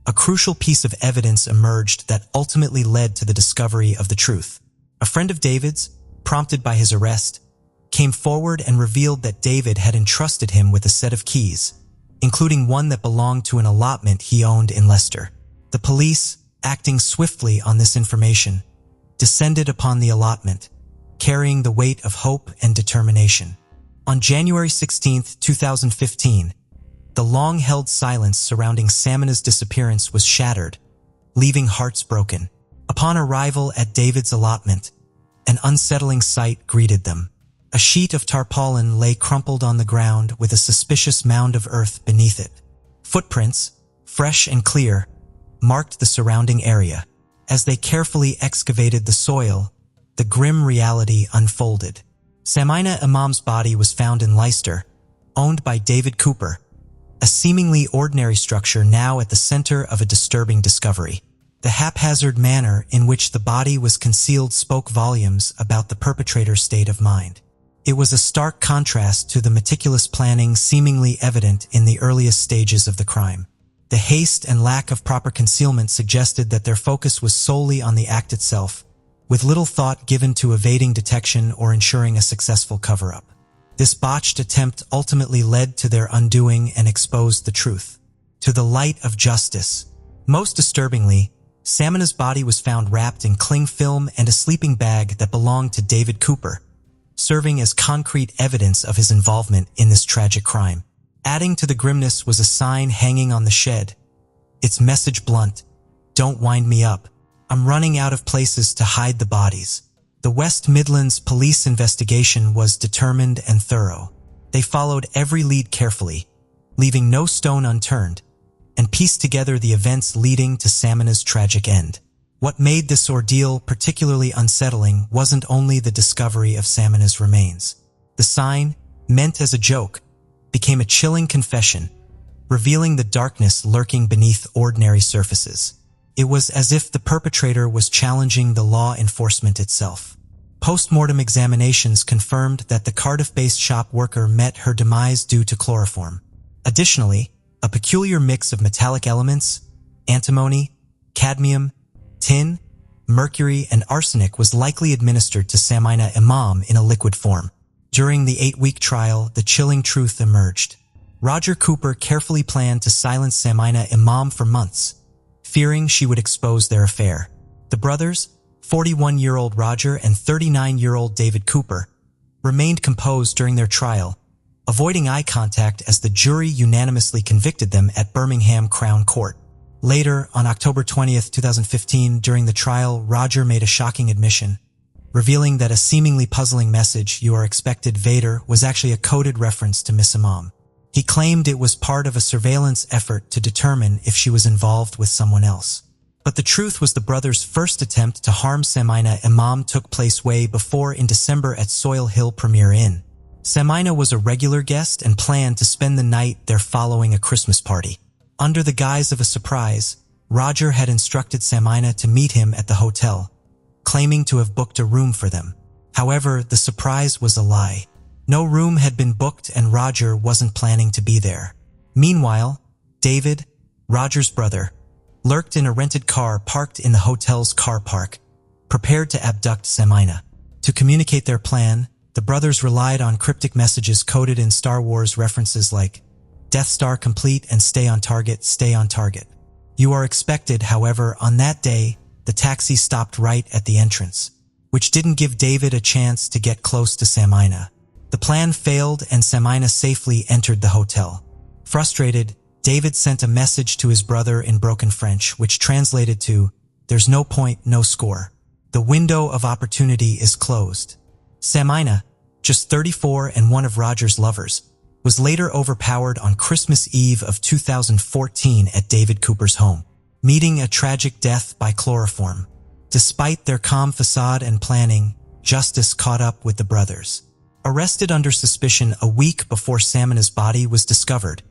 a crucial piece of evidence emerged that ultimately led to the discovery of the truth. A friend of David's, prompted by his arrest, came forward and revealed that David had entrusted him with a set of keys, including one that belonged to an allotment he owned in Leicester. The police, acting swiftly on this information, descended upon the allotment, carrying the weight of hope and determination. On January 16, 2015, the long-held silence surrounding Samina's disappearance was shattered, leaving hearts broken. Upon arrival at David's allotment, an unsettling sight greeted them. A sheet of tarpaulin lay crumpled on the ground with a suspicious mound of earth beneath it. Footprints, fresh and clear, marked the surrounding area, As they carefully excavated the soil, the grim reality unfolded. Samina Imam's body was found in Leicester, owned by David Cooper, a seemingly ordinary structure now at the center of a disturbing discovery. The haphazard manner in which the body was concealed spoke volumes about the perpetrator's state of mind. It was a stark contrast to the meticulous planning seemingly evident in the earliest stages of the crime. The haste and lack of proper concealment suggested that their focus was solely on the act itself, with little thought given to evading detection or ensuring a successful cover-up. This botched attempt ultimately led to their undoing and exposed the truth to the light of justice. Most disturbingly, Samina's body was found wrapped in cling film and a sleeping bag that belonged to David Cooper, serving as concrete evidence of his involvement in this tragic crime. Adding to the grimness was a sign hanging on the shed, its message blunt: "Don't wind me up. I'm running out of places to hide the bodies." The West Midlands police investigation was determined and thorough. They followed every lead carefully, leaving no stone unturned, and pieced together the events leading to Samina's tragic end. What made this ordeal particularly unsettling wasn't only the discovery of Samina's remains. The sign, meant as a joke, became a chilling confession, revealing the darkness lurking beneath ordinary surfaces. It was as if the perpetrator was challenging the law enforcement itself. Post-mortem examinations confirmed that the Cardiff-based shop worker met her demise due to chloroform. Additionally, a peculiar mix of metallic elements, antimony, cadmium, tin, mercury, and arsenic was likely administered to Samina Imam in a liquid form. During the 8-week trial, the chilling truth emerged. Roger Cooper carefully planned to silence Samina Imam for months, fearing she would expose their affair. The brothers, 41-year-old Roger and 39-year-old David Cooper, remained composed during their trial, avoiding eye contact as the jury unanimously convicted them at Birmingham Crown Court. Later, on October 20, 2015, during the trial, Roger made a shocking admission, revealing that a seemingly puzzling message, "You are expected, Vader," was actually a coded reference to Miss Imam. He claimed it was part of a surveillance effort to determine if she was involved with someone else. But the truth was the brothers' first attempt to harm Samina Imam took place way before in December at Soil Hill Premier Inn. Samina was a regular guest and planned to spend the night there following a Christmas party. Under the guise of a surprise, Roger had instructed Samina to meet him at the hotel, claiming to have booked a room for them. However, the surprise was a lie. No room had been booked and Roger wasn't planning to be there. Meanwhile, David, Roger's brother, lurked in a rented car parked in the hotel's car park, prepared to abduct Samina. To communicate their plan, the brothers relied on cryptic messages coded in Star Wars references like "Death Star complete" and "Stay on target, stay on target." You are expected, however, on that day, the taxi stopped right at the entrance, which didn't give David a chance to get close to Samina. The plan failed and Samina safely entered the hotel. Frustrated, David sent a message to his brother in broken French, which translated to, "There's no point, no score. The window of opportunity is closed." Samina, just 34 and one of Roger's lovers, was later overpowered on Christmas Eve of 2014 at David Cooper's home, meeting a tragic death by chloroform. Despite their calm facade and planning, justice caught up with the brothers. Arrested under suspicion a week before Samina's body was discovered,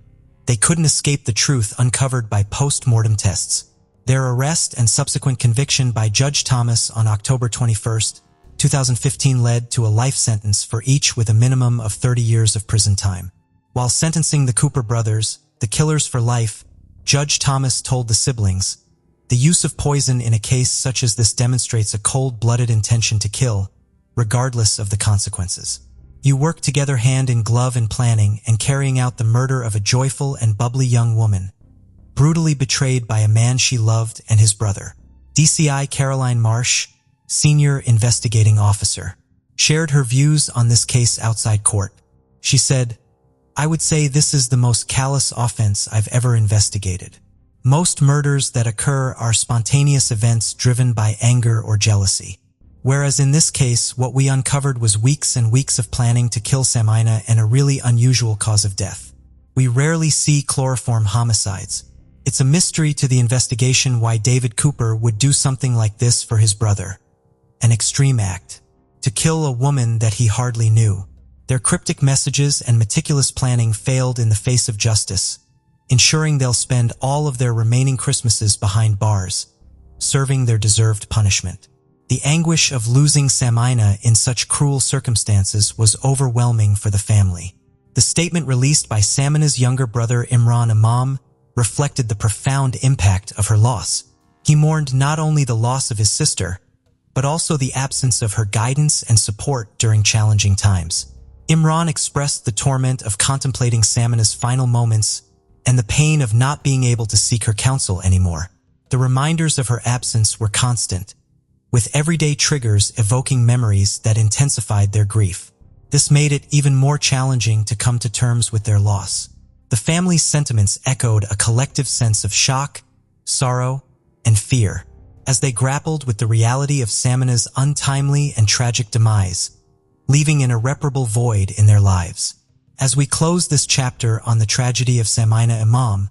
they couldn't escape the truth uncovered by post-mortem tests. Their arrest and subsequent conviction by Judge Thomas on October 21, 2015 led to a life sentence for each with a minimum of 30 years of prison time. While sentencing the Cooper brothers, the killers, for life, Judge Thomas told the siblings, "The use of poison in a case such as this demonstrates a cold-blooded intention to kill, regardless of the consequences. You work together hand in glove in planning and carrying out the murder of a joyful and bubbly young woman, brutally betrayed by a man she loved and his brother." DCI Caroline Marsh, senior investigating officer, shared her views on this case outside court. She said, "I would say this is the most callous offense I've ever investigated. Most murders that occur are spontaneous events driven by anger or jealousy. Whereas in this case, what we uncovered was weeks and weeks of planning to kill Samina and a really unusual cause of death. We rarely see chloroform homicides. It's a mystery to the investigation why David Cooper would do something like this for his brother. An extreme act. To kill a woman that he hardly knew. Their cryptic messages and meticulous planning failed in the face of justice, ensuring they'll spend all of their remaining Christmases behind bars, serving their deserved punishment. The anguish of losing Samina in such cruel circumstances was overwhelming for the family. The statement released by Samina's younger brother Imran Imam reflected the profound impact of her loss. He mourned not only the loss of his sister, but also the absence of her guidance and support during challenging times. Imran expressed the torment of contemplating Samina's final moments and the pain of not being able to seek her counsel anymore. The reminders of her absence were constant, with everyday triggers evoking memories that intensified their grief. This made it even more challenging to come to terms with their loss. The family's sentiments echoed a collective sense of shock, sorrow, and fear as they grappled with the reality of Samina's untimely and tragic demise, leaving an irreparable void in their lives. As we close this chapter on the tragedy of Samina Imam,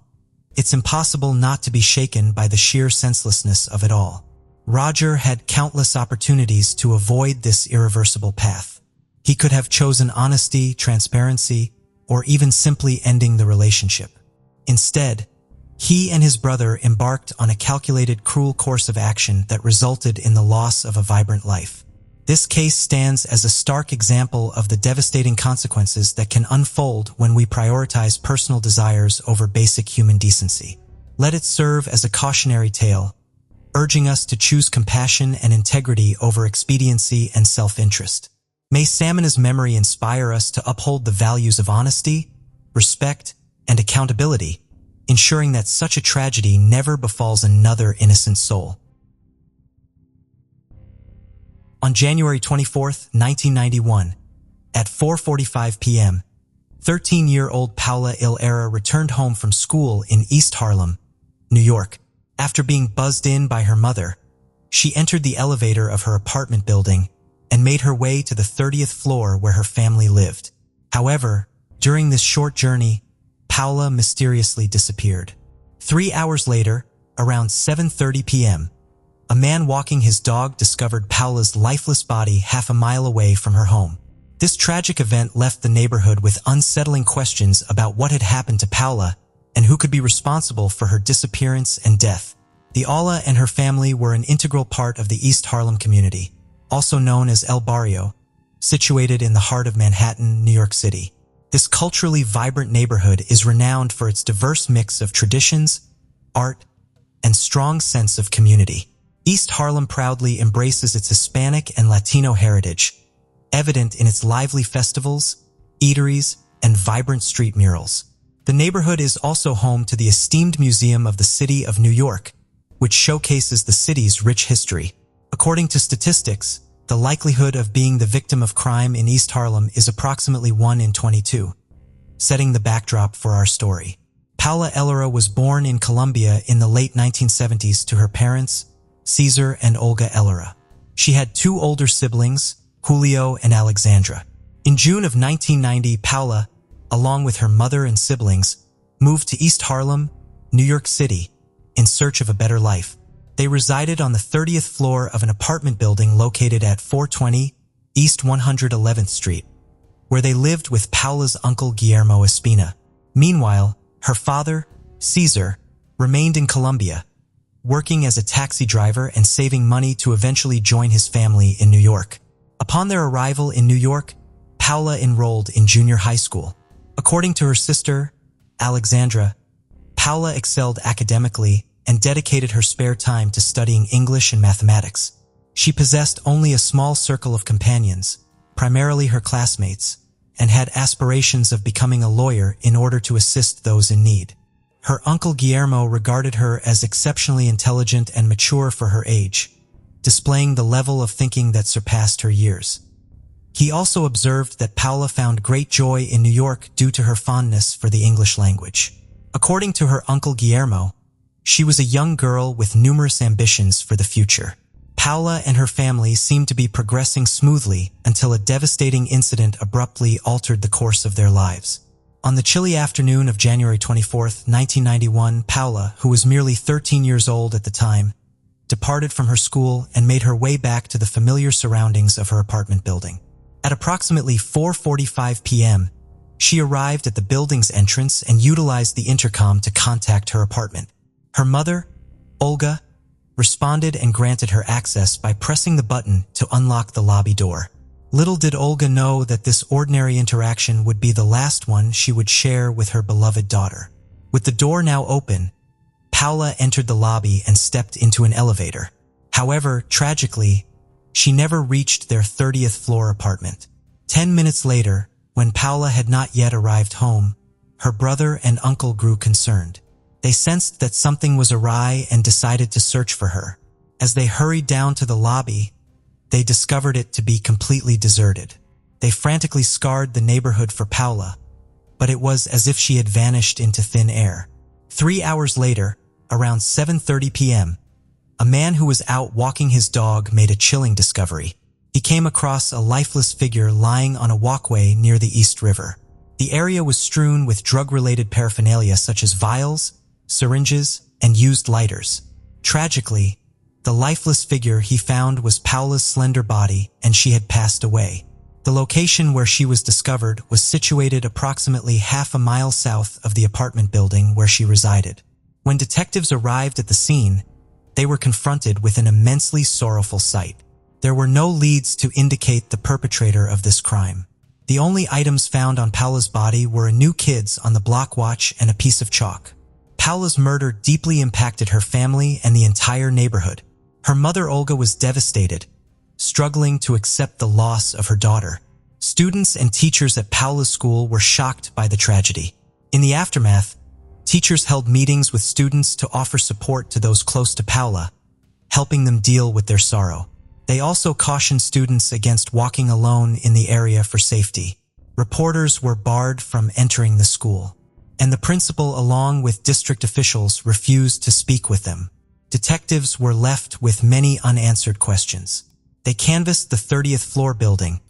it's impossible not to be shaken by the sheer senselessness of it all. Roger had countless opportunities to avoid this irreversible path. He could have chosen honesty, transparency, or even simply ending the relationship. Instead, he and his brother embarked on a calculated, cruel course of action that resulted in the loss of a vibrant life. This case stands as a stark example of the devastating consequences that can unfold when we prioritize personal desires over basic human decency. Let it serve as a cautionary tale, urging us to choose compassion and integrity over expediency and self-interest. May Samina's memory inspire us to uphold the values of honesty, respect, and accountability, ensuring that such a tragedy never befalls another innocent soul. On January 24, 1991, at 4:45 p.m., 13-year-old Paula Ilera returned home from school in East Harlem, New York. After being buzzed in by her mother, she entered the elevator of her apartment building and made her way to the 30th floor where her family lived. However, during this short journey, Paula mysteriously disappeared. 3 hours later, around 7:30 p.m., a man walking his dog discovered Paula's lifeless body half a mile away from her home. This tragic event left the neighborhood with unsettling questions about what had happened to Paula and who could be responsible for her disappearance and death. The Ala and her family were an integral part of the East Harlem community, also known as El Barrio, situated in the heart of Manhattan, New York City. This culturally vibrant neighborhood is renowned for its diverse mix of traditions, art, and strong sense of community. East Harlem proudly embraces its Hispanic and Latino heritage, evident in its lively festivals, eateries, and vibrant street murals. The neighborhood is also home to the esteemed Museum of the City of New York, which showcases the city's rich history. According to statistics, the likelihood of being the victim of crime in East Harlem is approximately 1 in 22, setting the backdrop for our story. Paula Ilera was born in Colombia in the late 1970s to her parents, Cesar and Olga Ilera. She had 2 older siblings, Julio and Alexandra. In June of 1990, Paula, along with her mother and siblings, moved to East Harlem, New York City, in search of a better life. They resided on the 30th floor of an apartment building located at 420 East 111th Street, where they lived with Paula's uncle Guillermo Espina. Meanwhile, her father, Cesar, remained in Colombia, working as a taxi driver and saving money to eventually join his family in New York. Upon their arrival in New York, Paula enrolled in junior high school. According to her sister, Alexandra, Paula excelled academically and dedicated her spare time to studying English and mathematics. She possessed only a small circle of companions, primarily her classmates, and had aspirations of becoming a lawyer in order to assist those in need. Her uncle Guillermo regarded her as exceptionally intelligent and mature for her age, displaying the level of thinking that surpassed her years. He also observed that Paula found great joy in New York due to her fondness for the English language. According to her uncle Guillermo, she was a young girl with numerous ambitions for the future. Paula and her family seemed to be progressing smoothly until a devastating incident abruptly altered the course of their lives. On the chilly afternoon of January 24, 1991, Paula, who was merely 13 years old at the time, departed from her school and made her way back to the familiar surroundings of her apartment building. At approximately 4:45 p.m., she arrived at the building's entrance and utilized the intercom to contact her apartment. Her mother, Olga, responded and granted her access by pressing the button to unlock the lobby door. Little did Olga know that this ordinary interaction would be the last one she would share with her beloved daughter. With the door now open, Paula entered the lobby and stepped into an elevator. However, tragically, she never reached their 30th floor apartment. 10 minutes later, when Paula had not yet arrived home, her brother and uncle grew concerned. They sensed that something was awry and decided to search for her. As they hurried down to the lobby, they discovered it to be completely deserted. They frantically scoured the neighborhood for Paula, but it was as if she had vanished into thin air. 3 hours later, around 7:30 p.m., a man who was out walking his dog made a chilling discovery. He came across a lifeless figure lying on a walkway near the East River. The area was strewn with drug-related paraphernalia such as vials, syringes, and used lighters. Tragically, the lifeless figure he found was Paula's slender body, and she had passed away. The location where she was discovered was situated approximately half a mile south of the apartment building where she resided. When detectives arrived at the scene, they were confronted with an immensely sorrowful sight. There were no leads to indicate the perpetrator of this crime. The only items found on Paula's body were a new Kids on the Block watch and a piece of chalk. Paula's murder deeply impacted her family and the entire neighborhood. Her mother Olga was devastated, struggling to accept the loss of her daughter. Students and teachers at Paula's school were shocked by the tragedy. In the aftermath, teachers held meetings with students to offer support to those close to Paula, helping them deal with their sorrow. They also cautioned students against walking alone in the area for safety. Reporters were barred from entering the school, and the principal, along with district officials, refused to speak with them. Detectives were left with many unanswered questions. They canvassed the 30th floor building,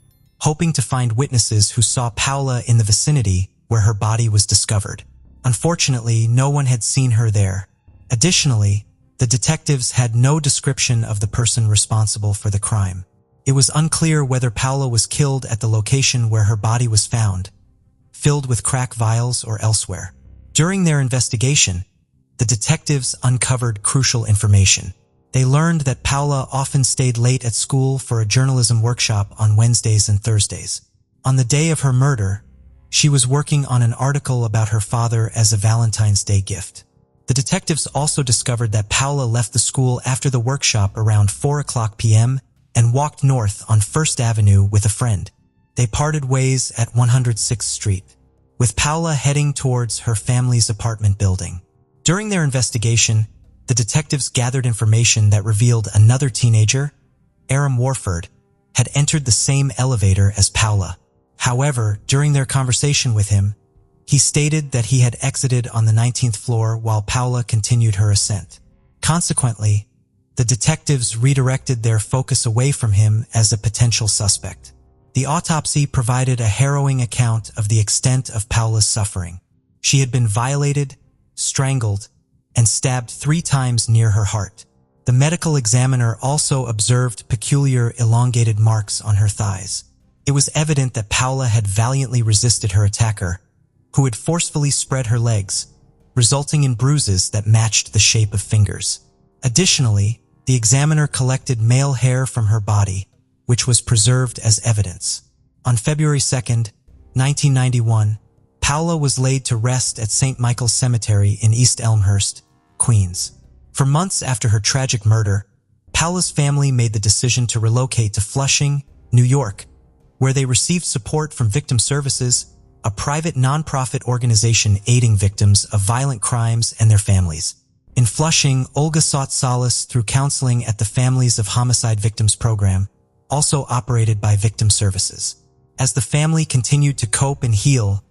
hoping to find witnesses who saw Paula in the vicinity where her body was discovered. Unfortunately, no one had seen her there. Additionally, the detectives had no description of the person responsible for the crime. It was unclear whether Paula was killed at the location where her body was found, filled with crack vials, or elsewhere. During their investigation, the detectives uncovered crucial information. They learned that Paula often stayed late at school for a journalism workshop on Wednesdays and Thursdays. On the day of her murder, she was working on an article about her father as a Valentine's Day gift. The detectives also discovered that Paula left the school after the workshop around 4:00 p.m. and walked north on First Avenue with a friend. They parted ways at 106th Street, with Paula heading towards her family's apartment building. During their investigation, the detectives gathered information that revealed another teenager, Aram Warford, had entered the same elevator as Paula. However, during their conversation with him, he stated that he had exited on the 19th floor while Paula continued her ascent. Consequently, the detectives redirected their focus away from him as a potential suspect. The autopsy provided a harrowing account of the extent of Paula's suffering. She had been violated, strangled, and stabbed 3 times near her heart. The medical examiner also observed peculiar elongated marks on her thighs. It was evident that Paula had valiantly resisted her attacker, who had forcefully spread her legs, resulting in bruises that matched the shape of fingers. Additionally, the examiner collected male hair from her body, which was preserved as evidence. On February 2, 1991, Paula was laid to rest at St. Michael's Cemetery in East Elmhurst, Queens. For months after her tragic murder, Paula's family made the decision to relocate to Flushing, New York, where they received support from Victim Services, a private nonprofit organization aiding victims of violent crimes and their families. In Flushing, Olga sought solace through counseling at the Families of Homicide Victims program, also operated by Victim Services. As the family continued to cope and heal,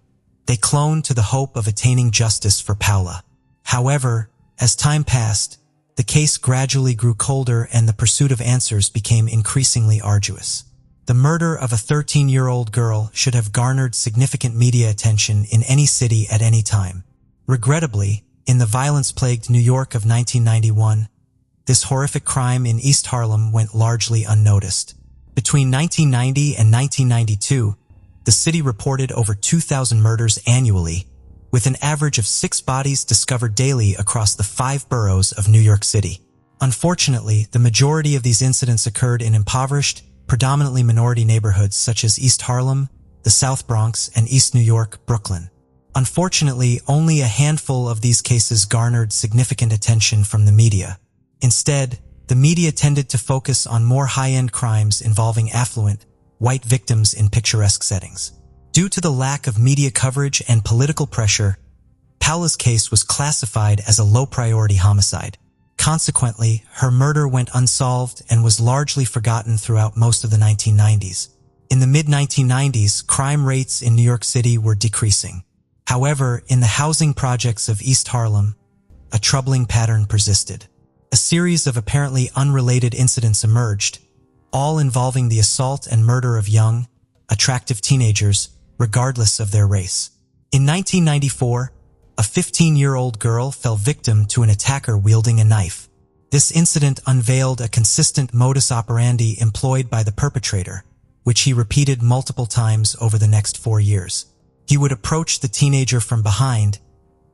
they clung to the hope of attaining justice for Paula. However, as time passed, the case gradually grew colder and the pursuit of answers became increasingly arduous. The murder of a 13-year-old girl should have garnered significant media attention in any city at any time. Regrettably, in the violence-plagued New York of 1991, this horrific crime in East Harlem went largely unnoticed. Between 1990 and 1992, the city reported over 2,000 murders annually, with an average of 6 bodies discovered daily across the 5 boroughs of New York City. Unfortunately, the majority of these incidents occurred in impoverished, predominantly minority neighborhoods such as East Harlem, the South Bronx, and East New York, Brooklyn. Unfortunately, only a handful of these cases garnered significant attention from the media. Instead, the media tended to focus on more high-end crimes involving affluent, white victims in picturesque settings. Due to the lack of media coverage and political pressure, Paula's case was classified as a low-priority homicide. Consequently, her murder went unsolved and was largely forgotten throughout most of the 1990s. In the mid-1990s, crime rates in New York City were decreasing. However, in the housing projects of East Harlem, a troubling pattern persisted. A series of apparently unrelated incidents emerged, all involving the assault and murder of young, attractive teenagers, regardless of their race. In 1994, a 15-year-old girl fell victim to an attacker wielding a knife. This incident unveiled a consistent modus operandi employed by the perpetrator, which he repeated multiple times over the next 4 years. He would approach the teenager from behind,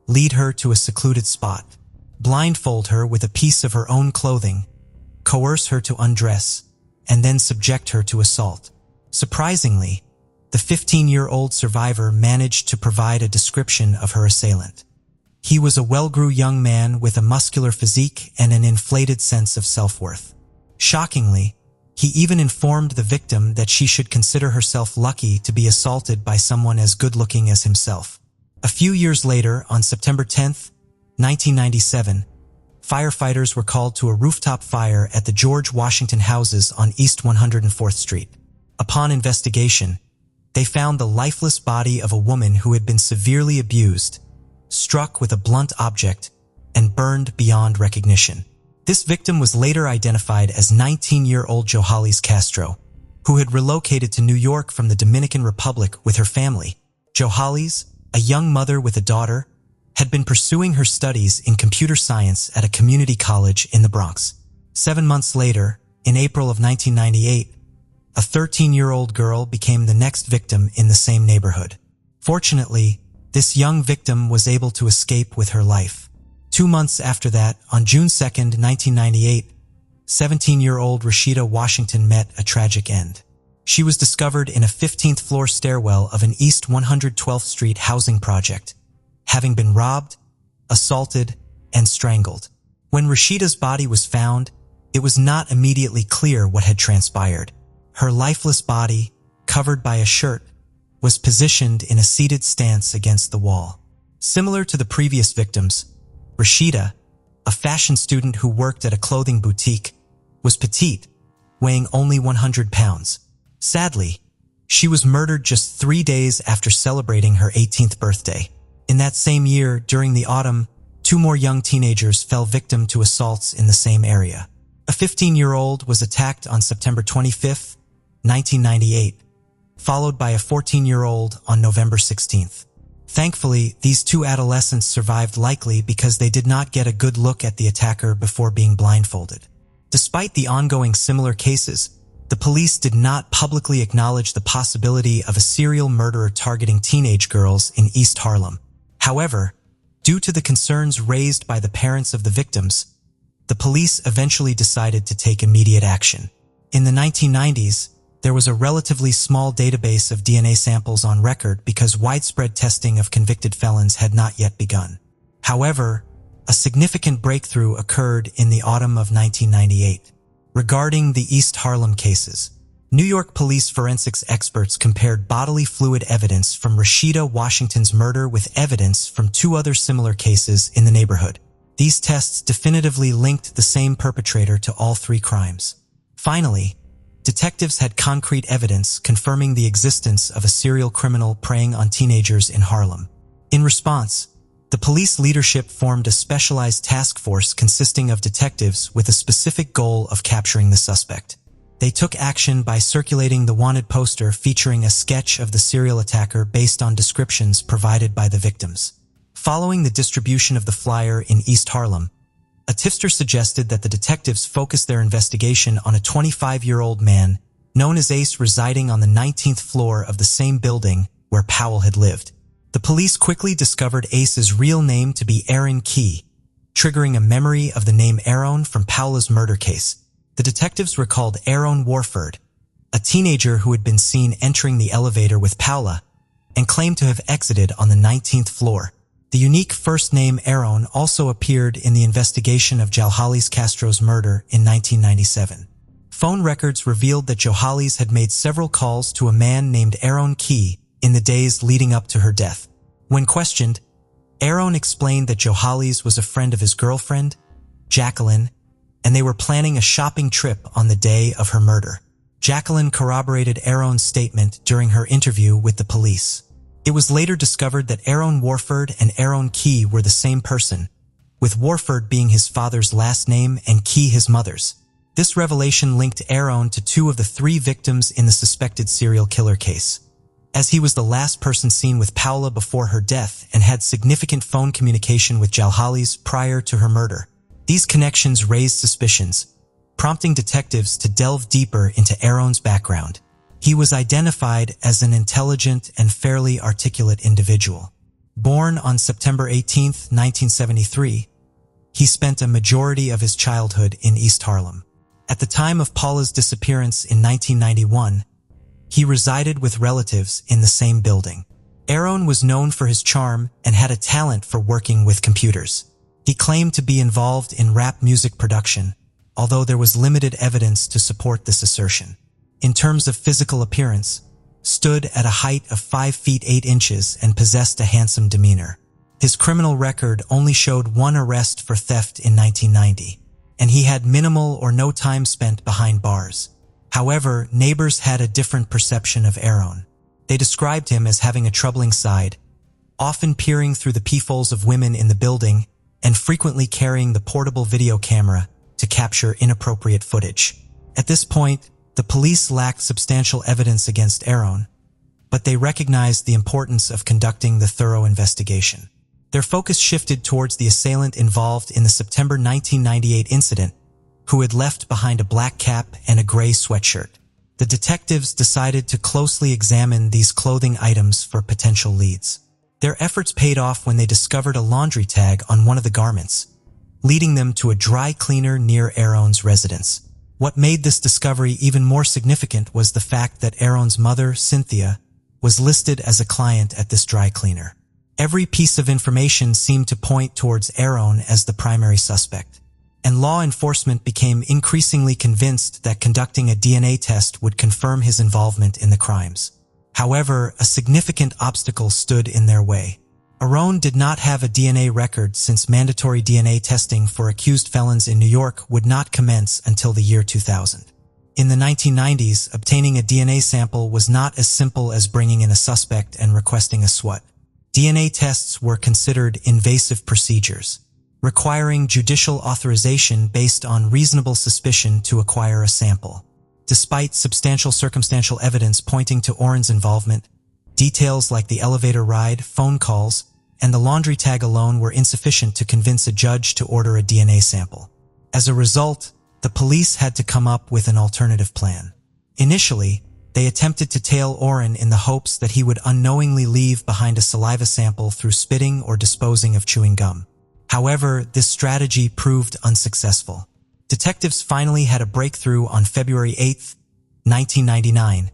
lead her to a secluded spot, blindfold her with a piece of her own clothing, coerce her to undress, and then subject her to assault. Surprisingly, the 15-year-old survivor managed to provide a description of her assailant. He was a well-grew young man with a muscular physique and an inflated sense of self-worth. Shockingly, he even informed the victim that she should consider herself lucky to be assaulted by someone as good-looking as himself. A few years later, on September 10, 1997, firefighters were called to a rooftop fire at the George Washington houses on East 104th Street. Upon investigation, they found the lifeless body of a woman who had been severely abused, struck with a blunt object, and burned beyond recognition. This victim was later identified as 19-year-old Johalis Castro, who had relocated to New York from the Dominican Republic with her family. Johalis, a young mother with a daughter, had been pursuing her studies in computer science at a community college in the Bronx. 7 months later, in April of 1998, a 13-year-old girl became the next victim in the same neighborhood. Fortunately, this young victim was able to escape with her life. 2 months after that, on June 2, 1998, 17-year-old Rashida Washington met a tragic end. She was discovered in a 15th-floor stairwell of an East 112th Street housing project, having been robbed, assaulted, and strangled. When Rashida's body was found, it was not immediately clear what had transpired. Her lifeless body, covered by a shirt, was positioned in a seated stance against the wall. Similar to the previous victims, Rashida, a fashion student who worked at a clothing boutique, was petite, weighing only 100 pounds. Sadly, she was murdered just 3 days after celebrating her 18th birthday. In that same year, during the autumn, 2 more young teenagers fell victim to assaults in the same area. A 15-year-old was attacked on September 25, 1998, followed by a 14-year-old on November 16th. Thankfully, these 2 adolescents survived, likely because they did not get a good look at the attacker before being blindfolded. Despite the ongoing similar cases, the police did not publicly acknowledge the possibility of a serial murderer targeting teenage girls in East Harlem. However, due to the concerns raised by the parents of the victims, the police eventually decided to take immediate action. In the 1990s, there was a relatively small database of DNA samples on record because widespread testing of convicted felons had not yet begun. However, a significant breakthrough occurred in the autumn of 1998. Regarding the East Harlem cases, New York police forensics experts compared bodily fluid evidence from Rashida Washington's murder with evidence from 2 other similar cases in the neighborhood. These tests definitively linked the same perpetrator to all 3 crimes. Finally, detectives had concrete evidence confirming the existence of a serial criminal preying on teenagers in Harlem. In response, the police leadership formed a specialized task force consisting of detectives with a specific goal of capturing the suspect. They took action by circulating the wanted poster featuring a sketch of the serial attacker based on descriptions provided by the victims. Following the distribution of the flyer in East Harlem, a tipster suggested that the detectives focus their investigation on a 25-year-old man known as Ace residing on the 19th floor of the same building where Powell had lived. The police quickly discovered Ace's real name to be Aaron Key, triggering a memory of the name Aaron from Powell's murder case. The detectives recalled Aaron Warford, a teenager who had been seen entering the elevator with Paula and claimed to have exited on the 19th floor. The unique first name Aaron also appeared in the investigation of Jalhalis Castro's murder in 1997. Phone records revealed that Jalhalis had made several calls to a man named Aaron Key in the days leading up to her death. When questioned, Aaron explained that Jalhalis was a friend of his girlfriend, Jacqueline, and they were planning a shopping trip on the day of her murder. Jacqueline corroborated Aaron's statement during her interview with the police. It was later discovered that Aaron Warford and Aaron Key were the same person, with Warford being his father's last name and Key his mother's. This revelation linked Aaron to 2 of the 3 victims in the suspected serial killer case, as he was the last person seen with Paula before her death and had significant phone communication with Jalhalis prior to her murder. These connections raised suspicions, prompting detectives to delve deeper into Aaron's background. He was identified as an intelligent and fairly articulate individual. Born on September 18, 1973, he spent a majority of his childhood in East Harlem. At the time of Paula's disappearance in 1991, he resided with relatives in the same building. Aaron was known for his charm and had a talent for working with computers. He claimed to be involved in rap music production, although there was limited evidence to support this assertion. In terms of physical appearance, stood at a height of 5 feet 8 inches and possessed a handsome demeanor. His criminal record only showed 1 arrest for theft in 1990, and he had minimal or no time spent behind bars. However, neighbors had a different perception of Aaron. They described him as having a troubling side, often peering through the peepholes of women in the building and frequently carrying the portable video camera to capture inappropriate footage. At this point, the police lacked substantial evidence against Aaron, but they recognized the importance of conducting the thorough investigation. Their focus shifted towards the assailant involved in the September 1998 incident, who had left behind a black cap and a gray sweatshirt. The detectives decided to closely examine these clothing items for potential leads. Their efforts paid off when they discovered a laundry tag on one of the garments, leading them to a dry cleaner near Aaron's residence. What made this discovery even more significant was the fact that Aaron's mother, Cynthia, was listed as a client at this dry cleaner. Every piece of information seemed to point towards Aaron as the primary suspect, and law enforcement became increasingly convinced that conducting a DNA test would confirm his involvement in the crimes. However, a significant obstacle stood in their way. Aaron did not have a DNA record since mandatory DNA testing for accused felons in New York would not commence until the year 2000. In the 1990s, obtaining a DNA sample was not as simple as bringing in a suspect and requesting a SWAT. DNA tests were considered invasive procedures, requiring judicial authorization based on reasonable suspicion to acquire a sample. Despite substantial circumstantial evidence pointing to Aaron's involvement, details like the elevator ride, phone calls, and the laundry tag alone were insufficient to convince a judge to order a DNA sample. As a result, the police had to come up with an alternative plan. Initially, they attempted to tail Aaron in the hopes that he would unknowingly leave behind a saliva sample through spitting or disposing of chewing gum. However, this strategy proved unsuccessful. Detectives finally had a breakthrough on February 8, 1999,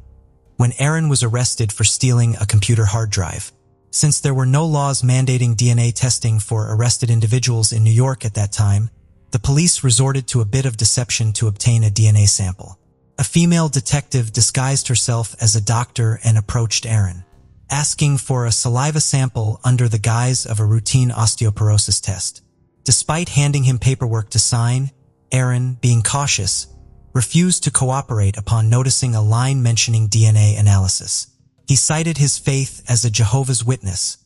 when Aaron was arrested for stealing a computer hard drive. Since there were no laws mandating DNA testing for arrested individuals in New York at that time, the police resorted to a bit of deception to obtain a DNA sample. A female detective disguised herself as a doctor and approached Aaron, asking for a saliva sample under the guise of a routine osteoporosis test. Despite handing him paperwork to sign, Aaron, being cautious, refused to cooperate upon noticing a line mentioning DNA analysis. He cited his faith as a Jehovah's Witness,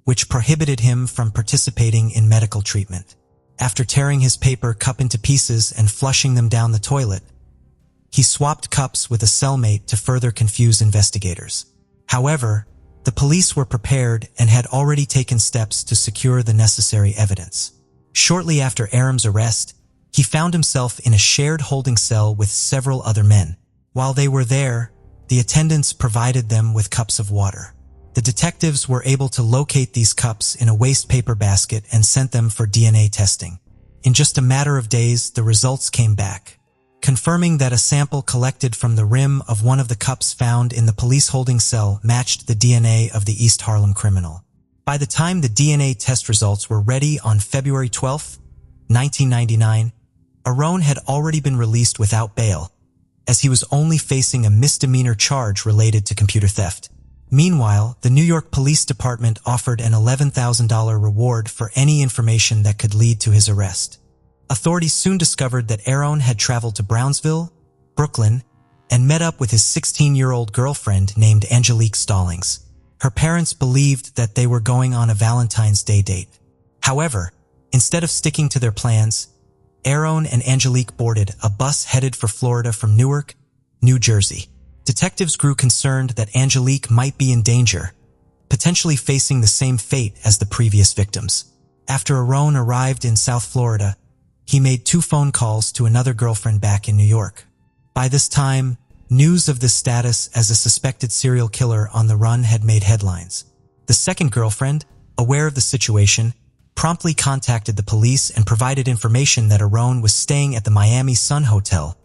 which prohibited him from participating in medical treatment. After tearing his paper cup into pieces and flushing them down the toilet, He swapped cups with a cellmate to further confuse investigators. However, the police were prepared and had already taken steps to secure the necessary evidence. Shortly after Aram's arrest, he found himself in a shared holding cell with several other men. While they were there, the attendants provided them with cups of water. The detectives were able to locate these cups in a waste paper basket and sent them for DNA testing. In just a matter of days, the results came back, confirming that a sample collected from the rim of one of the cups found in the police holding cell matched the DNA of the East Harlem criminal. By the time the DNA test results were ready on February 12, 1999, Aron had already been released without bail, as he was only facing a misdemeanor charge related to computer theft. Meanwhile, the New York Police Department offered an $11,000 reward for any information that could lead to his arrest. Authorities soon discovered that Aron had traveled to Brownsville, Brooklyn, and met up with his 16-year-old girlfriend named Angelique Stallings. Her parents believed that they were going on a Valentine's Day date. However, instead of sticking to their plans, Aron and Angelique boarded a bus headed for Florida from Newark, New Jersey. Detectives grew concerned that Angelique might be in danger, potentially facing the same fate as the previous victims. After Aron arrived in South Florida, he made 2 phone calls to another girlfriend back in New York. By this time, news of this status as a suspected serial killer on the run had made headlines. The second girlfriend, aware of the situation, promptly contacted the police and provided information that Aron was staying at the Miami Sun Hotel,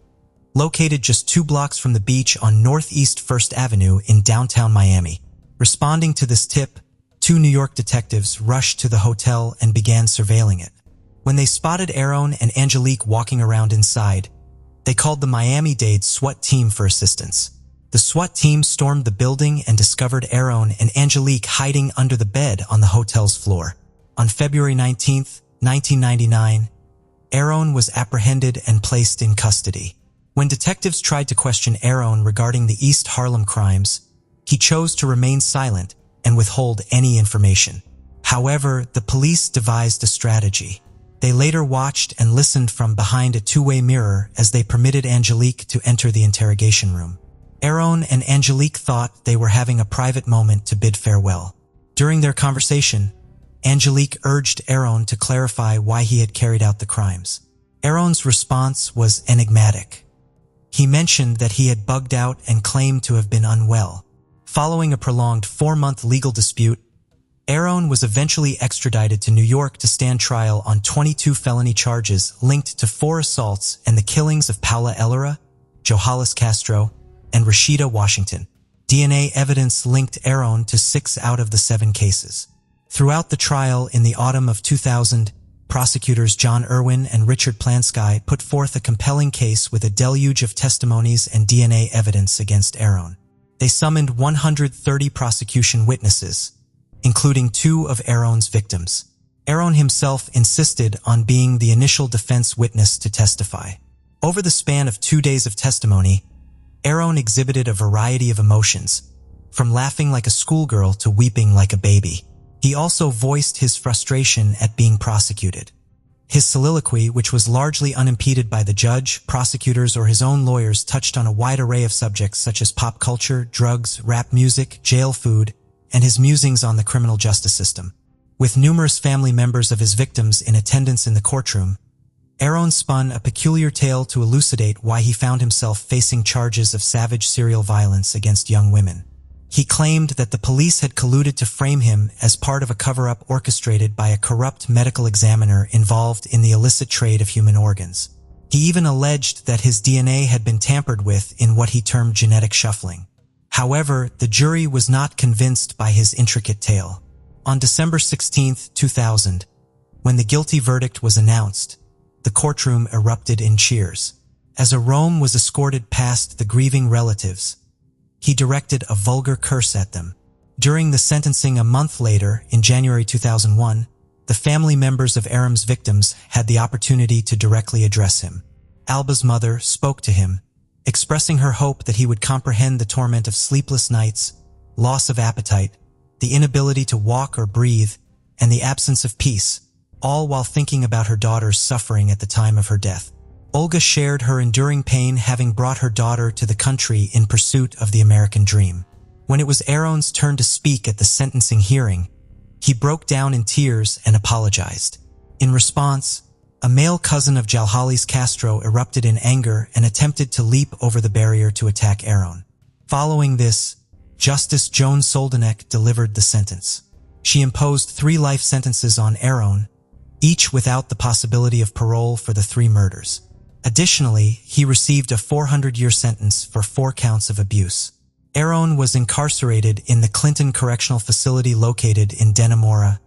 located just 2 blocks from the beach on Northeast 1st Avenue in downtown Miami. Responding to this tip, 2 New York detectives rushed to the hotel and began surveilling it. When they spotted Aron and Angelique walking around inside, they called the Miami-Dade SWAT team for assistance. The SWAT team stormed the building and discovered Aron and Angelique hiding under the bed on the hotel's floor. On February 19, 1999, Aron was apprehended and placed in custody. When detectives tried to question Aron regarding the East Harlem crimes, he chose to remain silent and withhold any information. However, the police devised a strategy. They later watched and listened from behind a 2-way mirror as they permitted Angelique to enter the interrogation room. Aron and Angelique thought they were having a private moment to bid farewell. During their conversation, Angelique urged Aron to clarify why he had carried out the crimes. Aron's response was enigmatic. He mentioned that he had bugged out and claimed to have been unwell. Following a prolonged 4-month legal dispute, Aron was eventually extradited to New York to stand trial on 22 felony charges linked to 4 assaults and the killings of Paula Ellera, Johalis Castro, and Rashida Washington. DNA evidence linked Aron to 6 out of the 7 cases. Throughout the trial in the autumn of 2000, prosecutors John Irwin and Richard Plansky put forth a compelling case with a deluge of testimonies and DNA evidence against Aron. They summoned 130 prosecution witnesses, including 2 of Aron's victims. Aron himself insisted on being the initial defense witness to testify. Over the span of 2 days of testimony, Aron exhibited a variety of emotions, from laughing like a schoolgirl to weeping like a baby. He also voiced his frustration at being prosecuted. His soliloquy, which was largely unimpeded by the judge, prosecutors, or his own lawyers, touched on a wide array of subjects such as pop culture, drugs, rap music, jail food, and his musings on the criminal justice system. With numerous family members of his victims in attendance in the courtroom, Aron spun a peculiar tale to elucidate why he found himself facing charges of savage serial violence against young women. He claimed that the police had colluded to frame him as part of a cover-up orchestrated by a corrupt medical examiner involved in the illicit trade of human organs. He even alleged that his DNA had been tampered with in what he termed genetic shuffling. However, the jury was not convinced by his intricate tale. On December 16, 2000, when the guilty verdict was announced, the courtroom erupted in cheers. As Aron was escorted past the grieving relatives, he directed a vulgar curse at them. During the sentencing a month later, in January 2001, the family members of Aron's victims had the opportunity to directly address him. Alba's mother spoke to him, expressing her hope that he would comprehend the torment of sleepless nights, loss of appetite, the inability to walk or breathe, and the absence of peace, all while thinking about her daughter's suffering at the time of her death. Olga shared her enduring pain having brought her daughter to the country in pursuit of the American dream. When it was Aaron's turn to speak at the sentencing hearing, he broke down in tears and apologized. In response, a male cousin of Jalhalis Castro erupted in anger and attempted to leap over the barrier to attack Aaron. Following this, Justice Joan Soldanek delivered the sentence. She imposed 3 life sentences on Aaron, each without the possibility of parole for the 3 murders. Additionally, he received a 400-year sentence for 4 counts of abuse. Aaron was incarcerated in the Clinton Correctional Facility located in Dannemora,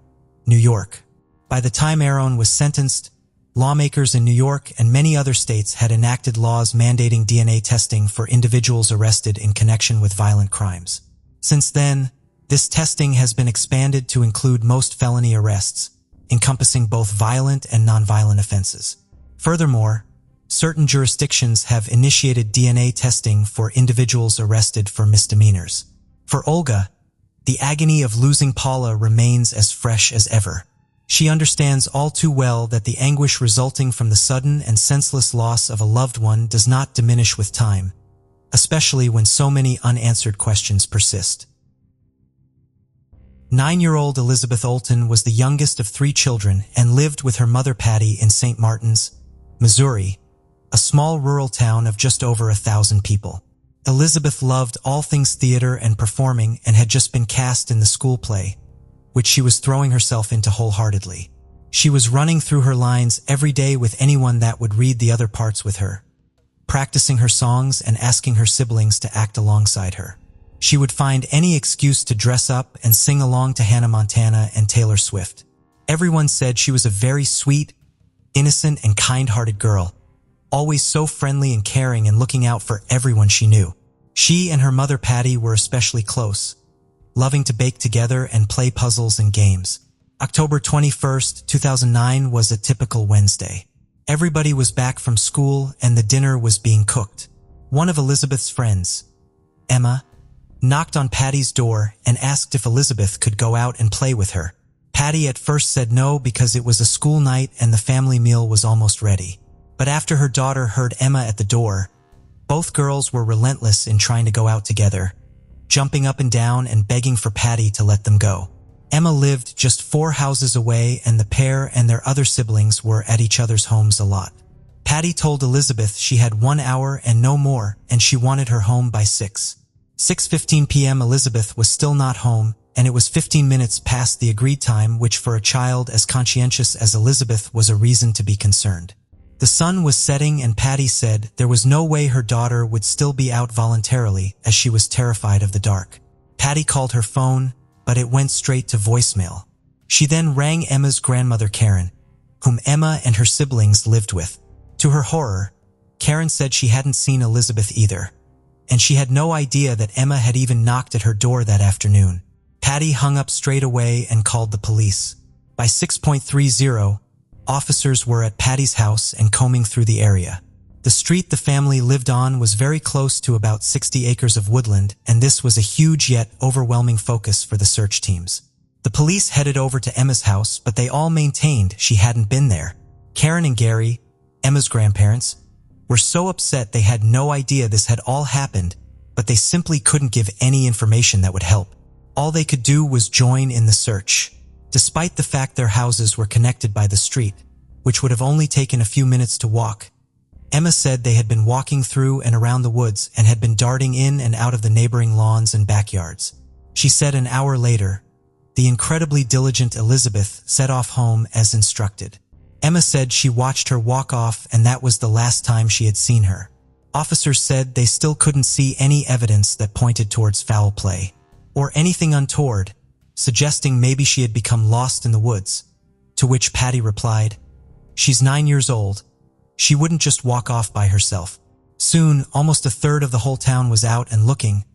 New York. By the time Aaron was sentenced, lawmakers in New York and many other states had enacted laws mandating DNA testing for individuals arrested in connection with violent crimes. Since then, this testing has been expanded to include most felony arrests, encompassing both violent and nonviolent offenses. Furthermore, certain jurisdictions have initiated DNA testing for individuals arrested for misdemeanors. For Olga, the agony of losing Paula remains as fresh as ever. She understands all too well that the anguish resulting from the sudden and senseless loss of a loved one does not diminish with time, especially when so many unanswered questions persist. 9-year-old Elizabeth Olton was the youngest of 3 children and lived with her mother Patty in St. Martin's, Missouri, a small rural town of just over 1,000 people. Elizabeth loved all things theater and performing and had just been cast in the school play, which she was throwing herself into wholeheartedly. She was running through her lines every day with anyone that would read the other parts with her, practicing her songs and asking her siblings to act alongside her. She would find any excuse to dress up and sing along to Hannah Montana and Taylor Swift. Everyone said she was a very sweet, innocent, and kind-hearted girl, always so friendly and caring and looking out for everyone she knew. She and her mother Patty were especially close, loving to bake together and play puzzles and games. October 21st, 2009 was a typical Wednesday. Everybody was back from school and the dinner was being cooked. One of Elizabeth's friends, Emma, knocked on Patty's door and asked if Elizabeth could go out and play with her. Patty at first said no because it was a school night and the family meal was almost ready. But after her daughter heard Emma at the door, both girls were relentless in trying to go out together, jumping up and down and begging for Patty to let them go. Emma lived just 4 houses away and the pair and their other siblings were at each other's homes a lot. Patty told Elizabeth she had 1 hour and no more and she wanted her home by 6:15 p.m. Elizabeth was still not home and it was 15 minutes past the agreed time, which for a child as conscientious as Elizabeth was a reason to be concerned. The sun was setting and Patty said there was no way her daughter would still be out voluntarily as she was terrified of the dark. Patty called her phone, but it went straight to voicemail. She then rang Emma's grandmother Karen, whom Emma and her siblings lived with. To her horror, Karen said she hadn't seen Elizabeth either, and she had no idea that Emma had even knocked at her door that afternoon. Patty hung up straight away and called the police. By 6:30, officers were at Patty's house and combing through the area. The street the family lived on was very close to about 60 acres of woodland, and this was a huge yet overwhelming focus for the search teams. The police headed over to Emma's house, but they all maintained she hadn't been there. Karen and Gary, Emma's grandparents, were so upset they had no idea this had all happened, but they simply couldn't give any information that would help. All they could do was join in the search, despite the fact their houses were connected by the street, which would have only taken a few minutes to walk. Emma said they had been walking through and around the woods and had been darting in and out of the neighboring lawns and backyards. She said an hour later, the incredibly diligent Elizabeth set off home as instructed. Emma said she watched her walk off and that was the last time she had seen her. Officers said they still couldn't see any evidence that pointed towards foul play or anything untoward, suggesting maybe she had become lost in the woods, to which Patty replied, "She's 9 years old. She wouldn't just walk off by herself." Soon, almost a third of the whole town was out and looking,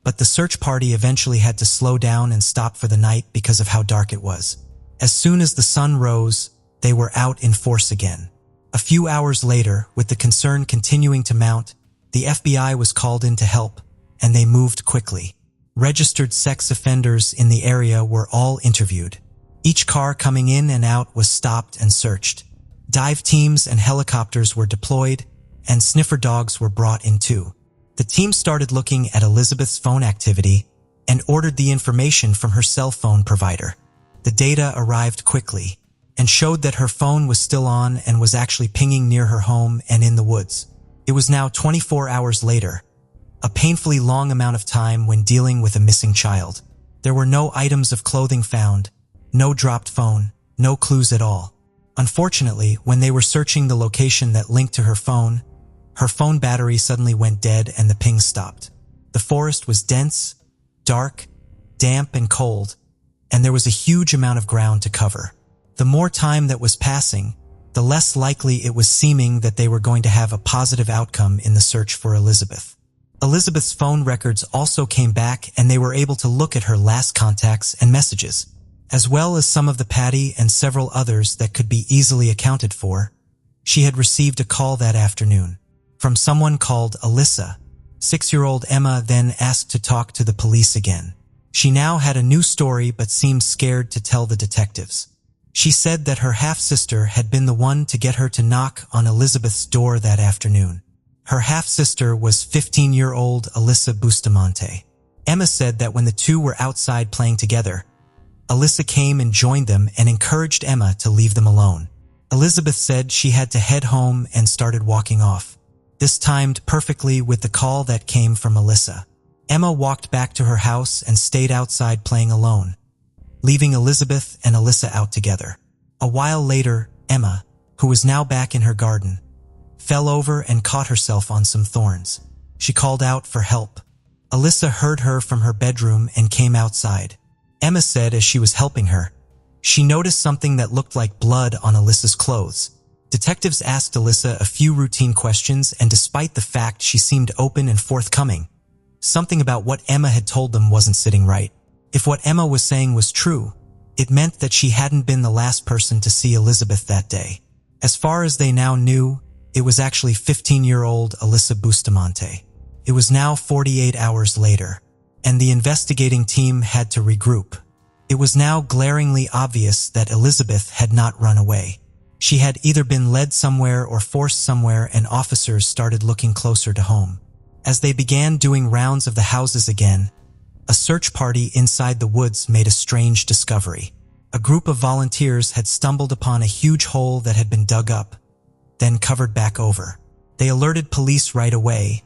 but the search party eventually had to slow down and stop for the night because of how dark it was. As soon as the sun rose, they were out in force again. A few hours later, with the concern continuing to mount, the FBI was called in to help, and they moved quickly. Registered sex offenders in the area were all interviewed. Each car coming in and out was stopped and searched. Dive teams and helicopters were deployed, and sniffer dogs were brought in too. The team started looking at Elizabeth's phone activity and ordered the information from her cell phone provider. The data arrived quickly and showed that her phone was still on and was actually pinging near her home and in the woods. It was now 24 hours later, a painfully long amount of time when dealing with a missing child. There were no items of clothing found, no dropped phone, no clues at all. Unfortunately, when they were searching the location that linked to her phone battery suddenly went dead and the ping stopped. The forest was dense, dark, damp and cold, and there was a huge amount of ground to cover. The more time that was passing, the less likely it was seeming that they were going to have a positive outcome in the search for Elizabeth. Elizabeth's phone records also came back and they were able to look at her last contacts and messages, as well as some of the Patty and several others that could be easily accounted for. She had received a call that afternoon from someone called Alyssa. 6-year-old Emma then asked to talk to the police again. She now had a new story but seemed scared to tell the detectives. She said that her half-sister had been the one to get her to knock on Elizabeth's door that afternoon. Her half-sister was 15-year-old Alyssa Bustamante. Emma said that when the two were outside playing together, Alyssa came and joined them and encouraged Emma to leave them alone. Elizabeth said she had to head home and started walking off. This timed perfectly with the call that came from Alyssa. Emma walked back to her house and stayed outside playing alone, leaving Elizabeth and Alyssa out together. A while later, Emma, who was now back in her garden, fell over and caught herself on some thorns. She called out for help. Alyssa heard her from her bedroom and came outside. Emma said as she was helping her, she noticed something that looked like blood on Alyssa's clothes. Detectives asked Alyssa a few routine questions, and despite the fact she seemed open and forthcoming, something about what Emma had told them wasn't sitting right. If what Emma was saying was true, it meant that she hadn't been the last person to see Elizabeth that day. As far as they now knew, it was actually 15-year-old Alyssa Bustamante. It was now 48 hours later, and the investigating team had to regroup. It was now glaringly obvious that Elizabeth had not run away. She had either been led somewhere or forced somewhere, and officers started looking closer to home. As they began doing rounds of the houses again, a search party inside the woods made a strange discovery. A group of volunteers had stumbled upon a huge hole that had been dug up, then covered back over. They alerted police right away,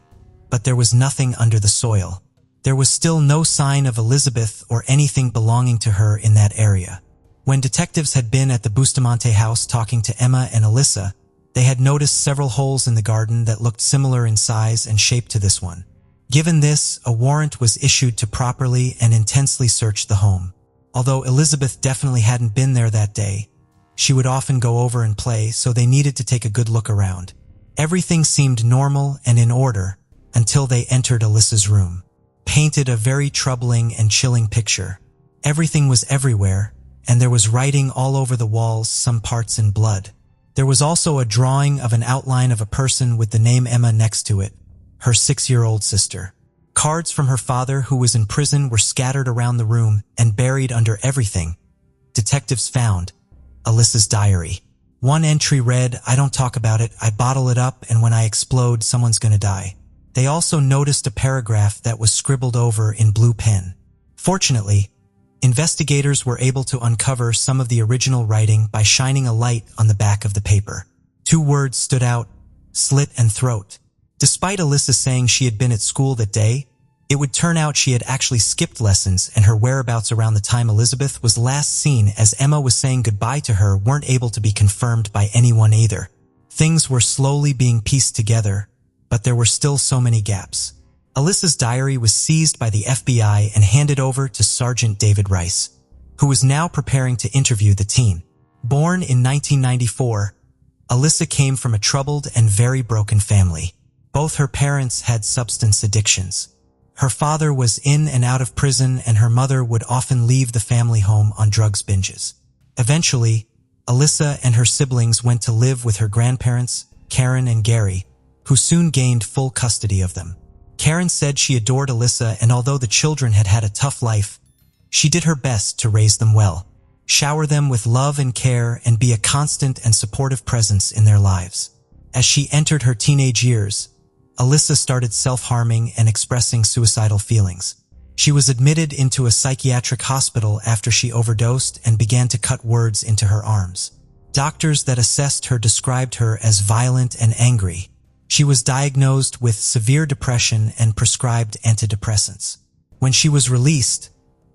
but there was nothing under the soil. There was still no sign of Elizabeth or anything belonging to her in that area. When detectives had been at the Bustamante house talking to Emma and Alyssa, they had noticed several holes in the garden that looked similar in size and shape to this one. Given this, a warrant was issued to properly and intensely search the home. Although Elizabeth definitely hadn't been there that day, she would often go over and play, so they needed to take a good look around. Everything seemed normal and in order until they entered Alyssa's room. Painted a very troubling and chilling picture. Everything was everywhere, and there was writing all over the walls, some parts in blood. There was also a drawing of an outline of a person with the name Emma next to it, her 6-year-old sister. Cards from her father, who was in prison, were scattered around the room, and buried under everything, detectives found Alyssa's diary. One entry read, "I don't talk about it, I bottle it up, and when I explode, someone's gonna die." They also noticed a paragraph that was scribbled over in blue pen. Fortunately, investigators were able to uncover some of the original writing by shining a light on the back of the paper. 2 words stood out: slit and throat. Despite Alyssa saying she had been at school that day, it would turn out she had actually skipped lessons, and her whereabouts around the time Elizabeth was last seen as Emma was saying goodbye to her weren't able to be confirmed by anyone either. Things were slowly being pieced together, but there were still so many gaps. Alyssa's diary was seized by the FBI and handed over to Sergeant David Rice, who was now preparing to interview the teen. Born in 1994, Alyssa came from a troubled and very broken family. Both her parents had substance addictions. Her father was in and out of prison, and her mother would often leave the family home on drugs binges. Eventually, Alyssa and her siblings went to live with her grandparents, Karen and Gary, who soon gained full custody of them. Karen said she adored Alyssa, and although the children had had a tough life, she did her best to raise them well. shower them with love and care, and be a constant and supportive presence in their lives. As she entered her teenage years, Alyssa started self-harming and expressing suicidal feelings. She was admitted into a psychiatric hospital after she overdosed and began to cut words into her arms. Doctors that assessed her described her as violent and angry. She was diagnosed with severe depression and prescribed antidepressants. When she was released,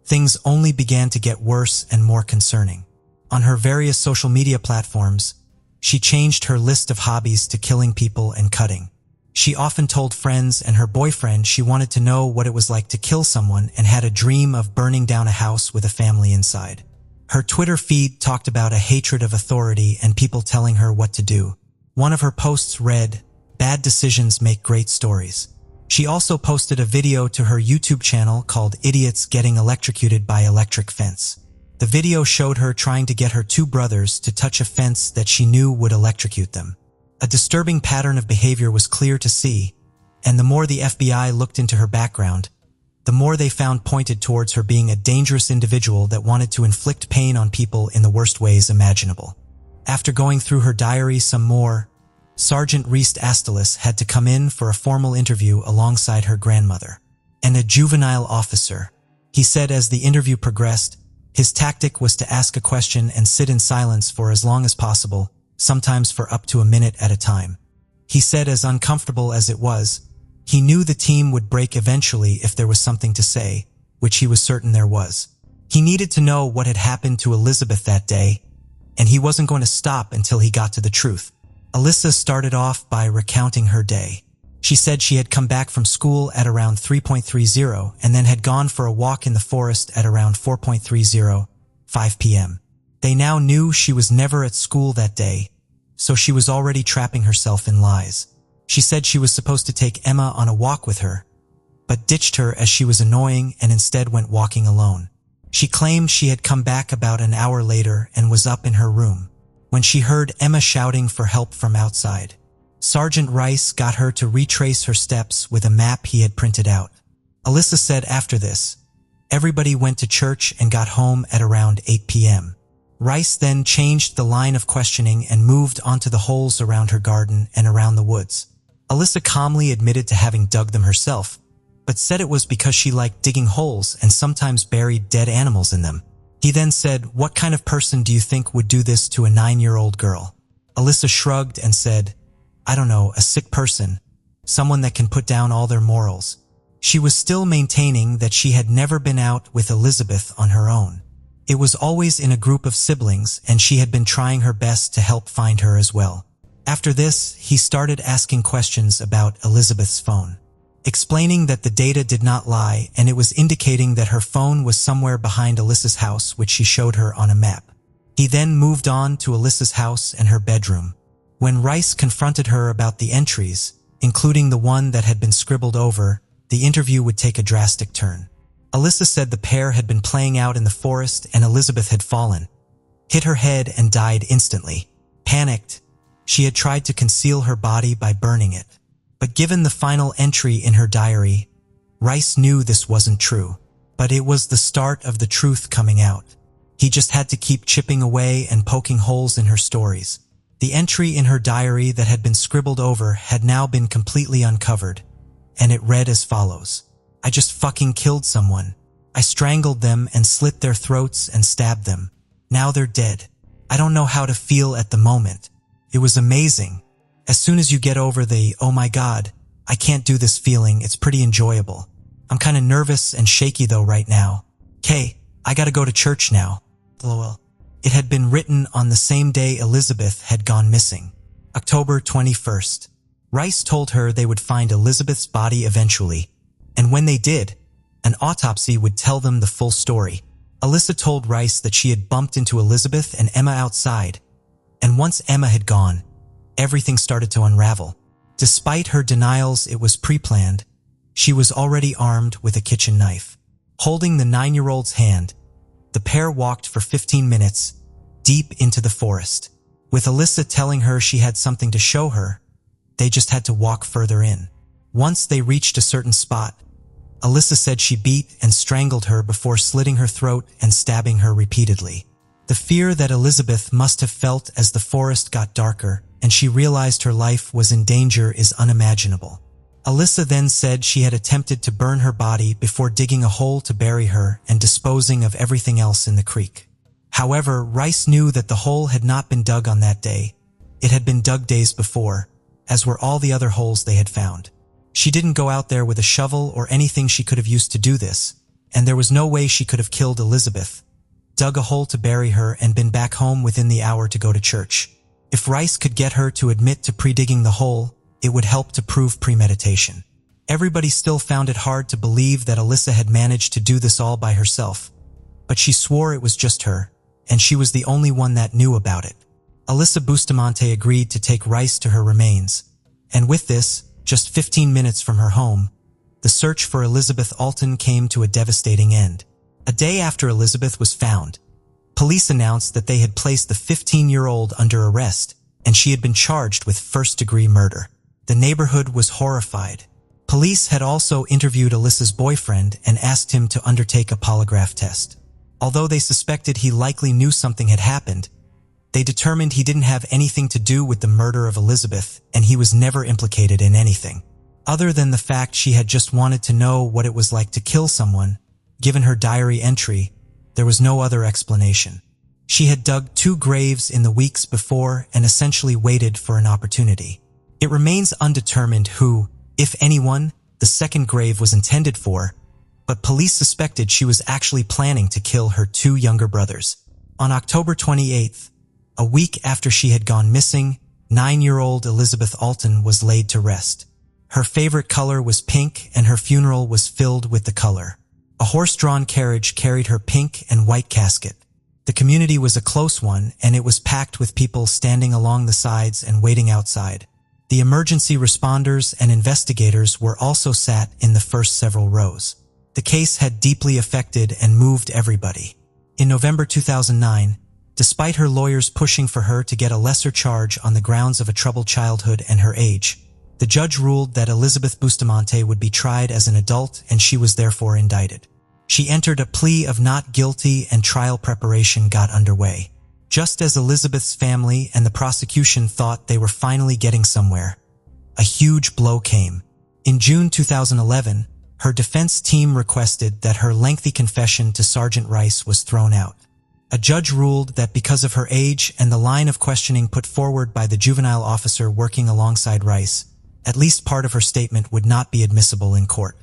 things only began to get worse and more concerning. On her various social media platforms, she changed her list of hobbies to killing people and cutting. She often told friends and her boyfriend she wanted to know what it was like to kill someone and had a dream of burning down a house with a family inside. Her Twitter feed talked about a hatred of authority and people telling her what to do. One of her posts read, "Bad decisions make great stories." She also posted a video to her YouTube channel called "Idiots Getting Electrocuted by Electric Fence." The video showed her trying to get her two brothers to touch a fence that she knew would electrocute them. A disturbing pattern of behavior was clear to see, and the more the FBI looked into her background, the more they found pointed towards her being a dangerous individual that wanted to inflict pain on people in the worst ways imaginable. After going through her diary some more, Sergeant Reese Astalis had to come in for a formal interview alongside her grandmother and a juvenile officer. He said as the interview progressed, his tactic was to ask a question and sit in silence for as long as possible, sometimes for up to a minute at a time. He said as uncomfortable as it was, he knew the team would break eventually if there was something to say, which he was certain there was. He needed to know what had happened to Elizabeth that day, and he wasn't going to stop until he got to the truth. Alyssa started off by recounting her day. She said she had come back from school at around 3:30 and then had gone for a walk in the forest at around 4:30, 5 p.m. They now knew she was never at school that day, so she was already trapping herself in lies. She said she was supposed to take Emma on a walk with her, but ditched her as she was annoying and instead went walking alone. She claimed she had come back about an hour later and was up in her room when she heard Emma shouting for help from outside. Sergeant Rice got her to retrace her steps with a map he had printed out. Alyssa said after this, everybody went to church and got home at around 8 p.m. Rice then changed the line of questioning and moved onto the holes around her garden and around the woods. Alyssa calmly admitted to having dug them herself, but said it was because she liked digging holes and sometimes buried dead animals in them. He then said, "What kind of person do you think would do this to a 9-year-old girl?" Alyssa shrugged and said, "I don't know, a sick person, someone that can put down all their morals." She was still maintaining that she had never been out with Elizabeth on her own. It was always in a group of siblings, and she had been trying her best to help find her as well. After this, he started asking questions about Elizabeth's phone, explaining that the data did not lie and it was indicating that her phone was somewhere behind Alyssa's house, which she showed her on a map. He then moved on to Alyssa's house and her bedroom. When Rice confronted her about the entries, including the one that had been scribbled over, the interview would take a drastic turn. Alyssa said the pair had been playing out in the forest and Elizabeth had fallen, hit her head and died instantly. Panicked, she had tried to conceal her body by burning it. But given the final entry in her diary, Rice knew this wasn't true. But it was the start of the truth coming out. He just had to keep chipping away and poking holes in her stories. The entry in her diary that had been scribbled over had now been completely uncovered, and it read as follows. "I just fucking killed someone. I strangled them and slit their throats and stabbed them. Now they're dead. I don't know how to feel at the moment. It was amazing. As soon as you get over the, oh my god, I can't do this feeling, it's pretty enjoyable. I'm kinda nervous and shaky though right now. K, I gotta go to church now. LOL." It had been written on the same day Elizabeth had gone missing, October 21st. Rice told her they would find Elizabeth's body eventually, and when they did, an autopsy would tell them the full story. Alyssa told Rice that she had bumped into Elizabeth and Emma outside, and once Emma had gone, everything started to unravel. Despite her denials it was pre-planned, she was already armed with a kitchen knife. Holding the 9-year-old's hand, the pair walked for 15 minutes, deep into the forest. With Alyssa telling her she had something to show her, they just had to walk further in. Once they reached a certain spot, Alyssa said she beat and strangled her before slitting her throat and stabbing her repeatedly. The fear that Elizabeth must have felt as the forest got darker and she realized her life was in danger is unimaginable. Alyssa then said she had attempted to burn her body before digging a hole to bury her and disposing of everything else in the creek. However, Rice knew that the hole had not been dug on that day. It had been dug days before, as were all the other holes they had found. She didn't go out there with a shovel or anything she could have used to do this, and there was no way she could have killed Elizabeth, dug a hole to bury her, and been back home within the hour to go to church. If Rice could get her to admit to pre-digging the hole, it would help to prove premeditation. Everybody still found it hard to believe that Alyssa had managed to do this all by herself, but she swore it was just her, and she was the only one that knew about it. Alyssa Bustamante agreed to take Rice to her remains, and with this, just 15 minutes from her home, the search for Elizabeth Alton came to a devastating end. A day after Elizabeth was found, police announced that they had placed the 15-year-old under arrest, and she had been charged with first-degree murder. The neighborhood was horrified. Police had also interviewed Alyssa's boyfriend and asked him to undertake a polygraph test. Although they suspected he likely knew something had happened, they determined he didn't have anything to do with the murder of Elizabeth, and he was never implicated in anything. Other than the fact she had just wanted to know what it was like to kill someone, given her diary entry, there was no other explanation. She had dug 2 graves in the weeks before and essentially waited for an opportunity. It remains undetermined who, if anyone, the second grave was intended for, but police suspected she was actually planning to kill her 2 younger brothers. On October 28th, a week after she had gone missing, 9-year-old Elizabeth Alton was laid to rest. Her favorite color was pink, and her funeral was filled with the color. A horse-drawn carriage carried her pink and white casket. The community was a close one, and it was packed with people standing along the sides and waiting outside. The emergency responders and investigators were also sat in the first several rows. The case had deeply affected and moved everybody. In November 2009, despite her lawyers pushing for her to get a lesser charge on the grounds of a troubled childhood and her age, the judge ruled that Elizabeth Bustamante would be tried as an adult and she was therefore indicted. She entered a plea of not guilty and trial preparation got underway. Just as Elizabeth's family and the prosecution thought they were finally getting somewhere, a huge blow came. In June 2011, her defense team requested that her lengthy confession to Sergeant Rice was thrown out. A judge ruled that because of her age and the line of questioning put forward by the juvenile officer working alongside Rice, at least part of her statement would not be admissible in court.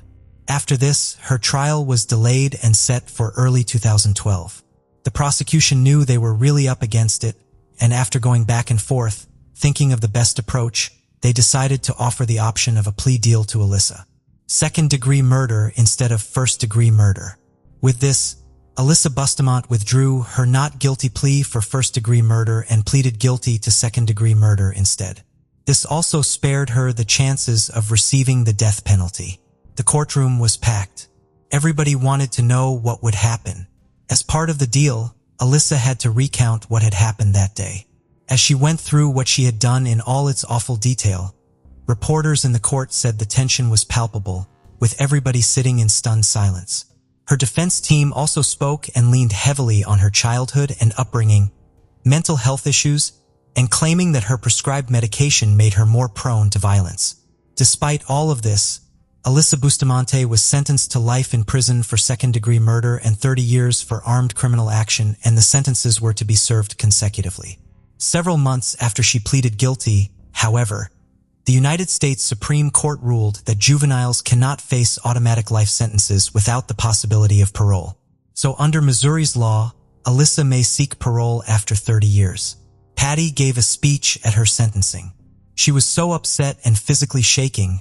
After this, her trial was delayed and set for early 2012. The prosecution knew they were really up against it, and after going back and forth, thinking of the best approach, they decided to offer the option of a plea deal to Alyssa. Second-degree murder instead of first-degree murder. With this, Alyssa Bustamante withdrew her not guilty plea for first-degree murder and pleaded guilty to second-degree murder instead. This also spared her the chances of receiving the death penalty. The courtroom was packed. Everybody wanted to know what would happen. As part of the deal, Alyssa had to recount what had happened that day. As she went through what she had done in all its awful detail, reporters in the court said the tension was palpable, with everybody sitting in stunned silence. Her defense team also spoke and leaned heavily on her childhood and upbringing, mental health issues, and claiming that her prescribed medication made her more prone to violence. Despite all of this, Alyssa Bustamante was sentenced to life in prison for second-degree murder and 30 years for armed criminal action, and the sentences were to be served consecutively. Several months after she pleaded guilty, however, the United States Supreme Court ruled that juveniles cannot face automatic life sentences without the possibility of parole. So under Missouri's law, Alyssa may seek parole after 30 years. Patty gave a speech at her sentencing. She was so upset and physically shaking,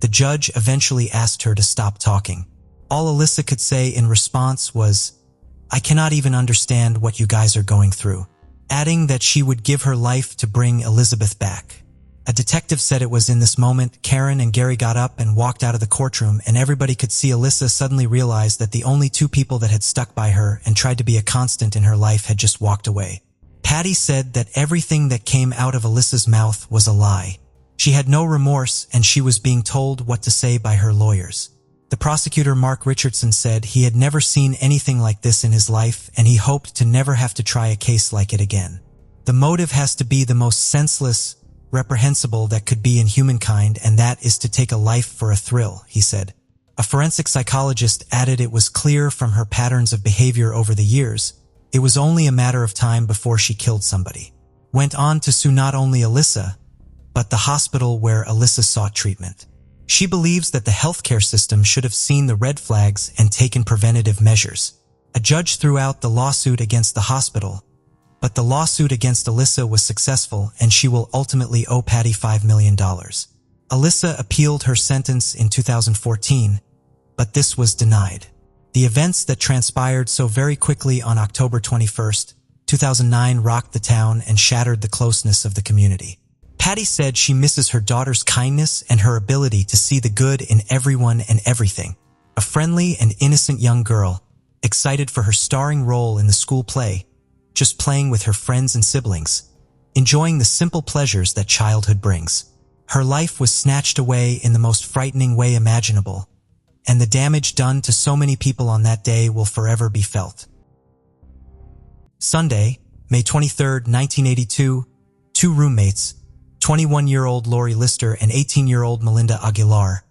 the judge eventually asked her to stop talking. All Alyssa could say in response was, "I cannot even understand what you guys are going through," adding that she would give her life to bring Elizabeth back. A detective said it was in this moment Karen and Gary got up and walked out of the courtroom, and everybody could see Alyssa suddenly realize that the only 2 people that had stuck by her and tried to be a constant in her life had just walked away. Patty said that everything that came out of Alyssa's mouth was a lie. She had no remorse and she was being told what to say by her lawyers. The prosecutor Mark Richardson said he had never seen anything like this in his life and he hoped to never have to try a case like it again. The motive has to be the most senseless, reprehensible that could be in humankind, and that is to take a life for a thrill, he said. A forensic psychologist added it was clear from her patterns of behavior over the years, it was only a matter of time before she killed somebody. Went on to sue not only Alyssa, but the hospital where Alyssa sought treatment. She believes that the healthcare system should have seen the red flags and taken preventative measures. A judge threw out the lawsuit against the hospital, but the lawsuit against Alyssa was successful and she will ultimately owe Patty $5 million. Alyssa appealed her sentence in 2014, but this was denied. The events that transpired so very quickly on October 21, 2009 rocked the town and shattered the closeness of the community. Patty said she misses her daughter's kindness and her ability to see the good in everyone and everything. A friendly and innocent young girl, excited for her starring role in the school play, just playing with her friends and siblings, enjoying the simple pleasures that childhood brings. Her life was snatched away in the most frightening way imaginable, and the damage done to so many people on that day will forever be felt. Sunday, May 23, 1982, two roommates, 21-year-old Lori Lister and 18-year-old Melinda Aguilar,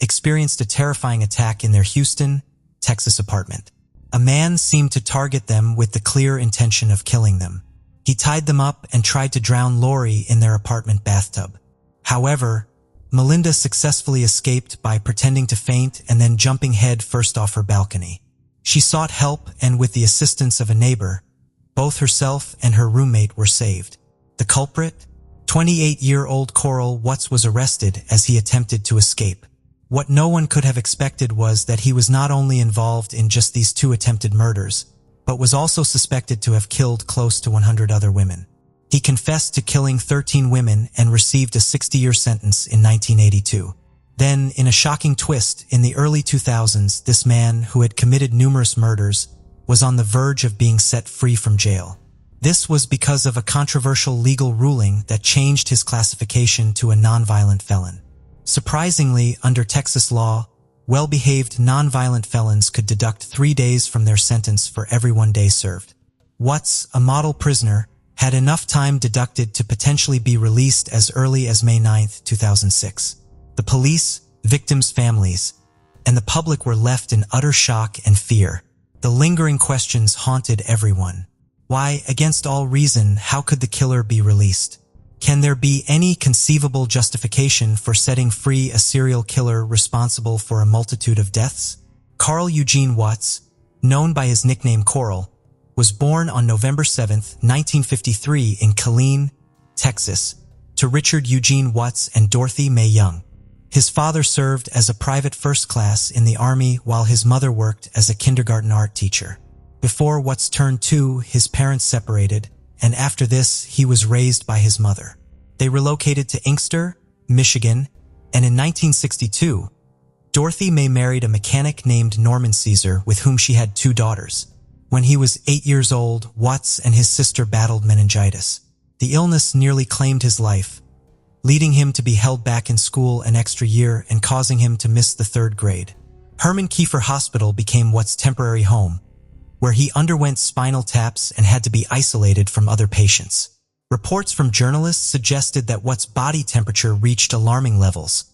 experienced a terrifying attack in their Houston, Texas apartment. A man seemed to target them with the clear intention of killing them. He tied them up and tried to drown Lori in their apartment bathtub. However, Melinda successfully escaped by pretending to faint and then jumping head first off her balcony. She sought help and with the assistance of a neighbor, both herself and her roommate were saved. The culprit, 28-year-old Coral Watts, was arrested as he attempted to escape. What no one could have expected was that he was not only involved in just these two attempted murders, but was also suspected to have killed close to 100 other women. He confessed to killing 13 women and received a 60-year sentence in 1982. Then, in a shocking twist, in the early 2000s, this man, who had committed numerous murders, was on the verge of being set free from jail. This was because of a controversial legal ruling that changed his classification to a nonviolent felon. Surprisingly, under Texas law, well-behaved nonviolent felons could deduct 3 days from their sentence for every 1 day served. Watts, a model prisoner, had enough time deducted to potentially be released as early as May 9, 2006. The police, victims' families, and the public were left in utter shock and fear. The lingering questions haunted everyone. Why, against all reason, how could the killer be released? Can there be any conceivable justification for setting free a serial killer responsible for a multitude of deaths? Carl Eugene Watts, known by his nickname Coral, was born on November 7, 1953 in Killeen, Texas, to Richard Eugene Watts and Dorothy Mae Young. His father served as a private first class in the Army while his mother worked as a kindergarten art teacher. Before Watts turned 2, his parents separated, and after this, he was raised by his mother. They relocated to Inkster, Michigan, and in 1962, Dorothy Mae married a mechanic named Norman Caesar with whom she had 2 daughters. When he was 8 years old, Watts and his sister battled meningitis. The illness nearly claimed his life, leading him to be held back in school an extra year and causing him to miss the 3rd grade. Herman Kiefer Hospital became Watts' temporary home, where he underwent spinal taps and had to be isolated from other patients. Reports from journalists suggested that Watts' body temperature reached alarming levels,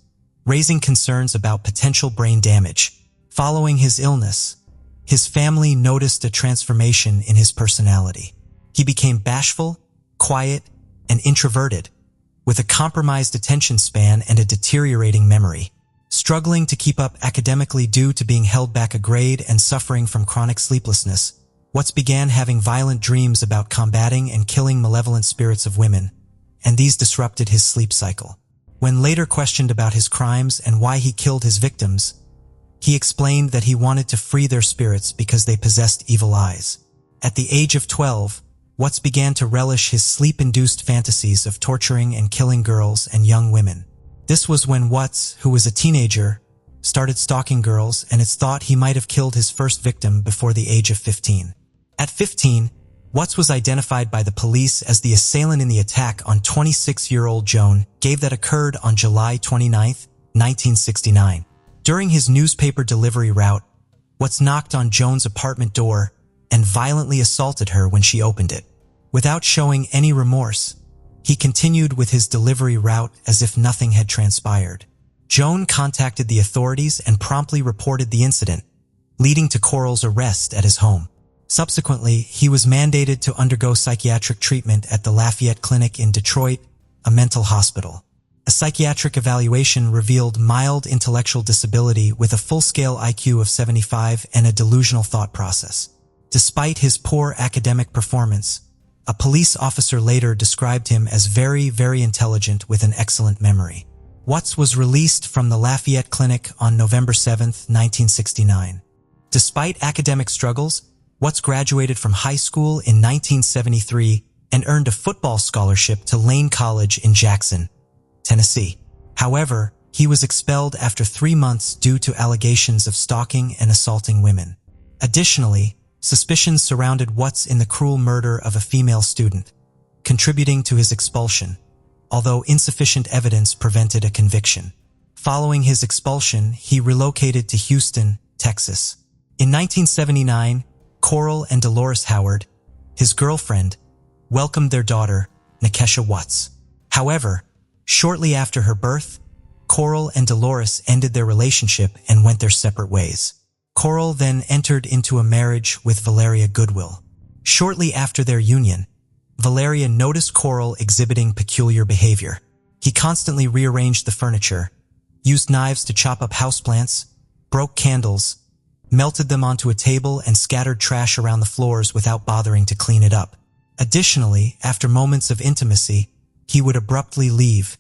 raising concerns about potential brain damage. Following his illness, his family noticed a transformation in his personality. He became bashful, quiet, and introverted, with a compromised attention span and a deteriorating memory. Struggling to keep up academically due to being held back a grade and suffering from chronic sleeplessness, Watts began having violent dreams about combating and killing malevolent spirits of women, and these disrupted his sleep cycle. When later questioned about his crimes and why he killed his victims, he explained that he wanted to free their spirits because they possessed evil eyes. At the age of 12, Watts began to relish his sleep-induced fantasies of torturing and killing girls and young women. This was when Watts, who was a teenager, started stalking girls, and it's thought he might have killed his first victim before the age of 15. At 15, Watts was identified by the police as the assailant in the attack on 26-year-old Joan Gave that occurred on July 29, 1969. During his newspaper delivery route, Watts knocked on Joan's apartment door and violently assaulted her when she opened it. Without showing any remorse, he continued with his delivery route as if nothing had transpired. Joan contacted the authorities and promptly reported the incident, leading to Coral's arrest at his home. Subsequently, he was mandated to undergo psychiatric treatment at the Lafayette Clinic in Detroit, a mental hospital. A psychiatric evaluation revealed mild intellectual disability with a full-scale IQ of 75 and a delusional thought process. Despite his poor academic performance, a police officer later described him as very, very intelligent with an excellent memory. Watts was released from the Lafayette Clinic on November 7, 1969. Despite academic struggles, Watts graduated from high school in 1973 and earned a football scholarship to Lane College in Jackson, Tennessee. However, he was expelled after 3 months due to allegations of stalking and assaulting women. Additionally, suspicions surrounded Watts in the cruel murder of a female student, contributing to his expulsion, although insufficient evidence prevented a conviction. Following his expulsion, he relocated to Houston, Texas. In 1979, Coral and Dolores Howard, his girlfriend, welcomed their daughter, Nikesha Watts. However, shortly after her birth, Coral and Dolores ended their relationship and went their separate ways. Coral then entered into a marriage with Valeria Goodwill. Shortly after their union, Valeria noticed Coral exhibiting peculiar behavior. He constantly rearranged the furniture, used knives to chop up houseplants, broke candles, melted them onto a table, and scattered trash around the floors without bothering to clean it up. Additionally, after moments of intimacy, he would abruptly leave,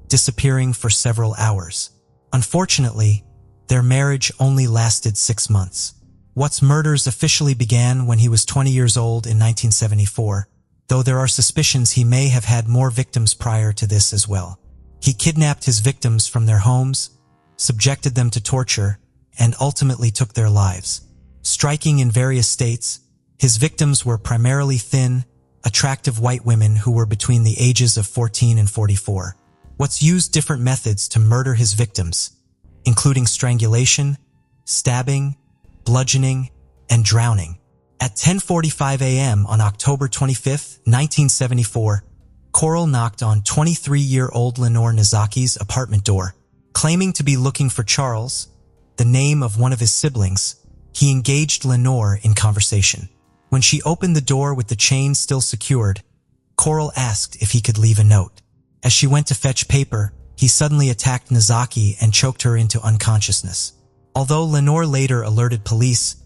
disappearing for several hours. Unfortunately, their marriage only lasted 6 months. Watts' murders officially began when he was 20 years old in 1974, though there are suspicions he may have had more victims prior to this as well. He kidnapped his victims from their homes, subjected them to torture, and ultimately took their lives. Striking in various states, his victims were primarily thin, attractive white women who were between the ages of 14 and 44. Watts used different methods to murder his victims, including strangulation, stabbing, bludgeoning, and drowning. At 10:45 a.m. on October 25, 1974, Coral knocked on 23-year-old Lenore Nizaki's apartment door. Claiming to be looking for Charles, the name of one of his siblings, he engaged Lenore in conversation. When she opened the door with the chain still secured, Coral asked if he could leave a note. As she went to fetch paper, he suddenly attacked Nizaki and choked her into unconsciousness. Although Lenore later alerted police,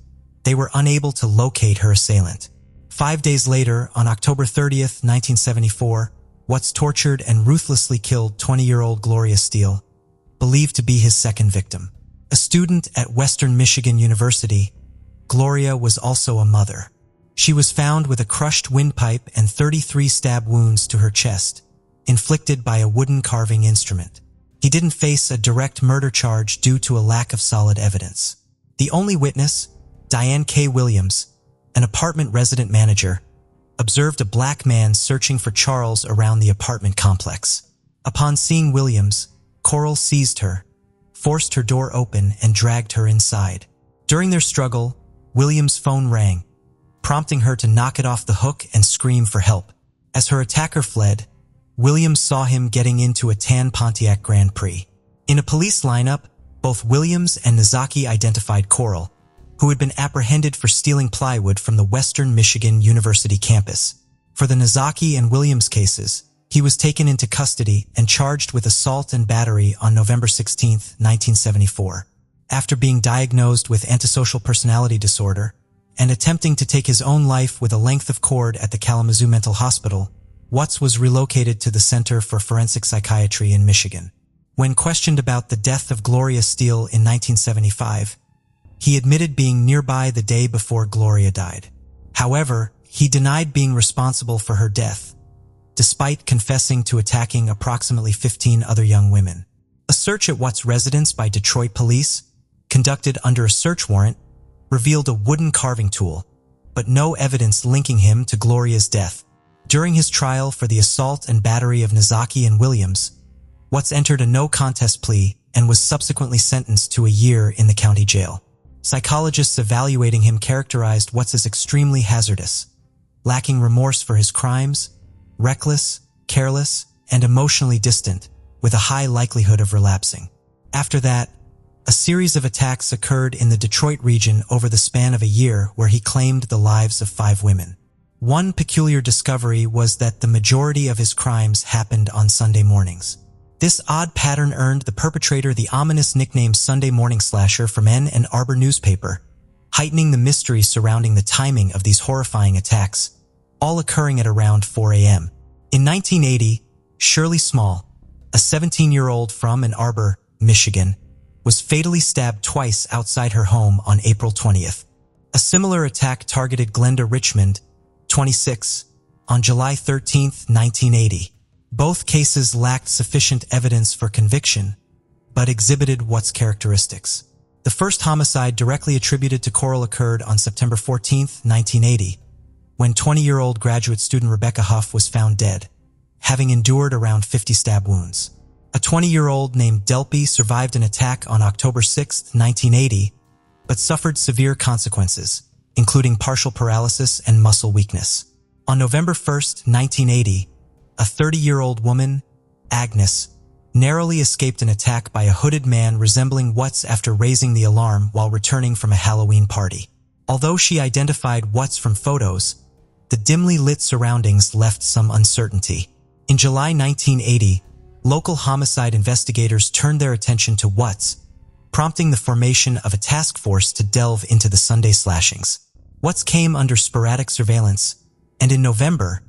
they were unable to locate her assailant. 5 days later, on October 30, 1974, Watts tortured and ruthlessly killed 20-year-old Gloria Steele, believed to be his second victim. A student at Western Michigan University, Gloria was also a mother. She was found with a crushed windpipe and 33 stab wounds to her chest, inflicted by a wooden carving instrument. He didn't face a direct murder charge due to a lack of solid evidence. The only witness, Diane K. Williams, an apartment resident manager, observed a black man searching for Charles around the apartment complex. Upon seeing Williams, Coral seized her, forced her door open, and dragged her inside. During their struggle, Williams' phone rang, prompting her to knock it off the hook and scream for help. As her attacker fled, Williams saw him getting into a tan Pontiac Grand Prix. In a police lineup, both Williams and Nizaki identified Coral, who had been apprehended for stealing plywood from the Western Michigan University campus. For the Nizaki and Williams cases, he was taken into custody and charged with assault and battery on November 16, 1974. After being diagnosed with antisocial personality disorder and attempting to take his own life with a length of cord at the Kalamazoo Mental Hospital, Watts was relocated to the Center for Forensic Psychiatry in Michigan. When questioned about the death of Gloria Steele in 1975, he admitted being nearby the day before Gloria died. However, he denied being responsible for her death, despite confessing to attacking approximately 15 other young women. A search at Watts' residence by Detroit police, conducted under a search warrant, revealed a wooden carving tool, but no evidence linking him to Gloria's death. During his trial for the assault and battery of Nizaki and Williams, Watts entered a no-contest plea and was subsequently sentenced to a year in the county jail. Psychologists evaluating him characterized Watts as extremely hazardous, lacking remorse for his crimes, reckless, careless, and emotionally distant, with a high likelihood of relapsing. After that, a series of attacks occurred in the Detroit region over the span of a year where he claimed the lives of 5 women. One peculiar discovery was that the majority of his crimes happened on Sunday mornings. This odd pattern earned the perpetrator the ominous nickname Sunday Morning Slasher from Ann Arbor newspaper, heightening the mystery surrounding the timing of these horrifying attacks, all occurring at around 4 a.m. In 1980, Shirley Small, a 17-year-old from Ann Arbor, Michigan, was fatally stabbed twice outside her home on April 20th. A similar attack targeted Glenda Richmond, 26, on July 13, 1980. Both cases lacked sufficient evidence for conviction, but exhibited Watts' characteristics. The first homicide directly attributed to Coral occurred on September 14, 1980, when 20-year-old graduate student Rebecca Huff was found dead, having endured around 50 stab wounds. A 20-year-old named Delpy survived an attack on October 6, 1980, but suffered severe consequences, including partial paralysis and muscle weakness. On November 1, 1980, a 30-year-old woman, Agnes, narrowly escaped an attack by a hooded man resembling Watts after raising the alarm while returning from a Halloween party. Although she identified Watts from photos, the dimly lit surroundings left some uncertainty. In July 1980, local homicide investigators turned their attention to Watts, prompting the formation of a task force to delve into the Sunday slashings. Watts came under sporadic surveillance, and in November,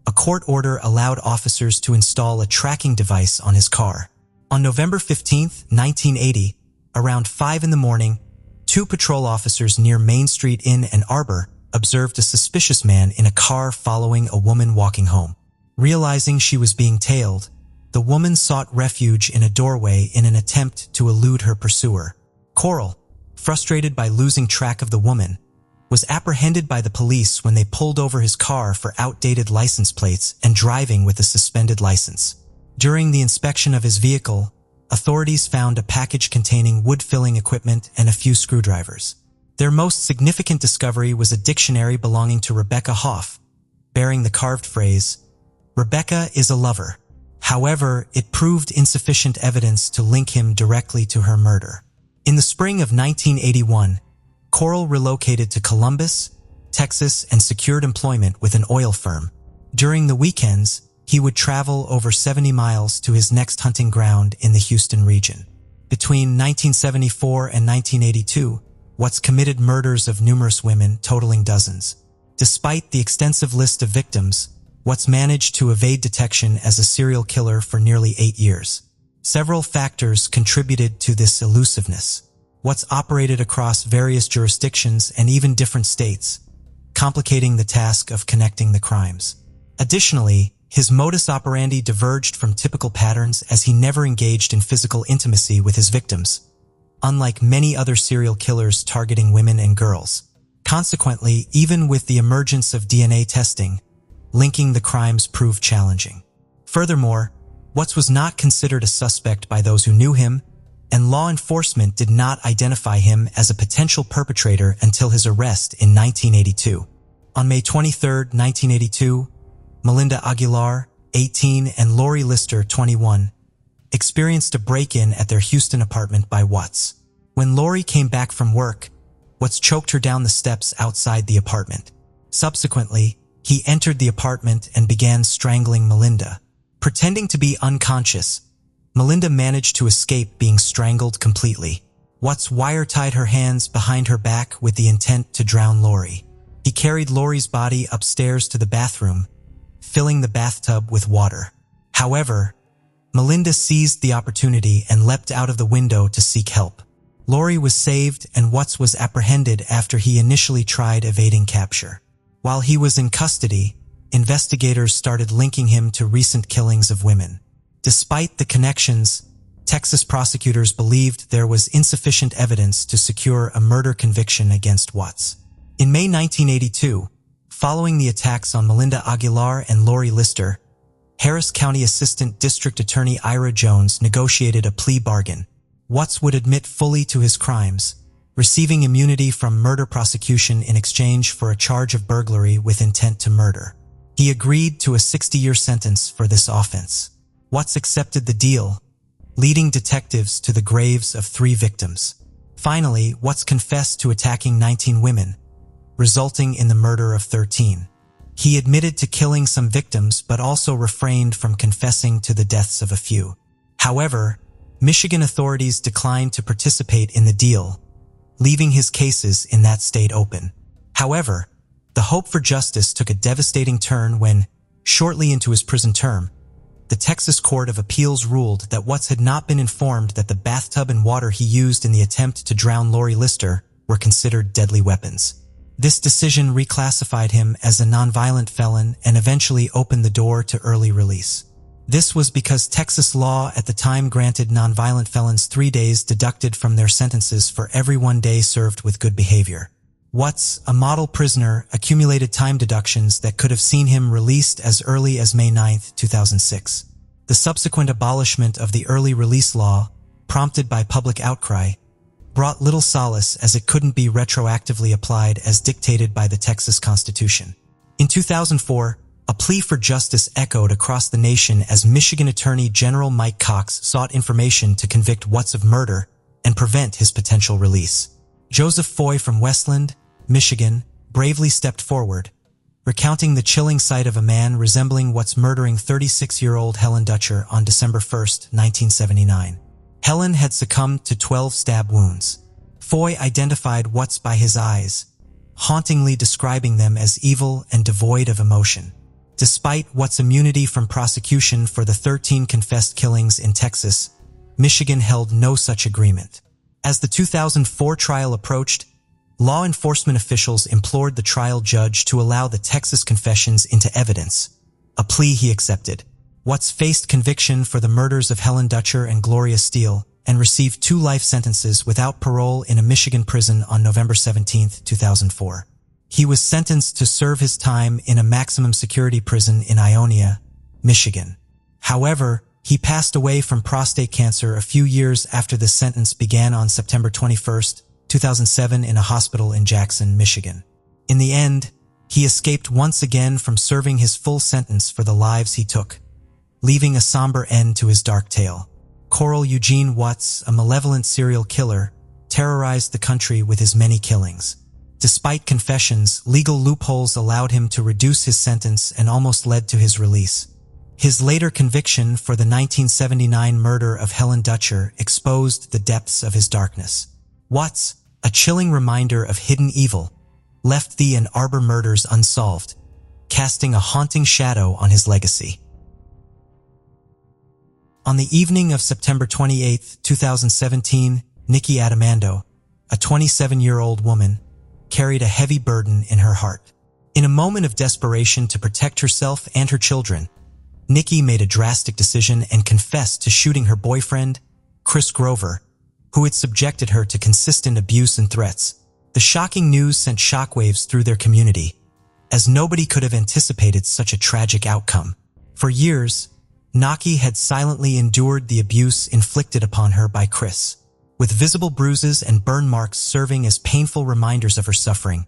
a court order allowed officers to install a tracking device on his car. On November 15, 1980, around 5 in the morning, 2 patrol officers near Main Street in Ann Arbor observed a suspicious man in a car following a woman walking home. Realizing she was being tailed, the woman sought refuge in a doorway in an attempt to elude her pursuer. Coral, frustrated by losing track of the woman, was apprehended by the police when they pulled over his car for outdated license plates and driving with a suspended license. During the inspection of his vehicle, authorities found a package containing wood-filling equipment and a few screwdrivers. Their most significant discovery was a dictionary belonging to Rebecca Hoff, bearing the carved phrase, "Rebecca is a lover." However, it proved insufficient evidence to link him directly to her murder. In the spring of 1981, Coral relocated to Columbus, Texas, and secured employment with an oil firm. During the weekends, he would travel over 70 miles to his next hunting ground in the Houston region. Between 1974 and 1982, Watts committed murders of numerous women, totaling dozens. Despite the extensive list of victims, Watts managed to evade detection as a serial killer for nearly 8 years. Several factors contributed to this elusiveness. Watts operated across various jurisdictions and even different states, complicating the task of connecting the crimes. Additionally, his modus operandi diverged from typical patterns as he never engaged in physical intimacy with his victims, unlike many other serial killers targeting women and girls. Consequently, even with the emergence of DNA testing, linking the crimes proved challenging. Furthermore, Watts was not considered a suspect by those who knew him, and law enforcement did not identify him as a potential perpetrator until his arrest in 1982. On May 23, 1982, Melinda Aguilar, 18, and Lori Lister, 21, experienced a break-in at their Houston apartment by Watts. When Lori came back from work, Watts choked her down the steps outside the apartment. Subsequently, he entered the apartment and began strangling Melinda. Pretending to be unconscious, Melinda managed to escape being strangled completely. Watts wire-tied her hands behind her back with the intent to drown Lori. He carried Lori's body upstairs to the bathroom, filling the bathtub with water. However, Melinda seized the opportunity and leapt out of the window to seek help. Lori was saved and Watts was apprehended after he initially tried evading capture. While he was in custody, investigators started linking him to recent killings of women. Despite the connections, Texas prosecutors believed there was insufficient evidence to secure a murder conviction against Watts. In May 1982, following the attacks on Melinda Aguilar and Lori Lister, Harris County Assistant District Attorney Ira Jones negotiated a plea bargain, Watts would admit fully to his crimes, receiving immunity from murder prosecution in exchange for a charge of burglary with intent to murder. He agreed to a 60-year sentence for this offense. Watts accepted the deal, leading detectives to the graves of 3 victims. Finally, Watts confessed to attacking 19 women, resulting in the murder of 13. He admitted to killing some victims but also refrained from confessing to the deaths of a few. However, Michigan authorities declined to participate in the deal, leaving his cases in that state open. However, the hope for justice took a devastating turn when, shortly into his prison term, the Texas Court of Appeals ruled that Watts had not been informed that the bathtub and water he used in the attempt to drown Lori Lister were considered deadly weapons. This decision reclassified him as a nonviolent felon and eventually opened the door to early release. This was because Texas law at the time granted nonviolent felons 3 days deducted from their sentences for every 1 day served with good behavior. Watts, a model prisoner, accumulated time deductions that could have seen him released as early as May 9, 2006. The subsequent abolishment of the early release law, prompted by public outcry, brought little solace as it couldn't be retroactively applied as dictated by the Texas Constitution. In 2004, a plea for justice echoed across the nation as Michigan Attorney General Mike Cox sought information to convict Watts of murder and prevent his potential release. Joseph Foy from Westland, Michigan, bravely stepped forward, recounting the chilling sight of a man resembling Watts murdering 36-year-old Helen Dutcher on December 1, 1979. Helen had succumbed to 12 stab wounds. Foy identified Watts by his eyes, hauntingly describing them as evil and devoid of emotion. Despite Watts' immunity from prosecution for the 13 confessed killings in Texas, Michigan held no such agreement. As the 2004 trial approached, law enforcement officials implored the trial judge to allow the Texas confessions into evidence, a plea he accepted. Watts faced conviction for the murders of Helen Dutcher and Gloria Steele and received 2 life sentences without parole in a Michigan prison on November 17, 2004. He was sentenced to serve his time in a maximum security prison in Ionia, Michigan. However, he passed away from prostate cancer a few years after the sentence began on September 21, 2007 in a hospital in Jackson, Michigan. In the end, he escaped once again from serving his full sentence for the lives he took, leaving a somber end to his dark tale. Coral Eugene Watts, a malevolent serial killer, terrorized the country with his many killings. Despite confessions, legal loopholes allowed him to reduce his sentence and almost led to his release. His later conviction for the 1979 murder of Helen Dutcher exposed the depths of his darkness. Watts, a chilling reminder of hidden evil, left the Ann Arbor murders unsolved, casting a haunting shadow on his legacy. On the evening of September 28, 2017, Nikki Adamando, a 27-year-old woman, carried a heavy burden in her heart. In a moment of desperation to protect herself and her children, Nikki made a drastic decision and confessed to shooting her boyfriend, Chris Grover, who had subjected her to consistent abuse and threats. The shocking news sent shockwaves through their community, as nobody could have anticipated such a tragic outcome. For years, Nikki had silently endured the abuse inflicted upon her by Chris, with visible bruises and burn marks serving as painful reminders of her suffering.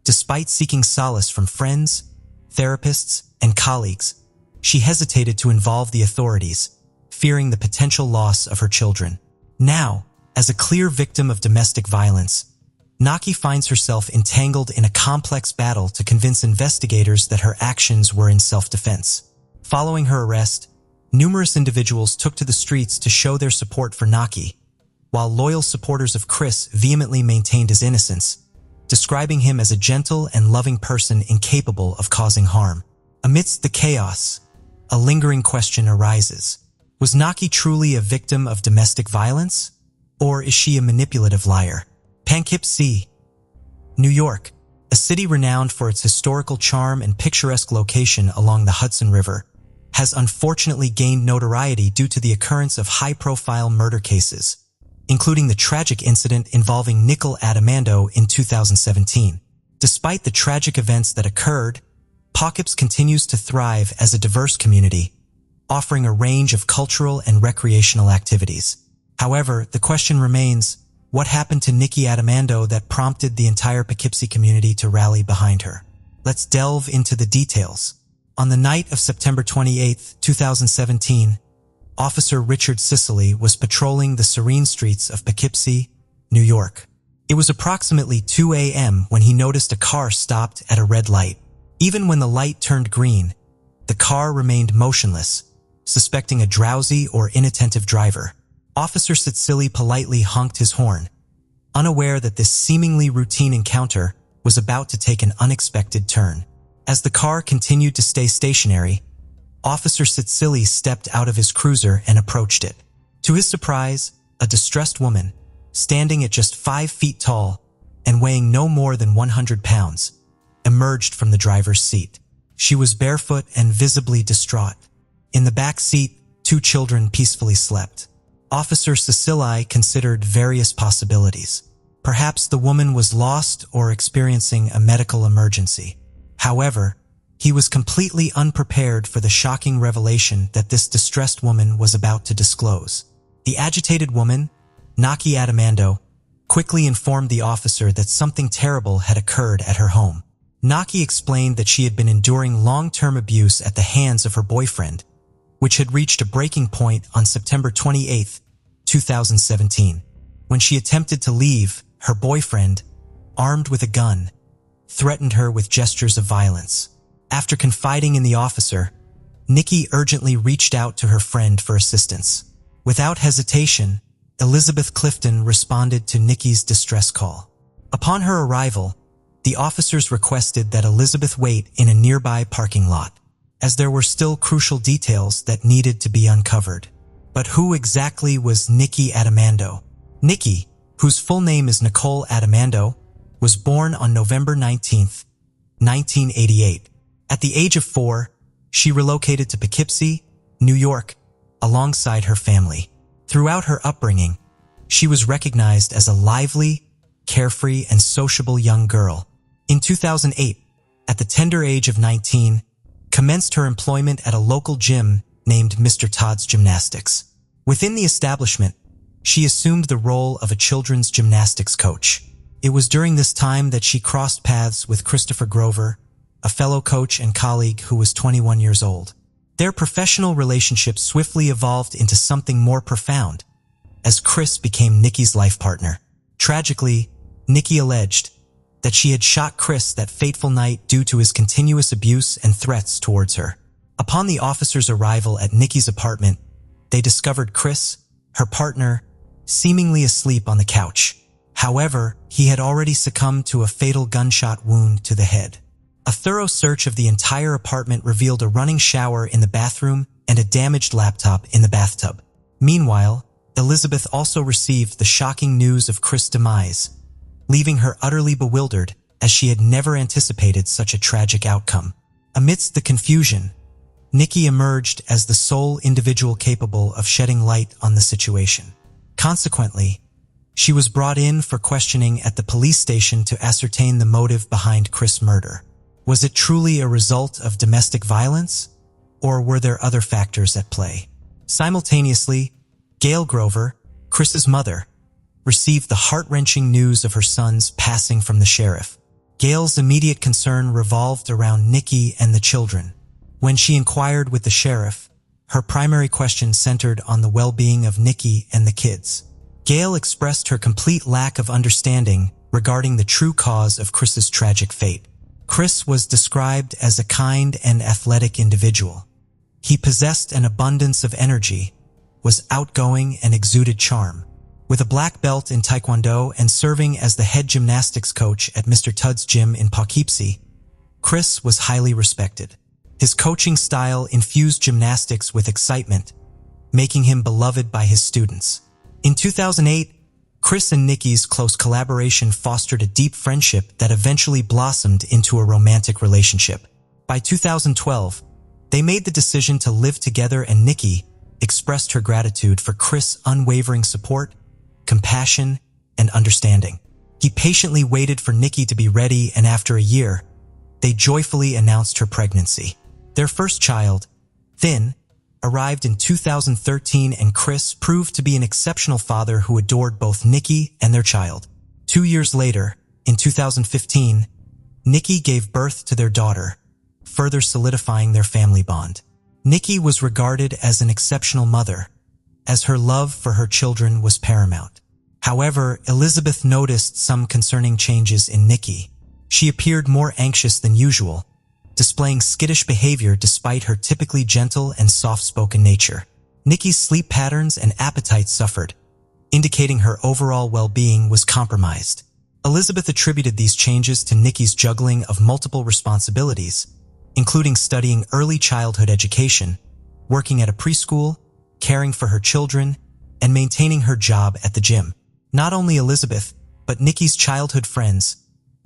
Despite seeking solace from friends, therapists, and colleagues, she hesitated to involve the authorities, fearing the potential loss of her children. Now, as a clear victim of domestic violence, Nikki finds herself entangled in a complex battle to convince investigators that her actions were in self-defense. Following her arrest, numerous individuals took to the streets to show their support for Nikki, while loyal supporters of Chris vehemently maintained his innocence, describing him as a gentle and loving person incapable of causing harm. Amidst the chaos, a lingering question arises. Was Nikki truly a victim of domestic violence? Or is she a manipulative liar? Poughkeepsie, New York, a city renowned for its historical charm and picturesque location along the Hudson River, has unfortunately gained notoriety due to the occurrence of high-profile murder cases, including the tragic incident involving Nikki Adamando in 2017. Despite the tragic events that occurred, Poughkeepsie continues to thrive as a diverse community, offering a range of cultural and recreational activities. However, the question remains, what happened to Nikki Adamando that prompted the entire Poughkeepsie community to rally behind her? Let's delve into the details. On the night of September 28, 2017, Officer Richard Sicily was patrolling the serene streets of Poughkeepsie, New York. It was approximately 2 a.m. when he noticed a car stopped at a red light. Even when the light turned green, the car remained motionless, suspecting a drowsy or inattentive driver. Officer Sicily politely honked his horn, unaware that this seemingly routine encounter was about to take an unexpected turn. As the car continued to stay stationary, Officer Sicily stepped out of his cruiser and approached it. To his surprise, a distressed woman, standing at just 5 feet tall and weighing no more than 100 pounds, emerged from the driver's seat. She was barefoot and visibly distraught. In the back seat, 2 children peacefully slept. Officer Sicily considered various possibilities. Perhaps the woman was lost or experiencing a medical emergency. However, he was completely unprepared for the shocking revelation that this distressed woman was about to disclose. The agitated woman, Nikki Adamando, quickly informed the officer that something terrible had occurred at her home. Nikki explained that she had been enduring long-term abuse at the hands of her boyfriend, which had reached a breaking point on September 28, 2017. When she attempted to leave, her boyfriend, armed with a gun, threatened her with gestures of violence. After confiding in the officer, Nikki urgently reached out to her friend for assistance. Without hesitation, Elizabeth Clifton responded to Nikki's distress call. Upon her arrival, the officers requested that Elizabeth wait in a nearby parking lot, as there were still crucial details that needed to be uncovered. But who exactly was Nikki Adamando? Nikki, whose full name is Nicole Adamando, was born on November 19, 1988. At the age of 4, she relocated to Poughkeepsie, New York, alongside her family. Throughout her upbringing, she was recognized as a lively, carefree, and sociable young girl. In 2008, at the tender age of 19, commenced her employment at a local gym named Mr. Todd's Gymnastics. Within the establishment, she assumed the role of a children's gymnastics coach. It was during this time that she crossed paths with Christopher Grover, a fellow coach and colleague who was 21 years old. Their professional relationship swiftly evolved into something more profound, as Chris became Nikki's life partner. Tragically, Nikki alleged that she had shot Chris that fateful night due to his continuous abuse and threats towards her. Upon the officers' arrival at Nikki's apartment, they discovered Chris, her partner, seemingly asleep on the couch. However, he had already succumbed to a fatal gunshot wound to the head. A thorough search of the entire apartment revealed a running shower in the bathroom and a damaged laptop in the bathtub. Meanwhile, Elizabeth also received the shocking news of Chris' demise, leaving her utterly bewildered as she had never anticipated such a tragic outcome. Amidst the confusion, Nikki emerged as the sole individual capable of shedding light on the situation. Consequently, she was brought in for questioning at the police station to ascertain the motive behind Chris' murder. Was it truly a result of domestic violence, or were there other factors at play? Simultaneously, Gail Grover, Chris's mother, received the heart-wrenching news of her son's passing from the sheriff. Gail's immediate concern revolved around Nikki and the children. When she inquired with the sheriff, her primary question centered on the well-being of Nikki and the kids. Gail expressed her complete lack of understanding regarding the true cause of Chris's tragic fate. Chris was described as a kind and athletic individual. He possessed an abundance of energy, was outgoing and exuded charm. With a black belt in Taekwondo and serving as the head gymnastics coach at Mr. Todd's gym in Poughkeepsie, Chris was highly respected. His coaching style infused gymnastics with excitement, making him beloved by his students. In 2008, Chris and Nikki's close collaboration fostered a deep friendship that eventually blossomed into a romantic relationship. By 2012, they made the decision to live together, and Nikki expressed her gratitude for Chris' unwavering support, compassion, and understanding. He patiently waited for Nikki to be ready, and after a year, they joyfully announced her pregnancy. Their first child, Finn, arrived in 2013, and Chris proved to be an exceptional father who adored both Nikki and their child. 2 years later, in 2015, Nikki gave birth to their daughter, further solidifying their family bond. Nikki was regarded as an exceptional mother, as her love for her children was paramount. However, Elizabeth noticed some concerning changes in Nikki. She appeared more anxious than usual, displaying skittish behavior despite her typically gentle and soft-spoken nature. Nikki's sleep patterns and appetite suffered, indicating her overall well-being was compromised. Elizabeth attributed these changes to Nikki's juggling of multiple responsibilities, including studying early childhood education, working at a preschool, caring for her children, and maintaining her job at the gym. Not only Elizabeth, but Nikki's childhood friends,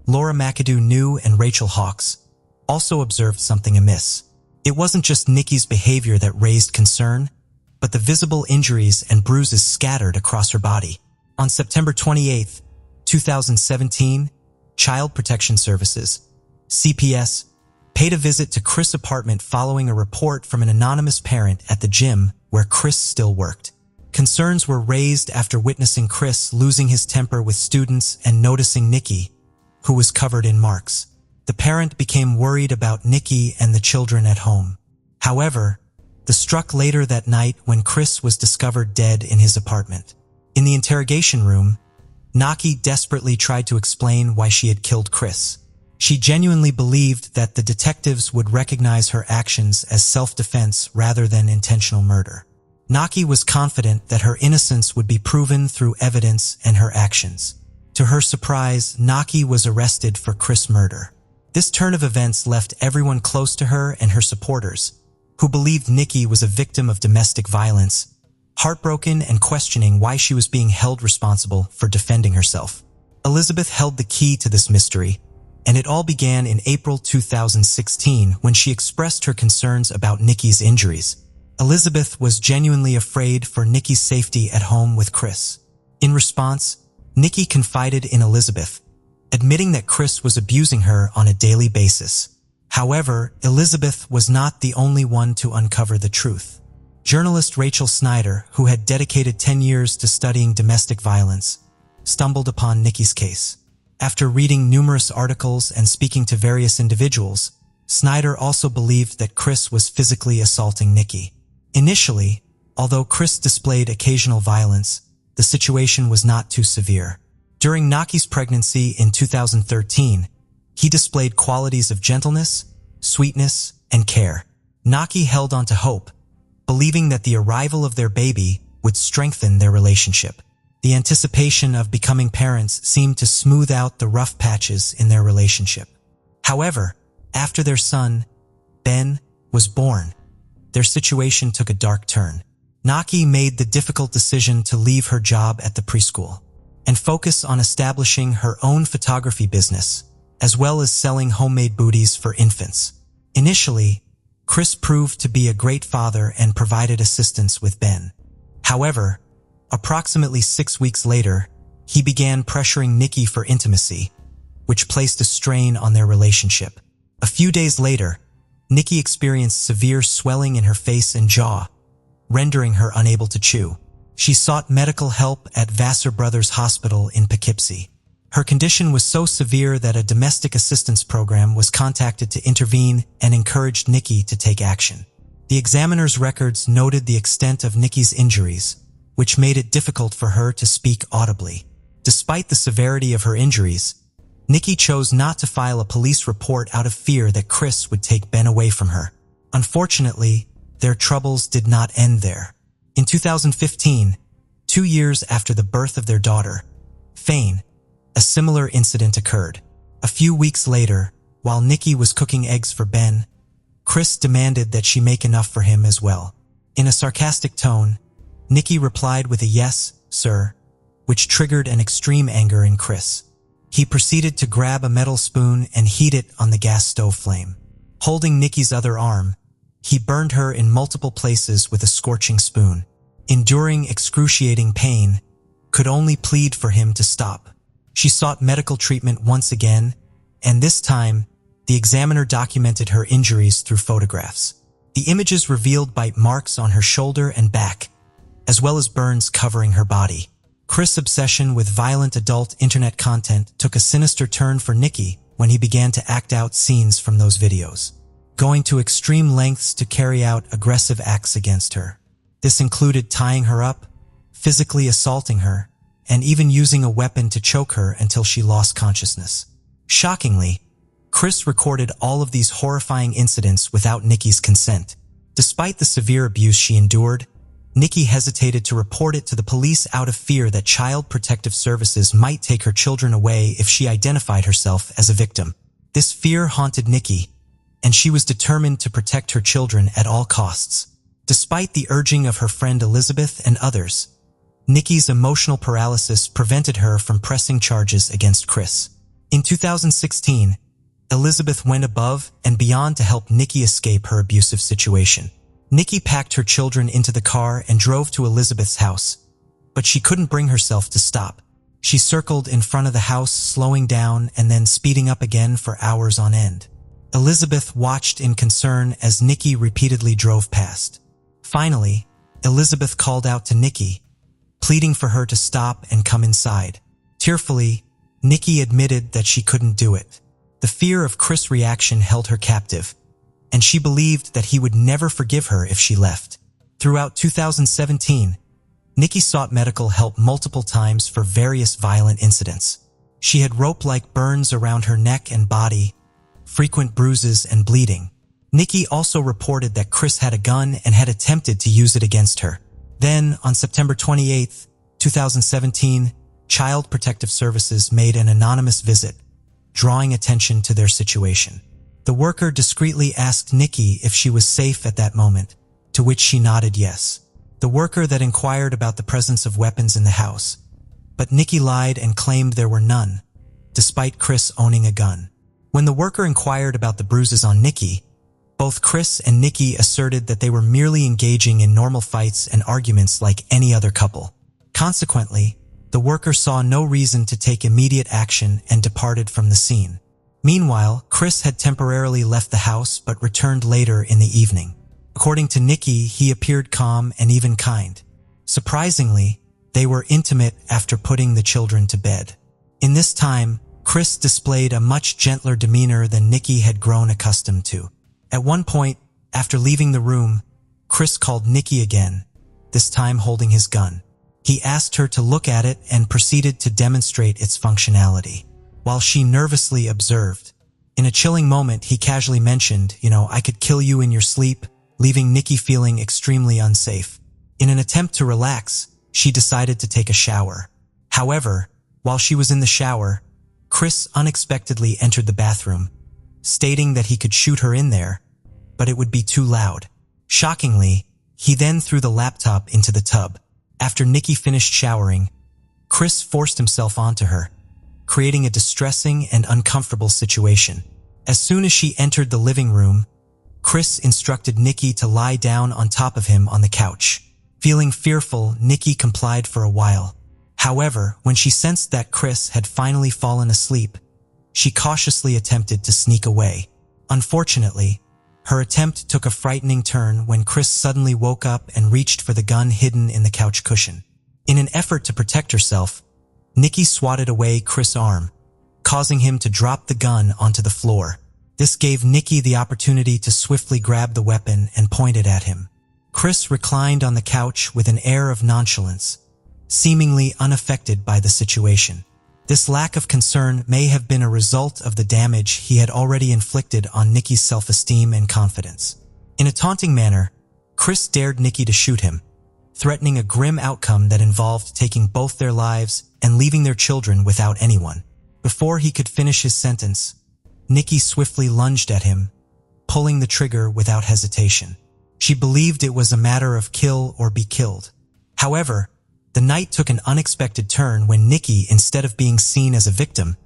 Laura McAdoo New and Rachel Hawkes, also observed something amiss. It wasn't just Nikki's behavior that raised concern, but the visible injuries and bruises scattered across her body. On September 28, 2017, Child Protection Services, CPS, paid a visit to Chris' apartment following a report from an anonymous parent at the gym where Chris still worked. Concerns were raised after witnessing Chris losing his temper with students and noticing Nikki, who was covered in marks. The parent became worried about Nikki and the children at home. However, the struck later that night when Chris was discovered dead in his apartment. In the interrogation room, Naki desperately tried to explain why she had killed Chris. She genuinely believed that the detectives would recognize her actions as self-defense rather than intentional murder. Naki was confident that her innocence would be proven through evidence and her actions. To her surprise, Naki was arrested for Chris' murder. This turn of events left everyone close to her and her supporters, who believed Nikki was a victim of domestic violence, heartbroken and questioning why she was being held responsible for defending herself. Elizabeth held the key to this mystery, and it all began in April 2016 when she expressed her concerns about Nikki's injuries. Elizabeth was genuinely afraid for Nikki's safety at home with Chris. In response, Nikki confided in Elizabeth, admitting that Chris was abusing her on a daily basis. However, Elizabeth was not the only one to uncover the truth. Journalist Rachel Snyder, who had dedicated 10 years to studying domestic violence, stumbled upon Nikki's case. After reading numerous articles and speaking to various individuals, Snyder also believed that Chris was physically assaulting Nikki. Initially, although Chris displayed occasional violence, the situation was not too severe. During Naki's pregnancy in 2013, he displayed qualities of gentleness, sweetness, and care. Naki held on to hope, believing that the arrival of their baby would strengthen their relationship. The anticipation of becoming parents seemed to smooth out the rough patches in their relationship. However, after their son, Ben, was born, their situation took a dark turn. Naki made the difficult decision to leave her job at the preschool and focus on establishing her own photography business, as well as selling homemade booties for infants. Initially, Chris proved to be a great father and provided assistance with Ben. However, approximately 6 weeks later, he began pressuring Nikki for intimacy, which placed a strain on their relationship. A few days later, Nikki experienced severe swelling in her face and jaw, rendering her unable to chew. She sought medical help at Vassar Brothers Hospital in Poughkeepsie. Her condition was so severe that a domestic assistance program was contacted to intervene and encouraged Nikki to take action. The examiner's records noted the extent of Nikki's injuries, which made it difficult for her to speak audibly. Despite the severity of her injuries, Nikki chose not to file a police report out of fear that Chris would take Ben away from her. Unfortunately, their troubles did not end there. In 2015, 2 years after the birth of their daughter, Fane, a similar incident occurred. A few weeks later, while Nikki was cooking eggs for Ben, Chris demanded that she make enough for him as well. In a sarcastic tone, Nikki replied with a "yes, sir," which triggered an extreme anger in Chris. He proceeded to grab a metal spoon and heat it on the gas stove flame. Holding Nikki's other arm, he burned her in multiple places with a scorching spoon. Enduring excruciating pain, could only plead for him to stop. She sought medical treatment once again, and this time, the examiner documented her injuries through photographs. The images revealed bite marks on her shoulder and back, as well as burns covering her body. Chris' obsession with violent adult internet content took a sinister turn for Nikki when he began to act out scenes from those videos, going to extreme lengths to carry out aggressive acts against her. This included tying her up, physically assaulting her, and even using a weapon to choke her until she lost consciousness. Shockingly, Chris recorded all of these horrifying incidents without Nikki's consent. Despite the severe abuse she endured, Nikki hesitated to report it to the police out of fear that Child Protective Services might take her children away if she identified herself as a victim. This fear haunted Nikki, and she was determined to protect her children at all costs. Despite the urging of her friend Elizabeth and others, Nikki's emotional paralysis prevented her from pressing charges against Chris. In 2016, Elizabeth went above and beyond to help Nikki escape her abusive situation. Nikki packed her children into the car and drove to Elizabeth's house, but she couldn't bring herself to stop. She circled in front of the house, slowing down and then speeding up again for hours on end. Elizabeth watched in concern as Nikki repeatedly drove past. Finally, Elizabeth called out to Nikki, pleading for her to stop and come inside. Tearfully, Nikki admitted that she couldn't do it. The fear of Chris' reaction held her captive, and she believed that he would never forgive her if she left. Throughout 2017, Nikki sought medical help multiple times for various violent incidents. She had rope-like burns around her neck and body, frequent bruises and bleeding. Nikki also reported that Chris had a gun and had attempted to use it against her. Then, on September 28, 2017, Child Protective Services made an anonymous visit, drawing attention to their situation. The worker discreetly asked Nikki if she was safe at that moment, to which she nodded yes. The worker then inquired about the presence of weapons in the house, but Nikki lied and claimed there were none, despite Chris owning a gun. When the worker inquired about the bruises on Nikki, both Chris and Nikki asserted that they were merely engaging in normal fights and arguments like any other couple. Consequently, the worker saw no reason to take immediate action and departed from the scene. Meanwhile, Chris had temporarily left the house but returned later in the evening. According to Nikki, he appeared calm and even kind. Surprisingly, they were intimate after putting the children to bed. In this time, Chris displayed a much gentler demeanor than Nikki had grown accustomed to. At one point, after leaving the room, Chris called Nikki again, this time holding his gun. He asked her to look at it and proceeded to demonstrate its functionality, while she nervously observed. In a chilling moment, he casually mentioned, I could kill you in your sleep, leaving Nikki feeling extremely unsafe. In an attempt to relax, she decided to take a shower. However, while she was in the shower, Chris unexpectedly entered the bathroom, stating that he could shoot her in there, but it would be too loud. Shockingly, he then threw the laptop into the tub. After Nikki finished showering, Chris forced himself onto her, creating a distressing and uncomfortable situation. As soon as she entered the living room, Chris instructed Nikki to lie down on top of him on the couch. Feeling fearful, Nikki complied for a while. However, when she sensed that Chris had finally fallen asleep, she cautiously attempted to sneak away. Unfortunately, her attempt took a frightening turn when Chris suddenly woke up and reached for the gun hidden in the couch cushion. In an effort to protect herself, Nikki swatted away Chris' arm, causing him to drop the gun onto the floor. This gave Nikki the opportunity to swiftly grab the weapon and point it at him. Chris reclined on the couch with an air of nonchalance, seemingly unaffected by the situation. This lack of concern may have been a result of the damage he had already inflicted on Nikki's self-esteem and confidence. In a taunting manner, Chris dared Nikki to shoot him, threatening a grim outcome that involved taking both their lives and leaving their children without anyone. Before he could finish his sentence, Nikki swiftly lunged at him, pulling the trigger without hesitation. She believed it was a matter of kill or be killed. However, the night took an unexpected turn when Nikki, instead of being seen as a victim,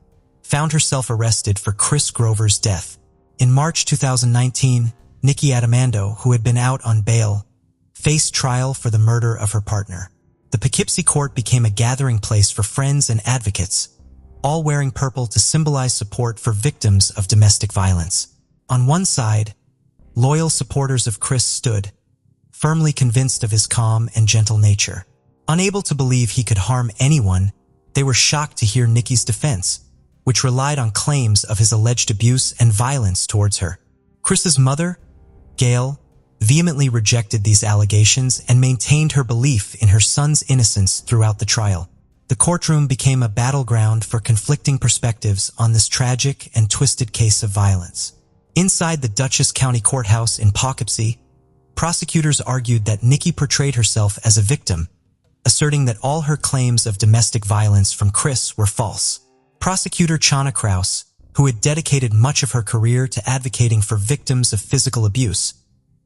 found herself arrested for Chris Grover's death. In March 2019, Nikki Adamando, who had been out on bail, faced trial for the murder of her partner. The Poughkeepsie court became a gathering place for friends and advocates, all wearing purple to symbolize support for victims of domestic violence. On one side, loyal supporters of Chris stood, firmly convinced of his calm and gentle nature. Unable to believe he could harm anyone, they were shocked to hear Nikki's defense, which relied on claims of his alleged abuse and violence towards her. Chris's mother, Gail, vehemently rejected these allegations and maintained her belief in her son's innocence throughout the trial. The courtroom became a battleground for conflicting perspectives on this tragic and twisted case of violence. Inside the Dutchess County Courthouse in Poughkeepsie, prosecutors argued that Nikki portrayed herself as a victim, asserting that all her claims of domestic violence from Chris were false. Prosecutor Chana Kraus, who had dedicated much of her career to advocating for victims of physical abuse,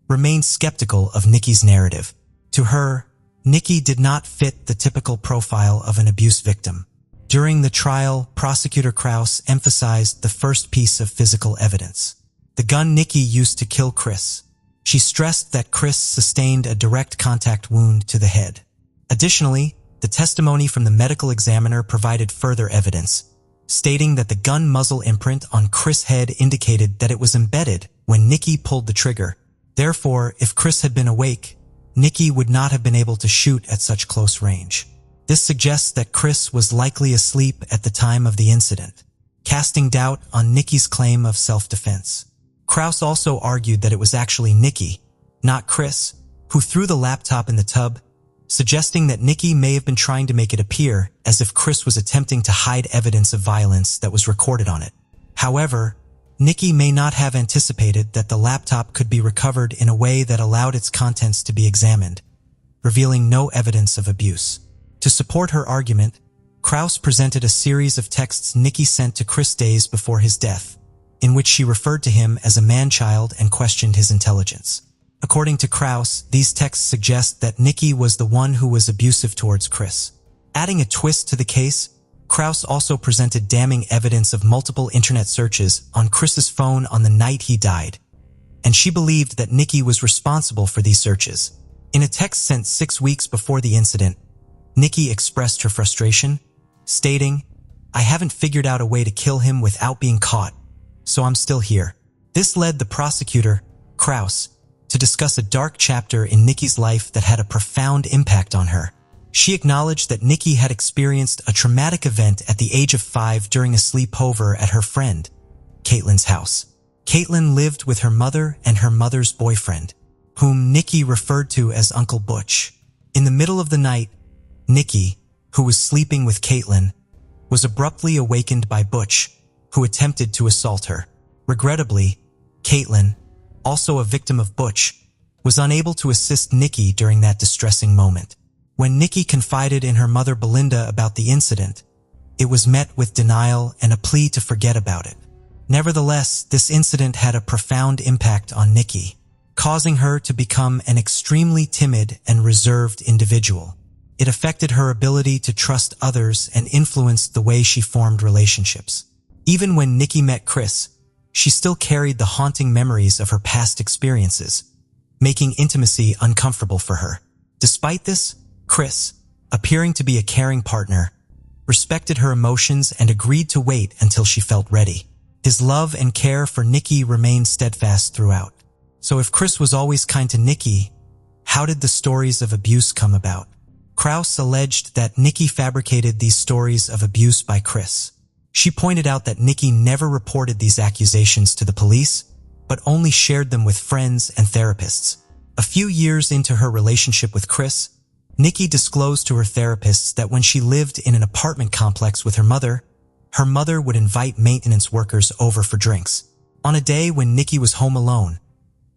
remained skeptical of Nikki's narrative. To her, Nikki did not fit the typical profile of an abuse victim. During the trial, Prosecutor Kraus emphasized the first piece of physical evidence: the gun Nikki used to kill Chris. She stressed that Chris sustained a direct contact wound to the head. Additionally, the testimony from the medical examiner provided further evidence, stating that the gun muzzle imprint on Chris' head indicated that it was embedded when Nikki pulled the trigger. Therefore, if Chris had been awake, Nikki would not have been able to shoot at such close range. This suggests that Chris was likely asleep at the time of the incident, casting doubt on Nikki's claim of self-defense. Kraus also argued that it was actually Nikki, not Chris, who threw the laptop in the tub, suggesting that Nikki may have been trying to make it appear as if Chris was attempting to hide evidence of violence that was recorded on it. However, Nikki may not have anticipated that the laptop could be recovered in a way that allowed its contents to be examined, revealing no evidence of abuse. To support her argument, Kraus presented a series of texts Nikki sent to Chris days before his death, in which she referred to him as a man-child and questioned his intelligence. According to Kraus, these texts suggest that Nikki was the one who was abusive towards Chris. Adding a twist to the case, Kraus also presented damning evidence of multiple internet searches on Chris's phone on the night he died, and she believed that Nikki was responsible for these searches. In a text sent 6 weeks before the incident, Nikki expressed her frustration, stating, "I haven't figured out a way to kill him without being caught, so I'm still here." This led the prosecutor, Kraus, to discuss a dark chapter in Nikki's life that had a profound impact on her. She acknowledged that Nikki had experienced a traumatic event at the age of 5 during a sleepover at her friend, Caitlin's house. Caitlin lived with her mother and her mother's boyfriend, whom Nikki referred to as Uncle Butch. In the middle of the night, Nikki, who was sleeping with Caitlin, was abruptly awakened by Butch, who attempted to assault her. Regrettably, Caitlin, also a victim of Butch, was unable to assist Nikki during that distressing moment. When Nikki confided in her mother Belinda about the incident, it was met with denial and a plea to forget about it. Nevertheless, this incident had a profound impact on Nikki, causing her to become an extremely timid and reserved individual. It affected her ability to trust others and influenced the way she formed relationships. Even when Nikki met Chris, she still carried the haunting memories of her past experiences, making intimacy uncomfortable for her. Despite this, Chris, appearing to be a caring partner, respected her emotions and agreed to wait until she felt ready. His love and care for Nikki remained steadfast throughout. So if Chris was always kind to Nikki, how did the stories of abuse come about? Kraus alleged that Nikki fabricated these stories of abuse by Chris. She pointed out that Nikki never reported these accusations to the police, but only shared them with friends and therapists. A few years into her relationship with Chris, Nikki disclosed to her therapists that when she lived in an apartment complex with her mother would invite maintenance workers over for drinks. On a day when Nikki was home alone,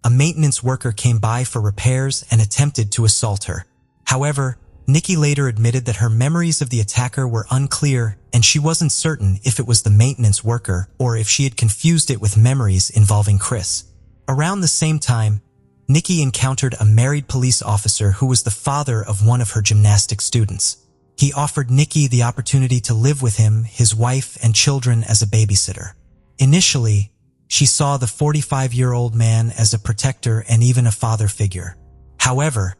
a maintenance worker came by for repairs and attempted to assault her. However, Nikki later admitted that her memories of the attacker were unclear and she wasn't certain if it was the maintenance worker or if she had confused it with memories involving Chris. Around the same time, Nikki encountered a married police officer who was the father of one of her gymnastics students. He offered Nikki the opportunity to live with him, his wife, and children as a babysitter. Initially, she saw the 45-year-old man as a protector and even a father figure. However,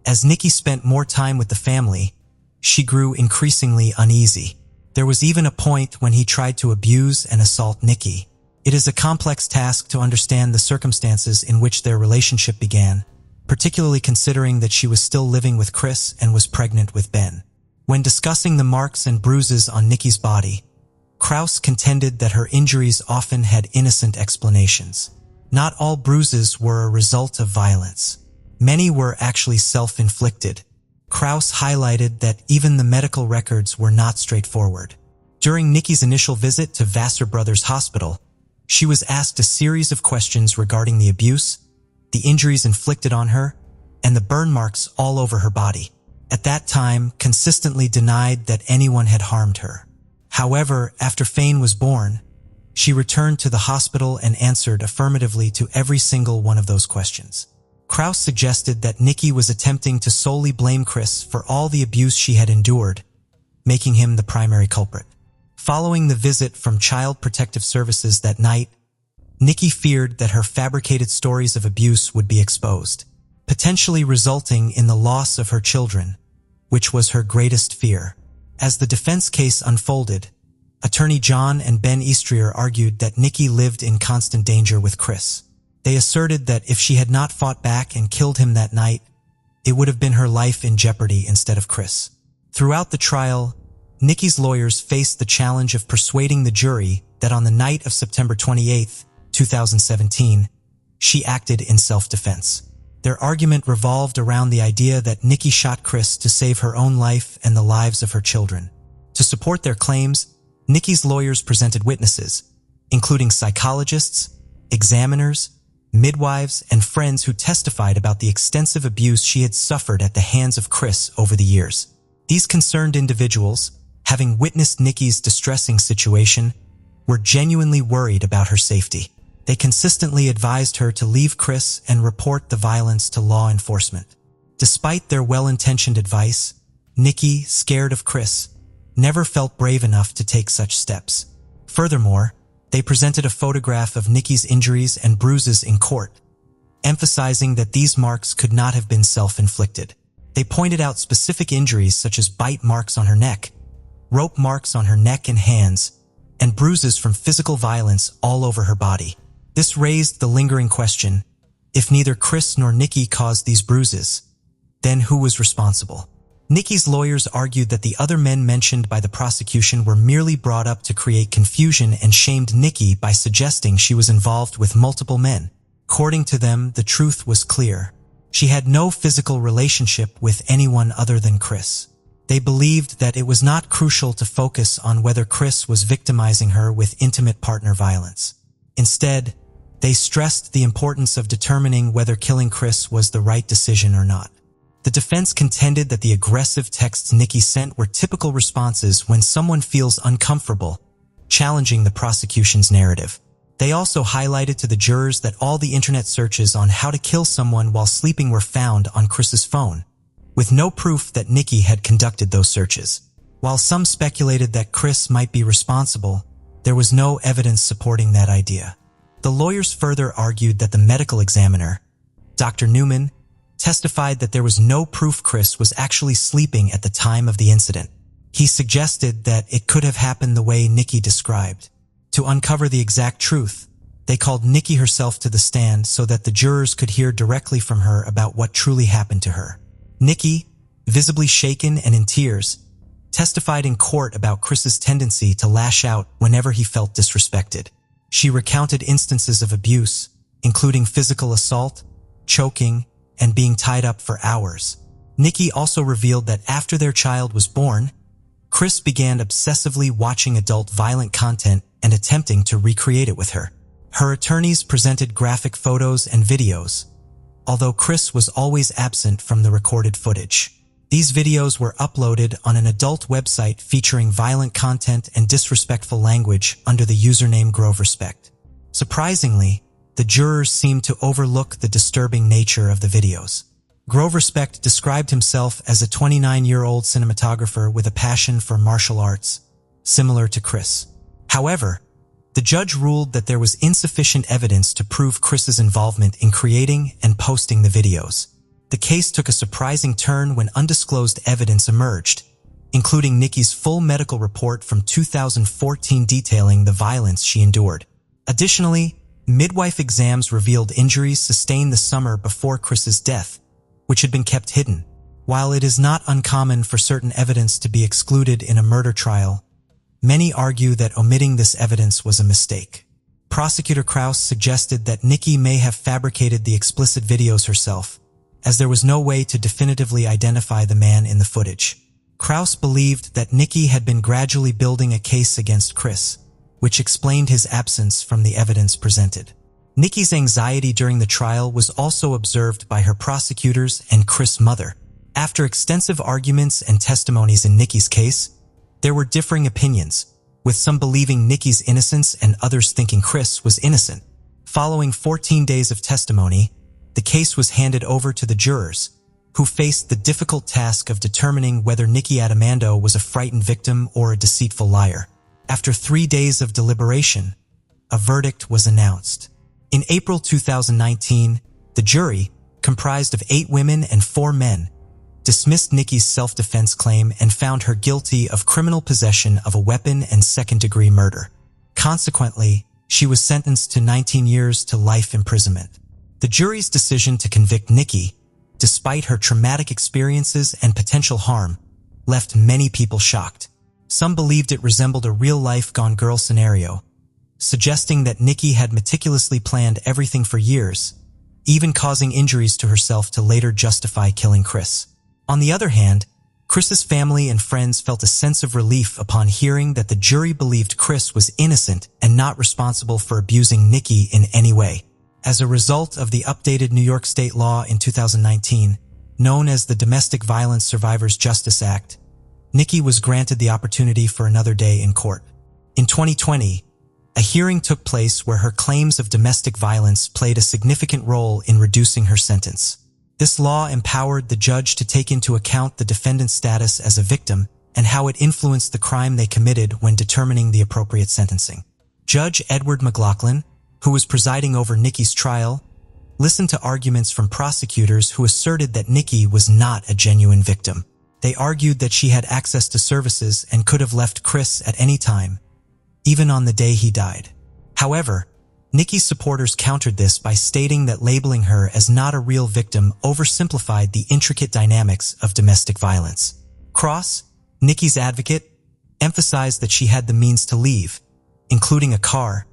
as Nikki spent more time with the family, she grew increasingly uneasy. There was even a point when he tried to abuse and assault Nikki. It is a complex task to understand the circumstances in which their relationship began, particularly considering that she was still living with Chris and was pregnant with Ben. When discussing the marks and bruises on Nikki's body, Krauss contended that her injuries often had innocent explanations. Not all bruises were a result of violence. Many were actually self-inflicted. Krauss highlighted that even the medical records were not straightforward. During Nikki's initial visit to Vassar Brothers Hospital, she was asked a series of questions regarding the abuse, the injuries inflicted on her, and the burn marks all over her body. At that time, consistently denied that anyone had harmed her. However, after Fane was born, she returned to the hospital and answered affirmatively to every single one of those questions. Krauss suggested that Nikki was attempting to solely blame Chris for all the abuse she had endured, making him the primary culprit. Following the visit from Child Protective Services that night, Nikki feared that her fabricated stories of abuse would be exposed, potentially resulting in the loss of her children, which was her greatest fear. As the defense case unfolded, Attorney John and Ben Eastrier argued that Nikki lived in constant danger with Chris. They asserted that if she had not fought back and killed him that night, it would have been her life in jeopardy instead of Chris. Throughout the trial, Nikki's lawyers faced the challenge of persuading the jury that on the night of September 28, 2017, she acted in self-defense. Their argument revolved around the idea that Nikki shot Chris to save her own life and the lives of her children. To support their claims, Nikki's lawyers presented witnesses, including psychologists, examiners, midwives, and friends who testified about the extensive abuse she had suffered at the hands of Chris over the years. These concerned individuals, having witnessed Nikki's distressing situation, were genuinely worried about her safety. They consistently advised her to leave Chris and report the violence to law enforcement. Despite their well-intentioned advice, Nikki, scared of Chris, never felt brave enough to take such steps. Furthermore, they presented a photograph of Nikki's injuries and bruises in court, emphasizing that these marks could not have been self-inflicted. They pointed out specific injuries such as bite marks on her neck, rope marks on her neck and hands, and bruises from physical violence all over her body. This raised the lingering question, if neither Chris nor Nikki caused these bruises, then who was responsible? Nikki's lawyers argued that the other men mentioned by the prosecution were merely brought up to create confusion and shamed Nikki by suggesting she was involved with multiple men. According to them, the truth was clear. She had no physical relationship with anyone other than Chris. They believed that it was not crucial to focus on whether Chris was victimizing her with intimate partner violence. Instead, they stressed the importance of determining whether killing Chris was the right decision or not. The defense contended that the aggressive texts Nikki sent were typical responses when someone feels uncomfortable, challenging the prosecution's narrative. They also highlighted to the jurors that all the internet searches on how to kill someone while sleeping were found on Chris's phone, with no proof that Nikki had conducted those searches. While some speculated that Chris might be responsible, there was no evidence supporting that idea. The lawyers further argued that the medical examiner, Dr. Newman, testified that there was no proof Chris was actually sleeping at the time of the incident. He suggested that it could have happened the way Nikki described. To uncover the exact truth, they called Nikki herself to the stand so that the jurors could hear directly from her about what truly happened to her. Nikki, visibly shaken and in tears, testified in court about Chris's tendency to lash out whenever he felt disrespected. She recounted instances of abuse, including physical assault, choking, and being tied up for hours. Nikki also revealed that after their child was born, Chris began obsessively watching adult violent content and attempting to recreate it with her. Her attorneys presented graphic photos and videos, although Chris was always absent from the recorded footage. These videos were uploaded on an adult website featuring violent content and disrespectful language under the username Grove Respect. Surprisingly, the jurors seemed to overlook the disturbing nature of the videos. Grove Respect described himself as a 29-year-old cinematographer with a passion for martial arts, similar to Chris. However, the judge ruled that there was insufficient evidence to prove Chris's involvement in creating and posting the videos. The case took a surprising turn when undisclosed evidence emerged, including Nikki's full medical report from 2014 detailing the violence she endured. Additionally, midwife exams revealed injuries sustained the summer before Chris's death, which had been kept hidden. While it is not uncommon for certain evidence to be excluded in a murder trial, many argue that omitting this evidence was a mistake. Prosecutor Krauss suggested that Nikki may have fabricated the explicit videos herself, as there was no way to definitively identify the man in the footage. Krauss believed that Nikki had been gradually building a case against Chris, which explained his absence from the evidence presented. Nikki's anxiety during the trial was also observed by her prosecutors and Chris' mother. After extensive arguments and testimonies in Nikki's case, there were differing opinions, with some believing Nikki's innocence and others thinking Chris was innocent. Following 14 days of testimony, the case was handed over to the jurors, who faced the difficult task of determining whether Nikki Adamando was a frightened victim or a deceitful liar. After 3 days of deliberation, a verdict was announced. In April 2019, the jury, comprised of 8 women and 4 men, dismissed Nikki's self-defense claim and found her guilty of criminal possession of a weapon and second-degree murder. Consequently, she was sentenced to 19 years to life imprisonment. The jury's decision to convict Nikki, despite her traumatic experiences and potential harm, left many people shocked. Some believed it resembled a real-life Gone Girl scenario, suggesting that Nikki had meticulously planned everything for years, even causing injuries to herself to later justify killing Chris. On the other hand, Chris's family and friends felt a sense of relief upon hearing that the jury believed Chris was innocent and not responsible for abusing Nikki in any way. As a result of the updated New York state law in 2019, known as the Domestic Violence Survivors Justice Act, Nikki was granted the opportunity for another day in court. In 2020, a hearing took place where her claims of domestic violence played a significant role in reducing her sentence. This law empowered the judge to take into account the defendant's status as a victim and how it influenced the crime they committed when determining the appropriate sentencing. Judge Edward McLaughlin, who was presiding over Nikki's trial, listened to arguments from prosecutors who asserted that Nikki was not a genuine victim. They argued that she had access to services and could have left Chris at any time, even on the day he died. However, Nikki's supporters countered this by stating that labeling her as not a real victim oversimplified the intricate dynamics of domestic violence. Cross, Nikki's advocate, emphasized that she had the means to leave, including a car,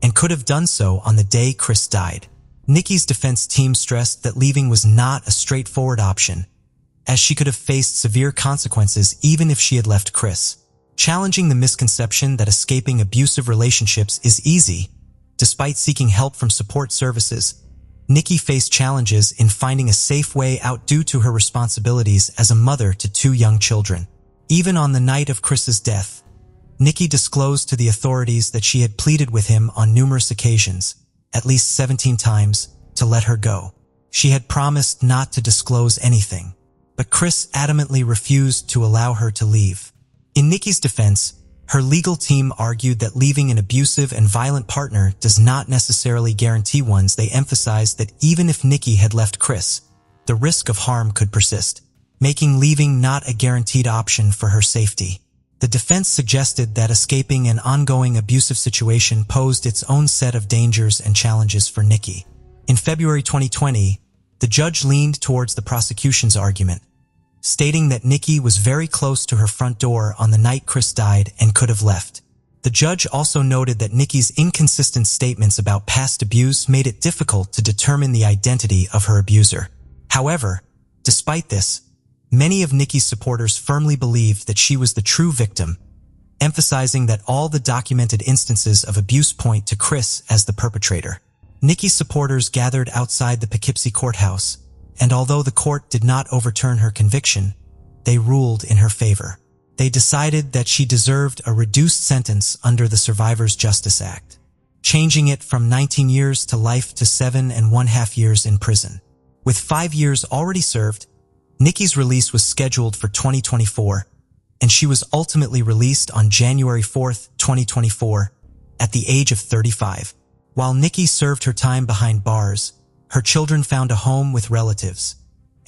and could have done so on the day Chris died. Nikki's defense team stressed that leaving was not a straightforward option, as she could have faced severe consequences even if she had left Chris. Challenging the misconception that escaping abusive relationships is easy, despite seeking help from support services, Nikki faced challenges in finding a safe way out due to her responsibilities as a mother to 2 young children. Even on the night of Chris's death, Nikki disclosed to the authorities that she had pleaded with him on numerous occasions, at least 17 times, to let her go. She had promised not to disclose anything, but Chris adamantly refused to allow her to leave. In Nikki's defense, her legal team argued that leaving an abusive and violent partner does not necessarily guarantee ones. They emphasized that even if Nikki had left Chris, the risk of harm could persist, making leaving not a guaranteed option for her safety. The defense suggested that escaping an ongoing abusive situation posed its own set of dangers and challenges for Nikki. In February 2020, the judge leaned towards the prosecution's argument, stating that Nikki was very close to her front door on the night Chris died and could have left. The judge also noted that Nikki's inconsistent statements about past abuse made it difficult to determine the identity of her abuser. However, despite this, many of Nikki's supporters firmly believed that she was the true victim, emphasizing that all the documented instances of abuse point to Chris as the perpetrator. Nikki's supporters gathered outside the Poughkeepsie courthouse, and although the court did not overturn her conviction, they ruled in her favor. They decided that she deserved a reduced sentence under the Survivors Justice Act, changing it from 19 years to life to 7.5 years in prison. With 5 years already served, Nikki's release was scheduled for 2024, and she was ultimately released on January 4, 2024, at the age of 35. While Nikki served her time behind bars, her children found a home with relatives,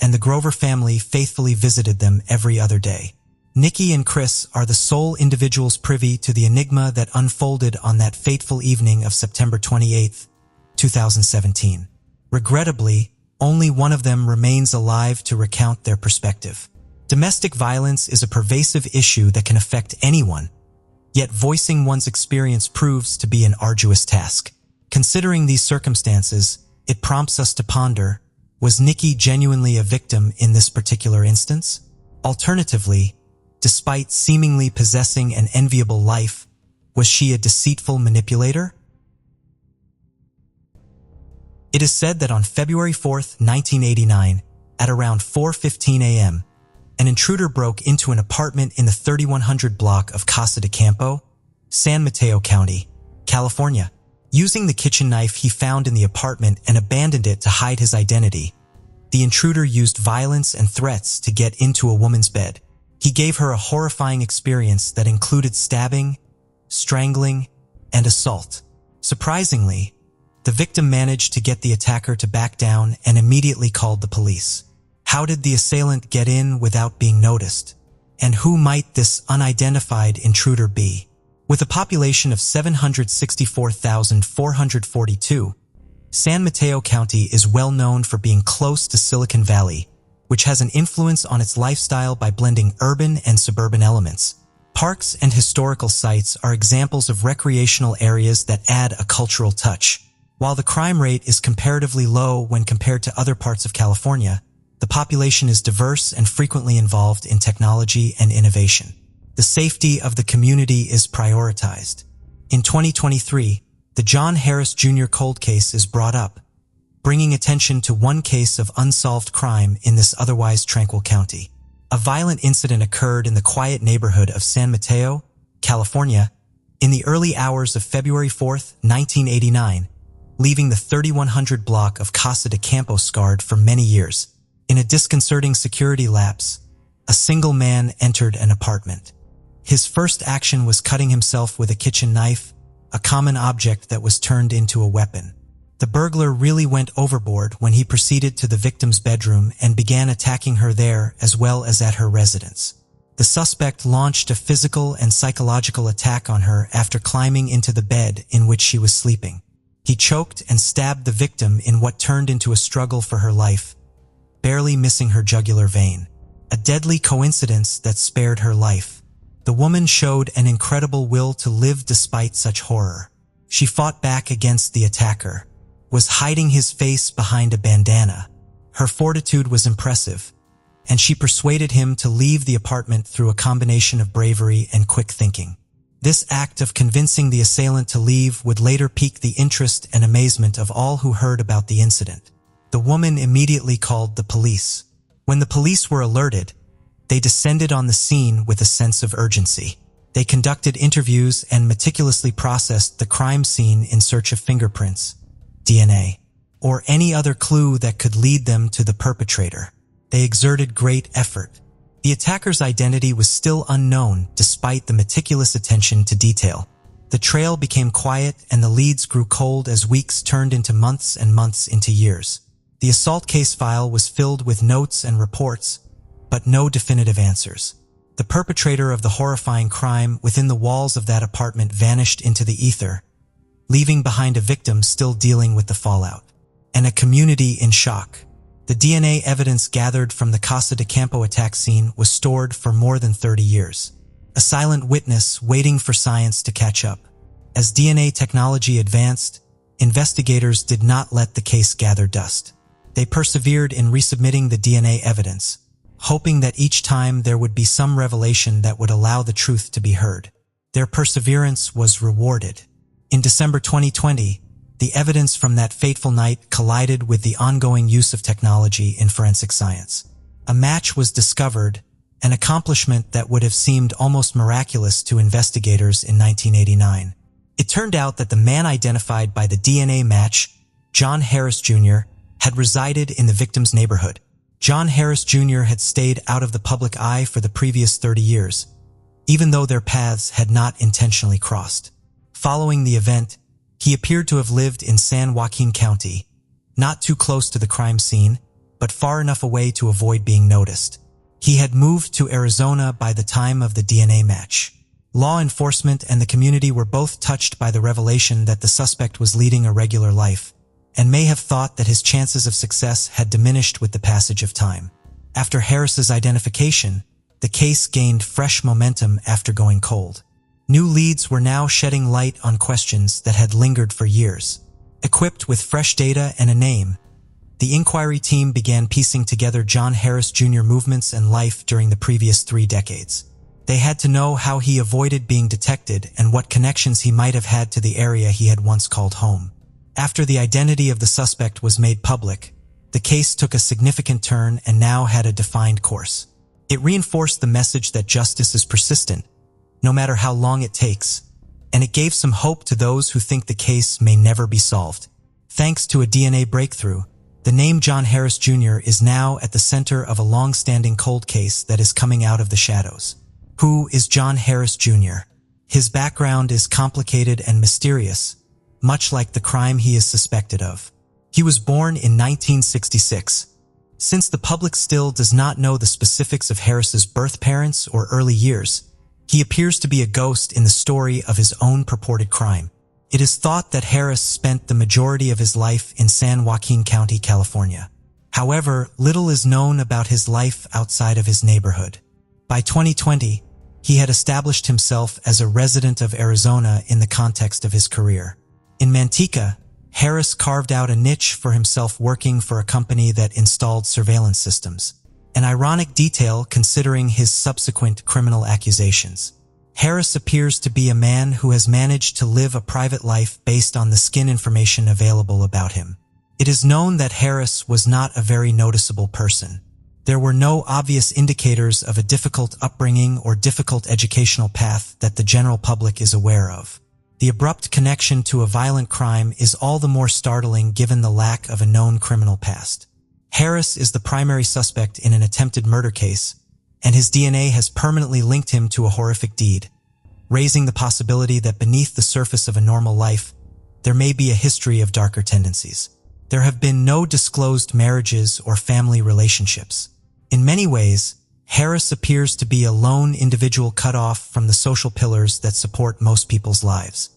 and the Grover family faithfully visited them every other day. Nikki and Chris are the sole individuals privy to the enigma that unfolded on that fateful evening of September 28, 2017. Regrettably, only one of them remains alive to recount their perspective. Domestic violence is a pervasive issue that can affect anyone, yet voicing one's experience proves to be an arduous task. Considering these circumstances, it prompts us to ponder, was Nikki genuinely a victim in this particular instance? Alternatively, despite seemingly possessing an enviable life, was she a deceitful manipulator? It is said that on February 4, 1989, at around 4:15 a.m., an intruder broke into an apartment in the 3100 block of Casa de Campo, San Mateo County, California. Using the kitchen knife he found in the apartment and abandoned it to hide his identity, the intruder used violence and threats to get into a woman's bed. He gave her a horrifying experience that included stabbing, strangling, and assault. Surprisingly, the victim managed to get the attacker to back down and immediately called the police. How did the assailant get in without being noticed? And who might this unidentified intruder be? With a population of 764,442, San Mateo County is well known for being close to Silicon Valley, which has an influence on its lifestyle by blending urban and suburban elements. Parks and historical sites are examples of recreational areas that add a cultural touch. While the crime rate is comparatively low when compared to other parts of California, the population is diverse and frequently involved in technology and innovation. The safety of the community is prioritized. In 2023, the John Harris Jr. cold case is brought up, bringing attention to one case of unsolved crime in this otherwise tranquil county. A violent incident occurred in the quiet neighborhood of San Mateo, California, in the early hours of February 4, 1989, leaving the 3100 block of Casa de Campo scarred for many years. In a disconcerting security lapse, a single man entered an apartment. His first action was cutting himself with a kitchen knife, a common object that was turned into a weapon. The burglar really went overboard when he proceeded to the victim's bedroom and began attacking her there as well as at her residence. The suspect launched a physical and psychological attack on her after climbing into the bed in which she was sleeping. He choked and stabbed the victim in what turned into a struggle for her life, barely missing her jugular vein. A deadly coincidence that spared her life. The woman showed an incredible will to live despite such horror. She fought back against the attacker, was hiding his face behind a bandana. Her fortitude was impressive, and she persuaded him to leave the apartment through a combination of bravery and quick thinking. This act of convincing the assailant to leave would later pique the interest and amazement of all who heard about the incident. The woman immediately called the police. When the police were alerted, they descended on the scene with a sense of urgency. They conducted interviews and meticulously processed the crime scene in search of fingerprints, DNA, or any other clue that could lead them to the perpetrator. They exerted great effort. The attacker's identity was still unknown despite the meticulous attention to detail. The trail became quiet and the leads grew cold as weeks turned into months and months into years. The assault case file was filled with notes and reports, but no definitive answers. The perpetrator of the horrifying crime within the walls of that apartment vanished into the ether, leaving behind a victim still dealing with the fallout, and a community in shock. The DNA evidence gathered from the Casa de Campo attack scene was stored for more than 30 years. A silent witness waiting for science to catch up. As DNA technology advanced, investigators did not let the case gather dust. They persevered in resubmitting the DNA evidence, hoping that each time there would be some revelation that would allow the truth to be heard. Their perseverance was rewarded. In December 2020, the evidence from that fateful night collided with the ongoing use of technology in forensic science. A match was discovered, an accomplishment that would have seemed almost miraculous to investigators in 1989. It turned out that the man identified by the DNA match, John Harris Jr., had resided in the victim's neighborhood. John Harris Jr. had stayed out of the public eye for the previous 30 years, even though their paths had not intentionally crossed. Following the event, he appeared to have lived in San Joaquin County, not too close to the crime scene, but far enough away to avoid being noticed. He had moved to Arizona by the time of the DNA match. Law enforcement and the community were both touched by the revelation that the suspect was leading a regular life, and may have thought that his chances of success had diminished with the passage of time. After Harris's identification, the case gained fresh momentum after going cold. New leads were now shedding light on questions that had lingered for years. Equipped with fresh data and a name, the inquiry team began piecing together John Harris Jr. movements and life during the previous 3 decades. They had to know how he avoided being detected and what connections he might have had to the area he had once called home. After the identity of the suspect was made public, the case took a significant turn and now had a defined course. It reinforced the message that justice is persistent, no matter how long it takes, and it gave some hope to those who think the case may never be solved. Thanks to a DNA breakthrough, the name John Harris Jr. is now at the center of a long-standing cold case that is coming out of the shadows. Who is John Harris Jr.? His background is complicated and mysterious, much like the crime he is suspected of. He was born in 1966. Since the public still does not know the specifics of Harris's birth parents or early years, he appears to be a ghost in the story of his own purported crime. It is thought that Harris spent the majority of his life in San Joaquin County, California. However, little is known about his life outside of his neighborhood. By 2020, he had established himself as a resident of Arizona in the context of his career. In Manteca, Harris carved out a niche for himself working for a company that installed surveillance systems. An ironic detail considering his subsequent criminal accusations. Harris appears to be a man who has managed to live a private life based on the skin information available about him. It is known that Harris was not a very noticeable person. There were no obvious indicators of a difficult upbringing or difficult educational path that the general public is aware of. The abrupt connection to a violent crime is all the more startling given the lack of a known criminal past. Harris is the primary suspect in an attempted murder case, and his DNA has permanently linked him to a horrific deed, raising the possibility that beneath the surface of a normal life, there may be a history of darker tendencies. There have been no disclosed marriages or family relationships. In many ways, Harris appears to be a lone individual cut off from the social pillars that support most people's lives.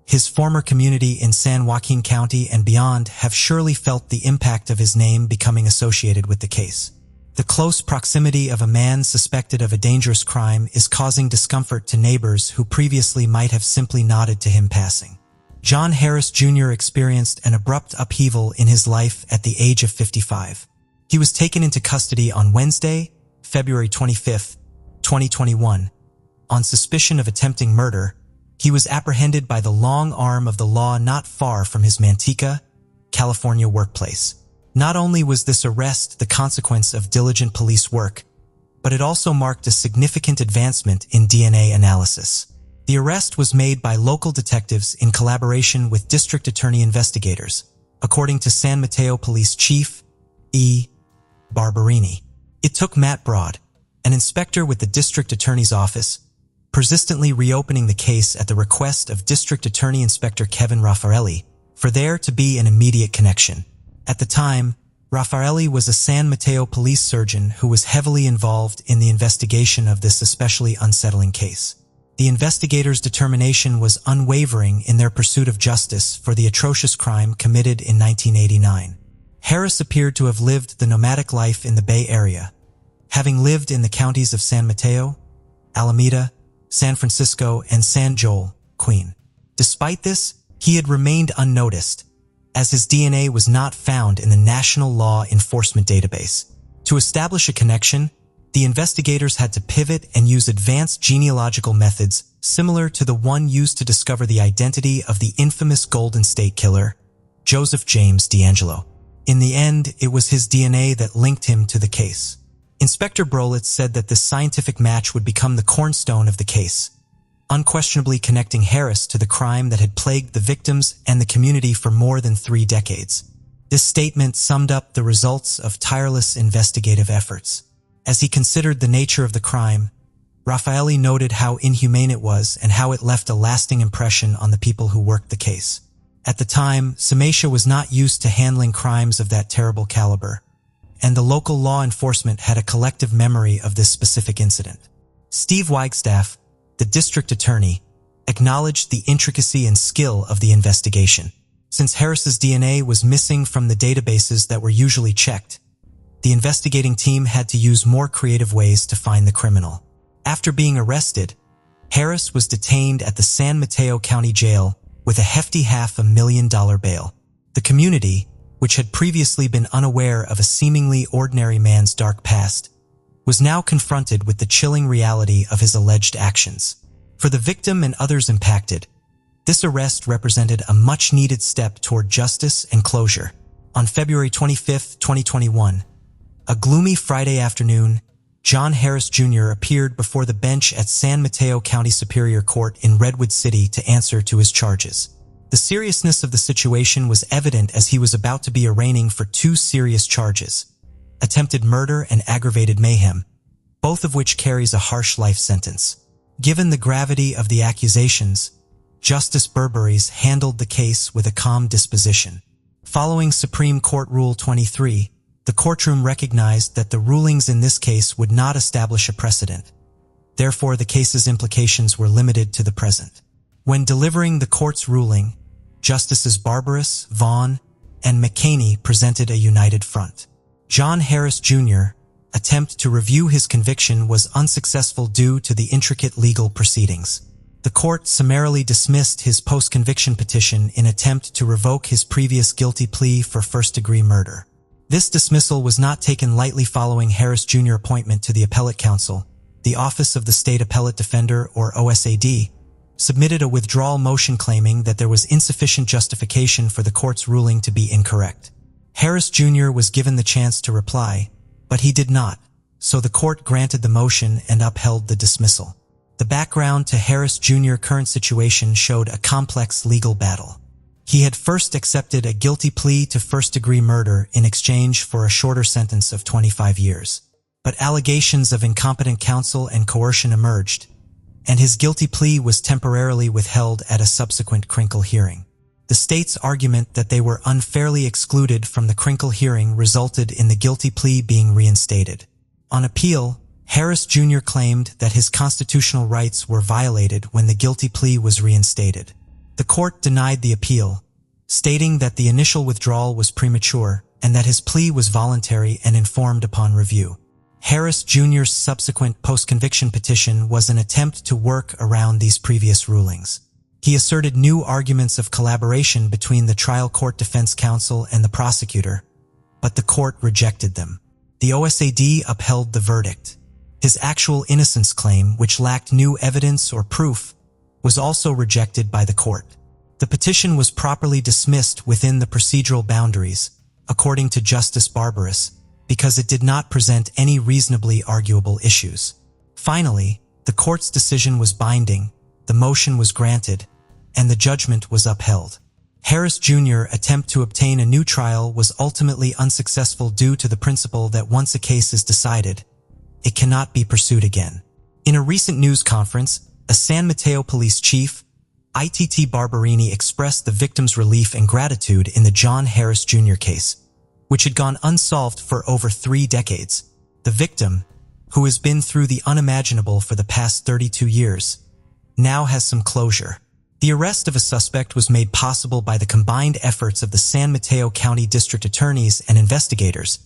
His former community in San Joaquin County and beyond have surely felt the impact of his name becoming associated with the case. The close proximity of a man suspected of a dangerous crime is causing discomfort to neighbors who previously might have simply nodded to him passing. John Harris Jr. experienced an abrupt upheaval in his life at the age of 55. He was taken into custody on Wednesday, February 25, 2021. On suspicion of attempting murder, he was apprehended by the long arm of the law not far from his Manteca, California workplace. Not only was this arrest the consequence of diligent police work, but it also marked a significant advancement in DNA analysis. The arrest was made by local detectives in collaboration with district attorney investigators, according to San Mateo Police Chief E. Barberini. It took Matt Broad, an inspector with the district attorney's office, persistently reopening the case at the request of District Attorney Inspector Kevin Raffaelli, for there to be an immediate connection. At the time, Raffaelli was a San Mateo police surgeon who was heavily involved in the investigation of this especially unsettling case. The investigators' determination was unwavering in their pursuit of justice for the atrocious crime committed in 1989. Harris appeared to have lived the nomadic life in the Bay Area, having lived in the counties of San Mateo, Alameda, San Francisco, and San Joel, Queen. Despite this, he had remained unnoticed, as his DNA was not found in the National Law Enforcement Database. To establish a connection, the investigators had to pivot and use advanced genealogical methods similar to the one used to discover the identity of the infamous Golden State Killer, Joseph James DeAngelo. In the end, it was his DNA that linked him to the case. Inspector Brolitz said that this scientific match would become the cornerstone of the case, unquestionably connecting Harris to the crime that had plagued the victims and the community for more than 3 decades. This statement summed up the results of tireless investigative efforts. As he considered the nature of the crime, Raffaelli noted how inhumane it was and how it left a lasting impression on the people who worked the case. At the time, Samatia was not used to handling crimes of that terrible caliber, and the local law enforcement had a collective memory of this specific incident. Steve Wagstaff, the district attorney, acknowledged the intricacy and skill of the investigation. Since Harris's DNA was missing from the databases that were usually checked, the investigating team had to use more creative ways to find the criminal. After being arrested, Harris was detained at the San Mateo County Jail with a hefty $500,000 bail. The community, which had previously been unaware of a seemingly ordinary man's dark past, was now confronted with the chilling reality of his alleged actions. For the victim and others impacted, this arrest represented a much-needed step toward justice and closure. On February 25, 2021, a gloomy Friday afternoon, John Harris Jr. appeared before the bench at San Mateo County Superior Court in Redwood City to answer to his charges. The seriousness of the situation was evident as he was about to be arraigning for 2 serious charges: attempted murder and aggravated mayhem, both of which carries a harsh life sentence. Given the gravity of the accusations, Justice Berberis handled the case with a calm disposition. Following Supreme Court Rule 23, the courtroom recognized that the rulings in this case would not establish a precedent. Therefore, the case's implications were limited to the present. When delivering the court's ruling, Justices Barbaras, Vaughn, and McCaney presented a united front. John Harris Jr.'s attempt to review his conviction was unsuccessful due to the intricate legal proceedings. The court summarily dismissed his post-conviction petition in attempt to revoke his previous guilty plea for first-degree murder. This dismissal was not taken lightly following Harris Jr.'s appointment to the Appellate Counsel. The Office of the State Appellate Defender, or OSAD, submitted a withdrawal motion claiming that there was insufficient justification for the court's ruling to be incorrect. Harris Jr. was given the chance to reply, but he did not, so the court granted the motion and upheld the dismissal. The background to Harris Jr.'s current situation showed a complex legal battle. He had first accepted a guilty plea to first-degree murder in exchange for a shorter sentence of 25 years. But allegations of incompetent counsel and coercion emerged, and his guilty plea was temporarily withheld at a subsequent Krinkle hearing. The state's argument that they were unfairly excluded from the Krinkle hearing resulted in the guilty plea being reinstated. On appeal, Harris Jr. claimed that his constitutional rights were violated when the guilty plea was reinstated. The court denied the appeal, stating that the initial withdrawal was premature and that his plea was voluntary and informed upon review. Harris Jr.'s subsequent post-conviction petition was an attempt to work around these previous rulings. He asserted new arguments of collaboration between the trial court defense counsel and the prosecutor, but the court rejected them. The OSAD upheld the verdict. His actual innocence claim, which lacked new evidence or proof, was also rejected by the court. The petition was properly dismissed within the procedural boundaries, according to Justice Barbaras, because it did not present any reasonably arguable issues. Finally, the court's decision was binding, the motion was granted, and the judgment was upheld. Harris Jr.'s attempt to obtain a new trial was ultimately unsuccessful due to the principle that once a case is decided, it cannot be pursued again. In a recent news conference, a San Mateo police chief, ITT Barberini, expressed the victim's relief and gratitude in the John Harris Jr. case, which had gone unsolved for over 3 decades. The victim, who has been through the unimaginable for the past 32 years, now has some closure. The arrest of a suspect was made possible by the combined efforts of the San Mateo County District Attorneys and investigators,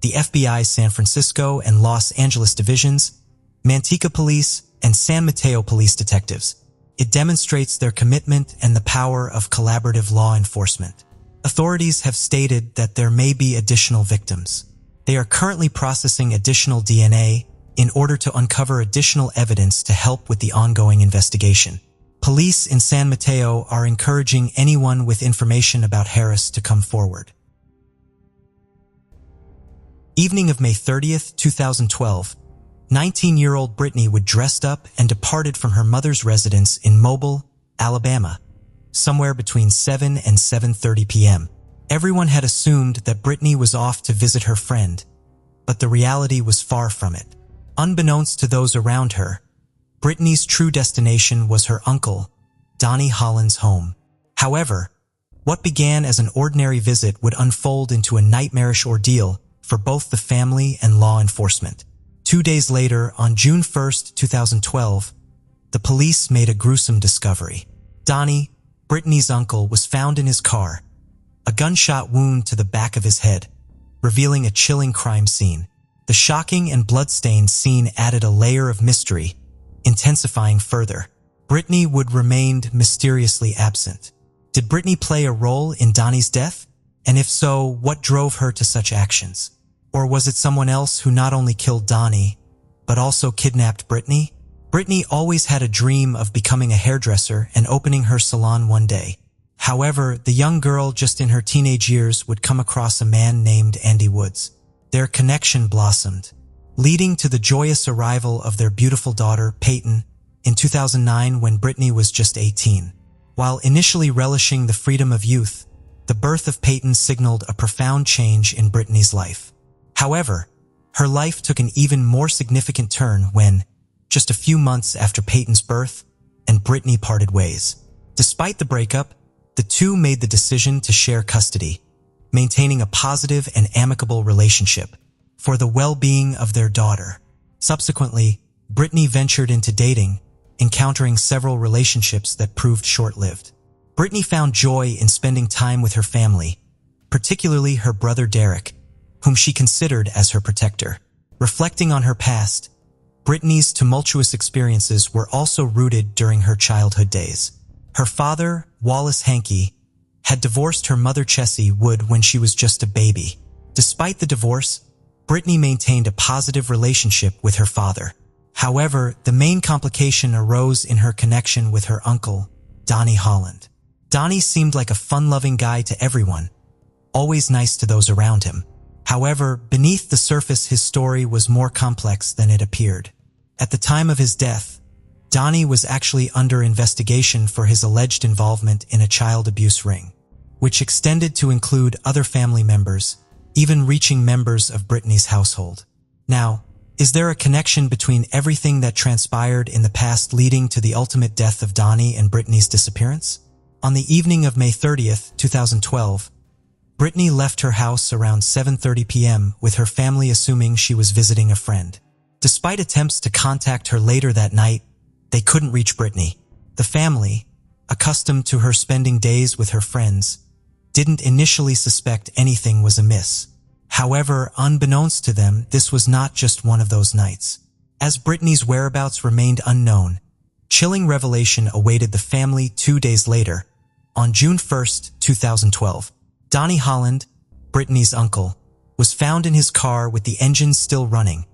the FBI's San Francisco and Los Angeles divisions, Manteca Police, and San Mateo Police detectives. It demonstrates their commitment and the power of collaborative law enforcement. Authorities have stated that there may be additional victims. They are currently processing additional DNA in order to uncover additional evidence to help with the ongoing investigation. Police in San Mateo are encouraging anyone with information about Harris to come forward. Evening of May 30th, 2012, 19-year-old Brittany Wood dressed up and departed from her mother's residence in Mobile, Alabama, somewhere between 7 and 7:30 p.m. Everyone had assumed that Brittany was off to visit her friend, but the reality was far from it. Unbeknownst to those around her, Brittany's true destination was her uncle, Donnie Holland's home. However, what began as an ordinary visit would unfold into a nightmarish ordeal for both the family and law enforcement. 2 days later, on June 1st, 2012, the police made a gruesome discovery. Donnie, Brittany's uncle, was found in his car, a gunshot wound to the back of his head, revealing a chilling crime scene. The shocking and blood-stained scene added a layer of mystery, intensifying further. Brittany would remain mysteriously absent. Did Brittany play a role in Donnie's death? And if so, what drove her to such actions? Or was it someone else who not only killed Donnie, but also kidnapped Brittany? Brittany always had a dream of becoming a hairdresser and opening her salon one day. However, the young girl just in her teenage years would come across a man named Andy Woods. Their connection blossomed, leading to the joyous arrival of their beautiful daughter, Peyton, in 2009 when Brittany was just 18. While initially relishing the freedom of youth, the birth of Peyton signaled a profound change in Brittany's life. However, her life took an even more significant turn when, just a few months after Peyton's birth, and Brittany parted ways. Despite the breakup, the two made the decision to share custody, maintaining a positive and amicable relationship for the well-being of their daughter. Subsequently, Brittany ventured into dating, encountering several relationships that proved short-lived. Brittany found joy in spending time with her family, particularly her brother Derek, whom she considered as her protector. Reflecting on her past, Brittany's tumultuous experiences were also rooted during her childhood days. Her father, Wallace Hankey, had divorced her mother Chessie Wood when she was just a baby. Despite the divorce, Brittany maintained a positive relationship with her father. However, the main complication arose in her connection with her uncle, Donnie Holland. Donnie seemed like a fun-loving guy to everyone, always nice to those around him. However, beneath the surface his story was more complex than it appeared. At the time of his death, Donnie was actually under investigation for his alleged involvement in a child abuse ring, which extended to include other family members, even reaching members of Brittany's household. Now, is there a connection between everything that transpired in the past leading to the ultimate death of Donnie and Brittany's disappearance? On the evening of May 30th, 2012, Brittany left her house around 7:30 p.m. with her family assuming she was visiting a friend. Despite attempts to contact her later that night, they couldn't reach Brittany. The family, accustomed to her spending days with her friends, didn't initially suspect anything was amiss. However, unbeknownst to them, this was not just one of those nights. As Brittany's whereabouts remained unknown, chilling revelation awaited the family 2 days later. On June 1st, 2012, Donnie Holland, Brittany's uncle, was found in his car with the engine still running,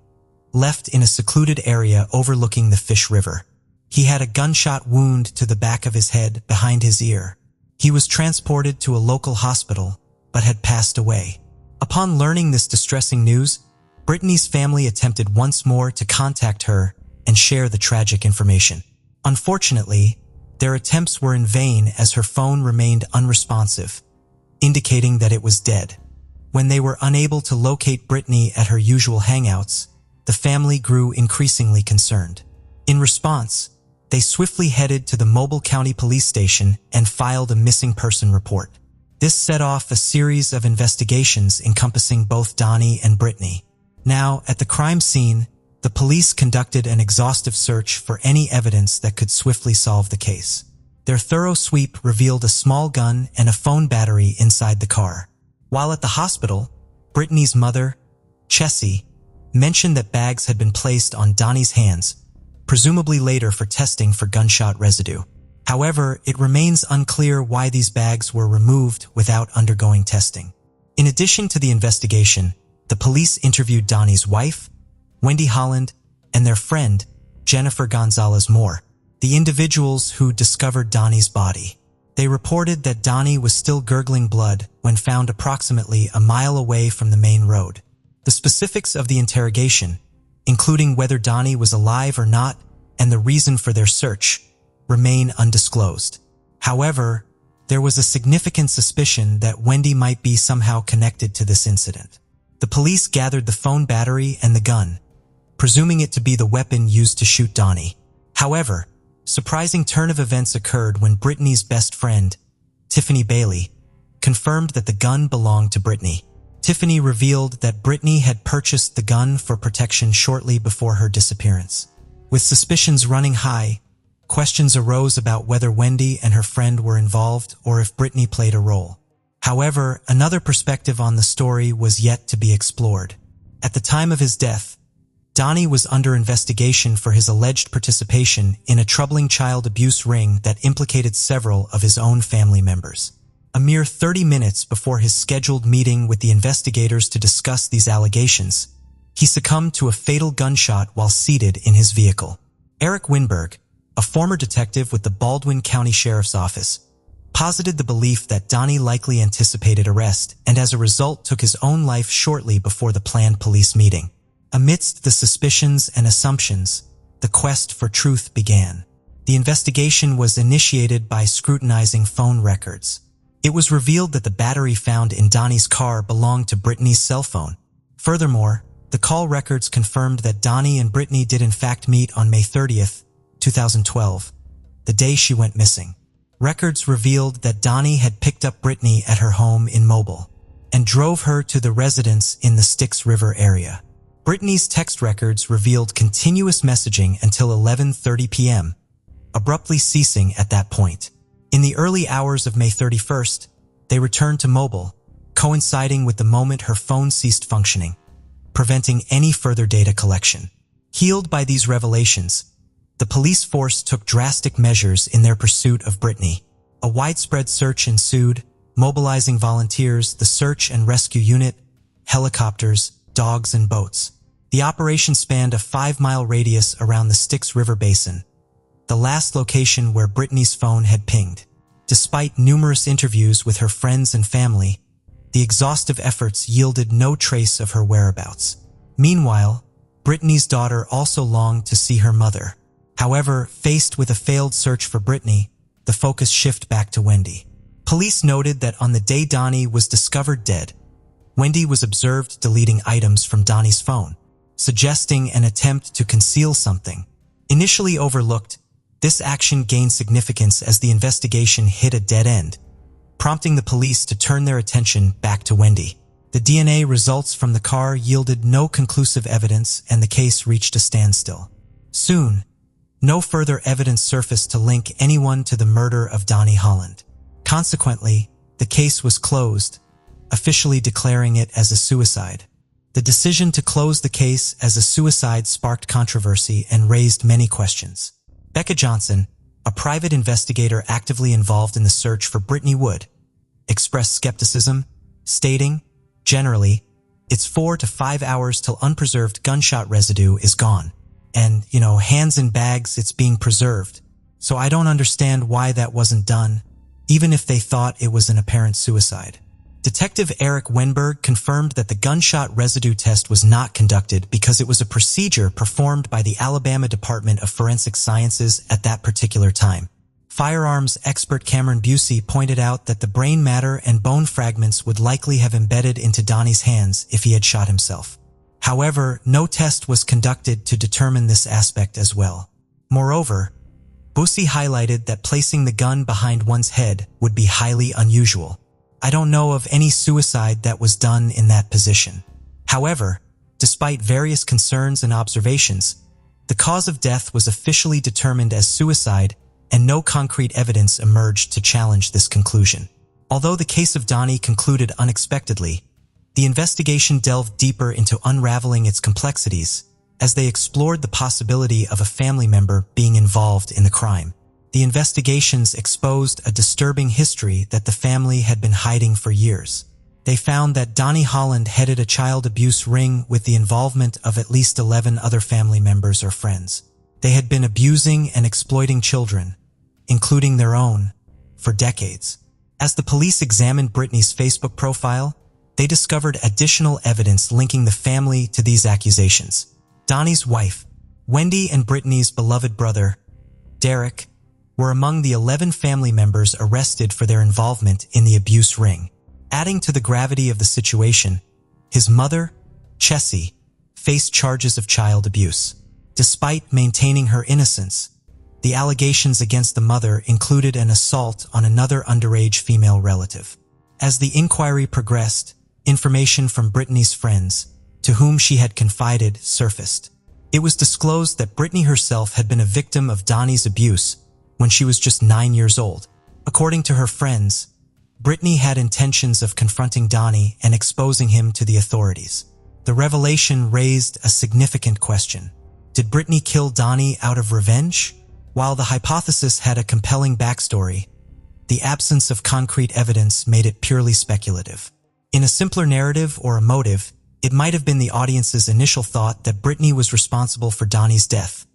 left in a secluded area overlooking the Fish River. He had a gunshot wound to the back of his head behind his ear. He was transported to a local hospital, but had passed away. Upon learning this distressing news, Brittany's family attempted once more to contact her and share the tragic information. Unfortunately, their attempts were in vain as her phone remained unresponsive, indicating that it was dead. When they were unable to locate Brittany at her usual hangouts, the family grew increasingly concerned. In response, they swiftly headed to the Mobile County Police Station and filed a missing person report. This set off a series of investigations encompassing both Donnie and Brittany. Now, at the crime scene, the police conducted an exhaustive search for any evidence that could swiftly solve the case. Their thorough sweep revealed a small gun and a phone battery inside the car. While at the hospital, Brittany's mother, Chessie, mentioned that bags had been placed on Donnie's hands, presumably later for testing for gunshot residue. However, it remains unclear why these bags were removed without undergoing testing. In addition to the investigation, the police interviewed Donnie's wife, Wendy Holland, and their friend, Jennifer Gonzalez Moore, the individuals who discovered Donnie's body. They reported that Donnie was still gurgling blood when found approximately a mile away from the main road. The specifics of the interrogation, including whether Donnie was alive or not and the reason for their search, remain undisclosed. However, there was a significant suspicion that Wendy might be somehow connected to this incident. The police gathered the phone battery and the gun, presuming it to be the weapon used to shoot Donnie. However, surprising turn of events occurred when Brittany's best friend, Tiffany Bailey, confirmed that the gun belonged to Brittany. Tiffany revealed that Brittany had purchased the gun for protection shortly before her disappearance. With suspicions running high, questions arose about whether Wendy and her friend were involved or if Brittany played a role. However, another perspective on the story was yet to be explored. At the time of his death, Donnie was under investigation for his alleged participation in a troubling child abuse ring that implicated several of his own family members. A mere 30 minutes before his scheduled meeting with the investigators to discuss these allegations, he succumbed to a fatal gunshot while seated in his vehicle. Eric Winberg, a former detective with the Baldwin County Sheriff's Office, posited the belief that Donnie likely anticipated arrest and as a result took his own life shortly before the planned police meeting. Amidst the suspicions and assumptions, the quest for truth began. The investigation was initiated by scrutinizing phone records. It was revealed that the battery found in Donnie's car belonged to Brittany's cell phone. Furthermore, the call records confirmed that Donnie and Brittany did in fact meet on May 30th, 2012, the day she went missing. Records revealed that Donnie had picked up Brittany at her home in Mobile and drove her to the residence in the Styx River area. Brittany's text records revealed continuous messaging until 11:30 p.m., abruptly ceasing at that point. In the early hours of May 31st, they returned to Mobile, coinciding with the moment her phone ceased functioning, preventing any further data collection. Healed by these revelations, the police force took drastic measures in their pursuit of Brittany. A widespread search ensued, mobilizing volunteers, the search and rescue unit, helicopters, dogs, and boats. The operation spanned a 5-mile radius around the Styx River Basin, the last location where Brittany's phone had pinged. Despite numerous interviews with her friends and family, the exhaustive efforts yielded no trace of her whereabouts. Meanwhile, Brittany's daughter also longed to see her mother. However, faced with a failed search for Brittany, the focus shifted back to Wendy. Police noted that on the day Donnie was discovered dead, Wendy was observed deleting items from Donnie's phone, suggesting an attempt to conceal something. Initially overlooked, this action gained significance as the investigation hit a dead end, prompting the police to turn their attention back to Wendy. The DNA results from the car yielded no conclusive evidence and the case reached a standstill. Soon, no further evidence surfaced to link anyone to the murder of Donnie Holland. Consequently, the case was closed, officially declaring it as a suicide. The decision to close the case as a suicide sparked controversy and raised many questions. Becca Johnson, a private investigator actively involved in the search for Brittany Wood, expressed skepticism, stating, "Generally, it's 4 to 5 hours till unpreserved gunshot residue is gone. And, hands in bags, it's being preserved. So I don't understand why that wasn't done, even if they thought it was an apparent suicide." Detective Eric Wenberg confirmed that the gunshot residue test was not conducted because it was a procedure performed by the Alabama Department of Forensic Sciences at that particular time. Firearms expert Cameron Busey pointed out that the brain matter and bone fragments would likely have embedded into Donnie's hands if he had shot himself. However, no test was conducted to determine this aspect as well. Moreover, Busey highlighted that placing the gun behind one's head would be highly unusual. "I don't know of any suicide that was done in that position." However, despite various concerns and observations, the cause of death was officially determined as suicide and no concrete evidence emerged to challenge this conclusion. Although the case of Donnie concluded unexpectedly, the investigation delved deeper into unraveling its complexities as they explored the possibility of a family member being involved in the crime. The investigations exposed a disturbing history that the family had been hiding for years. They found that Donnie Holland headed a child abuse ring with the involvement of at least 11 other family members or friends. They had been abusing and exploiting children, including their own, for decades. As the police examined Brittany's Facebook profile, they discovered additional evidence linking the family to these accusations. Donnie's wife, Wendy, and Brittany's beloved brother, Derek, were among the 11 family members arrested for their involvement in the abuse ring. Adding to the gravity of the situation, his mother, Chessie, faced charges of child abuse. Despite maintaining her innocence, the allegations against the mother included an assault on another underage female relative. As the inquiry progressed, information from Brittany's friends, to whom she had confided, surfaced. It was disclosed that Brittany herself had been a victim of Donnie's abuse when she was just 9 years old. According to her friends, Brittany had intentions of confronting Donnie and exposing him to the authorities. The revelation raised a significant question. Did Brittany kill Donnie out of revenge? While the hypothesis had a compelling backstory, the absence of concrete evidence made it purely speculative. In a simpler narrative or a motive, it might have been the audience's initial thought that Brittany was responsible for Donnie's death,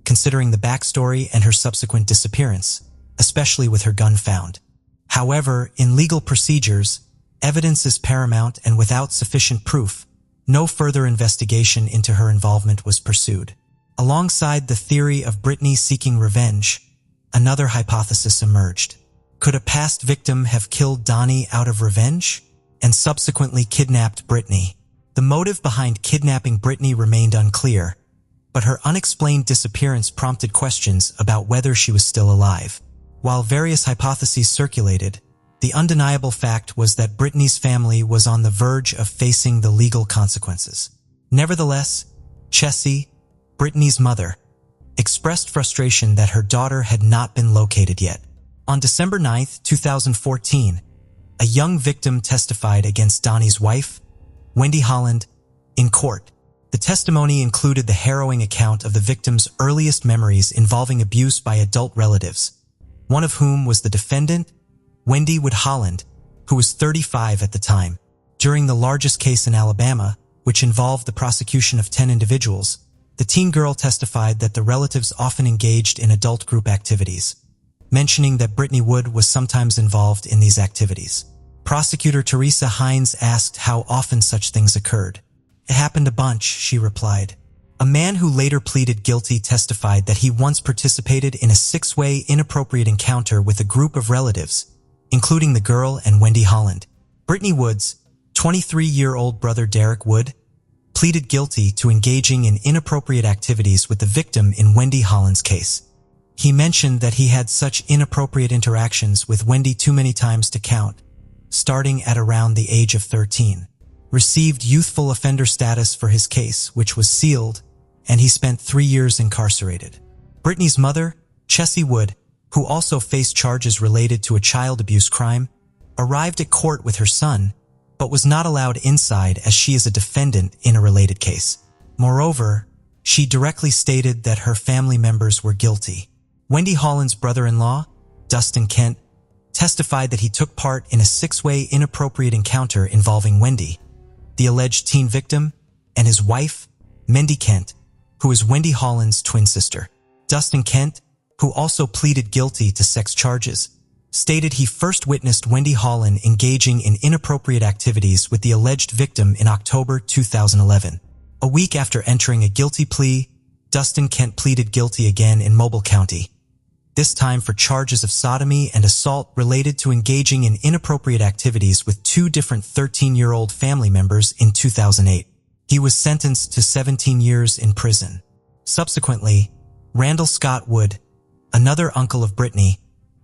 considering the backstory and her subsequent disappearance, especially with her gun found. However, in legal procedures, evidence is paramount, and without sufficient proof, no further investigation into her involvement was pursued. Alongside the theory of Brittany seeking revenge, another hypothesis emerged. Could a past victim have killed Donnie out of revenge and subsequently kidnapped Brittany? The motive behind kidnapping Brittany remained unclear, but her unexplained disappearance prompted questions about whether she was still alive. While various hypotheses circulated, the undeniable fact was that Brittany's family was on the verge of facing the legal consequences. Nevertheless, Chessie, Brittany's mother, expressed frustration that her daughter had not been located yet. On December 9, 2014, a young victim testified against Donnie's wife, Wendy Holland, in court. The testimony included the harrowing account of the victim's earliest memories involving abuse by adult relatives, one of whom was the defendant, Wendy Wood Holland, who was 35 at the time. During the largest case in Alabama, which involved the prosecution of 10 individuals, the teen girl testified that the relatives often engaged in adult group activities, mentioning that Brittany Wood was sometimes involved in these activities. Prosecutor Teresa Hines asked how often such things occurred. "It happened a bunch," she replied. A man who later pleaded guilty testified that he once participated in a 6-way inappropriate encounter with a group of relatives, including the girl and Wendy Holland. Brittany Wood's 23-year-old brother Derek Wood pleaded guilty to engaging in inappropriate activities with the victim in Wendy Holland's case. He mentioned that he had such inappropriate interactions with Wendy too many times to count, starting at around the age of 13. Received youthful offender status for his case, which was sealed, and he spent 3 years incarcerated. Brittany's mother, Chessie Wood, who also faced charges related to a child abuse crime, arrived at court with her son, but was not allowed inside as she is a defendant in a related case. Moreover, she directly stated that her family members were guilty. Wendy Holland's brother-in-law, Dustin Kent, testified that he took part in a 6-way inappropriate encounter involving Wendy, the alleged teen victim, and his wife, Mindy Kent, who is Wendy Holland's twin sister. Dustin Kent, who also pleaded guilty to sex charges, stated he first witnessed Wendy Holland engaging in inappropriate activities with the alleged victim in October 2011. A week after entering a guilty plea, Dustin Kent pleaded guilty again in Mobile County, this time for charges of sodomy and assault related to engaging in inappropriate activities with 2 different 13-year-old family members in 2008. He was sentenced to 17 years in prison. Subsequently, Randall Scott Wood, another uncle of Brittany,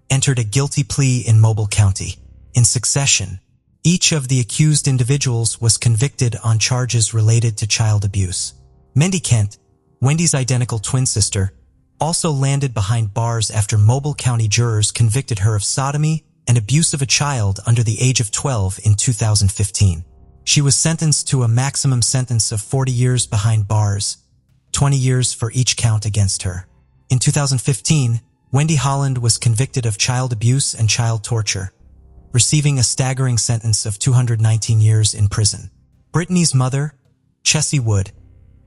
entered a guilty plea in Mobile County. In succession, each of the accused individuals was convicted on charges related to child abuse. Mindy Kent, Wendy's identical twin sister, also landed behind bars after Mobile County jurors convicted her of sodomy and abuse of a child under the age of 12 in 2015. She was sentenced to a maximum sentence of 40 years behind bars, 20 years for each count against her. In 2015, Wendy Holland was convicted of child abuse and child torture, receiving a staggering sentence of 219 years in prison. Brittany's mother, Chessie Wood,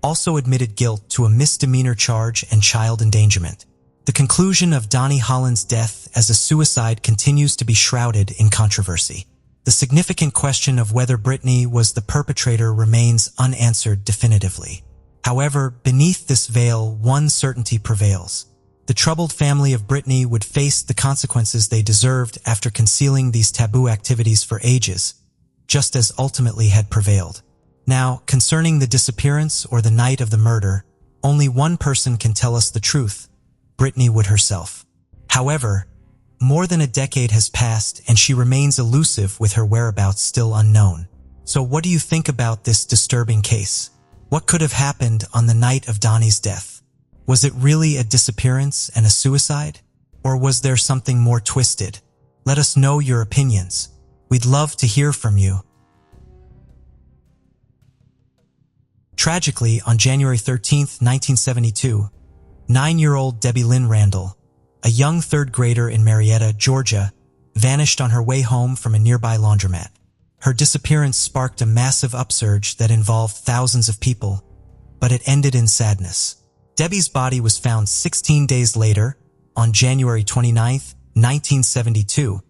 also admitted guilt to a misdemeanor charge and child endangerment. The conclusion of Donnie Holland's death as a suicide continues to be shrouded in controversy. The significant question of whether Brittany was the perpetrator remains unanswered definitively. However, beneath this veil, one certainty prevails. The troubled family of Brittany would face the consequences they deserved after concealing these taboo activities for ages, just as ultimately had prevailed. Now, concerning the disappearance or the night of the murder, only one person can tell us the truth: Brittany Wood herself. However, more than a decade has passed and she remains elusive, with her whereabouts still unknown. So what do you think about this disturbing case? What could have happened on the night of Donnie's death? Was it really a disappearance and a suicide? Or was there something more twisted? Let us know your opinions. We'd love to hear from you. Tragically, on January 13, 1972, 9-year-old Debbie Lynn Randall, a young third grader in Marietta, Georgia, vanished on her way home from a nearby laundromat. Her disappearance sparked a massive upsurge that involved thousands of people, but it ended in sadness. Debbie's body was found 16 days later, on January 29, 1972,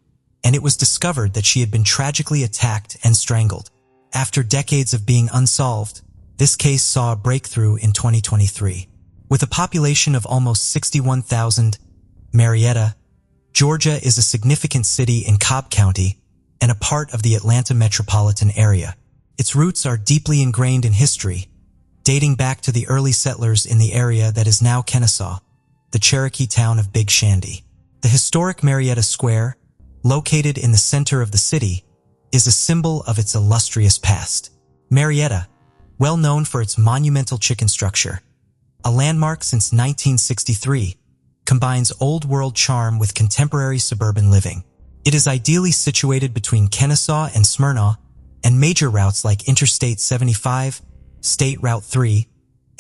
and it was discovered that she had been tragically attacked and strangled. After decades of being unsolved, this case saw a breakthrough in 2023. With a population of almost 61,000, Marietta, Georgia is a significant city in Cobb County and a part of the Atlanta metropolitan area. Its roots are deeply ingrained in history, dating back to the early settlers in the area that is now Kennesaw, the Cherokee town of Big Shandy. The historic Marietta Square, located in the center of the city, is a symbol of its illustrious past. Marietta, well known for its monumental chicken structure, a landmark since 1963, combines old-world charm with contemporary suburban living. It is ideally situated between Kennesaw and Smyrna, and major routes like Interstate 75, State Route 3,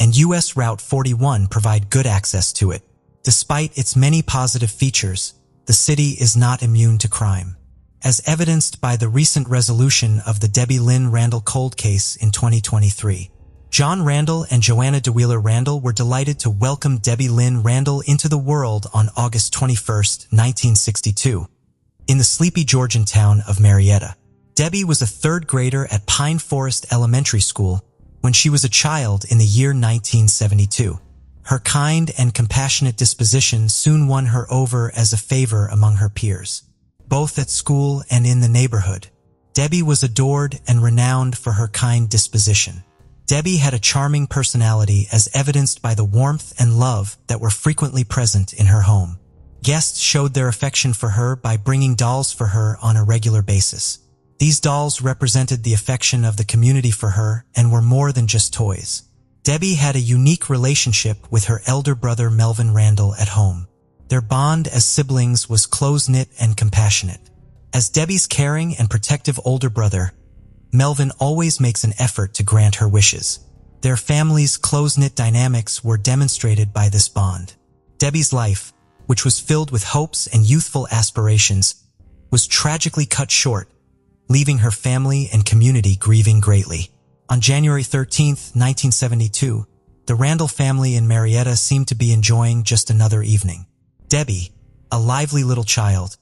and U.S. Route 41 provide good access to it. Despite its many positive features, the city is not immune to crime, as evidenced by the recent resolution of the Debbie Lynn Randall cold case in 2023. John Randall and Joanna DeWheeler Randall were delighted to welcome Debbie Lynn Randall into the world on August 21, 1962, in the sleepy Georgian town of Marietta. Debbie was a third grader at Pine Forest Elementary School when she was a child in the year 1972. Her kind and compassionate disposition soon won her over as a favor among her peers, both at school and in the neighborhood. Debbie was adored and renowned for her kind disposition. Debbie had a charming personality as evidenced by the warmth and love that were frequently present in her home. Guests showed their affection for her by bringing dolls for her on a regular basis. These dolls represented the affection of the community for her and were more than just toys. Debbie had a unique relationship with her elder brother Melvin Randall at home. Their bond as siblings was close-knit and compassionate. As Debbie's caring and protective older brother, Melvin always makes an effort to grant her wishes. Their family's close-knit dynamics were demonstrated by this bond. Debbie's life, which was filled with hopes and youthful aspirations, was tragically cut short, leaving her family and community grieving greatly. On January 13, 1972, the Randall family in Marietta seemed to be enjoying just another evening. Debbie, a lively little child,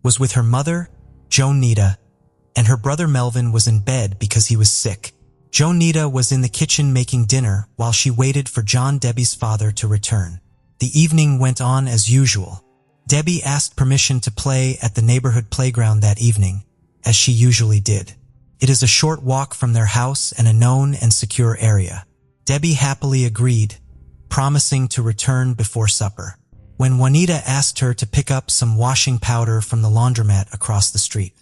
was with her mother, Joan Nita, and her brother Melvin was in bed because he was sick. Joan Nita was in the kitchen making dinner while she waited for John Debbie's father to return. The evening went on as usual. Debbie asked permission to play at the neighborhood playground that evening, as she usually did. It is a short walk from their house and a known and secure area. Debbie happily agreed, promising to return before supper, when Juanita asked her to pick up some washing powder from the laundromat across the street.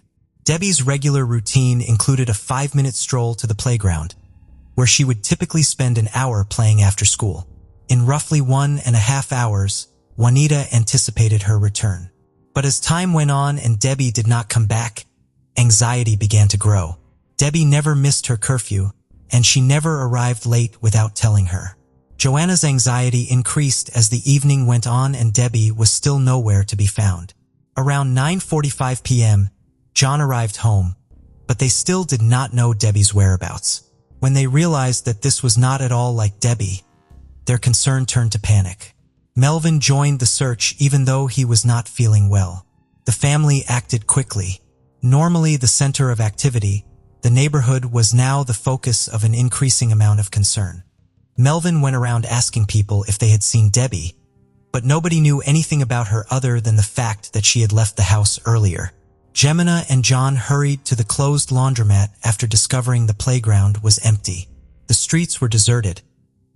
Debbie's regular routine included a 5-minute stroll to the playground, where she would typically spend an hour playing after school. In roughly 1.5 hours, Juanita anticipated her return. But as time went on and Debbie did not come back, anxiety began to grow. Debbie never missed her curfew, and she never arrived late without telling her. Joanna's anxiety increased as the evening went on and Debbie was still nowhere to be found. Around 9:45 p.m., John arrived home, but they still did not know Debbie's whereabouts. When they realized that this was not at all like Debbie, their concern turned to panic. Melvin joined the search even though he was not feeling well. The family acted quickly. Normally the center of activity, the neighborhood was now the focus of an increasing amount of concern. Melvin went around asking people if they had seen Debbie, but nobody knew anything about her other than the fact that she had left the house earlier. Jemina and John hurried to the closed laundromat after discovering the playground was empty. The streets were deserted,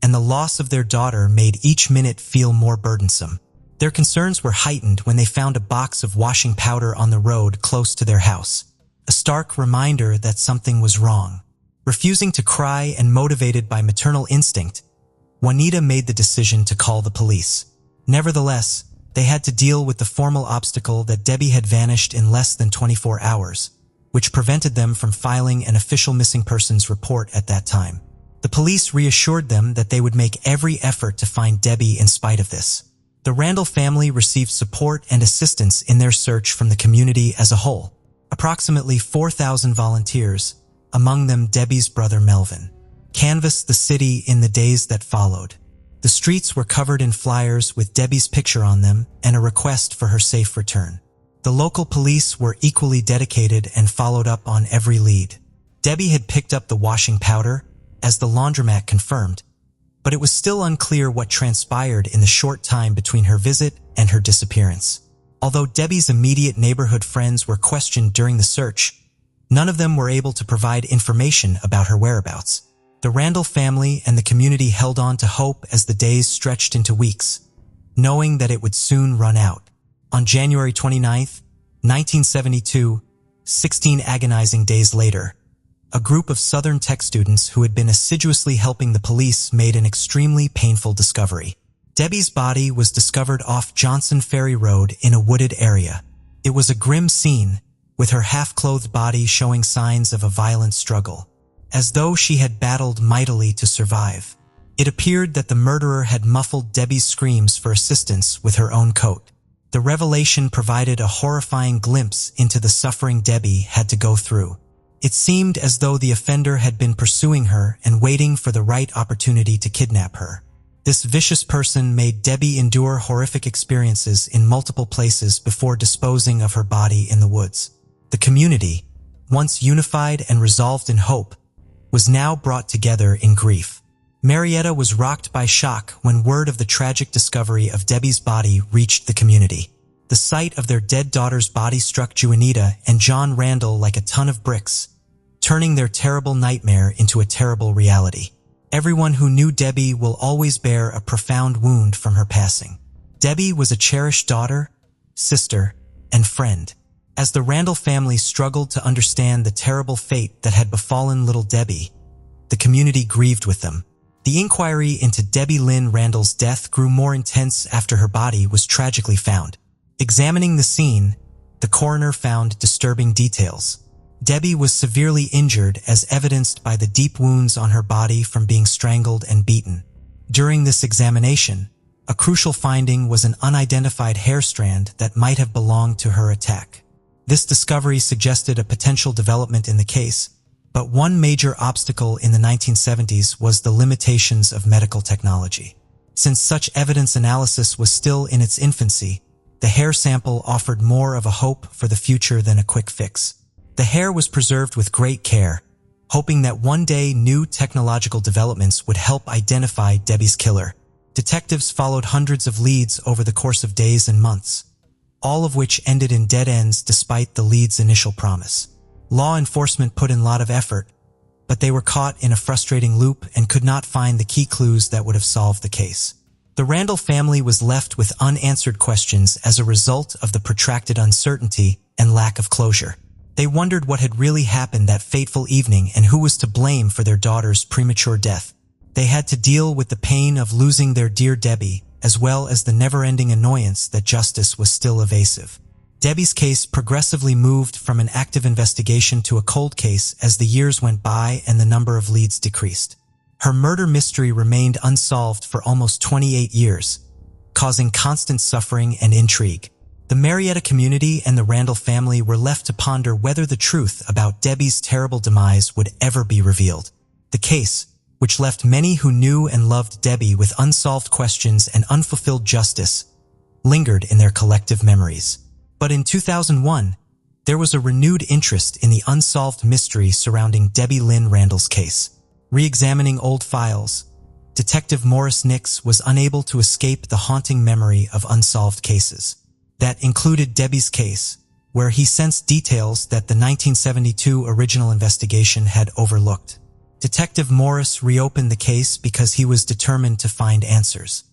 and the loss of their daughter made each minute feel more burdensome. Their concerns were heightened when they found a box of washing powder on the road close to their house. a stark reminder that something was wrong. Refusing to cry and motivated by maternal instinct, Juanita made the decision to call the police. Nevertheless, they had to deal with the formal obstacle that Debbie had vanished in less than 24 hours, which prevented them from filing an official missing persons report at that time. The police reassured them that they would make every effort to find Debbie in spite of this. The Randall family received support and assistance in their search from the community as a whole. Approximately 4,000 volunteers, among them Debbie's brother Melvin, canvassed the city in the days that followed. The streets were covered in flyers with Debbie's picture on them and a request for her safe return. The local police were equally dedicated and followed up on every lead. Debbie had picked up the washing powder, as the laundromat confirmed, but it was still unclear what transpired in the short time between her visit and her disappearance. Although Debbie's immediate neighborhood friends were questioned during the search, none of them were able to provide information about her whereabouts. The Randall family and the community held on to hope as the days stretched into weeks, knowing that it would soon run out. On January 29, 1972, 16 agonizing days later, a group of Southern Tech students who had been assiduously helping the police made an extremely painful discovery. Debbie's body was discovered off Johnson Ferry Road in a wooded area. It was a grim scene, with her half-clothed body showing signs of a violent struggle, as though she had battled mightily to survive. It appeared that the murderer had muffled Debbie's screams for assistance with her own coat. The revelation provided a horrifying glimpse into the suffering Debbie had to go through. It seemed as though the offender had been pursuing her and waiting for the right opportunity to kidnap her. This vicious person made Debbie endure horrific experiences in multiple places before disposing of her body in the woods. The community, once unified and resolved in hope, was now brought together in grief. Marietta was rocked by shock when word of the tragic discovery of Debbie's body reached the community. The sight of their dead daughter's body struck Juanita and John Randall like a ton of bricks, turning their terrible nightmare into a terrible reality. Everyone who knew Debbie will always bear a profound wound from her passing. Debbie was a cherished daughter, sister, and friend. As the Randall family struggled to understand the terrible fate that had befallen little Debbie, the community grieved with them. The inquiry into Debbie Lynn Randall's death grew more intense after her body was tragically found. Examining the scene, the coroner found disturbing details. Debbie was severely injured as evidenced by the deep wounds on her body from being strangled and beaten. During this examination, a crucial finding was an unidentified hair strand that might have belonged to her attack. This discovery suggested a potential development in the case, but one major obstacle in the 1970s was the limitations of medical technology. Since such evidence analysis was still in its infancy, the hair sample offered more of a hope for the future than a quick fix. The hair was preserved with great care, hoping that one day new technological developments would help identify Debbie's killer. Detectives followed hundreds of leads over the course of days and months, all of which ended in dead ends despite the lead's initial promise. Law enforcement put in a lot of effort, but they were caught in a frustrating loop and could not find the key clues that would have solved the case. The Randall family was left with unanswered questions as a result of the protracted uncertainty and lack of closure. They wondered what had really happened that fateful evening and who was to blame for their daughter's premature death. They had to deal with the pain of losing their dear Debbie, as well as the never-ending annoyance that justice was still evasive. Debbie's case progressively moved from an active investigation to a cold case as the years went by and the number of leads decreased. Her murder mystery remained unsolved for almost 28 years, causing constant suffering and intrigue. The Marietta community and the Randall family were left to ponder whether the truth about Debbie's terrible demise would ever be revealed. The case, which left many who knew and loved Debbie with unsolved questions and unfulfilled justice, lingered in their collective memories. But in 2001, there was a renewed interest in the unsolved mystery surrounding Debbie Lynn Randall's case. Re-examining old files, Detective Morris Nix was unable to escape the haunting memory of unsolved cases. That included Debbie's case, where he sensed details that the 1972 original investigation had overlooked. Detective Morris reopened the case because he was determined to find answers.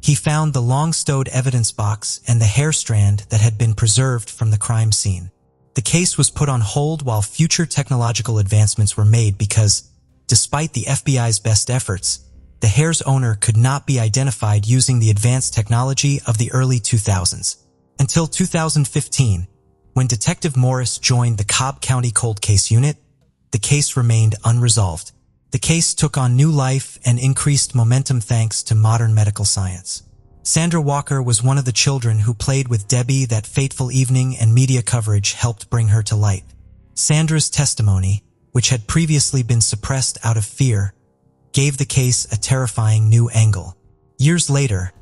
He found the long-stowed evidence box and the hair strand that had been preserved from the crime scene. The case was put on hold while future technological advancements were made because, despite the FBI's best efforts, the hair's owner could not be identified using the advanced technology of the early 2000s. Until 2015, when Detective Morris joined the Cobb County Cold Case Unit, the case remained unresolved. The case took on new life and increased momentum thanks to modern medical science. Sandra Walker was one of the children who played with Debbie that fateful evening, and media coverage helped bring her to light. Sandra's testimony, which had previously been suppressed out of fear, gave the case a terrifying new angle. Years later,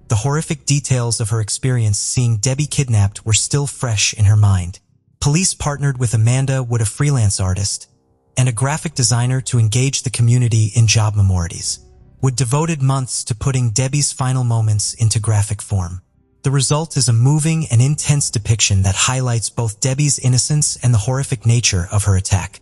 the horrific details of her experience seeing Debbie kidnapped were still fresh in her mind. Police partnered with Amanda Wood, a freelance artist, and a graphic designer to engage the community in job memorials. Wood devoted months to putting Debbie's final moments into graphic form. The result is a moving and intense depiction that highlights both Debbie's innocence and the horrific nature of her attack.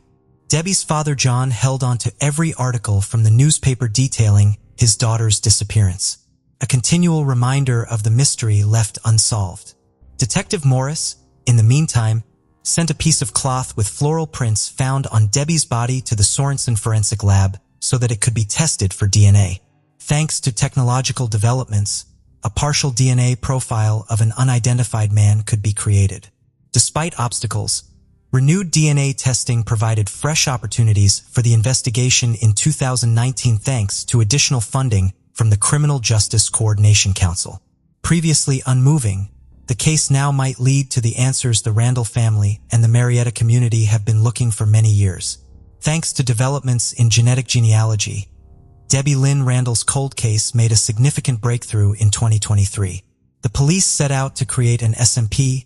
Debbie's father John held on to every article from the newspaper detailing his daughter's disappearance, a continual reminder of the mystery left unsolved. Detective Morris, in the meantime, sent a piece of cloth with floral prints found on Debbie's body to the Sorensen Forensic Lab so that it could be tested for DNA. Thanks to technological developments, a partial DNA profile of an unidentified man could be created. Despite obstacles, renewed DNA testing provided fresh opportunities for the investigation in 2019 thanks to additional funding from the Criminal Justice Coordination Council. Previously unmoving, the case now might lead to the answers the Randall family and the Marietta community have been looking for many years. Thanks to developments in genetic genealogy, Debbie Lynn Randall's cold case made a significant breakthrough in 2023. The police set out to create an SMP,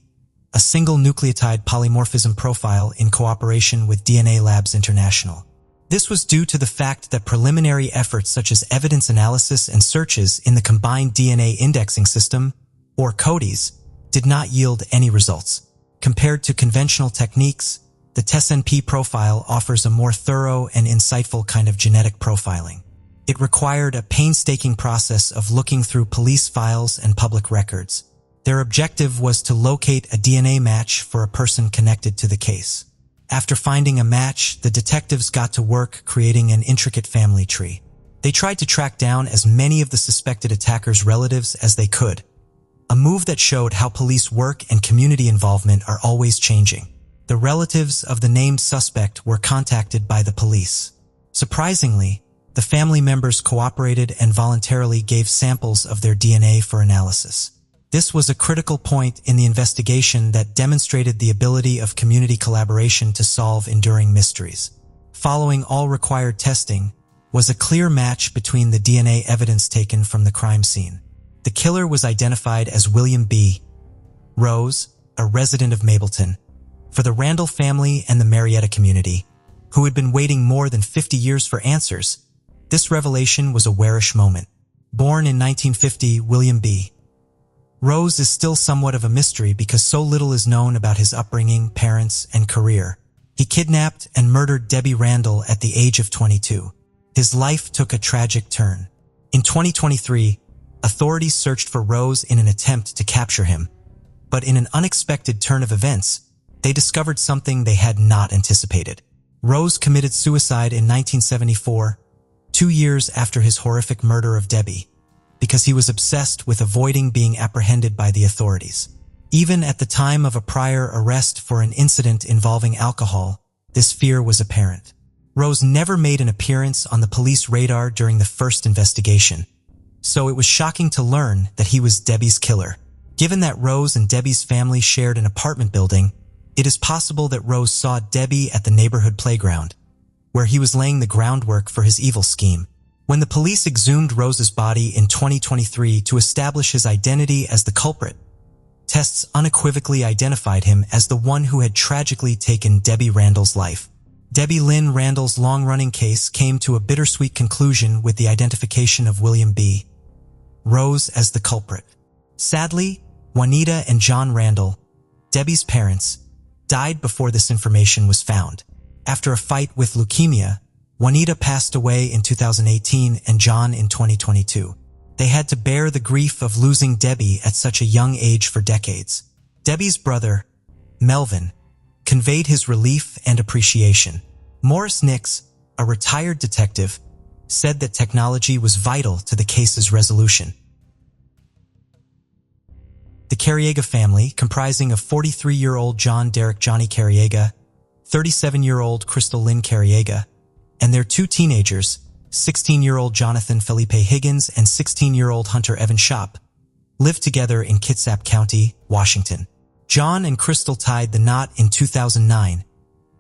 a single nucleotide polymorphism profile, in cooperation with DNA Labs International. This was due to the fact that preliminary efforts such as evidence analysis and searches in the Combined DNA Indexing System, or CODIS, did not yield any results. Compared to conventional techniques, the TESNP profile offers a more thorough and insightful kind of genetic profiling. It required a painstaking process of looking through police files and public records. Their objective was to locate a DNA match for a person connected to the case. After finding a match, the detectives got to work creating an intricate family tree. They tried to track down as many of the suspected attackers' relatives as they could, a move that showed how police work and community involvement are always changing. The relatives of the named suspect were contacted by the police. Surprisingly, the family members cooperated and voluntarily gave samples of their DNA for analysis. This was a critical point in the investigation that demonstrated the ability of community collaboration to solve enduring mysteries. Following all required testing was a clear match between the DNA evidence taken from the crime scene. The killer was identified as William B. Rose, a resident of Mableton, for the Randall family and the Marietta community, who had been waiting more than 50 years for answers. This revelation was a warish moment. Born in 1950, William B. Rose is still somewhat of a mystery because so little is known about his upbringing, parents, and career. He kidnapped and murdered Debbie Randall at the age of 22. His life took a tragic turn. In 2023, authorities searched for Rose in an attempt to capture him. But in an unexpected turn of events, they discovered something they had not anticipated. Rose committed suicide in 1974, 2 years after his horrific murder of Debbie, because he was obsessed with avoiding being apprehended by the authorities. Even at the time of a prior arrest for an incident involving alcohol, this fear was apparent. Rose never made an appearance on the police radar during the first investigation, so it was shocking to learn that he was Debbie's killer. Given that Rose and Debbie's family shared an apartment building, it is possible that Rose saw Debbie at the neighborhood playground, where he was laying the groundwork for his evil scheme. When the police exhumed Rose's body in 2023 to establish his identity as the culprit, tests unequivocally identified him as the one who had tragically taken Debbie Randall's life. Debbie Lynn Randall's long-running case came to a bittersweet conclusion with the identification of William B. Rose as the culprit. Sadly, Juanita and John Randall, Debbie's parents, died before this information was found. After a fight with leukemia, Juanita passed away in 2018 and John in 2022. They had to bear the grief of losing Debbie at such a young age for decades. Debbie's brother, Melvin, conveyed his relief and appreciation. Morris Nix, a retired detective, said that technology was vital to the case's resolution. The Carriega family, comprising of 43-year-old John Derek Johnny Carriega, 37-year-old Crystal Lynn Carriega, and their two teenagers, 16-year-old Jonathan Felipe Higgins and 16-year-old Hunter Evan Shop, lived together in Kitsap County, Washington. John and Crystal tied the knot in 2009,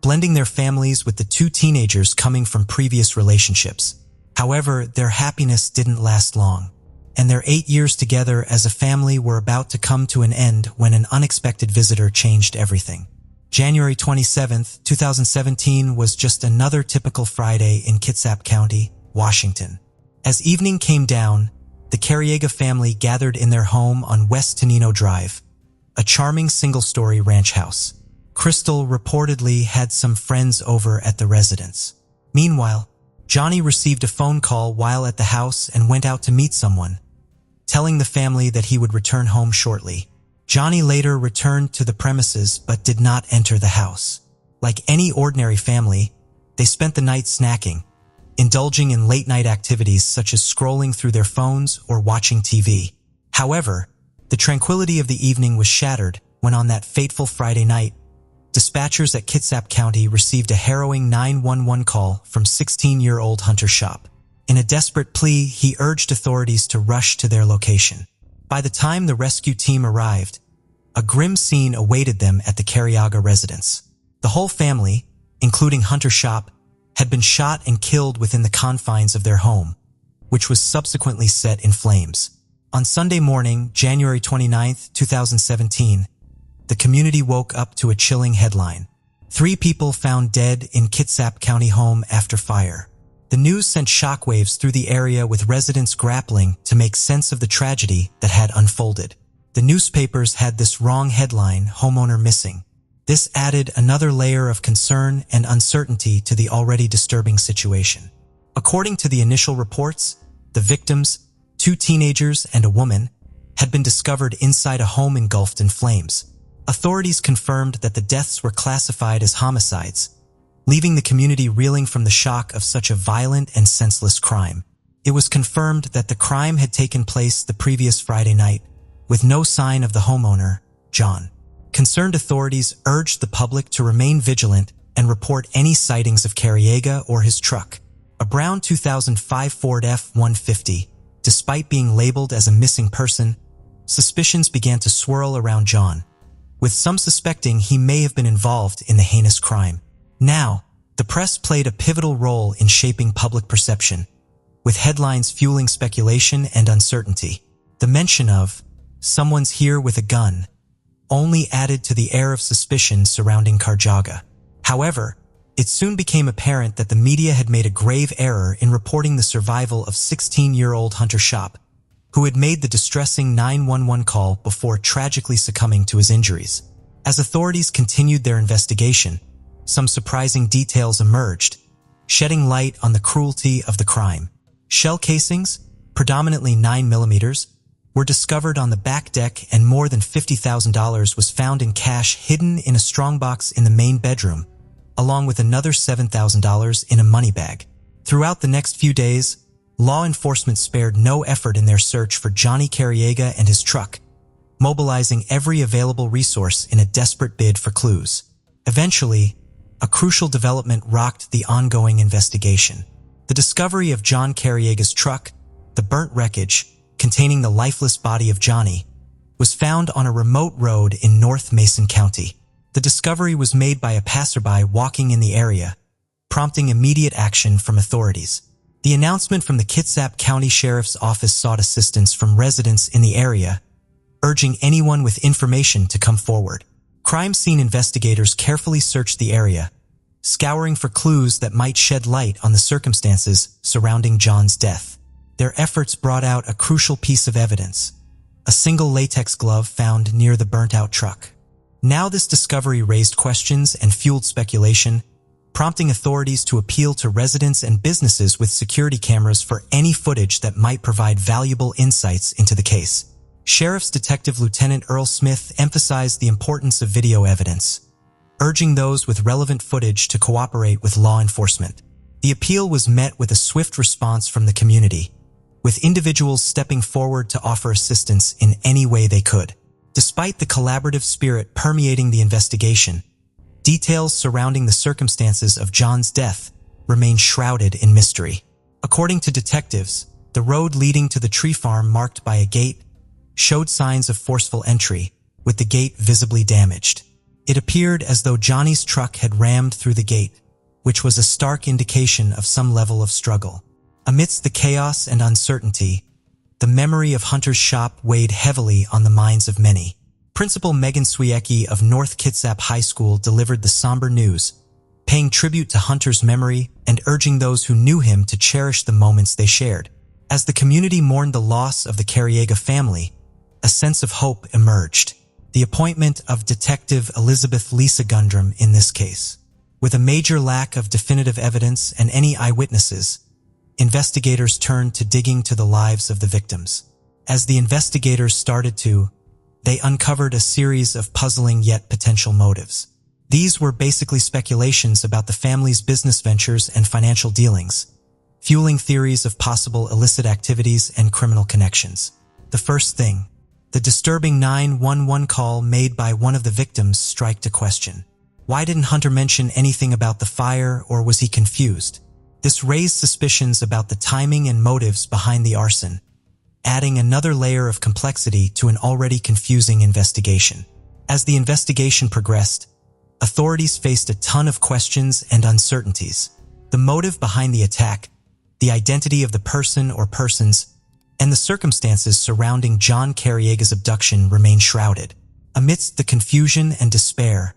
blending their families with the two teenagers coming from previous relationships. However, their happiness didn't last long, and their 8 years together as a family were about to come to an end when an unexpected visitor changed everything. January 27, 2017 was just another typical Friday in Kitsap County, Washington. As evening came down, the Carriega family gathered in their home on West Tenino Drive, a charming single-story ranch house. Crystal reportedly had some friends over at the residence. Meanwhile, Johnny received a phone call while at the house and went out to meet someone, telling the family that he would return home shortly. Johnny later returned to the premises but did not enter the house. Like any ordinary family, they spent the night snacking, indulging in late-night activities such as scrolling through their phones or watching TV. However, the tranquility of the evening was shattered when on that fateful Friday night, dispatchers at Kitsap County received a harrowing 911 call from 16-year-old Hunter Shop. In a desperate plea, he urged authorities to rush to their location. By the time the rescue team arrived, a grim scene awaited them at the Carriega residence. The whole family, including Hunter Shop, had been shot and killed within the confines of their home, which was subsequently set in flames. On Sunday morning, January 29, 2017, the community woke up to a chilling headline. 3 people found dead in Kitsap County home after fire. The news sent shockwaves through the area, with residents grappling to make sense of the tragedy that had unfolded. The newspapers had this wrong headline, "Homeowner Missing." This added another layer of concern and uncertainty to the already disturbing situation. According to the initial reports, the victims, 2 teenagers and a woman, had been discovered inside a home engulfed in flames. Authorities confirmed that the deaths were classified as homicides, leaving the community reeling from the shock of such a violent and senseless crime. It was confirmed that the crime had taken place the previous Friday night, with no sign of the homeowner, John. Concerned authorities urged the public to remain vigilant and report any sightings of Carriega or his truck, a brown 2005 Ford F-150. Despite being labeled as a missing person, suspicions began to swirl around John, with some suspecting he may have been involved in the heinous crime. Now, the press played a pivotal role in shaping public perception, with headlines fueling speculation and uncertainty. The mention of "someone's here with a gun" only added to the air of suspicion surrounding Carriega. However, it soon became apparent that the media had made a grave error in reporting the survival of 16-year-old Hunter Shop, who had made the distressing 911 call before tragically succumbing to his injuries. As authorities continued their investigation, some surprising details emerged, shedding light on the cruelty of the crime. Shell casings, predominantly 9mm, were discovered on the back deck, and more than $50,000 was found in cash hidden in a strongbox in the main bedroom, along with another $7,000 in a money bag. Throughout the next few days, law enforcement spared no effort in their search for Johnny Carriega and his truck, mobilizing every available resource in a desperate bid for clues. Eventually, a crucial development rocked the ongoing investigation. The discovery of John Carriega's truck, the burnt wreckage containing the lifeless body of Johnny, was found on a remote road in North Mason County. The discovery was made by a passerby walking in the area, prompting immediate action from authorities. The announcement from the Kitsap County Sheriff's Office sought assistance from residents in the area, urging anyone with information to come forward. Crime scene investigators carefully searched the area, scouring for clues that might shed light on the circumstances surrounding John's death. Their efforts brought out a crucial piece of evidence: a single latex glove found near the burnt-out truck. Now this discovery raised questions and fueled speculation, prompting authorities to appeal to residents and businesses with security cameras for any footage that might provide valuable insights into the case. Sheriff's Detective Lieutenant Earl Smith emphasized the importance of video evidence, urging those with relevant footage to cooperate with law enforcement. The appeal was met with a swift response from the community, with individuals stepping forward to offer assistance in any way they could. Despite the collaborative spirit permeating the investigation, details surrounding the circumstances of John's death remain shrouded in mystery. According to detectives, the road leading to the tree farm, marked by a gate, showed signs of forceful entry, with the gate visibly damaged. It appeared as though Johnny's truck had rammed through the gate, which was a stark indication of some level of struggle. Amidst the chaos and uncertainty, the memory of Hunter's shop weighed heavily on the minds of many. Principal Megan Swiecki of North Kitsap High School delivered the somber news, paying tribute to Hunter's memory and urging those who knew him to cherish the moments they shared. As the community mourned the loss of the Cariega family, a sense of hope emerged. The appointment of Detective Elizabeth Lisa Gundrum in this case. With a major lack of definitive evidence and any eyewitnesses, investigators turned to digging to the lives of the victims. As the investigators started to, they uncovered a series of puzzling yet potential motives. These were basically speculations about the family's business ventures and financial dealings, fueling theories of possible illicit activities and criminal connections. The first thing, the disturbing 911 call made by one of the victims struck a question. Why didn't Hunter mention anything about the fire, or was he confused? This raised suspicions about the timing and motives behind the arson, adding another layer of complexity to an already confusing investigation. As the investigation progressed, authorities faced a ton of questions and uncertainties. The motive behind the attack, the identity of the person or persons, and the circumstances surrounding John Cariega's abduction remain shrouded. Amidst the confusion and despair,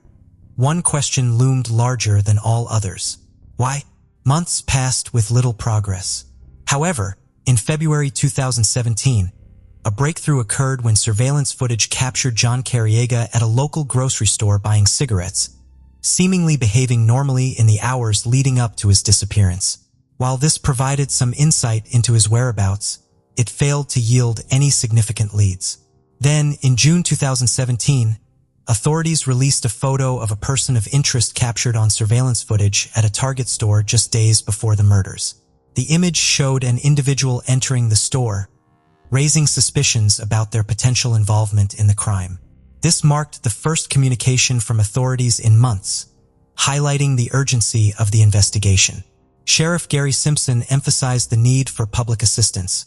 one question loomed larger than all others. Why? Months passed with little progress. However, in February 2017, a breakthrough occurred when surveillance footage captured John Cariega at a local grocery store buying cigarettes, seemingly behaving normally in the hours leading up to his disappearance. While this provided some insight into his whereabouts, it failed to yield any significant leads. Then, in June 2017, authorities released a photo of a person of interest captured on surveillance footage at a Target store just days before the murders. The image showed an individual entering the store, raising suspicions about their potential involvement in the crime. This marked the first communication from authorities in months, highlighting the urgency of the investigation. Sheriff Gary Simpson emphasized the need for public assistance,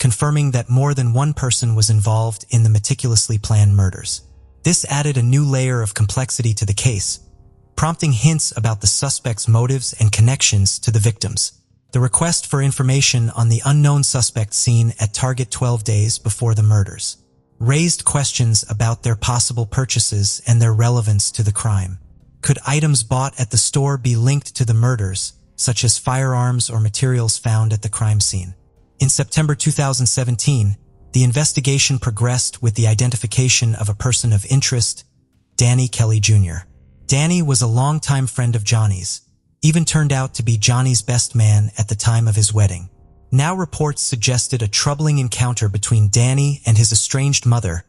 confirming that more than one person was involved in the meticulously planned murders. This added a new layer of complexity to the case, prompting hints about the suspect's motives and connections to the victims. The request for information on the unknown suspect seen at Target 12 days before the murders raised questions about their possible purchases and their relevance to the crime. Could items bought at the store be linked to the murders, such as firearms or materials found at the crime scene? In September 2017, the investigation progressed with the identification of a person of interest, Danny Kelly Jr. Danny was a longtime friend of Johnny's, even turned out to be Johnny's best man at the time of his wedding. Now reports suggested a troubling encounter between Danny and his estranged mother,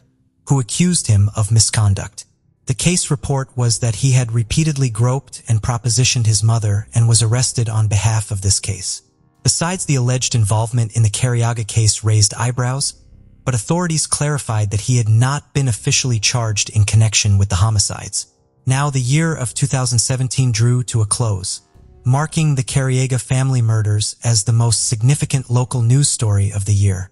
who accused him of misconduct. The case report was that he had repeatedly groped and propositioned his mother and was arrested on behalf of this case. Besides, the alleged involvement in the Cariaga case raised eyebrows, but authorities clarified that he had not been officially charged in connection with the homicides. Now the year of 2017 drew to a close, marking the Cariaga family murders as the most significant local news story of the year.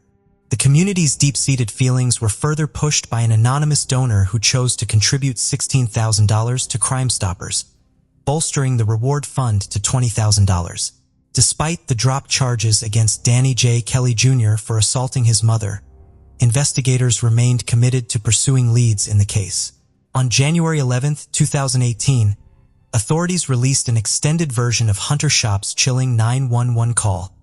The community's deep-seated feelings were further pushed by an anonymous donor who chose to contribute $16,000 to Crime Stoppers, bolstering the reward fund to $20,000. Despite the dropped charges against Danny J. Kelly Jr. for assaulting his mother, investigators remained committed to pursuing leads in the case. On January 11, 2018, authorities released an extended version of Hunter Shop's chilling 911 call,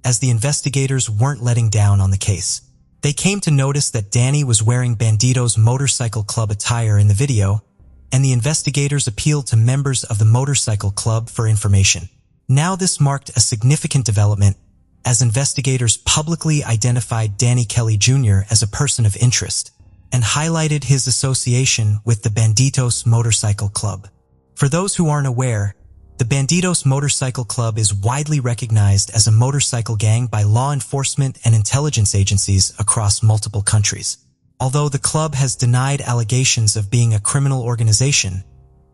as the investigators weren't letting down on the case. They came to notice that Danny was wearing Bandito's motorcycle club attire in the video, and the investigators appealed to members of the motorcycle club for information. Now this marked a significant development, as investigators publicly identified Danny Kelly Jr. as a person of interest and highlighted his association with the Banditos Motorcycle Club. For those who aren't aware, the Bandidos Motorcycle Club is widely recognized as a motorcycle gang by law enforcement and intelligence agencies across multiple countries. Although the club has denied allegations of being a criminal organization,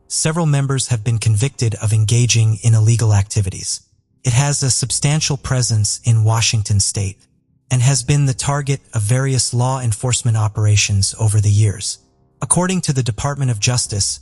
several members have been convicted of engaging in illegal activities. It has a substantial presence in Washington state and has been the target of various law enforcement operations over the years. According to the Department of Justice,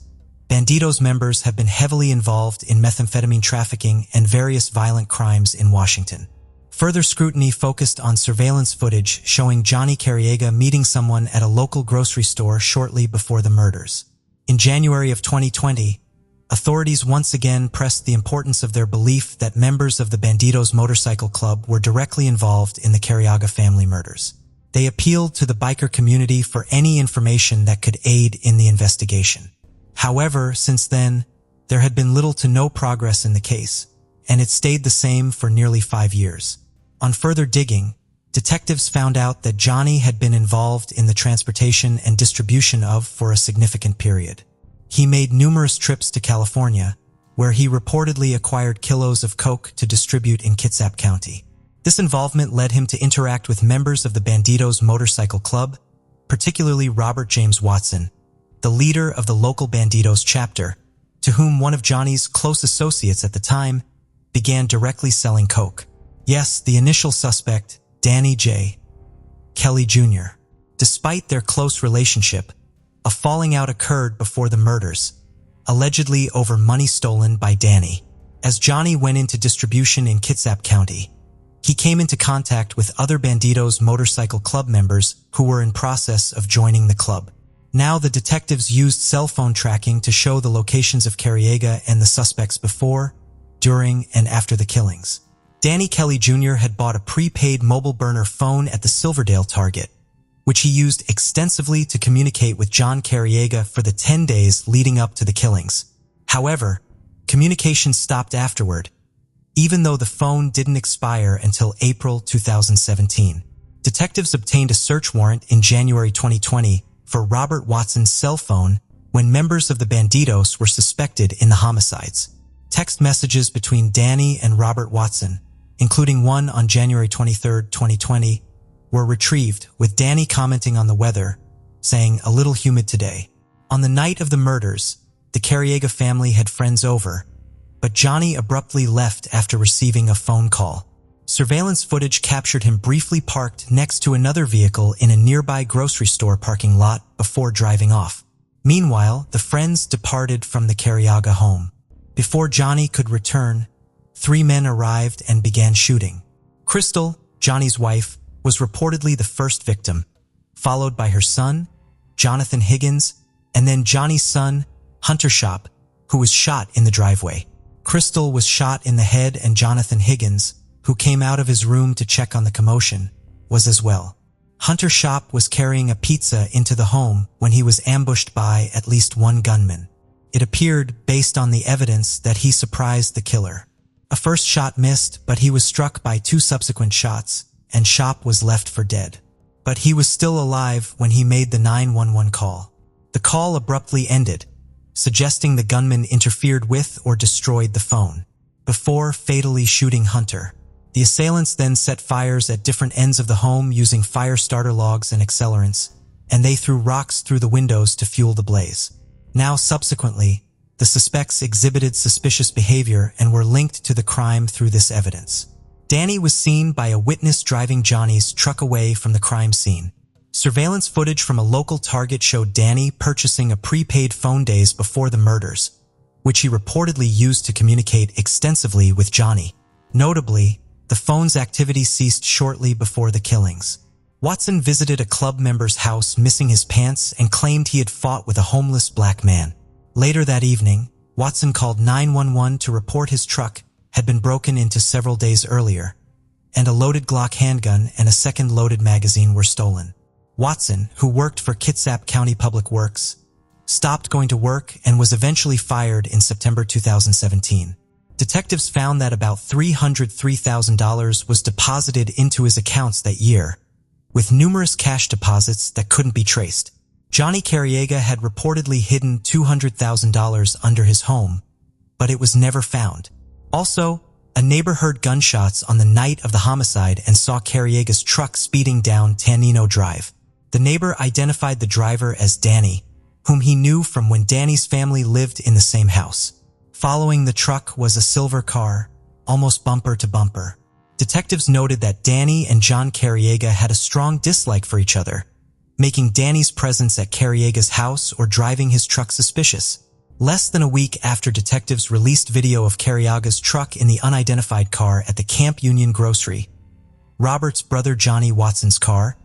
Bandidos members have been heavily involved in methamphetamine trafficking and various violent crimes in Washington. Further scrutiny focused on surveillance footage showing Johnny Carriega meeting someone at a local grocery store shortly before the murders. In January of 2020, authorities once again pressed the importance of their belief that members of the Bandidos Motorcycle Club were directly involved in the Carriaga family murders. They appealed to the biker community for any information that could aid in the investigation. However, since then, there had been little to no progress in the case, and it stayed the same for nearly 5 years. On further digging, detectives found out that Johnny had been involved in the transportation and distribution of for a significant period. He made numerous trips to California, where he reportedly acquired kilos of coke to distribute in Kitsap County. This involvement led him to interact with members of the Bandidos Motorcycle Club, particularly Robert James Watson, the leader of the local Bandidos chapter, to whom one of Johnny's close associates at the time began directly selling coke. Yes, the initial suspect, Danny J. Kelly Jr. Despite their close relationship, a falling out occurred before the murders, allegedly over money stolen by Danny. As Johnny went into distribution in Kitsap County, he came into contact with other Bandidos Motorcycle Club members who were in process of joining the club. Now the detectives used cell phone tracking to show the locations of Carriega and the suspects before, during, and after the killings. Danny Kelly Jr. had bought a prepaid mobile burner phone at the Silverdale Target, which he used extensively to communicate with John Carriega for the 10 days leading up to the killings. However, communication stopped afterward, even though the phone didn't expire until April 2017. Detectives obtained a search warrant in January 2020 for Robert Watson's cell phone when members of the Bandidos were suspected in the homicides. Text messages between Danny and Robert Watson, including one on January 23, 2020, were retrieved, with Danny commenting on the weather, saying, "A little humid today." On the night of the murders, the Carriega family had friends over, but Johnny abruptly left after receiving a phone call. Surveillance footage captured him briefly parked next to another vehicle in a nearby grocery store parking lot before driving off. Meanwhile, the friends departed from the Carriaga home. Before Johnny could return, 3 men arrived and began shooting. Crystal, Johnny's wife, was reportedly the first victim, followed by her son, Jonathan Higgins, and then Johnny's son, Hunter Shop, who was shot in the driveway. Crystal was shot in the head, and Jonathan Higgins, who came out of his room to check on the commotion, was as well. Hunter Shop was carrying a pizza into the home when he was ambushed by at least one gunman. It appeared, based on the evidence, that he surprised the killer. A first shot missed, but he was struck by 2 subsequent shots, and Shop was left for dead. But he was still alive when he made the 911 call. The call abruptly ended, suggesting the gunman interfered with or destroyed the phone, before fatally shooting Hunter. The assailants then set fires at different ends of the home using fire starter logs and accelerants, and they threw rocks through the windows to fuel the blaze. Now, subsequently, the suspects exhibited suspicious behavior and were linked to the crime through this evidence. Danny was seen by a witness driving Johnny's truck away from the crime scene. Surveillance footage from a local Target showed Danny purchasing a prepaid phone days before the murders, which he reportedly used to communicate extensively with Johnny. Notably, the phone's activity ceased shortly before the killings. Watson visited a club member's house missing his pants and claimed he had fought with a homeless black man. Later that evening, Watson called 911 to report his truck had been broken into several days earlier, and a loaded Glock handgun and a second loaded magazine were stolen. Watson, who worked for Kitsap County Public Works, stopped going to work and was eventually fired in September 2017. Detectives found that about $303,000 was deposited into his accounts that year, with numerous cash deposits that couldn't be traced. Johnny Carriega had reportedly hidden $200,000 under his home, but it was never found. Also, a neighbor heard gunshots on the night of the homicide and saw Carriega's truck speeding down Tanino Drive. The neighbor identified the driver as Danny, whom he knew from when Danny's family lived in the same house. Following the truck was a silver car, almost bumper to bumper. Detectives noted that Danny and John Carriega had a strong dislike for each other, making Danny's presence at Carriega's house or driving his truck suspicious. Less than a week after detectives released video of Carriega's truck in the unidentified car at the Camp Union grocery, Robert's brother Johnny Watson's car,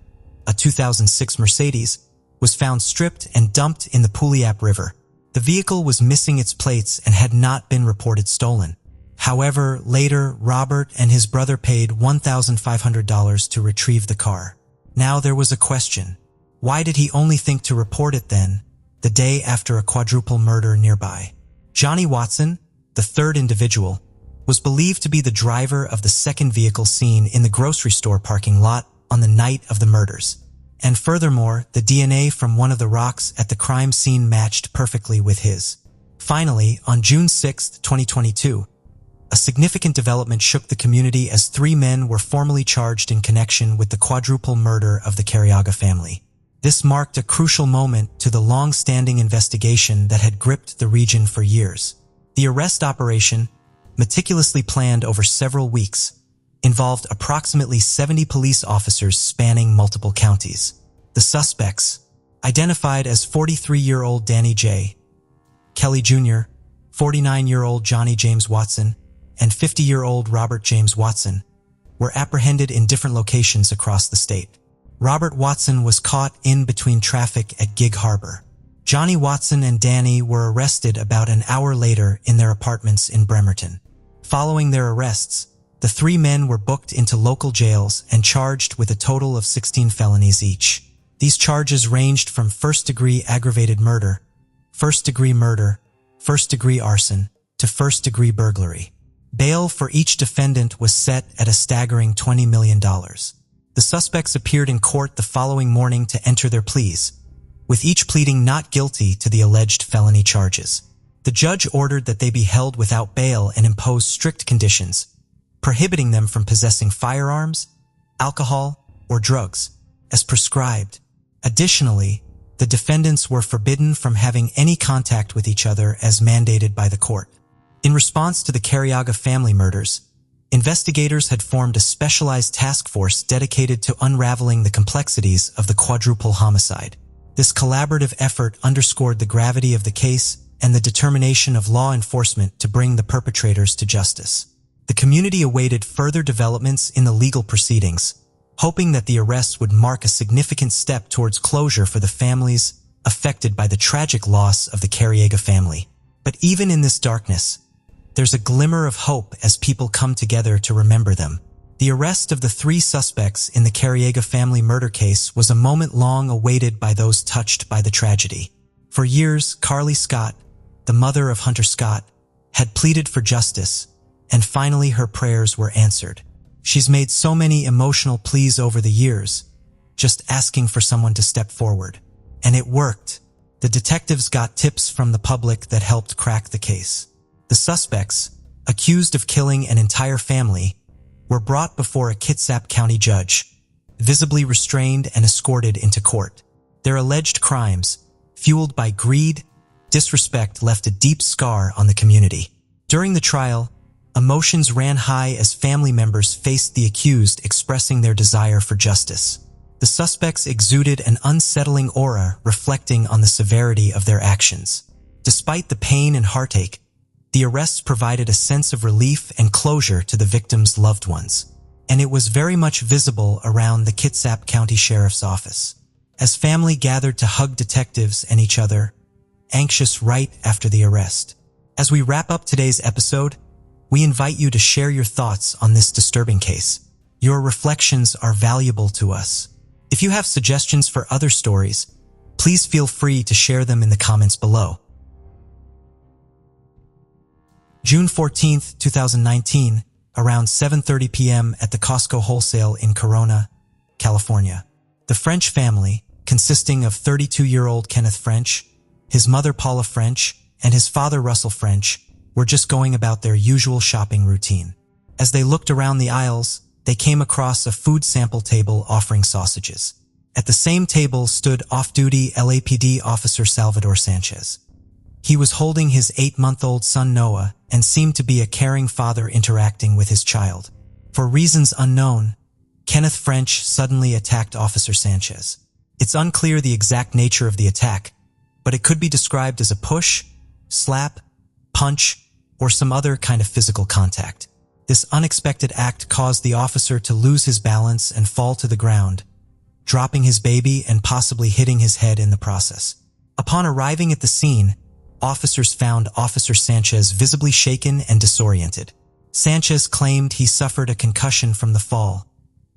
a 2006 Mercedes, was found stripped and dumped in the Puyallup River. The vehicle was missing its plates and had not been reported stolen. However, later, Robert and his brother paid $1,500 to retrieve the car. Now there was a question. Why did he only think to report it then, the day after a quadruple murder nearby? Johnny Watson, the third individual, was believed to be the driver of the second vehicle seen in the grocery store parking lot on the night of the murders. And furthermore, the DNA from one of the rocks at the crime scene matched perfectly with his. Finally, on June 6, 2022, a significant development shook the community as 3 men were formally charged in connection with the quadruple murder of the Carriega family. This marked a crucial moment to the long-standing investigation that had gripped the region for years. The arrest operation, meticulously planned over several weeks, involved approximately 70 police officers spanning multiple counties. The suspects, identified as 43-year-old Danny J. Kelly Jr., 49-year-old Johnny James Watson, and 50-year-old Robert James Watson, were apprehended in different locations across the state. Robert Watson was caught in between traffic at Gig Harbor. Johnny Watson and Danny were arrested about an hour later in their apartments in Bremerton. Following their arrests, the 3 men were booked into local jails and charged with a total of 16 felonies each. These charges ranged from first-degree aggravated murder, first-degree murder, first-degree arson, to first-degree burglary. Bail for each defendant was set at a staggering $20 million. The suspects appeared in court the following morning to enter their pleas, with each pleading not guilty to the alleged felony charges. The judge ordered that they be held without bail and imposed strict conditions, prohibiting them from possessing firearms, alcohol, or drugs, as prescribed. Additionally, the defendants were forbidden from having any contact with each other as mandated by the court. In response to the Carriega family murders, investigators had formed a specialized task force dedicated to unraveling the complexities of the quadruple homicide. This collaborative effort underscored the gravity of the case and the determination of law enforcement to bring the perpetrators to justice. The community awaited further developments in the legal proceedings, hoping that the arrests would mark a significant step towards closure for the families affected by the tragic loss of the Carriega family. But even in this darkness, there's a glimmer of hope as people come together to remember them. The arrest of the 3 suspects in the Carriega family murder case was a moment long awaited by those touched by the tragedy. For years, Carly Scott, the mother of Hunter Scott, had pleaded for justice, and finally her prayers were answered. She's made so many emotional pleas over the years, just asking for someone to step forward. And it worked. The detectives got tips from the public that helped crack the case. The suspects, accused of killing an entire family, were brought before a Kitsap County judge, visibly restrained and escorted into court. Their alleged crimes, fueled by greed, disrespect, left a deep scar on the community. During the trial, emotions ran high as family members faced the accused expressing their desire for justice. The suspects exuded an unsettling aura reflecting on the severity of their actions. Despite the pain and heartache, the arrests provided a sense of relief and closure to the victims' loved ones, and it was very much visible around the Kitsap County Sheriff's Office. As family gathered to hug detectives and each other, anxious right after the arrest. As we wrap up today's episode, we invite you to share your thoughts on this disturbing case. Your reflections are valuable to us. If you have suggestions for other stories, please feel free to share them in the comments below. June 14, 2019, around 7:30 p.m. at the Costco Wholesale in Corona, California. The French family, consisting of 32-year-old Kenneth French, his mother Paula French, and his father Russell French, were just going about their usual shopping routine. As they looked around the aisles, they came across a food sample table offering sausages. At the same table stood off-duty LAPD officer Salvador Sanchez. He was holding his 8-month-old son Noah and seemed to be a caring father interacting with his child. For reasons unknown, Kenneth French suddenly attacked Officer Sanchez. It's unclear the exact nature of the attack, but it could be described as a push, slap, punch, or some other kind of physical contact. This unexpected act caused the officer to lose his balance and fall to the ground, dropping his baby and possibly hitting his head in the process. Upon arriving at the scene, officers found Officer Sanchez visibly shaken and disoriented. Sanchez claimed he suffered a concussion from the fall,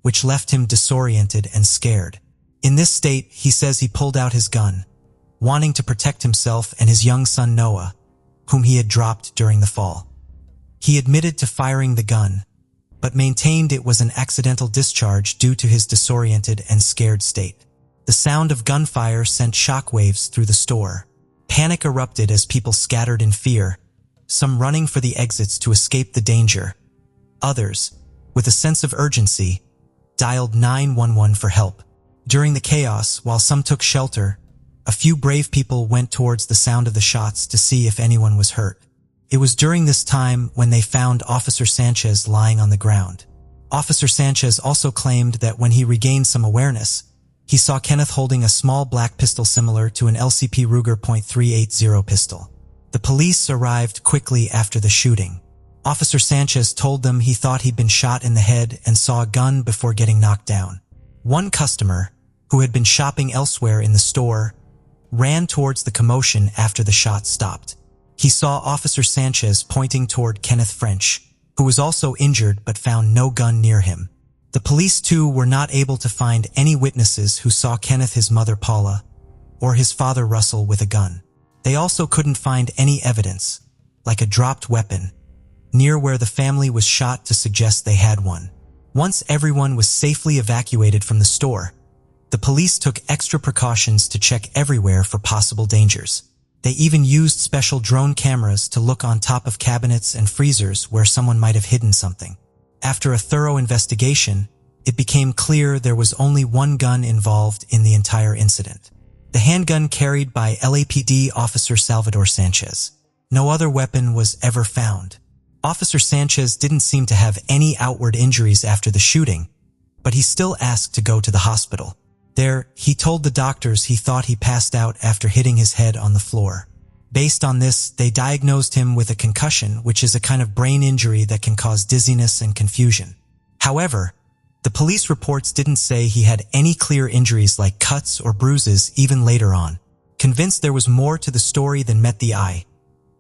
which left him disoriented and scared. In this state, he says he pulled out his gun, wanting to protect himself and his young son Noah, whom he had dropped during the fall. He admitted to firing the gun, but maintained it was an accidental discharge due to his disoriented and scared state. The sound of gunfire sent shockwaves through the store. Panic erupted as people scattered in fear, some running for the exits to escape the danger. Others, with a sense of urgency, dialed 911 for help. During the chaos, while some took shelter, a few brave people went towards the sound of the shots to see if anyone was hurt. It was during this time when they found Officer Sanchez lying on the ground. Officer Sanchez also claimed that when he regained some awareness, he saw Kenneth holding a small black pistol similar to an LCP Ruger .380 pistol. The police arrived quickly after the shooting. Officer Sanchez told them he thought he'd been shot in the head and saw a gun before getting knocked down. One customer, who had been shopping elsewhere in the store, ran towards the commotion after the shot stopped. He saw Officer Sanchez pointing toward Kenneth French, who was also injured but found no gun near him. The police too were not able to find any witnesses who saw Kenneth, his mother Paula, or his father Russell with a gun. They also couldn't find any evidence, like a dropped weapon, near where the family was shot to suggest they had one. Once everyone was safely evacuated from the store, the police took extra precautions to check everywhere for possible dangers. They even used special drone cameras to look on top of cabinets and freezers where someone might have hidden something. After a thorough investigation, it became clear there was only one gun involved in the entire incident. The handgun carried by LAPD Officer Salvador Sanchez. No other weapon was ever found. Officer Sanchez didn't seem to have any outward injuries after the shooting, but he still asked to go to the hospital. There, he told the doctors he thought he passed out after hitting his head on the floor. Based on this, they diagnosed him with a concussion, which is a kind of brain injury that can cause dizziness and confusion. However, the police reports didn't say he had any clear injuries like cuts or bruises even later on. Convinced there was more to the story than met the eye,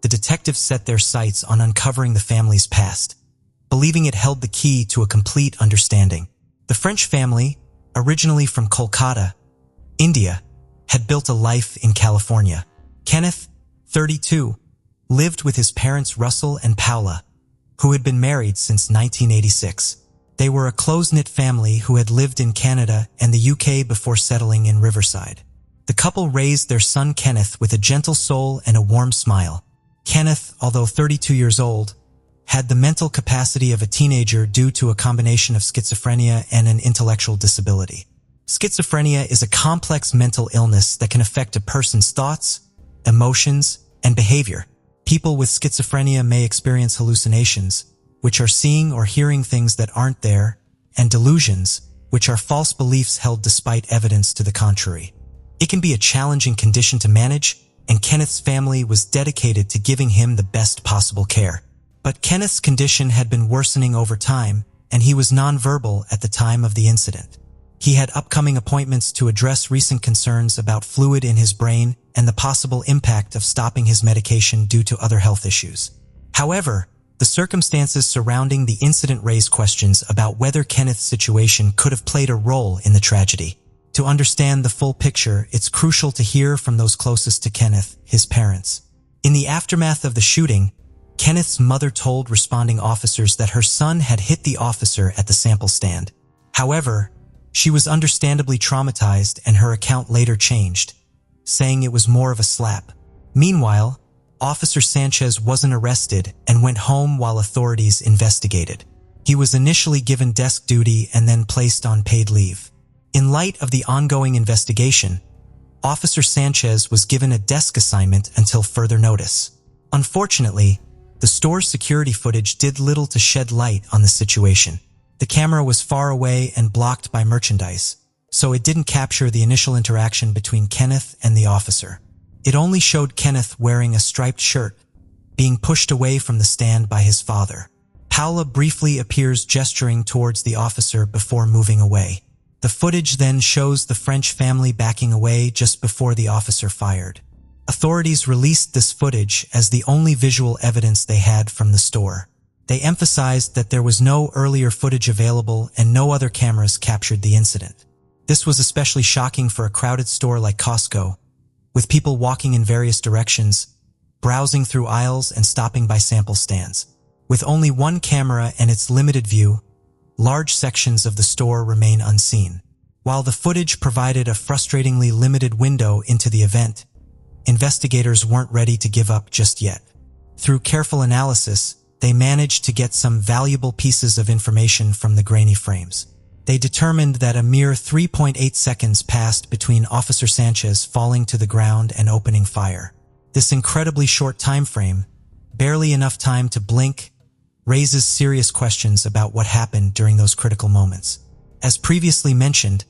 the detectives set their sights on uncovering the family's past, believing it held the key to a complete understanding. The French family, originally from Kolkata, India, had built a life in California. Kenneth, 32, lived with his parents Russell and Paula, who had been married since 1986. They were a close-knit family who had lived in Canada and the UK before settling in Riverside. The couple raised their son Kenneth with a gentle soul and a warm smile. Kenneth, although 32 years old, had the mental capacity of a teenager due to a combination of schizophrenia and an intellectual disability. Schizophrenia is a complex mental illness that can affect a person's thoughts, emotions, and behavior. People with schizophrenia may experience hallucinations, which are seeing or hearing things that aren't there, and delusions, which are false beliefs held despite evidence to the contrary. It can be a challenging condition to manage, and Kenneth's family was dedicated to giving him the best possible care. But Kenneth's condition had been worsening over time, and he was nonverbal at the time of the incident. He had upcoming appointments to address recent concerns about fluid in his brain and the possible impact of stopping his medication due to other health issues. However, the circumstances surrounding the incident raised questions about whether Kenneth's situation could have played a role in the tragedy. To understand the full picture, it's crucial to hear from those closest to Kenneth, his parents. In the aftermath of the shooting, Kenneth's mother told responding officers that her son had hit the officer at the sample stand. However, She was understandably traumatized, and her account later changed, saying it was more of a slap. Meanwhile, Officer Sanchez wasn't arrested and went home while authorities investigated. He was initially given desk duty and then placed on paid leave. In light of the ongoing investigation, Officer Sanchez was given a desk assignment until further notice. Unfortunately, the store's security footage did little to shed light on the situation. The camera was far away and blocked by merchandise, so it didn't capture the initial interaction between Kenneth and the officer. It only showed Kenneth wearing a striped shirt, being pushed away from the stand by his father. Paula briefly appears gesturing towards the officer before moving away. The footage then shows the French family backing away just before the officer fired. Authorities released this footage as the only visual evidence they had from the store. They emphasized that there was no earlier footage available and no other cameras captured the incident. This was especially shocking for a crowded store like Costco, with people walking in various directions, browsing through aisles and stopping by sample stands. With only one camera and its limited view, large sections of the store remain unseen. While the footage provided a frustratingly limited window into the event, investigators weren't ready to give up just yet. Through careful analysis, they managed to get some valuable pieces of information from the grainy frames. They determined that a mere 3.8 seconds passed between Officer Sanchez falling to the ground and opening fire. This incredibly short time frame, barely enough time to blink, raises serious questions about what happened during those critical moments. As previously mentioned,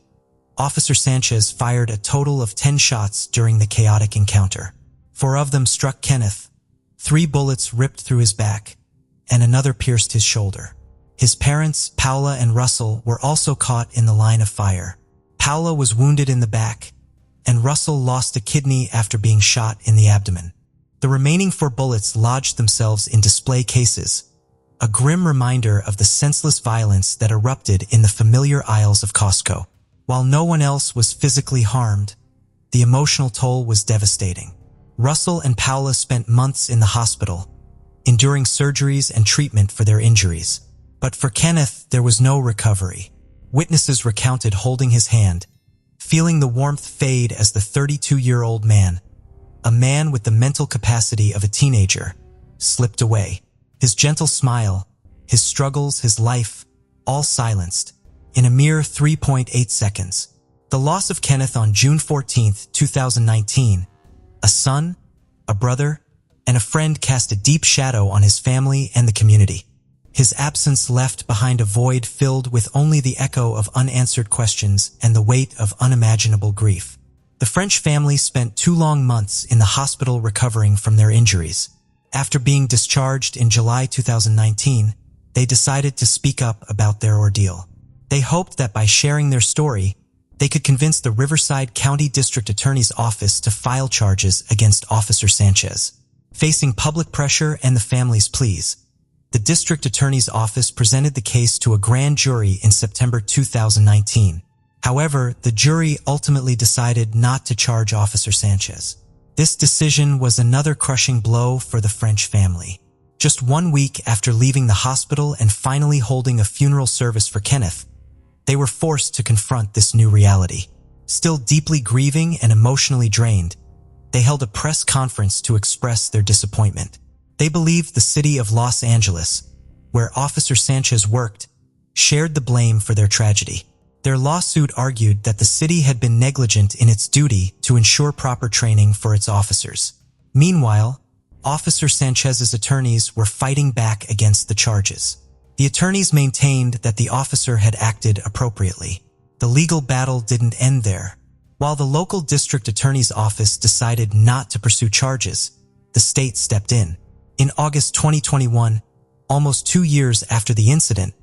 Officer Sanchez fired a total of 10 shots during the chaotic encounter. 4 of them struck Kenneth, 3 bullets ripped through his back, and another pierced his shoulder. His parents, Paula and Russell, were also caught in the line of fire. Paula was wounded in the back, and Russell lost a kidney after being shot in the abdomen. The remaining 4 bullets lodged themselves in display cases, a grim reminder of the senseless violence that erupted in the familiar aisles of Costco. While no one else was physically harmed, the emotional toll was devastating. Russell and Paula spent months in the hospital, enduring surgeries and treatment for their injuries. But for Kenneth, there was no recovery. Witnesses recounted holding his hand, feeling the warmth fade as the 32-year-old man, a man with the mental capacity of a teenager, slipped away. His gentle smile, his struggles, his life, all silenced in a mere 3.8 seconds. The loss of Kenneth on June 14, 2019, a son, a brother, and a friend cast a deep shadow on his family and the community. His absence left behind a void filled with only the echo of unanswered questions and the weight of unimaginable grief. The French family spent 2 long months in the hospital recovering from their injuries. After being discharged in July 2019, they decided to speak up about their ordeal. They hoped that by sharing their story, they could convince the Riverside County District Attorney's Office to file charges against Officer Sanchez. Facing public pressure and the family's pleas, the District Attorney's Office presented the case to a grand jury in September 2019. However, the jury ultimately decided not to charge Officer Sanchez. This decision was another crushing blow for the French family. Just 1 week after leaving the hospital and finally holding a funeral service for Kenneth, they were forced to confront this new reality. Still deeply grieving and emotionally drained, they held a press conference to express their disappointment. They believed the city of Los Angeles, where Officer Sanchez worked, shared the blame for their tragedy. Their lawsuit argued that the city had been negligent in its duty to ensure proper training for its officers. Meanwhile, Officer Sanchez's attorneys were fighting back against the charges. The attorneys maintained that the officer had acted appropriately. The legal battle didn't end there. While the local district attorney's office decided not to pursue charges, the state stepped in. In August 2021, almost 2 years after the incident,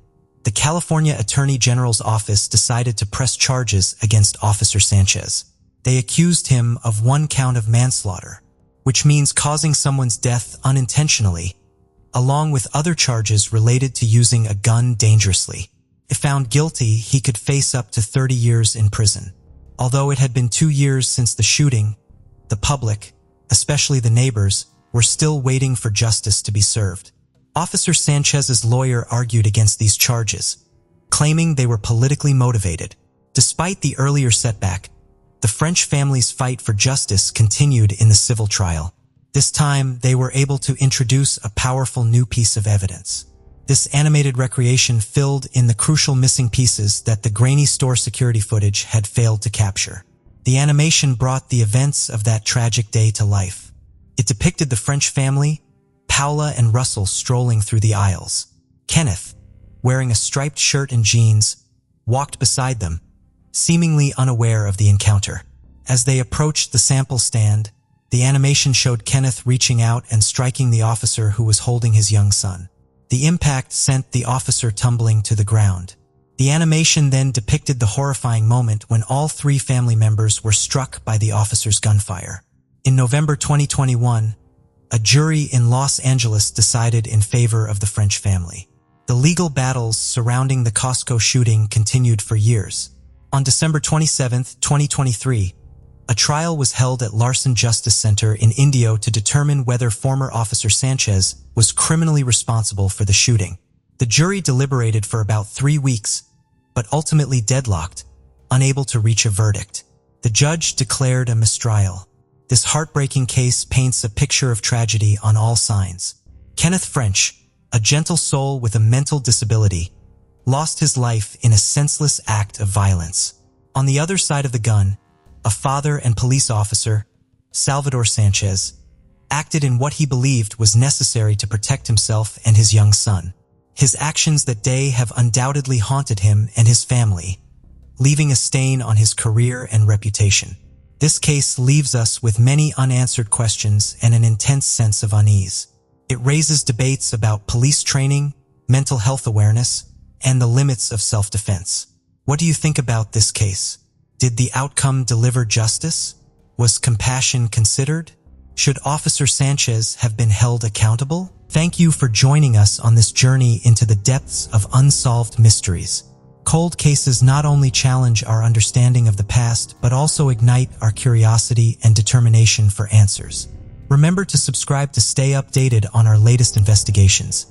the California Attorney General's office decided to press charges against Officer Sanchez. They accused him of 1 count of manslaughter, which means causing someone's death unintentionally, along with other charges related to using a gun dangerously. If found guilty, he could face up to 30 years in prison. Although it had been 2 years since the shooting, the public, especially the neighbors, were still waiting for justice to be served. Officer Sanchez's lawyer argued against these charges, claiming they were politically motivated. Despite the earlier setback, the French family's fight for justice continued in the civil trial. This time, they were able to introduce a powerful new piece of evidence. This animated recreation filled in the crucial missing pieces that the grainy store security footage had failed to capture. The animation brought the events of that tragic day to life. It depicted the French family, Paula and Russell, strolling through the aisles. Kenneth, wearing a striped shirt and jeans, walked beside them, seemingly unaware of the encounter. As they approached the sample stand, the animation showed Kenneth reaching out and striking the officer who was holding his young son. The impact sent the officer tumbling to the ground. The animation then depicted the horrifying moment when all three family members were struck by the officer's gunfire. In November 2021, a jury in Los Angeles decided in favor of the French family. The legal battles surrounding the Costco shooting continued for years. On December 27, 2023, a trial was held at Larson Justice Center in Indio to determine whether former Officer Sanchez was criminally responsible for the shooting. The jury deliberated for about 3 weeks, but ultimately deadlocked, unable to reach a verdict. The judge declared a mistrial. This heartbreaking case paints a picture of tragedy on all sides. Kenneth French, a gentle soul with a mental disability, lost his life in a senseless act of violence. On the other side of the gun, a father and police officer, Salvador Sanchez, acted in what he believed was necessary to protect himself and his young son. His actions that day have undoubtedly haunted him and his family, leaving a stain on his career and reputation. This case leaves us with many unanswered questions and an intense sense of unease. It raises debates about police training, mental health awareness, and the limits of self-defense. What do you think about this case? Did the outcome deliver justice? Was compassion considered? Should Officer Sanchez have been held accountable? Thank you for joining us on this journey into the depths of unsolved mysteries. Cold cases not only challenge our understanding of the past, but also ignite our curiosity and determination for answers. Remember to subscribe to stay updated on our latest investigations.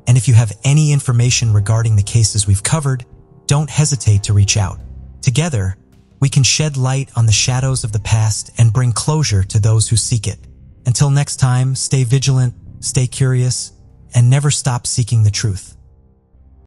And if you have any information regarding the cases we've covered, don't hesitate to reach out. Together, we can shed light on the shadows of the past and bring closure to those who seek it. Until next time, stay vigilant, stay curious, and never stop seeking the truth.